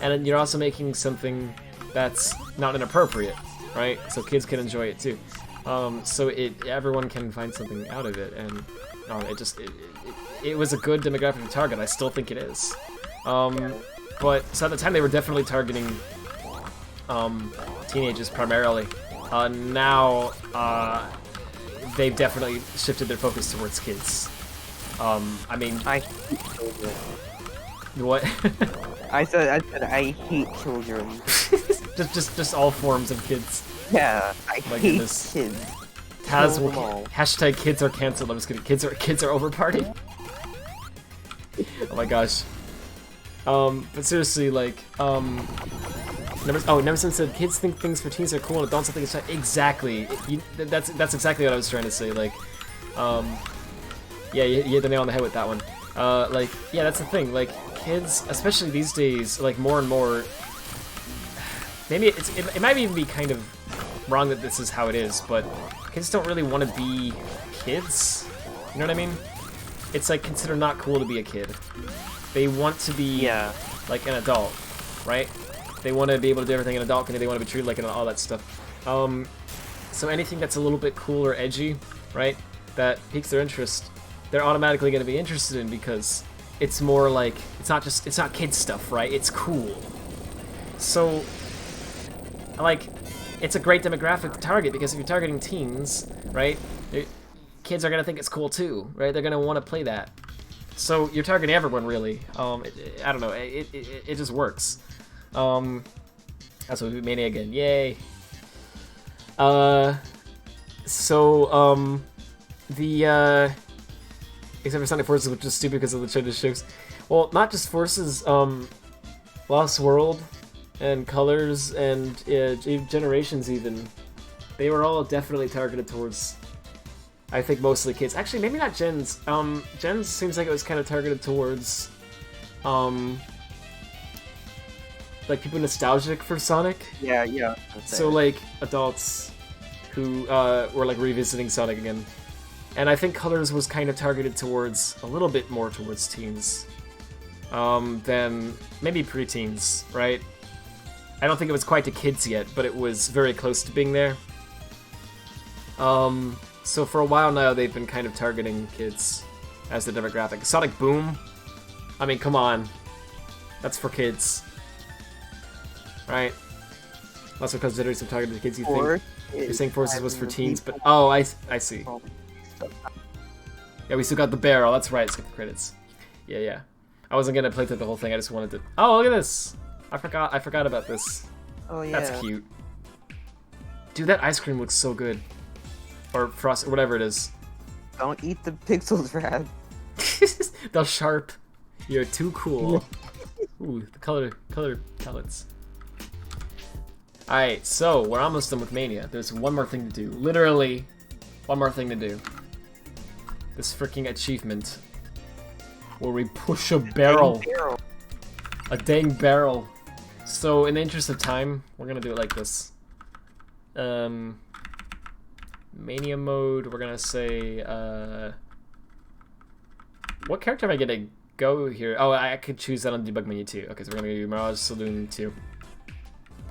And then you're also making something that's not inappropriate, right? So kids can enjoy it too. So everyone can find something out of it, and it was a good demographic to target. I still think it is. But so at the time they were definitely targeting teenagers primarily. Now they've definitely shifted their focus towards kids. I mean, I hate children. What? I said I hate children. just all forms of kids. Yeah, I hate kids. Taz will hashtag kids are canceled. I'm just kidding. Kids are over party. Oh my gosh. But seriously, like, Neverson said kids think things for teens are cool and adults think it's not. Exactly. That's exactly what I was trying to say. Like, yeah, you hit the nail on the head with that one. Like, yeah, that's the thing. Like, kids, especially these days, like more and more. Maybe it might even be kind of wrong that this is how it is, but kids don't really want to be kids. You know what I mean? It's like considered not cool to be a kid. They want to be like an adult, right? They want to be able to do everything an adult can do. They want to be treated like an all that stuff. So anything that's a little bit cool or edgy, right? That piques their interest, they're automatically going to be interested in because it's more like it's not kid stuff, right? It's cool. So, like, it's a great demographic to target because if you're targeting teens, right? kids are gonna think it's cool too, right? They're gonna want to play that. So you're targeting everyone, really. I don't know. It just works. That's what we Mania again. Yay. Except for Sonic Forces, which is stupid because of the China ships. Well, not just Forces. Lost World, and Colors, and Generations even. They were all definitely targeted towards, I think, mostly kids. Actually, maybe not Gens. Gens seems like it was kind of targeted towards, like people nostalgic for Sonic. Yeah. So like adults who were like revisiting Sonic again. And I think Colors was kind of targeted towards, a little bit more towards teens. Than maybe preteens, right? I don't think it was quite to kids yet, but it was very close to being there. So for a while now, they've been kind of targeting kids as the demographic. Sonic Boom? I mean, come on. That's for kids. Right? Also considering some targeted kids, you think? You're saying Forces was for teens, but... Oh, I see. Yeah, we still got the barrel. That's right, skip the credits. Yeah. I wasn't gonna play through the whole thing, I just wanted to... Oh, look at this! I forgot about this. Oh, yeah. That's cute. Dude, that ice cream looks so good. Or frost, or whatever it is. Don't eat the pixels, Rad. They're sharp. You're too cool. Ooh, the color palettes. Alright, so we're almost done with Mania. There's one more thing to do. Literally, one more thing to do. This freaking achievement. Where we push a barrel. A dang barrel. So, in the interest of time, we're gonna do it like this. Mania mode, we're gonna say, what character am I gonna go here? Oh, I could choose that on the debug menu too. Okay, so we're gonna do Mirage Saloon 2.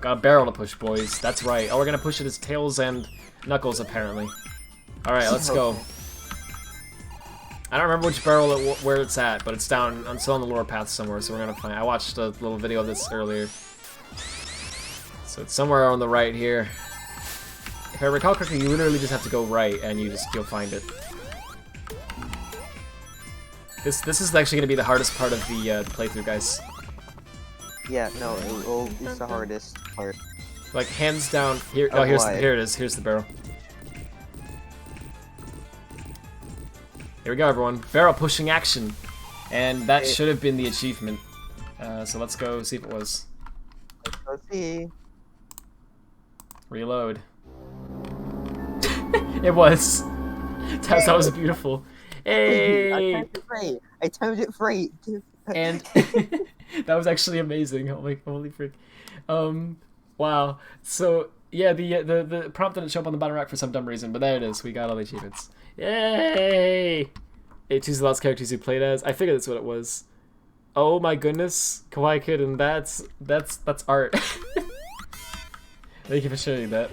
Got a barrel to push, boys. That's right. Oh, we're gonna push it as Tails and Knuckles, apparently. Alright, let's go. I don't remember which barrel where it's at, but it's down. I'm still on the lower path somewhere, so we're gonna find. I watched a little video of this earlier. So it's somewhere on the right here. If I recall correctly, you literally just have to go right, and you'll find it. This is actually gonna be the hardest part of the playthrough, guys. Yeah, no, it's the hardest part. Like hands down. Here, oh, here it is. Here's the barrel. Here we go, everyone. Barrel pushing action, and that should have been the achievement. So let's go see if it was. Let's see. Reload. It was. That was beautiful. Hey! I timed it right. And that was actually amazing. Holy frick. Wow. So yeah, the prompt didn't show up on the bottom rack for some dumb reason, but there it is. We got all the achievements. Yay! It chooses the last characters you played as. I figured that's what it was. Oh my goodness, Kawaii Kid, and that's art. Thank you for sharing that.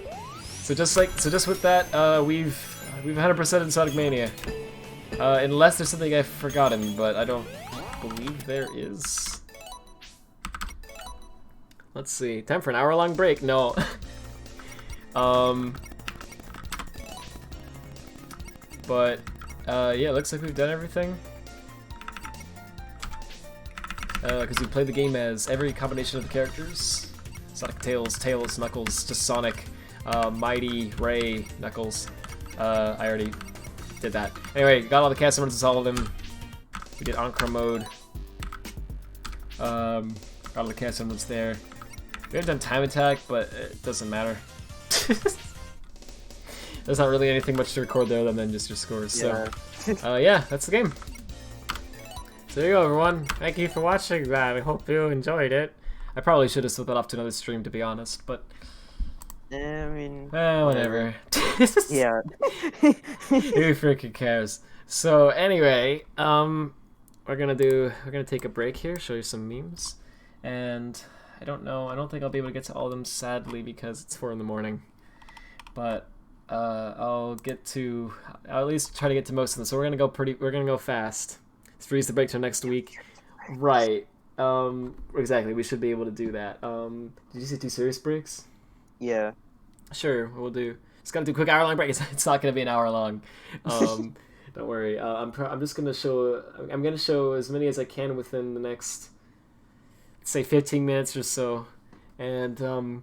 So just with that, we've 100% in Sonic Mania. Unless there's something I've forgotten, but I don't believe there is. Let's see. Time for an hour-long break. No. But yeah, looks like we've done everything. Because we played the game as every combination of the characters. Sonic, Tails, Knuckles, just Sonic, Mighty, Ray, Knuckles. I already did that. Anyway, got all the cast members, all of them. We did Encore mode. Got all the cast members there. We haven't done Time Attack, but it doesn't matter. There's not really anything much to record there other than just your scores. Yeah. So, yeah, that's the game. So there you go, everyone. Thank you for watching that. I hope you enjoyed it. I probably should have split that off to another stream, to be honest, but... I mean... whatever. Yeah. Who freaking cares? So, anyway, we're gonna take a break here, show you some memes, and I don't think I'll be able to get to all of them, sadly, because it's 4 in the morning, but I'll at least try to get to most of them. So we're gonna go fast. Let's freeze the break till next week. Right. Exactly. We should be able to do that. Did you say 2 serious breaks? Yeah. Sure, we'll do. Just gotta do a quick hour-long break. It's not gonna be an hour long. Don't worry. I'm just gonna show. I'm gonna show as many as I can within the next, say, 15 minutes or so, and then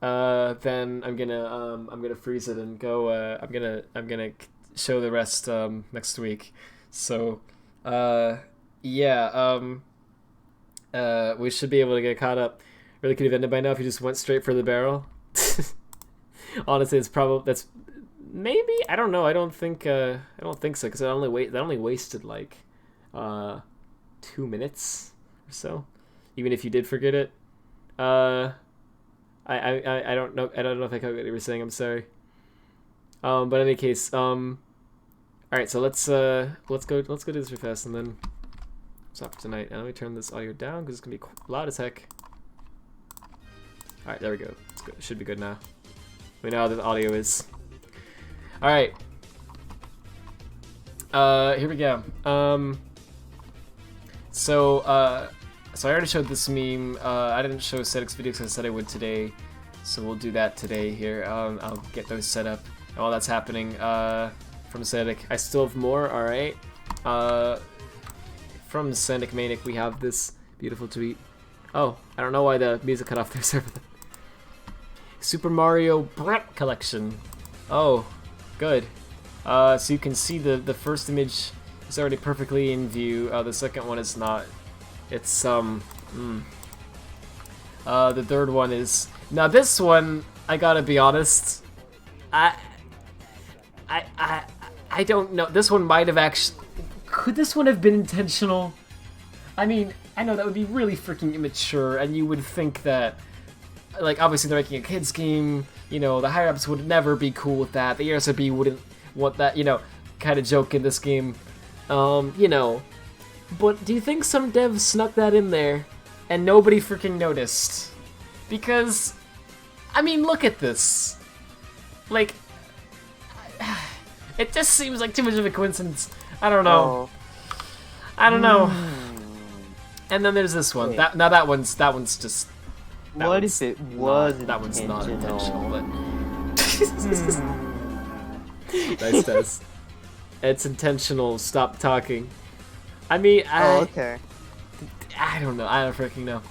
I'm gonna freeze it and go. I'm gonna show the rest next week. So, yeah. We should be able to get caught up. Really could have ended by now if you just went straight for the barrel. Honestly, that's maybe, I don't know. I don't think so, because that only wasted like 2 minutes or so. Even if you did forget it. I don't know if I caught what you were saying. I'm sorry. But in any case, all right. So let's go do this real fast and then stop for tonight. And let me turn this audio down because it's gonna be loud as heck. All right, there we go. It's good. It should be good now. We know how the audio is. All right. Here we go. So I already showed this meme. I didn't show Cedric's video because I said I would today. So we'll do that today here. I'll get those set up. And while that's happening, from Cedric, I still have more. All right. From Cedric Manic, we have this beautiful tweet. Oh, I don't know why the music cut off there. Sorry. Super Mario Brett collection. Oh, good. So you can see the first image is already perfectly in view. The second one is not. It's the third one is now. This one, I gotta be honest. I don't know. This one might have actually. Could this one have been intentional? I mean, I know that would be really freaking immature, and you would think that, like, obviously they're making a kids game. You know, the higher ups would never be cool with that. The ESRB wouldn't want that. You know, kind of joke in this game. You know. But do you think some devs snuck that in there and nobody freaking noticed? Because, I mean, look at this. Like, it just seems like too much of a coincidence. I don't know. I don't know. And then there's this one. That one's just. What if it was that one's not intentional, but. Nice. It's intentional. Stop talking. I mean, okay. I don't know. I don't freaking know.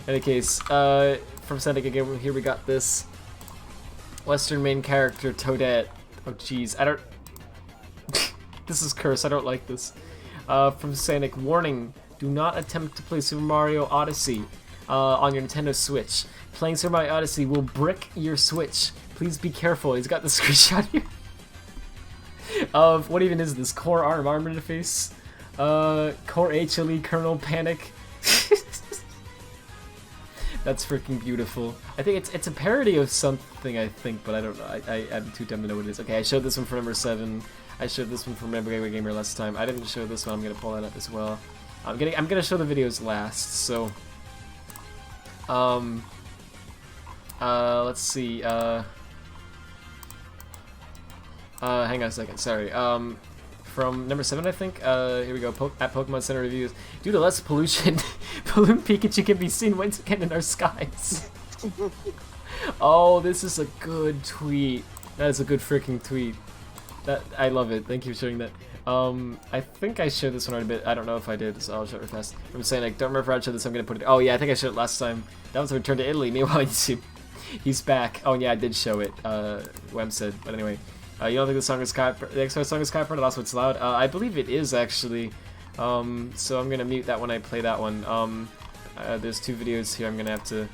In any case, from Sonic again, here we got this Western main character, Toadette. Oh, jeez. I don't. This is cursed. I don't like this. From Sonic, warning: do not attempt to play Super Mario Odyssey on your Nintendo Switch. Playing Super Mario Odyssey will brick your Switch. Please be careful. He's got the screenshot here of what even is this? Core ARM interface. Core HLE kernel panic. That's freaking beautiful. I think it's a parody of something, I think, but I don't know. I'm too dumb to know what it is. Okay, I showed this one for number 7. I showed this one for Remember Gamer last time. I didn't show this one. I'm gonna pull that up as well. I'm gonna show the videos last. So, let's see. Hang on a second. Sorry. From number 7, I think. Here we go. At Pokemon Center Reviews. Due to less pollution, Balloon Pikachu can be seen once again in our skies. Oh, this is a good tweet. That is a good freaking tweet. I love it. Thank you for sharing that. I think I showed this one already a bit. I don't know if I did, so I'll show it real fast. I'm saying, like, don't remember if I showed this. I'm gonna put it. Oh yeah, I think I showed it last time. That was a return to Italy. Meanwhile, YouTube. He's back. Oh yeah, I did show it. Wem said, but anyway. You don't think the song is copyrighted? The next song is copyrighted. Also, it's loud. I believe it is actually. So I'm gonna mute that when I play that one. There's 2 videos here. I'm gonna have to.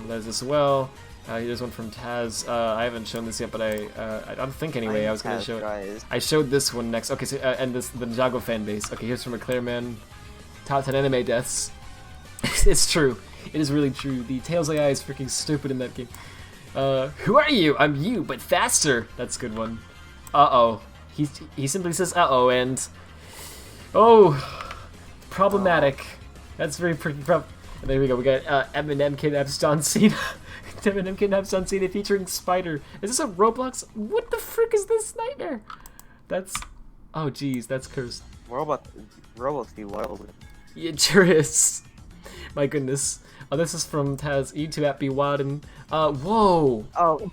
There's as well. Here's one from Taz. I haven't shown this yet, but I don't think anyway. I was gonna show it. I showed this one next. Okay, so and the Ninjago fan base. Okay, here's from a Clairman. Top 10 anime deaths. It's true. It is really true. The Tails AI is freaking stupid in that game. Who are you? I'm you, but faster. That's a good one. Uh-oh. He simply says uh-oh, and... Oh! Problematic. That's very freaking there we go. We got Eminem kidnaps John Cena. Eminem kidnaps John Cena featuring Spider. Is this a Roblox? What the frick is this nightmare? That's... Oh, jeez. That's cursed. Roblox be wild. Yeah, it sure is. My goodness. Oh, this is from Taz. YouTube app be wild and... whoa! Oh.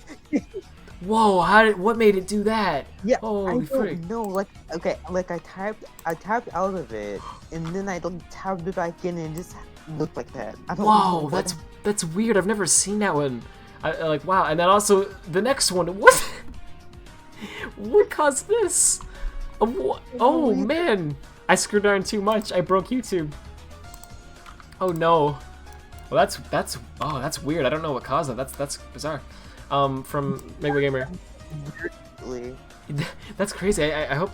Whoa, what made it do that? Yeah, Holy I frick. don't know. Like, okay, like I tapped out of it, and then I tapped it back in, and it just looked like that. I don't know. Whoa, that's weird. I've never seen that one. Like, wow. And then also the next one. What caused this? Oh man, I screwed down too much. I broke YouTube. Oh no. Well, that's weird. I don't know what caused that. That's bizarre. From Mega Gamer. That's crazy. I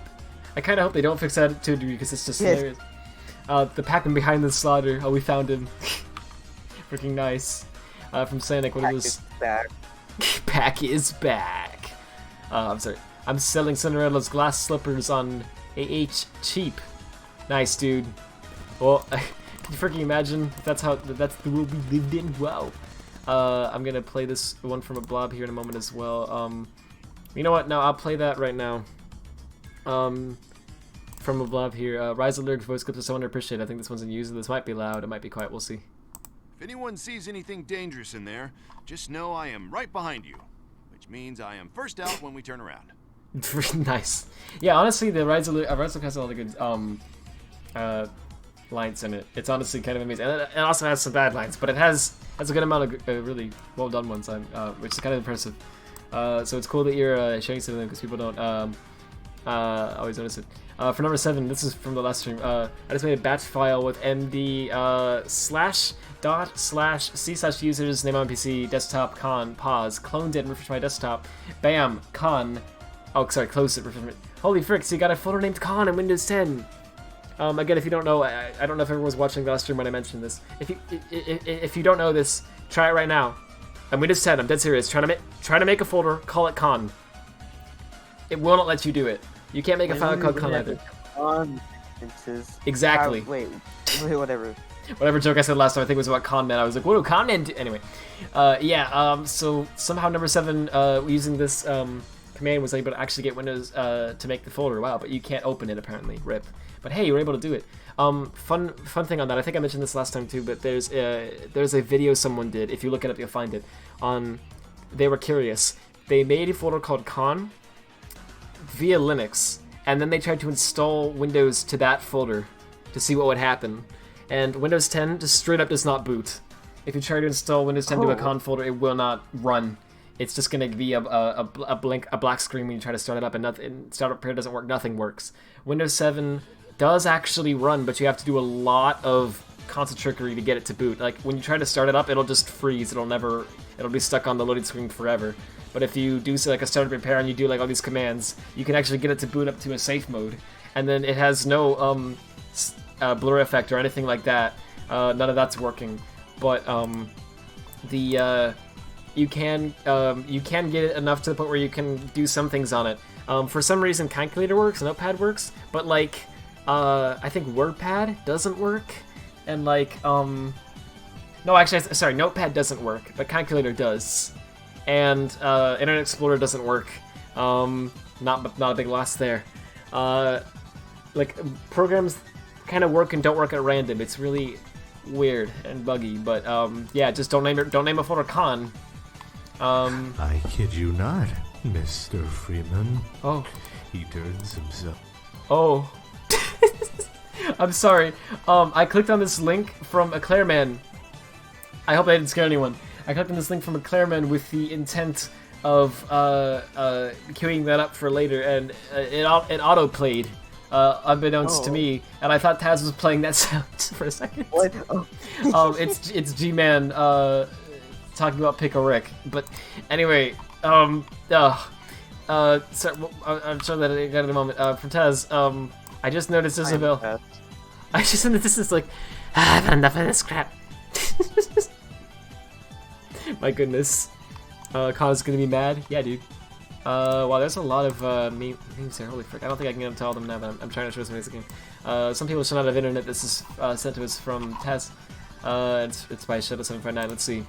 kind of hope they don't fix that to a degree because it's just hilarious. The Pac-Man behind the slaughter. Oh, we found him. Freaking nice. From Sonic, what is this? Pac is back. I'm sorry. I'm selling Cinderella's glass slippers on AH cheap. Nice, dude. Well, can you freaking imagine if that's the world we lived in? Wow. I'm gonna play this one from a blob here in a moment as well. You know what? No, I'll play that right now. From a blob here. Rise of Lyric voice clips are so underappreciated. I think this one's in use. This might be loud. It might be quiet. We'll see. If anyone sees anything dangerous in there, just know I am right behind you, which means I am first out when we turn around. Nice. Yeah, honestly, the Rise of Lyric has all the good lines in it. It's honestly kind of amazing. And it also has some bad lines, but it has a good amount of really well done ones, which is kind of impressive. So it's cool that you're showing some of them because people don't always notice it. For number 7, this is from the last stream. I just made a batch file with md /c/users name on PC desktop con pause cloned it and refreshed my desktop. Bam con. Oh, sorry, close it. Holy frick! So you got a folder named con in Windows 10. Again, if you don't know, I don't know if everyone was watching the last stream when I mentioned this. If you don't know this, try it right now. And Windows 10, I'm dead serious. Try to make a folder, call it con. It will not let you do it. You can't make a file called con either. Exactly. Wait, whatever. Whatever joke I said last time, I think it was about con man. I was like, what do con men do? Anyway, so somehow number 7, using this command was able to actually get Windows to make the folder. Wow, but you can't open it apparently. Rip. But hey, you were able to do it. Fun thing on that. I think I mentioned this last time too. But there's a video someone did. If you look it up, you'll find it. They were curious. They made a folder called con via Linux, and then they tried to install Windows to that folder to see what would happen. And Windows 10 just straight up does not boot. If you try to install Windows 10 to a con folder, it will not run. It's just going to be a black screen when you try to start it up, and nothing. Startup Pair doesn't work. Nothing works. Windows 7 does actually run, but you have to do a lot of constant trickery to get it to boot. Like when you try to start it up, it'll just freeze. It'll be stuck on the loading screen forever. But if you do like a startup repair and you do like all these commands, you can actually get it to boot up to a safe mode, and then it has no blur effect or anything like that. None of that's working. But you can get it enough to the point where you can do some things on it. For some reason, Calculator works, Notepad works, but like I think WordPad doesn't work, and like no, actually, sorry, Notepad doesn't work, but Calculator does, and Internet Explorer doesn't work. Not a big loss there. Like programs kind of work and don't work at random. It's really weird and buggy, but yeah, just don't name a folder con. I kid you not, Mr. Freeman. Oh. He turns himself. Oh. I'm sorry. I clicked on this link from a Clareman. I hope I didn't scare anyone. I clicked on this link from a Clareman with the intent of queuing that up for later, and it auto-played, unbeknownst to me, and I thought Taz was playing that sound for a second. What? Oh. It's G-Man, talking about Pickle Rick. But anyway, sorry, I'm sure that I got it in a moment. From Taz, I just noticed Isabel. I just noticed this is like, I've had enough of this crap. My goodness. Connor's gonna be mad? Yeah, dude. Wow, there's a lot of memes here. Holy frick. I don't think I can get them to all of them now, but I'm trying to show some of these again. Some people should not have internet. This is sent to us from Taz. It's by Shadow759. Let's see.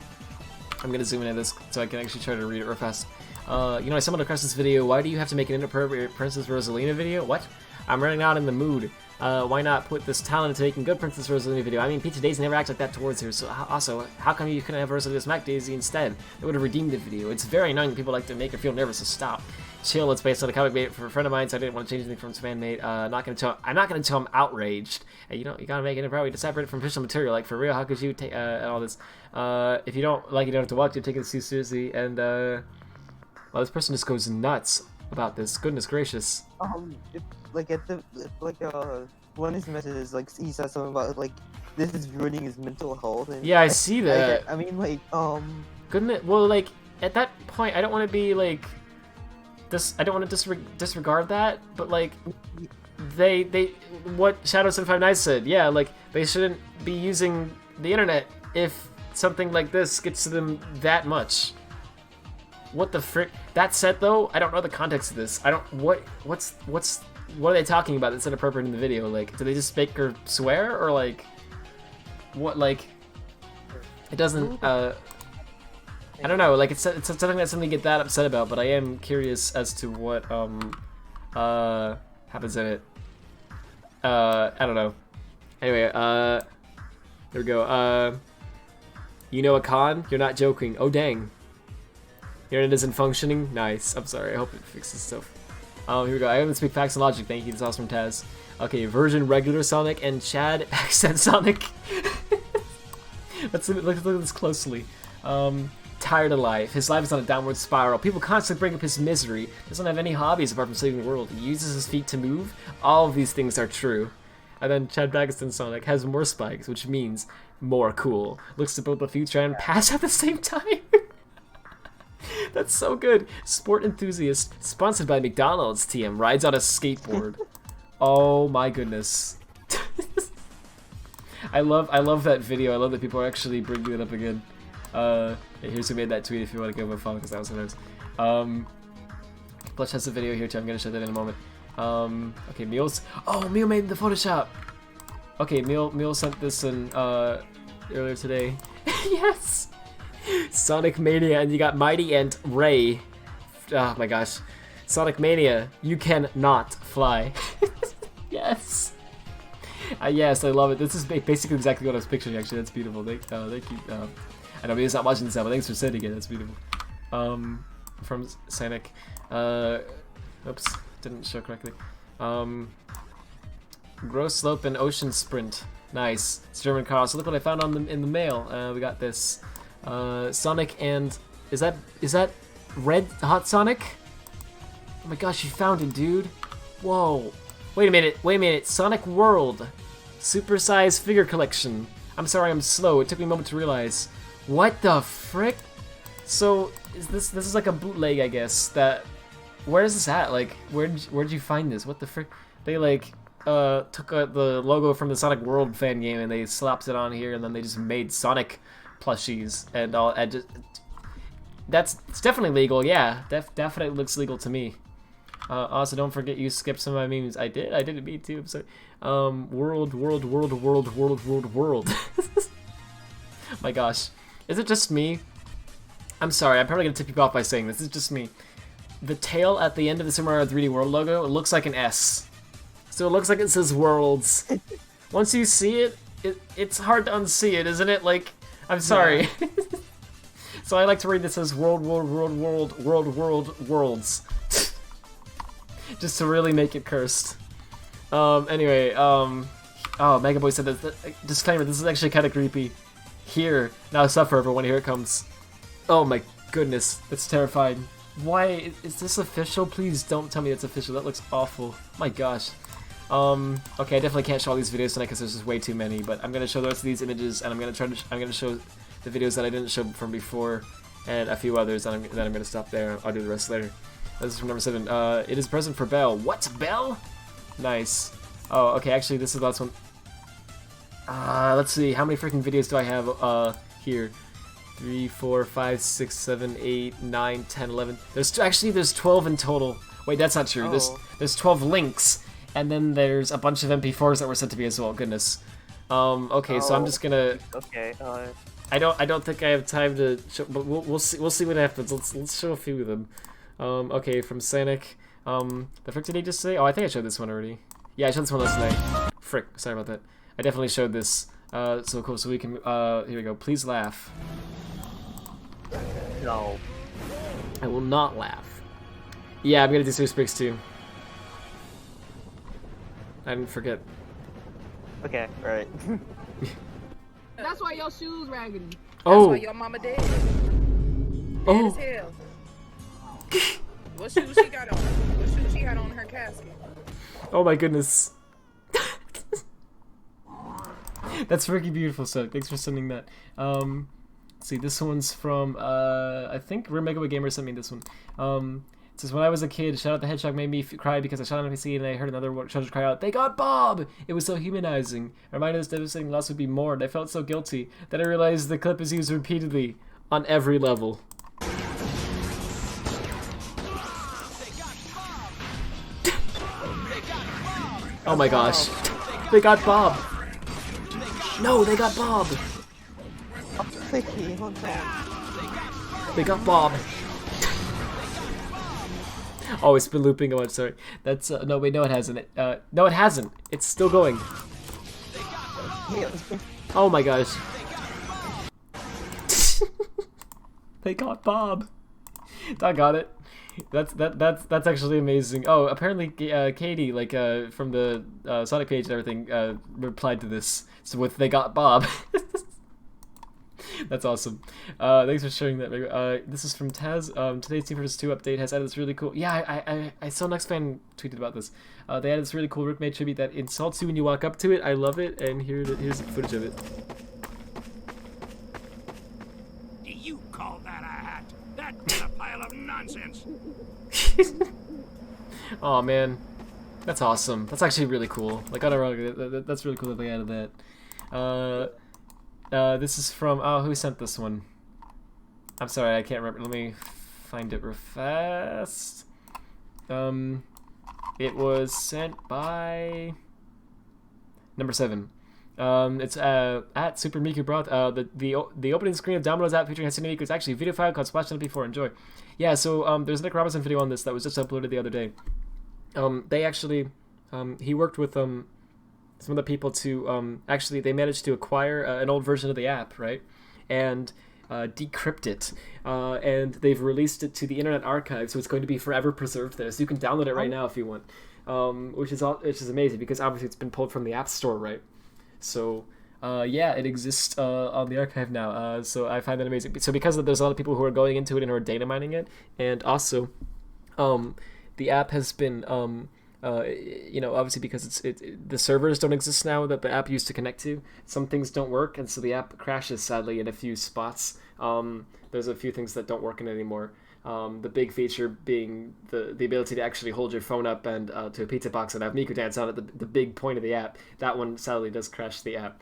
I'm gonna zoom into this so I can actually try to read it real fast. You know, I stumbled across this video. Why do you have to make an inappropriate Princess Rosalina video? What? I'm running out in the mood. Why not put this talent into making good Princess Rosalie video? I mean, Peach Daisy never acted like that towards her, so also, how come you couldn't have Rosalie smack Daisy instead? It would have redeemed the video. It's very annoying that people like to make her feel nervous, so stop. Chill, it's based on a comic made for a friend of mine, so I didn't want to change anything from its fan made. I'm not gonna tell him outraged. Hey, you gotta make it a priority to separate it from official material. Like, for real, how could you take all this? If you don't like it, you don't have to watch it, take it too seriously, and well, this person just goes nuts about this. Goodness gracious. One of his messages, like, he says something about, like, this is ruining his mental health. And, yeah, I see that. I mean, like, Goodness, well, like, at that point, I don't want to be, like, I don't want to disregard that, but, like, what Shadow759 said, yeah, like, they shouldn't be using the internet if something like this gets to them that much. What the frick? That said, though, I don't know the context of this. I don't, what are they talking about that's inappropriate in the video? Like, do they just make her swear, or, like, what, like, it doesn't, I don't know, like, it's something that's something to get that upset about, but I am curious as to what, happens in it. I don't know. Anyway, there we go. You know a con? You're not joking. Oh, dang. Your internet isn't functioning? Nice. I'm sorry, I hope it fixes stuff. Here we go. I haven't speak facts and logic. Thank you. This is awesome from Taz. Okay, version regular Sonic and Chad accent Sonic. Let's look at this closely. Tired of life. His life is on a downward spiral. People constantly bring up his misery. Doesn't have any hobbies apart from saving the world. He uses his feet to move. All of these things are true. And then Chad Baggeston Sonic has more spikes, which means more cool. Looks to build the future and pass at the same time. That's so good. Sport enthusiast, sponsored by McDonald's. TM rides on a skateboard. Oh my goodness. I love that video. I love that people are actually bringing it up again. Here's who made that tweet if you want to give him a follow, because that was hilarious. Fletch has a video here too. I'm gonna show that in a moment. Okay, Meals. Oh, Meal made the Photoshop. Okay, Meal sent this in earlier today. Yes. Sonic Mania, and you got Mighty and Ray. Oh my gosh. Sonic Mania, you cannot fly. Yes. Yes, I love it. This is basically exactly what I was picturing, actually. That's beautiful. Thank you. I know he's not watching this now, but thanks for sending it. That's beautiful. From Sonic. Oops, didn't show correctly. Gross Slope and Ocean Sprint. Nice. It's a German car. So look what I found in the mail. We got this. Sonic and is that Red Hot Sonic? Oh my gosh, you found it, dude. Whoa. Wait a minute. Sonic World. Supersized figure collection. I'm sorry I'm slow. It took me a moment to realize. What the frick? So this is like a bootleg, I guess. Where is this at? Like, where'd you find this? What the frick? They like took the logo from the Sonic World fan game and they slapped it on here, and then they just made Sonic plushies and all. It's definitely legal. Yeah, definitely looks legal to me. Also, don't forget you skipped some of my memes. I did me too. I'm sorry. World. My gosh, is it just me? I'm sorry. I'm probably gonna tip you off by saying this is just me. The tail at the end of the Super Mario 3D World logo, it looks like an S. So it looks like it says Worlds. Once you see it, it's hard to unsee it, isn't it? Like, I'm sorry. Yeah. So I like to read this as Worlds. Just to really make it cursed. Anyway, oh, Mega Boy said that, disclaimer, this is actually kind of creepy. Here, now suffer everyone, here it comes. Oh my goodness, that's terrifying. Why, is this official? Please don't tell me it's official, that looks awful. My gosh. Okay, I definitely can't show all these videos tonight because there's just way too many, but I'm gonna show the rest of these images, and I'm gonna show the videos that I didn't show from before, and a few others, and then I'm gonna stop there. I'll do the rest later. This is from number 7. It is present for Belle. What, Belle? Nice. Oh, okay, actually, this is the last one. Let's see, how many freaking videos do I have, here? 3, 4, 5, 6, 7, 8, 9, 10, 11. There's 12 in total. Wait, that's not true. Oh. There's 12 links, and then there's a bunch of MP4s that were sent to me as well. Goodness. Okay, so I'm just gonna. Okay. I don't think I have time to show, but we'll see what happens. Let's show a few of them. Okay, from Sonic. The frick did he just say? Oh, I think I showed this one already. Yeah, I showed this one last night. frick, sorry about that. I definitely showed this. So cool, so we can, here we go. Please laugh. No. I will not laugh. Yeah, I'm gonna do Super Bricks too. I didn't forget. Okay, alright. That's why your shoes raggedy. Oh. That's why your mama dead. Oh. Dead as hell. What shoes she got on? What shoes she had on her casket? Oh my goodness. That's freaking beautiful, so thanks for sending that. Let's see, this one's from, I think Remega Gamer sent me this one. It says, when I was a kid, Shout Out the Hedgehog made me cry because I shot on PC and I heard another children cry out, "They got Bob!" It was so humanizing. A reminder this devastating loss would be mourned. I felt so guilty that I realized the clip is used repeatedly on every level. Oh my gosh. They got Bob! No, they got Bob! They got Bob! Oh, it's been looping a bunch, sorry. That's, no, wait, no it hasn't. No it hasn't! It's still going. Oh my gosh. They got Bob! I got it. That's actually amazing. Oh, apparently Katie, like from the Sonic page and everything, replied to this. So with "They got Bob." That's awesome. Thanks for sharing that. This is from Taz. Today's Team Fortress 2 update has added this really cool. Yeah, I saw Next Fan tweeted about this. They added this really cool Rick made tribute that insults you when you walk up to it. I love it, and here's the footage of it. Do you call that a hat? That's a pile of nonsense. Oh man, that's awesome. That's actually really cool. Like, unironically, that's really cool that they added that. This is from, oh, who sent this one? I'm sorry, I can't remember. Let me find it real fast. It was sent by number 7. It's at Super Miku Broth. The opening screen of Domino's app featuring Hatsune Miku is actually a video file called Splash Before. Enjoy. Yeah, so there's a Nick Robinson video on this that was just uploaded the other day. They actually, he worked with some of the people to actually they managed to acquire an old version of the app, right, and decrypt it, and they've released it to the Internet Archive, so it's going to be forever preserved there. So you can download it right now if you want, which is amazing because obviously it's been pulled from the App Store, right? So, yeah, it exists on the archive now, so I find that amazing. So because there's a lot of people who are going into it and who are data mining it, and also the app has been, you know, obviously because the servers don't exist now that the app used to connect to, some things don't work, and so the app crashes, sadly, in a few spots. There's a few things that don't work in it anymore. The big feature being the ability to actually hold your phone up and to a pizza box and have Miku dance on it, the big point of the app. That one sadly does crash the app.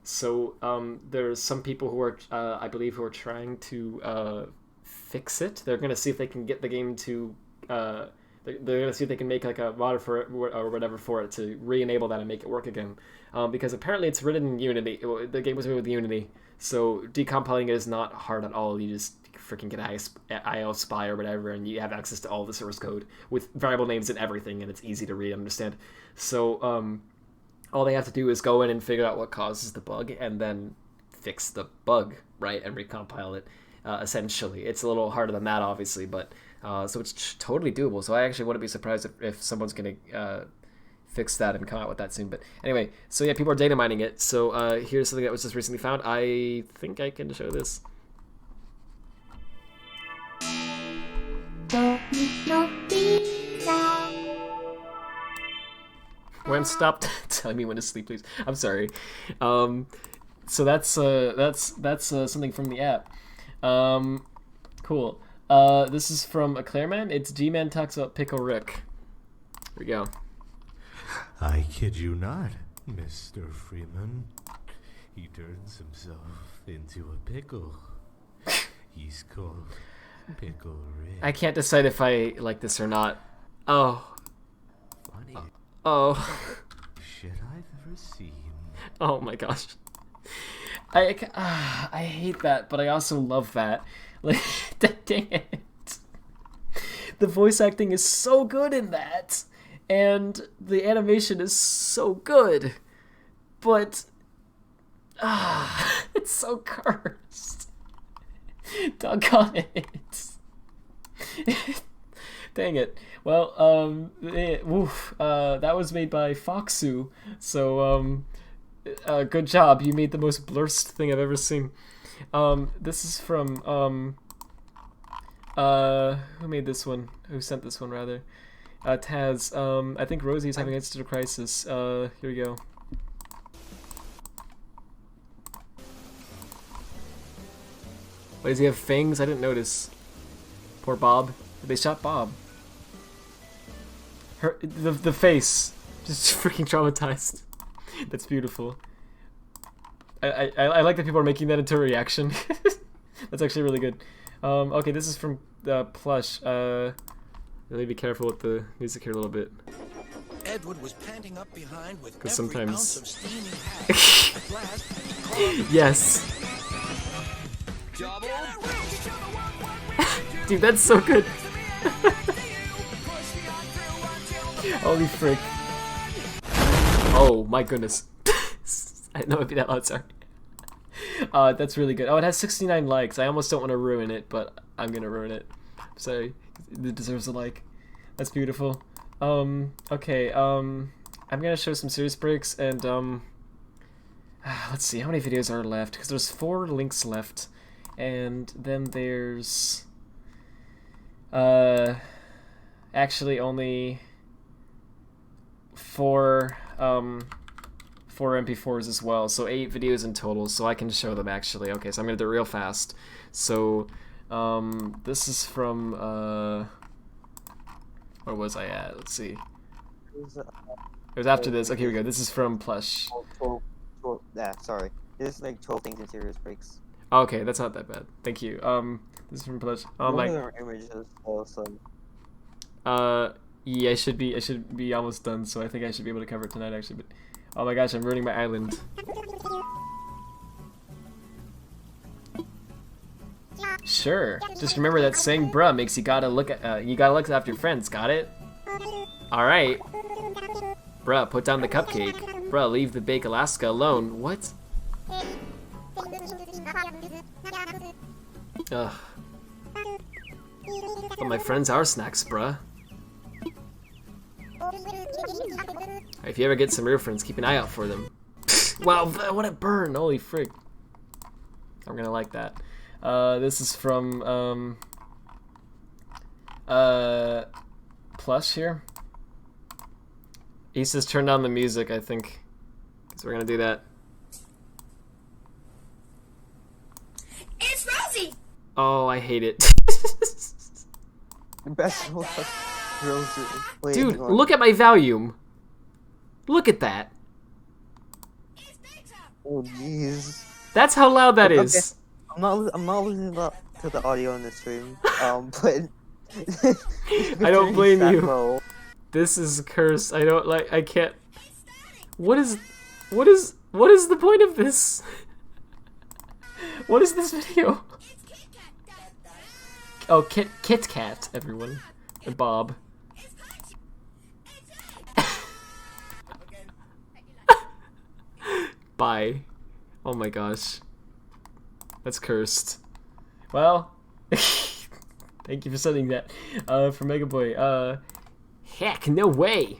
So there's some people who are, I believe, who are trying to fix it. They're going to see if they can get the game to, they're going to see if they can make like a mod for it or whatever for it to re-enable that and make it work again. Because apparently it's written in Unity. The game was made with Unity. So decompiling it is not hard at all. You just freaking get IO Spy or whatever, and you have access to all the source code with variable names and everything, and it's easy to read and understand. So all they have to do is go in and figure out what causes the bug, and then fix the bug, right, and recompile it. Essentially, it's a little harder than that, obviously, but so it's totally doable. So I actually wouldn't be surprised if someone's gonna fix that and come out with that soon. But anyway, so yeah, people are data mining it. So here's something that was just recently found. I think I can show this. When stop telling me when to sleep, please. I'm sorry. So that's something from the app. Cool. This is from a Clareman. It's G-Man talks about Pickle Rick. Here we go. I kid you not, Mr. Freeman. He turns himself into a pickle. He's called Pickle Rick. I can't decide if I like this or not. Oh. Funny. Oh. Shit I've ever seen. Oh my gosh. I hate that, but I also love that. Like, dang it. The voice acting is so good in that. and the animation is so good, but it's so cursed. Doggone it. Dang it. Well, that was made by Foxu, so good job. You made the most blurst thing I've ever seen. This is from who made this one? Who sent this one rather? Taz. I think Rosie's having existential crisis. Here we go. Wait, does he have fangs? I didn't notice. Poor Bob. They shot Bob. The face, just freaking traumatized. That's beautiful. I like that people are making that into a reaction. That's actually really good. Okay, this is from Plush. Really be careful with the music here a little bit. Edward was panting up behind with Because every ounce sometimes. of steaming hat. At last, he caught Yes. Dude, that's so good. Holy frick. Oh my goodness. I didn't know it'd be that loud, sorry. That's really good. Oh, it has 69 likes. I almost don't want to ruin it, but I'm gonna ruin it. Sorry. It deserves a like. That's beautiful. Okay, I'm gonna show some serious breaks and let's see, how many videos are left? Because there's 4 links left. And then there's actually only 4 MP4s as well, so 8 videos in total, so I can show them actually. Okay, so I'm gonna do it real fast. So this is from where was I at? Let's see. It was after this. Okay, here we go. This is from Plush. Sorry. This is like 12 things in serious breaks. Okay, that's not that bad. Thank you. This is from Plush. Oh my. Images also. Yeah, I should be almost done, so I think I should be able to cover it tonight actually. But oh my gosh, I'm ruining my island. Sure. Just remember that saying "bruh" makes you gotta look after your friends. Got it? All right. Bruh, put down the cupcake. Bruh, leave the Bake Alaska alone. What? Ugh. But my friends are snacks, bruh. If you ever get some real friends, keep an eye out for them. Wow, what a burn! Holy frick. I'm gonna like that. This is from Plush here. He says turn down the music, I think. So we're gonna do that. It's Rosie! Oh, I hate it. Best Rosie. Wait, dude, look at my volume. Look at that. Oh jeez. That's how loud that is. I'm not listening to the audio in the stream. But I don't blame you. Low. This is cursed. I don't like. I can't. What is the point of this? What is this video? Oh, Kit Kat, everyone, and Bob. Bye. Oh my gosh. That's cursed. Well, thank you for sending that. For Mega Boy. Heck, no way.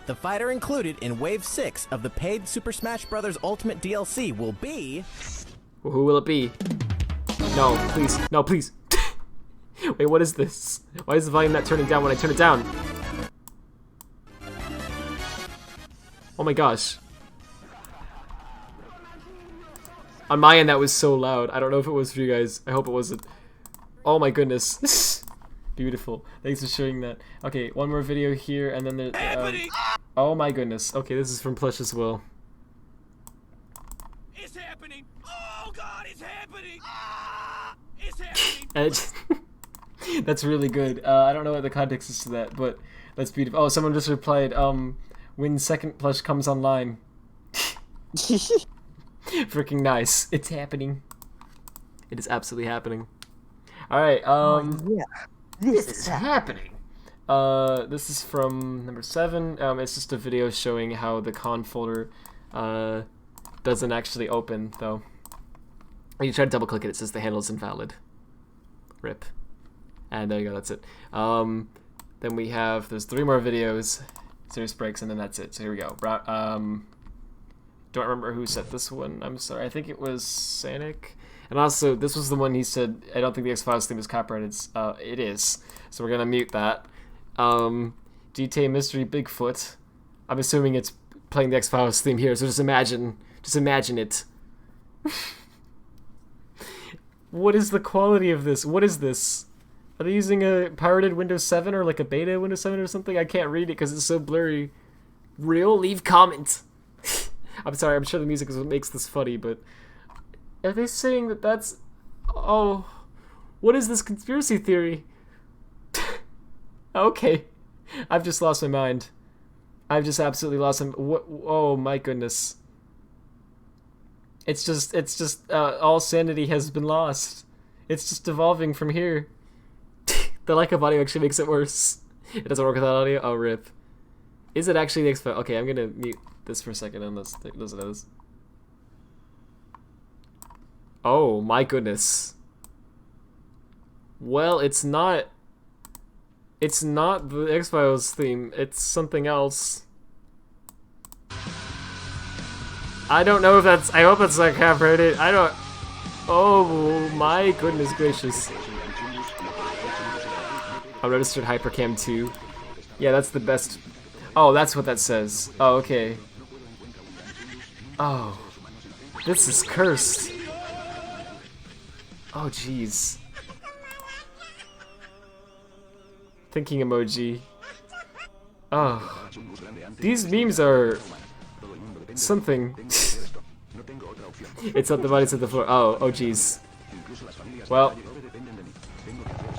The fighter included in Wave 6 of the paid Super Smash Bros. Ultimate DLC will be... Well, who will it be? No, please. No, please. Wait, what is this? Why is the volume not turning down when I turn it down? Oh my gosh. On my end, that was so loud. I don't know if it was for you guys. I hope it wasn't. Oh my goodness. Beautiful. Thanks for sharing that. Okay, one more video here, and then there's... oh my goodness. Okay, this is from Plush as well. It's happening! Oh god, it's happening! It's happening! That's really good. I don't know what the context is to that, but that's beautiful. Oh, someone just replied, when second Plush comes online. Freaking nice. It's happening. It is absolutely happening. Alright, yeah. This is happening. This is from number 7. It's just a video showing how the con folder doesn't actually open, though. When you try to double click it, it says the handle is invalid. RIP. And there you go, that's it. Then we have, there's 3 more videos, serious breaks, and then that's it. So here we go. Don't remember who set this one. I'm sorry. I think it was Sanic. And also, this was the one he said, I don't think the X-Files theme is copyrighted. It is. So we're going to mute that. GTA Mystery Bigfoot. I'm assuming it's playing the X-Files theme here, so just imagine it. What is the quality of this? What is this? Are they using a pirated Windows 7 or like a beta Windows 7 or something? I can't read it because it's so blurry. Real? Leave comment. I'm sorry, I'm sure the music is what makes this funny, but are they saying that that's... Oh, what is this conspiracy theory? Okay, I've just lost my mind. I've just absolutely lost him. What? Oh my goodness. It's just all sanity has been lost. It's just evolving from here. The lack of audio actually makes it worse. It doesn't work without audio? Oh, rip. Is it actually the X-File? Okay, I'm gonna mute this for a second and let's listen to this. Oh my goodness. Well, it's not the X-Files theme, it's something else. I don't know if that's, I hope it's not copyrighted. I don't, oh my goodness gracious. Unregistered Hypercam 2. Yeah, that's the best. Oh, that's what that says. Oh, okay. Oh, this is cursed. Oh, jeez. Thinking emoji. Oh, these memes are something. It's not the body, it's at the floor. Oh, oh, jeez. Well,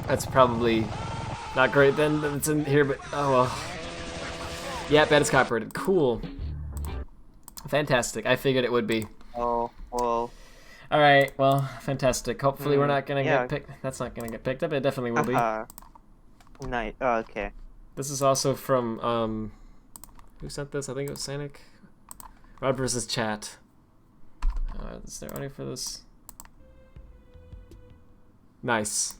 that's probably not great then that it's in here, but oh well. Yeah, bet it's copyrighted. Cool. Fantastic. I figured it would be. Oh, well. Alright, well, fantastic. Hopefully we're not gonna get picked. That's not gonna get picked up. It definitely will be. Nice. Oh, okay. This is also from, who sent this? I think it was Sanic. Rod versus Chat. Is there audio for this? Nice.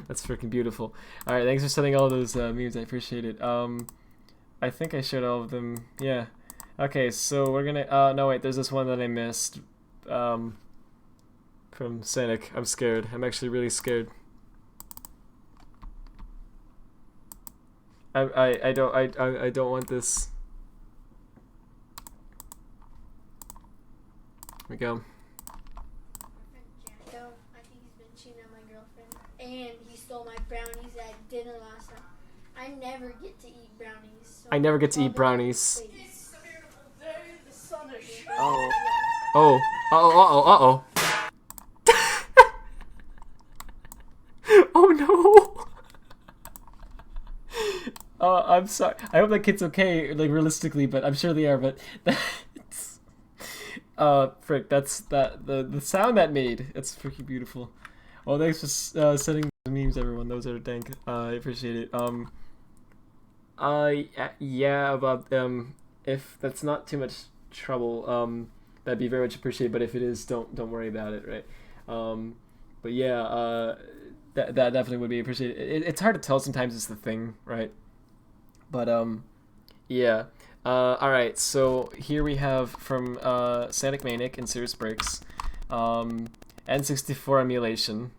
That's freaking beautiful. Alright, thanks for sending all those memes. I appreciate it. I think I showed all of them. Yeah. Okay, so we're gonna... no, wait, there's this one that I missed. From Sanic. I'm scared. I'm actually really scared. I don't want this. Here we go. I think he's been cheating on my girlfriend, and he stole my brownies at dinner last night. I never get to eat brownies. So I never get to eat brownies. It's a beautiful day. The sun is shining. Oh. Oh. Uh-oh. Oh no. I'm sorry. I hope that kid's okay, like realistically, but I'm sure they are, but that's frick, that's the sound that made. It's freaking beautiful. Well, thanks for sending the memes, everyone. Those are dank. I appreciate it. Yeah, about if that's not too much trouble, that'd be very much appreciated, but if it is, don't worry about it, right? But yeah, that definitely would be appreciated. It's hard to tell sometimes, it's the thing, right? But yeah. Alright, so here we have from Sanic Manic and Serious Breaks, N64 emulation.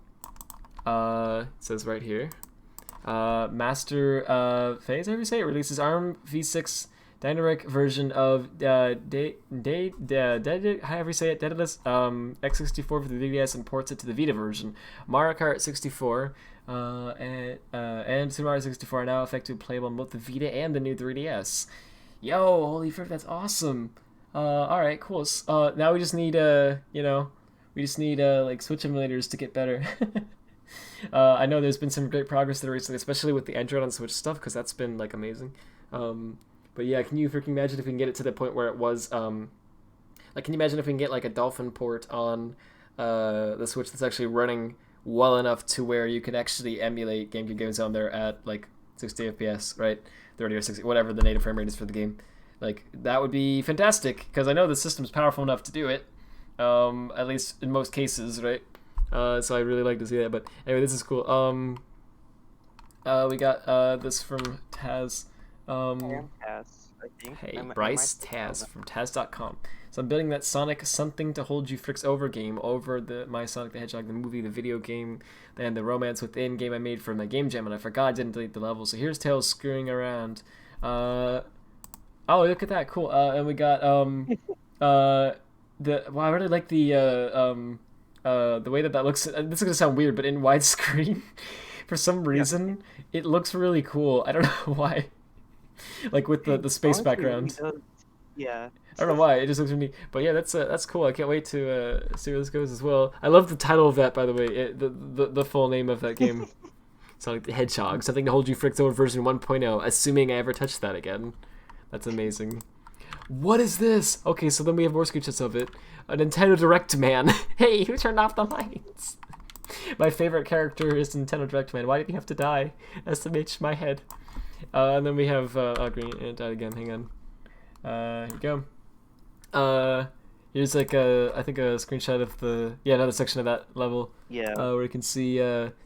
It says right here. Master Phase, however you say it, releases ARM v6 dynamic version of however you say it, Daedalus X64 for the 3DS and ports it to the Vita version. Mario Kart 64 and Super Mario 64 are now effectively playable on both the Vita and the new 3DS. Yo, holy frick, that's awesome. Alright, cool. Now we just need like Switch emulators to get better. I know there's been some great progress there recently, especially with the Android on Switch stuff, because that's been like amazing. But yeah, can you freaking imagine if we can get it to the point where it was like, can you imagine if we can get like a Dolphin port on the Switch that's actually running well enough to where you can actually emulate GameCube games on there at like 60 FPS, right? 30 or 60, whatever the native frame rate is for the game. Like, that would be fantastic, because I know the system's powerful enough to do it, at least in most cases, right? So I really like to see that. But anyway, this is cool. We got this from Taz. Taz, I think. Hey, Bryce Taz from Taz.com. So I'm building that Sonic Something to Hold You Fricks Over game over the My Sonic the Hedgehog, the movie, the video game, and the Romance Within game I made for my game jam, and I forgot I didn't delete the level. So here's Tails screwing around. Oh, look at that, cool. And we got I really like the way that looks. This is gonna sound weird, but in widescreen, for some reason, it looks really cool. I don't know why. Like with the space Honestly, background. Yeah. I don't know why, it just looks really neat. But yeah, that's cool. I can't wait to see where this goes as well. I love the title of that, by the way. The full name of that game. Sonic the Hedgehog, Something to Hold You Fricks Over version 1.0, assuming I ever touch that again. That's amazing. What is this? Okay, so then we have more screenshots of it. A Nintendo Direct Man. Hey, who turned off the lights? My favorite character is Nintendo Direct Man. Why did he have to die? SMH my head. And then we have green. It died again. Hang on. Here we go. Here's like I think a screenshot of another section of that level. Yeah. Where you can see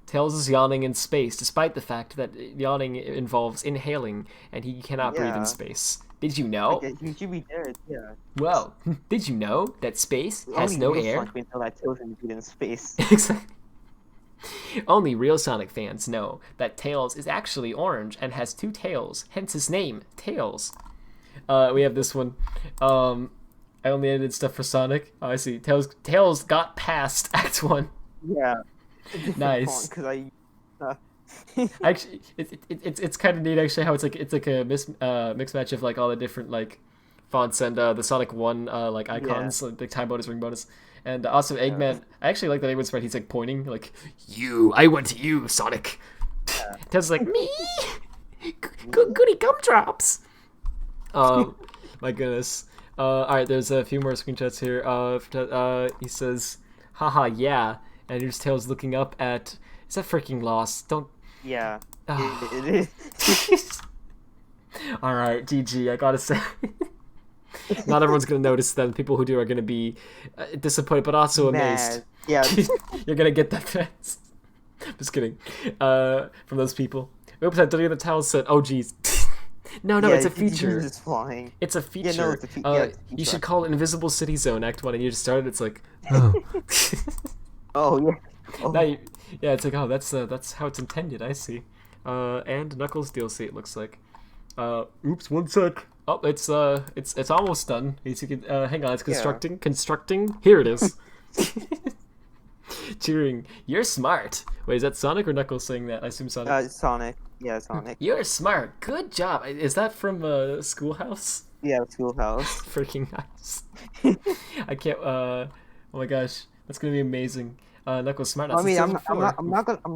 Tails is yawning in space, despite the fact that yawning involves inhaling, and he cannot breathe in space. Did you know? He should be dead. Yeah. Well, did you know that space has no air? Until that Tails can breathe in space. Exactly. Only real Sonic fans know that Tails is actually orange and has two tails, hence his name, Tails. We have this one. I only edited stuff for Sonic. Oh, I see. Tails got past Act 1. Yeah. Nice. Because Actually, it's kind of neat actually how it's like a mix match of like all the different like fonts and the Sonic 1 like icons, like the time bonus, ring bonus, and also Eggman. I actually like that Eggman's right. He's like pointing like, "You, I went to you, Sonic." Tails is like, "Me, goody gumdrops." My goodness. All right, there's a few more screenshots here. He says, "Haha, yeah," and here's Tails looking up at. Is that freaking Lost? Don't. Yeah. It is. All right, GG. I gotta say, not everyone's gonna notice that. The people who do are gonna be disappointed, but also amazed. Yeah. You're gonna get that fast. Just kidding. From those people. Oops, I deleted the towel set. Oh, jeez. No, yeah, it's a feature. It's flying. It's a feature. Yeah, no, it's a feature. You should call it Invisible City Zone Act 1, and you just started. It's like, oh. Oh yeah. Oh. Now yeah, it's like, oh, that's how it's intended. I see. And Knuckles DLC. It looks like. Oops, one sec. Oh, it's almost done. Hang on, it's constructing. Yeah. Constructing. Here it is. Cheering. You're smart. Wait, is that Sonic or Knuckles saying that? I assume Sonic. Sonic. Yeah, Sonic. You're smart. Good job. Is that from Schoolhouse? Yeah, Schoolhouse. Freaking nice. I can't. Oh my gosh, that's gonna be amazing. Knuckles smart. I mean, I'm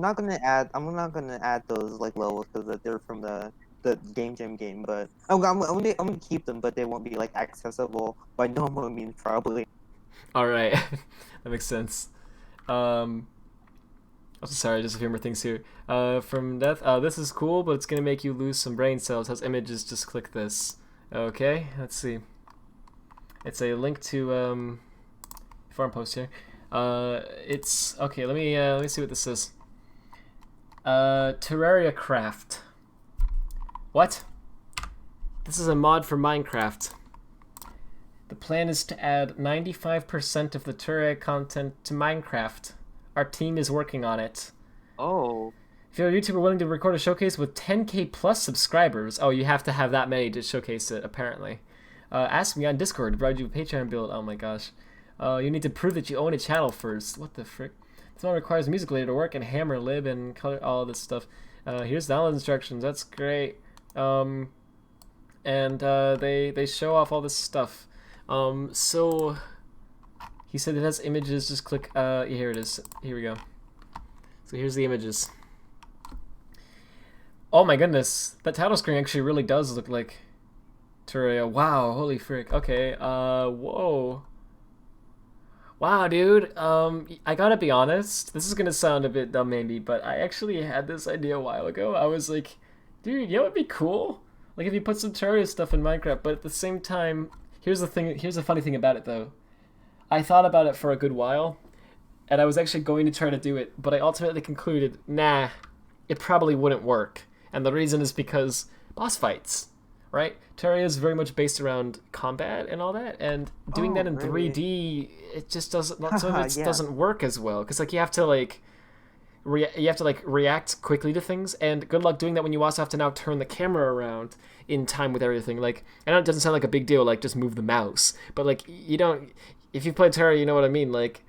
not gonna add those like levels because they're from the Game Jam game, but I'm gonna keep them, but they won't be like accessible by normal means probably. All right, that makes sense. Oh, sorry, just a few more things here. From Death, this is cool, but it's gonna make you lose some brain cells. Has images, just click this. Okay, let's see. It's a link to forum post here. It's okay. Let me see what this is. Terraria Craft. What? This is a mod for Minecraft. The plan is to add 95% of the Terraria content to Minecraft. Our team is working on it. Oh. If you're a YouTuber willing to record a showcase with 10k plus subscribers, oh, you have to have that many to showcase it, apparently. Ask me on Discord to provide you a Patreon build. Oh my gosh. You need to prove that you own a channel first. What the frick? This one requires a music layer to work and hammer, lib, and color, all this stuff. Here's download instructions. That's great. And they show off all this stuff. So he said it has images. Just click. Here it is. Here we go. So here's the images. Oh my goodness, that title screen actually really does look like Terraria. Wow, holy frick. Okay. Whoa. Wow, dude. I gotta be honest. This is gonna sound a bit dumb, maybe, but I actually had this idea a while ago. I was like, dude, you know what'd be cool? Like if you put some Terraria stuff in Minecraft, but at the same time, here's the thing. Here's the funny thing about it, though. I thought about it for a good while, and I was actually going to try to do it, but I ultimately concluded, nah, it probably wouldn't work. And the reason is because boss fights, right? Terraria is very much based around combat and all that, and doing that in 3D, it just doesn't doesn't work as well. Because like you have to like react quickly to things, and good luck doing that when you also have to now turn the camera around in time with everything. Like, I know it doesn't sound like a big deal, like just move the mouse, but like you don't. If you've played Terraria, you know what I mean. Like,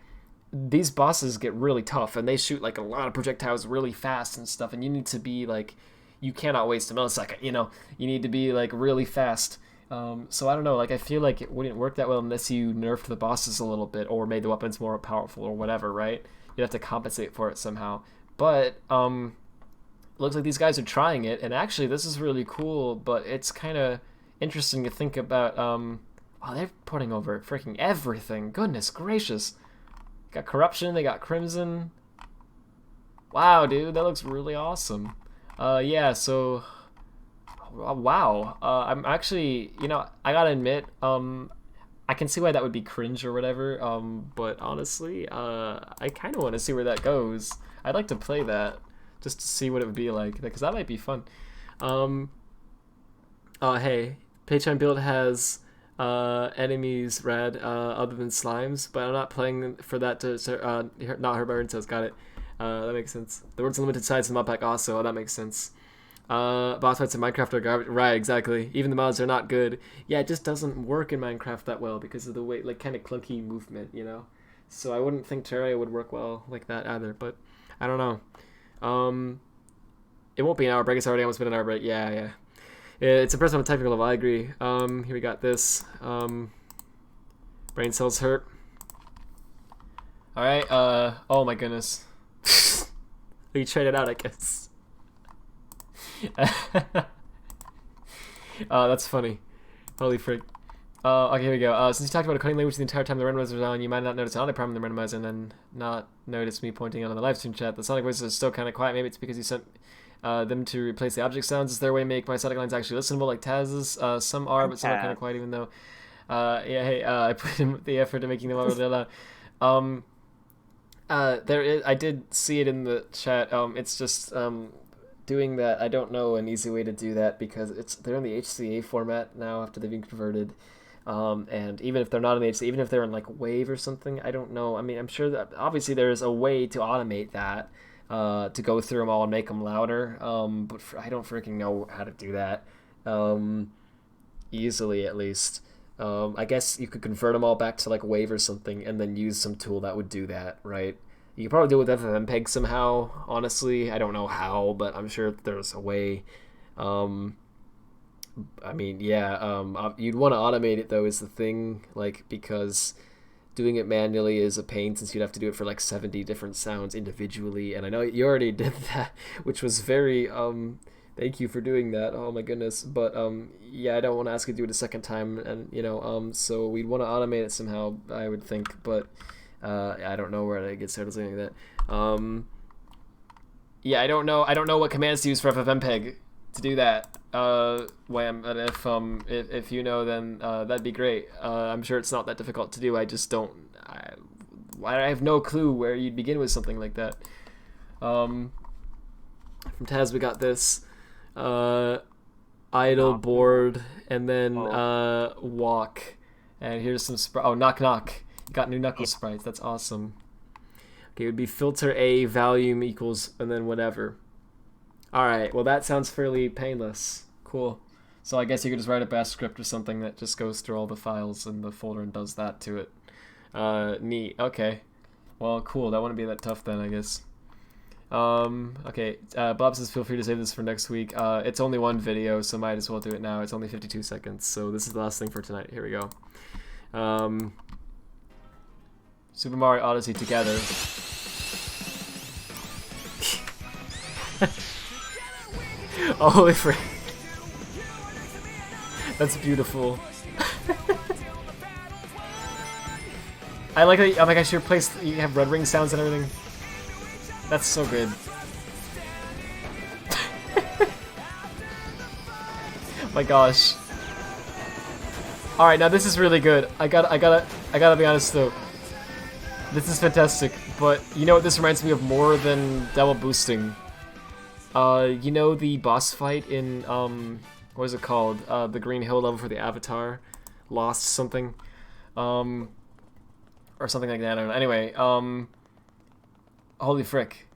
these bosses get really tough, and they shoot like a lot of projectiles really fast and stuff, and you need to be like, you cannot waste a millisecond. You know, you need to be like really fast. So I don't know. Like, I feel like it wouldn't work that well unless you nerfed the bosses a little bit or made the weapons more powerful or whatever, right? You'd have to compensate for it somehow. But looks like these guys are trying it, and actually this is really cool. But it's kind of interesting to think about. Wow, they're putting over freaking everything. Goodness gracious. Got corruption, they got crimson. Wow, dude, that looks really awesome. Yeah, so wow. I'm actually, you know, I gotta admit, I can see why that would be cringe or whatever. But honestly, I kind of want to see where that goes. I'd like to play that just to see what it would be like, because that might be fun. Hey, Patreon build has enemies red other than slimes, but I'm not playing for that to not Herbarian says got it. That makes sense. The words limited size in mod pack also. Oh, that makes sense. Boss fights in Minecraft are garbage. Right, exactly. Even the mods are not good. Yeah, it just doesn't work in Minecraft that well because of the way, like, kind of clunky movement, you know. So I wouldn't think Terraria would work well like that either. But I don't know. It won't be an hour break. It's already almost been an hour break. Yeah. It's impressive on a technical level, I agree. Here we got this. Brain cells hurt. Alright, oh my goodness. We traded out, I guess. That's funny. Holy frick. Okay, here we go. Since you talked about a coding language the entire time the randomizer was on, you might not notice an audio problem in the randomizer and then not notice me pointing out on the live stream chat. The sonic voices are still kind of quiet. Maybe it's because you sent them to replace the object sounds. Is there a way to make my sonic lines actually listenable like Taz's? Some are, but some are kind of quiet even though. Yeah, hey, I put in the effort to making them all really loud. There is, I did see it in the chat. It's just doing that. I don't know an easy way to do that because they're in the HCA format now after they've been converted. And even if they're not in the HCA, even if they're in like Wave or something, I don't know. I mean, I'm sure that obviously there's a way to automate that. To go through them all and make them louder, but I don't freaking know how to do that easily, at least. I guess you could convert them all back to like Wave or something and then use some tool that would do that, right? You could probably do it with FFmpeg somehow, honestly. I don't know how, but I'm sure there's a way. I mean, yeah, you'd want to automate it, though, is the thing, like, because doing it manually is a pain since you'd have to do it for like 70 different sounds individually, and I know you already did that, which was very thank you for doing that. Oh my goodness. But yeah, I don't want to ask you to do it a second time, and you know, so we'd want to automate it somehow, I would think, but I don't know where to get started doing that. Yeah, I don't know what commands to use for FFmpeg to do that. Wham, and if you know, then that'd be great. I'm sure it's not that difficult to do. I just don't. I have no clue where you'd begin with something like that. From Taz, we got this idle, board, and then walk. And here's some knock knock. You got new Knuckles sprites. That's awesome. Okay, it would be filter A volume equals and then whatever. Alright, well that sounds fairly painless. Cool. So I guess you could just write a bash script or something that just goes through all the files in the folder and does that to it. Neat. Okay. Well, cool. That wouldn't be that tough then, I guess. Okay. Bob says feel free to save this for next week. It's only one video, so might as well do it now. It's only 52 seconds, so this is the last thing for tonight. Here we go. Super Mario Odyssey together. Holy frick. That's beautiful. I like that. Oh my gosh, your place. You have red ring sounds and everything. That's so good. Oh my gosh. All right, now this is really good. I gotta be honest though. This is fantastic. But you know what this reminds me of more than double boosting? You know the boss fight in what is it called? The Green Hill level for the Avatar, Lost something, or something like that. I don't know. Anyway, holy frick.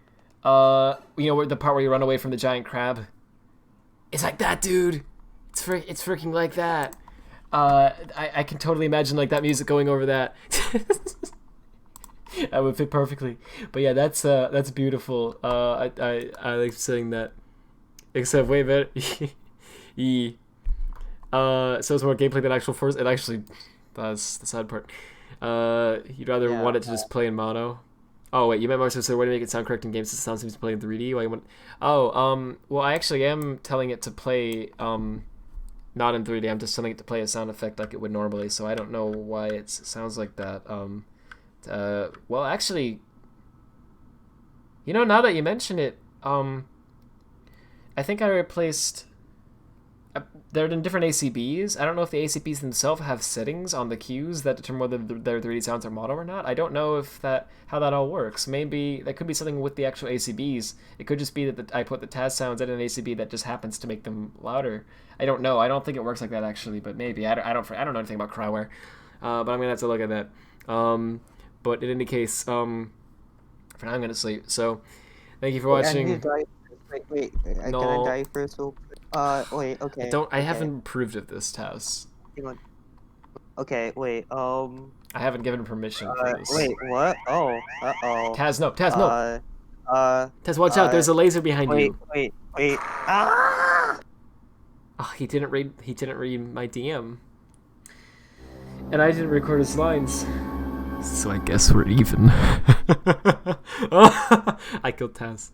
You know the part where you run away from the giant crab? It's like that, dude. It's freaking like that. I can totally imagine like that music going over that. That would fit perfectly. But yeah, that's beautiful. I like saying that. Except way better. So it's more gameplay than actual force. It actually, that's the sad part. You'd rather want it to just play in mono. Oh wait, you meant more so the way to make it sound correct in games. The sound seems to play in 3D. Why you want? Oh, well, I actually am telling it to play not in 3D. I'm just telling it to play a sound effect like it would normally. So I don't know why it sounds like that. Well, actually, you know, now that you mention it, I think I replaced. They're in different ACBs. I don't know if the ACBs themselves have settings on the cues that determine whether their 3D sounds are mono or not. I don't know if how that all works. Maybe that could be something with the actual ACBs. It could just be that I put the Taz sounds in an ACB that just happens to make them louder. I don't know. I don't think it works like that actually, but maybe. I don't know anything about Cryware, but I'm gonna have to look at that. But in any case, for now I'm gonna sleep. So, thank you for watching. Wait, No. can I die first? Wait, okay. I haven't approved of this, Taz. Okay, wait, I haven't given permission for this. Wait, what? Oh, uh-oh. Taz, no. Taz, watch out, there's a laser behind you. Wait. Ah! Oh, he didn't read my DM. And I didn't record his lines. So I guess we're even. I killed Taz.